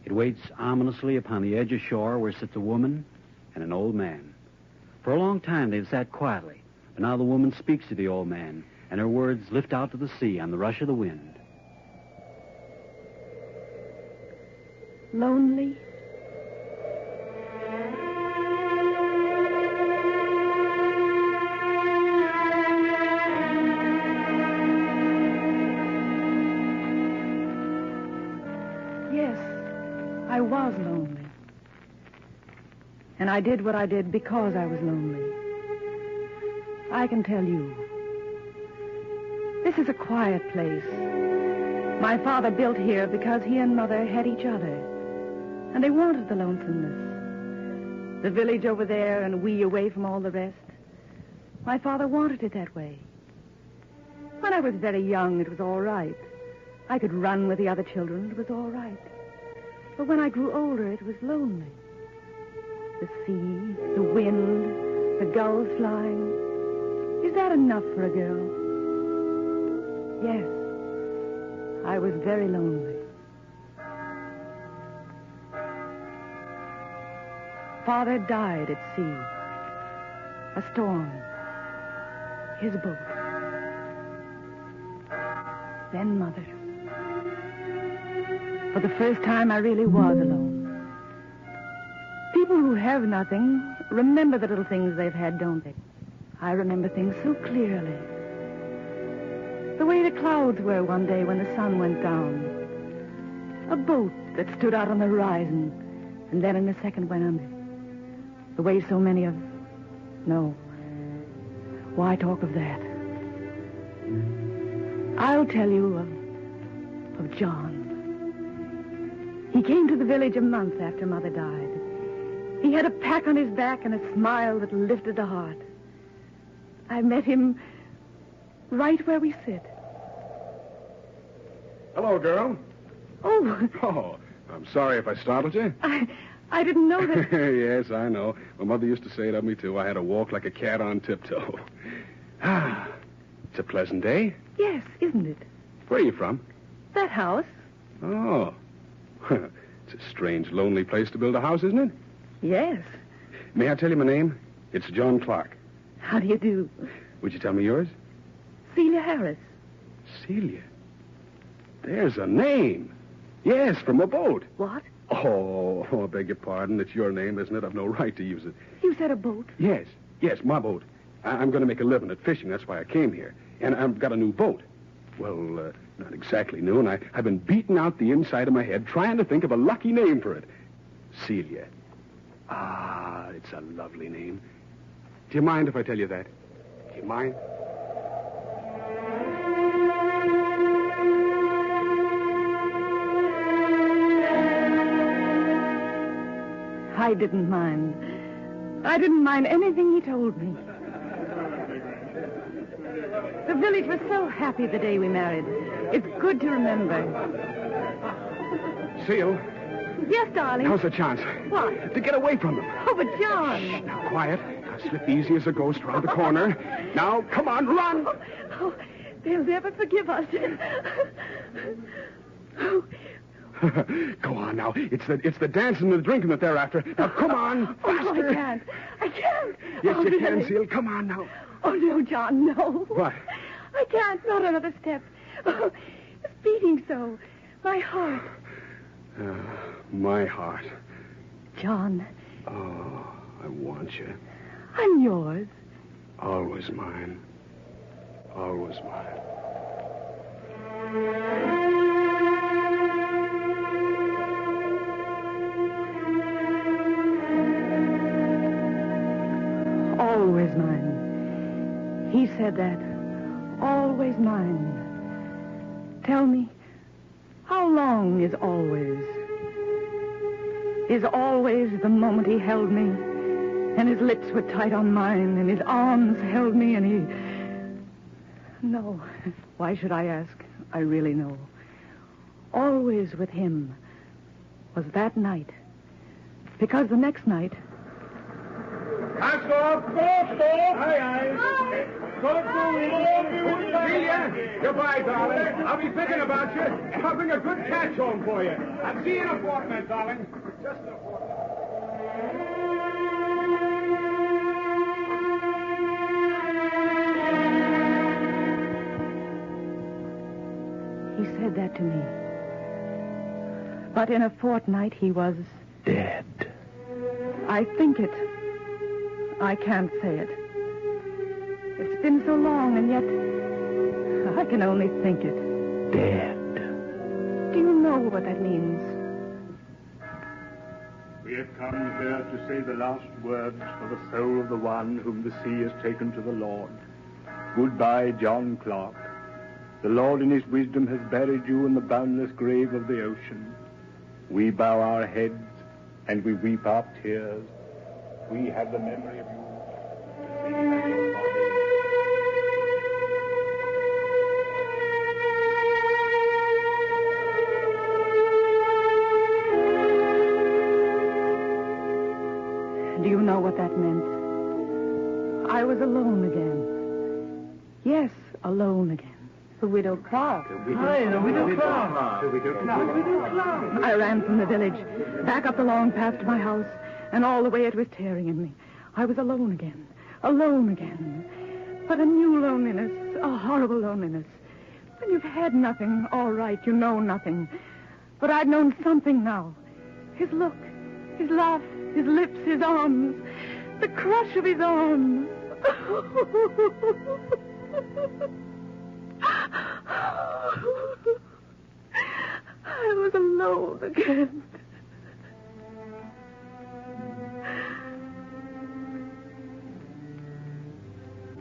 It waits ominously upon the edge of shore where sits a woman and an old man. For a long time they've sat quietly, but now the woman speaks to the old man, and her words lift out to the sea on the rush of the wind. Lonely? Yes, I was lonely. And I did what I did because I was lonely. I can tell you. This is a quiet place. My father built here because he and Mother had each other. And they wanted the lonesomeness. The village over there and we away from all the rest. My father wanted it that way. When I was very young, it was all right. I could run with the other children. It was all right. But when I grew older, it was lonely. The sea, the wind, the gulls flying. Is that enough for a girl? Yes. I was very lonely. Father died at sea. A storm. His boat. Then Mother. For the first time, I really was alone. People who have nothing remember the little things they've had, don't they? I remember things so clearly. The way the clouds were one day when the sun went down. A boat that stood out on the horizon and then in a second went under. The way so many of... No. Why talk of that? I'll tell you of John. He came to the village a month after Mother died. He had a pack on his back and a smile that lifted the heart. I met him right where we sit. Hello, girl. Oh. Oh, I'm sorry if I startled you. I didn't know that... Yes, I know. My mother used to say it of me, too. I had to walk like a cat on tiptoe. Ah, it's a pleasant day. Yes, isn't it? Where are you from? That house. Oh. It's a strange, lonely place to build a house, isn't it? Yes. May I tell you my name? It's John Clark. How do you do? Would you tell me yours? Celia Harris. Celia? There's a name. Yes, from a boat. What? Oh, I beg your pardon. It's your name, isn't it? I've no right to use it. You said a boat? Yes, my boat. I'm going to make a living at fishing. That's why I came here. And I've got a new boat. Well, not exactly new, and I've been beating out the inside of my head trying to think of a lucky name for it. Celia. Ah, it's a lovely name. Do you mind if I tell you that? Do you mind? I didn't mind. I didn't mind anything he told me. The village was so happy the day we married. It's good to remember. Seal. Yes, darling. Now's the chance. What? To get away from them. Oh, but John. Shh, now, quiet. Now, slip easy as a ghost around the corner. Now, come on, run. Oh, they'll never forgive us. Go on now. It's the dancing and the drinking that they're after. Now, come on, faster. I can't. Yes, Oh, you really? can, Seal. Come on now. Oh, no, John, no. What? I can't. Not another step. Oh, it's beating so. My heart. My heart. John, Oh, I want you. I'm yours. Always mine. Always mine. Always mine. He said that. Always mine. Tell me, how long is always? Is always the moment he held me, and his lips were tight on mine, and his arms held me, and he... No. Why should I ask? I really know. Always with him was that night. Because the next night... Stop! Aye, aye. Celia, goodbye, darling. I'll be thinking about you. I'll bring a good catch home for you. I'll see you in a fortnight, darling. Just a He said that to me. But in a fortnight, he was... dead. I think it. I can't say it. It's been so long, and yet I can only think it. Dead. Do you know what that means? We have come here to say the last words for the soul of the one whom the sea has taken to the Lord. Goodbye, John Clark. The Lord in his wisdom has buried you in the boundless grave of the ocean. We bow our heads and we weep our tears. We have the memory of you. Do you know what that meant? I was alone again. Yes, alone again. The Widow Clark. Hi, the Widow Clark. I ran from the village, back up the long path to my house, and all the way it was tearing at me. I was alone again. Alone again. But a new loneliness, a horrible loneliness. When you've had nothing, all right, you know nothing. But I'd known something now. His look, his laugh, his lips, his arms, the crush of his arms. I was alone again.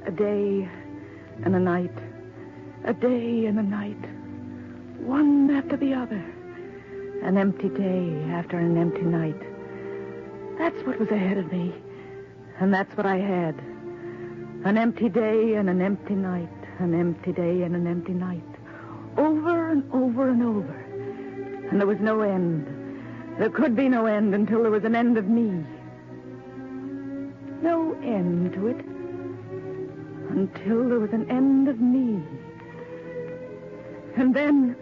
A day and a night. A day and a night. One after the other. An empty day after an empty night. That's what was ahead of me. And that's what I had. An empty day and an empty night. An empty day and an empty night. Over and over and over. And there was no end. There could be no end until there was an end of me. No end to it. Until there was an end of me. And then...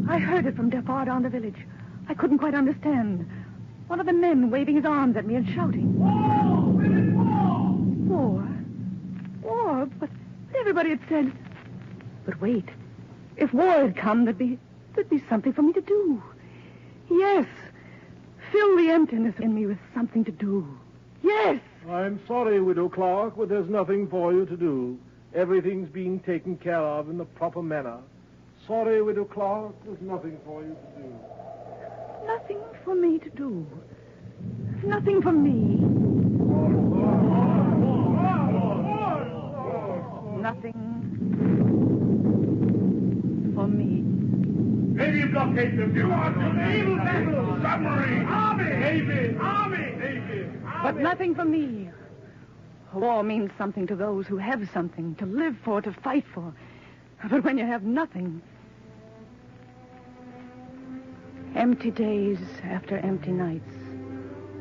I heard it from far down the village. I couldn't quite understand. One of the men waving his arms at me and shouting. War! War? War? But everybody had said... But wait. If war had come, there'd be something for me to do. Yes. Fill the emptiness in me with something to do. Yes. I'm sorry, Widow Clark, but there's nothing for you to do. Everything's being taken care of in the proper manner. Sorry, Widow Clark, there's nothing for you to do. Nothing for me to do. Nothing for me. Nothing for me. Navy blockade them. You are to naval battle, submarine, army, navy, army, navy. But nothing for me. War means something to those who have something to live for, to fight for. But when you have nothing... Empty days after empty nights.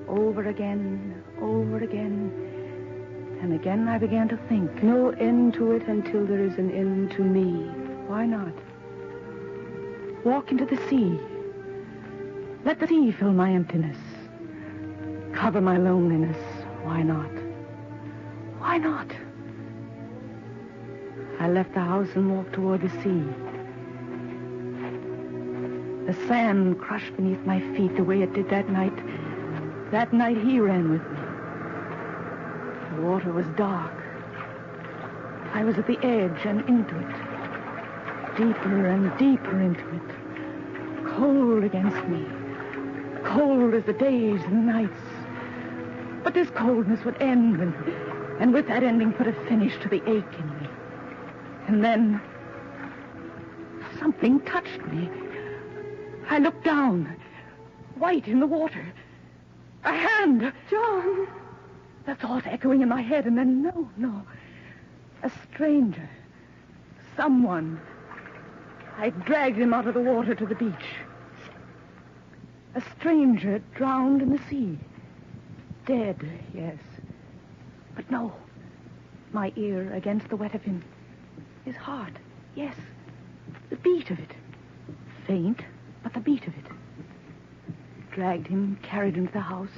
Over again, over again. And again I began to think. No end to it until there is an end to me. Why not? Walk into the sea. Let the sea fill my emptiness. Cover my loneliness. Why not? Why not? I left the house and walked toward the sea. The sand crushed beneath my feet the way it did that night. That night he ran with me. The water was dark. I was at the edge and into it. Deeper and deeper into it. Cold against me. Cold as the days and nights. But this coldness would end, and with that ending put a finish to the ache in me. And then something touched me. I looked down, white in the water. A hand. John. The thought echoing in my head, and then no. A stranger. Someone. I dragged him out of the water to the beach. A stranger drowned in the sea. Dead, yes. But no. My ear against the wet of him. His heart, yes. The beat of it. Faint, but the beat of it. Dragged him, carried him to the house,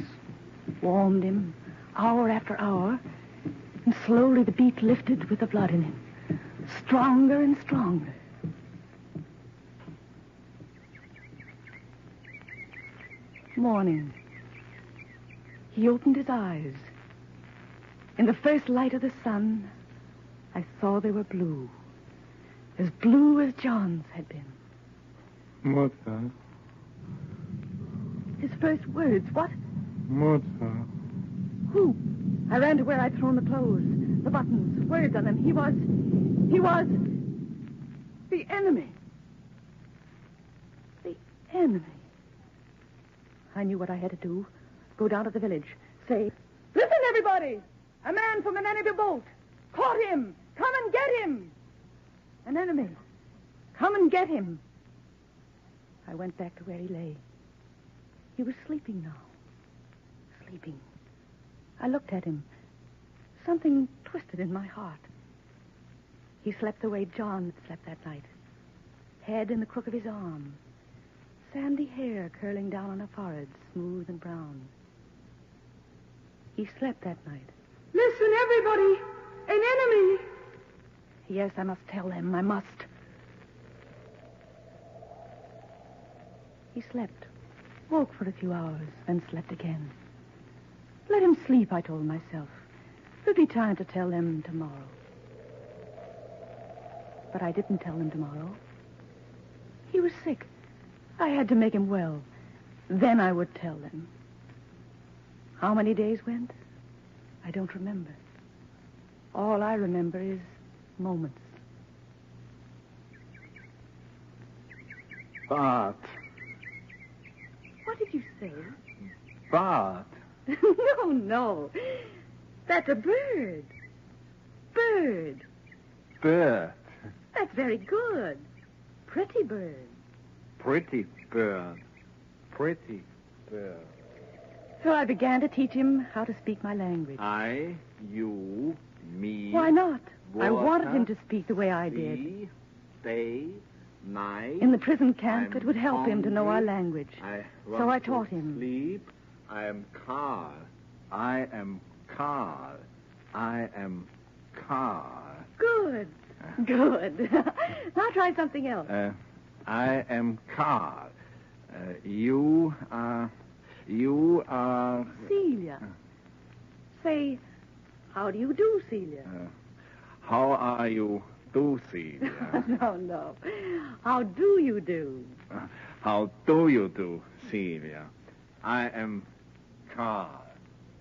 warmed him, hour after hour, and slowly the beat lifted with the blood in him. Stronger and stronger. Morning. He opened his eyes. In the first light of the sun, I saw they were blue. As blue as John's had been. Mother. His first words, what? Mother. Who? I ran to where I'd thrown the clothes, the buttons, words on them. He was the enemy. The enemy. I knew what I had to do. Go down to the village. Say, listen, everybody! A man from an enemy boat. Caught him. Come and get him. An enemy. Come and get him. I went back to where he lay. He was sleeping now. Sleeping. I looked at him. Something twisted in my heart. He slept the way John had slept that night. Head in the crook of his arm. Sandy hair curling down on a forehead, smooth and brown. He slept that night. Listen, everybody! An enemy! Yes, I must tell them. I must. He slept. Woke for a few hours, then slept again. Let him sleep, I told myself. There'll be time to tell them tomorrow. But I didn't tell them tomorrow. He was sick. I had to make him well. Then I would tell them. How many days went? I don't remember. All I remember is moments. Bart. What did you say? Bart. No. That's a bird. Bird. Bird. That's very good. Pretty bird. Pretty bird. Pretty bird. So I began to teach him how to speak my language. I, you, me. Why not? Water, I wanted him to speak the way I did. Day, night. In the prison camp, it would help him to know our language. So I taught him. Sleep. I am Carl. I am Carl. I am Carl. Good. Good. Now try something else. I am Carl. You are... Celia. Say, how do you do, Celia? How are you do, Celia? No. How do you do? How do you do, Celia? I am Carl.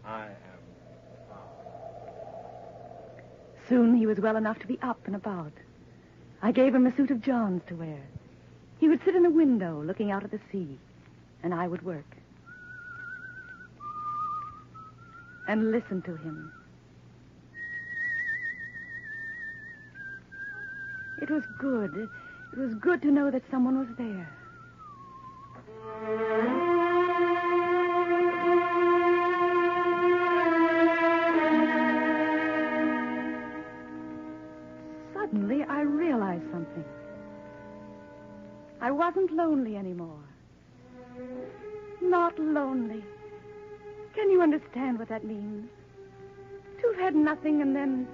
I am Carl. Soon he was well enough to be up and about. I gave him a suit of John's to wear. He would sit in the window looking out at the sea, and I would work. And listen to him. It was good. It was good to know that someone was there. Suddenly, I realized something. I wasn't lonely anymore. Not lonely. Can you understand what that means? To have had nothing and then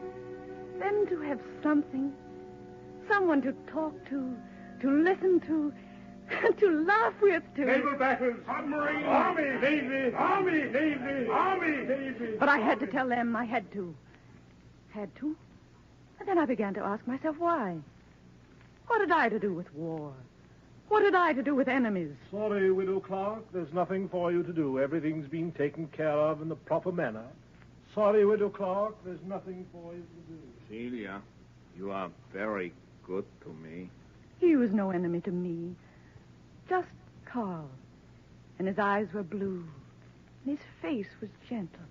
to have something. Someone to talk to listen to laugh with, to... Naval battles, submarine, army, navy, army, navy, army, navy. But I had to tell them. I had to. Had to? And then I began to ask myself why. What had I to do with war? What had I to do with enemies? Sorry, Widow Clark. There's nothing for you to do. Everything's being taken care of in the proper manner. Sorry, Widow Clark. There's nothing for you to do. Celia, you are very good to me. He was no enemy to me. Just Carl. And his eyes were blue. And his face was gentle.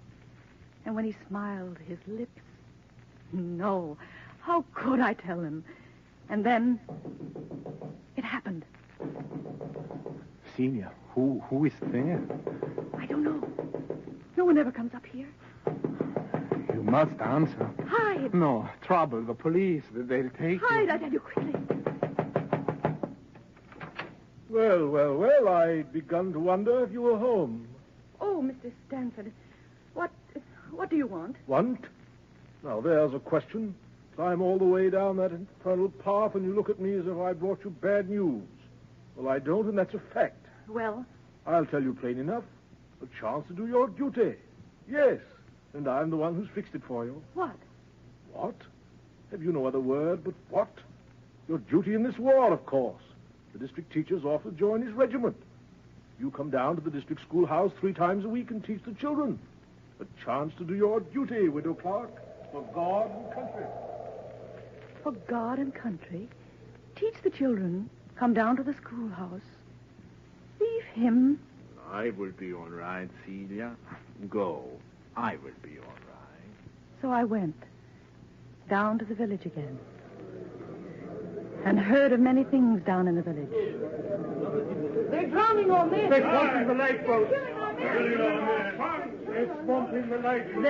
And when he smiled, his lips... No. How could I tell him? And then... it happened. Celia, who is there? I don't know. No one ever comes up here. You must answer. Hide. No, trouble. The police. They'll take Hide, you. I tell you quickly. Well, I'd begun to wonder if you were home. Oh, Mr. Stanford, what do you want? Want? Now, there's a question. Climb all the way down that infernal path and you look at me as if I brought you bad news. Well, I don't, and that's a fact. Well? I'll tell you plain enough. A chance to do your duty. Yes, and I'm the one who's fixed it for you. What? What? Have you no other word but what? Your duty in this war, of course. The district teacher's offered to join his regiment. You come down to the district schoolhouse 3 times a week and teach the children. A chance to do your duty, Widow Clark, for God and country. For God and country? Teach the children. Come down to the schoolhouse. Leave him. I will be all right, Celia. Go. I will be all right. So I went down to the village again. And heard of many things down in the village. They're drowning our men. They're swamping the lifeboats. They're swamping the lifeboats.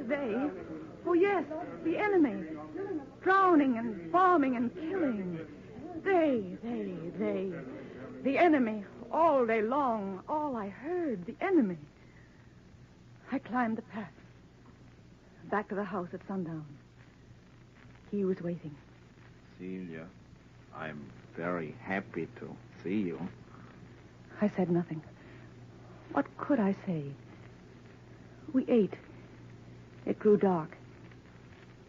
They. Oh, yes, the enemy. Drowning and bombing and killing. They. The enemy. All day long, all I heard, the enemy. I climbed the path. Back to the house at sundown. He was waiting. Celia, I'm very happy to see you. I said nothing. What could I say? We ate. It grew dark.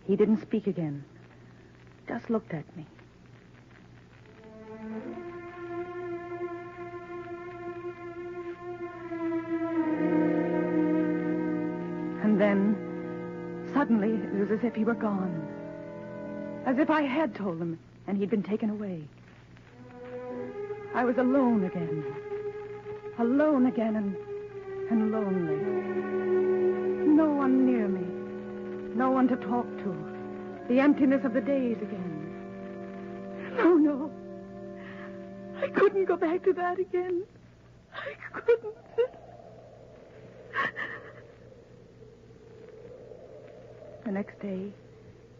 He didn't speak again. Just looked at me. And then, suddenly, it was as if he were gone. As if I had told him, and he'd been taken away. I was alone again. Alone again and lonely. No one near me. No one to talk to. The emptiness of the days again. No. I couldn't go back to that again. I couldn't. The next day,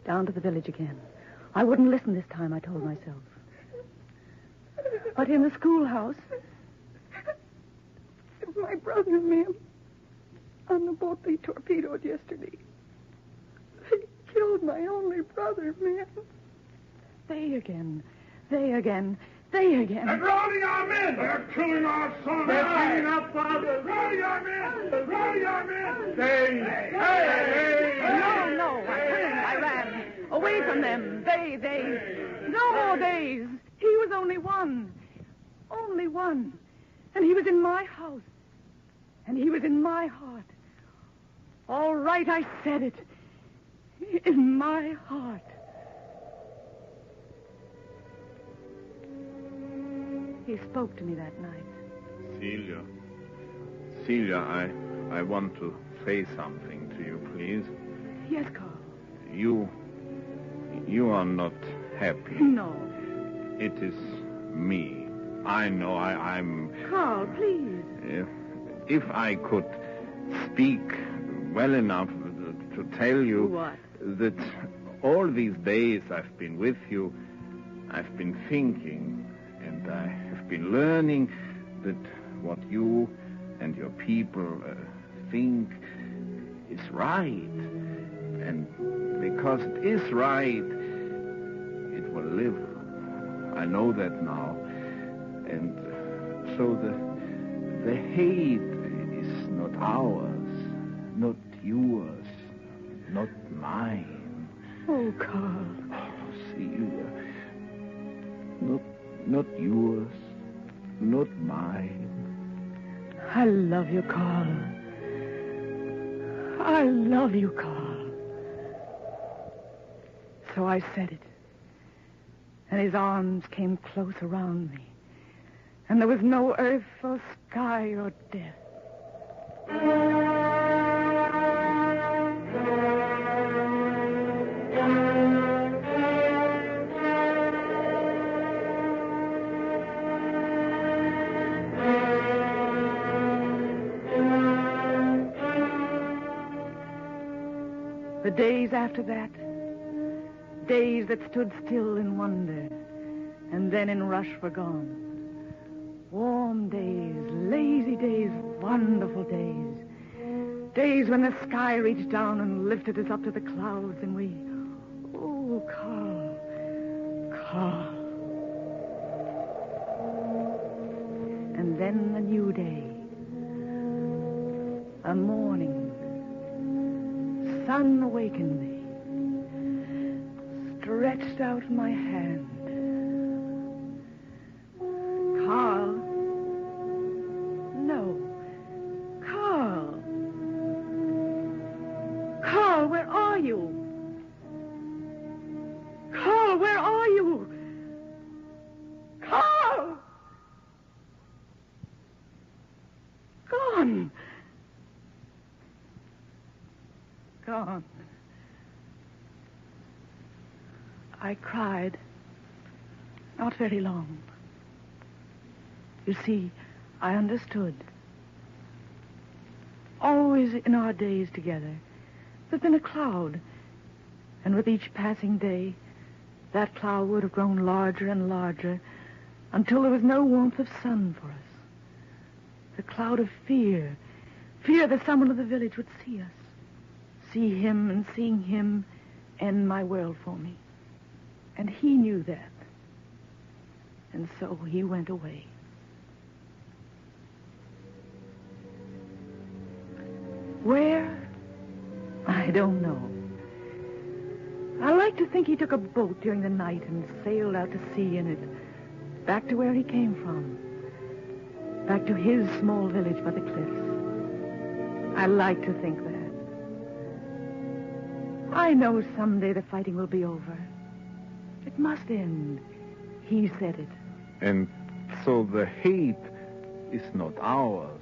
down to the village again. I wouldn't listen this time, I told myself. But in the schoolhouse... My brother, ma'am, on the boat they torpedoed yesterday. They killed my only brother, ma'am. They again. They're drowning our men. They're killing our sons. They're killing our fathers. Drowning our men. Hey. No. I ran. Away from them. They. No more days. He was only one. Only one. And he was in my house. And he was in my heart. All right, I said it. In my heart. He spoke to me that night. Celia, I want to say something to you, please. Yes, Carl. You are not happy. No. It is me. I know I'm... Carl, please. If I could speak well enough to tell you... What? That all these days I've been with you, I've been thinking I have been learning that what you and your people think is right. And because it is right, it will live. I know that now. And so the hate is not ours, not yours, not mine. Oh, Carl. Oh, Celia. Not yours, not mine. I love you, Carl. I love you, Carl. So I said it. And his arms came close around me. And there was no earth or sky or death. The days after that, days that stood still in wonder, and then in rush were gone. Warm days, lazy days, wonderful days. Days when the sky reached down and lifted us up to the clouds, and we... Oh, Carl. Carl. And then a new day. A morning. Sun awakened me. Stretched out my hand. Carl. No. Carl. Carl, where are you? Carl, where are you? Carl! Gone. Gone. I cried. Not very long. You see, I understood. Always in our days together, there's been a cloud. And with each passing day, that cloud would have grown larger and larger until there was no warmth of sun for us. The cloud of fear. Fear that someone of the village would see us. See him, and seeing him end my world for me. And he knew that. And so he went away. Where? I don't know. I like to think he took a boat during the night and sailed out to sea in it, back to where he came from, back to his small village by the cliffs. I like to think that. I know someday the fighting will be over. It must end. He said it. And so the hate is not ours,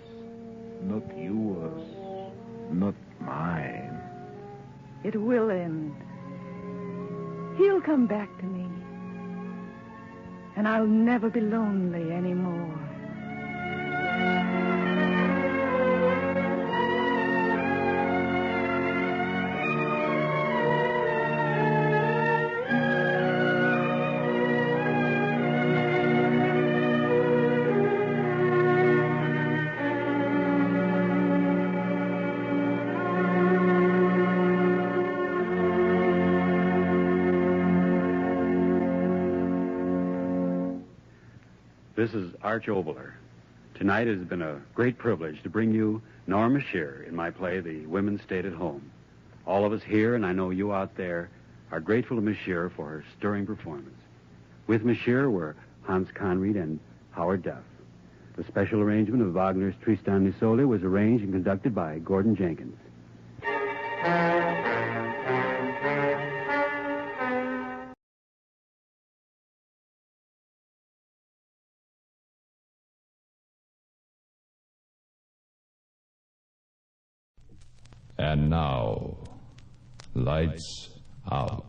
not yours, not mine. It will end. He'll come back to me. And I'll never be lonely anymore. This is Arch Oboler. Tonight it has been a great privilege to bring you Norma Shearer in my play, The Women Stayed at Home. All of us here, and I know you out there, are grateful to Miss Shearer for her stirring performance. With Miss Shearer were Hans Conried and Howard Duff. The special arrangement of Wagner's Tristan und Isolde was arranged and conducted by Gordon Jenkins. And now, lights out.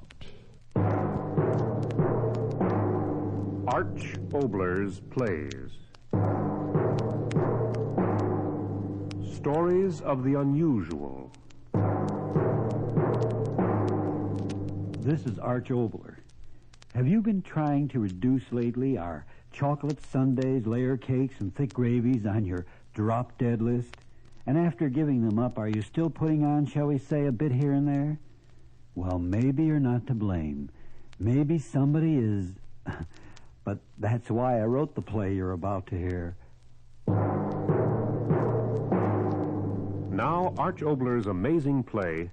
Arch Oboler's plays. Stories of the unusual. This is Arch Oboler. Have you been trying to reduce lately our chocolates, sundaes, layer cakes, and thick gravies on your drop-dead list? And after giving them up, are you still putting on, shall we say, a bit here and there? Well, maybe you're not to blame. Maybe somebody is. But that's why I wrote the play you're about to hear. Now, Arch Oboler's amazing play,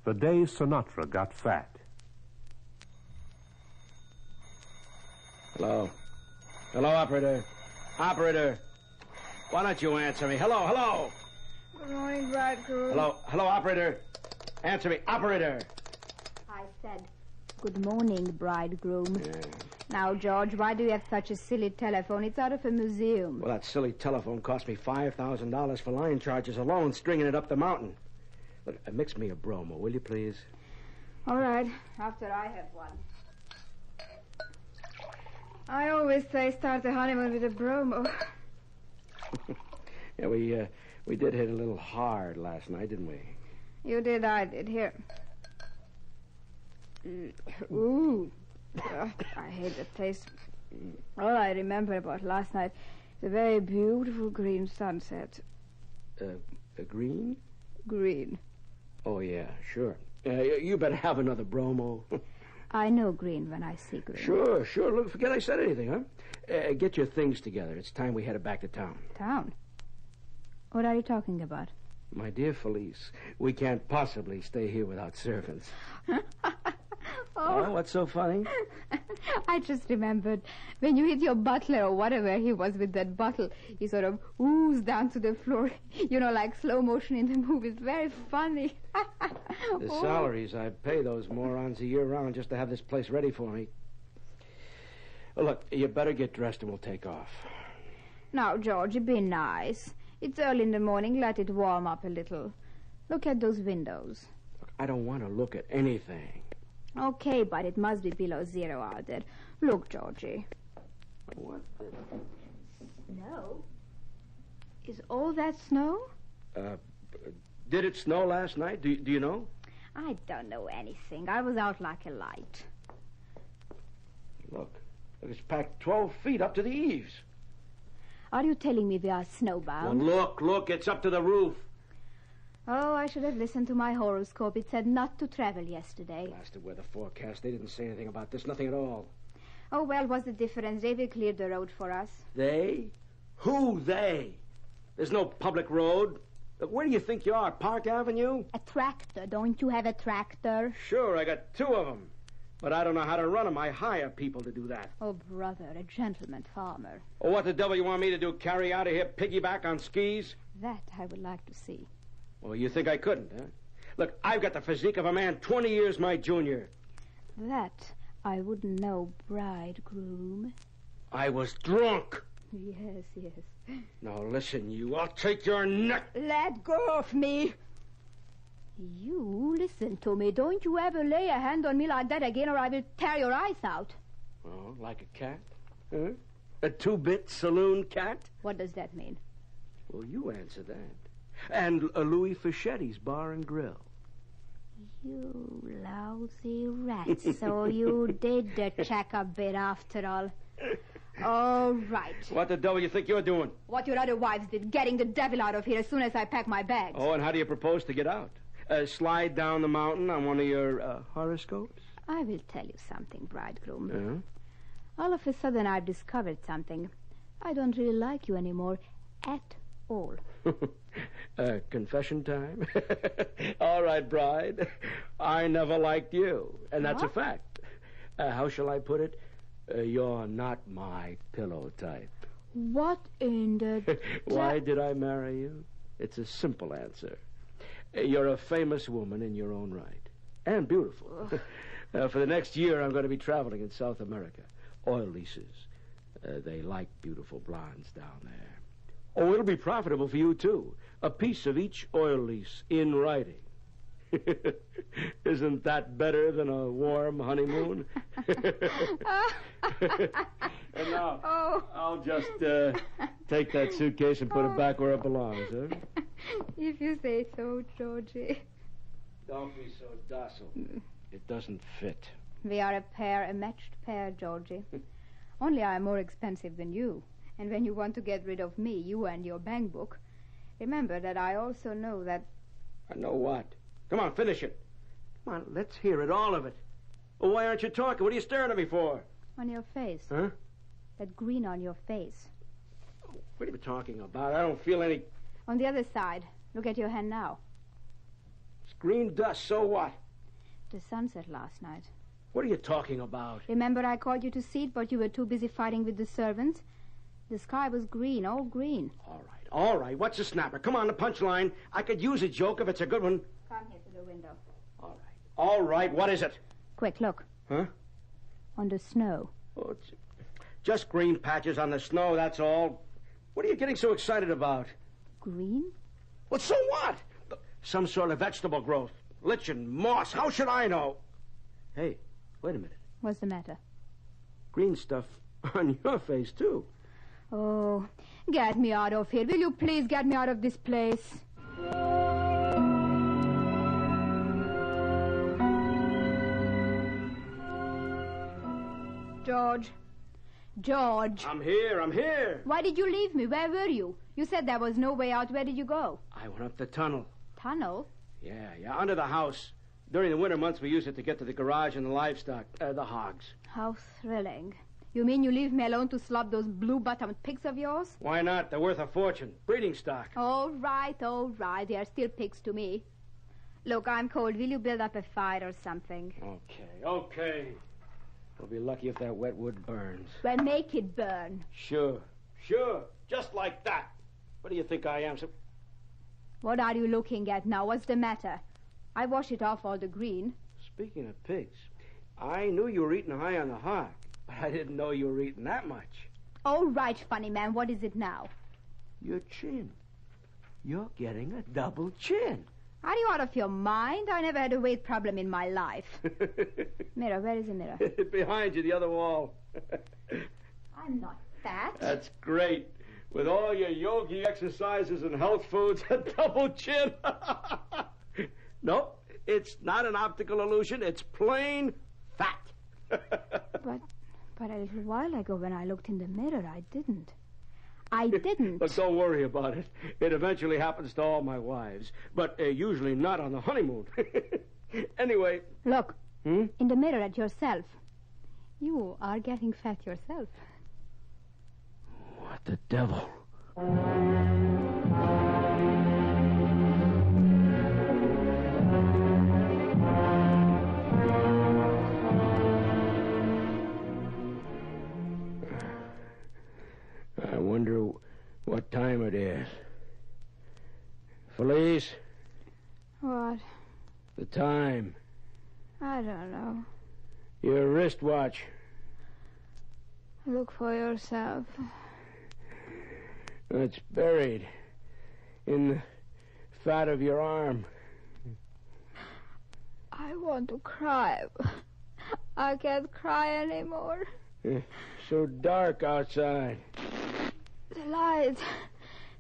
The Day Sinatra Got Fat. Hello. Hello, operator. Operator. Why don't you answer me? Hello, hello. Good morning, bridegroom. Hello, operator. Answer me, operator. I said, good morning, bridegroom. Yeah. Now, George, why do you have such a silly telephone? It's out of a museum. Well, that silly telephone cost me $5,000 for line charges alone, stringing it up the mountain. Look, mix me a bromo, will you, please? All right, after I have one. I always say start the honeymoon with a bromo. Yeah, we did hit a little hard last night, didn't we? You did, I did. Here. Ooh. I hate the taste. All I remember about last night is a very beautiful green sunset. A green? Green. Oh, yeah, sure. You better have another bromo. I know green when I see green. Sure. Look, forget I said anything, huh? Get your things together. It's time we headed back to town. Town? What are you talking about? My dear Felice, we can't possibly stay here without servants. Oh, what's so funny? I just remembered when you hit your butler or whatever he was with that bottle, he sort of oozed down to the floor. You know, like slow motion in the movies. Very funny. The salaries I pay those morons a year round just to have this place ready for me. Well, look, you better get dressed and we'll take off. Now, Georgie, be nice. It's early in the morning. Let it warm up a little. Look at those windows. Look, I don't want to look at anything. Okay, but it must be below zero out there. Look, Georgie. What the... Snow? Is all that snow? Did it snow last night? Do you know? I don't know anything. I was out like a light. Look, it's packed 12 feet up to the eaves. Are you telling me we are snowbound? Well, look, it's up to the roof. Oh, I should have listened to my horoscope. It said not to travel yesterday. Blasted weather forecast. They didn't say anything about this. Nothing at all. Oh, well, what's the difference? They will clear the road for us. They? Who they? There's no public road. Look, where do you think you are? Park Avenue? A tractor. Don't you have a tractor? Sure, I got 2 of them. But I don't know how to run them. I hire people to do that. Oh, brother, a gentleman farmer. Oh, what the devil you want me to do? Carry out of here piggyback on skis? That I would like to see. Well, you think I couldn't, huh? Look, I've got the physique of a man 20 years my junior. That I wouldn't know, bridegroom. I was drunk. Yes. Now, listen, you. I'll take your neck. Let go of me. You listen to me. Don't you ever lay a hand on me like that again, or I will tear your eyes out. Oh, like a cat? Huh? A 2-bit saloon cat? What does that mean? Well, you answer that. And Louis Fichetti's Bar and Grill. You lousy rat. So you did check a bit after all. All right. What the devil you think you're doing? What your other wives did, getting the devil out of here as soon as I pack my bags. Oh, and how do you propose to get out? Slide down the mountain on one of your horoscopes? I will tell you something, bridegroom. All of a sudden I've discovered something. I don't really like you anymore at all. Confession time? All right, bride. I never liked you, and that's a fact. How shall I put it? You're not my pillow type. What in the... Why did I marry you? It's a simple answer. You're a famous woman in your own right. And beautiful. For the next year, I'm going to be traveling in South America. Oil leases. They like beautiful blondes down there. Oh, it'll be profitable for you, too. A piece of each oil lease in writing. Isn't that better than a warm honeymoon? And now, I'll just take that suitcase and put it back where it belongs, huh? If you say so, Georgie. Don't be so docile. It doesn't fit. We are a matched pair, Georgie. Only I am more expensive than you. And when you want to get rid of me, you and your bank book, remember that I also know that... I know what? Come on, finish it. Come on, let's hear it, all of it. Well, why aren't you talking? What are you staring at me for? On your face. Huh? That grin on your face. What are you talking about? I don't feel any... On the other side. Look at your hand now. It's green dust, so what? The sunset last night. What are you talking about? Remember I called you to see it, but you were too busy fighting with the servants? The sky was green, all green. All right. What's the snapper? Come on, the punchline. I could use a joke if it's a good one. Come here to the window. All right, what is it? Quick, look. Huh? On the snow. Oh, it's just green patches on the snow, that's all. What are you getting so excited about? Green? Well, so what? Some sort of vegetable growth. Lichen, moss. How should I know? Hey, wait a minute. What's the matter? Green stuff on your face, too. Oh, get me out of here. Will you please get me out of this place? George. George. I'm here. Why did you leave me? Where were you? You said there was no way out. Where did you go? I went up the tunnel. Tunnel? Yeah, under the house. During the winter months, we use it to get to the garage and the livestock, the hogs. How thrilling. You mean you leave me alone to slop those blue-bottomed pigs of yours? Why not? They're worth a fortune. Breeding stock. All right. They are still pigs to me. Look, I'm cold. Will you build up a fire or something? Okay. We'll be lucky if that wet wood burns. Well, make it burn. Sure. Just like that. What do you think I am? What are you looking at now? What's the matter? I wash it off all the green. Speaking of pigs, I knew you were eating high on the hog, but I didn't know you were eating that much. All right, funny man. What is it now? Your chin. You're getting a double chin. Are you out of your mind? I never had a weight problem in my life. Mirror, where is the mirror? Behind you, the other wall. I'm not fat. That's great. With all your yogi exercises and health foods, a double chin. Nope, it's not an optical illusion. It's plain fat. But a little while ago when I looked in the mirror, I didn't. But don't worry about it. It eventually happens to all my wives, but usually not on the honeymoon. Anyway. Look, in the mirror at yourself. You are getting fat yourself. What the devil? I wonder what time it is. Felice? What? The time. I don't know. Your wristwatch. Look for yourself. It's buried in the fat of your arm. I want to cry. I can't cry anymore. It's so dark outside. The lights.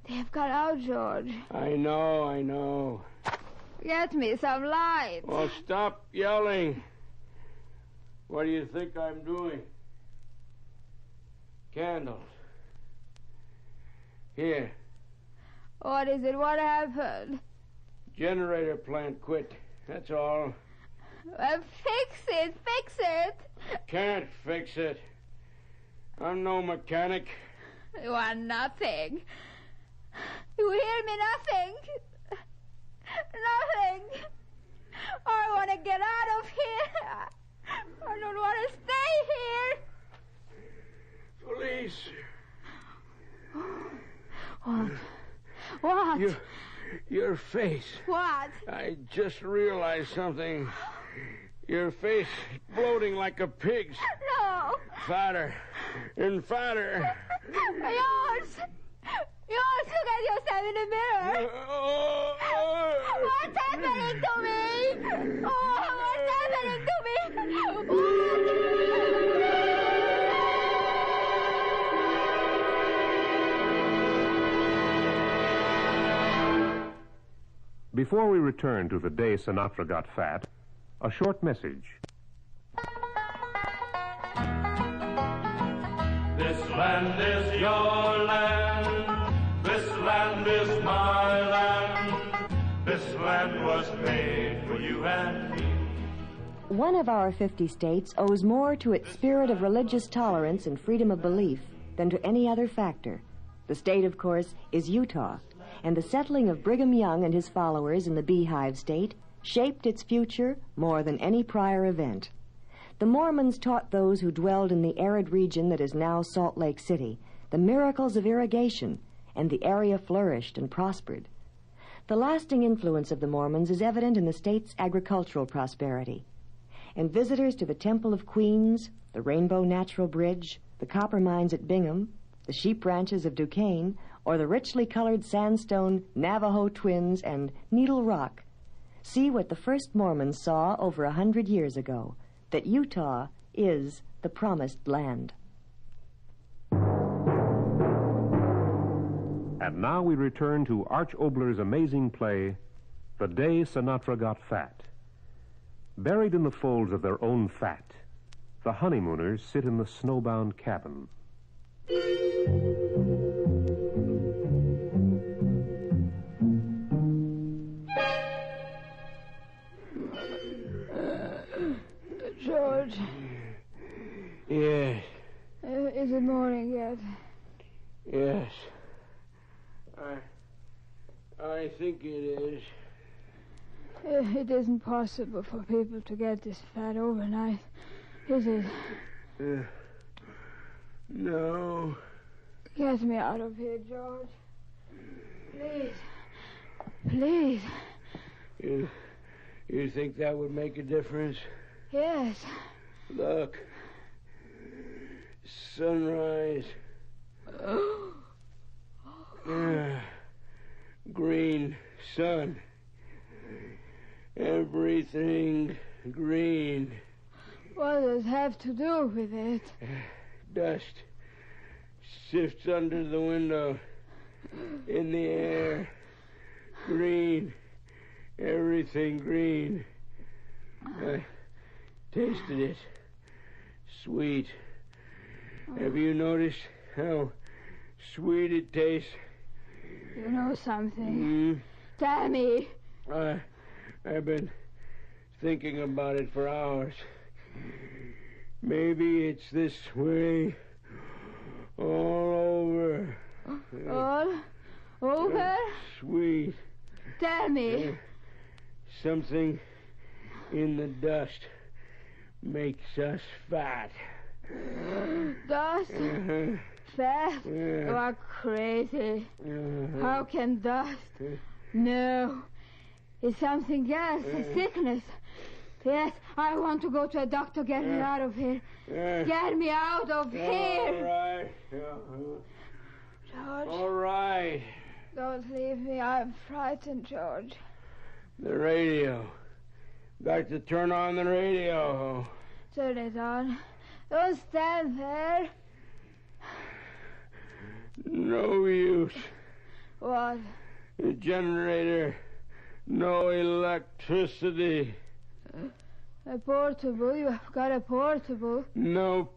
They have gone out, George. I know. Get me some light. Oh, stop yelling. What do you think I'm doing? Candles. Here. What is it? What happened? Generator plant quit. That's all. Fix it. Can't fix it. I'm no mechanic. You are nothing. You hear me? Nothing. I want to get out of here. I don't want to stay here. Police. What? Your face. What? I just realized something. Your face bloating like a pig's. No. Fatter and fatter. Yours, look at yourself in the mirror. What's happening to me? What's happening to me? Before we return to the day Sinatra got fat, a short message. land is your land. This land is my land. This land was made for you and me. One of our 50 states owes more to its spirit of religious tolerance and freedom of belief than to any other factor. The state, of course, is Utah, and the settling of Brigham Young and his followers in the Beehive State shaped its future more than any prior event. The Mormons taught those who dwelled in the arid region that is now Salt Lake City the miracles of irrigation, and the area flourished and prospered. The lasting influence of the Mormons is evident in the state's agricultural prosperity. And visitors to the Temple of Queens, the Rainbow Natural Bridge, the copper mines at Bingham, the sheep ranches of Duquesne, or the richly colored sandstone Navajo Twins and Needle Rock, see what the first Mormons saw over 100 years ago, that Utah is the promised land. And now we return to Arch Oboler's amazing play, The Day Sinatra Got Fat. Buried in the folds of their own fat, the honeymooners sit in the snowbound cabin. George. Yes. Is it morning yet? Yes. I think it is. It isn't possible for people to get this fat overnight, is it? No. Get me out of here, George. Please. Please. You think that would make a difference? Yes. Look. Sunrise. Green sun. Everything green. What does it have to do with it? Dust sifts under the window. In the air. Green. Everything green. I tasted it. Sweet. Have you noticed how sweet it tastes? You know something? Tell me. I've been thinking about it for hours. Maybe it's this way all over. All over? Sweet. Tell me. Something in the dust makes us fat. Dust? Fat? You are crazy. How can dust? No. It's something else. A sickness. Yes, I want to go to a doctor. Get me out of here. Get me out of here. All right. George. All right. Don't leave me. I'm frightened, George. The radio. Got to turn on the radio. Turn it on. Don't stand there. No use. What? The generator. No electricity. A portable? You have got a portable? No.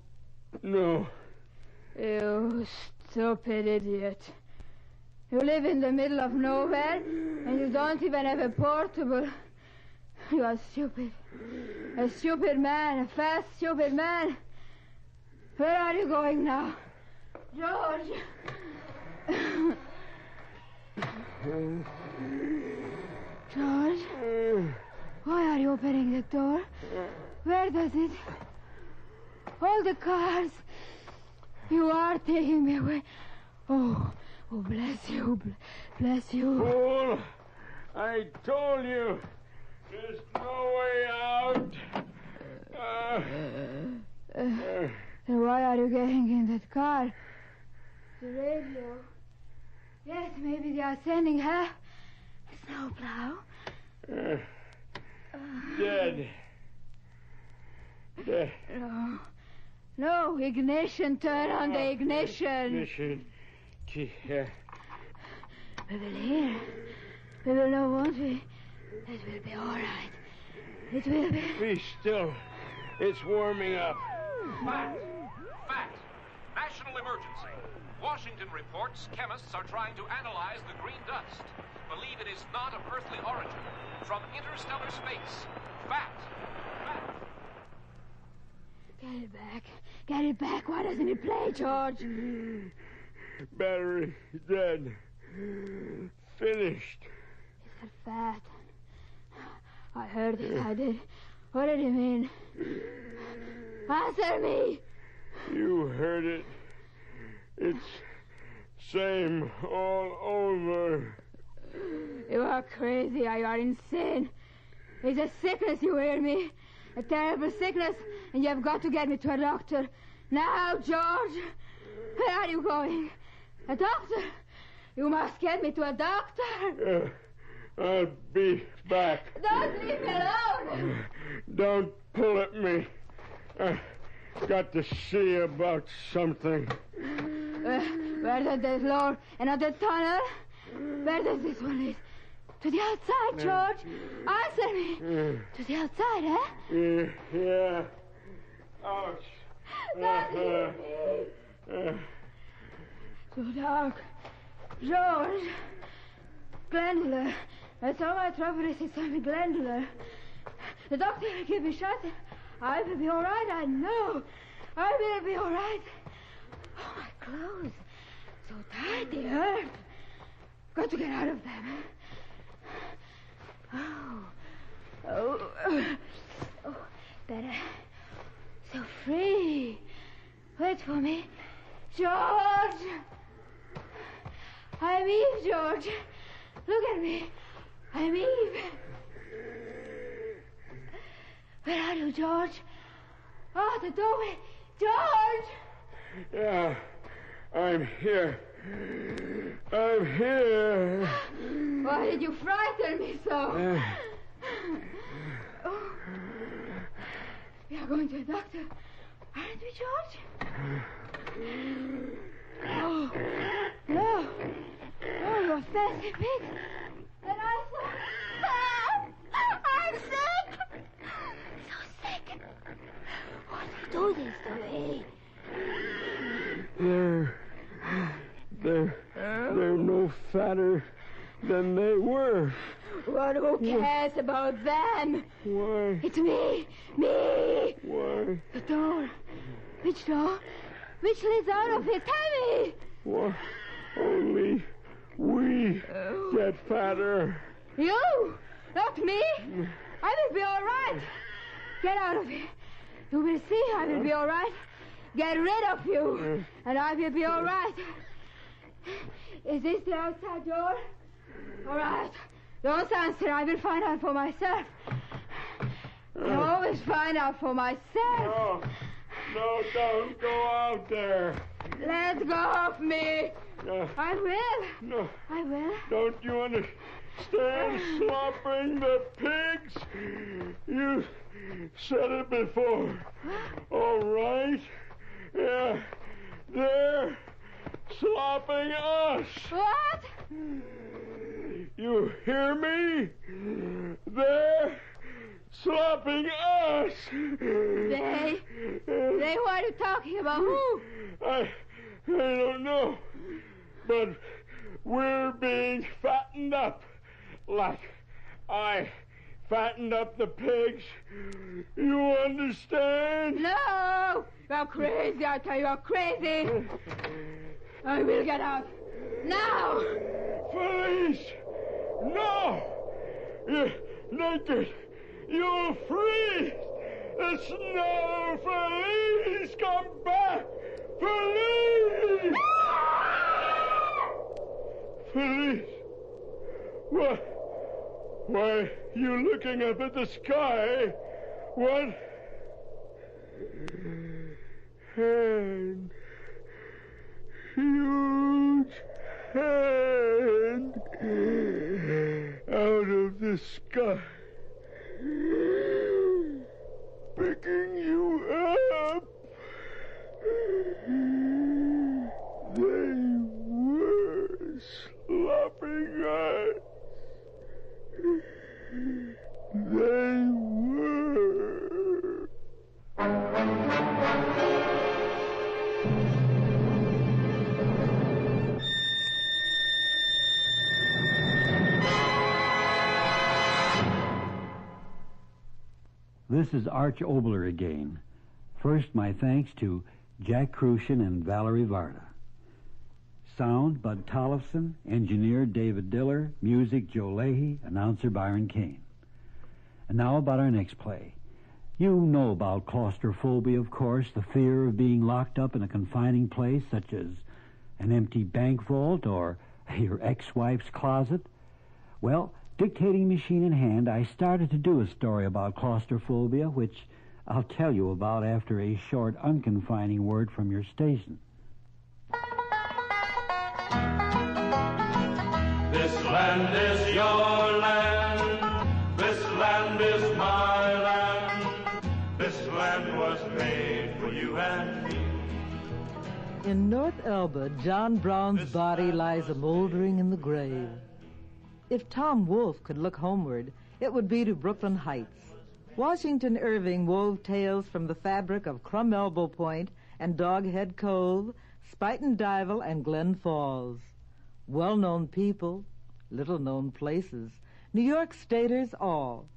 You stupid idiot. You live in the middle of nowhere, and you don't even have a portable. You are stupid. A stupid man. A fast, stupid man. Where are you going now? George! George? Why are you opening the door? Where does it... All the cars. You are taking me away. Oh, bless you. Bless you. Fool! I told you. There's no way out. Then why are you getting in that car? The radio. Yes, maybe they are sending her a snowplow. Dead. No, ignition. Turn on the ignition. Ignition. We will hear. We will know, won't we? It will be all right. It will be. Be still. It's warming up. Fat. Mash national emergency. Washington reports chemists are trying to analyze the green dust. Believe it is not of earthly origin. From interstellar space. Fat. Get it back. Get it back. Why doesn't it play, George? Battery dead. Finished. He said fat. I heard it. I did. What did he mean? Answer me. You heard it. It's same all over. You are crazy. You are insane. It's a sickness, you hear me? A terrible sickness, and you have got to get me to a doctor. Now, George. Where are you going? A doctor? You must get me to a doctor. I'll be back. Don't leave me alone. Don't pull at me. I got to see about something. Where does this floor? Another tunnel? Where does this one lead? To the outside, George. Answer me. To the outside, eh? Yeah. Ouch. So dark. George. Glandular. That's all my trouble is. It's only glandular. The doctor will give me shots. I will be all right, I know. I will be all right. Oh, my clothes. So tight, they hurt. Got to get out of them. Oh, better. So free. Wait for me. George! I'm Eve, George. Look at me. I'm Eve. Where are you, George? Oh, the doorway. George! Yeah, I'm here. I'm here. Why did you frighten me so? Oh. We are going to a doctor. Aren't we, George? Oh, no. Oh, you're fancy big. And I I'm sick. So sick. What do this to me? They're no fatter than they were. Well, who cares about them? Why? It's me. Me. Why? The door. Which door? Which leads out of it? Tell me. Why? Only we get fatter. You? Not me. I will be all right. Get out of here. You will see I will be all right. Get rid of you, and I will be all right. Is this the outside door? All right. Don't answer. I will find out for myself. I always find out for myself. No, don't go out there. Let go of me. I will. No. I will. Don't you understand? Slopping the pigs? You said it before. All right. Yeah. They're slopping us. What? You hear me? They're slopping us. They? What are you talking about? Who? I don't know. But we're being fattened up. Like I fattened up the pigs. You understand? No! You're crazy, I tell you, you're crazy. I will get out. Now! Police! No! You're naked. You'll freeze! The snow! Police! Come back! Police! Police! What? Why are you looking up at the sky? What? Hand. Huge hand out of the sky. Picking you up. They were slopping us. They were. this is Arch Oboler again. First, my thanks to Jack Crucian and Valerie Varda. Sound, Bud Tollefson. Engineer, David Diller. Music, Joe Leahy. Announcer, Byron Kane. And now about our next play. You know about claustrophobia, of course, the fear of being locked up in a confining place such as an empty bank vault or your ex-wife's closet. Well, dictating machine in hand, I started to do a story about claustrophobia, which I'll tell you about after a short, unconfining word from your station. This land is your land. This land is my land. This land was made for you and me. In North Elba, John Brown's body lies a-moldering in the grave. If Tom Wolfe could look homeward, it would be to Brooklyn Heights. Washington Irving wove tales from the fabric of Crum Elbow Point and Doghead Cove, Spuyten Duyvil, and Glen Falls. Well-known people, little-known places, New York Staters all.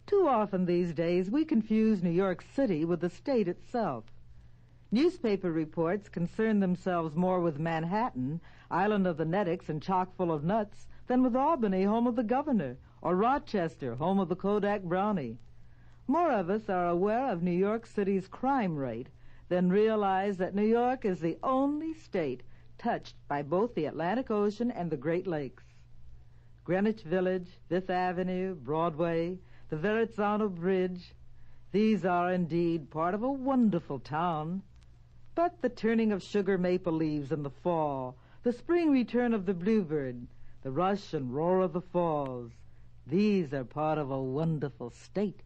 Too often these days we confuse New York City with the state itself. Newspaper reports concern themselves more with Manhattan, island of the Netics and chock full of nuts, than with Albany, home of the governor, or Rochester, home of the Kodak brownie. More of us are aware of New York City's crime rate than realize that New York is the only state touched by both the Atlantic Ocean and the Great Lakes. Greenwich Village, Fifth Avenue, Broadway, the Verrazzano Bridge, these are indeed part of a wonderful town. But the turning of sugar maple leaves in the fall, the spring return of the bluebird, the rush and roar of the falls, these are part of a wonderful state.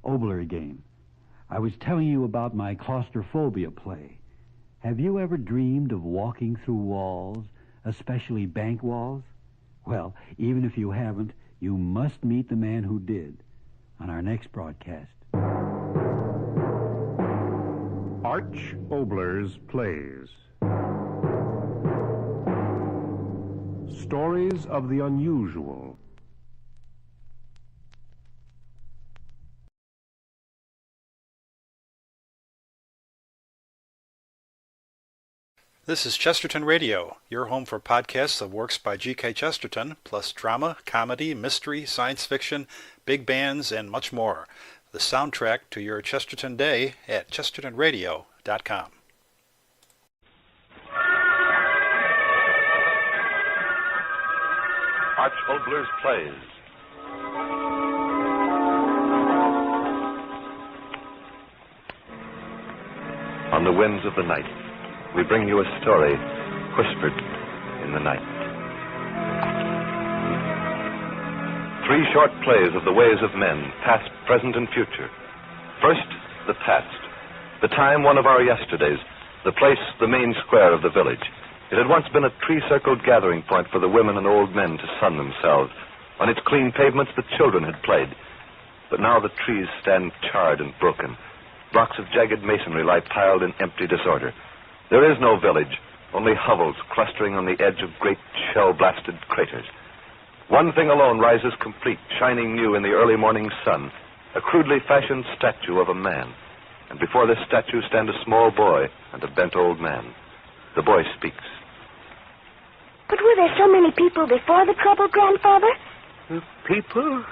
Oboler again. I was telling you about my claustrophobia play. Have you ever dreamed of walking through walls, especially bank walls? Well, even if you haven't, you must meet the man who did on our next broadcast. Arch Oboler's Plays. Stories of the unusual. This is Chesterton Radio, your home for podcasts of works by G.K. Chesterton, plus drama, comedy, mystery, science fiction, big bands, and much more. The soundtrack to your Chesterton day at chestertonradio.com. Arch Oboler's Plays. On the winds of the night, we bring you a story whispered in the night. 3 short plays of the ways of men, past, present, and future. First, the past. The time, one of our yesterdays. The place, the main square of the village. It had once been a tree-circled gathering point for the women and old men to sun themselves. On its clean pavements, the children had played. But now the trees stand charred and broken. Blocks of jagged masonry lie piled in empty disorder. There is no village, only hovels clustering on the edge of great shell-blasted craters. One thing alone rises complete, shining new in the early morning sun, a crudely fashioned statue of a man. And before this statue stand a small boy and a bent old man. The boy speaks. But were there so many people before the trouble, Grandfather? People?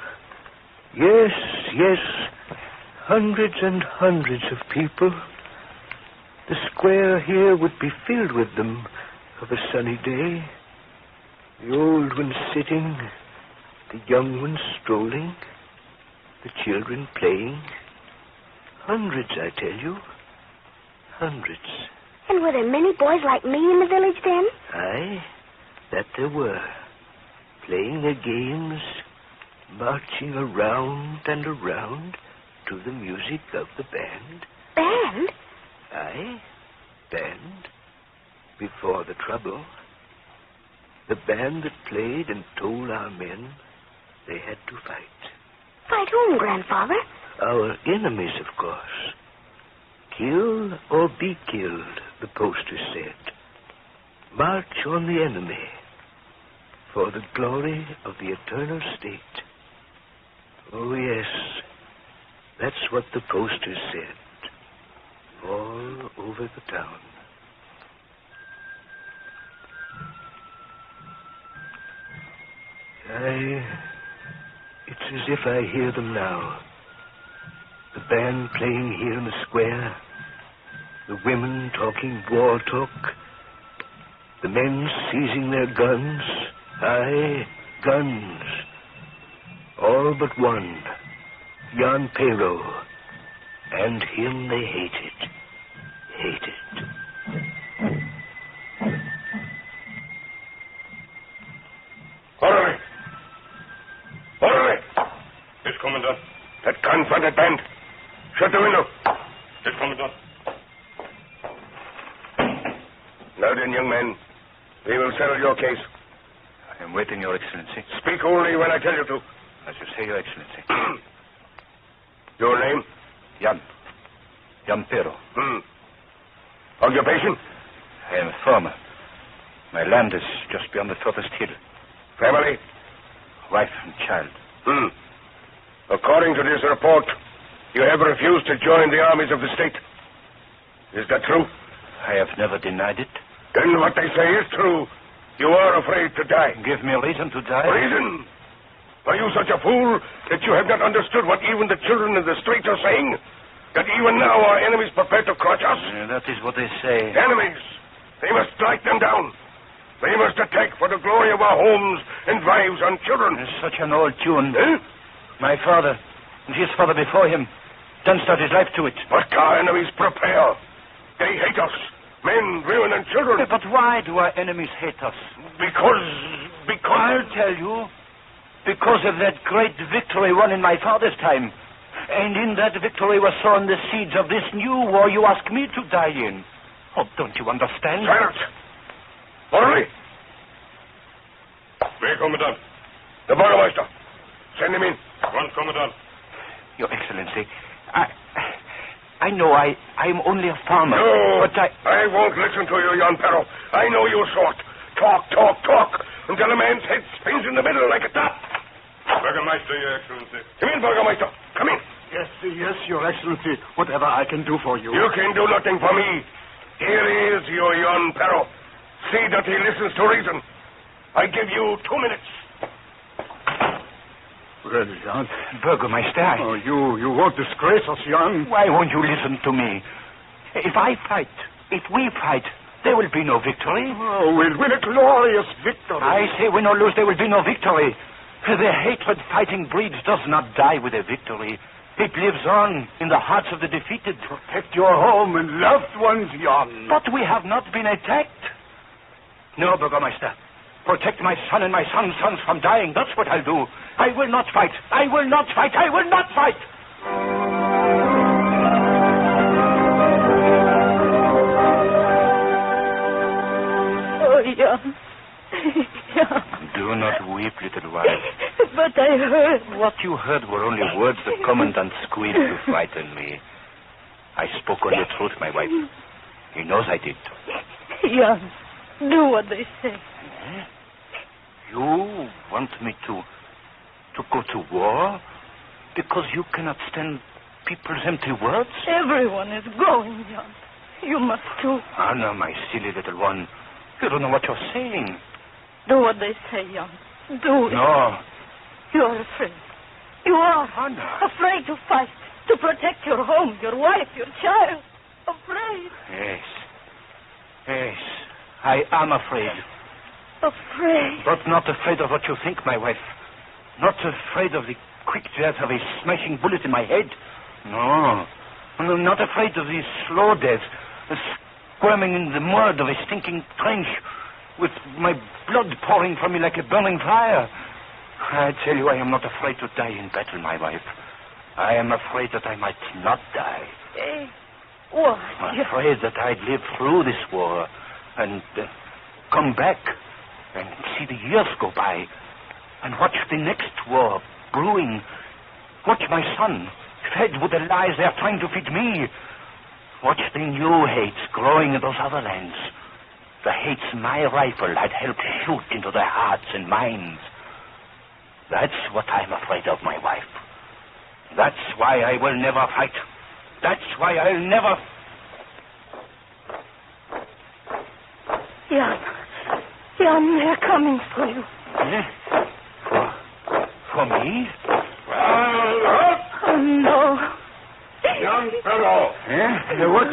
Yes, yes. Hundreds and hundreds of people. The square here would be filled with them of a sunny day. The old ones sitting, the young ones strolling, the children playing. Hundreds, I tell you. Hundreds. And were there many boys like me in the village then? Aye, that there were. Playing their games, marching around and around to the music of the band. Band? Aye, band. Before the trouble. The band that played and told our men they had to fight. Fight whom, Grandfather? Our enemies, of course. Kill or be killed, the poster said. March on the enemy. for the glory of the eternal state. Oh, yes, that's what the posters said, all over the town. It's as if I hear them now. The band playing here in the square, the women talking war talk, the men seizing their guns, aye, guns. All but one, Jan Pero, and him they hated. Orderly! Orderly! Yes, Commandant. That confounded band. Shut the window. Yes, Commandant. Now then, young man, we will settle your case. I am waiting, Your Excellency. Speak only when I tell you to. As you say, Your Excellency. Your name? Jan Pero. Occupation? I am a farmer. My land is just beyond the furthest hill. Family? Wife and child. According to this report, you have refused to join the armies of the state. Is that true? I have never denied it. Then what they say is true. You are afraid to die. Give me a reason to die. Reason? Are you such a fool that you have not understood what even the children in the streets are saying? That even now our enemies prepare to crush us? That is what they say. Enemies! They must strike them down. They must attack for the glory of our homes and wives and children. It's such an old tune. My father, and his father before him, danced out his life to it. But our enemies prepare. They hate us. Men, women, and children. But why do our enemies hate us? Because... I'll tell you. Because of that great victory won in my father's time. And in that victory were sown the seeds of this new war you ask me to die in. Oh, don't you understand? Silence! Orderly! Where, Commandant? The Burgermeister. Send him in. One, Commandant. Your Excellency, I know I'm only a farmer. No, but I won't listen to you, Jan Pero. I know your sort. Talk, until a man's head spins in the middle like a top. Burgermeister, Your Excellency. Come in, Burgermeister. Come in. Yes, Your Excellency. Whatever I can do for you. You can do nothing for me. Here is your Jan Pero. See that he listens to reason. I give you 2 minutes. Well, Jan. Burgermeister, Oh, you won't disgrace us, Jan. Why won't you listen to me? If we fight, there will be no victory. Oh, we'll win a glorious victory. I say win or lose, there will be no victory. The hatred fighting breeds does not die with a victory. It lives on in the hearts of the defeated. Protect your home and loved ones, Jan. But we have not been attacked. No, Burgermeister. Protect my son and my son's sons from dying. That's what I'll do. I will not fight. I will not fight. I will not fight. Oh, Jan. Do not weep, little wife. But I heard. What you heard were only words the Commandant squealed to frighten me. I spoke only the truth, my wife. He knows I did. Jan, do what they say. You want me to go to war? Because you cannot stand people's empty words? Everyone is going, Jan. You must too. Ah, no, my silly little one. You don't know what you're saying. Do what they say, Jan. Do it. No. You are afraid. You are. Anna. Afraid to fight. To protect your home, your wife, your child. Afraid. Yes. I am afraid. Afraid. But not afraid of what you think, my wife. Not afraid of the quick death of a smashing bullet in my head. No. I'm not afraid of the slow death, the squirming in the mud of a stinking trench, with my blood pouring from me like a burning fire. I tell you, I am not afraid to die in battle, my wife. I am afraid that I might not die. What? I'm afraid that I'd live through this war and come back and see the years go by and watch the next war brewing. Watch my son fed with the lies they're trying to feed me. Watch the new hates growing in those other lands. the hates my rifle had helped shoot into their hearts and minds. That's what I'm afraid of, my wife. That's why I will never fight. That's why I'll never... Jan, they're coming for you. For me? Oh, no. Young fellow. What?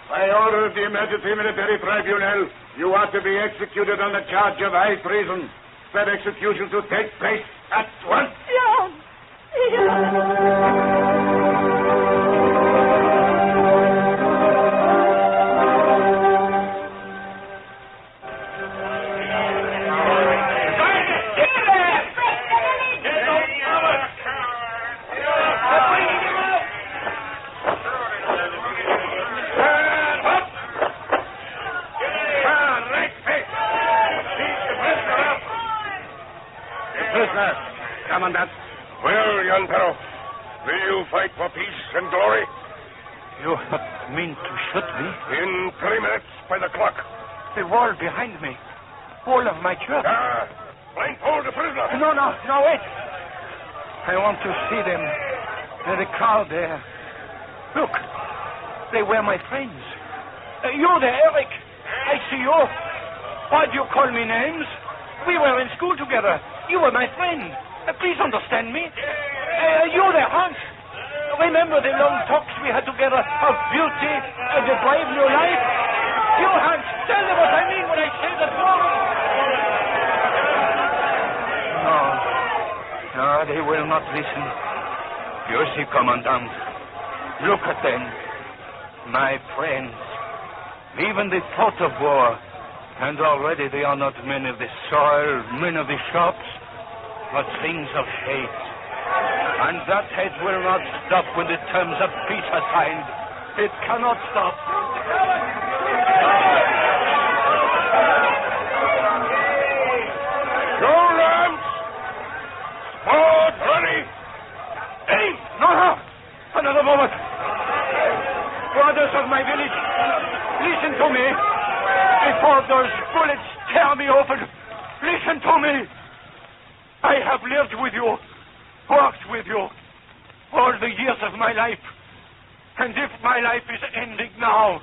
By order of the Emergency Military Tribunal, you are to be executed on the charge of high treason. That execution to take place at once. Commandant. Well, young fellow, will you fight for peace and glory? You mean to shoot me? In 3 minutes by the clock. The wall behind me. All of my troops. Blindfold the prisoner. No, wait. I want to see them. The crowd there. Look, they were my friends. You there, Eric. I see you. Why do you call me names? We were in school together. You were my friend. Please understand me. You there, Hans. Remember the long talks we had together of beauty and a brave new life? You, Hans, tell them what I mean when I say that word. No, they will not listen. You see, Commandant. Look at them. My friends. Even the thought of war. And already they are not men of the soil, men of the shops, but things of hate. And that hate will not stop when the terms of peace are signed. It cannot stop. Show lamps! Sport ready! Hey! No! Another moment. Brothers of my village, listen to me. Before those bullets tear me open, listen to me. I have lived with you, worked with you, all the years of my life. And if my life is ending now,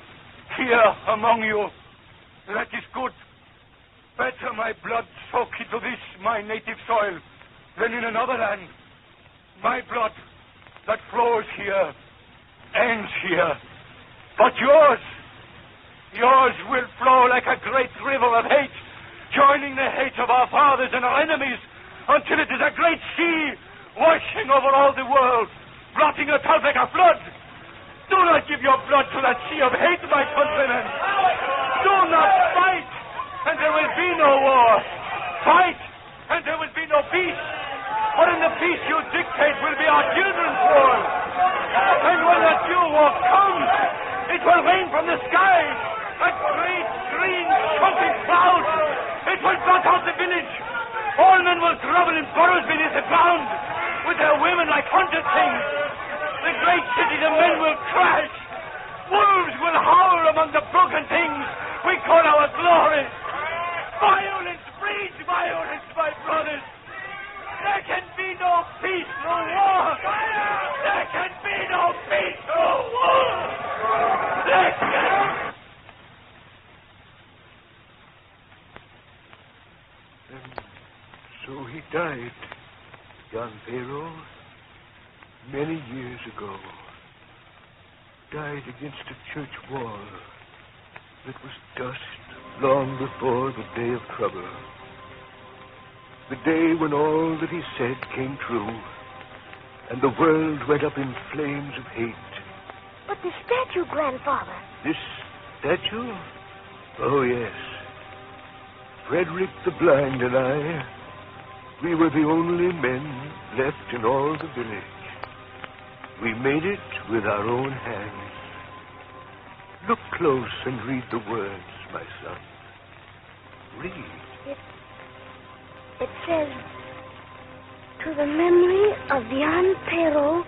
here among you, that is good. Better my blood soak into this, my native soil, than in another land. My blood that flows here, ends here. But yours will flow like a great river of hate, joining the hate of our fathers and our enemies, until it is a great sea washing over all the world, blotting it out like a flood. Do not give your blood to that sea of hate, my countrymen. Do not fight, and there will be no war. Fight, and there will be no peace. For in the peace you dictate will be our children's war. And when that new war comes, it will rain from the sky, a great green choking cloud. It will blot out the village. All men will grovel in burrows beneath the ground, with their women like hunted things. The great cities of men will crash. Wolves will howl among the broken things we call our glory. Violence breeds violence, my brothers. There can be no peace, no war. There can be no peace, no war. There can... So he died, young Pharaoh, many years ago. Died against a church wall that was dust long before the day of trouble. The day when all that he said came true, and the world went up in flames of hate. But the statue, Grandfather. This statue? Oh, yes. Frederick the Blind and I, we were the only men left in all the village. We made it with our own hands. Look close and read the words, my son. Read. It says, to the memory of Jan Pero,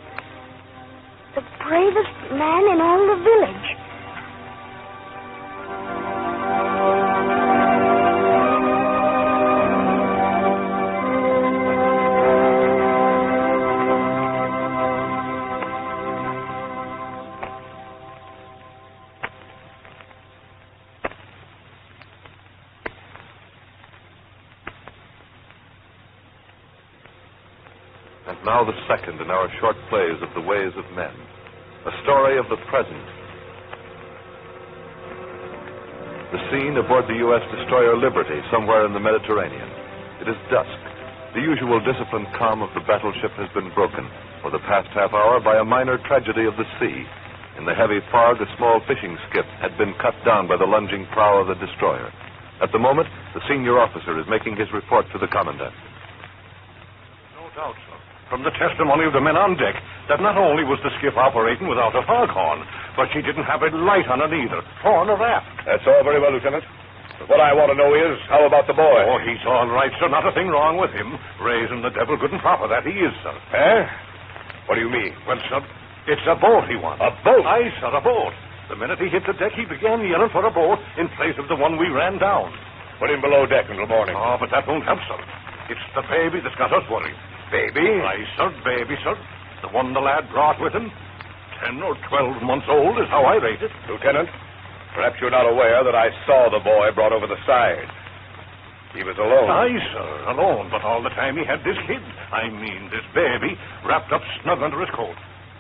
the bravest man in all the village. now the second in our short plays of the ways of men. A story of the present. The scene aboard the U.S. destroyer Liberty, somewhere in the Mediterranean. It is dusk. The usual disciplined calm of the battleship has been broken for the past half hour by a minor tragedy of the sea. In the heavy fog, a small fishing skiff had been cut down by the lunging prow of the destroyer. At the moment, the senior officer is making his report to the commandant. No doubt, sir, from the testimony of the men on deck, that not only was the skiff operating without a foghorn, but she didn't have a light on it either, fore nor aft. That's all very well, Lieutenant. But what I want to know is, how about the boy? Oh, he's all right, sir. Not a thing wrong with him. Raising the devil good and proper, that he is, sir. Eh? What do you mean? Well, sir, it's a boat he wants. A boat? Aye, sir, a boat. The minute he hit the deck, he began yelling for a boat in place of the one we ran down. Put him below deck until morning. Oh, but that won't help, sir. It's the baby that's got us worried. Baby? Aye, sir, baby, sir. The one the lad brought with him. 10 or 12 months old is how I rate it. Lieutenant, perhaps you're not aware that I saw the boy brought over the side. He was alone. Aye, sir, alone, but all the time he had this kid. I mean, this baby, wrapped up snug under his coat.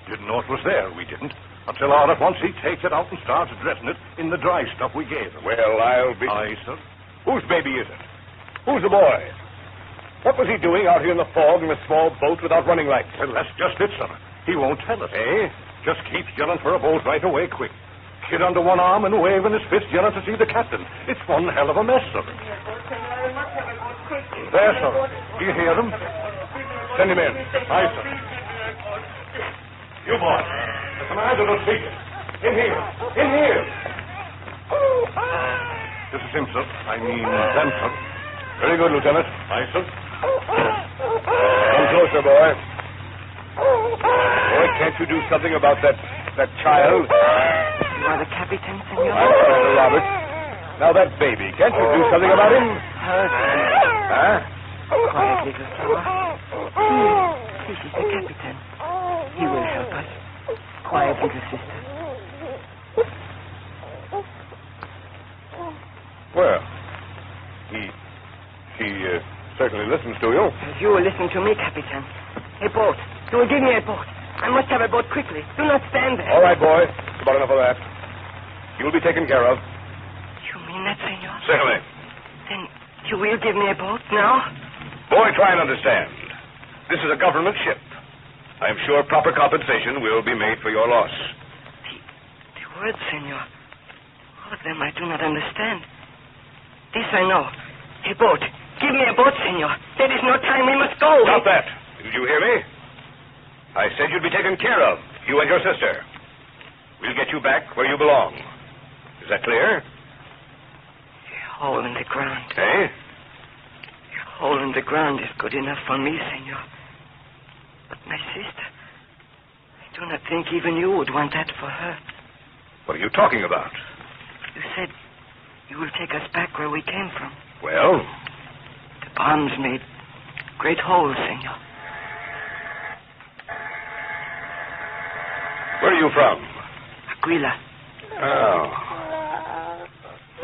Didn't know it was there, we didn't. Until all at once he takes it out and starts dressing it in the dry stuff we gave him. Well, I'll be... Aye, sir. Whose baby is it? Who's the boy? What was he doing out here in the fog in a small boat without running lights? Well, that's just it, sir. He won't tell us. Eh? Just keeps yelling for a boat right away, quick. Kid under one arm and waving his fist, yelling to see the captain. It's one hell of a mess, sir. There, sir. Do you hear him? Send him in. Aye, sir. You boy. The commander will speak. In here. In here. This is him, sir. I mean, them, sir. Very good, Lieutenant. Aye, sir. Come closer, boy. Boy, can't you do something about that child? You are the captain, senor? I'm Commander Roberts. Now, that baby, can't you do something about him? Hurt. Huh? Quiet, little flower. This is the captain. He will help us. Quiet, little sister. Well, he certainly listens to you. You will listen to me, captain. A boat. You will give me a boat. I must have a boat quickly. Do not stand there. All right, boy. It's about enough of that. You'll be taken care of. You mean that, senor? Certainly. Then you will give me a boat now? Boy, try and understand. This is a government ship. I am sure proper compensation will be made for your loss. The words, senor. All of them I do not understand. This I know. A boat. Give me a boat, senor. There is no time. We must go. Stop that. Did you hear me? I said you'd be taken care of, you and your sister. We'll get you back where you belong. Is that clear? A hole in the ground. Eh? A hole in the ground is good enough for me, senor. But my sister, I do not think even you would want that for her. What are you talking about? You said you will take us back where we came from. Well? The bombs made great holes, senor. Where are you from? Aguila. Oh.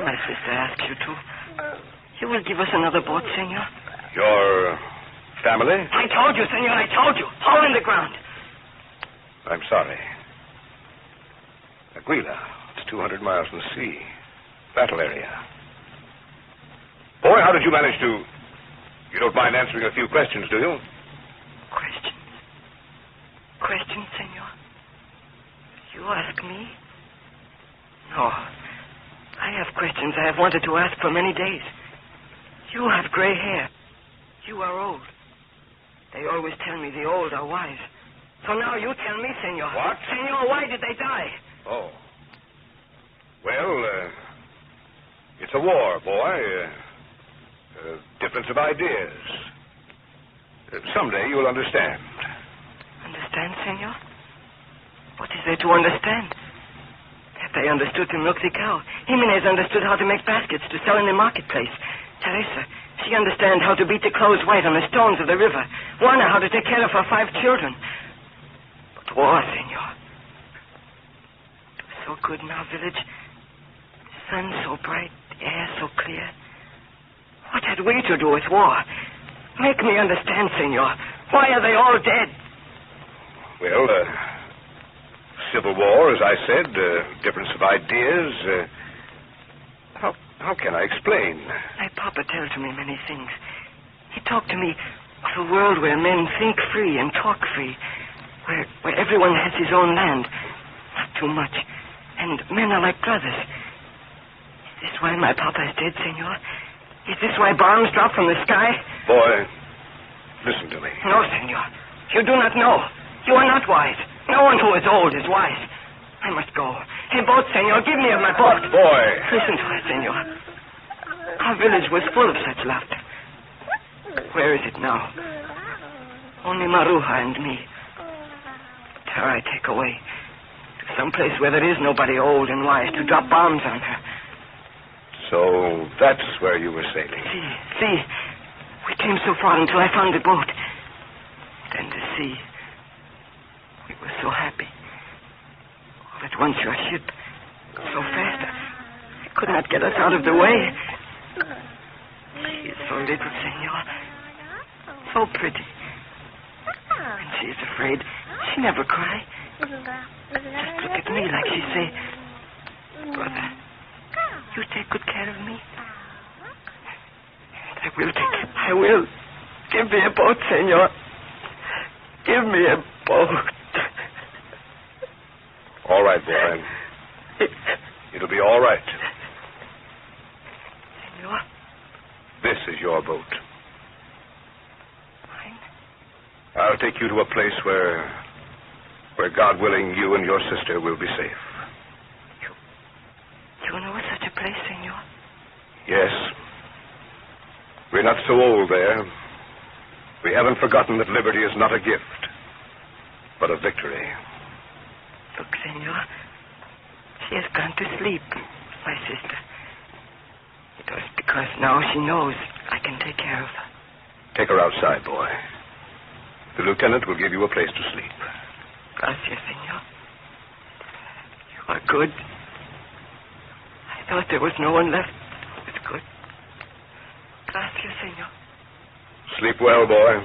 My sister asks you to. You will give us another boat, senor? Your family? I told you, senor, I told you. Hole in the ground. I'm sorry. Aguila. It's 200 miles from the sea. Battle area. Boy, how did you manage to... You don't mind answering a few questions, do you? Questions? Questions, senor? You ask me? No. I have questions I have wanted to ask for many days. You have gray hair. You are old. They always tell me the old are wise. So now you tell me, senor. What? Senor, why did they die? Oh. Well, it's a war, boy. Difference of ideas. Someday you'll understand. Understand, senor? What is there to understand? That they understood to milk the cow. Jimenez understood how to make baskets to sell in the marketplace. Teresa, she understand how to beat the clothes white on the stones of the river. Juana, how to take care of her 5 children. But war, senor. It was so good in our village. The sun so bright, the air so clear. What had we to do with war? Make me understand, senor. Why are they all dead? Well, Civil War, as I said, difference of ideas. How can I explain? My papa tells me many things. He talked to me of a world where men think free and talk free, where everyone has his own land, not too much, and men are like brothers. Is this why my papa is dead, senor? Is this why bombs drop from the sky? Boy, listen to me. No, senor. You do not know. You are not wise. No one who is old is wise. I must go. Hey, boat, senor, give me of my boat. Boy. Listen to us, senor. Our village was full of such laughter. Where is it now? Only Maruja and me. But her I take away to some place where there is nobody old and wise to drop bombs on her. So that's where you were sailing. See. We came so far until I found the boat. Then the sea. We were so happy. All at once your ship, so fast, I could not get us out of the way. She is so little, senor. So pretty. When she is afraid, she never cry. Just look at me like she say, brother, you take good care of me. And I will take it. I will. Give me a boat, senor. Give me a boat. All right, boy. It'll be all right. Senor? This is your boat. Mine? I'll take you to a place where God willing, you and your sister will be safe. You know such a place, senor? Yes. We're not so old there. We haven't forgotten that liberty is not a gift, but a victory. Look, senor. She has gone to sleep, my sister. It was because now she knows I can take care of her. Take her outside, boy. The lieutenant will give you a place to sleep. Gracias, senor. You are good. I thought there was no one left who was good. Gracias, senor. Sleep well, boy.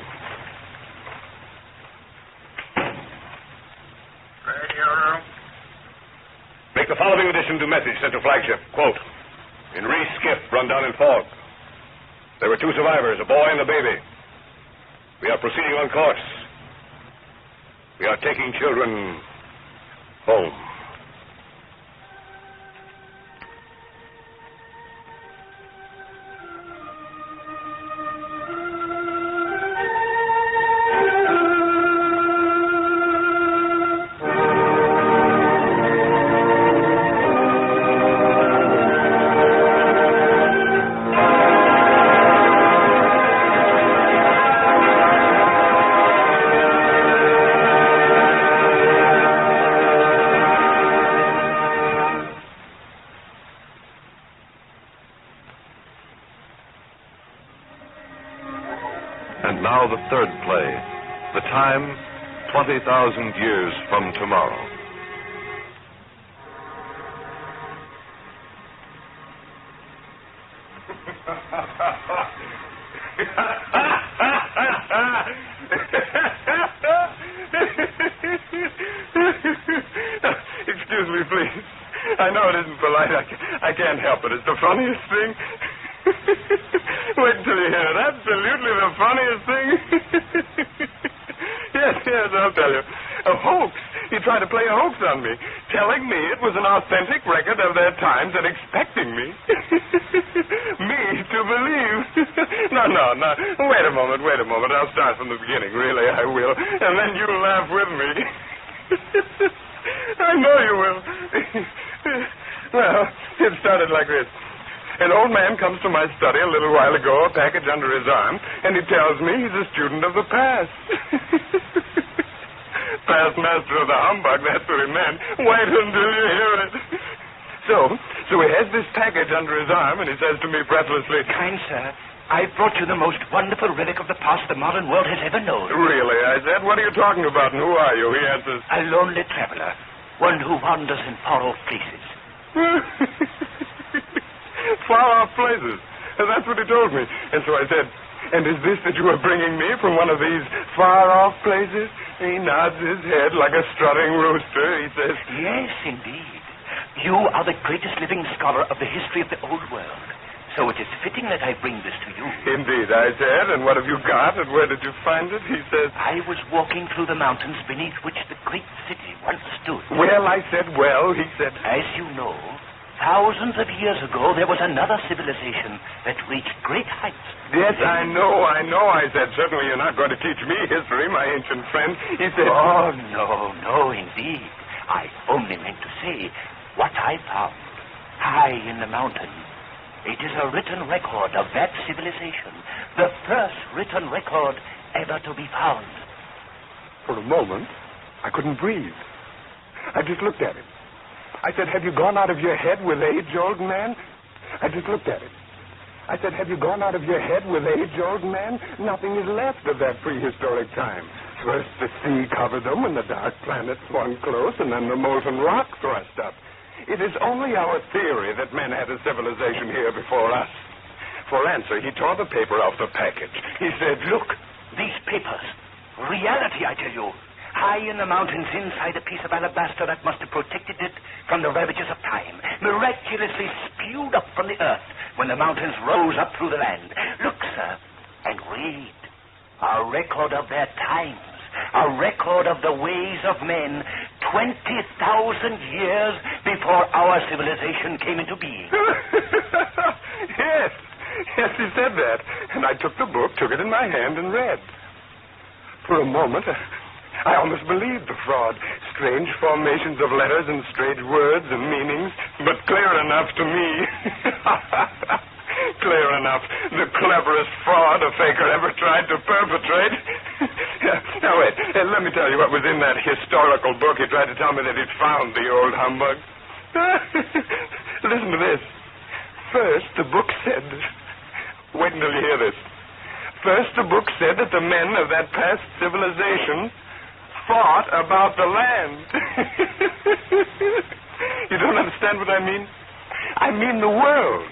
Radio. Make the following addition to message sent to flagship. Quote, in Reese skiff run down in fog. There were 2 survivors, a boy and a baby. We are proceeding on course. We are taking children home. And now the third play. The time, 20,000 years from tomorrow. Excuse me, please. I know it isn't polite. I can't help it. It's the funniest thing. Wait till you hear it. Absolutely the funniest thing. Yes, I'll tell you. A hoax. He tried to play a hoax on me, telling me it was an authentic record of their times and expecting me. Me to believe. No. Wait a moment. I'll start from the beginning. Really, I will. And then you'll laugh with me. I know you will. Well, it started like this. An old man comes to my study a little while ago, a package under his arm, and he tells me he's a student of the past. Past master of the humbug, that's what he meant. Wait until you hear it. So he has this package under his arm, and he says to me breathlessly, Kind sir, I've brought you the most wonderful relic of the past the modern world has ever known. Really? I said, what are you talking about, and who are you? He answers, A lonely traveler, one who wanders in far-off places. Far-off places. And that's what he told me. And so I said, And is this that you are bringing me from one of these far-off places? He nods his head like a strutting rooster. He says, Yes, indeed. You are the greatest living scholar of the history of the old world. So it is fitting that I bring this to you. Indeed, I said. And what have you got, and where did you find it? He says, I was walking through the mountains beneath which the great city once stood. Well, I said, well, he said, As you know, thousands of years ago, there was another civilization that reached great heights. Yes, I know, I said. Certainly you're not going to teach me history, my ancient friend. He said, Oh, no, indeed. I only meant to say what I found high in the mountain. It is a written record of that civilization, the first written record ever to be found. For a moment, I couldn't breathe. I just looked at him. I said, have you gone out of your head with age, old man? I just looked at him. I said, have you gone out of your head with age, old man? Nothing is left of that prehistoric time. First the sea covered them, and the dark planet swung close, and then the molten rock thrust up. It is only our theory that men had a civilization here before us. For answer, he tore the paper off the package. He said, Look, these papers. Reality, I tell you. High in the mountains inside a piece of alabaster that must have protected it from the ravages of time. Miraculously spewed up from the earth when the mountains rose up through the land. Look, sir, and read. A record of their times. A record of the ways of men 20,000 years before our civilization came into being. Yes, he said that. And I took the book, took it in my hand, and read. For a moment, I almost believed the fraud. Strange formations of letters and strange words and meanings, but clear enough to me. Clear enough. The cleverest fraud a faker ever tried to perpetrate. Now, wait. Let me tell you what was in that historical book. He tried to tell me that he'd found the old humbug. Listen to this. First, the book said... Wait until you hear this. First, the book said that the men of that past civilization fought about the land. You don't understand what I mean? I mean the world.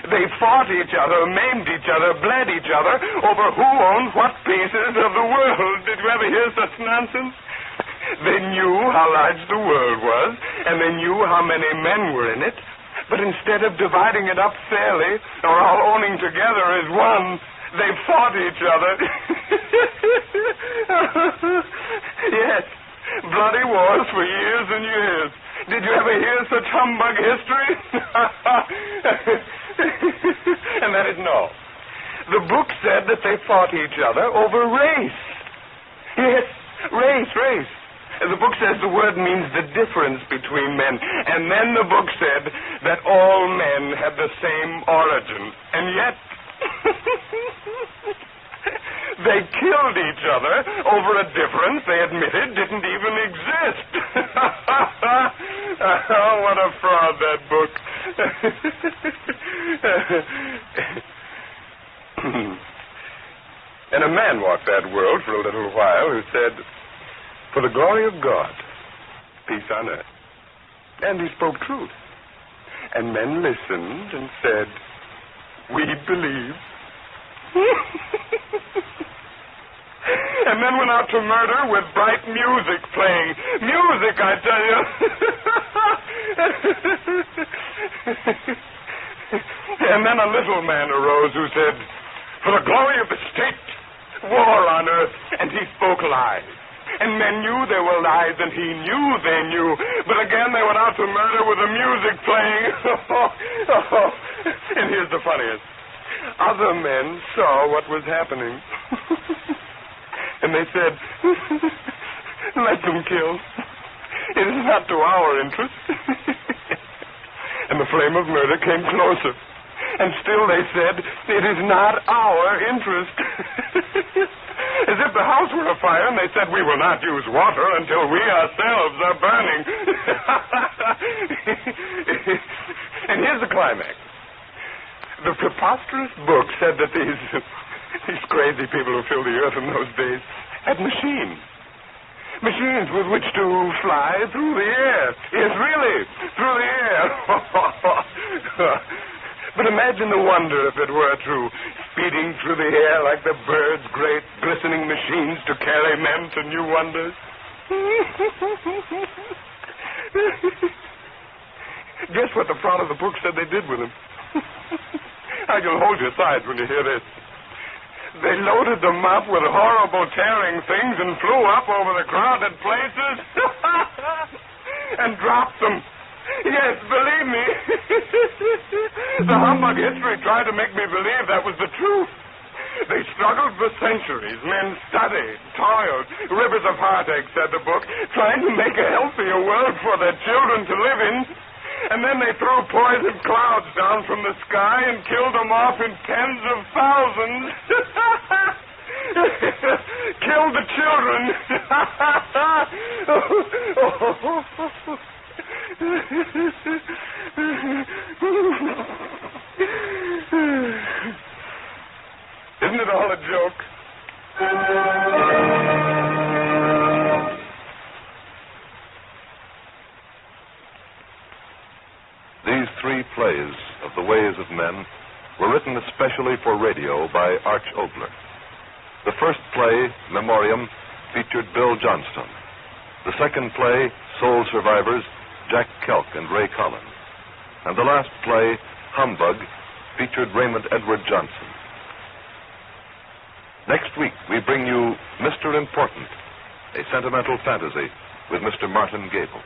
They fought each other, maimed each other, bled each other over who owned what pieces of the world. Did you ever hear such nonsense? They knew how large the world was, and they knew how many men were in it. But instead of dividing it up fairly, or all owning together as one, they fought each other. Yes, bloody wars for years and years. Did you ever hear such humbug history? And that isn't all. The book said that they fought each other over race. Yes, race. The book says the word means the difference between men. And then the book said that all men had the same origin. And yet... they killed each other over a difference they admitted didn't even exist. Oh, what a fraud, that book. And a man walked that world for a little while who said, for the glory of God, peace on earth. And he spoke truth. And men listened and said, we believe. And then went out to murder with bright music playing. Music, I tell you. And then a little man arose who said, for the glory of the state, war on earth. And he spoke lies. And men knew they were lies, and he knew they knew. But again, they went out to murder with the music playing. And here's the funniest. Other men saw what was happening. And they said, let them kill. It is not to our interest. And the flame of murder came closer. And still they said, it is not our interest. As if the house were afire, and they said, we will not use water until we ourselves are burning. And here's the climax. The preposterous book said that these crazy people who filled the earth in those days had machines. Machines with which to fly through the air. Yes, really, through the air. But imagine the wonder if it were true. speeding through the air like the birds' great glistening machines to carry men to new wonders. Guess what the front of the book said they did with him? You'll hold your sides when you hear this. They loaded them up with horrible tearing things and flew up over the crowded places and dropped them. Yes, believe me. The humbug history tried to make me believe that was the truth. They struggled for centuries. Men studied, toiled, rivers of heartache, said the book, trying to make a healthier world for their children to live in. And then they threw poisoned clouds down from the sky and killed them off in tens of thousands. Killed the children. Isn't it all a joke? These three plays of the ways of men were written especially for radio by Arch Oboler. The first play, Memoriam, featured Bill Johnston. The second play, Soul Survivors, Jack Kelk and Ray Collins. And the last play, Humbug, featured Raymond Edward Johnson. Next week, we bring you Mr. Important, a sentimental fantasy with Mr. Martin Gable.